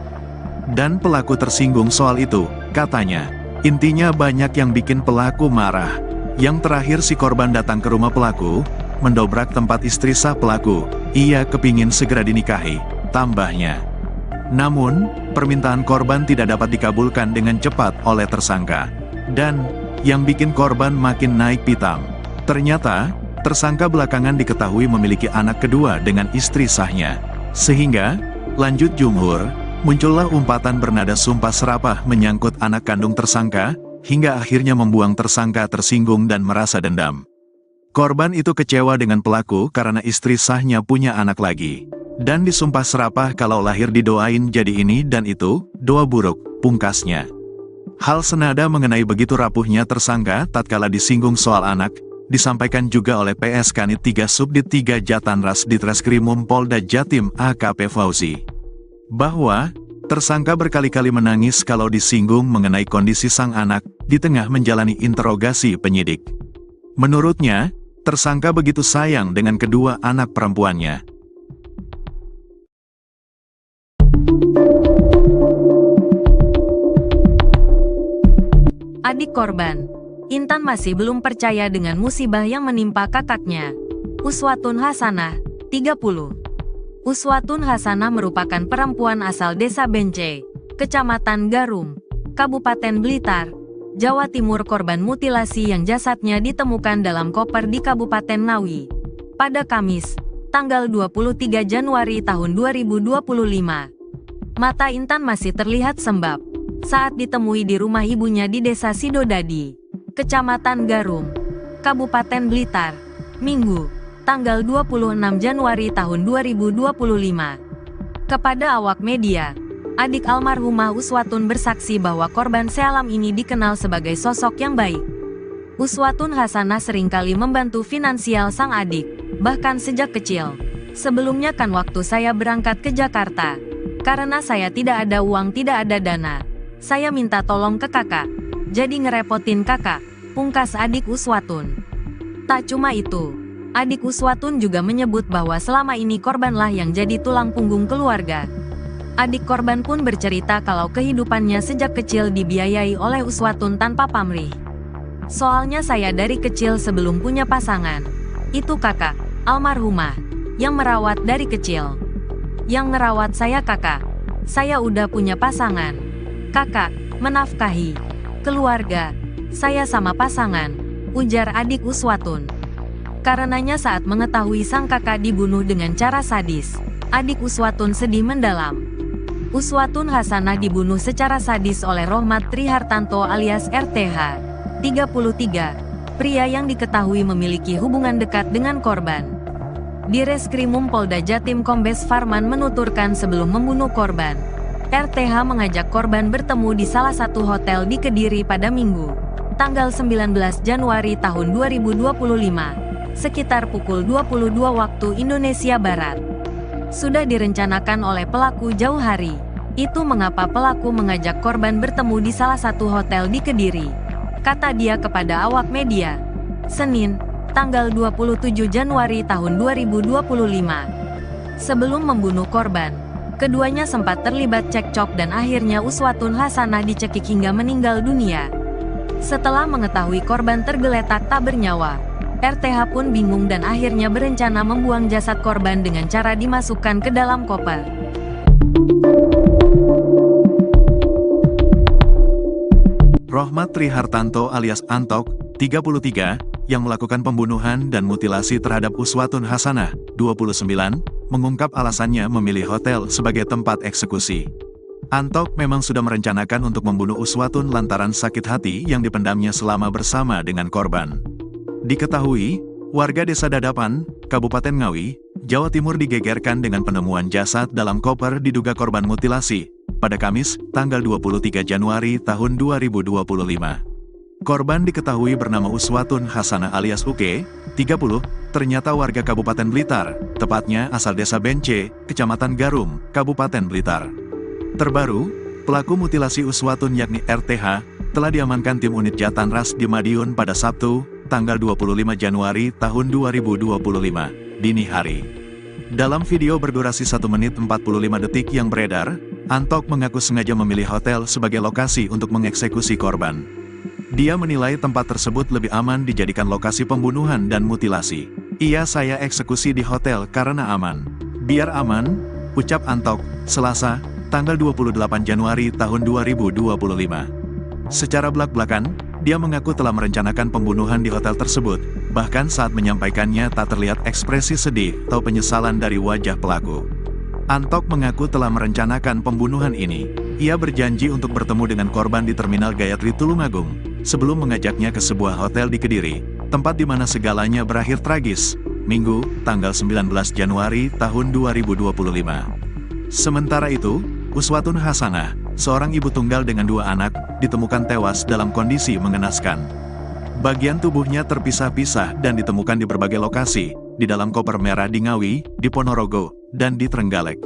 Dan pelaku tersinggung soal itu, katanya. Intinya banyak yang bikin pelaku marah. Yang terakhir si korban datang ke rumah pelaku, mendobrak tempat istri sah pelaku. Ia kepingin segera dinikahi, tambahnya. Namun, permintaan korban tidak dapat dikabulkan dengan cepat oleh tersangka. Dan, yang bikin korban makin naik pitam. Ternyata, tersangka belakangan diketahui memiliki anak kedua dengan istri sahnya. Sehingga, lanjut Jumhur, muncullah umpatan bernada sumpah serapah menyangkut anak kandung tersangka, hingga akhirnya membuang tersangka tersinggung dan merasa dendam. Korban itu kecewa dengan pelaku karena istri sahnya punya anak lagi. Dan disumpah serapah kalau lahir didoain jadi ini dan itu, doa buruk, pungkasnya. Hal senada mengenai begitu rapuhnya tersangka tatkala disinggung soal anak, disampaikan juga oleh PS Kanit 3 Subdit 3 Jatanras Ditreskrimum Polda Jatim AKP Fauzi. Bahwa, tersangka berkali-kali menangis kalau disinggung mengenai kondisi sang anak, di tengah menjalani interogasi penyidik. Menurutnya, tersangka begitu sayang dengan kedua anak perempuannya. Adik korban, Intan masih belum percaya dengan musibah yang menimpa kakaknya. Uswatun Hasanah, 30. Uswatun Hasanah merupakan perempuan asal Desa Bence, Kecamatan Garum, Kabupaten Blitar, Jawa Timur. Korban mutilasi yang jasadnya ditemukan dalam koper di Kabupaten Ngawi pada Kamis, tanggal 23 Januari tahun 2025. Mata Intan masih terlihat sembab saat ditemui di rumah ibunya di Desa Sidodadi, Kecamatan Garum, Kabupaten Blitar, Minggu, tanggal 26 Januari tahun 2025. Kepada awak media, Adik almarhumah Uswatun bersaksi bahwa korban Sealam ini dikenal sebagai sosok yang baik. Uswatun Hasanah seringkali membantu finansial sang adik, bahkan sejak kecil. Sebelumnya kan waktu saya berangkat ke Jakarta. Karena saya tidak ada uang, tidak ada dana. Saya minta tolong ke kakak. Jadi ngerepotin kakak, pungkas adik Uswatun. Tak cuma itu, adik Uswatun juga menyebut bahwa selama ini korbanlah yang jadi tulang punggung keluarga. Adik korban pun bercerita kalau kehidupannya sejak kecil dibiayai oleh Uswatun tanpa pamrih. Soalnya saya dari kecil sebelum punya pasangan. Itu kakak, almarhumah, yang merawat dari kecil. Yang ngerawat saya kakak. Saya udah punya pasangan. Kakak, menafkahi keluarga. Saya sama pasangan, ujar adik Uswatun. Karenanya saat mengetahui sang kakak dibunuh dengan cara sadis, adik Uswatun sedih mendalam. Uswatun Hasanah dibunuh secara sadis oleh Rohmat Trihartanto alias RTH, 33, pria yang diketahui memiliki hubungan dekat dengan korban. Di Reskrimum Polda Jatim Kombes Farman menuturkan sebelum membunuh korban, RTH mengajak korban bertemu di salah satu hotel di Kediri pada Minggu, tanggal 19 Januari tahun 2025, sekitar pukul 22 waktu Indonesia Barat. Sudah direncanakan oleh pelaku jauh hari. Itu mengapa pelaku mengajak korban bertemu di salah satu hotel di Kediri, kata dia kepada awak media. Senin, tanggal 27 Januari tahun 2025. Sebelum membunuh korban, keduanya sempat terlibat cekcok dan akhirnya Uswatun Hasanah dicekik hingga meninggal dunia. Setelah mengetahui korban tergeletak tak bernyawa, RTH pun bingung dan akhirnya berencana membuang jasad korban dengan cara dimasukkan ke dalam koper. Rohmat Trihartanto alias Antok, 33, yang melakukan pembunuhan dan mutilasi terhadap Uswatun Hasanah, 29, mengungkap alasannya memilih hotel sebagai tempat eksekusi. Antok memang sudah merencanakan untuk membunuh Uswatun lantaran sakit hati yang dipendamnya selama bersama dengan korban. Diketahui, warga Desa Dadapan, Kabupaten Ngawi, Jawa Timur digegerkan dengan penemuan jasad dalam koper diduga korban mutilasi, pada Kamis, tanggal 23 Januari tahun 2025. Korban diketahui bernama Uswatun Hasanah alias Uke, 30, ternyata warga Kabupaten Blitar, tepatnya asal Desa Bence, Kecamatan Garum, Kabupaten Blitar. Terbaru, pelaku mutilasi Uswatun yakni RTH, telah diamankan tim unit Jatanras di Madiun pada Sabtu, tanggal 25 Januari tahun 2025, dini hari. Dalam video berdurasi 1 menit 45 detik yang beredar, Antok mengaku sengaja memilih hotel sebagai lokasi untuk mengeksekusi korban. Dia menilai tempat tersebut lebih aman dijadikan lokasi pembunuhan dan mutilasi. Saya eksekusi di hotel karena aman. Biar aman, ucap Antok, Selasa, tanggal 28 Januari tahun 2025. Secara belak-belakan, dia mengaku telah merencanakan pembunuhan di hotel tersebut, bahkan saat menyampaikannya tak terlihat ekspresi sedih atau penyesalan dari wajah pelaku. Antok mengaku telah merencanakan pembunuhan ini. Ia berjanji untuk bertemu dengan korban di Terminal Gayatri Tulungagung, sebelum mengajaknya ke sebuah hotel di Kediri, tempat di mana segalanya berakhir tragis, Minggu, tanggal 19 Januari tahun 2025. Sementara itu, Uswatun Hasanah, seorang ibu tunggal dengan 2 anak, ditemukan tewas dalam kondisi mengenaskan. Bagian tubuhnya terpisah-pisah dan ditemukan di berbagai lokasi, di dalam koper merah di Ngawi, di Ponorogo, dan di Trenggalek.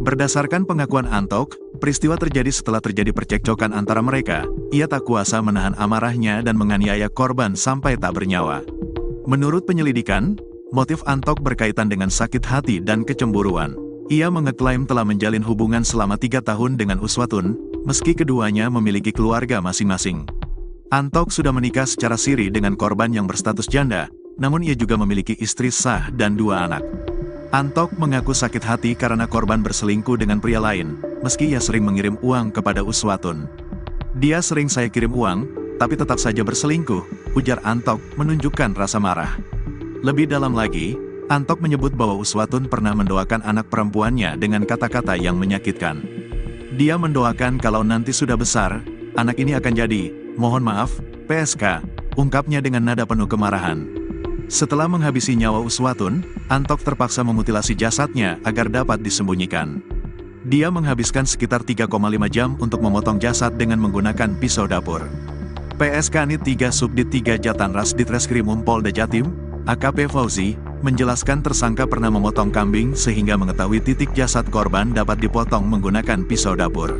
Berdasarkan pengakuan Antok, peristiwa terjadi setelah terjadi percekcokan antara mereka. Ia tak kuasa menahan amarahnya dan menganiaya korban sampai tak bernyawa. Menurut penyelidikan, motif Antok berkaitan dengan sakit hati dan kecemburuan. Ia mengeklaim telah menjalin hubungan selama 3 tahun dengan Uswatun, meski keduanya memiliki keluarga masing-masing. Antok sudah menikah secara siri dengan korban yang berstatus janda, namun ia juga memiliki istri sah dan 2 anak. Antok mengaku sakit hati karena korban berselingkuh dengan pria lain, meski ia sering mengirim uang kepada Uswatun. Dia sering saya kirim uang, tapi tetap saja berselingkuh, ujar Antok menunjukkan rasa marah. Lebih dalam lagi, Antok menyebut bahwa Uswatun pernah mendoakan anak perempuannya dengan kata-kata yang menyakitkan. Dia mendoakan kalau nanti sudah besar, anak ini akan jadi, mohon maaf, PSK, ungkapnya dengan nada penuh kemarahan. Setelah menghabisi nyawa Uswatun, Antok terpaksa memutilasi jasadnya agar dapat disembunyikan. Dia menghabiskan sekitar 3,5 jam untuk memotong jasad dengan menggunakan pisau dapur. PSK Kanit 3 Subdit 3 Jatanras Ditreskrimum Polda Jatim, AKP Fauzi, menjelaskan tersangka pernah memotong kambing sehingga mengetahui titik jasad korban dapat dipotong menggunakan pisau dapur.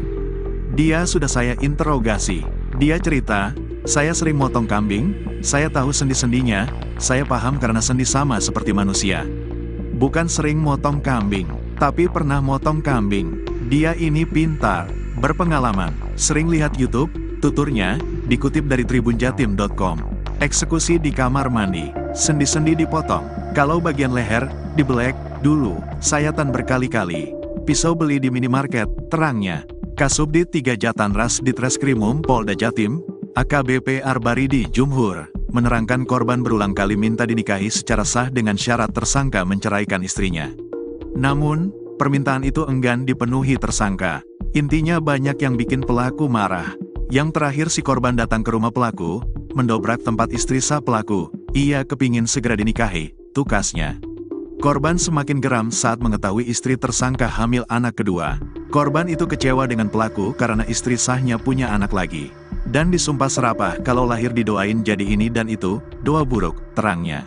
Dia sudah saya interogasi. Dia cerita, saya sering motong kambing, saya tahu sendi-sendinya, saya paham karena sendi sama seperti manusia. Bukan sering motong kambing, tapi pernah motong kambing. Dia ini pintar, berpengalaman, sering lihat YouTube, tuturnya, dikutip dari tribunjatim.com. Eksekusi di kamar mandi, sendi-sendi dipotong, kalau bagian leher, dibelek, dulu, sayatan berkali-kali. Pisau beli di minimarket, terangnya. Kasubdit 3 Jatanras Ditreskrimum Polda Jatim, AKBP Arbaridi Jumhur, menerangkan korban berulang kali minta dinikahi secara sah dengan syarat tersangka menceraikan istrinya. Namun, permintaan itu enggan dipenuhi tersangka. Intinya banyak yang bikin pelaku marah. Yang terakhir si korban datang ke rumah pelaku, mendobrak tempat istri sah pelaku, ia kepingin segera dinikahi, tukasnya. Korban semakin geram saat mengetahui istri tersangka hamil anak kedua. Korban itu kecewa dengan pelaku karena istri sahnya punya anak lagi. Dan disumpah serapah kalau lahir didoain jadi ini dan itu, doa buruk, terangnya.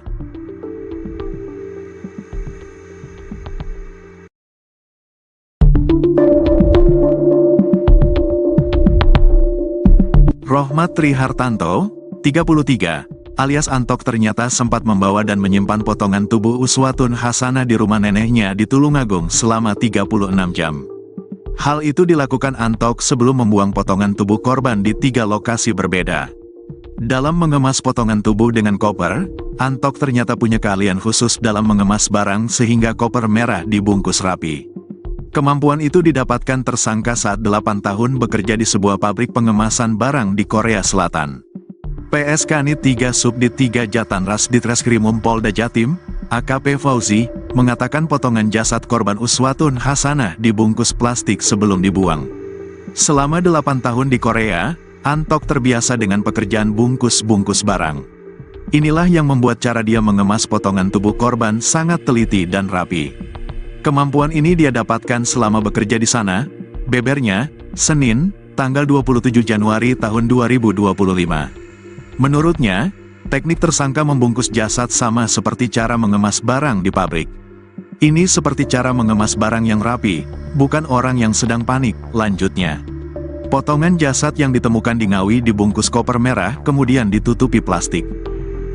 Rohmat Trihartanto, 33, alias Antok ternyata sempat membawa dan menyimpan potongan tubuh Uswatun Hasanah di rumah neneknya di Tulungagung selama 36 jam. Hal itu dilakukan Antok sebelum membuang potongan tubuh korban di 3 lokasi berbeda. Dalam mengemas potongan tubuh dengan koper, Antok ternyata punya keahlian khusus dalam mengemas barang sehingga koper merah dibungkus rapi. Kemampuan itu didapatkan tersangka saat 8 tahun bekerja di sebuah pabrik pengemasan barang di Korea Selatan. PSK Kanit 3 Subdit 3 Jatanras Ditreskrimum Polda Jatim, AKP Fauzi, mengatakan potongan jasad korban Uswatun Hasanah dibungkus plastik sebelum dibuang. Selama 8 tahun di Korea, Antok terbiasa dengan pekerjaan bungkus-bungkus barang. Inilah yang membuat cara dia mengemas potongan tubuh korban sangat teliti dan rapi. Kemampuan ini dia dapatkan selama bekerja di sana, bebernya, Senin, tanggal 27 Januari tahun 2025. Menurutnya, teknik tersangka membungkus jasad sama seperti cara mengemas barang di pabrik. Ini seperti cara mengemas barang yang rapi, bukan orang yang sedang panik, lanjutnya. Potongan jasad yang ditemukan di Ngawi dibungkus koper merah kemudian ditutupi plastik.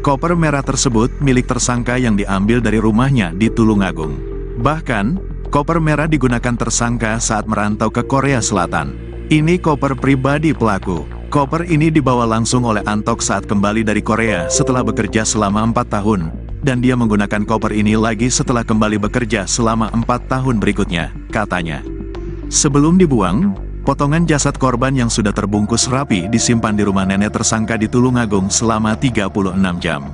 Koper merah tersebut milik tersangka yang diambil dari rumahnya di Tulungagung. Bahkan, koper merah digunakan tersangka saat merantau ke Korea Selatan. Ini koper pribadi pelaku. Koper ini dibawa langsung oleh Antok saat kembali dari Korea setelah bekerja selama 4 tahun, dan dia menggunakan koper ini lagi setelah kembali bekerja selama 4 tahun berikutnya, katanya. Sebelum dibuang, potongan jasad korban yang sudah terbungkus rapi disimpan di rumah nenek tersangka di Tulungagung selama 36 jam.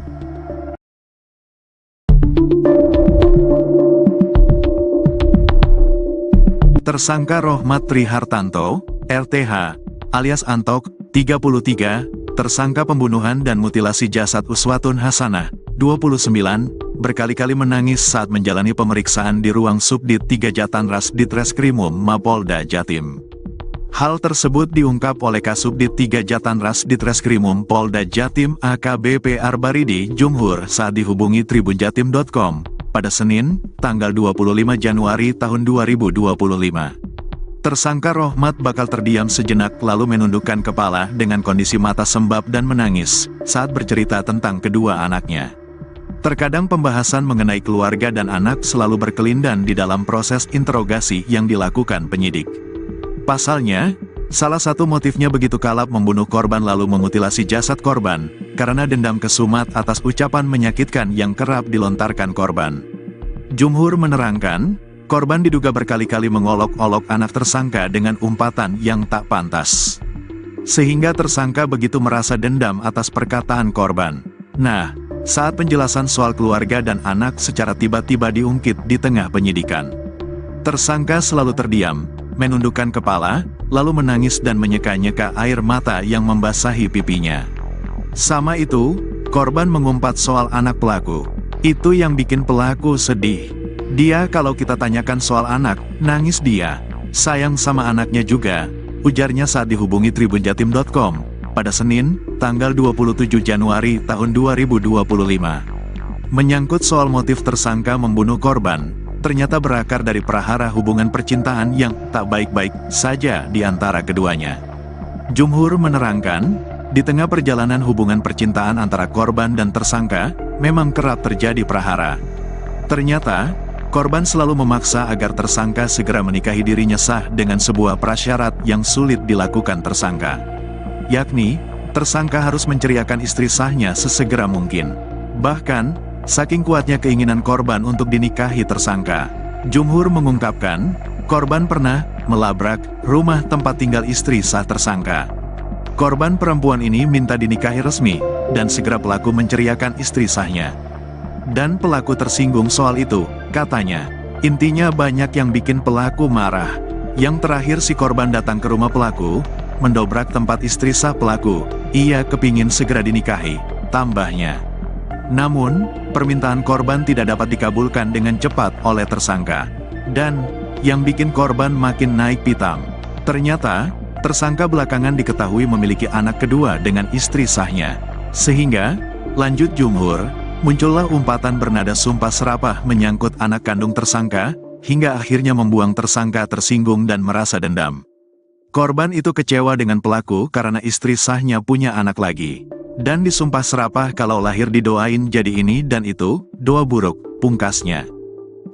Tersangka Rohmat Trihartanto, RTH, alias Antok, 33, tersangka pembunuhan dan mutilasi jasad Uswatun Hasanah, 29, berkali-kali menangis saat menjalani pemeriksaan di ruang Subdit 3 Jatanras Ditreskrimum Mapolda Jatim. Hal tersebut diungkap oleh Kasubdit 3 Jatanras Ditreskrimum Polda Jatim AKBP Arbaridi Jumhur saat dihubungi tribunjatim.com. Pada Senin, tanggal 25 Januari tahun 2025. Tersangka Rohmat bakal terdiam sejenak lalu menundukkan kepala dengan kondisi mata sembab dan menangis saat bercerita tentang kedua anaknya. Terkadang pembahasan mengenai keluarga dan anak selalu berkelindan di dalam proses interogasi yang dilakukan penyidik. Pasalnya, salah satu motifnya begitu kalap membunuh korban lalu memutilasi jasad korban, karena dendam kesumat atas ucapan menyakitkan yang kerap dilontarkan korban. Jumhur menerangkan, korban diduga berkali-kali mengolok-olok anak tersangka dengan umpatan yang tak pantas. Sehingga tersangka begitu merasa dendam atas perkataan korban. Nah, saat penjelasan soal keluarga dan anak secara tiba-tiba diungkit di tengah penyidikan. Tersangka selalu terdiam, menundukkan kepala, lalu menangis dan menyeka-nyeka air mata yang membasahi pipinya. Sama itu, korban mengumpat soal anak pelaku. Itu yang bikin pelaku sedih. Dia kalau kita tanyakan soal anak, nangis dia. Sayang sama anaknya juga, ujarnya saat dihubungi tribunjatim.com pada Senin, tanggal 27 Januari tahun 2025. Menyangkut soal motif tersangka membunuh korban, ternyata berakar dari prahara hubungan percintaan yang tak baik-baik saja di antara keduanya. Jumhur menerangkan, di tengah perjalanan hubungan percintaan antara korban dan tersangka, memang kerap terjadi prahara. Ternyata, korban selalu memaksa agar tersangka segera menikahi dirinya sah dengan sebuah prasyarat yang sulit dilakukan tersangka. Yakni, tersangka harus menceriakan istri sahnya sesegera mungkin. Bahkan, saking kuatnya keinginan korban untuk dinikahi tersangka, Jumhur mengungkapkan, korban pernah melabrak rumah tempat tinggal istri sah tersangka. Korban perempuan ini minta dinikahi resmi, dan segera pelaku menceriakan istri sahnya. Dan pelaku tersinggung soal itu, katanya. Intinya banyak yang bikin pelaku marah. Yang terakhir si korban datang ke rumah pelaku, mendobrak tempat istri sah pelaku. Ia kepingin segera dinikahi, tambahnya. Namun, permintaan korban tidak dapat dikabulkan dengan cepat oleh tersangka. Dan, yang bikin korban makin naik pitam. Ternyata, tersangka belakangan diketahui memiliki anak kedua dengan istri sahnya. Sehingga, lanjut Jumhur, muncullah umpatan bernada sumpah serapah menyangkut anak kandung tersangka, hingga akhirnya membuang tersangka tersinggung dan merasa dendam. Korban itu kecewa dengan pelaku karena istri sahnya punya anak lagi. Dan disumpah serapah kalau lahir didoain jadi ini dan itu, doa buruk, pungkasnya.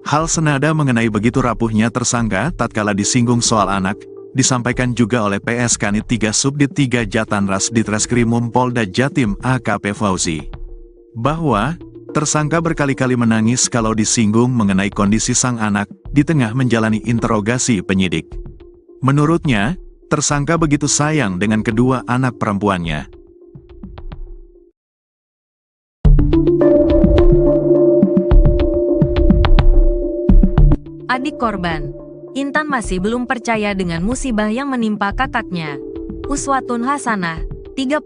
Hal senada mengenai begitu rapuhnya tersangka tatkala disinggung soal anak, disampaikan juga oleh PS Kanit 3 Subdit 3 Jatanras Ditreskrimum Polda Jatim AKP Fauzi. Bahwa, tersangka berkali-kali menangis kalau disinggung mengenai kondisi sang anak, di tengah menjalani interogasi penyidik. Menurutnya, tersangka begitu sayang dengan kedua anak perempuannya. Adik korban, Intan masih belum percaya dengan musibah yang menimpa kakaknya. Uswatun Hasanah, 30.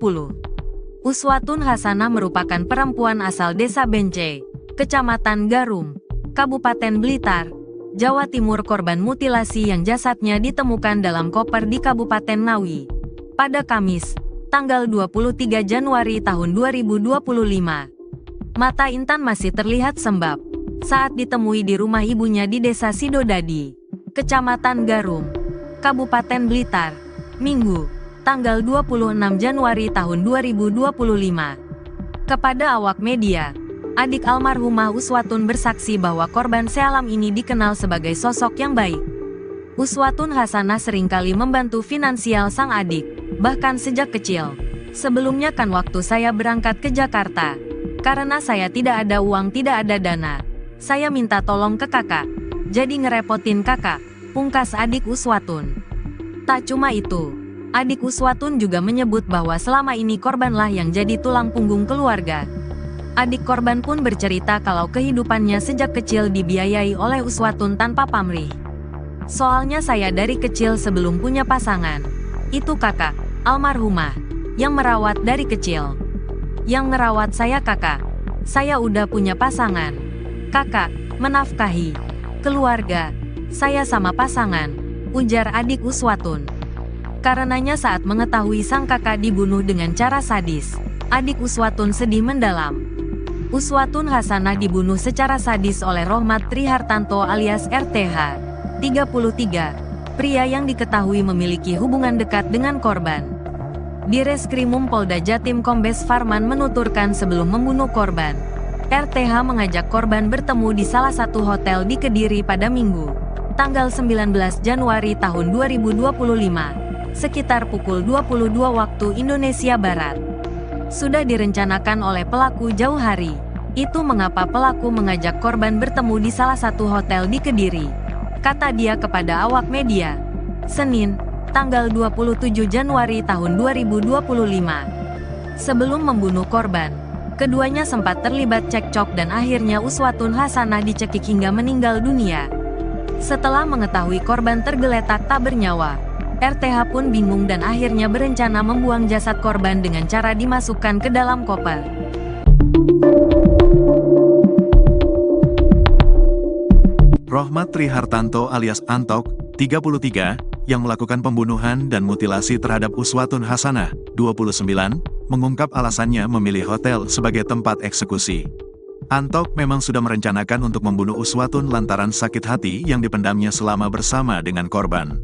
Uswatun Hasanah merupakan perempuan asal Desa Bence, Kecamatan Garum, Kabupaten Blitar, Jawa Timur, korban mutilasi yang jasadnya ditemukan dalam koper di Kabupaten Ngawi pada Kamis, tanggal 23 Januari tahun 2025. Mata Intan masih terlihat sembab saat ditemui di rumah ibunya di Desa Sidodadi, Kecamatan Garum, Kabupaten Blitar, Minggu, tanggal 26 Januari tahun 2025. Kepada awak media, adik almarhumah Uswatun bersaksi bahwa korban sealam ini dikenal sebagai sosok yang baik. Uswatun Hasanah seringkali membantu finansial sang adik, bahkan sejak kecil. Sebelumnya kan waktu saya berangkat ke Jakarta, karena saya tidak ada uang, tidak ada dana, saya minta tolong ke kakak. Jadi ngerepotin kakak, pungkas adik Uswatun. Tak cuma itu, adik Uswatun juga menyebut bahwa selama ini korbanlah yang jadi tulang punggung keluarga. Adik korban pun bercerita kalau kehidupannya sejak kecil dibiayai oleh Uswatun tanpa pamrih. Soalnya saya dari kecil sebelum punya pasangan, itu kakak, almarhumah, yang merawat dari kecil. Yang ngerawat saya kakak, saya udah punya pasangan. Kakak, menafkahi keluarga, saya sama pasangan, ujar adik Uswatun. Karenanya saat mengetahui sang kakak dibunuh dengan cara sadis, adik Uswatun sedih mendalam. Uswatun Hasanah dibunuh secara sadis oleh Rohmat Trihartanto alias RTH, 33, pria yang diketahui memiliki hubungan dekat dengan korban. Di Reskrimum Polda Jatim Kombes Farman menuturkan sebelum membunuh korban, RTH mengajak korban bertemu di salah satu hotel di Kediri pada Minggu, tanggal 19 Januari tahun 2025, sekitar pukul 22 waktu Indonesia Barat. Sudah direncanakan oleh pelaku jauh hari. Itu mengapa pelaku mengajak korban bertemu di salah satu hotel di Kediri, kata dia kepada awak media. Senin, tanggal 27 Januari tahun 2025. Sebelum membunuh korban, keduanya sempat terlibat cekcok dan akhirnya Uswatun Hasanah dicekik hingga meninggal dunia. Setelah mengetahui korban tergeletak tak bernyawa, RTH pun bingung dan akhirnya berencana membuang jasad korban dengan cara dimasukkan ke dalam koper. Rohmat Trihartanto alias Antok, 33, yang melakukan pembunuhan dan mutilasi terhadap Uswatun Hasanah, 29, mengungkap alasannya memilih hotel sebagai tempat eksekusi. Antok memang sudah merencanakan untuk membunuh Uswatun lantaran sakit hati yang dipendamnya selama bersama dengan korban.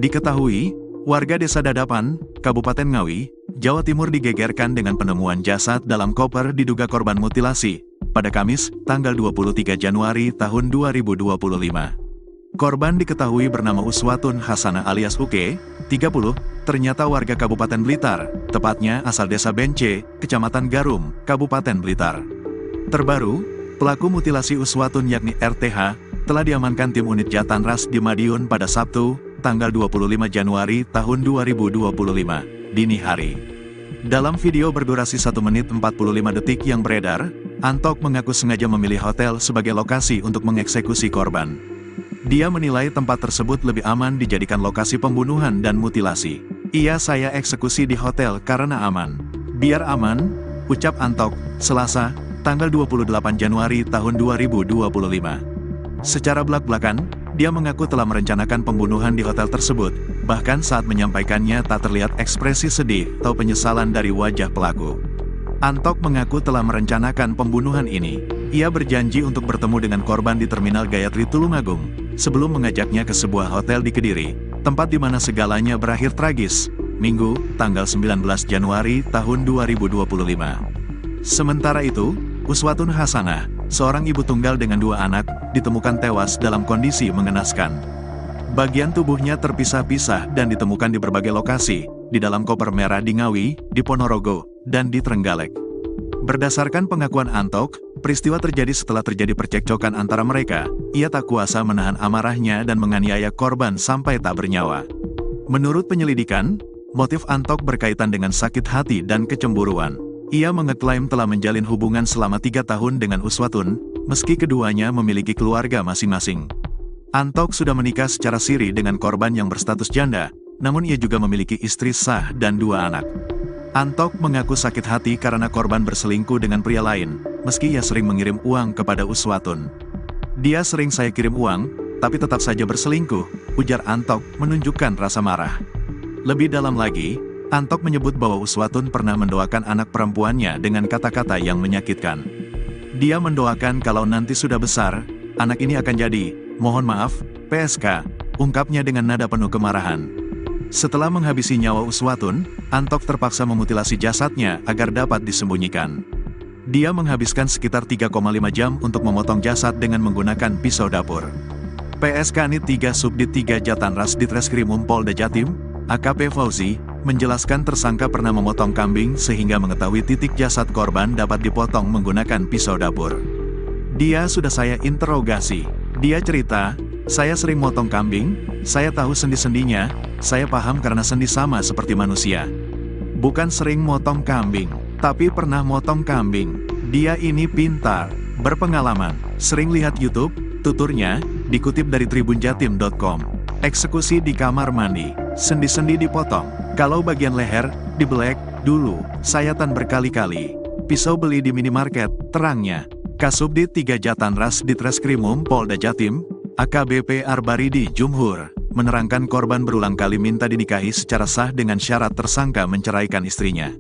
Diketahui, warga Desa Dadapan, Kabupaten Ngawi, Jawa Timur digegerkan dengan penemuan jasad dalam koper diduga korban mutilasi pada Kamis, tanggal 23 Januari tahun 2025. Korban diketahui bernama Uswatun Hasanah alias Uke, 30, ternyata warga Kabupaten Blitar, tepatnya asal Desa Bence, Kecamatan Garum, Kabupaten Blitar. Terbaru, pelaku mutilasi Uswatun yakni RTH, telah diamankan tim unit Jatanras di Madiun pada Sabtu, tanggal 25 Januari tahun 2025, dini hari. Dalam video berdurasi 1 menit 45 detik yang beredar, Antok mengaku sengaja memilih hotel sebagai lokasi untuk mengeksekusi korban. Dia menilai tempat tersebut lebih aman dijadikan lokasi pembunuhan dan mutilasi. Saya eksekusi di hotel karena aman. Biar aman, ucap Antok, Selasa, tanggal 28 Januari tahun 2025. Secara belak-belakan, dia mengaku telah merencanakan pembunuhan di hotel tersebut, bahkan saat menyampaikannya tak terlihat ekspresi sedih atau penyesalan dari wajah pelaku. Antok mengaku telah merencanakan pembunuhan ini. Ia berjanji untuk bertemu dengan korban di Terminal Gayatri Tulungagung, sebelum mengajaknya ke sebuah hotel di Kediri, tempat di mana segalanya berakhir tragis, Minggu, tanggal 19 Januari tahun 2025. Sementara itu, Uswatun Hasanah, seorang ibu tunggal dengan 2 anak, ditemukan tewas dalam kondisi mengenaskan. Bagian tubuhnya terpisah-pisah dan ditemukan di berbagai lokasi, di dalam koper merah di Ngawi, di Ponorogo, dan di Trenggalek. Berdasarkan pengakuan Antok, peristiwa terjadi setelah terjadi percekcokan antara mereka. Ia tak kuasa menahan amarahnya dan menganiaya korban sampai tak bernyawa. Menurut penyelidikan, motif Antok berkaitan dengan sakit hati dan kecemburuan. Ia mengeklaim telah menjalin hubungan selama 3 tahun dengan Uswatun, meski keduanya memiliki keluarga masing-masing. Antok sudah menikah secara siri dengan korban yang berstatus janda, namun ia juga memiliki istri sah dan 2 anak. Antok mengaku sakit hati karena korban berselingkuh dengan pria lain, meski ia sering mengirim uang kepada Uswatun. Dia sering saya kirim uang, tapi tetap saja berselingkuh, ujar Antok menunjukkan rasa marah. Lebih dalam lagi, Antok menyebut bahwa Uswatun pernah mendoakan anak perempuannya dengan kata-kata yang menyakitkan. Dia mendoakan kalau nanti sudah besar, anak ini akan jadi, mohon maaf, PSK, ungkapnya dengan nada penuh kemarahan. Setelah menghabisi nyawa Uswatun, Antok terpaksa memutilasi jasadnya agar dapat disembunyikan. Dia menghabiskan sekitar 3,5 jam untuk memotong jasad dengan menggunakan pisau dapur. PSK Nit 3 Subdit 3 Jatanras Ditreskrimum Polda Jatim, AKP Fauzi, menjelaskan tersangka pernah memotong kambing sehingga mengetahui titik jasad korban dapat dipotong menggunakan pisau dapur. Dia sudah saya interogasi. Dia cerita, saya sering motong kambing, saya tahu sendi-sendinya, saya paham karena sendi sama seperti manusia. Bukan sering motong kambing, tapi pernah motong kambing. Dia ini pintar, berpengalaman, sering lihat YouTube, tuturnya, dikutip dari tribunjatim.com. Eksekusi di kamar mandi, sendi-sendi dipotong. Kalau bagian leher, dibelek, dulu, sayatan berkali-kali. Pisau beli di minimarket, terangnya. Kasubdit 3 Jatanras Ditreskrimum Polda Jatim, AKBP Arbaridi Jumhur, menerangkan korban berulang kali minta dinikahi secara sah dengan syarat tersangka menceraikan istrinya.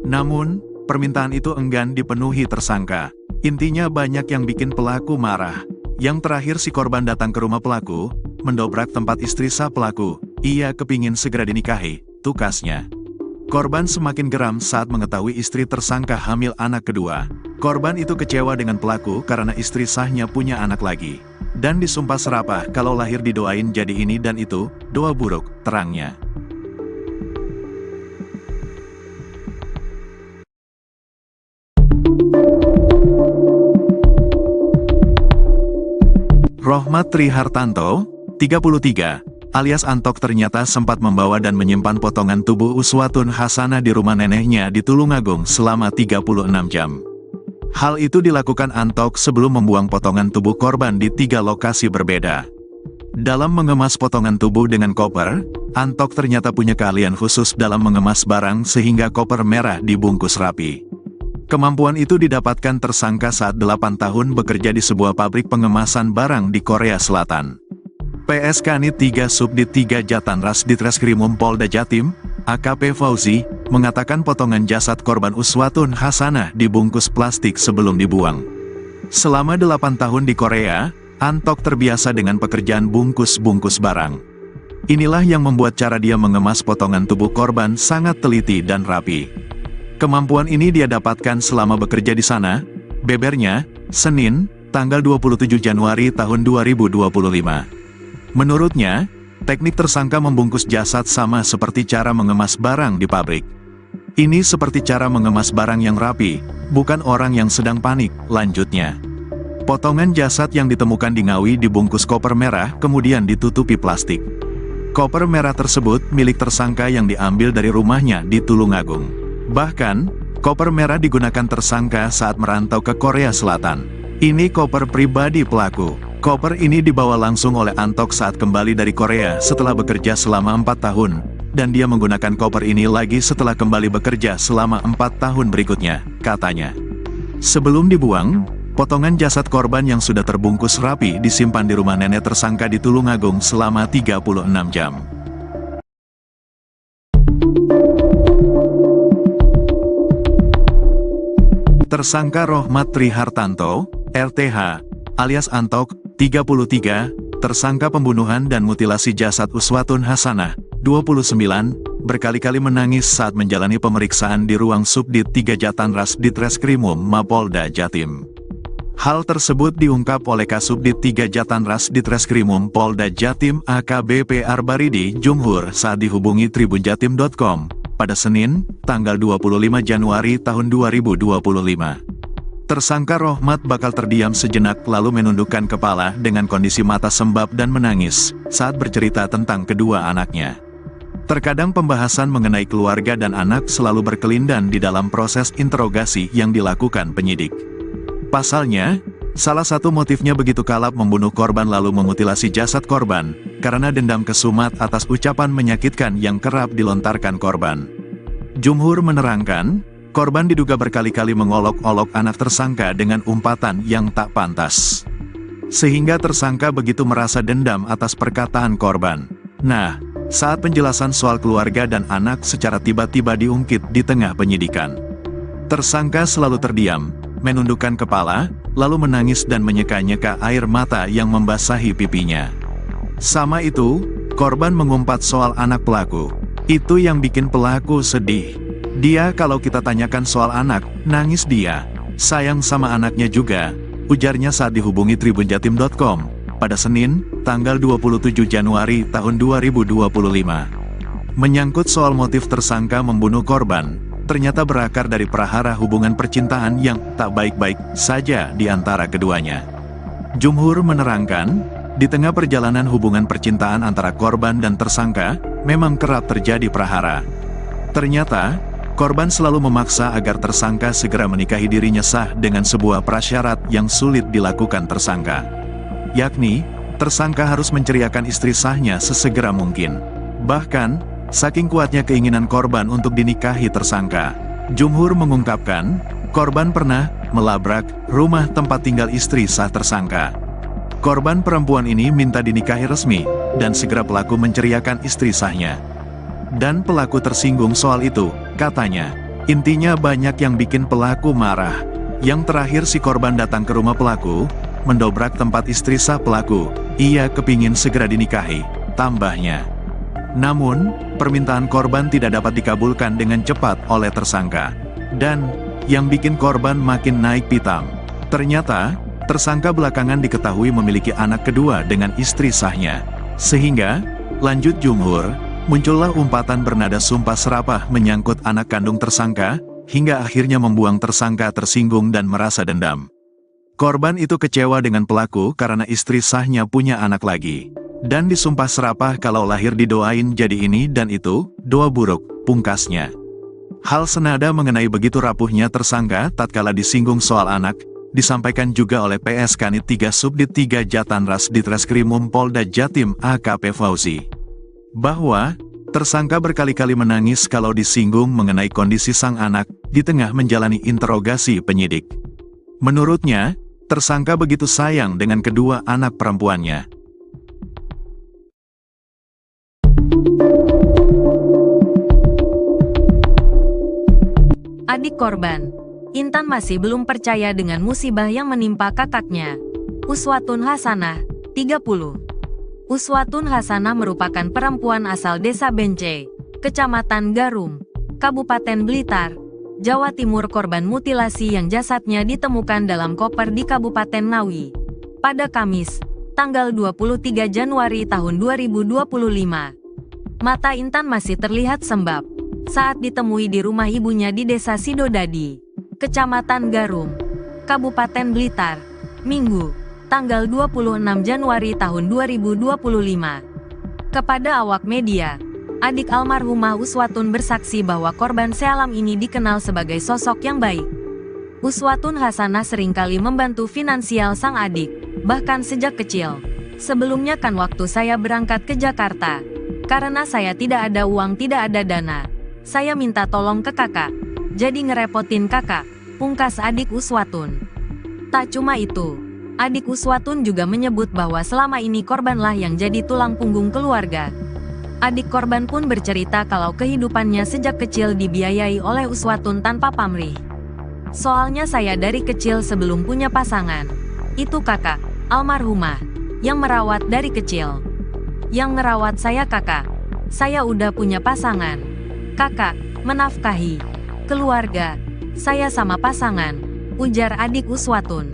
Namun, permintaan itu enggan dipenuhi tersangka. Intinya banyak yang bikin pelaku marah. Yang terakhir si korban datang ke rumah pelaku, mendobrak tempat istri sah pelaku. Ia kepingin segera dinikahi, tukasnya. Korban semakin geram saat mengetahui istri tersangka hamil anak kedua. Korban itu kecewa dengan pelaku karena istri sahnya punya anak lagi. Dan disumpah serapah kalau lahir didoain jadi ini dan itu, doa buruk, terangnya. Rohmat Trihartanto, 33, alias Antok ternyata sempat membawa dan menyimpan potongan tubuh Uswatun Hasanah di rumah neneknya di Tulungagung selama 36 jam. Hal itu dilakukan Antok sebelum membuang potongan tubuh korban di 3 lokasi berbeda. Dalam mengemas potongan tubuh dengan koper, Antok ternyata punya keahlian khusus dalam mengemas barang sehingga koper merah dibungkus rapi. Kemampuan itu didapatkan tersangka saat 8 tahun bekerja di sebuah pabrik pengemasan barang di Korea Selatan. PSK Nit 3 Subdit 3 Jatanras Ditreskrimum Polda Jatim, AKP Fauzi, mengatakan potongan jasad korban Uswatun Hasanah dibungkus plastik sebelum dibuang. Selama 8 tahun di Korea, Antok terbiasa dengan pekerjaan bungkus-bungkus barang. Inilah yang membuat cara dia mengemas potongan tubuh korban sangat teliti dan rapi. Kemampuan ini dia dapatkan selama bekerja di sana, bebernya, Senin, tanggal 27 Januari tahun 2025. Menurutnya, teknik tersangka membungkus jasad sama seperti cara mengemas barang di pabrik. Ini seperti cara mengemas barang yang rapi, bukan orang yang sedang panik, lanjutnya. Potongan jasad yang ditemukan di Ngawi dibungkus koper merah kemudian ditutupi plastik. Koper merah tersebut milik tersangka yang diambil dari rumahnya di Tulungagung. Bahkan, koper merah digunakan tersangka saat merantau ke Korea Selatan. Ini koper pribadi pelaku. Koper ini dibawa langsung oleh Antok saat kembali dari Korea setelah bekerja selama 4 tahun, dan dia menggunakan koper ini lagi setelah kembali bekerja selama 4 tahun berikutnya, katanya. Sebelum dibuang, potongan jasad korban yang sudah terbungkus rapi disimpan di rumah nenek tersangka di Tulungagung selama 36 jam. Tersangka Rohmat Trihartanto, RTH, alias Antok, 33, tersangka pembunuhan dan mutilasi jasad Uswatun Hasanah, 29, berkali-kali menangis saat menjalani pemeriksaan di ruang Subdit 3 Jatanras Ditreskrimum Mapolda Jatim. Hal tersebut diungkap oleh Kasubdit 3 Jatanras Ditreskrimum Polda Jatim AKBP Arbaridi Jumhur saat dihubungi tribunjatim.com pada Senin, tanggal 25 Januari tahun 2025. Tersangka Rohmat bakal terdiam sejenak lalu menundukkan kepala dengan kondisi mata sembab dan menangis saat bercerita tentang kedua anaknya. Terkadang pembahasan mengenai keluarga dan anak selalu berkelindan di dalam proses interogasi yang dilakukan penyidik. Pasalnya, salah satu motifnya begitu kalap membunuh korban lalu memutilasi jasad korban, karena dendam kesumat atas ucapan menyakitkan yang kerap dilontarkan korban. Jumhur menerangkan, korban diduga berkali-kali mengolok-olok anak tersangka dengan umpatan yang tak pantas. Sehingga tersangka begitu merasa dendam atas perkataan korban. Nah, saat penjelasan soal keluarga dan anak secara tiba-tiba diungkit di tengah penyidikan. Tersangka selalu terdiam, menundukkan kepala, lalu menangis dan menyeka-nyeka air mata yang membasahi pipinya. Sama itu, korban mengumpat soal anak pelaku. Itu yang bikin pelaku sedih. Dia kalau kita tanyakan soal anak, nangis dia. Sayang sama anaknya juga, ujarnya saat dihubungi tribunjatim.com pada Senin, tanggal 27 Januari tahun 2025. Menyangkut soal motif tersangka membunuh korban, ternyata berakar dari prahara hubungan percintaan yang tak baik-baik saja di antara keduanya. Jumhur menerangkan, di tengah perjalanan hubungan percintaan antara korban dan tersangka, memang kerap terjadi prahara. Ternyata, korban selalu memaksa agar tersangka segera menikahi dirinya sah dengan sebuah prasyarat yang sulit dilakukan tersangka. Yakni, tersangka harus menceriakan istri sahnya sesegera mungkin. Bahkan, saking kuatnya keinginan korban untuk dinikahi tersangka. Jumhur mengungkapkan, korban pernah melabrak rumah tempat tinggal istri sah tersangka. Korban perempuan ini minta dinikahi resmi, dan segera pelaku menceriakan istri sahnya. Dan pelaku tersinggung soal itu, katanya. Intinya banyak yang bikin pelaku marah. Yang terakhir si korban datang ke rumah pelaku, mendobrak tempat istri sah pelaku. Ia kepingin segera dinikahi, tambahnya. Namun, permintaan korban tidak dapat dikabulkan dengan cepat oleh tersangka. Dan, yang bikin korban makin naik pitam. Ternyata, tersangka belakangan diketahui memiliki anak kedua dengan istri sahnya. Sehingga, lanjut Jumhur, muncullah umpatan bernada sumpah serapah menyangkut anak kandung tersangka, hingga akhirnya membuang tersangka tersinggung dan merasa dendam. Korban itu kecewa dengan pelaku karena istri sahnya punya anak lagi. Dan disumpah serapah kalau lahir didoain jadi ini dan itu, doa buruk, pungkasnya. Hal senada mengenai begitu rapuhnya tersangka tatkala disinggung soal anak, disampaikan juga oleh PSK Nit 3 Subdit 3 Jatanras Ditreskrimum Polda Jatim AKP Fauzi. Bahwa, tersangka berkali-kali menangis kalau disinggung mengenai kondisi sang anak, di tengah menjalani interogasi penyidik. Menurutnya, tersangka begitu sayang dengan kedua anak perempuannya. adik korban. Intan masih belum percaya dengan musibah yang menimpa kakaknya. Uswatun Hasanah, 30. Uswatun Hasanah merupakan perempuan asal Desa Bence, Kecamatan Garum, Kabupaten Blitar, Jawa Timur, korban mutilasi yang jasadnya ditemukan dalam koper di Kabupaten Ngawi pada Kamis, tanggal 23 Januari tahun 2025. Mata Intan masih terlihat sembab saat ditemui di rumah ibunya di Desa Sidodadi, Kecamatan Garum, Kabupaten Blitar, Minggu, tanggal 26 Januari tahun 2025. Kepada awak media, adik almarhumah Uswatun bersaksi bahwa korban sealam ini dikenal sebagai sosok yang baik. Uswatun Hasanah seringkali membantu finansial sang adik, bahkan sejak kecil. Sebelumnya kan waktu saya berangkat ke Jakarta, karena saya tidak ada uang, tidak ada dana, saya minta tolong ke kakak, jadi ngerepotin kakak, pungkas adik Uswatun. Tak cuma itu, adik Uswatun juga menyebut bahwa selama ini korbanlah yang jadi tulang punggung keluarga. Adik korban pun bercerita kalau kehidupannya sejak kecil dibiayai oleh Uswatun tanpa pamrih. Soalnya saya dari kecil sebelum punya pasangan, itu kakak, almarhumah, yang merawat dari kecil. Yang ngerawat saya kakak, saya udah punya pasangan. Kakak menafkahi keluarga saya sama pasangan, ujar adik Uswatun.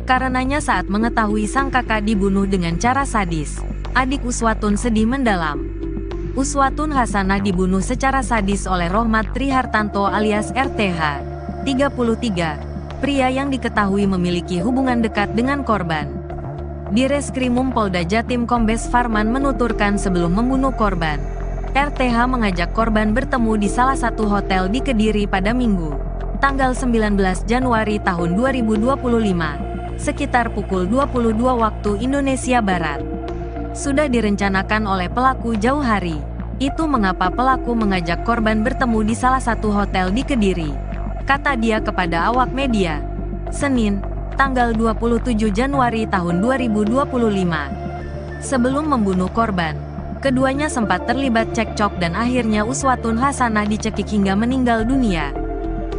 Karenanya saat mengetahui sang kakak dibunuh dengan cara sadis, adik Uswatun sedih mendalam. Uswatun Hasanah dibunuh secara sadis oleh Rohmat Trihartanto alias RTH, 33, pria yang diketahui memiliki hubungan dekat dengan korban. Di Reskrimum Polda Jatim Kombes Farman menuturkan sebelum membunuh korban, RTH mengajak korban bertemu di salah satu hotel di Kediri pada Minggu, tanggal 19 Januari tahun 2025, sekitar pukul 22 waktu Indonesia Barat. Sudah direncanakan oleh pelaku jauh hari. Itu mengapa pelaku mengajak korban bertemu di salah satu hotel di Kediri, kata dia kepada awak media, Senin, tanggal 27 Januari tahun 2025. Sebelum membunuh korban, keduanya sempat terlibat cekcok dan akhirnya Uswatun Hasanah dicekik hingga meninggal dunia.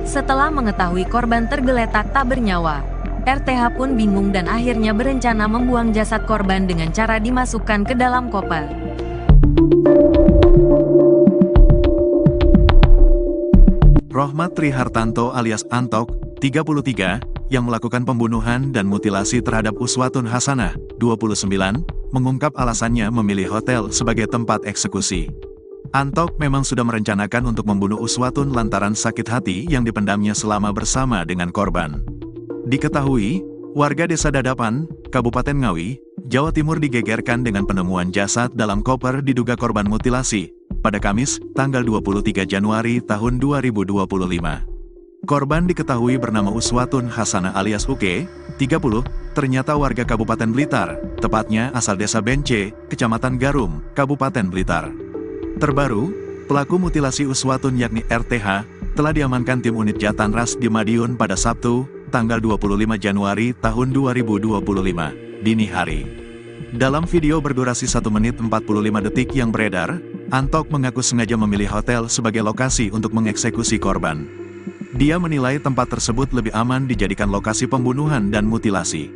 Setelah mengetahui korban tergeletak tak bernyawa, RTH pun bingung dan akhirnya berencana membuang jasad korban dengan cara dimasukkan ke dalam koper. Rohmat Trihartanto alias Antok, 33, yang melakukan pembunuhan dan mutilasi terhadap Uswatun Hasanah, 29, mengungkap alasannya memilih hotel sebagai tempat eksekusi. Antok memang sudah merencanakan untuk membunuh Uswatun lantaran sakit hati yang dipendamnya selama bersama dengan korban. Diketahui, warga Desa Dadapan, Kabupaten Ngawi, Jawa Timur digegerkan dengan penemuan jasad dalam koper diduga korban mutilasi pada Kamis, tanggal 23 Januari tahun 2025. Korban diketahui bernama Uswatun Hasanah alias Uke, 30, ternyata warga Kabupaten Blitar, tepatnya asal Desa Bence, Kecamatan Garum, Kabupaten Blitar. Terbaru, pelaku mutilasi Uswatun yakni RTH, telah diamankan tim unit Jatanras di Madiun pada Sabtu, tanggal 25 Januari tahun 2025, dini hari. Dalam video berdurasi 1 menit 45 detik yang beredar, Antok mengaku sengaja memilih hotel sebagai lokasi untuk mengeksekusi korban. Dia menilai tempat tersebut lebih aman dijadikan lokasi pembunuhan dan mutilasi.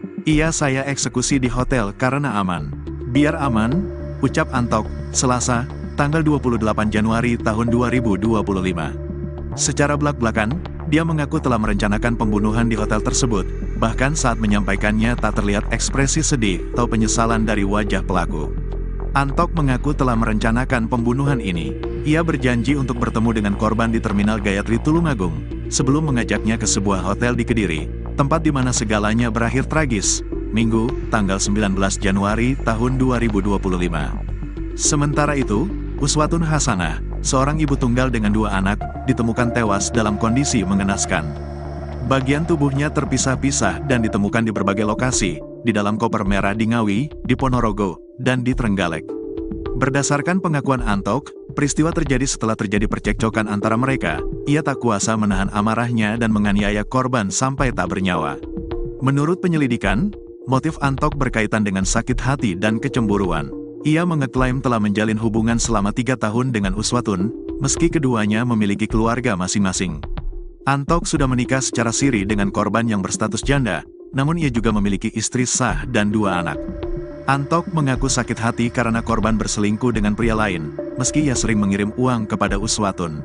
Saya eksekusi di hotel karena aman. Biar aman, ucap Antok, Selasa, tanggal 28 Januari tahun 2025. Secara belak-belakan, dia mengaku telah merencanakan pembunuhan di hotel tersebut, bahkan saat menyampaikannya tak terlihat ekspresi sedih atau penyesalan dari wajah pelaku. Antok mengaku telah merencanakan pembunuhan ini. Ia berjanji untuk bertemu dengan korban di Terminal Gayatri Tulungagung, sebelum mengajaknya ke sebuah hotel di Kediri, tempat di mana segalanya berakhir tragis, Minggu, tanggal 19 Januari tahun 2025. Sementara itu, Uswatun Hasanah, seorang ibu tunggal dengan 2 anak, ditemukan tewas dalam kondisi mengenaskan. Bagian tubuhnya terpisah-pisah dan ditemukan di berbagai lokasi, di dalam koper merah di Ngawi, di Ponorogo, dan di Trenggalek. Berdasarkan pengakuan Antok, peristiwa terjadi setelah terjadi percekcokan antara mereka. Ia tak kuasa menahan amarahnya dan menganiaya korban sampai tak bernyawa. Menurut penyelidikan, motif Antok berkaitan dengan sakit hati dan kecemburuan. Ia mengeklaim telah menjalin hubungan selama 3 tahun dengan Uswatun, meski keduanya memiliki keluarga masing-masing. Antok sudah menikah secara siri dengan korban yang berstatus janda, namun ia juga memiliki istri sah dan 2 anak. Antok mengaku sakit hati karena korban berselingkuh dengan pria lain, meski ia sering mengirim uang kepada Uswatun.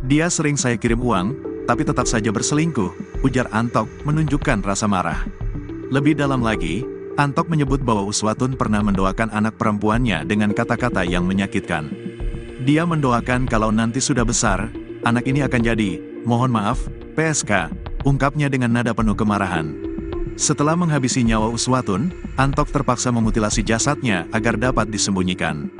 Dia sering saya kirim uang, tapi tetap saja berselingkuh, ujar Antok menunjukkan rasa marah. Lebih dalam lagi, Antok menyebut bahwa Uswatun pernah mendoakan anak perempuannya dengan kata-kata yang menyakitkan. Dia mendoakan kalau nanti sudah besar, anak ini akan jadi, mohon maaf, PSK, ungkapnya dengan nada penuh kemarahan. Setelah menghabisi nyawa Uswatun, Antok terpaksa memutilasi jasadnya agar dapat disembunyikan.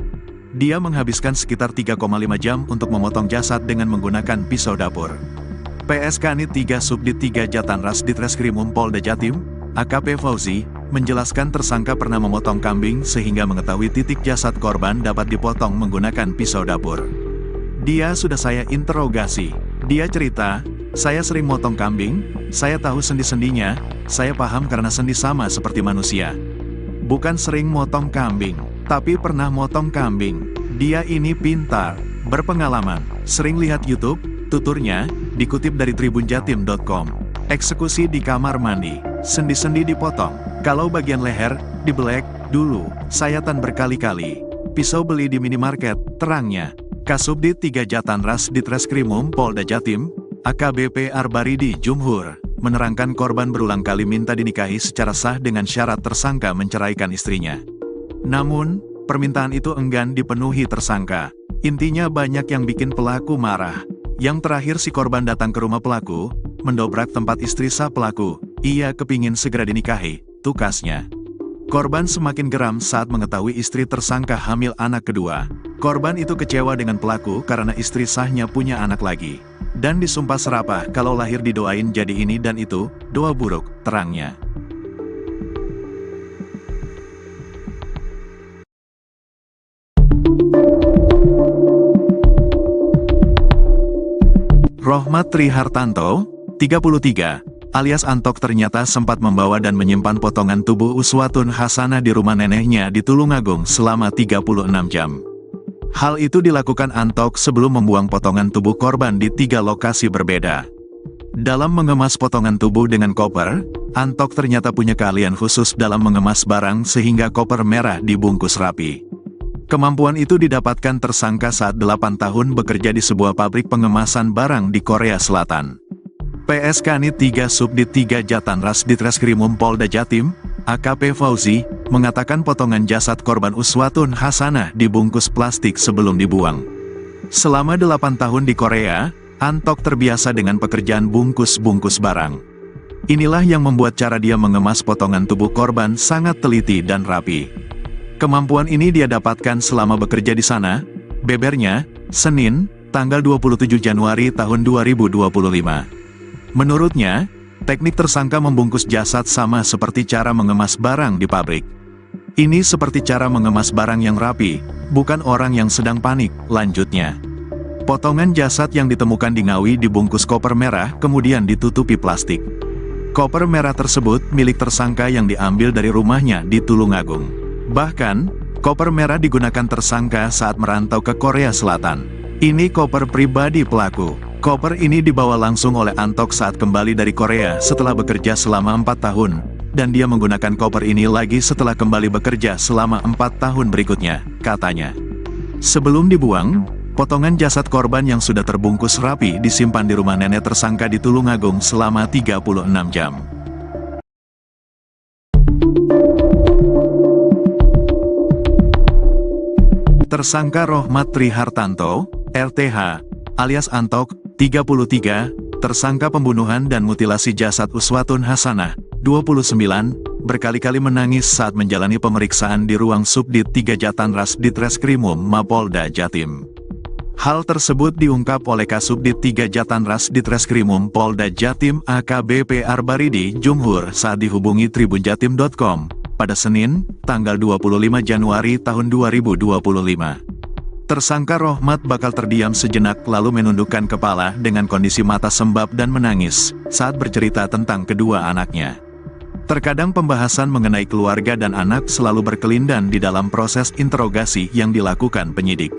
Dia menghabiskan sekitar 3,5 jam untuk memotong jasad dengan menggunakan pisau dapur. PSK Nit 3 Subdit 3 Jatanras Ditreskrimum Polda Jatim, AKP Fauzi, menjelaskan tersangka pernah memotong kambing sehingga mengetahui titik jasad korban dapat dipotong menggunakan pisau dapur. Dia sudah saya interogasi. Dia cerita, saya sering motong kambing, saya tahu sendi-sendinya, saya paham karena sendi sama seperti manusia. Bukan sering motong kambing, tapi pernah motong kambing. Dia ini pintar, berpengalaman, sering lihat YouTube, tuturnya, dikutip dari tribunjatim.com. Eksekusi di kamar mandi, sendi-sendi dipotong, kalau bagian leher, dibelek, dulu, sayatan berkali-kali. Pisau beli di minimarket, terangnya. Kasubdit 3 Jatanras Ditreskrimum Polda Jatim, AKBP Arbaridi Jumhur, menerangkan korban berulang kali minta dinikahi secara sah dengan syarat tersangka menceraikan istrinya. Namun, permintaan itu enggan dipenuhi tersangka. Intinya banyak yang bikin pelaku marah. Yang terakhir si korban datang ke rumah pelaku, mendobrak tempat istri sah pelaku, ia kepingin segera dinikahi, tukasnya. Korban semakin geram saat mengetahui istri tersangka hamil anak kedua. Korban itu kecewa dengan pelaku karena istri sahnya punya anak lagi. Dan disumpah serapah kalau lahir didoain jadi ini dan itu, doa buruk, terangnya. Rohmat Trihartanto, 33, alias Antok ternyata sempat membawa dan menyimpan potongan tubuh Uswatun Hasanah di rumah neneknya di Tulungagung selama 36 jam. Hal itu dilakukan Antok sebelum membuang potongan tubuh korban di 3 lokasi berbeda. Dalam mengemas potongan tubuh dengan koper, Antok ternyata punya keahlian khusus dalam mengemas barang sehingga koper merah dibungkus rapi. Kemampuan itu didapatkan tersangka saat 8 tahun bekerja di sebuah pabrik pengemasan barang di Korea Selatan. PSK Nit 3 Subdit 3 Jatanras Ditreskrimum Polda Jatim, AKP Fauzi, mengatakan potongan jasad korban Uswatun Hasanah dibungkus plastik sebelum dibuang. Selama 8 tahun di Korea, Antok terbiasa dengan pekerjaan bungkus-bungkus barang. Inilah yang membuat cara dia mengemas potongan tubuh korban sangat teliti dan rapi. Kemampuan ini dia dapatkan selama bekerja di sana, bebernya, Senin, tanggal 27 Januari tahun 2025. Menurutnya, teknik tersangka membungkus jasad sama seperti cara mengemas barang di pabrik. Ini seperti cara mengemas barang yang rapi, bukan orang yang sedang panik, lanjutnya. Potongan jasad yang ditemukan di Ngawi dibungkus koper merah kemudian ditutupi plastik. Koper merah tersebut milik tersangka yang diambil dari rumahnya di Tulungagung. Bahkan, koper merah digunakan tersangka saat merantau ke Korea Selatan. Ini koper pribadi pelaku. Koper ini dibawa langsung oleh Antok saat kembali dari Korea setelah bekerja selama 4 tahun, dan dia menggunakan koper ini lagi setelah kembali bekerja selama 4 tahun berikutnya, katanya. Sebelum dibuang, potongan jasad korban yang sudah terbungkus rapi disimpan di rumah nenek tersangka di Tulungagung selama 36 jam. Tersangka Rohmat Trihartanto, RTH, alias Antok, 33, tersangka pembunuhan dan mutilasi jasad Uswatun Hasanah, 29, berkali-kali menangis saat menjalani pemeriksaan di ruang Subdit 3 Jatanras Ditreskrimum Mapolda Jatim. Hal tersebut diungkap oleh Kasubdit 3 Jatanras Ditreskrimum Polda Jatim AKBP Arbaridi Jumhur saat dihubungi tribunjatim.com. Pada Senin, tanggal 25 Januari tahun 2025. Tersangka Rohmat bakal terdiam sejenak lalu menundukkan kepala dengan kondisi mata sembab dan menangis saat bercerita tentang kedua anaknya. Terkadang pembahasan mengenai keluarga dan anak selalu berkelindan di dalam proses interogasi yang dilakukan penyidik.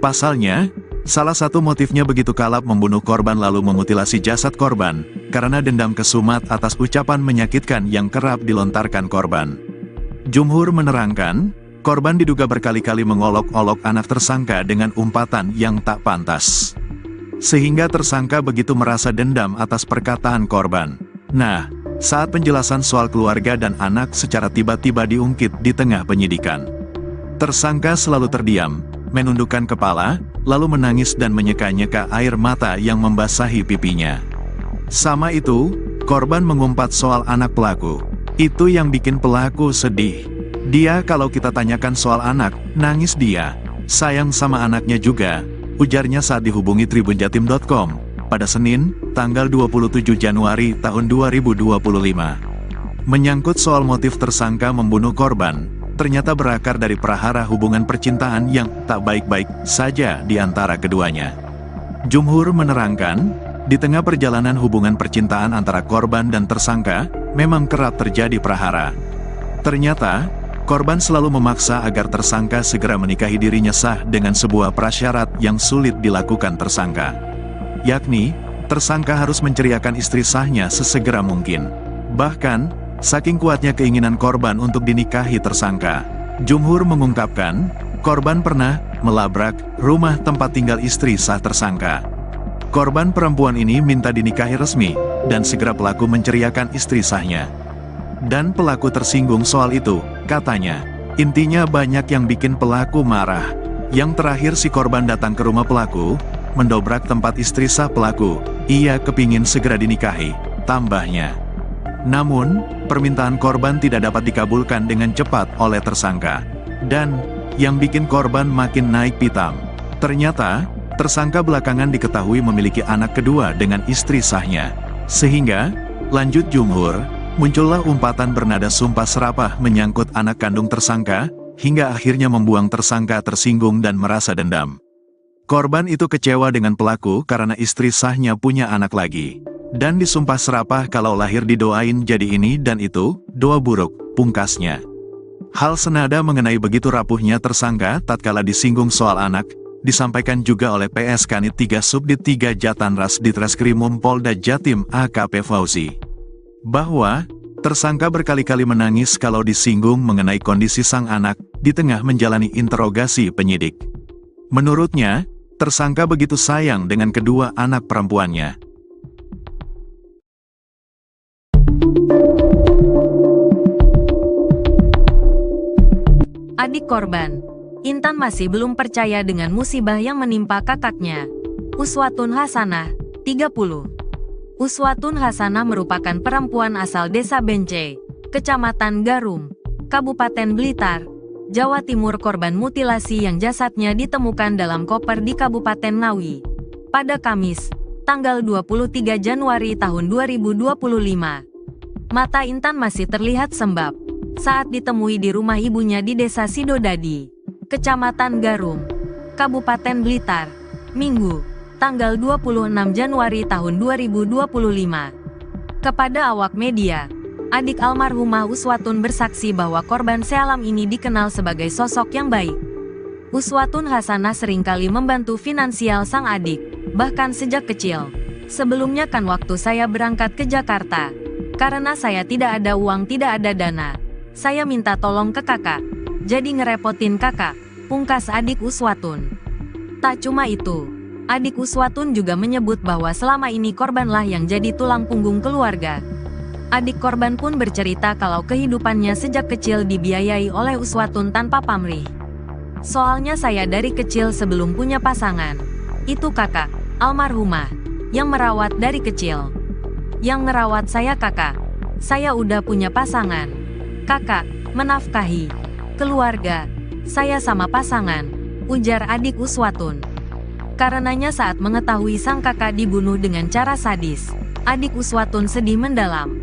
Pasalnya, Salah satu motifnya begitu kalap membunuh korban lalu memutilasi jasad korban, karena dendam kesumat atas ucapan menyakitkan yang kerap dilontarkan korban. Jumhur menerangkan, korban diduga berkali-kali mengolok-olok anak tersangka dengan umpatan yang tak pantas. Sehingga tersangka begitu merasa dendam atas perkataan korban. Nah, saat penjelasan soal keluarga dan anak secara tiba-tiba diungkit di tengah penyidikan, tersangka selalu terdiam, menundukkan kepala, lalu menangis dan menyeka-nyeka air mata yang membasahi pipinya. Sama itu, korban mengumpat soal anak pelaku. Itu yang bikin pelaku sedih. Dia kalau kita tanyakan soal anak, nangis dia. Sayang sama anaknya juga, ujarnya saat dihubungi tribunjatim.com, pada Senin, tanggal 27 Januari tahun 2025. Menyangkut soal motif tersangka membunuh korban, ternyata berakar dari prahara hubungan percintaan yang tak baik-baik saja di antara keduanya. Jumhur menerangkan, di tengah perjalanan hubungan percintaan antara korban dan tersangka, memang kerap terjadi prahara. Ternyata, korban selalu memaksa agar tersangka segera menikahi dirinya sah dengan sebuah prasyarat yang sulit dilakukan tersangka. Yakni, tersangka harus menceriakan istri sahnya sesegera mungkin. Bahkan, saking kuatnya keinginan korban untuk dinikahi tersangka, Jumhur mengungkapkan, korban pernah melabrak rumah tempat tinggal istri sah tersangka. Korban perempuan ini minta dinikahi resmi, dan segera pelaku menceriakan istri sahnya. Dan pelaku tersinggung soal itu, katanya. Intinya banyak yang bikin pelaku marah. Yang terakhir si korban datang ke rumah pelaku, mendobrak tempat istri sah pelaku. Ia kepingin segera dinikahi, tambahnya. Namun, permintaan korban tidak dapat dikabulkan dengan cepat oleh tersangka. Dan, yang bikin korban makin naik pitam. Ternyata, tersangka belakangan diketahui memiliki anak kedua dengan istri sahnya. Sehingga, lanjut Jumhur, muncullah umpatan bernada sumpah serapah menyangkut anak kandung tersangka, hingga akhirnya membuang tersangka tersinggung dan merasa dendam. Korban itu kecewa dengan pelaku karena istri sahnya punya anak lagi. Dan disumpah serapah kalau lahir didoain jadi ini dan itu, doa buruk, pungkasnya. Hal senada mengenai begitu rapuhnya tersangka tatkala disinggung soal anak, disampaikan juga oleh PS Kanit 3 Subdit 3 Jatanras Ditreskrimum Polda Jatim AKP Fauzi. Bahwa, tersangka berkali-kali menangis kalau disinggung mengenai kondisi sang anak, di tengah menjalani interogasi penyidik. Menurutnya, tersangka begitu sayang dengan kedua anak perempuannya. Adik korban, Intan masih belum percaya dengan musibah yang menimpa kakaknya. Uswatun Hasanah, 30. Uswatun Hasanah merupakan perempuan asal Desa Bence, Kecamatan Garum, Kabupaten Blitar, Jawa Timur. Korban mutilasi yang jasadnya ditemukan dalam koper di Kabupaten Ngawi pada Kamis, tanggal 23 Januari tahun 2025. Mata Intan masih terlihat sembab saat ditemui di rumah ibunya di Desa Sidodadi, Kecamatan Garum, Kabupaten Blitar, Minggu, tanggal 26 Januari tahun 2025. Kepada awak media, adik almarhumah Uswatun bersaksi bahwa korban sealam ini dikenal sebagai sosok yang baik. Uswatun Hasanah seringkali membantu finansial sang adik, bahkan sejak kecil. Sebelumnya kan waktu saya berangkat ke Jakarta, karena saya tidak ada uang, tidak ada dana, saya minta tolong ke kakak, jadi ngerepotin kakak, pungkas adik Uswatun. Tak cuma itu, adik Uswatun juga menyebut bahwa selama ini korbanlah yang jadi tulang punggung keluarga. Adik korban pun bercerita kalau kehidupannya sejak kecil dibiayai oleh Uswatun tanpa pamrih. Soalnya saya dari kecil sebelum punya pasangan, itu kakak, almarhumah, yang merawat dari kecil. Yang ngerawat saya kakak, saya udah punya pasangan. Kakak, menafkahi keluarga, saya sama pasangan, ujar adik Uswatun. Karenanya saat mengetahui sang kakak dibunuh dengan cara sadis, adik Uswatun sedih mendalam.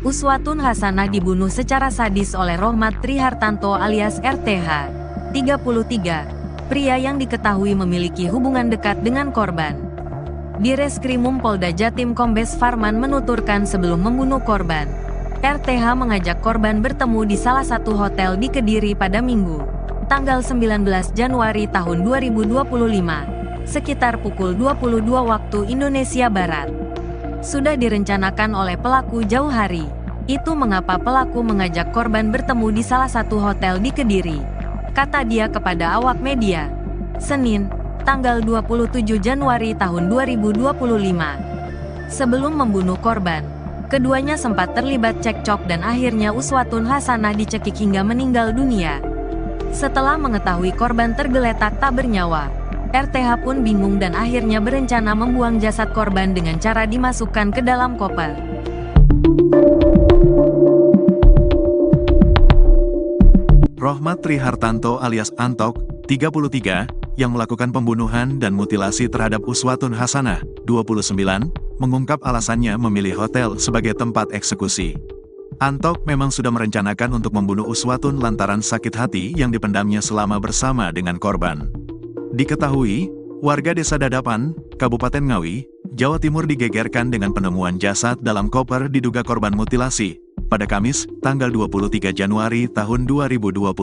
Uswatun Hasanah dibunuh secara sadis oleh Rohmat Trihartanto alias RTH, 33, pria yang diketahui memiliki hubungan dekat dengan korban. Di Reskrimum Polda Jatim Kombes Farman menuturkan sebelum membunuh korban, RTH mengajak korban bertemu di salah satu hotel di Kediri pada Minggu, tanggal 19 Januari tahun 2025. sekitar pukul 22 waktu Indonesia Barat. Sudah direncanakan oleh pelaku jauh hari. Itu mengapa pelaku mengajak korban bertemu di salah satu hotel di Kediri, kata dia kepada awak media. Senin, tanggal 27 Januari tahun 2025. Sebelum membunuh korban, keduanya sempat terlibat cekcok dan akhirnya Uswatun Hasanah dicekik hingga meninggal dunia. Setelah mengetahui korban tergeletak tak bernyawa, RTH pun bingung dan akhirnya berencana membuang jasad korban dengan cara dimasukkan ke dalam koper. Rohmat Trihartanto alias Antok, 33, yang melakukan pembunuhan dan mutilasi terhadap Uswatun Hasanah, 29, mengungkap alasannya memilih hotel sebagai tempat eksekusi. Antok memang sudah merencanakan untuk membunuh Uswatun lantaran sakit hati yang dipendamnya selama bersama dengan korban. Diketahui, warga Desa Dadapan, Kabupaten Ngawi, Jawa Timur digegerkan dengan penemuan jasad dalam koper diduga korban mutilasi pada Kamis, tanggal 23 Januari tahun 2025.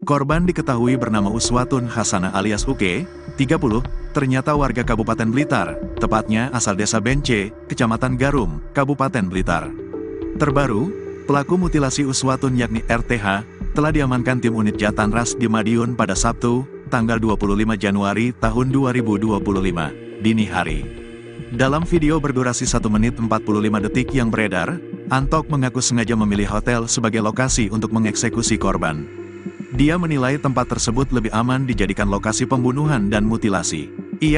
Korban diketahui bernama Uswatun Hasanah alias Uke, 30, ternyata warga Kabupaten Blitar, tepatnya asal Desa Bence, Kecamatan Garum, Kabupaten Blitar. Terbaru, pelaku mutilasi Uswatun yakni RTH, telah diamankan tim unit Jatanras di Madiun pada Sabtu, tanggal 25 Januari tahun 2025, dini hari. Dalam video berdurasi 1 menit 45 detik yang beredar, Antok mengaku sengaja memilih hotel sebagai lokasi untuk mengeksekusi korban. Dia menilai tempat tersebut lebih aman dijadikan lokasi pembunuhan dan mutilasi.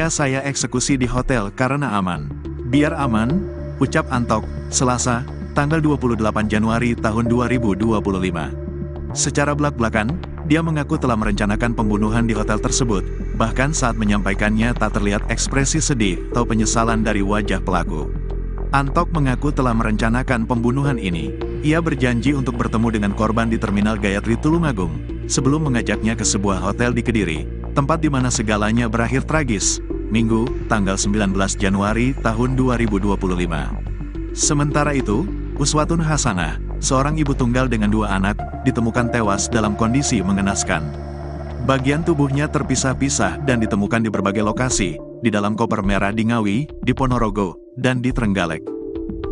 Saya eksekusi di hotel karena aman. Biar aman, ucap Antok, Selasa, tanggal 28 Januari tahun 2025. Secara belak-belakan, dia mengaku telah merencanakan pembunuhan di hotel tersebut, bahkan saat menyampaikannya tak terlihat ekspresi sedih atau penyesalan dari wajah pelaku. Antok mengaku telah merencanakan pembunuhan ini. Ia berjanji untuk bertemu dengan korban di Terminal Gayatri Tulungagung, sebelum mengajaknya ke sebuah hotel di Kediri, tempat di mana segalanya berakhir tragis, Minggu, tanggal 19 Januari tahun 2025. Sementara itu, Uswatun Hasanah, seorang ibu tunggal dengan 2 anak, ditemukan tewas dalam kondisi mengenaskan. Bagian tubuhnya terpisah-pisah dan ditemukan di berbagai lokasi, di dalam koper merah di Ngawi, di Ponorogo, dan di Trenggalek.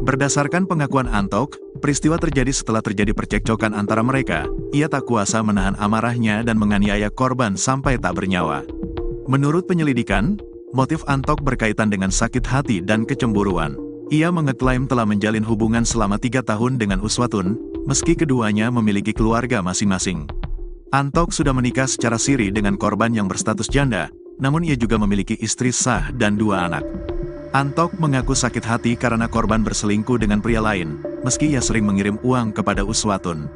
Berdasarkan pengakuan Antok, peristiwa terjadi setelah terjadi percekcokan antara mereka. Ia tak kuasa menahan amarahnya dan menganiaya korban sampai tak bernyawa. Menurut penyelidikan, motif Antok berkaitan dengan sakit hati dan kecemburuan. Ia mengeklaim telah menjalin hubungan selama 3 tahun dengan Uswatun, meski keduanya memiliki keluarga masing-masing. Antok sudah menikah secara siri dengan korban yang berstatus janda, namun ia juga memiliki istri sah dan 2 anak. Antok mengaku sakit hati karena korban berselingkuh dengan pria lain, meski ia sering mengirim uang kepada Uswatun.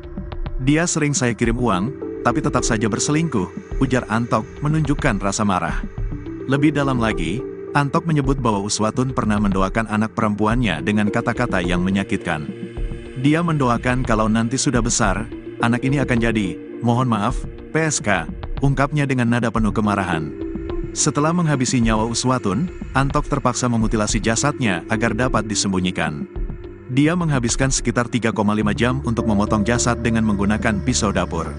Dia sering saya kirim uang, tapi tetap saja berselingkuh, ujar Antok menunjukkan rasa marah. Lebih dalam lagi, Antok menyebut bahwa Uswatun pernah mendoakan anak perempuannya dengan kata-kata yang menyakitkan. Dia mendoakan kalau nanti sudah besar, anak ini akan jadi, mohon maaf, PSK, ungkapnya dengan nada penuh kemarahan. Setelah menghabisi nyawa Uswatun, Antok terpaksa memutilasi jasadnya agar dapat disembunyikan. Dia menghabiskan sekitar 3,5 jam untuk memotong jasad dengan menggunakan pisau dapur.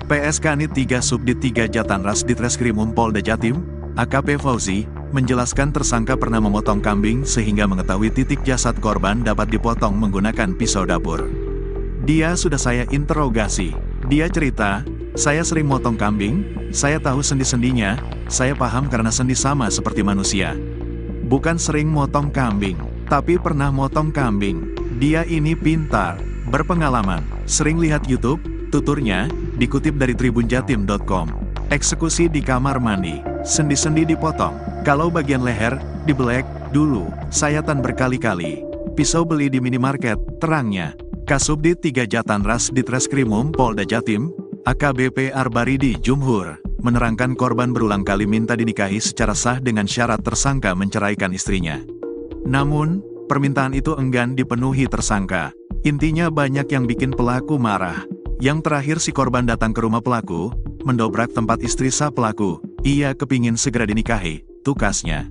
PSK Nit 3 Subdit 3 Jatanras Ditreskrimum Polda Jatim, AKP Fauzi, menjelaskan tersangka pernah memotong kambing sehingga mengetahui titik jasad korban dapat dipotong menggunakan pisau dapur. Dia sudah saya interogasi. Dia cerita, saya sering motong kambing, saya tahu sendi-sendinya, saya paham karena sendi sama seperti manusia. Bukan sering motong kambing, tapi pernah motong kambing. Dia ini pintar, berpengalaman, sering lihat YouTube, tuturnya, dikutip dari tribunjatim.com. Eksekusi di kamar mandi, sendi-sendi dipotong, kalau bagian leher, dibelek, dulu, sayatan berkali-kali. Pisau beli di minimarket, terangnya. Kasubdit 3 Jatanras Ditreskrimum Polda Jatim, AKBP Arbaridi Jumhur, menerangkan korban berulang kali minta dinikahi secara sah dengan syarat tersangka menceraikan istrinya. Namun, permintaan itu enggan dipenuhi tersangka. Intinya banyak yang bikin pelaku marah. Yang terakhir si korban datang ke rumah pelaku, mendobrak tempat istri sah pelaku. Ia kepingin segera dinikahi, tukasnya.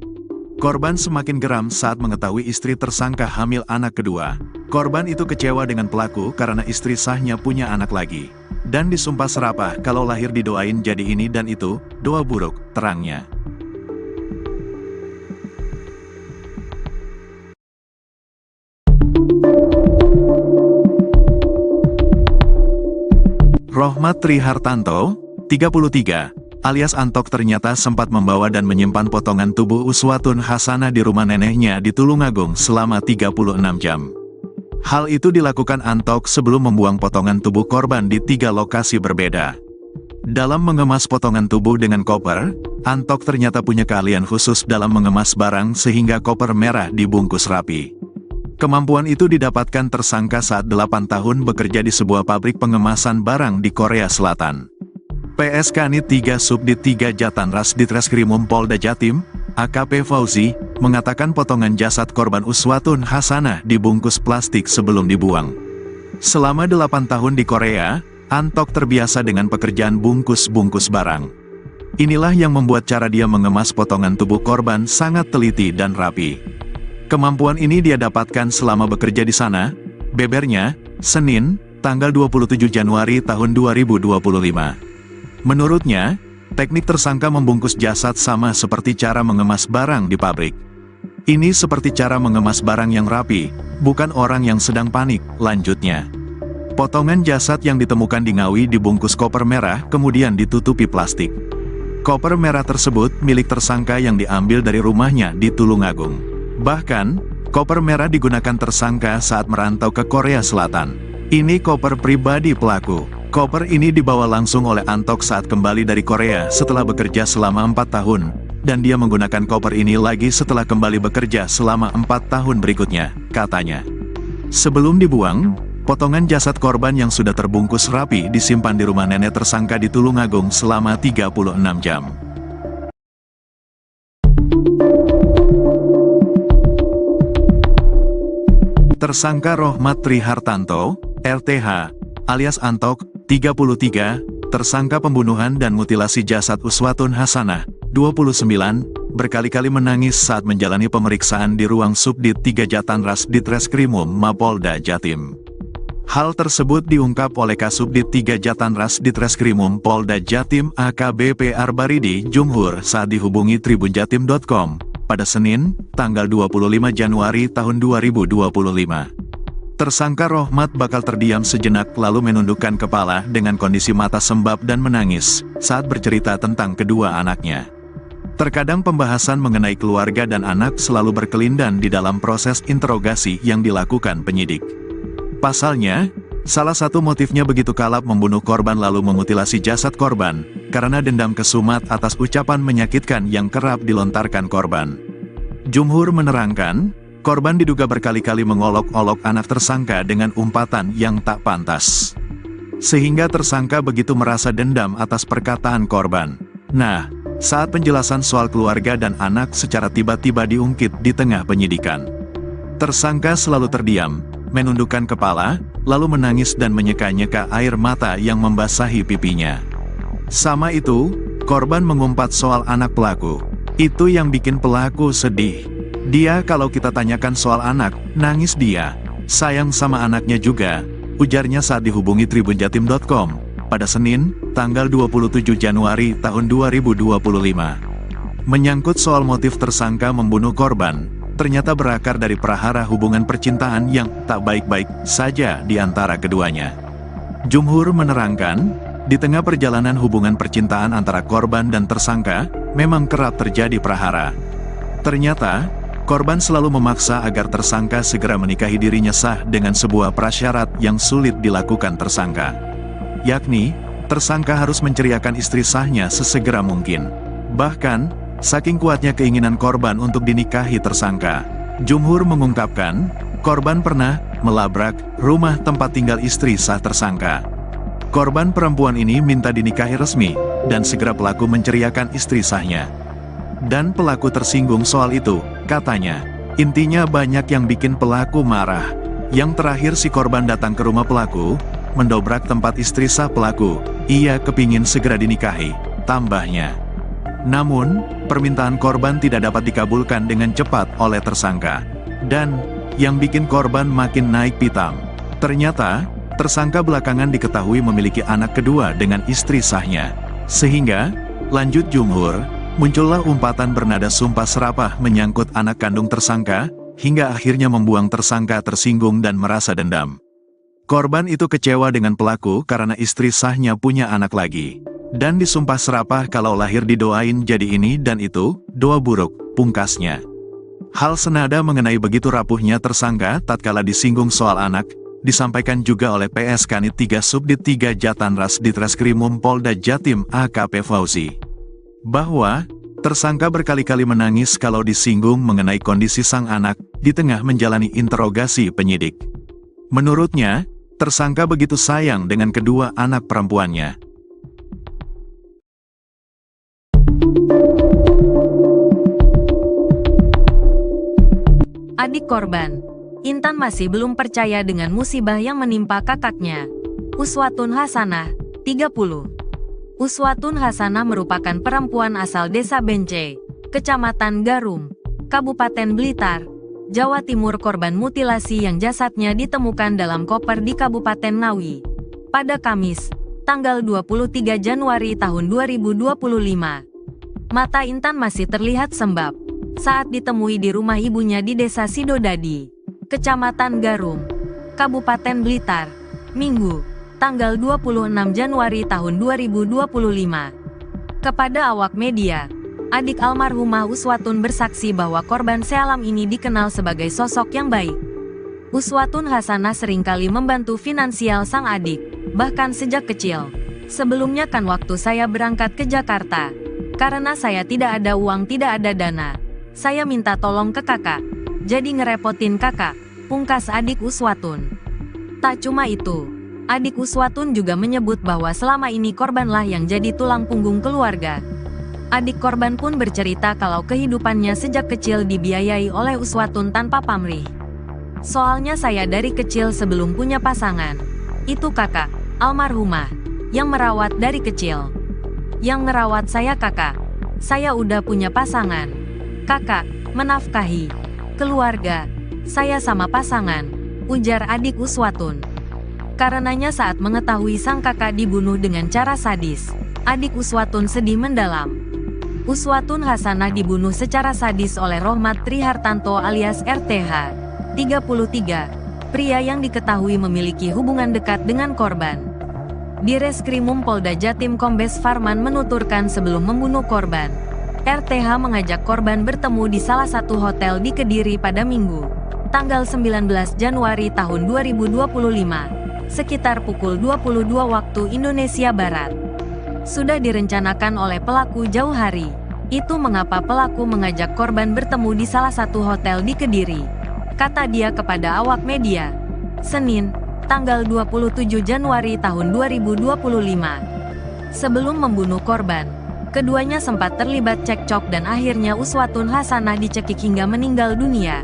Korban semakin geram saat mengetahui istri tersangka hamil anak kedua. Korban itu kecewa dengan pelaku karena istri sahnya punya anak lagi. Dan disumpah serapah kalau lahir didoain jadi ini dan itu, doa buruk, terangnya. Rohmat Trihartanto, 33, alias Antok ternyata sempat membawa dan menyimpan potongan tubuh Uswatun Hasanah di rumah neneknya di Tulungagung selama 36 jam. Hal itu dilakukan Antok sebelum membuang potongan tubuh korban di 3 lokasi berbeda. Dalam mengemas potongan tubuh dengan koper, Antok ternyata punya keahlian khusus dalam mengemas barang sehingga koper merah dibungkus rapi. Kemampuan itu didapatkan tersangka saat 8 tahun bekerja di sebuah pabrik pengemasan barang di Korea Selatan. PSK Nit 3 Subdit 3 Jatanras Ditreskrimum Polda Jatim, AKP Fauzi, mengatakan potongan jasad korban Uswatun Hasanah dibungkus plastik sebelum dibuang. Selama 8 tahun di Korea, Antok terbiasa dengan pekerjaan bungkus-bungkus barang. Inilah yang membuat cara dia mengemas potongan tubuh korban sangat teliti dan rapi. Kemampuan ini dia dapatkan selama bekerja di sana, bebernya, Senin, tanggal 27 Januari tahun 2025. Menurutnya, teknik tersangka membungkus jasad sama seperti cara mengemas barang di pabrik. Ini seperti cara mengemas barang yang rapi, bukan orang yang sedang panik, lanjutnya. Potongan jasad yang ditemukan di Ngawi dibungkus koper merah kemudian ditutupi plastik. Koper merah tersebut milik tersangka yang diambil dari rumahnya di Tulungagung. Bahkan, koper merah digunakan tersangka saat merantau ke Korea Selatan. Ini koper pribadi pelaku. Koper ini dibawa langsung oleh Antok saat kembali dari Korea setelah bekerja selama 4 tahun, dan dia menggunakan koper ini lagi setelah kembali bekerja selama 4 tahun berikutnya, katanya. Sebelum dibuang, potongan jasad korban yang sudah terbungkus rapi disimpan di rumah nenek tersangka di Tulungagung selama 36 jam. Tersangka Rohmat Trihartanto, RTH, alias Antok, 33, tersangka pembunuhan dan mutilasi jasad Uswatun Hasanah, 29, berkali-kali menangis saat menjalani pemeriksaan di ruang Subdit 3 Jatanras Ditreskrimum Mapolda Jatim. Hal tersebut diungkap oleh Kasubdit 3 Jatanras Ditreskrimum Polda Jatim AKBP Arbaridi Jumhur saat dihubungi tribunjatim.com. pada Senin, tanggal 25 Januari tahun 2025. Tersangka Rohmat bakal terdiam sejenak lalu menundukkan kepala dengan kondisi mata sembab dan menangis saat bercerita tentang kedua anaknya. Terkadang pembahasan mengenai keluarga dan anak selalu berkelindan di dalam proses interogasi yang dilakukan penyidik. Pasalnya, salah satu motifnya begitu kalap membunuh korban lalu memutilasi jasad korban, karena dendam kesumat atas ucapan menyakitkan yang kerap dilontarkan korban. Jumhur menerangkan, korban diduga berkali-kali mengolok-olok anak tersangka dengan umpatan yang tak pantas. Sehingga tersangka begitu merasa dendam atas perkataan korban. Nah, saat penjelasan soal keluarga dan anak secara tiba-tiba diungkit di tengah penyidikan. Tersangka selalu terdiam, menundukkan kepala, lalu menangis dan menyeka-nyeka air mata yang membasahi pipinya. Sama itu, korban mengumpat soal anak pelaku. Itu yang bikin pelaku sedih. Dia kalau kita tanyakan soal anak, nangis dia. Sayang sama anaknya juga, ujarnya saat dihubungi tribunjatim.com pada Senin, tanggal 27 Januari tahun 2025. Menyangkut soal motif tersangka membunuh korban, ternyata berakar dari prahara hubungan percintaan yang tak baik-baik saja di antara keduanya. Jumhur menerangkan, di tengah perjalanan hubungan percintaan antara korban dan tersangka, memang kerap terjadi prahara. Ternyata, korban selalu memaksa agar tersangka segera menikahi dirinya sah dengan sebuah prasyarat yang sulit dilakukan tersangka. Yakni, tersangka harus menceriakan istri sahnya sesegera mungkin. Bahkan, saking kuatnya keinginan korban untuk dinikahi tersangka, Jumhur mengungkapkan, korban pernah melabrak rumah tempat tinggal istri sah tersangka. Korban perempuan ini minta dinikahi resmi, dan segera pelaku menceriakan istri sahnya. Dan pelaku tersinggung soal itu, katanya. Intinya banyak yang bikin pelaku marah. Yang terakhir si korban datang ke rumah pelaku, mendobrak tempat istri sah pelaku. Ia kepingin segera dinikahi, tambahnya. Namun, permintaan korban tidak dapat dikabulkan dengan cepat oleh tersangka. Dan, yang bikin korban makin naik pitam. Ternyata, tersangka belakangan diketahui memiliki anak kedua dengan istri sahnya. Sehingga, lanjut Jumhur, muncullah umpatan bernada sumpah serapah menyangkut anak kandung tersangka, hingga akhirnya membuang tersangka tersinggung dan merasa dendam. Korban itu kecewa dengan pelaku karena istri sahnya punya anak lagi. Dan disumpah serapah kalau lahir didoain jadi ini dan itu, doa buruk, pungkasnya. Hal senada mengenai begitu rapuhnya tersangka tatkala disinggung soal anak, disampaikan juga oleh PS Kanit 3 Subdit 3 Jatanras Ditreskrimum Polda Jatim AKP Fauzi. Bahwa, tersangka berkali-kali menangis kalau disinggung mengenai kondisi sang anak di tengah menjalani interogasi penyidik. Menurutnya, tersangka begitu sayang dengan kedua anak perempuannya. Adik korban, Intan masih belum percaya dengan musibah yang menimpa kakaknya. Uswatun Hasanah, 30. Uswatun Hasanah merupakan perempuan asal Desa Bence, Kecamatan Garum, Kabupaten Blitar, Jawa Timur, korban mutilasi yang jasadnya ditemukan dalam koper di Kabupaten Ngawi pada Kamis, tanggal 23 Januari tahun 2025. Mata Intan masih terlihat sembab saat ditemui di rumah ibunya di Desa Sidodadi, Kecamatan Garum, Kabupaten Blitar, Minggu, tanggal 26 Januari tahun 2025. Kepada awak media, adik almarhumah Uswatun bersaksi bahwa korban sealam ini dikenal sebagai sosok yang baik. Uswatun Hasanah seringkali membantu finansial sang adik, bahkan sejak kecil. Sebelumnya kan waktu saya berangkat ke Jakarta, karena saya tidak ada uang, tidak ada dana, saya minta tolong ke kakak, jadi ngerepotin kakak, pungkas adik Uswatun. Tak cuma itu, adik Uswatun juga menyebut bahwa selama ini korbanlah yang jadi tulang punggung keluarga. Adik korban pun bercerita kalau kehidupannya sejak kecil dibiayai oleh Uswatun tanpa pamrih. Soalnya saya dari kecil sebelum punya pasangan, itu kakak, almarhumah, yang merawat dari kecil. Yang ngerawat saya kakak, saya udah punya pasangan. Kakak, menafkahi keluarga, saya sama pasangan, ujar adik Uswatun. Karenanya saat mengetahui sang kakak dibunuh dengan cara sadis, adik Uswatun sedih mendalam. Uswatun Hasanah dibunuh secara sadis oleh Rohmat Trihartanto alias RTH, 33, pria yang diketahui memiliki hubungan dekat dengan korban. Direskrimum Polda Jatim Kombes Farman menuturkan sebelum membunuh korban, RTH mengajak korban bertemu di salah satu hotel di Kediri pada Minggu, tanggal 19 Januari tahun 2025, sekitar pukul 22 waktu Indonesia Barat. Sudah direncanakan oleh pelaku jauh hari. Itu mengapa pelaku mengajak korban bertemu di salah satu hotel di Kediri, kata dia kepada awak media. Senin, tanggal 27 Januari tahun 2025. Sebelum membunuh korban, keduanya sempat terlibat cekcok dan akhirnya Uswatun Hasanah dicekik hingga meninggal dunia.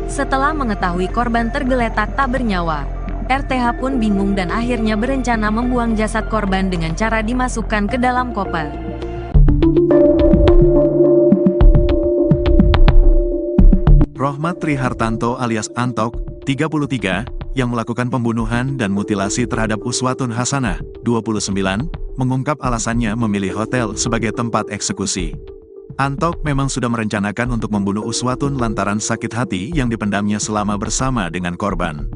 Setelah mengetahui korban tergeletak tak bernyawa, RTH pun bingung dan akhirnya berencana membuang jasad korban dengan cara dimasukkan ke dalam koper. Rohmat Trihartanto alias Antok, 33, yang melakukan pembunuhan dan mutilasi terhadap Uswatun Hasanah, 29, mengungkap alasannya memilih hotel sebagai tempat eksekusi. Antok memang sudah merencanakan untuk membunuh Uswatun lantaran sakit hati yang dipendamnya selama bersama dengan korban.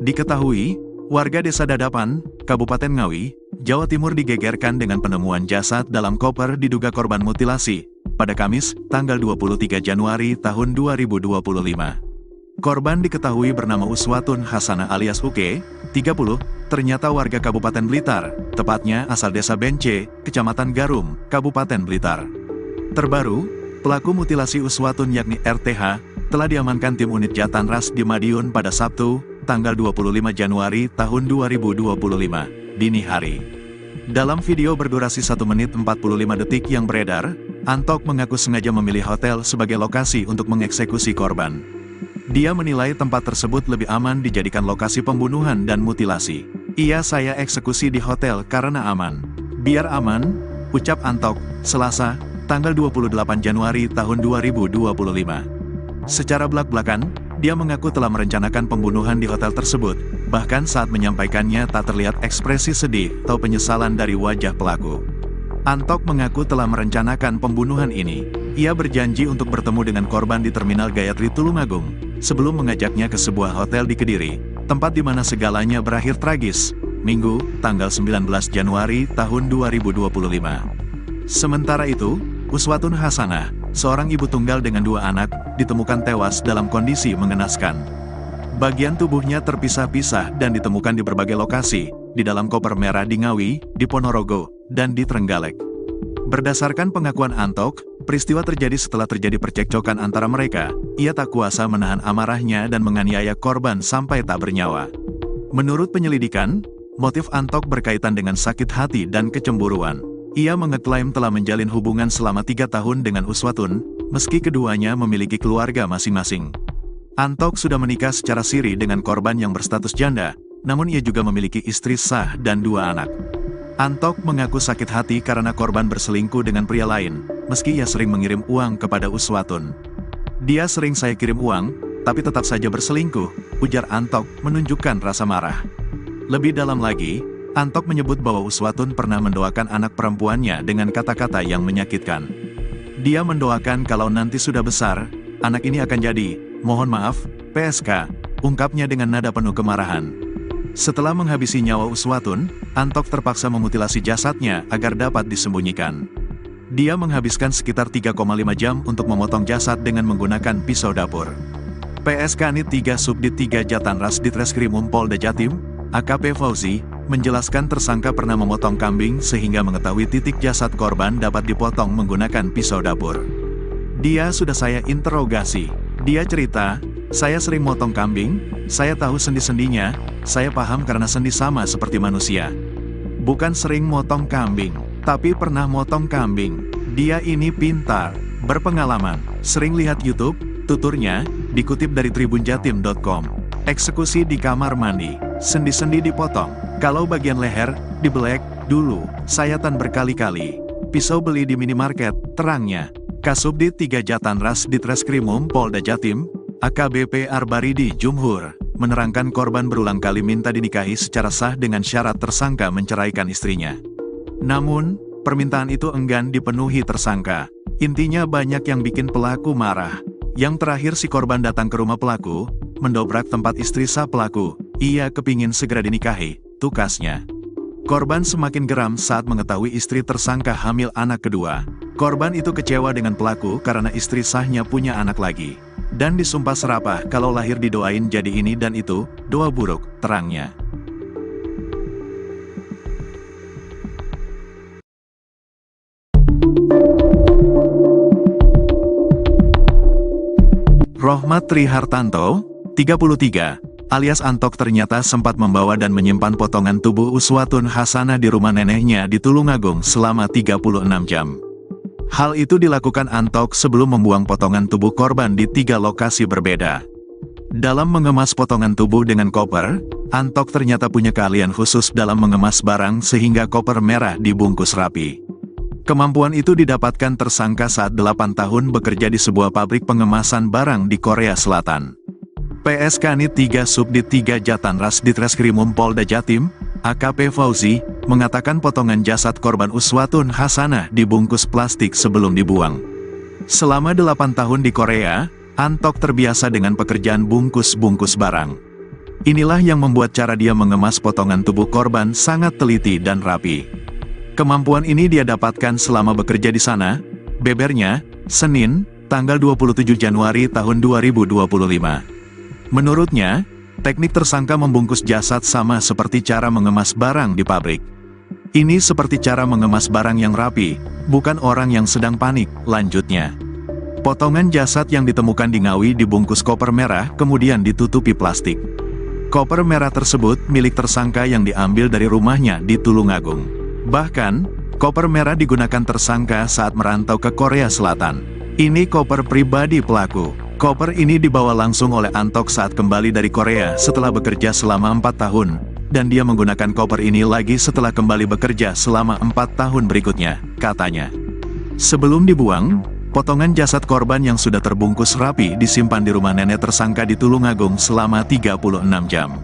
Diketahui, warga Desa Dadapan, Kabupaten Ngawi, Jawa Timur digegerkan dengan penemuan jasad dalam koper diduga korban mutilasi, pada Kamis, tanggal 23 Januari tahun 2025. Korban diketahui bernama Uswatun Hasanah alias Uke, 30, ternyata warga Kabupaten Blitar, tepatnya asal Desa Bence, Kecamatan Garum, Kabupaten Blitar. Terbaru, pelaku mutilasi Uswatun yakni RTH, telah diamankan tim unit Jatanras di Madiun pada Sabtu, tanggal 25 Januari tahun 2025, dini hari. Dalam video berdurasi 1 menit 45 detik yang beredar, Antok mengaku sengaja memilih hotel sebagai lokasi untuk mengeksekusi korban. Dia menilai tempat tersebut lebih aman dijadikan lokasi pembunuhan dan mutilasi. Saya eksekusi di hotel karena aman. Biar aman, ucap Antok, Selasa, tanggal 28 Januari tahun 2025. Secara belak-belakan, dia mengaku telah merencanakan pembunuhan di hotel tersebut, bahkan saat menyampaikannya tak terlihat ekspresi sedih atau penyesalan dari wajah pelaku. Antok mengaku telah merencanakan pembunuhan ini. Ia berjanji untuk bertemu dengan korban di Terminal Gayatri Tulungagung, sebelum mengajaknya ke sebuah hotel di Kediri, tempat di mana segalanya berakhir tragis, Minggu, tanggal 19 Januari tahun 2025. Sementara itu, Uswatun Hasanah, seorang ibu tunggal dengan 2 anak, ditemukan tewas dalam kondisi mengenaskan. Bagian tubuhnya terpisah-pisah dan ditemukan di berbagai lokasi, di dalam koper merah di Ngawi, di Ponorogo, dan di Trenggalek. Berdasarkan pengakuan Antok, peristiwa terjadi setelah terjadi percekcokan antara mereka. Ia tak kuasa menahan amarahnya dan menganiaya korban sampai tak bernyawa. Menurut penyelidikan, motif Antok berkaitan dengan sakit hati dan kecemburuan. Ia mengeklaim telah menjalin hubungan selama 3 tahun dengan Uswatun, meski keduanya memiliki keluarga masing-masing. Antok sudah menikah secara siri dengan korban yang berstatus janda, namun ia juga memiliki istri sah dan 2 anak. Antok mengaku sakit hati karena korban berselingkuh dengan pria lain, meski ia sering mengirim uang kepada Uswatun. Dia sering saya kirim uang, tapi tetap saja berselingkuh, ujar Antok menunjukkan rasa marah. Lebih dalam lagi, Antok menyebut bahwa Uswatun pernah mendoakan anak perempuannya dengan kata-kata yang menyakitkan. Dia mendoakan kalau nanti sudah besar, anak ini akan jadi, mohon maaf, PSK, ungkapnya dengan nada penuh kemarahan. Setelah menghabisi nyawa Uswatun, Antok terpaksa memutilasi jasadnya agar dapat disembunyikan. Dia menghabiskan sekitar 3,5 jam untuk memotong jasad dengan menggunakan pisau dapur. PSK Nit 3 Subdit 3 Jatanras Ditreskrimum Polda Jatim, AKP Fauzi, menjelaskan tersangka pernah memotong kambing sehingga mengetahui titik jasad korban dapat dipotong menggunakan pisau dapur. Dia sudah saya interogasi. Dia cerita, saya sering motong kambing, saya tahu sendi-sendinya, saya paham karena sendi sama seperti manusia. Bukan sering motong kambing, tapi pernah motong kambing. Dia ini pintar, berpengalaman, sering lihat YouTube, tuturnya, dikutip dari tribunjatim.com. Eksekusi di kamar mandi, sendi-sendi dipotong, kalau bagian leher, dibelek, dulu, sayatan berkali-kali. Pisau beli di minimarket, terangnya. Kasubdit 3 Jatanras Ditreskrimum Polda Jatim, AKBP Arbaridi Jumhur, menerangkan korban berulang kali minta dinikahi secara sah dengan syarat tersangka menceraikan istrinya. Namun, permintaan itu enggan dipenuhi tersangka. Intinya banyak yang bikin pelaku marah. Yang terakhir si korban datang ke rumah pelaku, mendobrak tempat istri sah pelaku, ia kepingin segera dinikahi, tukasnya. Korban semakin geram saat mengetahui istri tersangka hamil anak kedua. Korban itu kecewa dengan pelaku karena istri sahnya punya anak lagi. Dan disumpah serapah kalau lahir didoain jadi ini dan itu, doa buruk, terangnya. Rohmat Trihartanto, 33, alias Antok ternyata sempat membawa dan menyimpan potongan tubuh Uswatun Hasanah di rumah neneknya di Tulungagung selama 36 jam. Hal itu dilakukan Antok sebelum membuang potongan tubuh korban di 3 lokasi berbeda. Dalam mengemas potongan tubuh dengan koper, Antok ternyata punya keahlian khusus dalam mengemas barang sehingga koper merah dibungkus rapi. Kemampuan itu didapatkan tersangka saat 8 tahun bekerja di sebuah pabrik pengemasan barang di Korea Selatan. PSK Nit 3 Subdit 3 Jatanras Ditreskrimum Polda Jatim, AKP Fauzi, mengatakan potongan jasad korban Uswatun Hasanah dibungkus plastik sebelum dibuang. Selama 8 tahun di Korea, Antok terbiasa dengan pekerjaan bungkus-bungkus barang. Inilah yang membuat cara dia mengemas potongan tubuh korban sangat teliti dan rapi. Kemampuan ini dia dapatkan selama bekerja di sana, bebernya, Senin, tanggal 27 Januari tahun 2025. Menurutnya, teknik tersangka membungkus jasad sama seperti cara mengemas barang di pabrik. Ini seperti cara mengemas barang yang rapi, bukan orang yang sedang panik, lanjutnya. Potongan jasad yang ditemukan di Ngawi dibungkus koper merah kemudian ditutupi plastik. Koper merah tersebut milik tersangka yang diambil dari rumahnya di Tulungagung. Bahkan, koper merah digunakan tersangka saat merantau ke Korea Selatan. Ini koper pribadi pelaku. Koper ini dibawa langsung oleh Antok saat kembali dari Korea setelah bekerja selama 4 tahun, dan dia menggunakan koper ini lagi setelah kembali bekerja selama 4 tahun berikutnya, katanya. Sebelum dibuang, potongan jasad korban yang sudah terbungkus rapi disimpan di rumah nenek tersangka di Tulungagung selama 36 jam.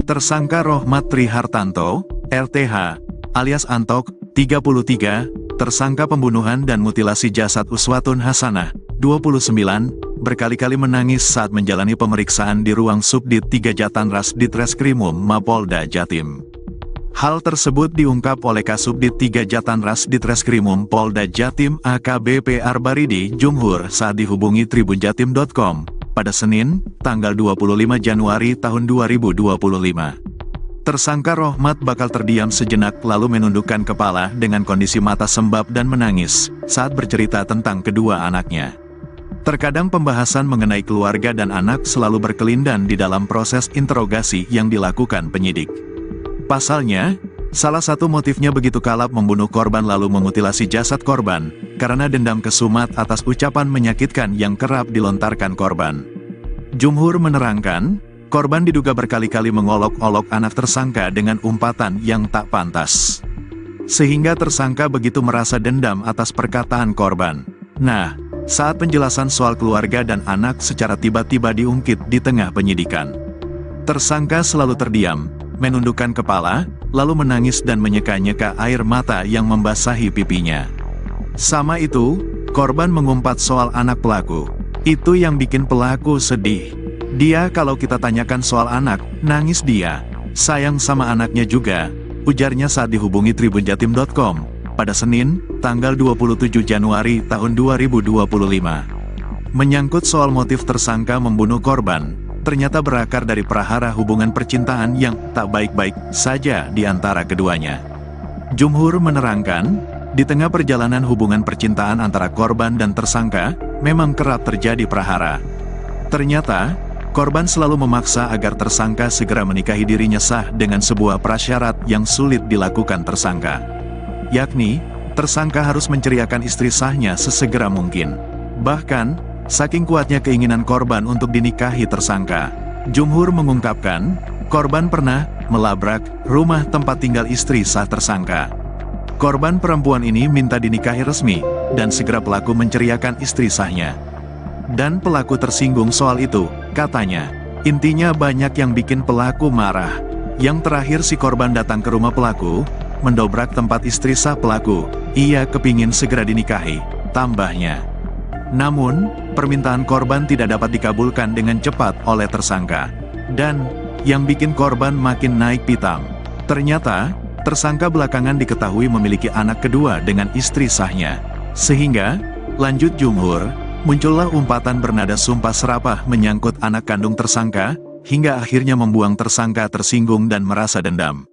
Tersangka Rohmat Trihartanto, RTH, alias Antok, 33, Tersangka pembunuhan dan mutilasi jasad Uswatun Hasanah, 29, berkali-kali menangis saat menjalani pemeriksaan di ruang Subdit 3 Jatanras Ditreskrimum Mapolda Jatim. Hal tersebut diungkap oleh Kasubdit 3 Jatanras Ditreskrimum Polda Jatim AKBP Arbaridi Jumhur saat dihubungi tribunjatim.com pada Senin, tanggal 25 Januari tahun 2025. Tersangka Rohmat bakal terdiam sejenak lalu menundukkan kepala dengan kondisi mata sembab dan menangis saat bercerita tentang kedua anaknya. Terkadang pembahasan mengenai keluarga dan anak selalu berkelindan di dalam proses interogasi yang dilakukan penyidik. Pasalnya, salah satu motifnya begitu kalap membunuh korban lalu memutilasi jasad korban, karena dendam kesumat atas ucapan menyakitkan yang kerap dilontarkan korban. Jumhur menerangkan, korban diduga berkali-kali mengolok-olok anak tersangka dengan umpatan yang tak pantas. Sehingga tersangka begitu merasa dendam atas perkataan korban. Nah, saat penjelasan soal keluarga dan anak secara tiba-tiba diungkit di tengah penyidikan. Tersangka selalu terdiam, menundukkan kepala, lalu menangis dan menyeka-nyeka air mata yang membasahi pipinya. Sama itu, korban mengumpat soal anak pelaku. Itu yang bikin pelaku sedih. Dia kalau kita tanyakan soal anak, nangis dia. Sayang sama anaknya juga, ujarnya saat dihubungi tribunjatim.com pada Senin, tanggal 27 Januari tahun 2025. Menyangkut soal motif tersangka membunuh korban, ternyata berakar dari prahara hubungan percintaan yang tak baik-baik saja di antara keduanya. Jumhur menerangkan, di tengah perjalanan hubungan percintaan antara korban dan tersangka, memang kerap terjadi prahara. Ternyata, korban selalu memaksa agar tersangka segera menikahi dirinya sah dengan sebuah prasyarat yang sulit dilakukan tersangka. Yakni, tersangka harus menceriakan istri sahnya sesegera mungkin. Bahkan, saking kuatnya keinginan korban untuk dinikahi tersangka, Jumhur mengungkapkan, korban pernah melabrak rumah tempat tinggal istri sah tersangka. Korban perempuan ini minta dinikahi resmi, dan segera pelaku menceriakan istri sahnya. Dan pelaku tersinggung soal itu, katanya. Intinya banyak yang bikin pelaku marah. Yang terakhir si korban datang ke rumah pelaku, mendobrak tempat istri sah pelaku. Ia kepingin segera dinikahi, tambahnya. Namun, permintaan korban tidak dapat dikabulkan dengan cepat oleh tersangka. Dan, yang bikin korban makin naik pitam. Ternyata, tersangka belakangan diketahui memiliki anak kedua dengan istri sahnya. Sehingga, lanjut Jumhur, muncullah umpatan bernada sumpah serapah menyangkut anak kandung tersangka, hingga akhirnya membuang tersangka tersinggung dan merasa dendam.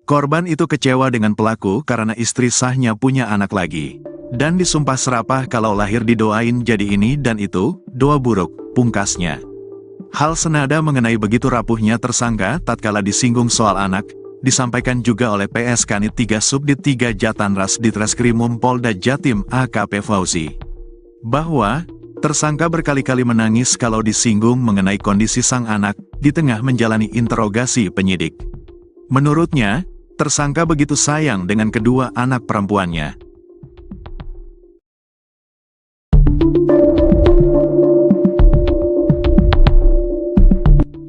Korban itu kecewa dengan pelaku karena istri sahnya punya anak lagi. Dan disumpah serapah kalau lahir didoain jadi ini dan itu, doa buruk, pungkasnya. Hal senada mengenai begitu rapuhnya tersangka tatkala disinggung soal anak, disampaikan juga oleh PS Kanit 3 Subdit 3 Jatanras Ditreskrimum Polda Jatim AKP Fauzi. Bahwa, tersangka berkali-kali menangis kalau disinggung mengenai kondisi sang anak, di tengah menjalani interogasi penyidik. Menurutnya, tersangka begitu sayang dengan kedua anak perempuannya.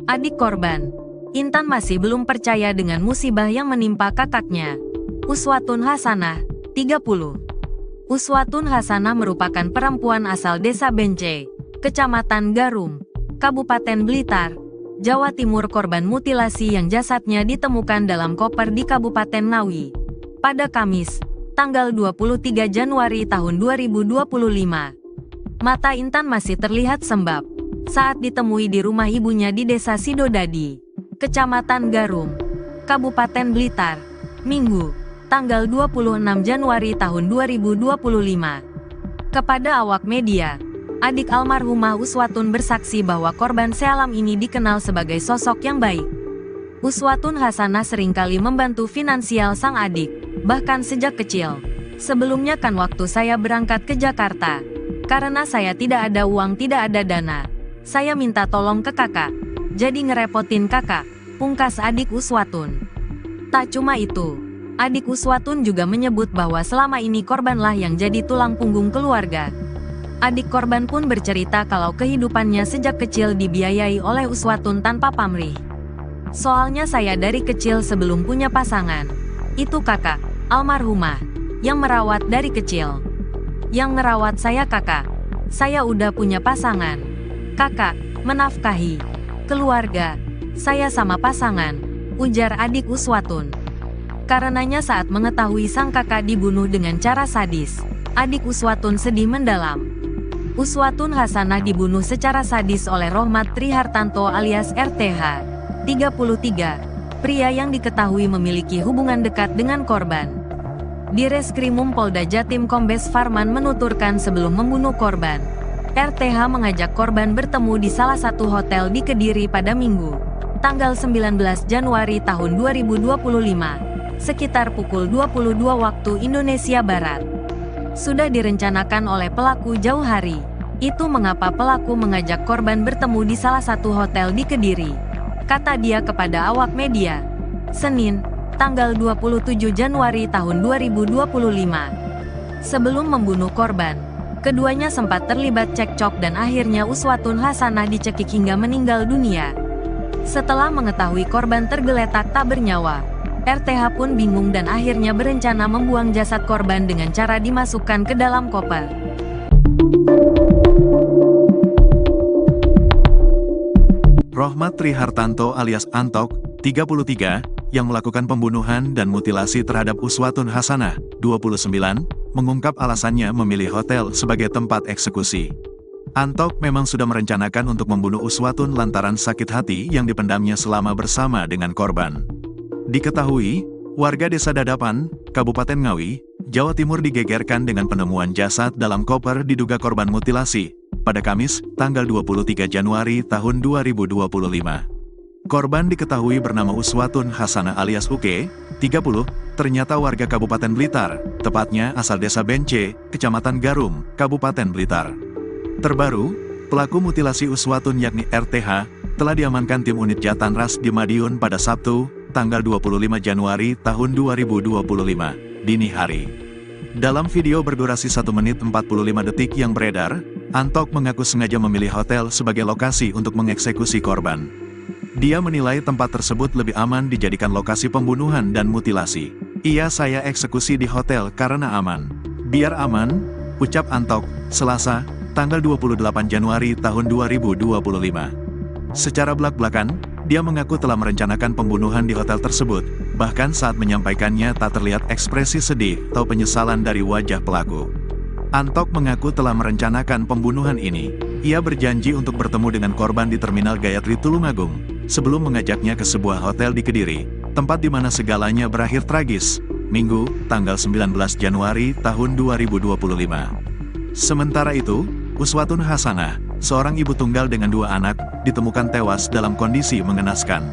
Adik korban, Intan masih belum percaya dengan musibah yang menimpa kakaknya. Uswatun Hasanah, 30. Uswatun Hasanah merupakan perempuan asal Desa Bence, Kecamatan Garum, Kabupaten Blitar, Jawa Timur, korban mutilasi yang jasadnya ditemukan dalam koper di Kabupaten Ngawi pada Kamis, tanggal 23 Januari tahun 2025. Mata Intan masih terlihat sembab saat ditemui di rumah ibunya di Desa Sidodadi, Kecamatan Garum, Kabupaten Blitar, Minggu, tanggal 26 Januari tahun 2025. Kepada awak media, adik almarhumah Uswatun bersaksi bahwa korban sealam ini dikenal sebagai sosok yang baik. Uswatun Hasanah seringkali membantu finansial sang adik, bahkan sejak kecil. Sebelumnya kan waktu saya berangkat ke Jakarta, karena saya tidak ada uang, tidak ada dana, saya minta tolong ke kakak, jadi ngerepotin kakak, pungkas adik Uswatun. Tak cuma itu, adik Uswatun juga menyebut bahwa selama ini korbanlah yang jadi tulang punggung keluarga. Adik korban pun bercerita kalau kehidupannya sejak kecil dibiayai oleh Uswatun tanpa pamrih. Soalnya saya dari kecil sebelum punya pasangan, itu kakak, almarhumah, yang merawat dari kecil. Yang ngerawat saya kakak. Saya udah punya pasangan. Kakak, menafkahi keluarga. Saya sama pasangan, ujar adik Uswatun. Karenanya saat mengetahui sang kakak dibunuh dengan cara sadis, adik Uswatun sedih mendalam. Uswatun Hasanah dibunuh secara sadis oleh Rohmat Trihartanto alias RTH, 33, pria yang diketahui memiliki hubungan dekat dengan korban. Di Reskrimum Polda Jatim Kombes Farman menuturkan sebelum membunuh korban, RTH mengajak korban bertemu di salah satu hotel di Kediri pada Minggu, tanggal 19 Januari tahun 2025, sekitar pukul 22 waktu Indonesia Barat. Sudah direncanakan oleh pelaku jauh hari. Itu mengapa pelaku mengajak korban bertemu di salah satu hotel di Kediri, kata dia kepada awak media, Senin, tanggal 27 Januari tahun 2025. Sebelum membunuh korban, keduanya sempat terlibat cekcok dan akhirnya Uswatun Hasanah dicekik hingga meninggal dunia. Setelah mengetahui korban tergeletak tak bernyawa, RTH pun bingung dan akhirnya berencana membuang jasad korban dengan cara dimasukkan ke dalam koper. Rohmat Trihartanto alias Antok, 33, yang melakukan pembunuhan dan mutilasi terhadap Uswatun Hasanah, 29, mengungkap alasannya memilih hotel sebagai tempat eksekusi. Antok memang sudah merencanakan untuk membunuh Uswatun lantaran sakit hati yang dipendamnya selama bersama dengan korban. Diketahui, warga Desa Dadapan, Kabupaten Ngawi, Jawa Timur digegerkan dengan penemuan jasad dalam koper diduga korban mutilasi, pada Kamis, tanggal 23 Januari tahun 2025. Korban diketahui bernama Uswatun Hasanah alias Uke, 30, ternyata warga Kabupaten Blitar, tepatnya asal Desa Bence, Kecamatan Garum, Kabupaten Blitar. Terbaru, pelaku mutilasi Uswatun yakni RTH, telah diamankan tim unit Jatanras di Madiun pada Sabtu, tanggal 25 Januari tahun 2025, dini hari. Dalam video berdurasi 1 menit 45 detik yang beredar, Antok mengaku sengaja memilih hotel sebagai lokasi untuk mengeksekusi korban. Dia menilai tempat tersebut lebih aman dijadikan lokasi pembunuhan dan mutilasi. Saya eksekusi di hotel karena aman. Biar aman, ucap Antok, Selasa, tanggal 28 Januari tahun 2025. Secara belak-belakan, dia mengaku telah merencanakan pembunuhan di hotel tersebut, bahkan saat menyampaikannya tak terlihat ekspresi sedih atau penyesalan dari wajah pelaku. Antok mengaku telah merencanakan pembunuhan ini. Ia berjanji untuk bertemu dengan korban di Terminal Gayatri Tulungagung, sebelum mengajaknya ke sebuah hotel di Kediri, tempat di mana segalanya berakhir tragis, Minggu, tanggal 19 Januari tahun 2025. Sementara itu, Uswatun Hasanah, seorang ibu tunggal dengan 2 anak, ditemukan tewas dalam kondisi mengenaskan.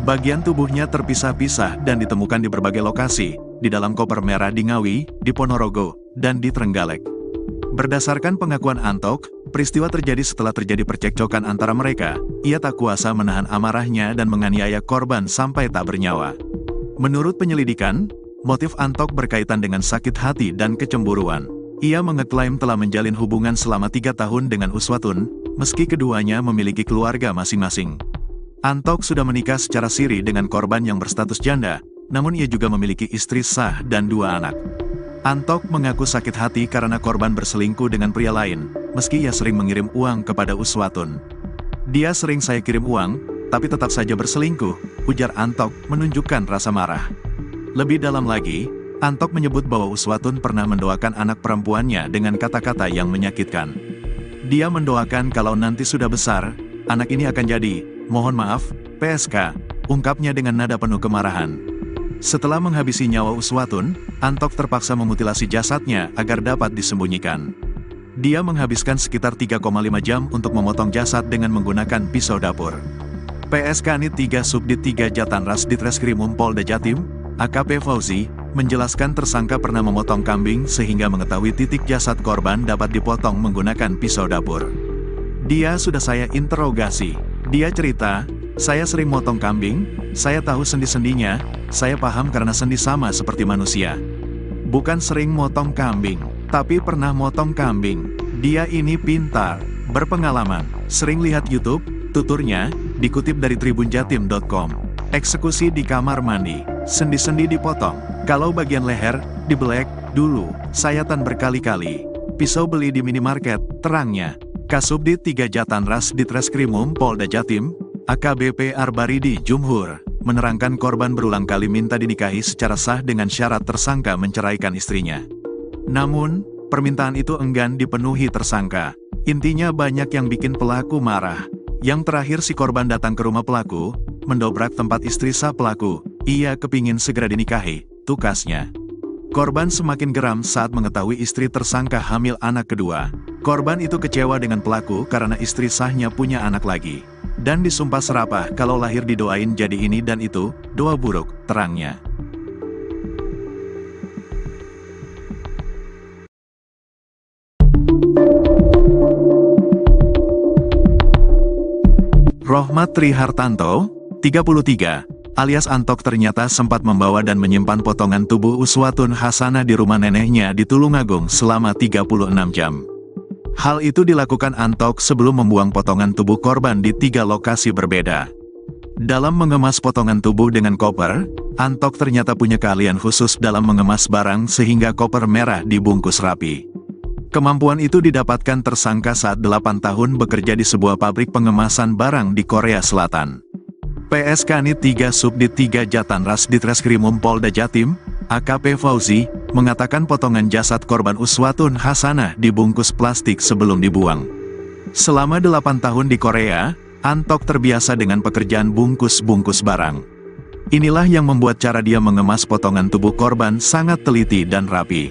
Bagian tubuhnya terpisah-pisah dan ditemukan di berbagai lokasi, di dalam koper merah di Ngawi, di Ponorogo, dan di Trenggalek. Berdasarkan pengakuan Antok, peristiwa terjadi setelah terjadi percekcokan antara mereka. Ia tak kuasa menahan amarahnya dan menganiaya korban sampai tak bernyawa. Menurut penyelidikan, motif Antok berkaitan dengan sakit hati dan kecemburuan. Ia mengeklaim telah menjalin hubungan selama 3 tahun dengan Uswatun, meski keduanya memiliki keluarga masing-masing. Antok sudah menikah secara siri dengan korban yang berstatus janda, namun ia juga memiliki istri sah dan 2 anak. Antok mengaku sakit hati karena korban berselingkuh dengan pria lain, meski ia sering mengirim uang kepada Uswatun. Dia sering saya kirim uang, tapi tetap saja berselingkuh, ujar Antok menunjukkan rasa marah. Lebih dalam lagi, Antok menyebut bahwa Uswatun pernah mendoakan anak perempuannya dengan kata-kata yang menyakitkan. Dia mendoakan kalau nanti sudah besar, anak ini akan jadi, mohon maaf, PSK, ungkapnya dengan nada penuh kemarahan. Setelah menghabisi nyawa Uswatun, Antok terpaksa memutilasi jasadnya agar dapat disembunyikan. Dia menghabiskan sekitar 3,5 jam untuk memotong jasad dengan menggunakan pisau dapur. PSK Nit 3 Subdit 3 Jatanras Ditreskrimum Polda Jatim, AKP Fauzi, menjelaskan tersangka pernah memotong kambing sehingga mengetahui titik jasad korban dapat dipotong menggunakan pisau dapur. Dia sudah saya interogasi. Dia cerita, saya sering motong kambing, saya tahu sendi-sendinya, saya paham karena sendi sama seperti manusia. Bukan sering motong kambing, tapi pernah motong kambing. Dia ini pintar, berpengalaman, sering lihat YouTube, tuturnya, dikutip dari tribunjatim.com. Eksekusi di kamar mandi, sendi-sendi dipotong, kalau bagian leher, dibelek, Dulu, sayatan berkali-kali. Pisau beli di minimarket, terangnya. Kasubdit 3 Jatanras Ditreskrimum Polda Jatim, AKBP Arbaridi Jumhur, menerangkan korban berulang kali minta dinikahi secara sah dengan syarat tersangka menceraikan istrinya. Namun, permintaan itu enggan dipenuhi tersangka. Intinya banyak yang bikin pelaku marah. Yang terakhir si korban datang ke rumah pelaku, mendobrak tempat istri sah pelaku. Ia kepingin segera dinikahi, tukasnya. Korban semakin geram saat mengetahui istri tersangka hamil anak kedua. Korban itu kecewa dengan pelaku karena istri sahnya punya anak lagi. Dan disumpah serapah kalau lahir didoain jadi ini dan itu, doa buruk, terangnya. Rohmat Trihartanto, 33, alias Antok ternyata sempat membawa dan menyimpan potongan tubuh Uswatun Hasanah di rumah neneknya di Tulungagung selama 36 jam. Hal itu dilakukan Antok sebelum membuang potongan tubuh korban di 3 lokasi berbeda. Dalam mengemas potongan tubuh dengan koper, Antok ternyata punya keahlian khusus dalam mengemas barang sehingga koper merah dibungkus rapi. Kemampuan itu didapatkan tersangka saat 8 tahun bekerja di sebuah pabrik pengemasan barang di Korea Selatan. PSK Nit 3 Subdit 3 Jatanras Ditreskrimum Polda Jatim, AKP Fauzi, mengatakan potongan jasad korban Uswatun Hasanah dibungkus plastik sebelum dibuang. Selama 8 tahun di Korea, Antok terbiasa dengan pekerjaan bungkus-bungkus barang. Inilah yang membuat cara dia mengemas potongan tubuh korban sangat teliti dan rapi.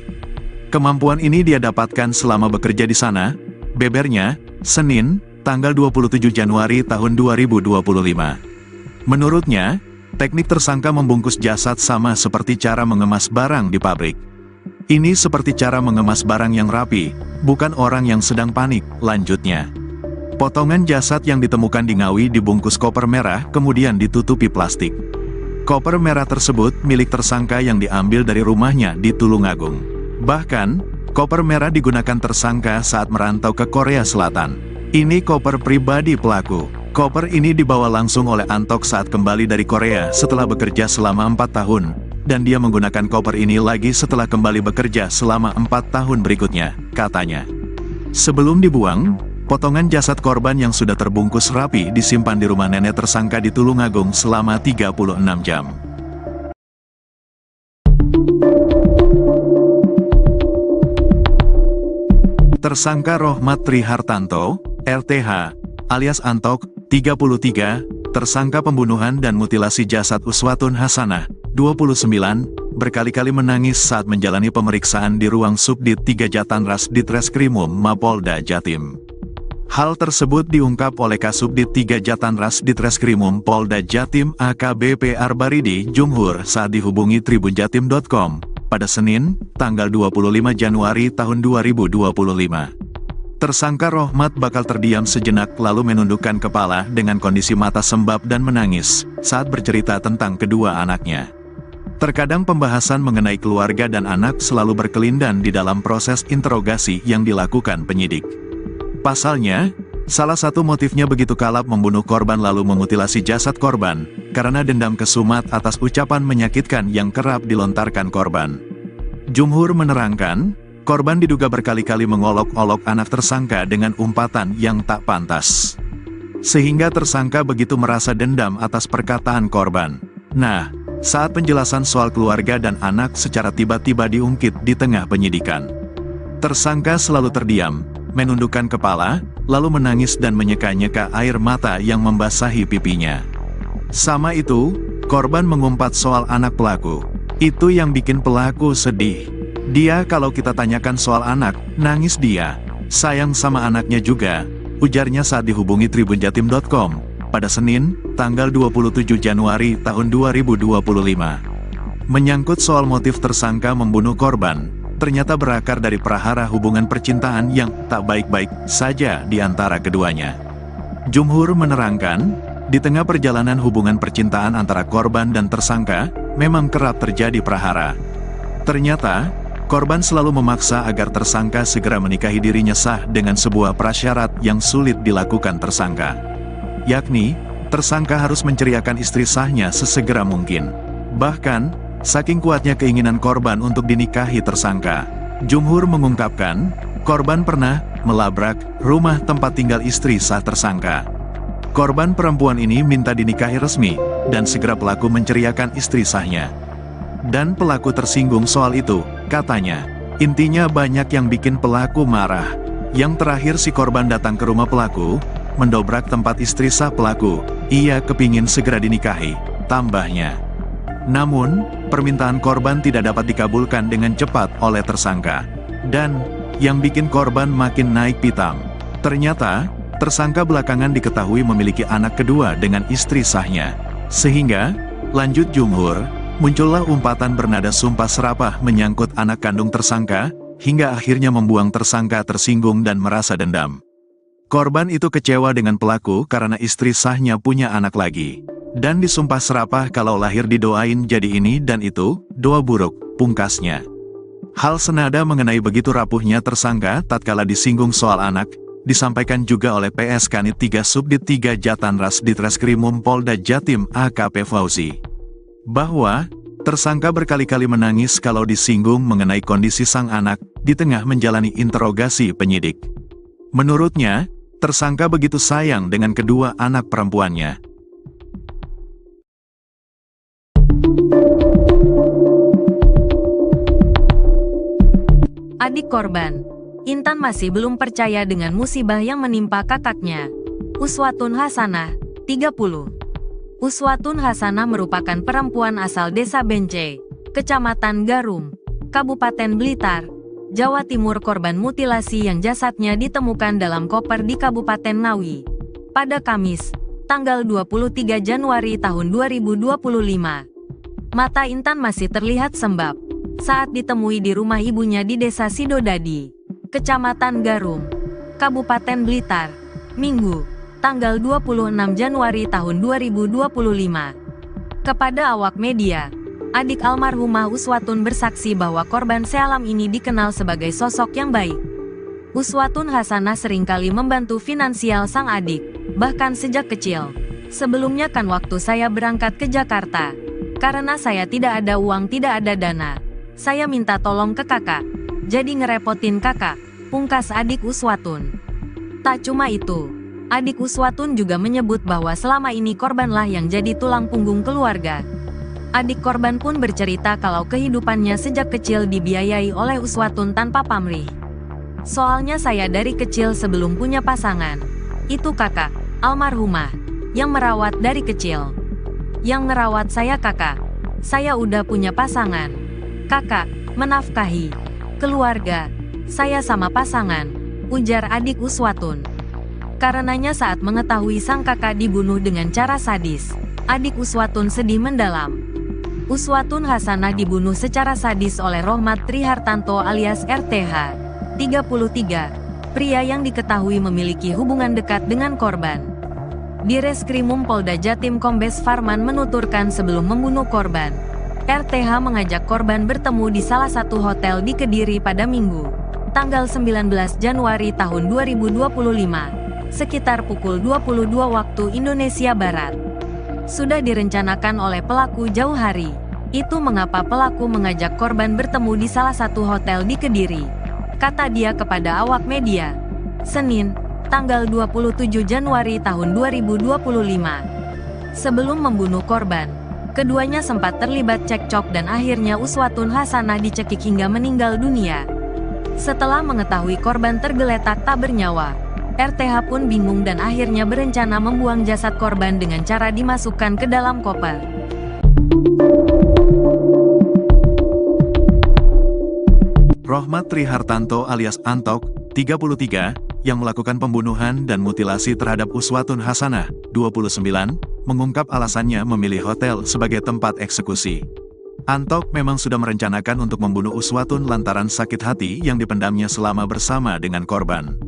Kemampuan ini dia dapatkan selama bekerja di sana, bebernya, Senin, tanggal 27 Januari tahun 2025. Menurutnya, teknik tersangka membungkus jasad sama seperti cara mengemas barang di pabrik. Ini seperti cara mengemas barang yang rapi, bukan orang yang sedang panik, lanjutnya. Potongan jasad yang ditemukan di Ngawi dibungkus koper merah kemudian ditutupi plastik. Koper merah tersebut milik tersangka yang diambil dari rumahnya di Tulungagung. Bahkan, koper merah digunakan tersangka saat merantau ke Korea Selatan. Ini koper pribadi pelaku. Koper ini dibawa langsung oleh Antok saat kembali dari Korea setelah bekerja selama 4 tahun. Dan dia menggunakan koper ini lagi setelah kembali bekerja selama 4 tahun berikutnya, katanya. Sebelum dibuang, potongan jasad korban yang sudah terbungkus rapi disimpan di rumah nenek tersangka di Tulungagung selama 36 jam. Tersangka Rohmat Trihartanto, RTH, alias Antok, 33, tersangka pembunuhan dan mutilasi jasad Uswatun Hasanah, 29, berkali-kali menangis saat menjalani pemeriksaan di ruang Subdit 3 Jatanras Ditreskrimum Mapolda Jatim. Hal tersebut diungkap oleh Kasubdit 3 Jatanras Ditreskrimum Polda Jatim AKBP Arbaridi Jumhur saat dihubungi tribunjatim.com. pada Senin, tanggal 25 Januari tahun 2025. Tersangka Rohmat bakal terdiam sejenak lalu menundukkan kepala dengan kondisi mata sembab dan menangis saat bercerita tentang kedua anaknya. Terkadang pembahasan mengenai keluarga dan anak selalu berkelindan di dalam proses interogasi yang dilakukan penyidik. Pasalnya, salah satu motifnya begitu kalap membunuh korban lalu memutilasi jasad korban, karena dendam kesumat atas ucapan menyakitkan yang kerap dilontarkan korban. Jumhur menerangkan, korban diduga berkali-kali mengolok-olok anak tersangka dengan umpatan yang tak pantas. Sehingga tersangka begitu merasa dendam atas perkataan korban. Nah, saat penjelasan soal keluarga dan anak secara tiba-tiba diungkit di tengah penyidikan. Tersangka selalu terdiam, menundukkan kepala, lalu menangis dan menyeka-nyeka air mata yang membasahi pipinya. Sama itu, korban mengumpat soal anak pelaku. Itu yang bikin pelaku sedih. Dia kalau kita tanyakan soal anak, nangis dia. Sayang sama anaknya juga, ujarnya saat dihubungi tribunjatim.com pada Senin, tanggal 27 Januari tahun 2025. Menyangkut soal motif tersangka membunuh korban, ternyata berakar dari prahara hubungan percintaan yang tak baik-baik saja di antara keduanya. Jumhur menerangkan, di tengah perjalanan hubungan percintaan antara korban dan tersangka, memang kerap terjadi prahara. Ternyata, korban selalu memaksa agar tersangka segera menikahi dirinya sah dengan sebuah prasyarat yang sulit dilakukan tersangka. Yakni, tersangka harus menceriakan istri sahnya sesegera mungkin. Bahkan, Saking kuatnya keinginan korban untuk dinikahi tersangka, Jumhur mengungkapkan, korban pernah melabrak rumah tempat tinggal istri sah tersangka. Korban perempuan ini minta dinikahi resmi, dan segera pelaku menceriakan istri sahnya. Dan pelaku tersinggung soal itu, katanya. Intinya banyak yang bikin pelaku marah. Yang terakhir si korban datang ke rumah pelaku, mendobrak tempat istri sah pelaku. Ia kepingin segera dinikahi, tambahnya. Namun, permintaan korban tidak dapat dikabulkan dengan cepat oleh tersangka. Dan, yang bikin korban makin naik pitam. Ternyata, tersangka belakangan diketahui memiliki anak kedua dengan istri sahnya. Sehingga, lanjut Jumhur, muncullah umpatan bernada sumpah serapah menyangkut anak kandung tersangka, hingga akhirnya membuang tersangka tersinggung dan merasa dendam. Korban itu kecewa dengan pelaku karena istri sahnya punya anak lagi. Dan disumpah serapah kalau lahir didoain jadi ini dan itu, doa buruk, pungkasnya. Hal senada mengenai begitu rapuhnya tersangka tatkala disinggung soal anak, disampaikan juga oleh PS Kanit 3 Subdit 3 Jatanras Ditreskrimum Polda Jatim AKP Fauzi. Bahwa, tersangka berkali-kali menangis kalau disinggung mengenai kondisi sang anak, di tengah menjalani interogasi penyidik. Menurutnya, tersangka begitu sayang dengan kedua anak perempuannya. Adik korban, Intan masih belum percaya dengan musibah yang menimpa kakaknya. Uswatun Hasanah, 30. Uswatun Hasanah merupakan perempuan asal Desa Bence, Kecamatan Garum, Kabupaten Blitar, Jawa Timur. Korban mutilasi yang jasadnya ditemukan dalam koper di Kabupaten Ngawi pada Kamis, tanggal 23 Januari tahun 2025. Mata Intan masih terlihat sembab saat ditemui di rumah ibunya di Desa Sidodadi, Kecamatan Garum, Kabupaten Blitar, Minggu, tanggal 26 Januari tahun 2025. Kepada awak media, adik almarhumah Uswatun bersaksi bahwa korban sealam ini dikenal sebagai sosok yang baik. Uswatun Hasanah seringkali membantu finansial sang adik, bahkan sejak kecil. Sebelumnya kan waktu saya berangkat ke Jakarta, karena saya tidak ada uang, tidak ada dana, saya minta tolong ke kakak, jadi ngerepotin kakak, pungkas adik Uswatun. Tak cuma itu, adik Uswatun juga menyebut bahwa selama ini korbanlah yang jadi tulang punggung keluarga. Adik korban pun bercerita kalau kehidupannya sejak kecil dibiayai oleh Uswatun tanpa pamrih. Soalnya saya dari kecil sebelum punya pasangan, itu kakak, almarhumah, yang merawat dari kecil. Yang ngerawat saya kakak, saya udah punya pasangan. Kakak, menafkahi keluarga, saya sama pasangan, ujar adik Uswatun. Karenanya saat mengetahui sang kakak dibunuh dengan cara sadis, adik Uswatun sedih mendalam. Uswatun Hasanah dibunuh secara sadis oleh Rohmat Trihartanto alias RTH, 33, pria yang diketahui memiliki hubungan dekat dengan korban. Direskrimum Polda Jatim Kombes Farman menuturkan sebelum membunuh korban, RTH mengajak korban bertemu di salah satu hotel di Kediri pada Minggu, tanggal 19 Januari tahun 2025, sekitar pukul 22 waktu Indonesia Barat. Sudah direncanakan oleh pelaku jauh hari. Itu mengapa pelaku mengajak korban bertemu di salah satu hotel di Kediri, kata dia kepada awak media, Senin, tanggal 27 Januari tahun 2025. Sebelum membunuh korban, keduanya sempat terlibat cekcok dan akhirnya Uswatun Hasanah dicekik hingga meninggal dunia. Setelah mengetahui korban tergeletak tak bernyawa, RTH pun bingung dan akhirnya berencana membuang jasad korban dengan cara dimasukkan ke dalam koper. Rohmat Trihartanto alias Antok, 33, yang melakukan pembunuhan dan mutilasi terhadap Uswatun Hasanah, 29, mengungkap alasannya memilih hotel sebagai tempat eksekusi. Antok memang sudah merencanakan untuk membunuh Uswatun lantaran sakit hati yang dipendamnya selama bersama dengan korban.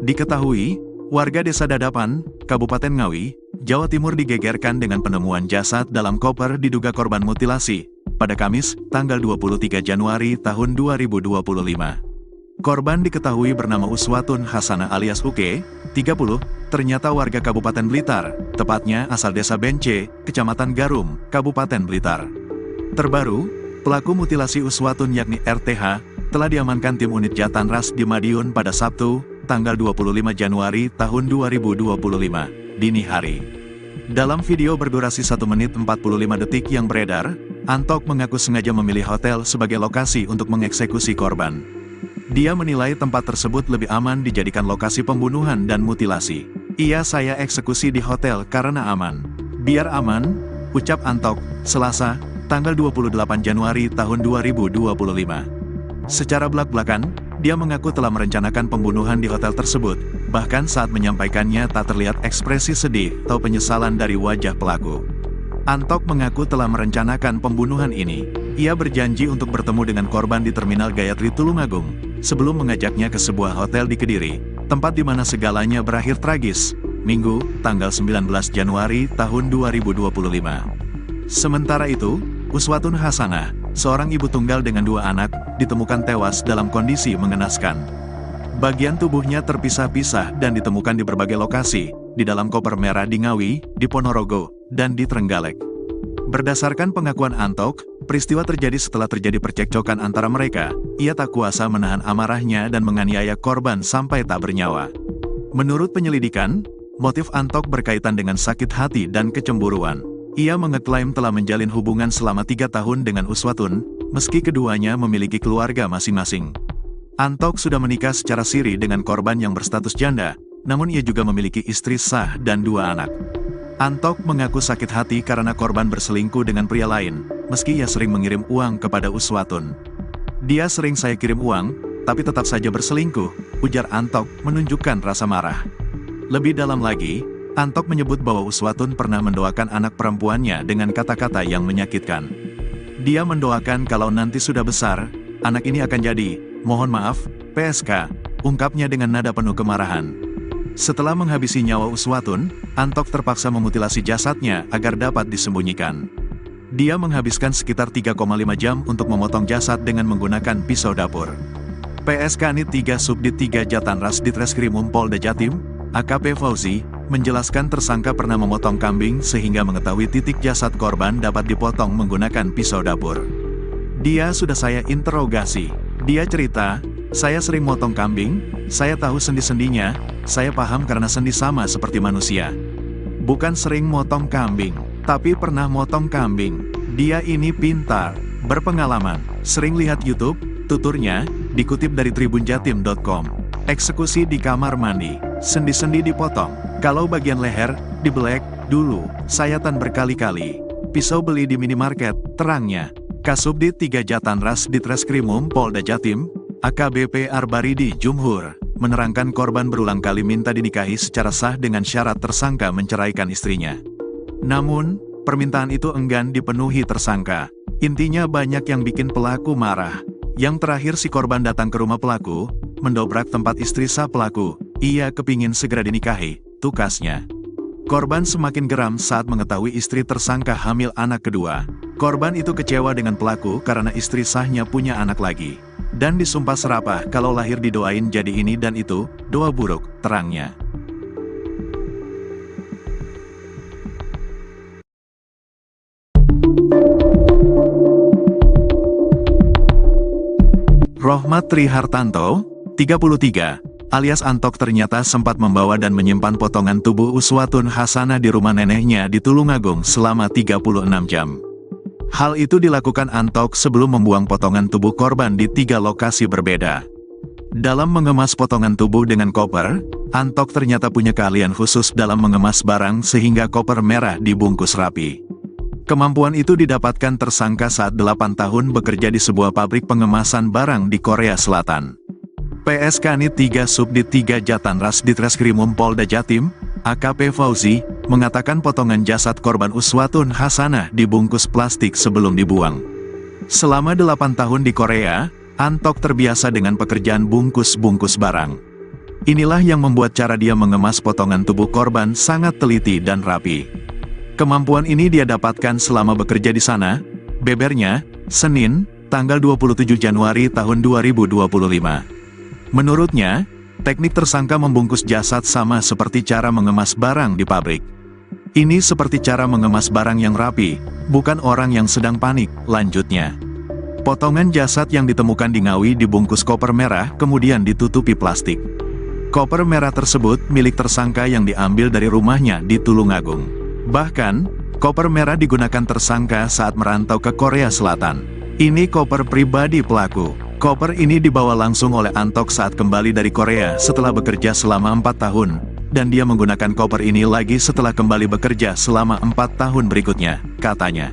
Diketahui, warga Desa Dadapan, Kabupaten Ngawi, Jawa Timur digegerkan dengan penemuan jasad dalam koper diduga korban mutilasi, pada Kamis, tanggal 23 Januari tahun 2025. Korban diketahui bernama Uswatun Hasanah alias Uke, 30, ternyata warga Kabupaten Blitar, tepatnya asal Desa Bence, Kecamatan Garum, Kabupaten Blitar. Terbaru, pelaku mutilasi Uswatun yakni RTH, telah diamankan tim unit Jatanras di Madiun pada Sabtu, tanggal 25 Januari tahun 2025, dini hari. Dalam video berdurasi 1 menit 45 detik yang beredar, Antok mengaku sengaja memilih hotel sebagai lokasi untuk mengeksekusi korban. Dia menilai tempat tersebut lebih aman dijadikan lokasi pembunuhan dan mutilasi. Saya eksekusi di hotel karena aman. Biar aman, ucap Antok, Selasa, tanggal 28 Januari tahun 2025. Secara belak-belakan, dia mengaku telah merencanakan pembunuhan di hotel tersebut, bahkan saat menyampaikannya tak terlihat ekspresi sedih atau penyesalan dari wajah pelaku. Antok mengaku telah merencanakan pembunuhan ini. Ia berjanji untuk bertemu dengan korban di Terminal Gayatri Tulungagung, sebelum mengajaknya ke sebuah hotel di Kediri, tempat di mana segalanya berakhir tragis, Minggu, tanggal 19 Januari tahun 2025. Sementara itu, Uswatun Hasanah, seorang ibu tunggal dengan 2 anak, ditemukan tewas dalam kondisi mengenaskan. Bagian tubuhnya terpisah-pisah dan ditemukan di berbagai lokasi, di dalam koper merah di Ngawi, di Ponorogo, dan di Trenggalek. Berdasarkan pengakuan Antok, peristiwa terjadi setelah terjadi percekcokan antara mereka. Ia tak kuasa menahan amarahnya dan menganiaya korban sampai tak bernyawa. Menurut penyelidikan, motif Antok berkaitan dengan sakit hati dan kecemburuan. Ia mengeklaim telah menjalin hubungan selama 3 tahun dengan Uswatun, meski keduanya memiliki keluarga masing-masing. Antok sudah menikah secara siri dengan korban yang berstatus janda, namun ia juga memiliki istri sah dan 2 anak. Antok mengaku sakit hati karena korban berselingkuh dengan pria lain, meski ia sering mengirim uang kepada Uswatun. Dia sering saya kirim uang, tapi tetap saja berselingkuh, ujar Antok menunjukkan rasa marah. Lebih dalam lagi, Antok menyebut bahwa Uswatun pernah mendoakan anak perempuannya dengan kata-kata yang menyakitkan. Dia mendoakan kalau nanti sudah besar, anak ini akan jadi, mohon maaf, PSK, ungkapnya dengan nada penuh kemarahan. Setelah menghabisi nyawa Uswatun, Antok terpaksa memutilasi jasadnya agar dapat disembunyikan. Dia menghabiskan sekitar 3,5 jam untuk memotong jasad dengan menggunakan pisau dapur. PSK Nit 3 Subdit 3 Jatanras Ditreskrimum Polda Jatim, AKP Fauzi, menjelaskan tersangka pernah memotong kambing sehingga mengetahui titik jasad korban dapat dipotong menggunakan pisau dapur. Dia sudah saya interogasi. Dia cerita, saya sering motong kambing, saya tahu sendi-sendinya, saya paham karena sendi sama seperti manusia. Bukan sering motong kambing, tapi pernah motong kambing. Dia ini pintar, berpengalaman, sering lihat YouTube, tuturnya, dikutip dari tribunjatim.com. Eksekusi di kamar mandi, sendi-sendi dipotong. Kalau bagian leher, dibelek, dulu, sayatan berkali-kali. Pisau beli di minimarket, terangnya. Kasubdit 3 Jatanras Ditreskrimum Polda Jatim, AKBP Arbaridi Jumhur, menerangkan korban berulang kali minta dinikahi secara sah dengan syarat tersangka menceraikan istrinya. Namun, permintaan itu enggan dipenuhi tersangka. Intinya banyak yang bikin pelaku marah. Yang terakhir si korban datang ke rumah pelaku, mendobrak tempat istri sah pelaku. Ia kepingin segera dinikahi, tukasnya. Korban semakin geram saat mengetahui istri tersangka hamil anak kedua. Korban itu kecewa dengan pelaku karena istri sahnya punya anak lagi. Dan disumpah serapah kalau lahir didoain jadi ini dan itu, doa buruk, terangnya. Rohmat Trihartanto, 33, alias Antok ternyata sempat membawa dan menyimpan potongan tubuh Uswatun Hasanah di rumah neneknya di Tulungagung selama 36 jam. Hal itu dilakukan Antok sebelum membuang potongan tubuh korban di 3 lokasi berbeda. Dalam mengemas potongan tubuh dengan koper, Antok ternyata punya keahlian khusus dalam mengemas barang sehingga koper merah dibungkus rapi. Kemampuan itu didapatkan tersangka saat 8 tahun bekerja di sebuah pabrik pengemasan barang di Korea Selatan. PSK Nit 3 Subdit 3 Jatanras Ditreskrimum Polda Jatim, AKP Fauzi, mengatakan potongan jasad korban Uswatun Hasanah dibungkus plastik sebelum dibuang. Selama 8 tahun di Korea, Antok terbiasa dengan pekerjaan bungkus-bungkus barang. Inilah yang membuat cara dia mengemas potongan tubuh korban sangat teliti dan rapi. Kemampuan ini dia dapatkan selama bekerja di sana, bebernya, Senin, tanggal 27 Januari tahun 2025. Menurutnya, teknik tersangka membungkus jasad sama seperti cara mengemas barang di pabrik. Ini seperti cara mengemas barang yang rapi, bukan orang yang sedang panik, lanjutnya. Potongan jasad yang ditemukan di Ngawi dibungkus koper merah kemudian ditutupi plastik. Koper merah tersebut milik tersangka yang diambil dari rumahnya di Tulungagung. Bahkan, koper merah digunakan tersangka saat merantau ke Korea Selatan. Ini koper pribadi pelaku. Koper ini dibawa langsung oleh Antok saat kembali dari Korea setelah bekerja selama 4 tahun. Dan dia menggunakan koper ini lagi setelah kembali bekerja selama 4 tahun berikutnya, katanya.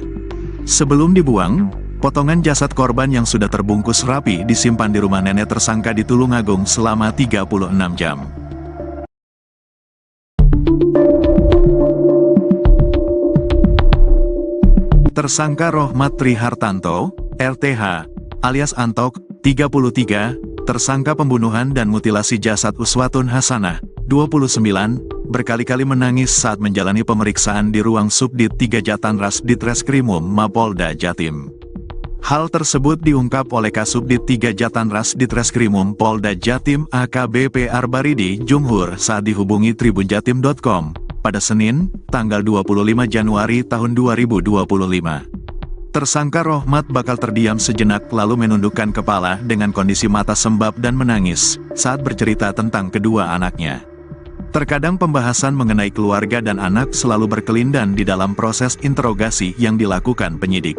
Sebelum dibuang, potongan jasad korban yang sudah terbungkus rapi disimpan di rumah nenek tersangka di Tulungagung selama 36 jam. Tersangka Rohmat Trihartanto, RTH, alias Antok, 33, tersangka pembunuhan dan mutilasi jasad Uswatun Hasanah, 29, berkali-kali menangis saat menjalani pemeriksaan di ruang Subdit 3 Jatanras Ditreskrimum Mapolda Jatim. Hal tersebut diungkap oleh Kasubdit 3 Jatanras Ditreskrimum Polda Jatim AKBP Arbaridi Jumhur saat dihubungi tribunjatim.com pada Senin, tanggal 25 Januari tahun 2025. Tersangka Rohmat bakal terdiam sejenak lalu menundukkan kepala dengan kondisi mata sembab dan menangis saat bercerita tentang kedua anaknya. Terkadang pembahasan mengenai keluarga dan anak selalu berkelindan di dalam proses interogasi yang dilakukan penyidik.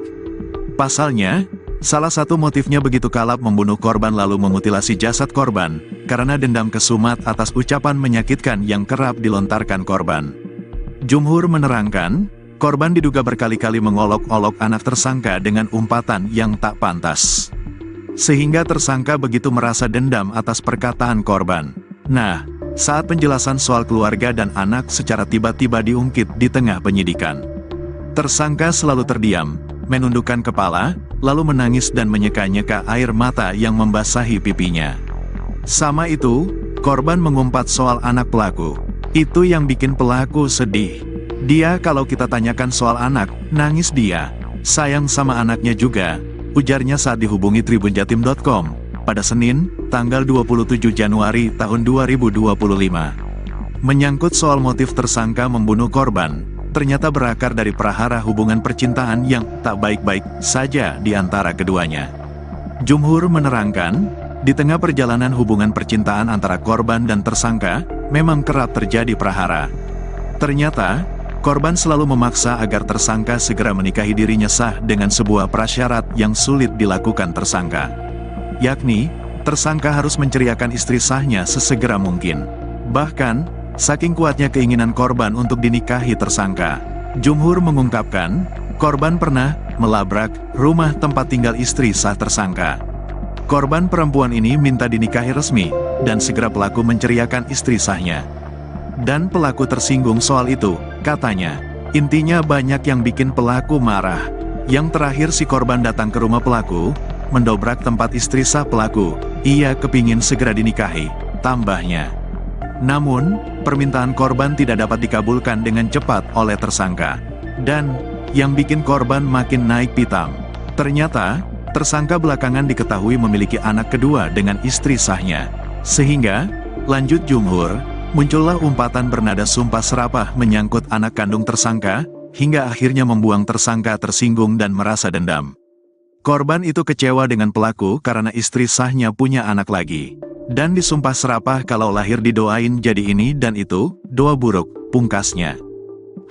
Pasalnya, salah satu motifnya begitu kalap membunuh korban lalu memutilasi jasad korban, karena dendam kesumat atas ucapan menyakitkan yang kerap dilontarkan korban. Jumhur menerangkan, korban diduga berkali-kali mengolok-olok anak tersangka dengan umpatan yang tak pantas. Sehingga tersangka begitu merasa dendam atas perkataan korban. Nah, saat penjelasan soal keluarga dan anak secara tiba-tiba diungkit di tengah penyidikan. Tersangka selalu terdiam, menundukkan kepala, lalu menangis dan menyeka-nyeka air mata yang membasahi pipinya. Sama itu, korban mengumpat soal anak pelaku. Itu yang bikin pelaku sedih. Dia kalau kita tanyakan soal anak, nangis dia. Sayang sama anaknya juga, ujarnya saat dihubungi tribunjatim.com pada Senin, tanggal 27 Januari tahun 2025. Menyangkut soal motif tersangka membunuh korban, ternyata berakar dari prahara hubungan percintaan yang tak baik-baik saja di antara keduanya. Jumhur menerangkan, di tengah perjalanan hubungan percintaan antara korban dan tersangka, memang kerap terjadi prahara. Ternyata, korban selalu memaksa agar tersangka segera menikahi dirinya sah dengan sebuah prasyarat yang sulit dilakukan tersangka. Yakni, tersangka harus menceriakan istri sahnya sesegera mungkin. Bahkan, saking kuatnya keinginan korban untuk dinikahi tersangka, Jumhur mengungkapkan, korban pernah melabrak rumah tempat tinggal istri sah tersangka. Korban perempuan ini minta dinikahi resmi, dan segera pelaku menceriakan istri sahnya. Dan pelaku tersinggung soal itu, katanya. Intinya banyak yang bikin pelaku marah. Yang terakhir si korban datang ke rumah pelaku, mendobrak tempat istri sah pelaku. Ia kepingin segera dinikahi, tambahnya. Namun, permintaan korban tidak dapat dikabulkan dengan cepat oleh tersangka. Dan, yang bikin korban makin naik pitam. Ternyata, tersangka belakangan diketahui memiliki anak kedua dengan istri sahnya. Sehingga, lanjut Jumhur, muncullah umpatan bernada sumpah serapah menyangkut anak kandung tersangka, hingga akhirnya membuang tersangka tersinggung dan merasa dendam. Korban itu kecewa dengan pelaku karena istri sahnya punya anak lagi. Dan disumpah serapah kalau lahir didoain jadi ini dan itu, doa buruk, pungkasnya.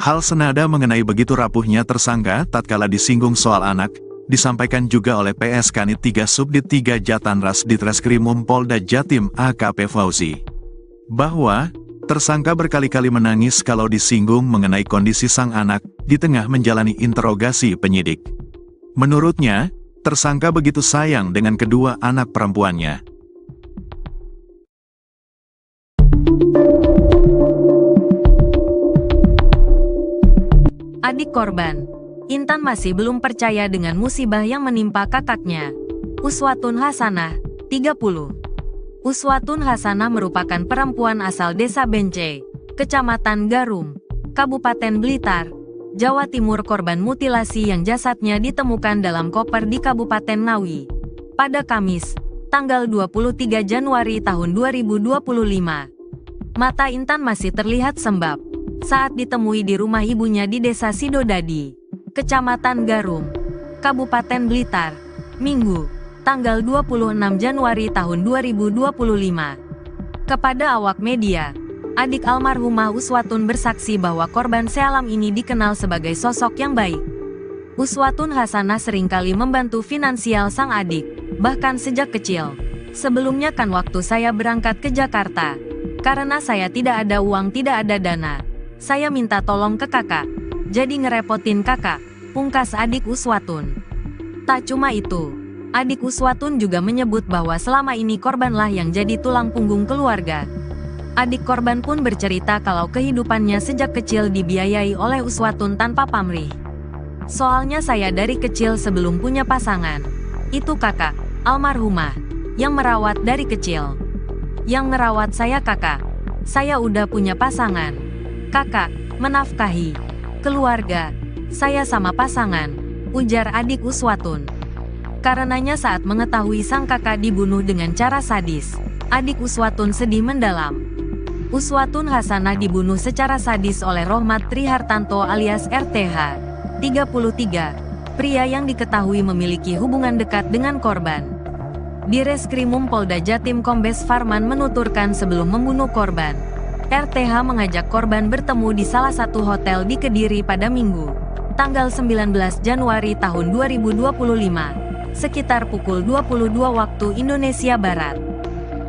Hal senada mengenai begitu rapuhnya tersangka tatkala disinggung soal anak, disampaikan juga oleh PS Kanit 3 Subdit 3 Jatanras Ditreskrimum Polda Jatim AKP Fauzi. Bahwa, tersangka berkali-kali menangis kalau disinggung mengenai kondisi sang anak, di tengah menjalani interogasi penyidik. Menurutnya, tersangka begitu sayang dengan kedua anak perempuannya. Adik korban, Intan masih belum percaya dengan musibah yang menimpa kakaknya. Uswatun Hasanah, 30. Uswatun Hasanah merupakan perempuan asal Desa Bence, Kecamatan Garum, Kabupaten Blitar, Jawa Timur, korban mutilasi yang jasadnya ditemukan dalam koper di Kabupaten Ngawi pada Kamis, tanggal 23 Januari tahun 2025. Mata Intan masih terlihat sembab, saat ditemui di rumah ibunya di Desa Sidodadi, Kecamatan Garum, Kabupaten Blitar, Minggu, tanggal 26 Januari tahun 2025. Kepada awak media, adik almarhumah Uswatun bersaksi bahwa korban sealam ini dikenal sebagai sosok yang baik. Uswatun Hasanah seringkali membantu finansial sang adik, bahkan sejak kecil. Sebelumnya kan waktu saya berangkat ke Jakarta, karena saya tidak ada uang, tidak ada dana, saya minta tolong ke kakak, jadi ngerepotin kakak, pungkas adik Uswatun. Tak cuma itu, adik Uswatun juga menyebut bahwa selama ini korbanlah yang jadi tulang punggung keluarga. Adik korban pun bercerita kalau kehidupannya sejak kecil dibiayai oleh Uswatun tanpa pamrih. Soalnya saya dari kecil sebelum punya pasangan, itu kakak, almarhumah, yang merawat dari kecil. Yang ngerawat saya kakak, saya udah punya pasangan. Kakak, menafkahi keluarga, saya sama pasangan, ujar adik Uswatun. Karenanya saat mengetahui sang kakak dibunuh dengan cara sadis, adik Uswatun sedih mendalam. Uswatun Hasanah dibunuh secara sadis oleh Rohmat Trihartanto alias RTH, 33, pria yang diketahui memiliki hubungan dekat dengan korban. Di Reskrimum Polda Jatim Kombes Farman menuturkan sebelum membunuh korban, RTH mengajak korban bertemu di salah satu hotel di Kediri pada Minggu, tanggal 19 Januari tahun 2025, sekitar pukul 22 waktu Indonesia Barat.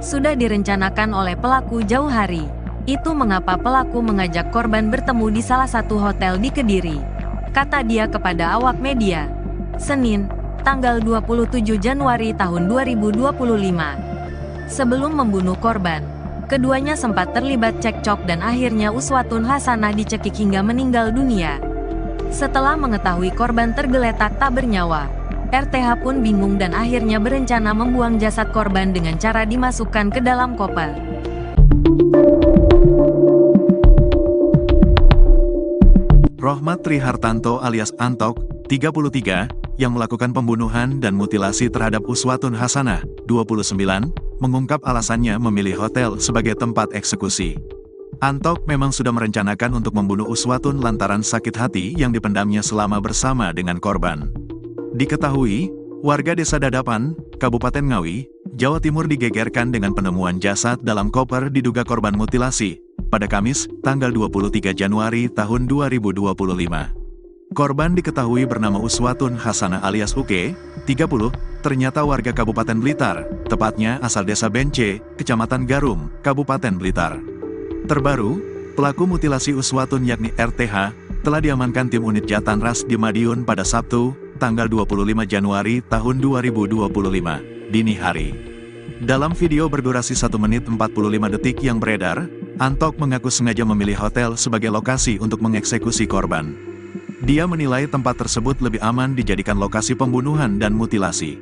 Sudah direncanakan oleh pelaku jauh hari. Itu mengapa pelaku mengajak korban bertemu di salah satu hotel di Kediri, kata dia kepada awak media, Senin, tanggal 27 Januari tahun 2025. Sebelum membunuh korban, keduanya sempat terlibat cekcok dan akhirnya Uswatun Hasanah dicekik hingga meninggal dunia. Setelah mengetahui korban tergeletak tak bernyawa, RTH pun bingung dan akhirnya berencana membuang jasad korban dengan cara dimasukkan ke dalam koper. Rohmat Trihartanto alias Antok, 33, yang melakukan pembunuhan dan mutilasi terhadap Uswatun Hasanah, 29, mengungkap alasannya memilih hotel sebagai tempat eksekusi. Antok memang sudah merencanakan untuk membunuh Uswatun lantaran sakit hati yang dipendamnya selama bersama dengan korban. Diketahui, warga Desa Dadapan, Kabupaten Ngawi, Jawa Timur digegerkan dengan penemuan jasad dalam koper diduga korban mutilasi pada Kamis, tanggal 23 Januari tahun 2025. Korban diketahui bernama Uswatun Hasanah alias Uke, 30, ternyata warga Kabupaten Blitar, tepatnya asal Desa Bence, Kecamatan Garum, Kabupaten Blitar. Terbaru, pelaku mutilasi Uswatun yakni RTH, telah diamankan tim unit Jatanras di Madiun pada Sabtu, tanggal 25 Januari tahun 2025, dini hari. Dalam video berdurasi 1 menit 45 detik yang beredar, Antok mengaku sengaja memilih hotel sebagai lokasi untuk mengeksekusi korban. Dia menilai tempat tersebut lebih aman dijadikan lokasi pembunuhan dan mutilasi.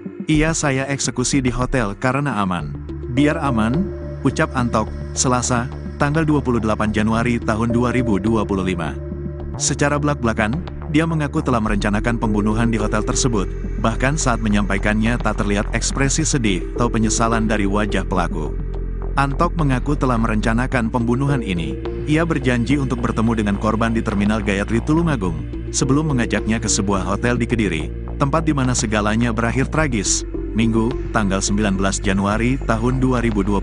Saya eksekusi di hotel karena aman. Biar aman, ucap Antok, Selasa, tanggal 28 Januari tahun 2025. Secara belak-belakan, dia mengaku telah merencanakan pembunuhan di hotel tersebut, bahkan saat menyampaikannya tak terlihat ekspresi sedih atau penyesalan dari wajah pelaku. Antok mengaku telah merencanakan pembunuhan ini. Ia berjanji untuk bertemu dengan korban di Terminal Gayatri Tulungagung, sebelum mengajaknya ke sebuah hotel di Kediri, tempat di mana segalanya berakhir tragis, Minggu, tanggal 19 Januari tahun 2025.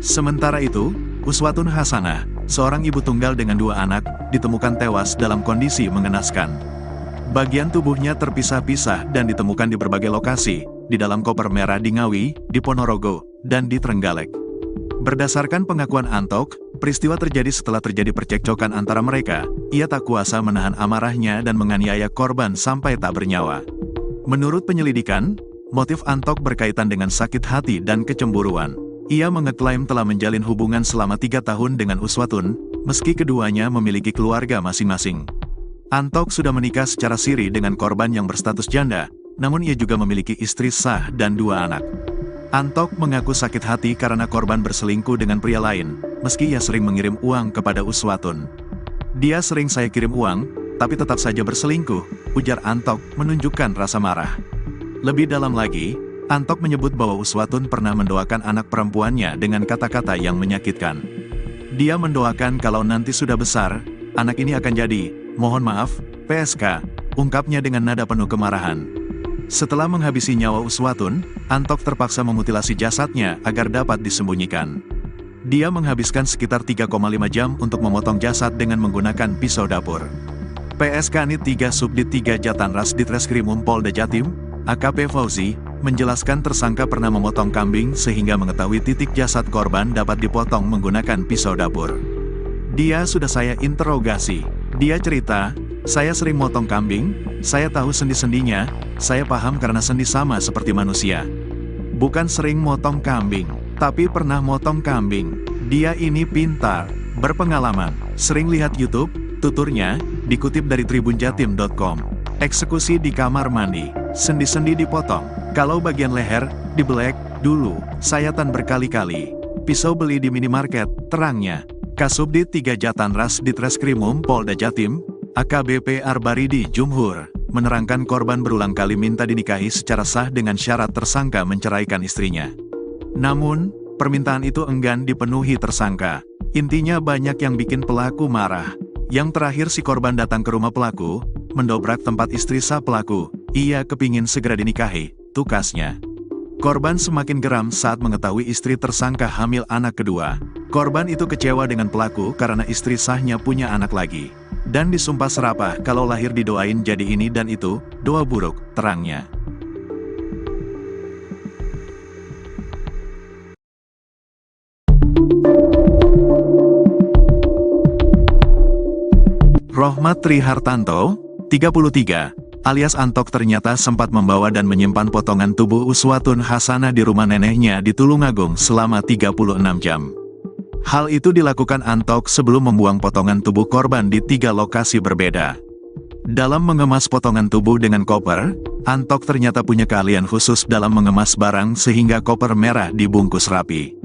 Sementara itu, Uswatun Hasanah, seorang ibu tunggal dengan 2 anak, ditemukan tewas dalam kondisi mengenaskan. Bagian tubuhnya terpisah-pisah dan ditemukan di berbagai lokasi, di dalam koper merah di Ngawi, di Ponorogo, dan di Trenggalek. Berdasarkan pengakuan Antok, peristiwa terjadi setelah terjadi percekcokan antara mereka. Ia tak kuasa menahan amarahnya dan menganiaya korban sampai tak bernyawa. Menurut penyelidikan, motif Antok berkaitan dengan sakit hati dan kecemburuan. Ia mengeklaim telah menjalin hubungan selama 3 tahun dengan Uswatun, meski keduanya memiliki keluarga masing-masing. Antok sudah menikah secara siri dengan korban yang berstatus janda, namun ia juga memiliki istri sah dan 2 anak. Antok mengaku sakit hati karena korban berselingkuh dengan pria lain, meski ia sering mengirim uang kepada Uswatun. Dia sering saya kirim uang, tapi tetap saja berselingkuh, ujar Antok menunjukkan rasa marah. Lebih dalam lagi, Antok menyebut bahwa Uswatun pernah mendoakan anak perempuannya dengan kata-kata yang menyakitkan. Dia mendoakan kalau nanti sudah besar, anak ini akan jadi, mohon maaf, PSK, ungkapnya dengan nada penuh kemarahan. Setelah menghabisi nyawa Uswatun, Antok terpaksa memutilasi jasadnya agar dapat disembunyikan. Dia menghabiskan sekitar 3,5 jam untuk memotong jasad dengan menggunakan pisau dapur. PSK Nit 3 Subdit 3 Jatanras Ditreskrimum Polda Jatim, AKP Fauzi, menjelaskan tersangka pernah memotong kambing sehingga mengetahui titik jasad korban dapat dipotong menggunakan pisau dapur. Dia sudah saya interogasi. Dia cerita, saya sering motong kambing, saya tahu sendi-sendinya, saya paham karena sendi sama seperti manusia. Bukan sering motong kambing, tapi pernah motong kambing. Dia ini pintar, berpengalaman, sering lihat YouTube, tuturnya, dikutip dari tribunjatim.com. Eksekusi di kamar mandi, sendi-sendi dipotong. Kalau bagian leher, dibelek, dulu, sayatan berkali-kali. Pisau beli di minimarket, terangnya. Kasubdit 3 Jatanras Ditreskrimum Polda Jatim, AKBP Arbaridi Jumhur, menerangkan korban berulang kali minta dinikahi secara sah dengan syarat tersangka menceraikan istrinya. Namun, permintaan itu enggan dipenuhi tersangka. Intinya banyak yang bikin pelaku marah. Yang terakhir si korban datang ke rumah pelaku, mendobrak tempat istri sah pelaku, ia kepingin segera dinikahi, tukasnya. Korban semakin geram saat mengetahui istri tersangka hamil anak kedua. Korban itu kecewa dengan pelaku karena istri sahnya punya anak lagi. Dan disumpah serapah kalau lahir didoain jadi ini dan itu, doa buruk, terangnya. Rohmat Trihartanto, 33, alias Antok ternyata sempat membawa dan menyimpan potongan tubuh Uswatun Hasanah di rumah neneknya di Tulungagung selama 36 jam. Hal itu dilakukan Antok sebelum membuang potongan tubuh korban di 3 lokasi berbeda. Dalam mengemas potongan tubuh dengan koper, Antok ternyata punya keahlian khusus dalam mengemas barang sehingga koper merah dibungkus rapi.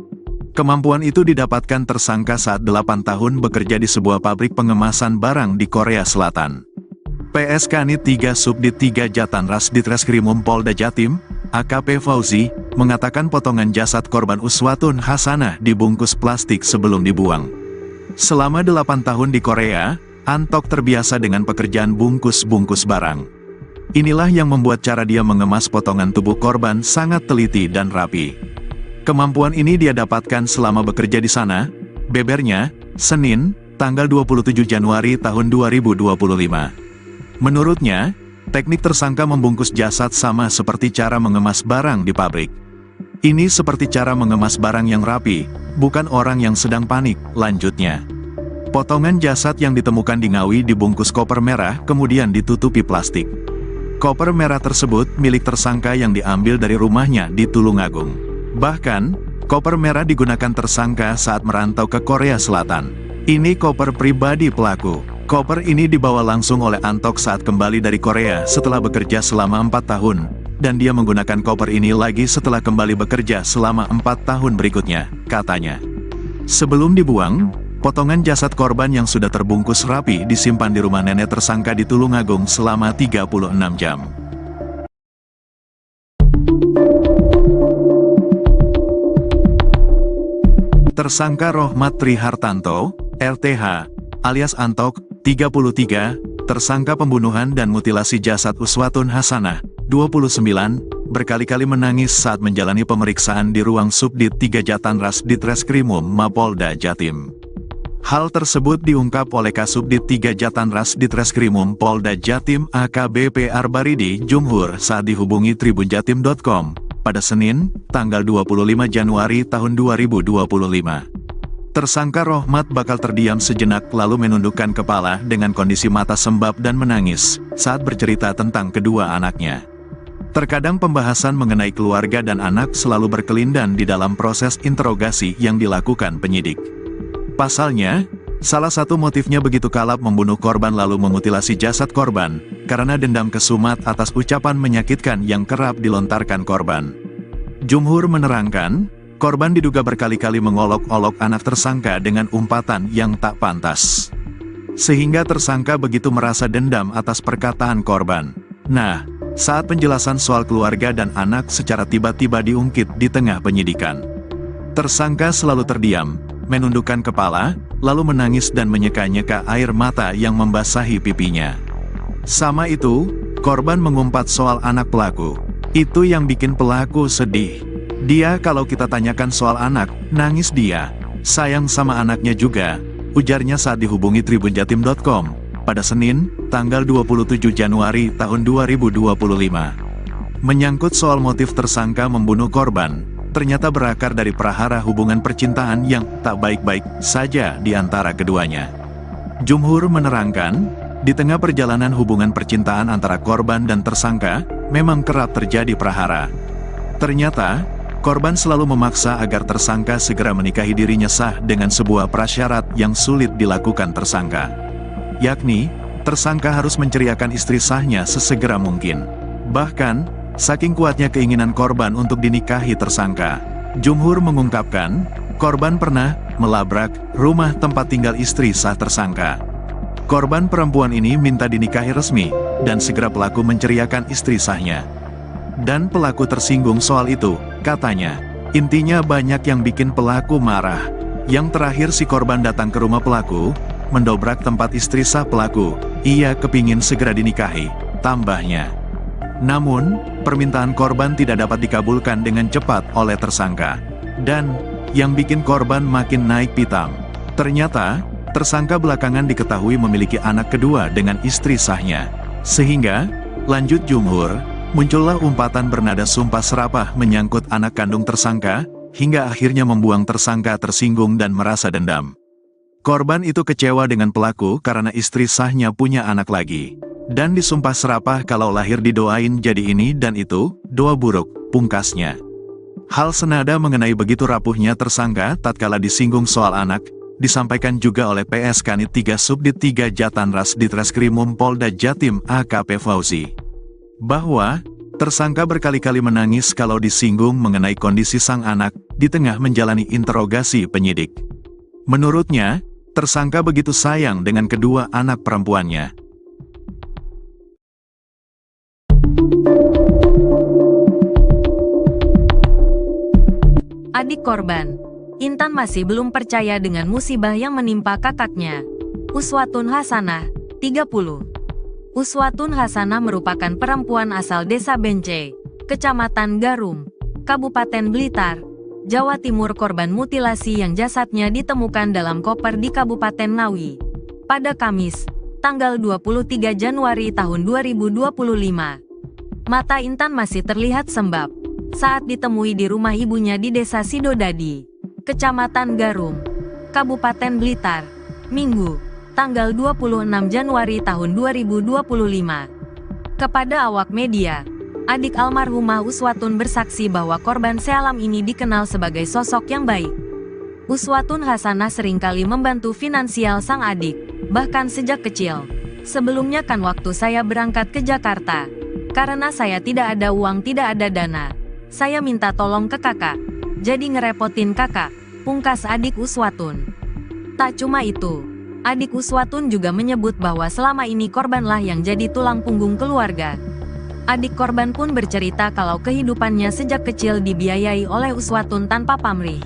Kemampuan itu didapatkan tersangka saat 8 tahun bekerja di sebuah pabrik pengemasan barang di Korea Selatan. PSK Nit 3 Subdit 3 Jatanras Ditreskrimum Polda Jatim, AKP Fauzi, mengatakan potongan jasad korban Uswatun Hasanah dibungkus plastik sebelum dibuang. Selama 8 tahun di Korea, Antok terbiasa dengan pekerjaan bungkus-bungkus barang. Inilah yang membuat cara dia mengemas potongan tubuh korban sangat teliti dan rapi. Kemampuan ini dia dapatkan selama bekerja di sana, bebernya, Senin, tanggal 27 Januari tahun 2025. Menurutnya, teknik tersangka membungkus jasad sama seperti cara mengemas barang di pabrik. Ini seperti cara mengemas barang yang rapi, bukan orang yang sedang panik, lanjutnya. Potongan jasad yang ditemukan di Ngawi dibungkus koper merah kemudian ditutupi plastik. Koper merah tersebut milik tersangka yang diambil dari rumahnya di Tulungagung. Bahkan, koper merah digunakan tersangka saat merantau ke Korea Selatan. Ini koper pribadi pelaku. Koper ini dibawa langsung oleh Antok saat kembali dari Korea setelah bekerja selama 4 tahun, dan dia menggunakan koper ini lagi setelah kembali bekerja selama 4 tahun berikutnya, katanya. Sebelum dibuang, potongan jasad korban yang sudah terbungkus rapi disimpan di rumah nenek tersangka di Tulungagung selama 36 jam. Tersangka Rohmat Trihartanto, RTH, alias Antok, 33, tersangka pembunuhan dan mutilasi jasad Uswatun Hasanah, 29, berkali-kali menangis saat menjalani pemeriksaan di ruang Subdit 3 Jatanras Ditreskrimum Mapolda Jatim. Hal tersebut diungkap oleh Kasubdit 3 Jatanras Ditreskrimum Polda Jatim AKBP Arbaridi Jumhur saat dihubungi tribunjatim.com. Pada Senin, tanggal 25 Januari tahun 2025. Tersangka Rohmat bakal terdiam sejenak lalu menundukkan kepala dengan kondisi mata sembab dan menangis saat bercerita tentang kedua anaknya. Terkadang pembahasan mengenai keluarga dan anak selalu berkelindan di dalam proses interogasi yang dilakukan penyidik. Pasalnya, salah satu motifnya begitu kalap membunuh korban lalu memutilasi jasad korban, karena dendam kesumat atas ucapan menyakitkan yang kerap dilontarkan korban. Jumhur menerangkan, korban diduga berkali-kali mengolok-olok anak tersangka dengan umpatan yang tak pantas. Sehingga tersangka begitu merasa dendam atas perkataan korban. Nah, saat penjelasan soal keluarga dan anak secara tiba-tiba diungkit di tengah penyidikan. Tersangka selalu terdiam, menundukkan kepala, lalu menangis dan menyeka-nyeka air mata yang membasahi pipinya. Sama itu, korban mengumpat soal anak pelaku. Itu yang bikin pelaku sedih. Dia kalau kita tanyakan soal anak, nangis dia. Sayang sama anaknya juga, ujarnya saat dihubungi tribunjatim.com pada Senin, tanggal 27 Januari tahun 2025. Menyangkut soal motif tersangka membunuh korban, ternyata berakar dari prahara hubungan percintaan yang tak baik-baik saja di antara keduanya. Jumhur menerangkan, di tengah perjalanan hubungan percintaan antara korban dan tersangka, memang kerap terjadi prahara. Ternyata, korban selalu memaksa agar tersangka segera menikahi dirinya sah dengan sebuah prasyarat yang sulit dilakukan tersangka. Yakni, tersangka harus menceriakan istri sahnya sesegera mungkin. Bahkan, saking kuatnya keinginan korban untuk dinikahi tersangka, Jumhur mengungkapkan, korban pernah melabrak rumah tempat tinggal istri sah tersangka. Korban perempuan ini minta dinikahi resmi, dan segera pelaku menceriakan istri sahnya. Dan pelaku tersinggung soal itu, katanya. Intinya banyak yang bikin pelaku marah. Yang terakhir si korban datang ke rumah pelaku, mendobrak tempat istri sah pelaku. Ia kepingin segera dinikahi, tambahnya. Namun, permintaan korban tidak dapat dikabulkan dengan cepat oleh tersangka. Dan, yang bikin korban makin naik pitam. Ternyata, tersangka belakangan diketahui memiliki anak kedua dengan istri sahnya. Sehingga, lanjut Jumhur, muncullah umpatan bernada sumpah serapah menyangkut anak kandung tersangka, hingga akhirnya membuang tersangka tersinggung dan merasa dendam. Korban itu kecewa dengan pelaku karena istri sahnya punya anak lagi. Dan disumpah serapah kalau lahir didoain jadi ini dan itu, doa buruk, pungkasnya. Hal senada mengenai begitu rapuhnya tersangka tatkala disinggung soal anak, disampaikan juga oleh PS Kanit 3 Subdit 3 Jatanras Ditreskrimum Polda Jatim AKP Fauzi. Bahwa, tersangka berkali-kali menangis kalau disinggung mengenai kondisi sang anak, di tengah menjalani interogasi penyidik. Menurutnya, tersangka begitu sayang dengan kedua anak perempuannya. Adik korban, Intan masih belum percaya dengan musibah yang menimpa kakaknya. Uswatun Hasanah, 30. Uswatun Hasanah merupakan perempuan asal Desa Bence, Kecamatan Garum, Kabupaten Blitar, Jawa Timur, korban mutilasi yang jasadnya ditemukan dalam koper di Kabupaten Ngawi pada Kamis, tanggal 23 Januari tahun 2025. Mata Intan masih terlihat sembab saat ditemui di rumah ibunya di Desa Sidodadi, Kecamatan Garum, Kabupaten Blitar, Minggu, tanggal 26 Januari tahun 2025. Kepada awak media, adik almarhumah Uswatun bersaksi bahwa korban sealam ini dikenal sebagai sosok yang baik. Uswatun Hasanah seringkali membantu finansial sang adik, bahkan sejak kecil. Sebelumnya kan waktu saya berangkat ke Jakarta, karena saya tidak ada uang, tidak ada dana, saya minta tolong ke kakak, jadi ngerepotin kakak, pungkas adik Uswatun. Tak cuma itu, adik Uswatun juga menyebut bahwa selama ini korbanlah yang jadi tulang punggung keluarga. Adik korban pun bercerita kalau kehidupannya sejak kecil dibiayai oleh Uswatun tanpa pamrih.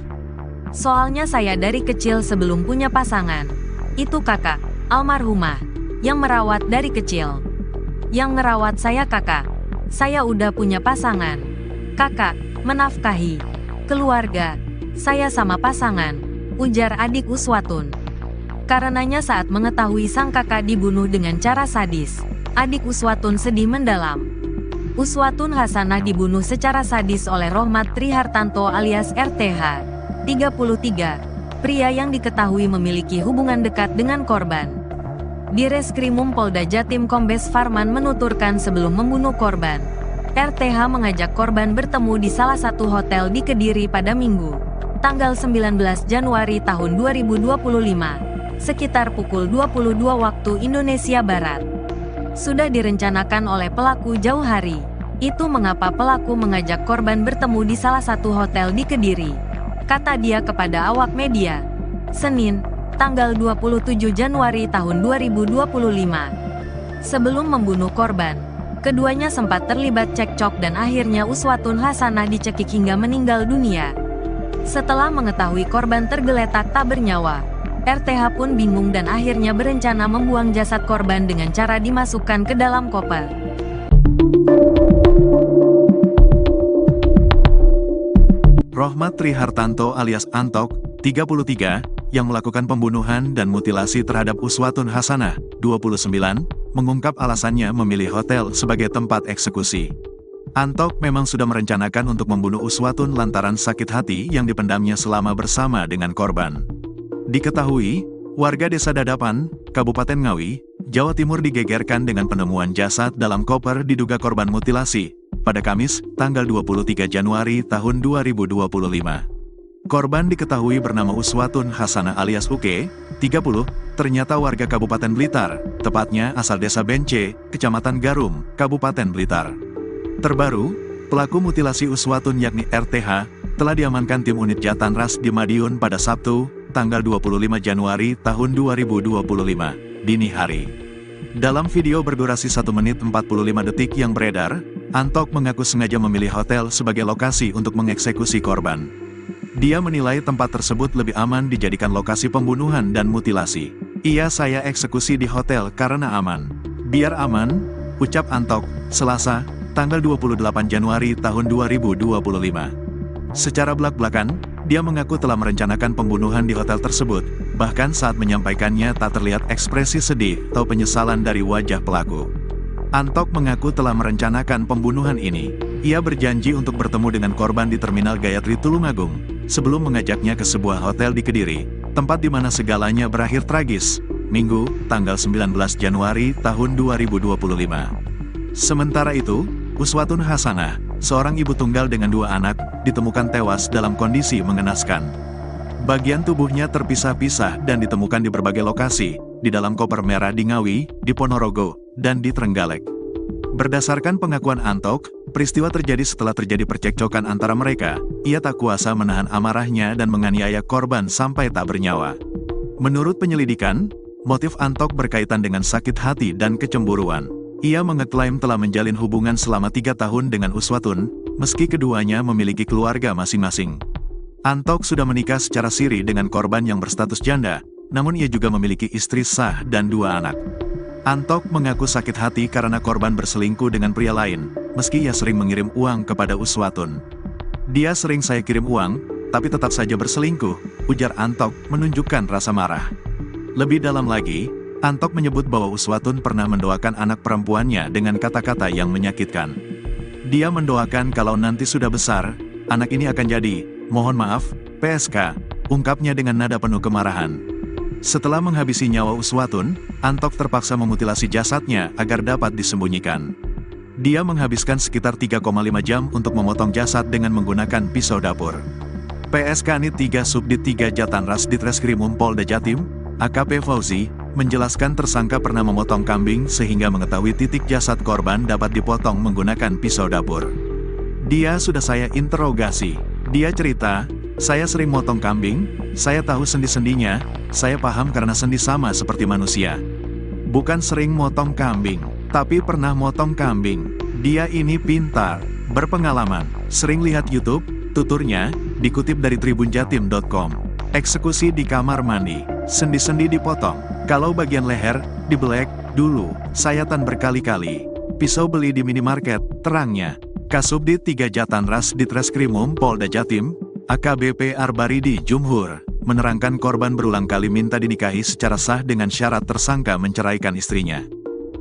Soalnya saya dari kecil sebelum punya pasangan, itu kakak, almarhumah, yang merawat dari kecil. Yang ngerawat saya kakak, saya udah punya pasangan. Kakak, menafkahi keluarga, saya sama pasangan, ujar adik Uswatun. Karenanya saat mengetahui sang kakak dibunuh dengan cara sadis, adik Uswatun sedih mendalam. Uswatun Hasanah dibunuh secara sadis oleh Rohmat Trihartanto alias RTH, 33, pria yang diketahui memiliki hubungan dekat dengan korban. Di Reskrimum Polda Jatim Kombes Farman menuturkan sebelum membunuh korban, RTH mengajak korban bertemu di salah satu hotel di Kediri pada Minggu, tanggal 19 Januari tahun 2025, sekitar pukul 22 waktu Indonesia Barat. Sudah direncanakan oleh pelaku jauh hari. Itu mengapa pelaku mengajak korban bertemu di salah satu hotel di Kediri, kata dia kepada awak media. Senin, tanggal 27 Januari tahun 2025. Sebelum membunuh korban, keduanya sempat terlibat cekcok dan akhirnya Uswatun Hasanah dicekik hingga meninggal dunia. Setelah mengetahui korban tergeletak tak bernyawa, RTH pun bingung dan akhirnya berencana membuang jasad korban dengan cara dimasukkan ke dalam koper. Rohmat Trihartanto alias Antok, 33, yang melakukan pembunuhan dan mutilasi terhadap Uswatun Hasanah, 29, mengungkap alasannya memilih hotel sebagai tempat eksekusi. Antok memang sudah merencanakan untuk membunuh Uswatun lantaran sakit hati yang dipendamnya selama bersama dengan korban. Diketahui, warga Desa Dadapan, Kabupaten Ngawi, Jawa Timur digegerkan dengan penemuan jasad dalam koper diduga korban mutilasi pada Kamis, tanggal 23 Januari tahun 2025. Korban diketahui bernama Uswatun Hasanah alias Uke, 30, ternyata warga Kabupaten Blitar, tepatnya asal Desa Bence, Kecamatan Garum, Kabupaten Blitar. Terbaru, pelaku mutilasi Uswatun yakni RTH, telah diamankan tim unit Jatanras di Madiun pada Sabtu, tanggal 25 Januari tahun 2025, dini hari. Dalam video berdurasi 1 menit 45 detik yang beredar, Antok mengaku sengaja memilih hotel sebagai lokasi untuk mengeksekusi korban. Dia menilai tempat tersebut lebih aman dijadikan lokasi pembunuhan dan mutilasi. Saya eksekusi di hotel karena aman. Biar aman, ucap Antok, Selasa, tanggal 28 Januari tahun 2025. Secara belak-belakan, dia mengaku telah merencanakan pembunuhan di hotel tersebut, bahkan saat menyampaikannya tak terlihat ekspresi sedih atau penyesalan dari wajah pelaku. Antok mengaku telah merencanakan pembunuhan ini. Ia berjanji untuk bertemu dengan korban di Terminal Gayatri Tulungagung, sebelum mengajaknya ke sebuah hotel di Kediri, tempat di mana segalanya berakhir tragis, Minggu, tanggal 19 Januari tahun 2025. Sementara itu, Uswatun Hasanah, seorang ibu tunggal dengan 2 anak, ditemukan tewas dalam kondisi mengenaskan. Bagian tubuhnya terpisah-pisah dan ditemukan di berbagai lokasi, di dalam koper merah di Ngawi, di Ponorogo, dan di Trenggalek. Berdasarkan pengakuan Antok, peristiwa terjadi setelah terjadi percekcokan antara mereka. Ia tak kuasa menahan amarahnya dan menganiaya korban sampai tak bernyawa. Menurut penyelidikan, motif Antok berkaitan dengan sakit hati dan kecemburuan. Ia mengeklaim telah menjalin hubungan selama 3 tahun dengan Uswatun, meski keduanya memiliki keluarga masing-masing. Antok sudah menikah secara siri dengan korban yang berstatus janda, namun ia juga memiliki istri sah dan 2 anak. Antok mengaku sakit hati karena korban berselingkuh dengan pria lain, meski ia sering mengirim uang kepada Uswatun. Dia sering saya kirim uang, tapi tetap saja berselingkuh, ujar Antok menunjukkan rasa marah. Lebih dalam lagi, Antok menyebut bahwa Uswatun pernah mendoakan anak perempuannya dengan kata-kata yang menyakitkan. Dia mendoakan kalau nanti sudah besar, anak ini akan jadi, mohon maaf, PSK, ungkapnya dengan nada penuh kemarahan. Setelah menghabisi nyawa Uswatun, Antok terpaksa memutilasi jasadnya agar dapat disembunyikan. Dia menghabiskan sekitar 3,5 jam untuk memotong jasad dengan menggunakan pisau dapur. PSK Nit 3 Subdit 3 Jatanras Ditreskrimum Polda Jatim, AKP Fauzi, menjelaskan tersangka pernah memotong kambing sehingga mengetahui titik jasad korban dapat dipotong menggunakan pisau dapur. Dia sudah saya interogasi. Dia cerita, saya sering motong kambing, saya tahu sendi-sendinya, saya paham karena sendi sama seperti manusia. Bukan sering motong kambing, tapi pernah motong kambing. Dia ini pintar, berpengalaman, sering lihat YouTube, tuturnya, dikutip dari tribunjatim.com. Eksekusi di kamar mandi, sendi-sendi dipotong, kalau bagian leher, dibelek, dulu, sayatan berkali-kali. Pisau beli di minimarket, terangnya. Kasubdit 3 Jatanras Ditreskrimum Polda Jatim, AKBP Arbaridi Jumhur, menerangkan korban berulang kali minta dinikahi secara sah dengan syarat tersangka menceraikan istrinya.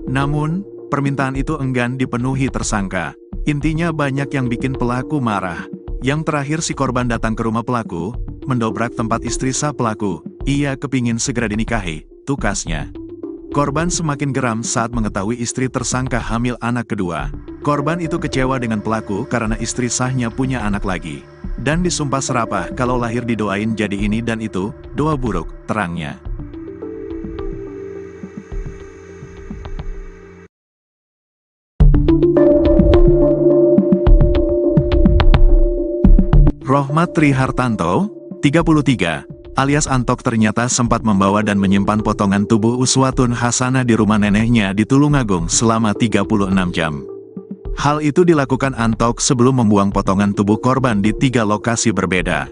Namun, permintaan itu enggan dipenuhi tersangka. Intinya banyak yang bikin pelaku marah. Yang terakhir si korban datang ke rumah pelaku, mendobrak tempat istri sah pelaku. Ia kepingin segera dinikahi, tukasnya. Korban semakin geram saat mengetahui istri tersangka hamil anak kedua. Korban itu kecewa dengan pelaku karena istri sahnya punya anak lagi. Dan disumpah serapah kalau lahir didoain jadi ini dan itu, doa buruk, terangnya. Rohmat Trihartanto, 33, alias Antok ternyata sempat membawa dan menyimpan potongan tubuh Uswatun Hasanah di rumah neneknya di Tulungagung selama 36 jam. Hal itu dilakukan Antok sebelum membuang potongan tubuh korban di 3 lokasi berbeda.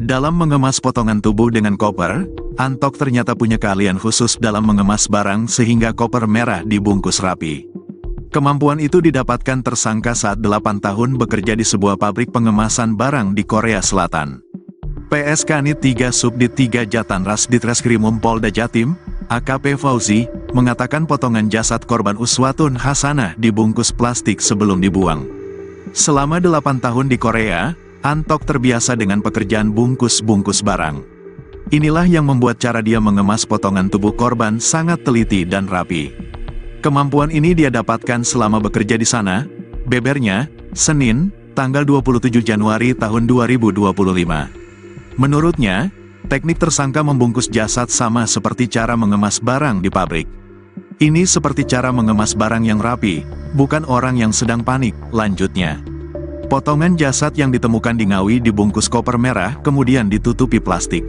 Dalam mengemas potongan tubuh dengan koper, Antok ternyata punya keahlian khusus dalam mengemas barang sehingga koper merah dibungkus rapi. Kemampuan itu didapatkan tersangka saat 8 tahun bekerja di sebuah pabrik pengemasan barang di Korea Selatan. PSK Nit 3 Subdit 3 Jatanras Ditreskrimum Polda Jatim, AKP Fauzi, mengatakan potongan jasad korban Uswatun Hasanah dibungkus plastik sebelum dibuang. Selama 8 tahun di Korea, Antok terbiasa dengan pekerjaan bungkus-bungkus barang. Inilah yang membuat cara dia mengemas potongan tubuh korban sangat teliti dan rapi. Kemampuan ini dia dapatkan selama bekerja di sana, bebernya, Senin, tanggal 27 Januari tahun 2025. Menurutnya, teknik tersangka membungkus jasad sama seperti cara mengemas barang di pabrik. Ini seperti cara mengemas barang yang rapi, bukan orang yang sedang panik, lanjutnya. Potongan jasad yang ditemukan di Ngawi dibungkus koper merah kemudian ditutupi plastik.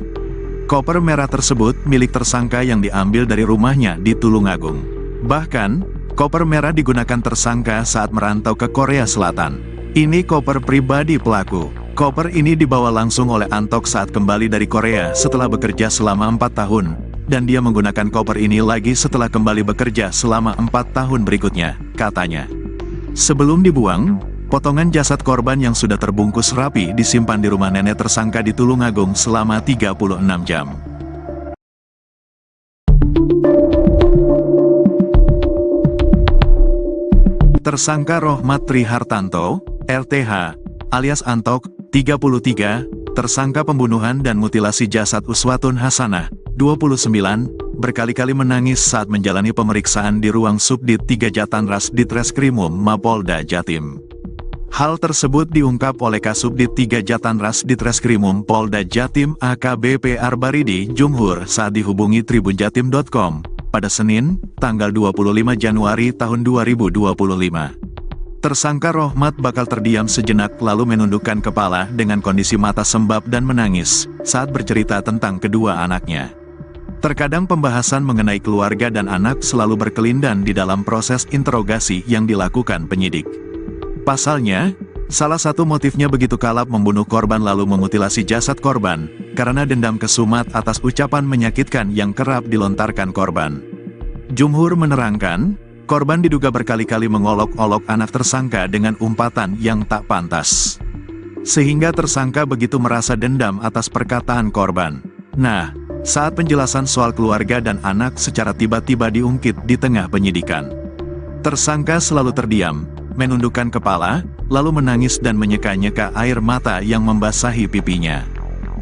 Koper merah tersebut milik tersangka yang diambil dari rumahnya di Tulungagung. Bahkan, koper merah digunakan tersangka saat merantau ke Korea Selatan. Ini koper pribadi pelaku. Koper ini dibawa langsung oleh Antok saat kembali dari Korea setelah bekerja selama 4 tahun, dan dia menggunakan koper ini lagi setelah kembali bekerja selama 4 tahun berikutnya, katanya. Sebelum dibuang, potongan jasad korban yang sudah terbungkus rapi disimpan di rumah nenek tersangka di Tulungagung selama 36 jam. Tersangka Rohmat Trihartanto, RTH, alias Antok, 33, tersangka pembunuhan dan mutilasi jasad Uswatun Hasanah, 29, berkali-kali menangis saat menjalani pemeriksaan di ruang Subdit 3 Jatanras Ditreskrimum Mapolda Jatim. Hal tersebut diungkap oleh Kasubdit 3 Jatanras Ditreskrimum Polda Jatim AKBP Arbaridi Jumhur saat dihubungi tribunjatim.com pada Senin, tanggal 25 Januari tahun 2025. Tersangka Rohmat bakal terdiam sejenak lalu menundukkan kepala dengan kondisi mata sembab dan menangis saat bercerita tentang kedua anaknya. Terkadang pembahasan mengenai keluarga dan anak selalu berkelindan di dalam proses interogasi yang dilakukan penyidik. Pasalnya, salah satu motifnya begitu kalap membunuh korban lalu memutilasi jasad korban, karena dendam kesumat atas ucapan menyakitkan yang kerap dilontarkan korban. Jumhur menerangkan, korban diduga berkali-kali mengolok-olok anak tersangka dengan umpatan yang tak pantas. Sehingga tersangka begitu merasa dendam atas perkataan korban. Nah, saat penjelasan soal keluarga dan anak secara tiba-tiba diungkit di tengah penyidikan, tersangka selalu terdiam, menundukkan kepala, lalu menangis dan menyeka-nyeka air mata yang membasahi pipinya.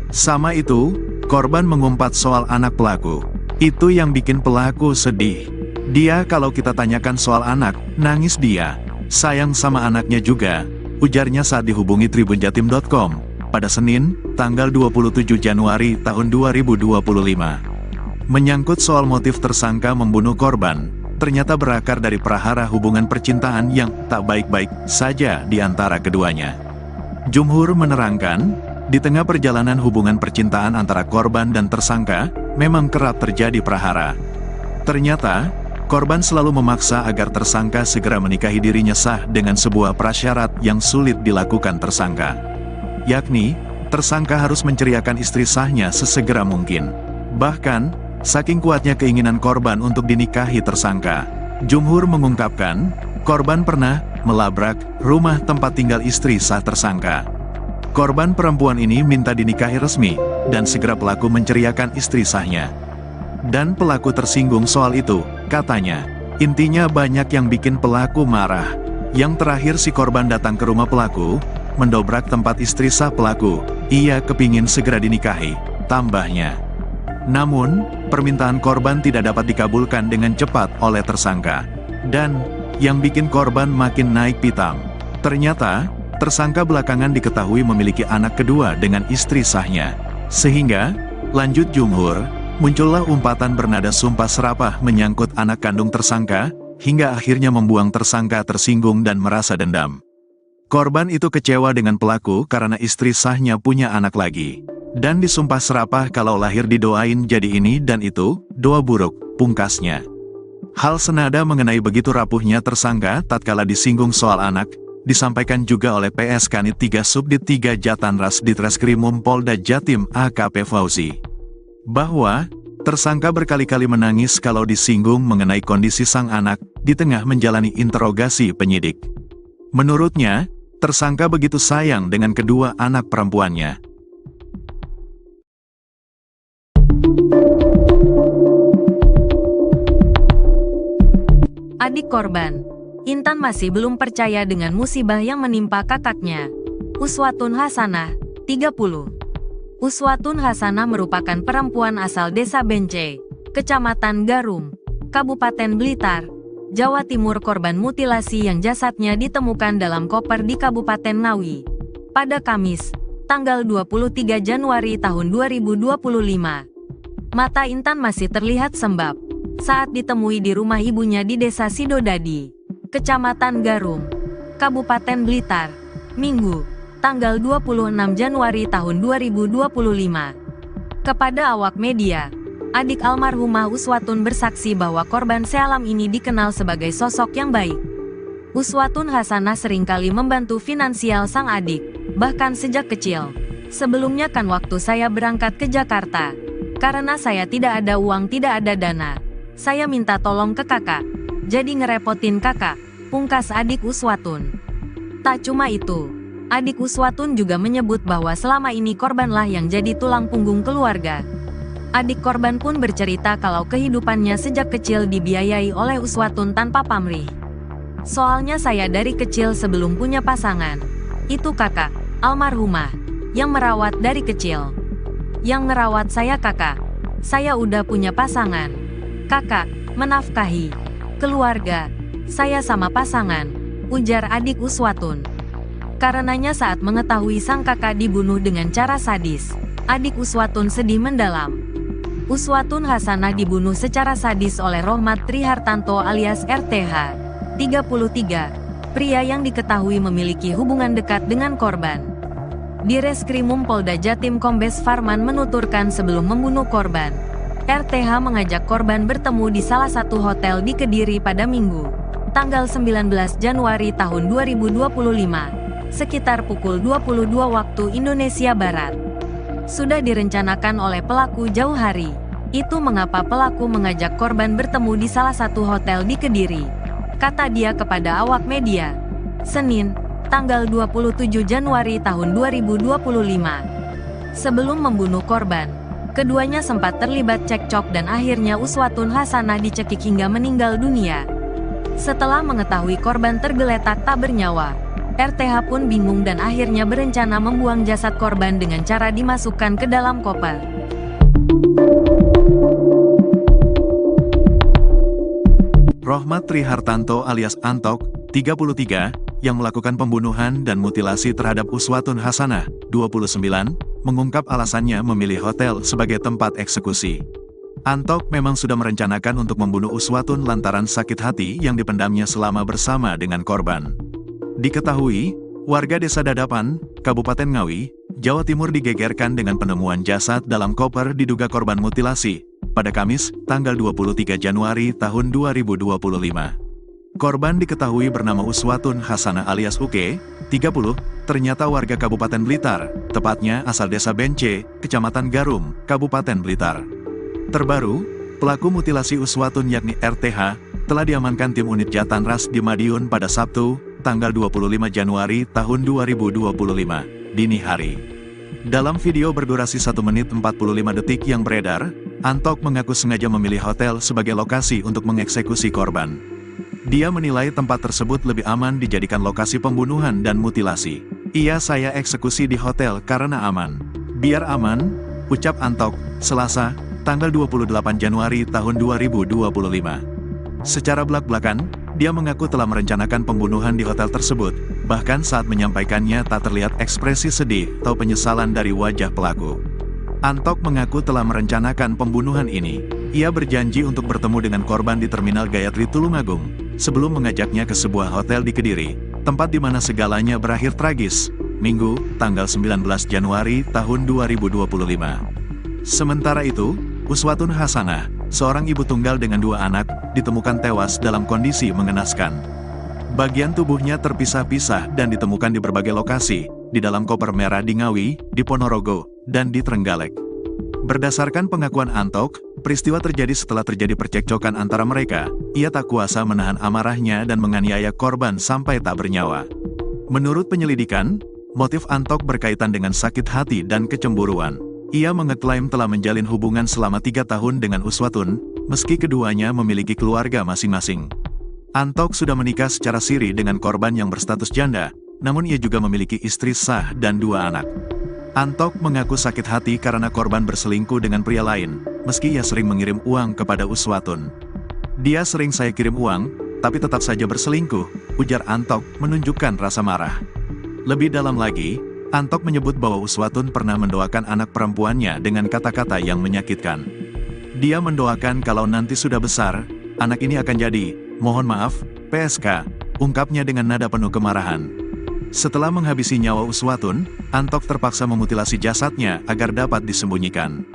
Sama itu, korban mengumpat soal anak pelaku. Itu yang bikin pelaku sedih. Dia kalau kita tanyakan soal anak, nangis dia. Sayang sama anaknya juga, ujarnya saat dihubungi tribunjatim.com pada Senin, tanggal 27 Januari tahun 2025. Menyangkut soal motif tersangka membunuh korban, ternyata berakar dari prahara hubungan percintaan yang tak baik-baik saja di antara keduanya. Jumhur menerangkan, di tengah perjalanan hubungan percintaan antara korban dan tersangka, memang kerap terjadi prahara. Ternyata, korban selalu memaksa agar tersangka segera menikahi dirinya sah dengan sebuah prasyarat yang sulit dilakukan tersangka. Yakni, tersangka harus menceriakan istri sahnya sesegera mungkin. Bahkan, saking kuatnya keinginan korban untuk dinikahi tersangka, Jumhur mengungkapkan, korban pernah melabrak rumah tempat tinggal istri sah tersangka. Korban perempuan ini minta dinikahi resmi, dan segera pelaku menceriakan istri sahnya. Dan pelaku tersinggung soal itu, katanya. Intinya banyak yang bikin pelaku marah. Yang terakhir si korban datang ke rumah pelaku, mendobrak tempat istri sah pelaku. Ia kepingin segera dinikahi, tambahnya. Namun, permintaan korban tidak dapat dikabulkan dengan cepat oleh tersangka. Dan, yang bikin korban makin naik pitam. Ternyata, tersangka belakangan diketahui memiliki anak kedua dengan istri sahnya. Sehingga, lanjut Jumhur, muncullah umpatan bernada sumpah serapah menyangkut anak kandung tersangka, hingga akhirnya membuang tersangka tersinggung dan merasa dendam. Korban itu kecewa dengan pelaku karena istri sahnya punya anak lagi. Dan disumpah serapah kalau lahir didoain jadi ini dan itu, doa buruk, pungkasnya. Hal senada mengenai begitu rapuhnya tersangka tatkala disinggung soal anak, disampaikan juga oleh PS Kanit 3 Subdit 3 Jatanras Ditreskrimum Polda Jatim AKP Fauzi, bahwa tersangka berkali-kali menangis kalau disinggung mengenai kondisi sang anak di tengah menjalani interogasi penyidik. Menurutnya, tersangka begitu sayang dengan kedua anak perempuannya. Adik korban, Intan masih belum percaya dengan musibah yang menimpa kakaknya. Uswatun Hasanah, 30. Uswatun Hasanah merupakan perempuan asal Desa Bence, Kecamatan Garum, Kabupaten Blitar, Jawa Timur, korban mutilasi yang jasadnya ditemukan dalam koper di Kabupaten Ngawi pada Kamis, tanggal 23 Januari tahun 2025. Mata Intan masih terlihat sembab saat ditemui di rumah ibunya di Desa Sidodadi, Kecamatan Garum, Kabupaten Blitar, Minggu, tanggal 26 Januari tahun 2025. Kepada awak media, adik almarhumah Uswatun bersaksi bahwa korban sealam ini dikenal sebagai sosok yang baik. Uswatun Hasanah seringkali membantu finansial sang adik, bahkan sejak kecil. Sebelumnya kan waktu saya berangkat ke Jakarta, karena saya tidak ada uang, tidak ada dana, saya minta tolong ke kakak, jadi ngerepotin kakak, pungkas adik Uswatun. Tak cuma itu, adik Uswatun juga menyebut bahwa selama ini korbanlah yang jadi tulang punggung keluarga. Adik korban pun bercerita kalau kehidupannya sejak kecil dibiayai oleh Uswatun tanpa pamrih. Soalnya saya dari kecil sebelum punya pasangan, itu kakak, almarhumah, yang merawat dari kecil. Yang ngerawat saya kakak, saya udah punya pasangan. Kakak menafkahi keluarga saya sama pasangan, ujar adik Uswatun. Karenanya saat mengetahui sang kakak dibunuh dengan cara sadis, adik Uswatun sedih mendalam. Uswatun Hasanah dibunuh secara sadis oleh Rohmat Trihartanto alias RTH, 33, pria yang diketahui memiliki hubungan dekat dengan korban. Direskrimum Polda Jatim Kombes Farman menuturkan sebelum membunuh korban, RTH mengajak korban bertemu di salah satu hotel di Kediri pada Minggu, tanggal 19 Januari tahun 2025, sekitar pukul 22 waktu Indonesia Barat. Sudah direncanakan oleh pelaku jauh hari. Itu mengapa pelaku mengajak korban bertemu di salah satu hotel di Kediri, kata dia kepada awak media, Senin, tanggal 27 Januari tahun 2025. Sebelum membunuh korban, keduanya sempat terlibat cekcok dan akhirnya Uswatun Hasanah dicekik hingga meninggal dunia. Setelah mengetahui korban tergeletak tak bernyawa, RTH pun bingung dan akhirnya berencana membuang jasad korban dengan cara dimasukkan ke dalam koper. Rohmat Trihartanto alias Antok, 33, yang melakukan pembunuhan dan mutilasi terhadap Uswatun Hasanah, 29, mengungkap alasannya memilih hotel sebagai tempat eksekusi. Antok memang sudah merencanakan untuk membunuh Uswatun lantaran sakit hati yang dipendamnya selama bersama dengan korban. Diketahui, warga Desa Dadapan, Kabupaten Ngawi, Jawa Timur digegerkan dengan penemuan jasad dalam koper diduga korban mutilasi, pada Kamis, tanggal 23 Januari tahun 2025. Korban diketahui bernama Uswatun Hasanah alias Uke, 30, ternyata warga Kabupaten Blitar, tepatnya asal Desa Bence, Kecamatan Garum, Kabupaten Blitar. Terbaru, pelaku mutilasi Uswatun yakni RTH, telah diamankan tim unit Jatanras di Madiun pada Sabtu, tanggal 25 Januari tahun 2025, dini hari. Dalam video berdurasi 1 menit 45 detik yang beredar, Antok mengaku sengaja memilih hotel sebagai lokasi untuk mengeksekusi korban. Dia menilai tempat tersebut lebih aman dijadikan lokasi pembunuhan dan mutilasi. Saya eksekusi di hotel karena aman. Biar aman, ucap Antok, Selasa, tanggal 28 Januari tahun 2025. Secara belak-belakan, dia mengaku telah merencanakan pembunuhan di hotel tersebut, bahkan saat menyampaikannya tak terlihat ekspresi sedih atau penyesalan dari wajah pelaku. Antok mengaku telah merencanakan pembunuhan ini. Ia berjanji untuk bertemu dengan korban di Terminal Gayatri Tulungagung, sebelum mengajaknya ke sebuah hotel di Kediri, tempat di mana segalanya berakhir tragis, Minggu, tanggal 19 Januari tahun 2025. Sementara itu, Uswatun Hasanah, seorang ibu tunggal dengan 2 anak, ditemukan tewas dalam kondisi mengenaskan. Bagian tubuhnya terpisah-pisah dan ditemukan di berbagai lokasi, di dalam koper merah di Ngawi, di Ponorogo, dan di Trenggalek. Berdasarkan pengakuan Antok, peristiwa terjadi setelah terjadi percekcokan antara mereka. Ia tak kuasa menahan amarahnya dan menganiaya korban sampai tak bernyawa. Menurut penyelidikan, motif Antok berkaitan dengan sakit hati dan kecemburuan. Ia mengeklaim telah menjalin hubungan selama 3 tahun dengan Uswatun, meski keduanya memiliki keluarga masing-masing. Antok sudah menikah secara siri dengan korban yang berstatus janda, namun ia juga memiliki istri sah dan 2 anak. Antok mengaku sakit hati karena korban berselingkuh dengan pria lain, meski ia sering mengirim uang kepada Uswatun. Dia sering saya kirim uang, tapi tetap saja berselingkuh, ujar Antok menunjukkan rasa marah. Lebih dalam lagi, Antok menyebut bahwa Uswatun pernah mendoakan anak perempuannya dengan kata-kata yang menyakitkan. Dia mendoakan kalau nanti sudah besar, anak ini akan jadi, mohon maaf, PSK, ungkapnya dengan nada penuh kemarahan. Setelah menghabisi nyawa Uswatun, Antok terpaksa memutilasi jasadnya agar dapat disembunyikan.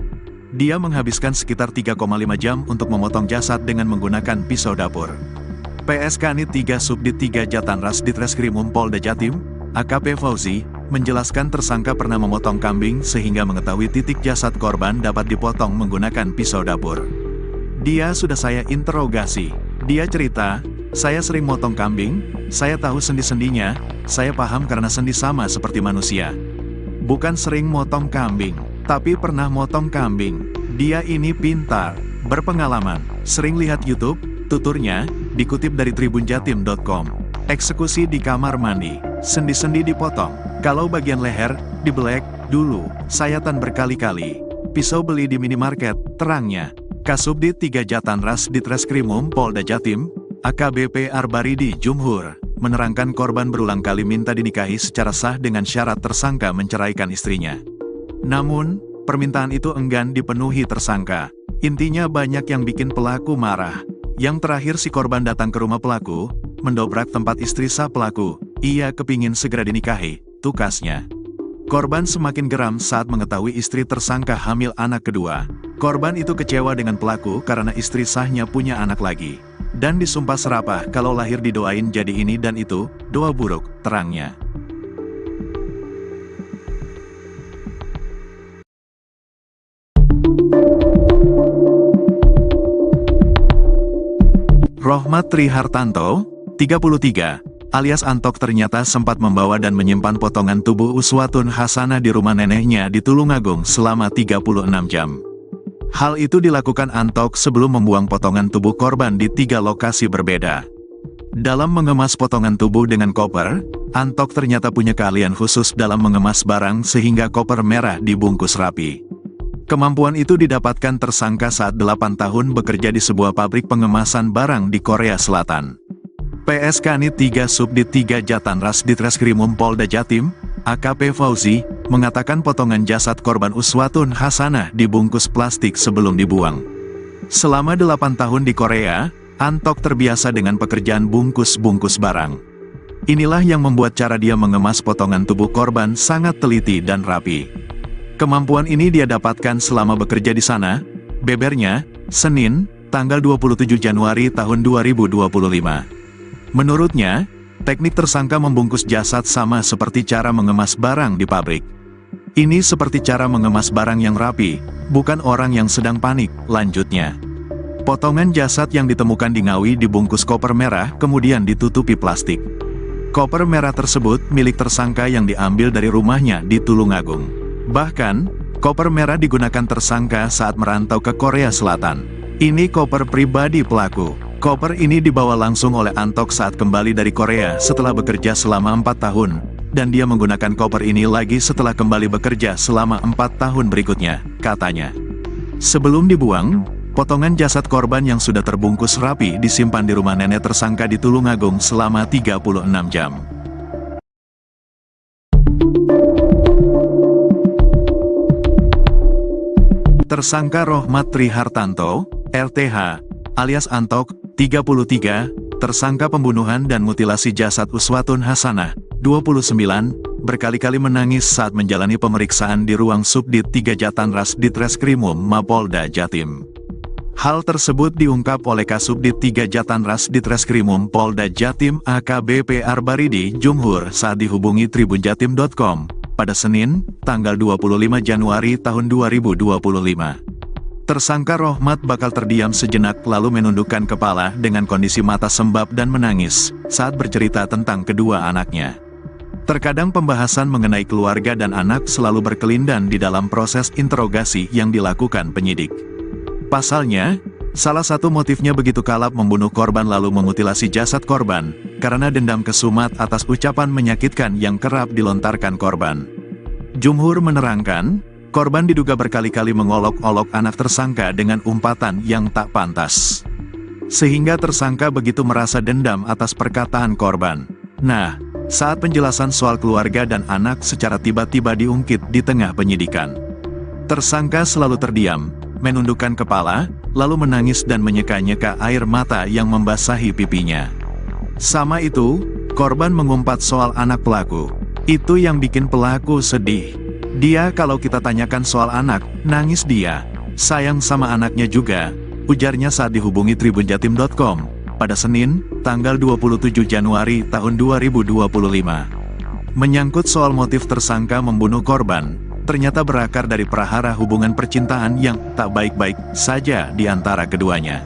Dia menghabiskan sekitar 3,5 jam untuk memotong jasad dengan menggunakan pisau dapur. PSK Nit 3 Subdit 3 Jatanras Ditreskrimum Polda Jatim, AKP Fauzi, menjelaskan tersangka pernah memotong kambing sehingga mengetahui titik jasad korban dapat dipotong menggunakan pisau dapur. Dia sudah saya interogasi. Dia cerita, saya sering motong kambing, saya tahu sendi-sendinya, saya paham karena sendi sama seperti manusia. Bukan sering motong kambing, tapi pernah motong kambing. Dia ini pintar, berpengalaman, sering lihat YouTube, tuturnya, dikutip dari tribunjatim.com. Eksekusi di kamar mandi, sendi-sendi dipotong, kalau bagian leher, dibelek, dulu, sayatan berkali-kali. Pisau beli di minimarket, terangnya. Kasubdit 3 Jatanras Ditreskrimum Polda Jatim, AKBP Arbaridi Jumhur, menerangkan korban berulang kali minta dinikahi secara sah dengan syarat tersangka menceraikan istrinya. Namun, permintaan itu enggan dipenuhi tersangka. Intinya banyak yang bikin pelaku marah. Yang terakhir si korban datang ke rumah pelaku, mendobrak tempat istri sah pelaku, ia kepingin segera dinikahi, tukasnya. Korban semakin geram saat mengetahui istri tersangka hamil anak kedua. Korban itu kecewa dengan pelaku karena istri sahnya punya anak lagi. Dan disumpah serapah kalau lahir didoain jadi ini dan itu, doa buruk, terangnya. Rohmat Trihartanto, 33, alias Antok ternyata sempat membawa dan menyimpan potongan tubuh Uswatun Hasanah di rumah neneknya di Tulungagung selama 36 jam. Hal itu dilakukan Antok sebelum membuang potongan tubuh korban di 3 lokasi berbeda. Dalam mengemas potongan tubuh dengan koper, Antok ternyata punya keahlian khusus dalam mengemas barang sehingga koper merah dibungkus rapi. Kemampuan itu didapatkan tersangka saat 8 tahun bekerja di sebuah pabrik pengemasan barang di Korea Selatan. PSK Nit 3 Subdit 3 Jatanras Ditreskrimum Polda Jatim, AKP Fauzi, mengatakan potongan jasad korban Uswatun Hasanah dibungkus plastik sebelum dibuang. Selama 8 tahun di Korea, Antok terbiasa dengan pekerjaan bungkus-bungkus barang. Inilah yang membuat cara dia mengemas potongan tubuh korban sangat teliti dan rapi. Kemampuan ini dia dapatkan selama bekerja di sana, bebernya, Senin, tanggal 27 Januari tahun 2025. Menurutnya, teknik tersangka membungkus jasad sama seperti cara mengemas barang di pabrik. Ini seperti cara mengemas barang yang rapi, bukan orang yang sedang panik, lanjutnya. Potongan jasad yang ditemukan di Ngawi dibungkus koper merah kemudian ditutupi plastik. Koper merah tersebut milik tersangka yang diambil dari rumahnya di Tulungagung. Bahkan, koper merah digunakan tersangka saat merantau ke Korea Selatan. Ini koper pribadi pelaku. Koper ini dibawa langsung oleh Antok saat kembali dari Korea setelah bekerja selama 4 tahun, dan dia menggunakan koper ini lagi setelah kembali bekerja selama 4 tahun berikutnya, katanya. Sebelum dibuang, potongan jasad korban yang sudah terbungkus rapi disimpan di rumah nenek tersangka di Tulungagung selama 36 jam. Tersangka Rohmat Trihartanto, RTH, alias Antok, 33, tersangka pembunuhan dan mutilasi jasad Uswatun Hasanah, 29, berkali-kali menangis saat menjalani pemeriksaan di ruang Subdit 3 Jatanras Ditreskrimum Mapolda Jatim. Hal tersebut diungkap oleh Kasubdit 3 Jatanras Ditreskrimum Polda Jatim AKBP Arbaridi Jumhur saat dihubungi tribunjatim.com pada Senin, tanggal 25 Januari tahun 2025. Tersangka Rohmat bakal terdiam sejenak lalu menundukkan kepala dengan kondisi mata sembab dan menangis saat bercerita tentang kedua anaknya. Terkadang pembahasan mengenai keluarga dan anak selalu berkelindan di dalam proses interogasi yang dilakukan penyidik. Pasalnya, salah satu motifnya begitu kalap membunuh korban lalu memutilasi jasad korban, karena dendam kesumat atas ucapan menyakitkan yang kerap dilontarkan korban. Jumhur menerangkan, korban diduga berkali-kali mengolok-olok anak tersangka dengan umpatan yang tak pantas. Sehingga tersangka begitu merasa dendam atas perkataan korban. Nah, saat penjelasan soal keluarga dan anak secara tiba-tiba diungkit di tengah penyidikan. Tersangka selalu terdiam, menundukkan kepala, lalu menangis dan menyeka-nyeka air mata yang membasahi pipinya. Sama itu, korban mengumpat soal anak pelaku. Itu yang bikin pelaku sedih. Dia kalau kita tanyakan soal anak, nangis dia. Sayang sama anaknya juga, ujarnya saat dihubungi tribunjatim.com pada Senin, tanggal 27 Januari tahun 2025. Menyangkut soal motif tersangka membunuh korban, ternyata berakar dari prahara hubungan percintaan yang tak baik-baik saja di antara keduanya.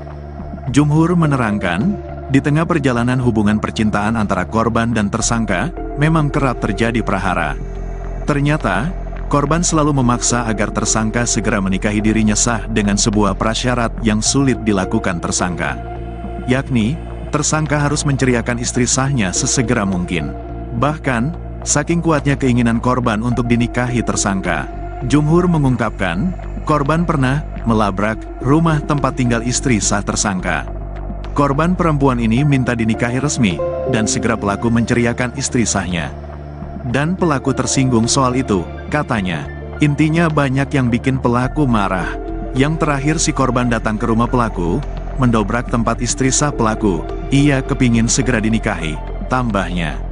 Jumhur menerangkan, di tengah perjalanan hubungan percintaan antara korban dan tersangka, memang kerap terjadi prahara. Ternyata, korban selalu memaksa agar tersangka segera menikahi dirinya sah dengan sebuah prasyarat yang sulit dilakukan tersangka. Yakni, tersangka harus menceriakan istri sahnya sesegera mungkin. Bahkan, saking kuatnya keinginan korban untuk dinikahi tersangka, Jumhur mengungkapkan, korban pernah melabrak rumah tempat tinggal istri sah tersangka. Korban perempuan ini minta dinikahi resmi, dan segera pelaku menceriakan istri sahnya. Dan pelaku tersinggung soal itu, katanya. Intinya banyak yang bikin pelaku marah. Yang terakhir si korban datang ke rumah pelaku, mendobrak tempat istri sah pelaku. Ia kepingin segera dinikahi, tambahnya.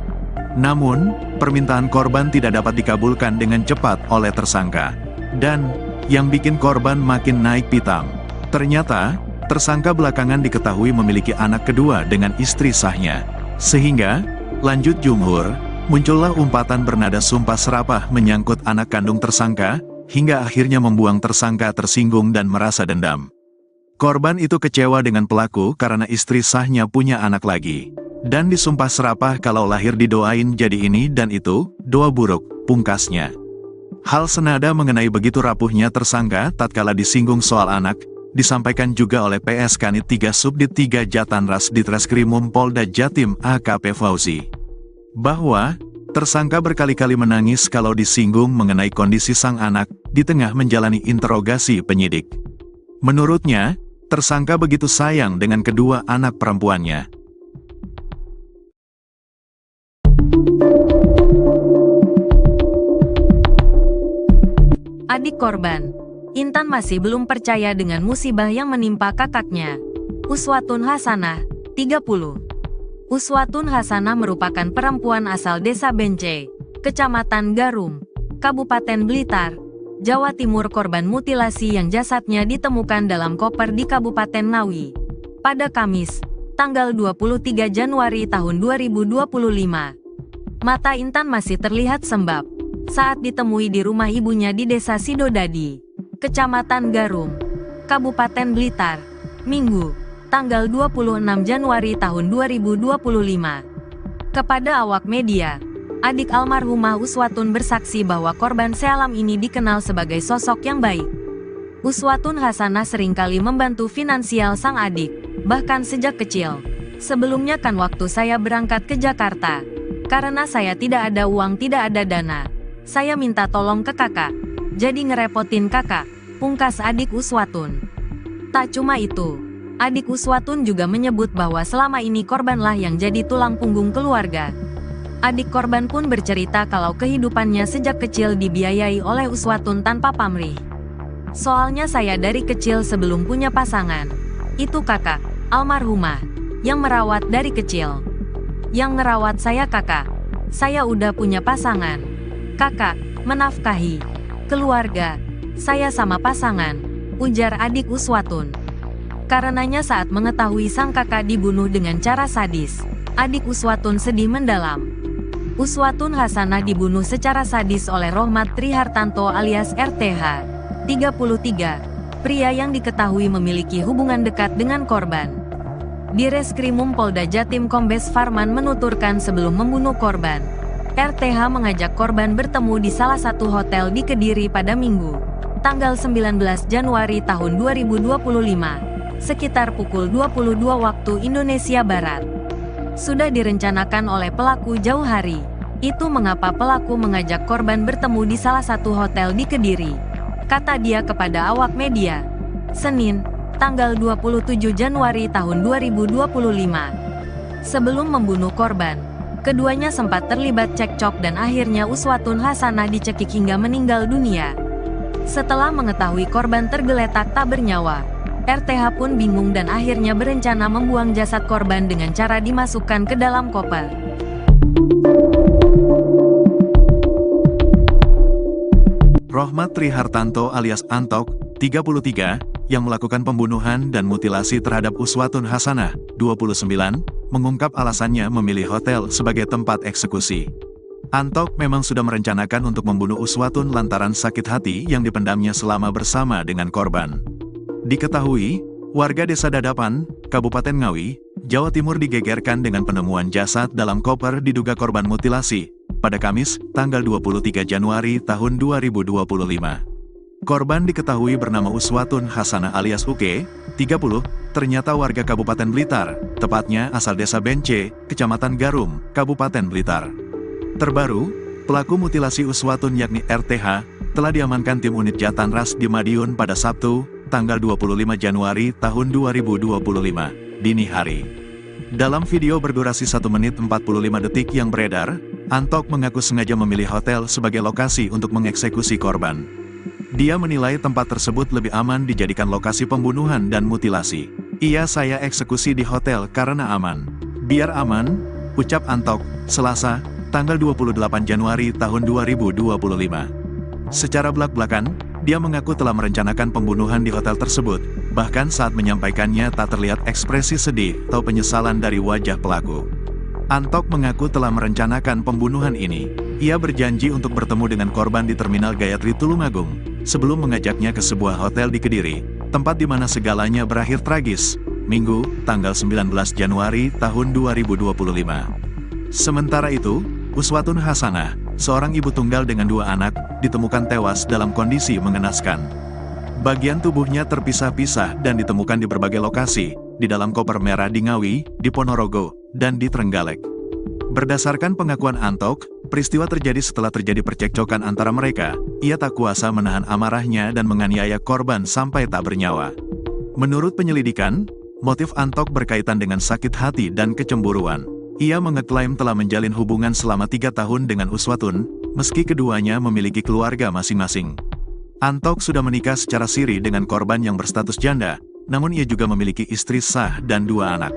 Namun, permintaan korban tidak dapat dikabulkan dengan cepat oleh tersangka. Dan, yang bikin korban makin naik pitam. Ternyata, tersangka belakangan diketahui memiliki anak kedua dengan istri sahnya. Sehingga, lanjut Jumhur, muncullah umpatan bernada sumpah serapah menyangkut anak kandung tersangka, hingga akhirnya membuang tersangka tersinggung dan merasa dendam. Korban itu kecewa dengan pelaku karena istri sahnya punya anak lagi. Dan disumpah serapah kalau lahir didoain jadi ini dan itu, doa buruk, pungkasnya. Hal senada mengenai begitu rapuhnya tersangka tatkala disinggung soal anak, disampaikan juga oleh PS Kanit 3 Subdit 3 Jatanras Ditreskrimum Polda Jatim AKP Fauzi. Bahwa, tersangka berkali-kali menangis kalau disinggung mengenai kondisi sang anak, di tengah menjalani interogasi penyidik. Menurutnya, tersangka begitu sayang dengan kedua anak perempuannya. Adik korban, Intan masih belum percaya dengan musibah yang menimpa kakaknya. Uswatun Hasanah, 30. Uswatun Hasanah merupakan perempuan asal Desa Bence, Kecamatan Garum, Kabupaten Blitar, Jawa Timur, korban mutilasi yang jasadnya ditemukan dalam koper di Kabupaten Ngawi pada Kamis, tanggal 23 Januari tahun 2025. Mata Intan masih terlihat sembab saat ditemui di rumah ibunya di Desa Sidodadi, Kecamatan Garum, Kabupaten Blitar, Minggu, tanggal 26 Januari tahun 2025. Kepada awak media, adik almarhumah Uswatun bersaksi bahwa korban sealam ini dikenal sebagai sosok yang baik. Uswatun Hasanah seringkali membantu finansial sang adik, bahkan sejak kecil. Sebelumnya kan waktu saya berangkat ke Jakarta, karena saya tidak ada uang, tidak ada dana. Saya minta tolong ke kakak, jadi ngerepotin kakak, pungkas adik Uswatun. Tak cuma itu, adik Uswatun juga menyebut bahwa selama ini korbanlah yang jadi tulang punggung keluarga. Adik korban pun bercerita kalau kehidupannya sejak kecil dibiayai oleh Uswatun tanpa pamrih. Soalnya saya dari kecil sebelum punya pasangan, itu kakak, almarhumah, yang merawat dari kecil. Yang ngerawat saya kakak, saya udah punya pasangan. Kakak, menafkahi keluarga, saya sama pasangan, ujar adik Uswatun. Karenanya saat mengetahui sang kakak dibunuh dengan cara sadis, adik Uswatun sedih mendalam. Uswatun Hasanah dibunuh secara sadis oleh Rohmat Trihartanto alias RTH, 33, pria yang diketahui memiliki hubungan dekat dengan korban. Di Reskrimum Polda Jatim Kombes Farman menuturkan sebelum membunuh korban, RTH mengajak korban bertemu di salah satu hotel di Kediri pada Minggu, tanggal 19 Januari tahun 2025. Sekitar pukul 22 waktu Indonesia Barat. Sudah direncanakan oleh pelaku jauh hari. Itu mengapa pelaku mengajak korban bertemu di salah satu hotel di Kediri, kata dia kepada awak media. Senin, tanggal 27 Januari tahun 2025. Sebelum membunuh korban, keduanya sempat terlibat cekcok dan akhirnya Uswatun Hasanah dicekik hingga meninggal dunia. Setelah mengetahui korban tergeletak tak bernyawa, RTH pun bingung dan akhirnya berencana membuang jasad korban dengan cara dimasukkan ke dalam koper. Rohmat Trihartanto alias Antok, 33, yang melakukan pembunuhan dan mutilasi terhadap Uswatun Hasanah, 29, mengungkap alasannya memilih hotel sebagai tempat eksekusi. Antok memang sudah merencanakan untuk membunuh Uswatun lantaran sakit hati yang dipendamnya selama bersama dengan korban. Diketahui, warga Desa Dadapan, Kabupaten Ngawi, Jawa Timur digegerkan dengan penemuan jasad dalam koper diduga korban mutilasi, pada Kamis, tanggal 23 Januari tahun 2025. Korban diketahui bernama Uswatun Hasanah alias Uke, 30, ternyata warga Kabupaten Blitar, tepatnya asal Desa Bence, Kecamatan Garum, Kabupaten Blitar. Terbaru, pelaku mutilasi Uswatun yakni RTH, telah diamankan tim unit Jatanras di Madiun pada Sabtu, tanggal 25 Januari tahun 2025, dini hari. Dalam video berdurasi 1 menit 45 detik yang beredar, Antok mengaku sengaja memilih hotel sebagai lokasi untuk mengeksekusi korban. Dia menilai tempat tersebut lebih aman dijadikan lokasi pembunuhan dan mutilasi. Saya eksekusi di hotel karena aman. Biar aman, ucap Antok, Selasa, tanggal 28 Januari tahun 2025. Secara belak-belakan, dia mengaku telah merencanakan pembunuhan di hotel tersebut, bahkan saat menyampaikannya tak terlihat ekspresi sedih atau penyesalan dari wajah pelaku. Antok mengaku telah merencanakan pembunuhan ini. Ia berjanji untuk bertemu dengan korban di Terminal Gayatri Tulungagung, sebelum mengajaknya ke sebuah hotel di Kediri, tempat di mana segalanya berakhir tragis, Minggu, tanggal 19 Januari tahun 2025. Sementara itu, Uswatun Hasanah, seorang ibu tunggal dengan 2 anak, ditemukan tewas dalam kondisi mengenaskan. Bagian tubuhnya terpisah-pisah dan ditemukan di berbagai lokasi, di dalam koper merah di Ngawi, di Ponorogo, dan di Trenggalek. Berdasarkan pengakuan Antok, peristiwa terjadi setelah terjadi percekcokan antara mereka. Ia tak kuasa menahan amarahnya dan menganiaya korban sampai tak bernyawa. Menurut penyelidikan, motif Antok berkaitan dengan sakit hati dan kecemburuan. Ia mengeklaim telah menjalin hubungan selama 3 tahun dengan Uswatun, meski keduanya memiliki keluarga masing-masing. Antok sudah menikah secara siri dengan korban yang berstatus janda, namun ia juga memiliki istri sah dan 2 anak.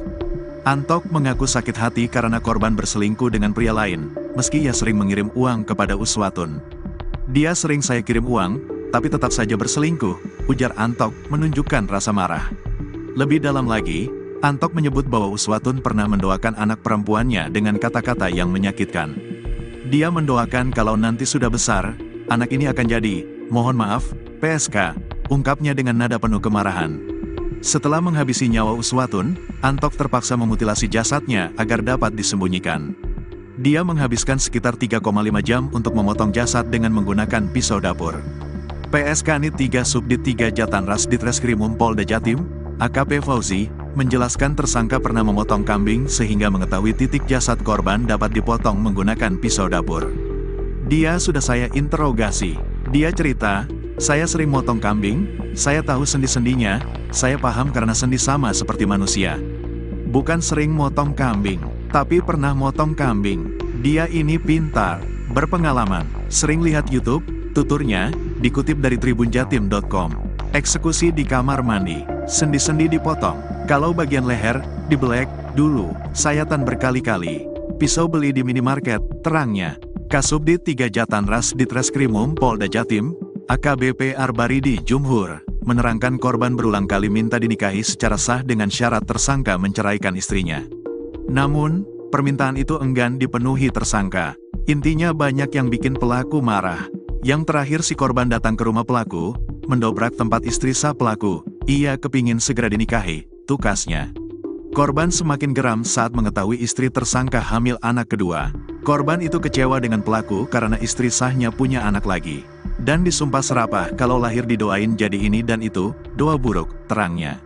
Antok mengaku sakit hati karena korban berselingkuh dengan pria lain, meski ia sering mengirim uang kepada Uswatun. Dia sering saya kirim uang, tapi tetap saja berselingkuh, ujar Antok menunjukkan rasa marah. Lebih dalam lagi, Antok menyebut bahwa Uswatun pernah mendoakan anak perempuannya dengan kata-kata yang menyakitkan. Dia mendoakan kalau nanti sudah besar, anak ini akan jadi, mohon maaf, PSK, ungkapnya dengan nada penuh kemarahan. Setelah menghabisi nyawa Uswatun, Antok terpaksa memutilasi jasadnya agar dapat disembunyikan. Dia menghabiskan sekitar 3,5 jam untuk memotong jasad dengan menggunakan pisau dapur. PSK Nit 3 Subdit 3 Jatanras Ditreskrimum Polda Jatim, AKP Fauzi, menjelaskan tersangka pernah memotong kambing sehingga mengetahui titik jasad korban dapat dipotong menggunakan pisau dapur. Dia sudah saya interogasi. Dia cerita, saya sering motong kambing, saya tahu sendi-sendinya, saya paham karena sendi sama seperti manusia. Bukan sering motong kambing, tapi pernah motong kambing. Dia ini pintar, berpengalaman, sering lihat YouTube, tuturnya, dikutip dari tribunjatim.com. Eksekusi di kamar mandi, sendi-sendi dipotong, kalau bagian leher, dibelek, dulu, sayatan berkali-kali. Pisau beli di minimarket, terangnya. Kasubdit 3 Jatanras Ditreskrimum Polda Jatim, AKBP Arbaridi Jumhur. menerangkan korban berulang kali minta dinikahi secara sah dengan syarat tersangka menceraikan istrinya. Namun, permintaan itu enggan dipenuhi tersangka. Intinya banyak yang bikin pelaku marah. Yang terakhir si korban datang ke rumah pelaku, mendobrak tempat istri sah pelaku. Ia kepingin segera dinikahi, tukasnya. Korban semakin geram saat mengetahui istri tersangka hamil anak kedua. Korban itu kecewa dengan pelaku karena istri sahnya punya anak lagi. Dan disumpah serapah kalau lahir didoain jadi ini dan itu, doa buruk, terangnya.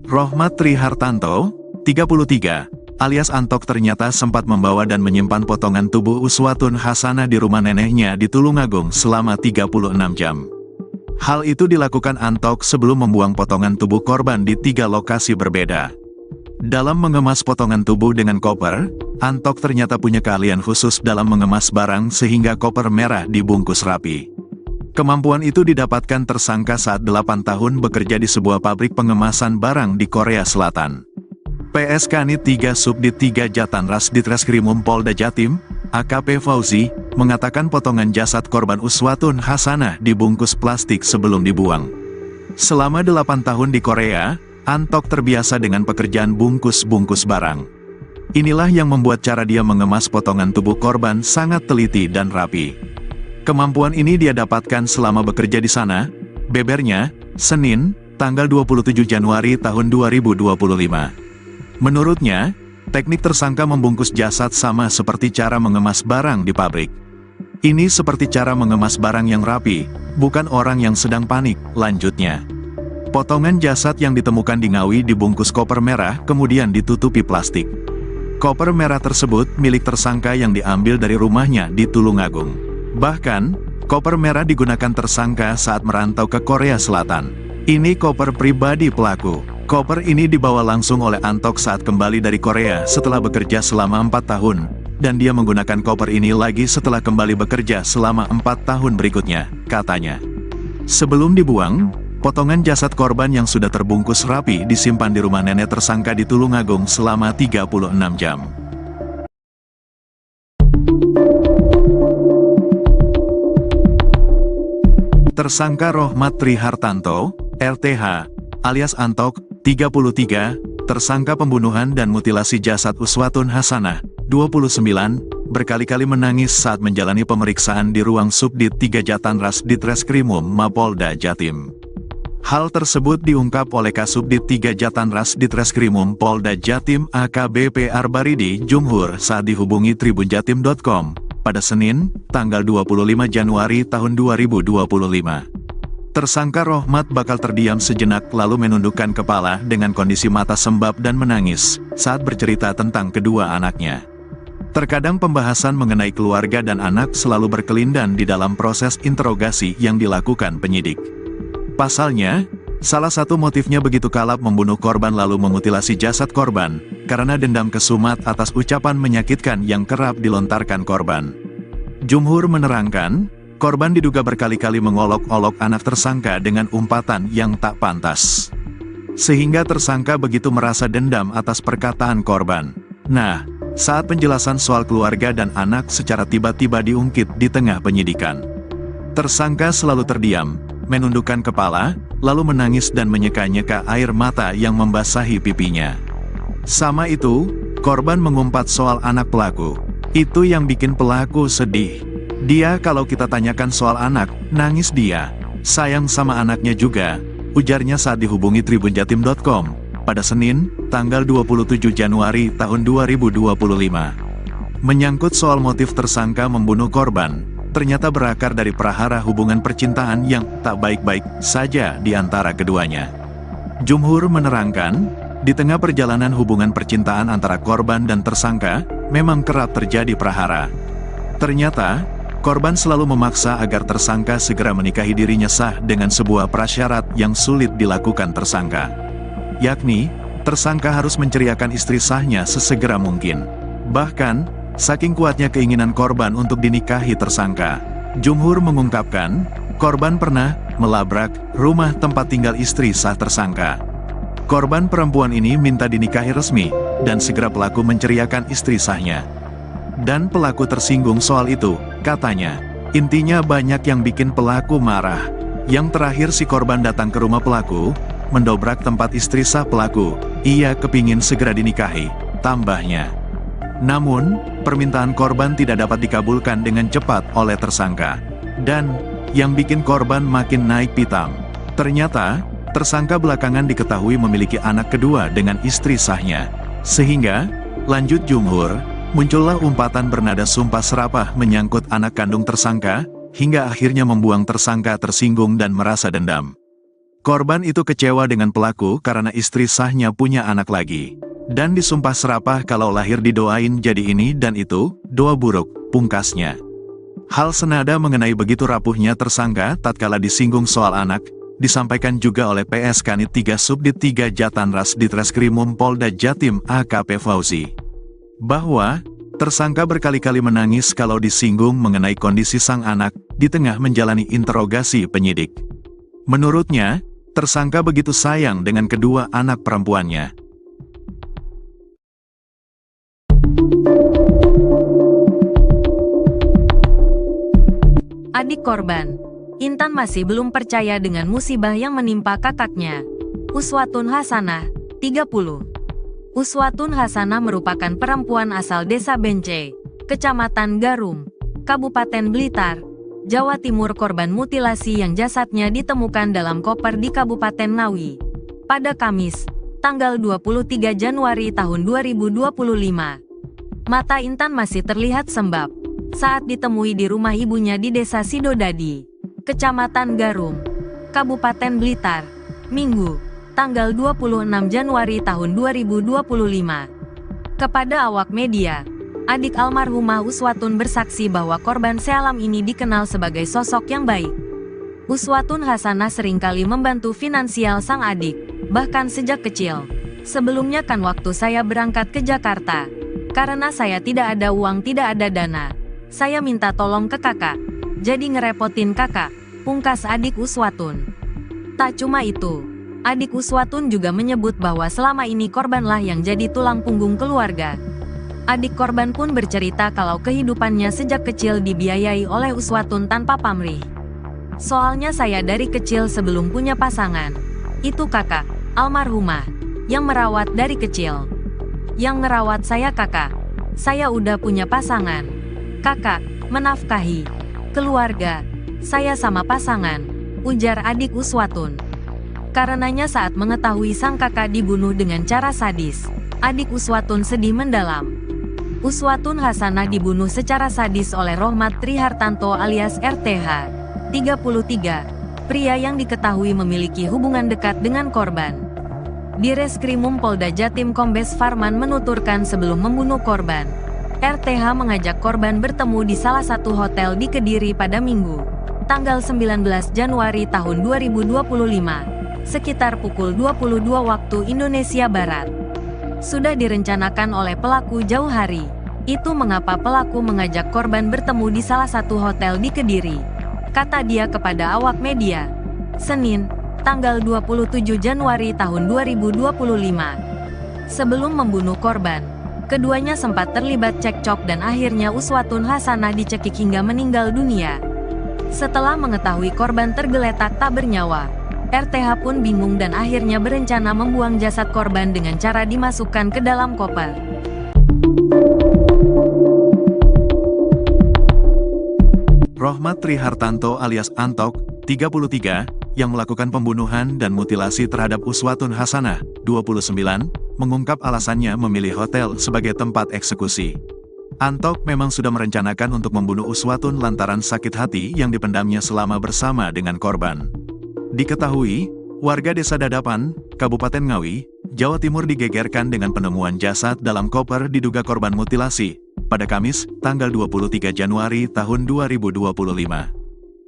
Rohmat Trihartanto, 33, alias Antok ternyata sempat membawa dan menyimpan potongan tubuh Uswatun Hasanah di rumah neneknya di Tulungagung selama 36 jam. Hal itu dilakukan Antok sebelum membuang potongan tubuh korban di 3 lokasi berbeda. Dalam mengemas potongan tubuh dengan koper, Antok ternyata punya keahlian khusus dalam mengemas barang sehingga koper merah dibungkus rapi. Kemampuan itu didapatkan tersangka saat 8 tahun bekerja di sebuah pabrik pengemasan barang di Korea Selatan. PSK Nit 3 Subdit 3 Jatanras Ditreskrimum Polda Jatim, AKP Fauzi, mengatakan potongan jasad korban Uswatun Hasanah dibungkus plastik sebelum dibuang. Selama 8 tahun di Korea, Antok terbiasa dengan pekerjaan bungkus-bungkus barang. Inilah yang membuat cara dia mengemas potongan tubuh korban sangat teliti dan rapi. Kemampuan ini dia dapatkan selama bekerja di sana, bebernya, Senin, tanggal 27 Januari tahun 2025. Menurutnya, teknik tersangka membungkus jasad sama seperti cara mengemas barang di pabrik. Ini seperti cara mengemas barang yang rapi, bukan orang yang sedang panik, lanjutnya. Potongan jasad yang ditemukan di Ngawi dibungkus koper merah kemudian ditutupi plastik. Koper merah tersebut milik tersangka yang diambil dari rumahnya di Tulungagung. Bahkan, koper merah digunakan tersangka saat merantau ke Korea Selatan. Ini koper pribadi pelaku. Koper ini dibawa langsung oleh Antok saat kembali dari Korea setelah bekerja selama 4 tahun, dan dia menggunakan koper ini lagi setelah kembali bekerja selama 4 tahun berikutnya, katanya. Sebelum dibuang, potongan jasad korban yang sudah terbungkus rapi disimpan di rumah nenek tersangka di Tulungagung selama 36 jam. Tersangka Rohmat Trihartanto, RTH, alias Antok, 33, tersangka pembunuhan dan mutilasi jasad Uswatun Hasanah, 29, berkali-kali menangis saat menjalani pemeriksaan di ruang Subdit 3 Jatanras Ditreskrimum Mapolda Jatim. Hal tersebut diungkap oleh Kasubdit 3 Jatanras Ditreskrimum Polda Jatim AKBP Arbaridi Jumhur saat dihubungi tribunjatim.com. Pada Senin, tanggal 25 Januari tahun 2025. Tersangka Rohmat bakal terdiam sejenak lalu menundukkan kepala dengan kondisi mata sembab dan menangis saat bercerita tentang kedua anaknya. Terkadang pembahasan mengenai keluarga dan anak selalu berkelindan di dalam proses interogasi yang dilakukan penyidik. Pasalnya, salah satu motifnya begitu kalap membunuh korban lalu memutilasi jasad korban, karena dendam kesumat atas ucapan menyakitkan yang kerap dilontarkan korban. Jumhur menerangkan, korban diduga berkali-kali mengolok-olok anak tersangka dengan umpatan yang tak pantas. Sehingga tersangka begitu merasa dendam atas perkataan korban. Nah, saat penjelasan soal keluarga dan anak secara tiba-tiba diungkit di tengah penyidikan. Tersangka selalu terdiam, menundukkan kepala, lalu menangis dan menyeka-nyeka air mata yang membasahi pipinya. Sama itu, korban mengumpat soal anak pelaku. Itu yang bikin pelaku sedih. Dia kalau kita tanyakan soal anak, nangis dia. Sayang sama anaknya juga, ujarnya saat dihubungi tribunjatim.com. Pada Senin, tanggal 27 Januari tahun 2025. Menyangkut soal motif tersangka membunuh korban, ternyata berakar dari prahara hubungan percintaan yang tak baik-baik saja di antara keduanya. Jumhur menerangkan, di tengah perjalanan hubungan percintaan antara korban dan tersangka, memang kerap terjadi prahara. Ternyata, korban selalu memaksa agar tersangka segera menikahi dirinya sah dengan sebuah prasyarat yang sulit dilakukan tersangka. Yakni, tersangka harus menceriakan istri sahnya sesegera mungkin. Bahkan, saking kuatnya keinginan korban untuk dinikahi tersangka, Jumhur mengungkapkan, korban pernah melabrak rumah tempat tinggal istri sah tersangka. Korban perempuan ini minta dinikahi resmi, dan segera pelaku menceriakan istri sahnya. Dan pelaku tersinggung soal itu, katanya. Intinya banyak yang bikin pelaku marah. Yang terakhir si korban datang ke rumah pelaku, mendobrak tempat istri sah pelaku. Ia kepingin segera dinikahi, tambahnya. Namun, permintaan korban tidak dapat dikabulkan dengan cepat oleh tersangka. Dan, yang bikin korban makin naik pitam. Ternyata, tersangka belakangan diketahui memiliki anak kedua dengan istri sahnya. Sehingga, lanjut Jumhur, muncullah umpatan bernada sumpah serapah menyangkut anak kandung tersangka, hingga akhirnya membuang tersangka tersinggung dan merasa dendam. Korban itu kecewa dengan pelaku karena istri sahnya punya anak lagi. Dan disumpah serapah kalau lahir didoain jadi ini dan itu, doa buruk, pungkasnya. Hal senada mengenai begitu rapuhnya tersangka tatkala disinggung soal anak, disampaikan juga oleh PS Kanit 3 Subdit 3 Jatanras Ditreskrimum Polda Jatim AKP Fauzi. Bahwa, tersangka berkali-kali menangis kalau disinggung mengenai kondisi sang anak, di tengah menjalani interogasi penyidik. Menurutnya, tersangka begitu sayang dengan kedua anak perempuannya. Adik korban, Intan masih belum percaya dengan musibah yang menimpa kakaknya. Uswatun Hasanah, 30. Uswatun Hasanah merupakan perempuan asal Desa Bence, Kecamatan Garum, Kabupaten Blitar, Jawa Timur, korban mutilasi yang jasadnya ditemukan dalam koper di Kabupaten Ngawi pada Kamis, tanggal 23 Januari tahun 2025. Mata Intan masih terlihat sembab saat ditemui di rumah ibunya di Desa Sidodadi, Kecamatan Garum, Kabupaten Blitar, Minggu, tanggal 26 Januari tahun 2025. Kepada awak media, adik almarhumah Uswatun bersaksi bahwa korban sealam ini dikenal sebagai sosok yang baik. Uswatun Hasanah seringkali membantu finansial sang adik, bahkan sejak kecil. Sebelumnya kan waktu saya berangkat ke Jakarta, karena saya tidak ada uang, tidak ada dana, saya minta tolong ke kakak, jadi ngerepotin kakak, pungkas adik Uswatun. Tak cuma itu, adik Uswatun juga menyebut bahwa selama ini korbanlah yang jadi tulang punggung keluarga. Adik korban pun bercerita kalau kehidupannya sejak kecil dibiayai oleh Uswatun tanpa pamrih. Soalnya saya dari kecil sebelum punya pasangan, itu kakak, almarhumah, yang merawat dari kecil. Yang ngerawat saya kakak, saya udah punya pasangan. Kakak, menafkahi keluarga, saya sama pasangan, ujar adik Uswatun. Karenanya saat mengetahui sang kakak dibunuh dengan cara sadis, adik Uswatun sedih mendalam. Uswatun Hasanah dibunuh secara sadis oleh Rohmat Trihartanto alias RTH, 33, pria yang diketahui memiliki hubungan dekat dengan korban. Direskrimum Polda Jatim Kombes Farman menuturkan sebelum membunuh korban, RTH mengajak korban bertemu di salah satu hotel di Kediri pada Minggu, tanggal 19 Januari tahun 2025. Sekitar pukul 22 waktu Indonesia Barat. Sudah direncanakan oleh pelaku jauh hari. Itu mengapa pelaku mengajak korban bertemu di salah satu hotel di Kediri, kata dia kepada awak media, Senin, tanggal 27 Januari tahun 2025. Sebelum membunuh korban, keduanya sempat terlibat cekcok dan akhirnya Uswatun Hasanah dicekik hingga meninggal dunia. Setelah mengetahui korban tergeletak tak bernyawa, RTH pun bingung dan akhirnya berencana membuang jasad korban dengan cara dimasukkan ke dalam koper. Rohmat Trihartanto alias Antok, 33, yang melakukan pembunuhan dan mutilasi terhadap Uswatun Hasanah, 29, mengungkap alasannya memilih hotel sebagai tempat eksekusi. Antok memang sudah merencanakan untuk membunuh Uswatun lantaran sakit hati yang dipendamnya selama bersama dengan korban. Diketahui, warga Desa Dadapan, Kabupaten Ngawi, Jawa Timur digegerkan dengan penemuan jasad dalam koper diduga korban mutilasi, pada Kamis, tanggal 23 Januari tahun 2025.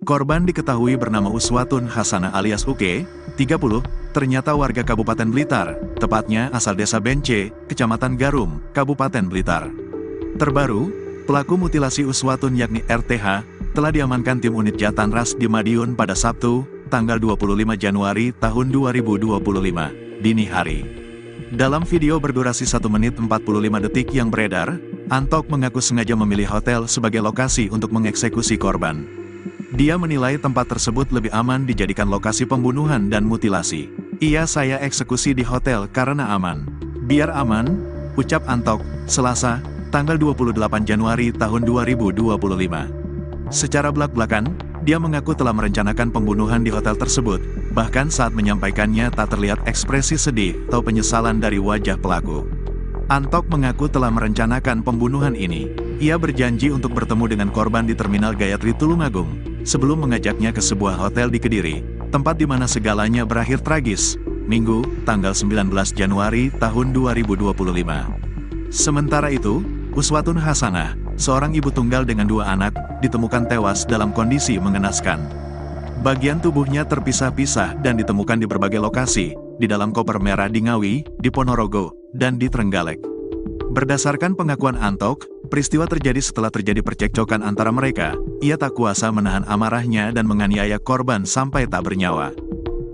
Korban diketahui bernama Uswatun Hasanah alias Uke, 30, ternyata warga Kabupaten Blitar, tepatnya asal Desa Bence, Kecamatan Garum, Kabupaten Blitar. Terbaru, pelaku mutilasi Uswatun yakni RTH, telah diamankan tim unit Jatanras di Madiun pada Sabtu, tanggal 25 Januari tahun 2025, dini hari. Dalam video berdurasi 1 menit 45 detik yang beredar, Antok mengaku sengaja memilih hotel sebagai lokasi untuk mengeksekusi korban. Dia menilai tempat tersebut lebih aman dijadikan lokasi pembunuhan dan mutilasi. Saya eksekusi di hotel karena aman. Biar aman, ucap Antok, Selasa, tanggal 28 Januari tahun 2025. Secara belak-belakan, dia mengaku telah merencanakan pembunuhan di hotel tersebut, bahkan saat menyampaikannya tak terlihat ekspresi sedih atau penyesalan dari wajah pelaku. Antok mengaku telah merencanakan pembunuhan ini. Ia berjanji untuk bertemu dengan korban di Terminal Gayatri Tulungagung, sebelum mengajaknya ke sebuah hotel di Kediri, tempat di mana segalanya berakhir tragis, Minggu, tanggal 19 Januari tahun 2025. Sementara itu, Uswatun Hasanah, seorang ibu tunggal dengan 2 anak, ditemukan tewas dalam kondisi mengenaskan. Bagian tubuhnya terpisah-pisah dan ditemukan di berbagai lokasi, di dalam koper merah di Ngawi, di Ponorogo, dan di Trenggalek. Berdasarkan pengakuan Antok, peristiwa terjadi setelah terjadi percekcokan antara mereka. Ia tak kuasa menahan amarahnya dan menganiaya korban sampai tak bernyawa.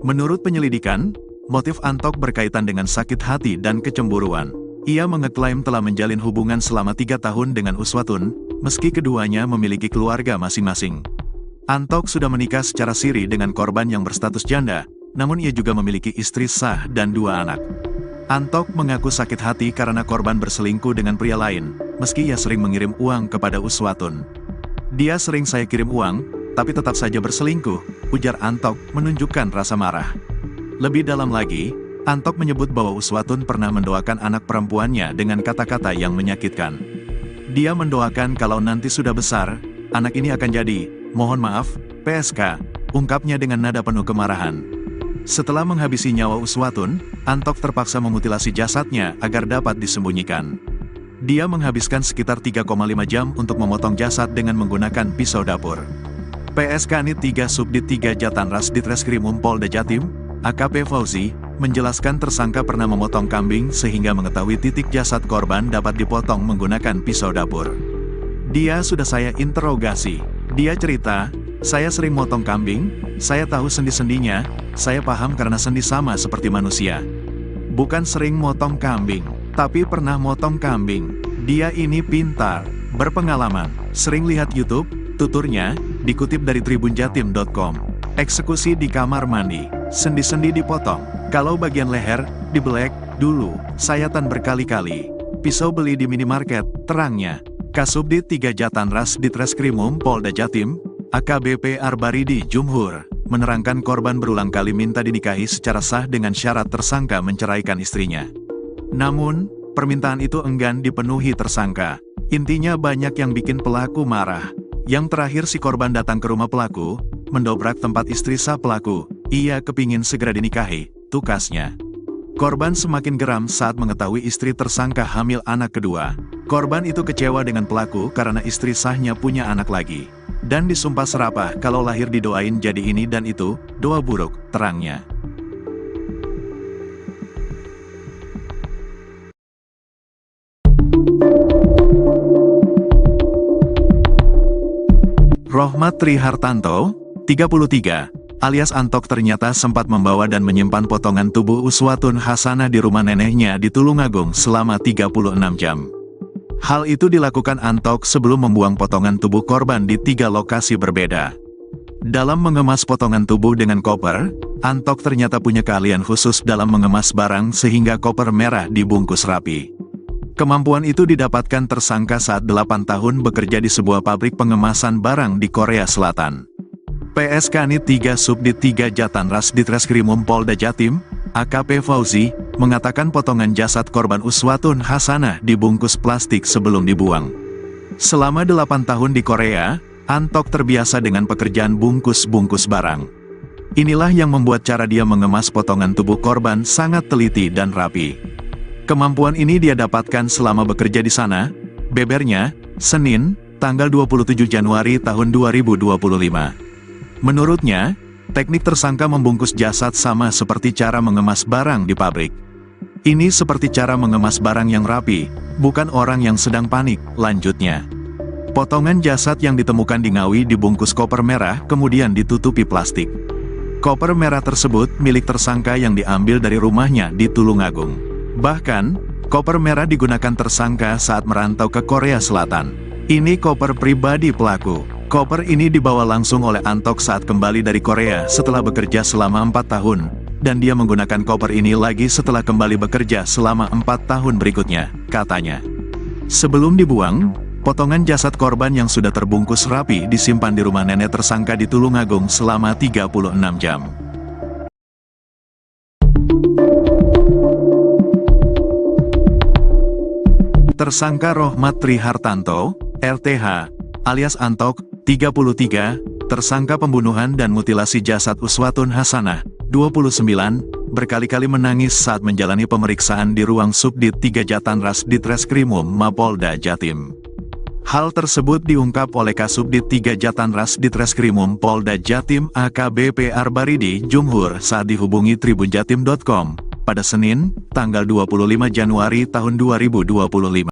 Menurut penyelidikan, motif Antok berkaitan dengan sakit hati dan kecemburuan. Ia mengeklaim telah menjalin hubungan selama 3 tahun dengan Uswatun, meski keduanya memiliki keluarga masing-masing. Antok sudah menikah secara siri dengan korban yang berstatus janda, namun ia juga memiliki istri sah dan 2 anak. Antok mengaku sakit hati karena korban berselingkuh dengan pria lain, meski ia sering mengirim uang kepada Uswatun. Dia sering saya kirim uang, tapi tetap saja berselingkuh, ujar Antok menunjukkan rasa marah. Lebih dalam lagi, Antok menyebut bahwa Uswatun pernah mendoakan anak perempuannya dengan kata-kata yang menyakitkan. Dia mendoakan kalau nanti sudah besar, anak ini akan jadi, mohon maaf, PSK, ungkapnya dengan nada penuh kemarahan. Setelah menghabisi nyawa Uswatun, Antok terpaksa memutilasi jasadnya agar dapat disembunyikan. Dia menghabiskan sekitar 3,5 jam untuk memotong jasad dengan menggunakan pisau dapur. PSK Nit 3 Subdit 3 Jatanras Ditreskrimum Polda Jatim, AKP Fauzi, menjelaskan tersangka pernah memotong kambing sehingga mengetahui titik jasad korban dapat dipotong menggunakan pisau dapur. Dia sudah saya interogasi. Dia cerita, saya sering motong kambing, saya tahu sendi-sendinya, saya paham karena sendi sama seperti manusia. Bukan sering motong kambing, tapi pernah motong kambing. Dia ini pintar, berpengalaman, sering lihat YouTube, tuturnya, dikutip dari tribunjatim.com. Eksekusi di kamar mandi, sendi-sendi dipotong. Kalau bagian leher, dibelek, dulu, sayatan berkali-kali. Pisau beli di minimarket, terangnya. Kasubdit 3 Jatanras Ditreskrimum Polda Jatim, AKBP Arbaridi Jumhur, menerangkan korban berulang kali minta dinikahi secara sah dengan syarat tersangka menceraikan istrinya. Namun, permintaan itu enggan dipenuhi tersangka. Intinya banyak yang bikin pelaku marah. Yang terakhir si korban datang ke rumah pelaku, mendobrak tempat istri sah pelaku. Ia kepingin segera dinikahi, tukasnya. Korban semakin geram saat mengetahui istri tersangka hamil anak kedua. Korban itu kecewa dengan pelaku karena istri sahnya punya anak lagi. Dan disumpah serapah kalau lahir didoain jadi ini dan itu, doa buruk, terangnya. Rohmat Trihartanto, 33, alias Antok ternyata sempat membawa dan menyimpan potongan tubuh Uswatun Hasanah di rumah neneknya di Tulungagung selama 36 jam. Hal itu dilakukan Antok sebelum membuang potongan tubuh korban di 3 lokasi berbeda. Dalam mengemas potongan tubuh dengan koper, Antok ternyata punya keahlian khusus dalam mengemas barang sehingga koper merah dibungkus rapi. Kemampuan itu didapatkan tersangka saat 8 tahun bekerja di sebuah pabrik pengemasan barang di Korea Selatan. PSK Nit 3 Subdit 3 Jatanras Ditreskrimum Polda Jatim, AKP Fauzi, mengatakan potongan jasad korban Uswatun Hasanah dibungkus plastik sebelum dibuang. Selama 8 tahun di Korea, Antok terbiasa dengan pekerjaan bungkus-bungkus barang. Inilah yang membuat cara dia mengemas potongan tubuh korban sangat teliti dan rapi. Kemampuan ini dia dapatkan selama bekerja di sana, bebernya, Senin, tanggal 27 Januari tahun 2025. Menurutnya, teknik tersangka membungkus jasad sama seperti cara mengemas barang di pabrik. Ini seperti cara mengemas barang yang rapi, bukan orang yang sedang panik, lanjutnya. Potongan jasad yang ditemukan di Ngawi dibungkus koper merah kemudian ditutupi plastik. Koper merah tersebut milik tersangka yang diambil dari rumahnya di Tulungagung. Bahkan, koper merah digunakan tersangka saat merantau ke Korea Selatan. Ini koper pribadi pelaku. Koper ini dibawa langsung oleh Antok saat kembali dari Korea setelah bekerja selama 4 tahun. Dan dia menggunakan koper ini lagi setelah kembali bekerja selama 4 tahun berikutnya, katanya. Sebelum dibuang, potongan jasad korban yang sudah terbungkus rapi disimpan di rumah nenek tersangka di Tulungagung selama 36 jam. Tersangka Rohmat Trihartanto, RTH, alias Antok, 33, tersangka pembunuhan dan mutilasi jasad Uswatun Hasanah, 29, berkali-kali menangis saat menjalani pemeriksaan di ruang Subdit 3 Jatanras Ditreskrimum Mapolda Jatim. Hal tersebut diungkap oleh Kasubdit 3 Jatanras Ditreskrimum Polda Jatim AKBP Arbaridi Junghur saat dihubungi tribunjatim.com pada Senin, tanggal 25 Januari tahun 2025.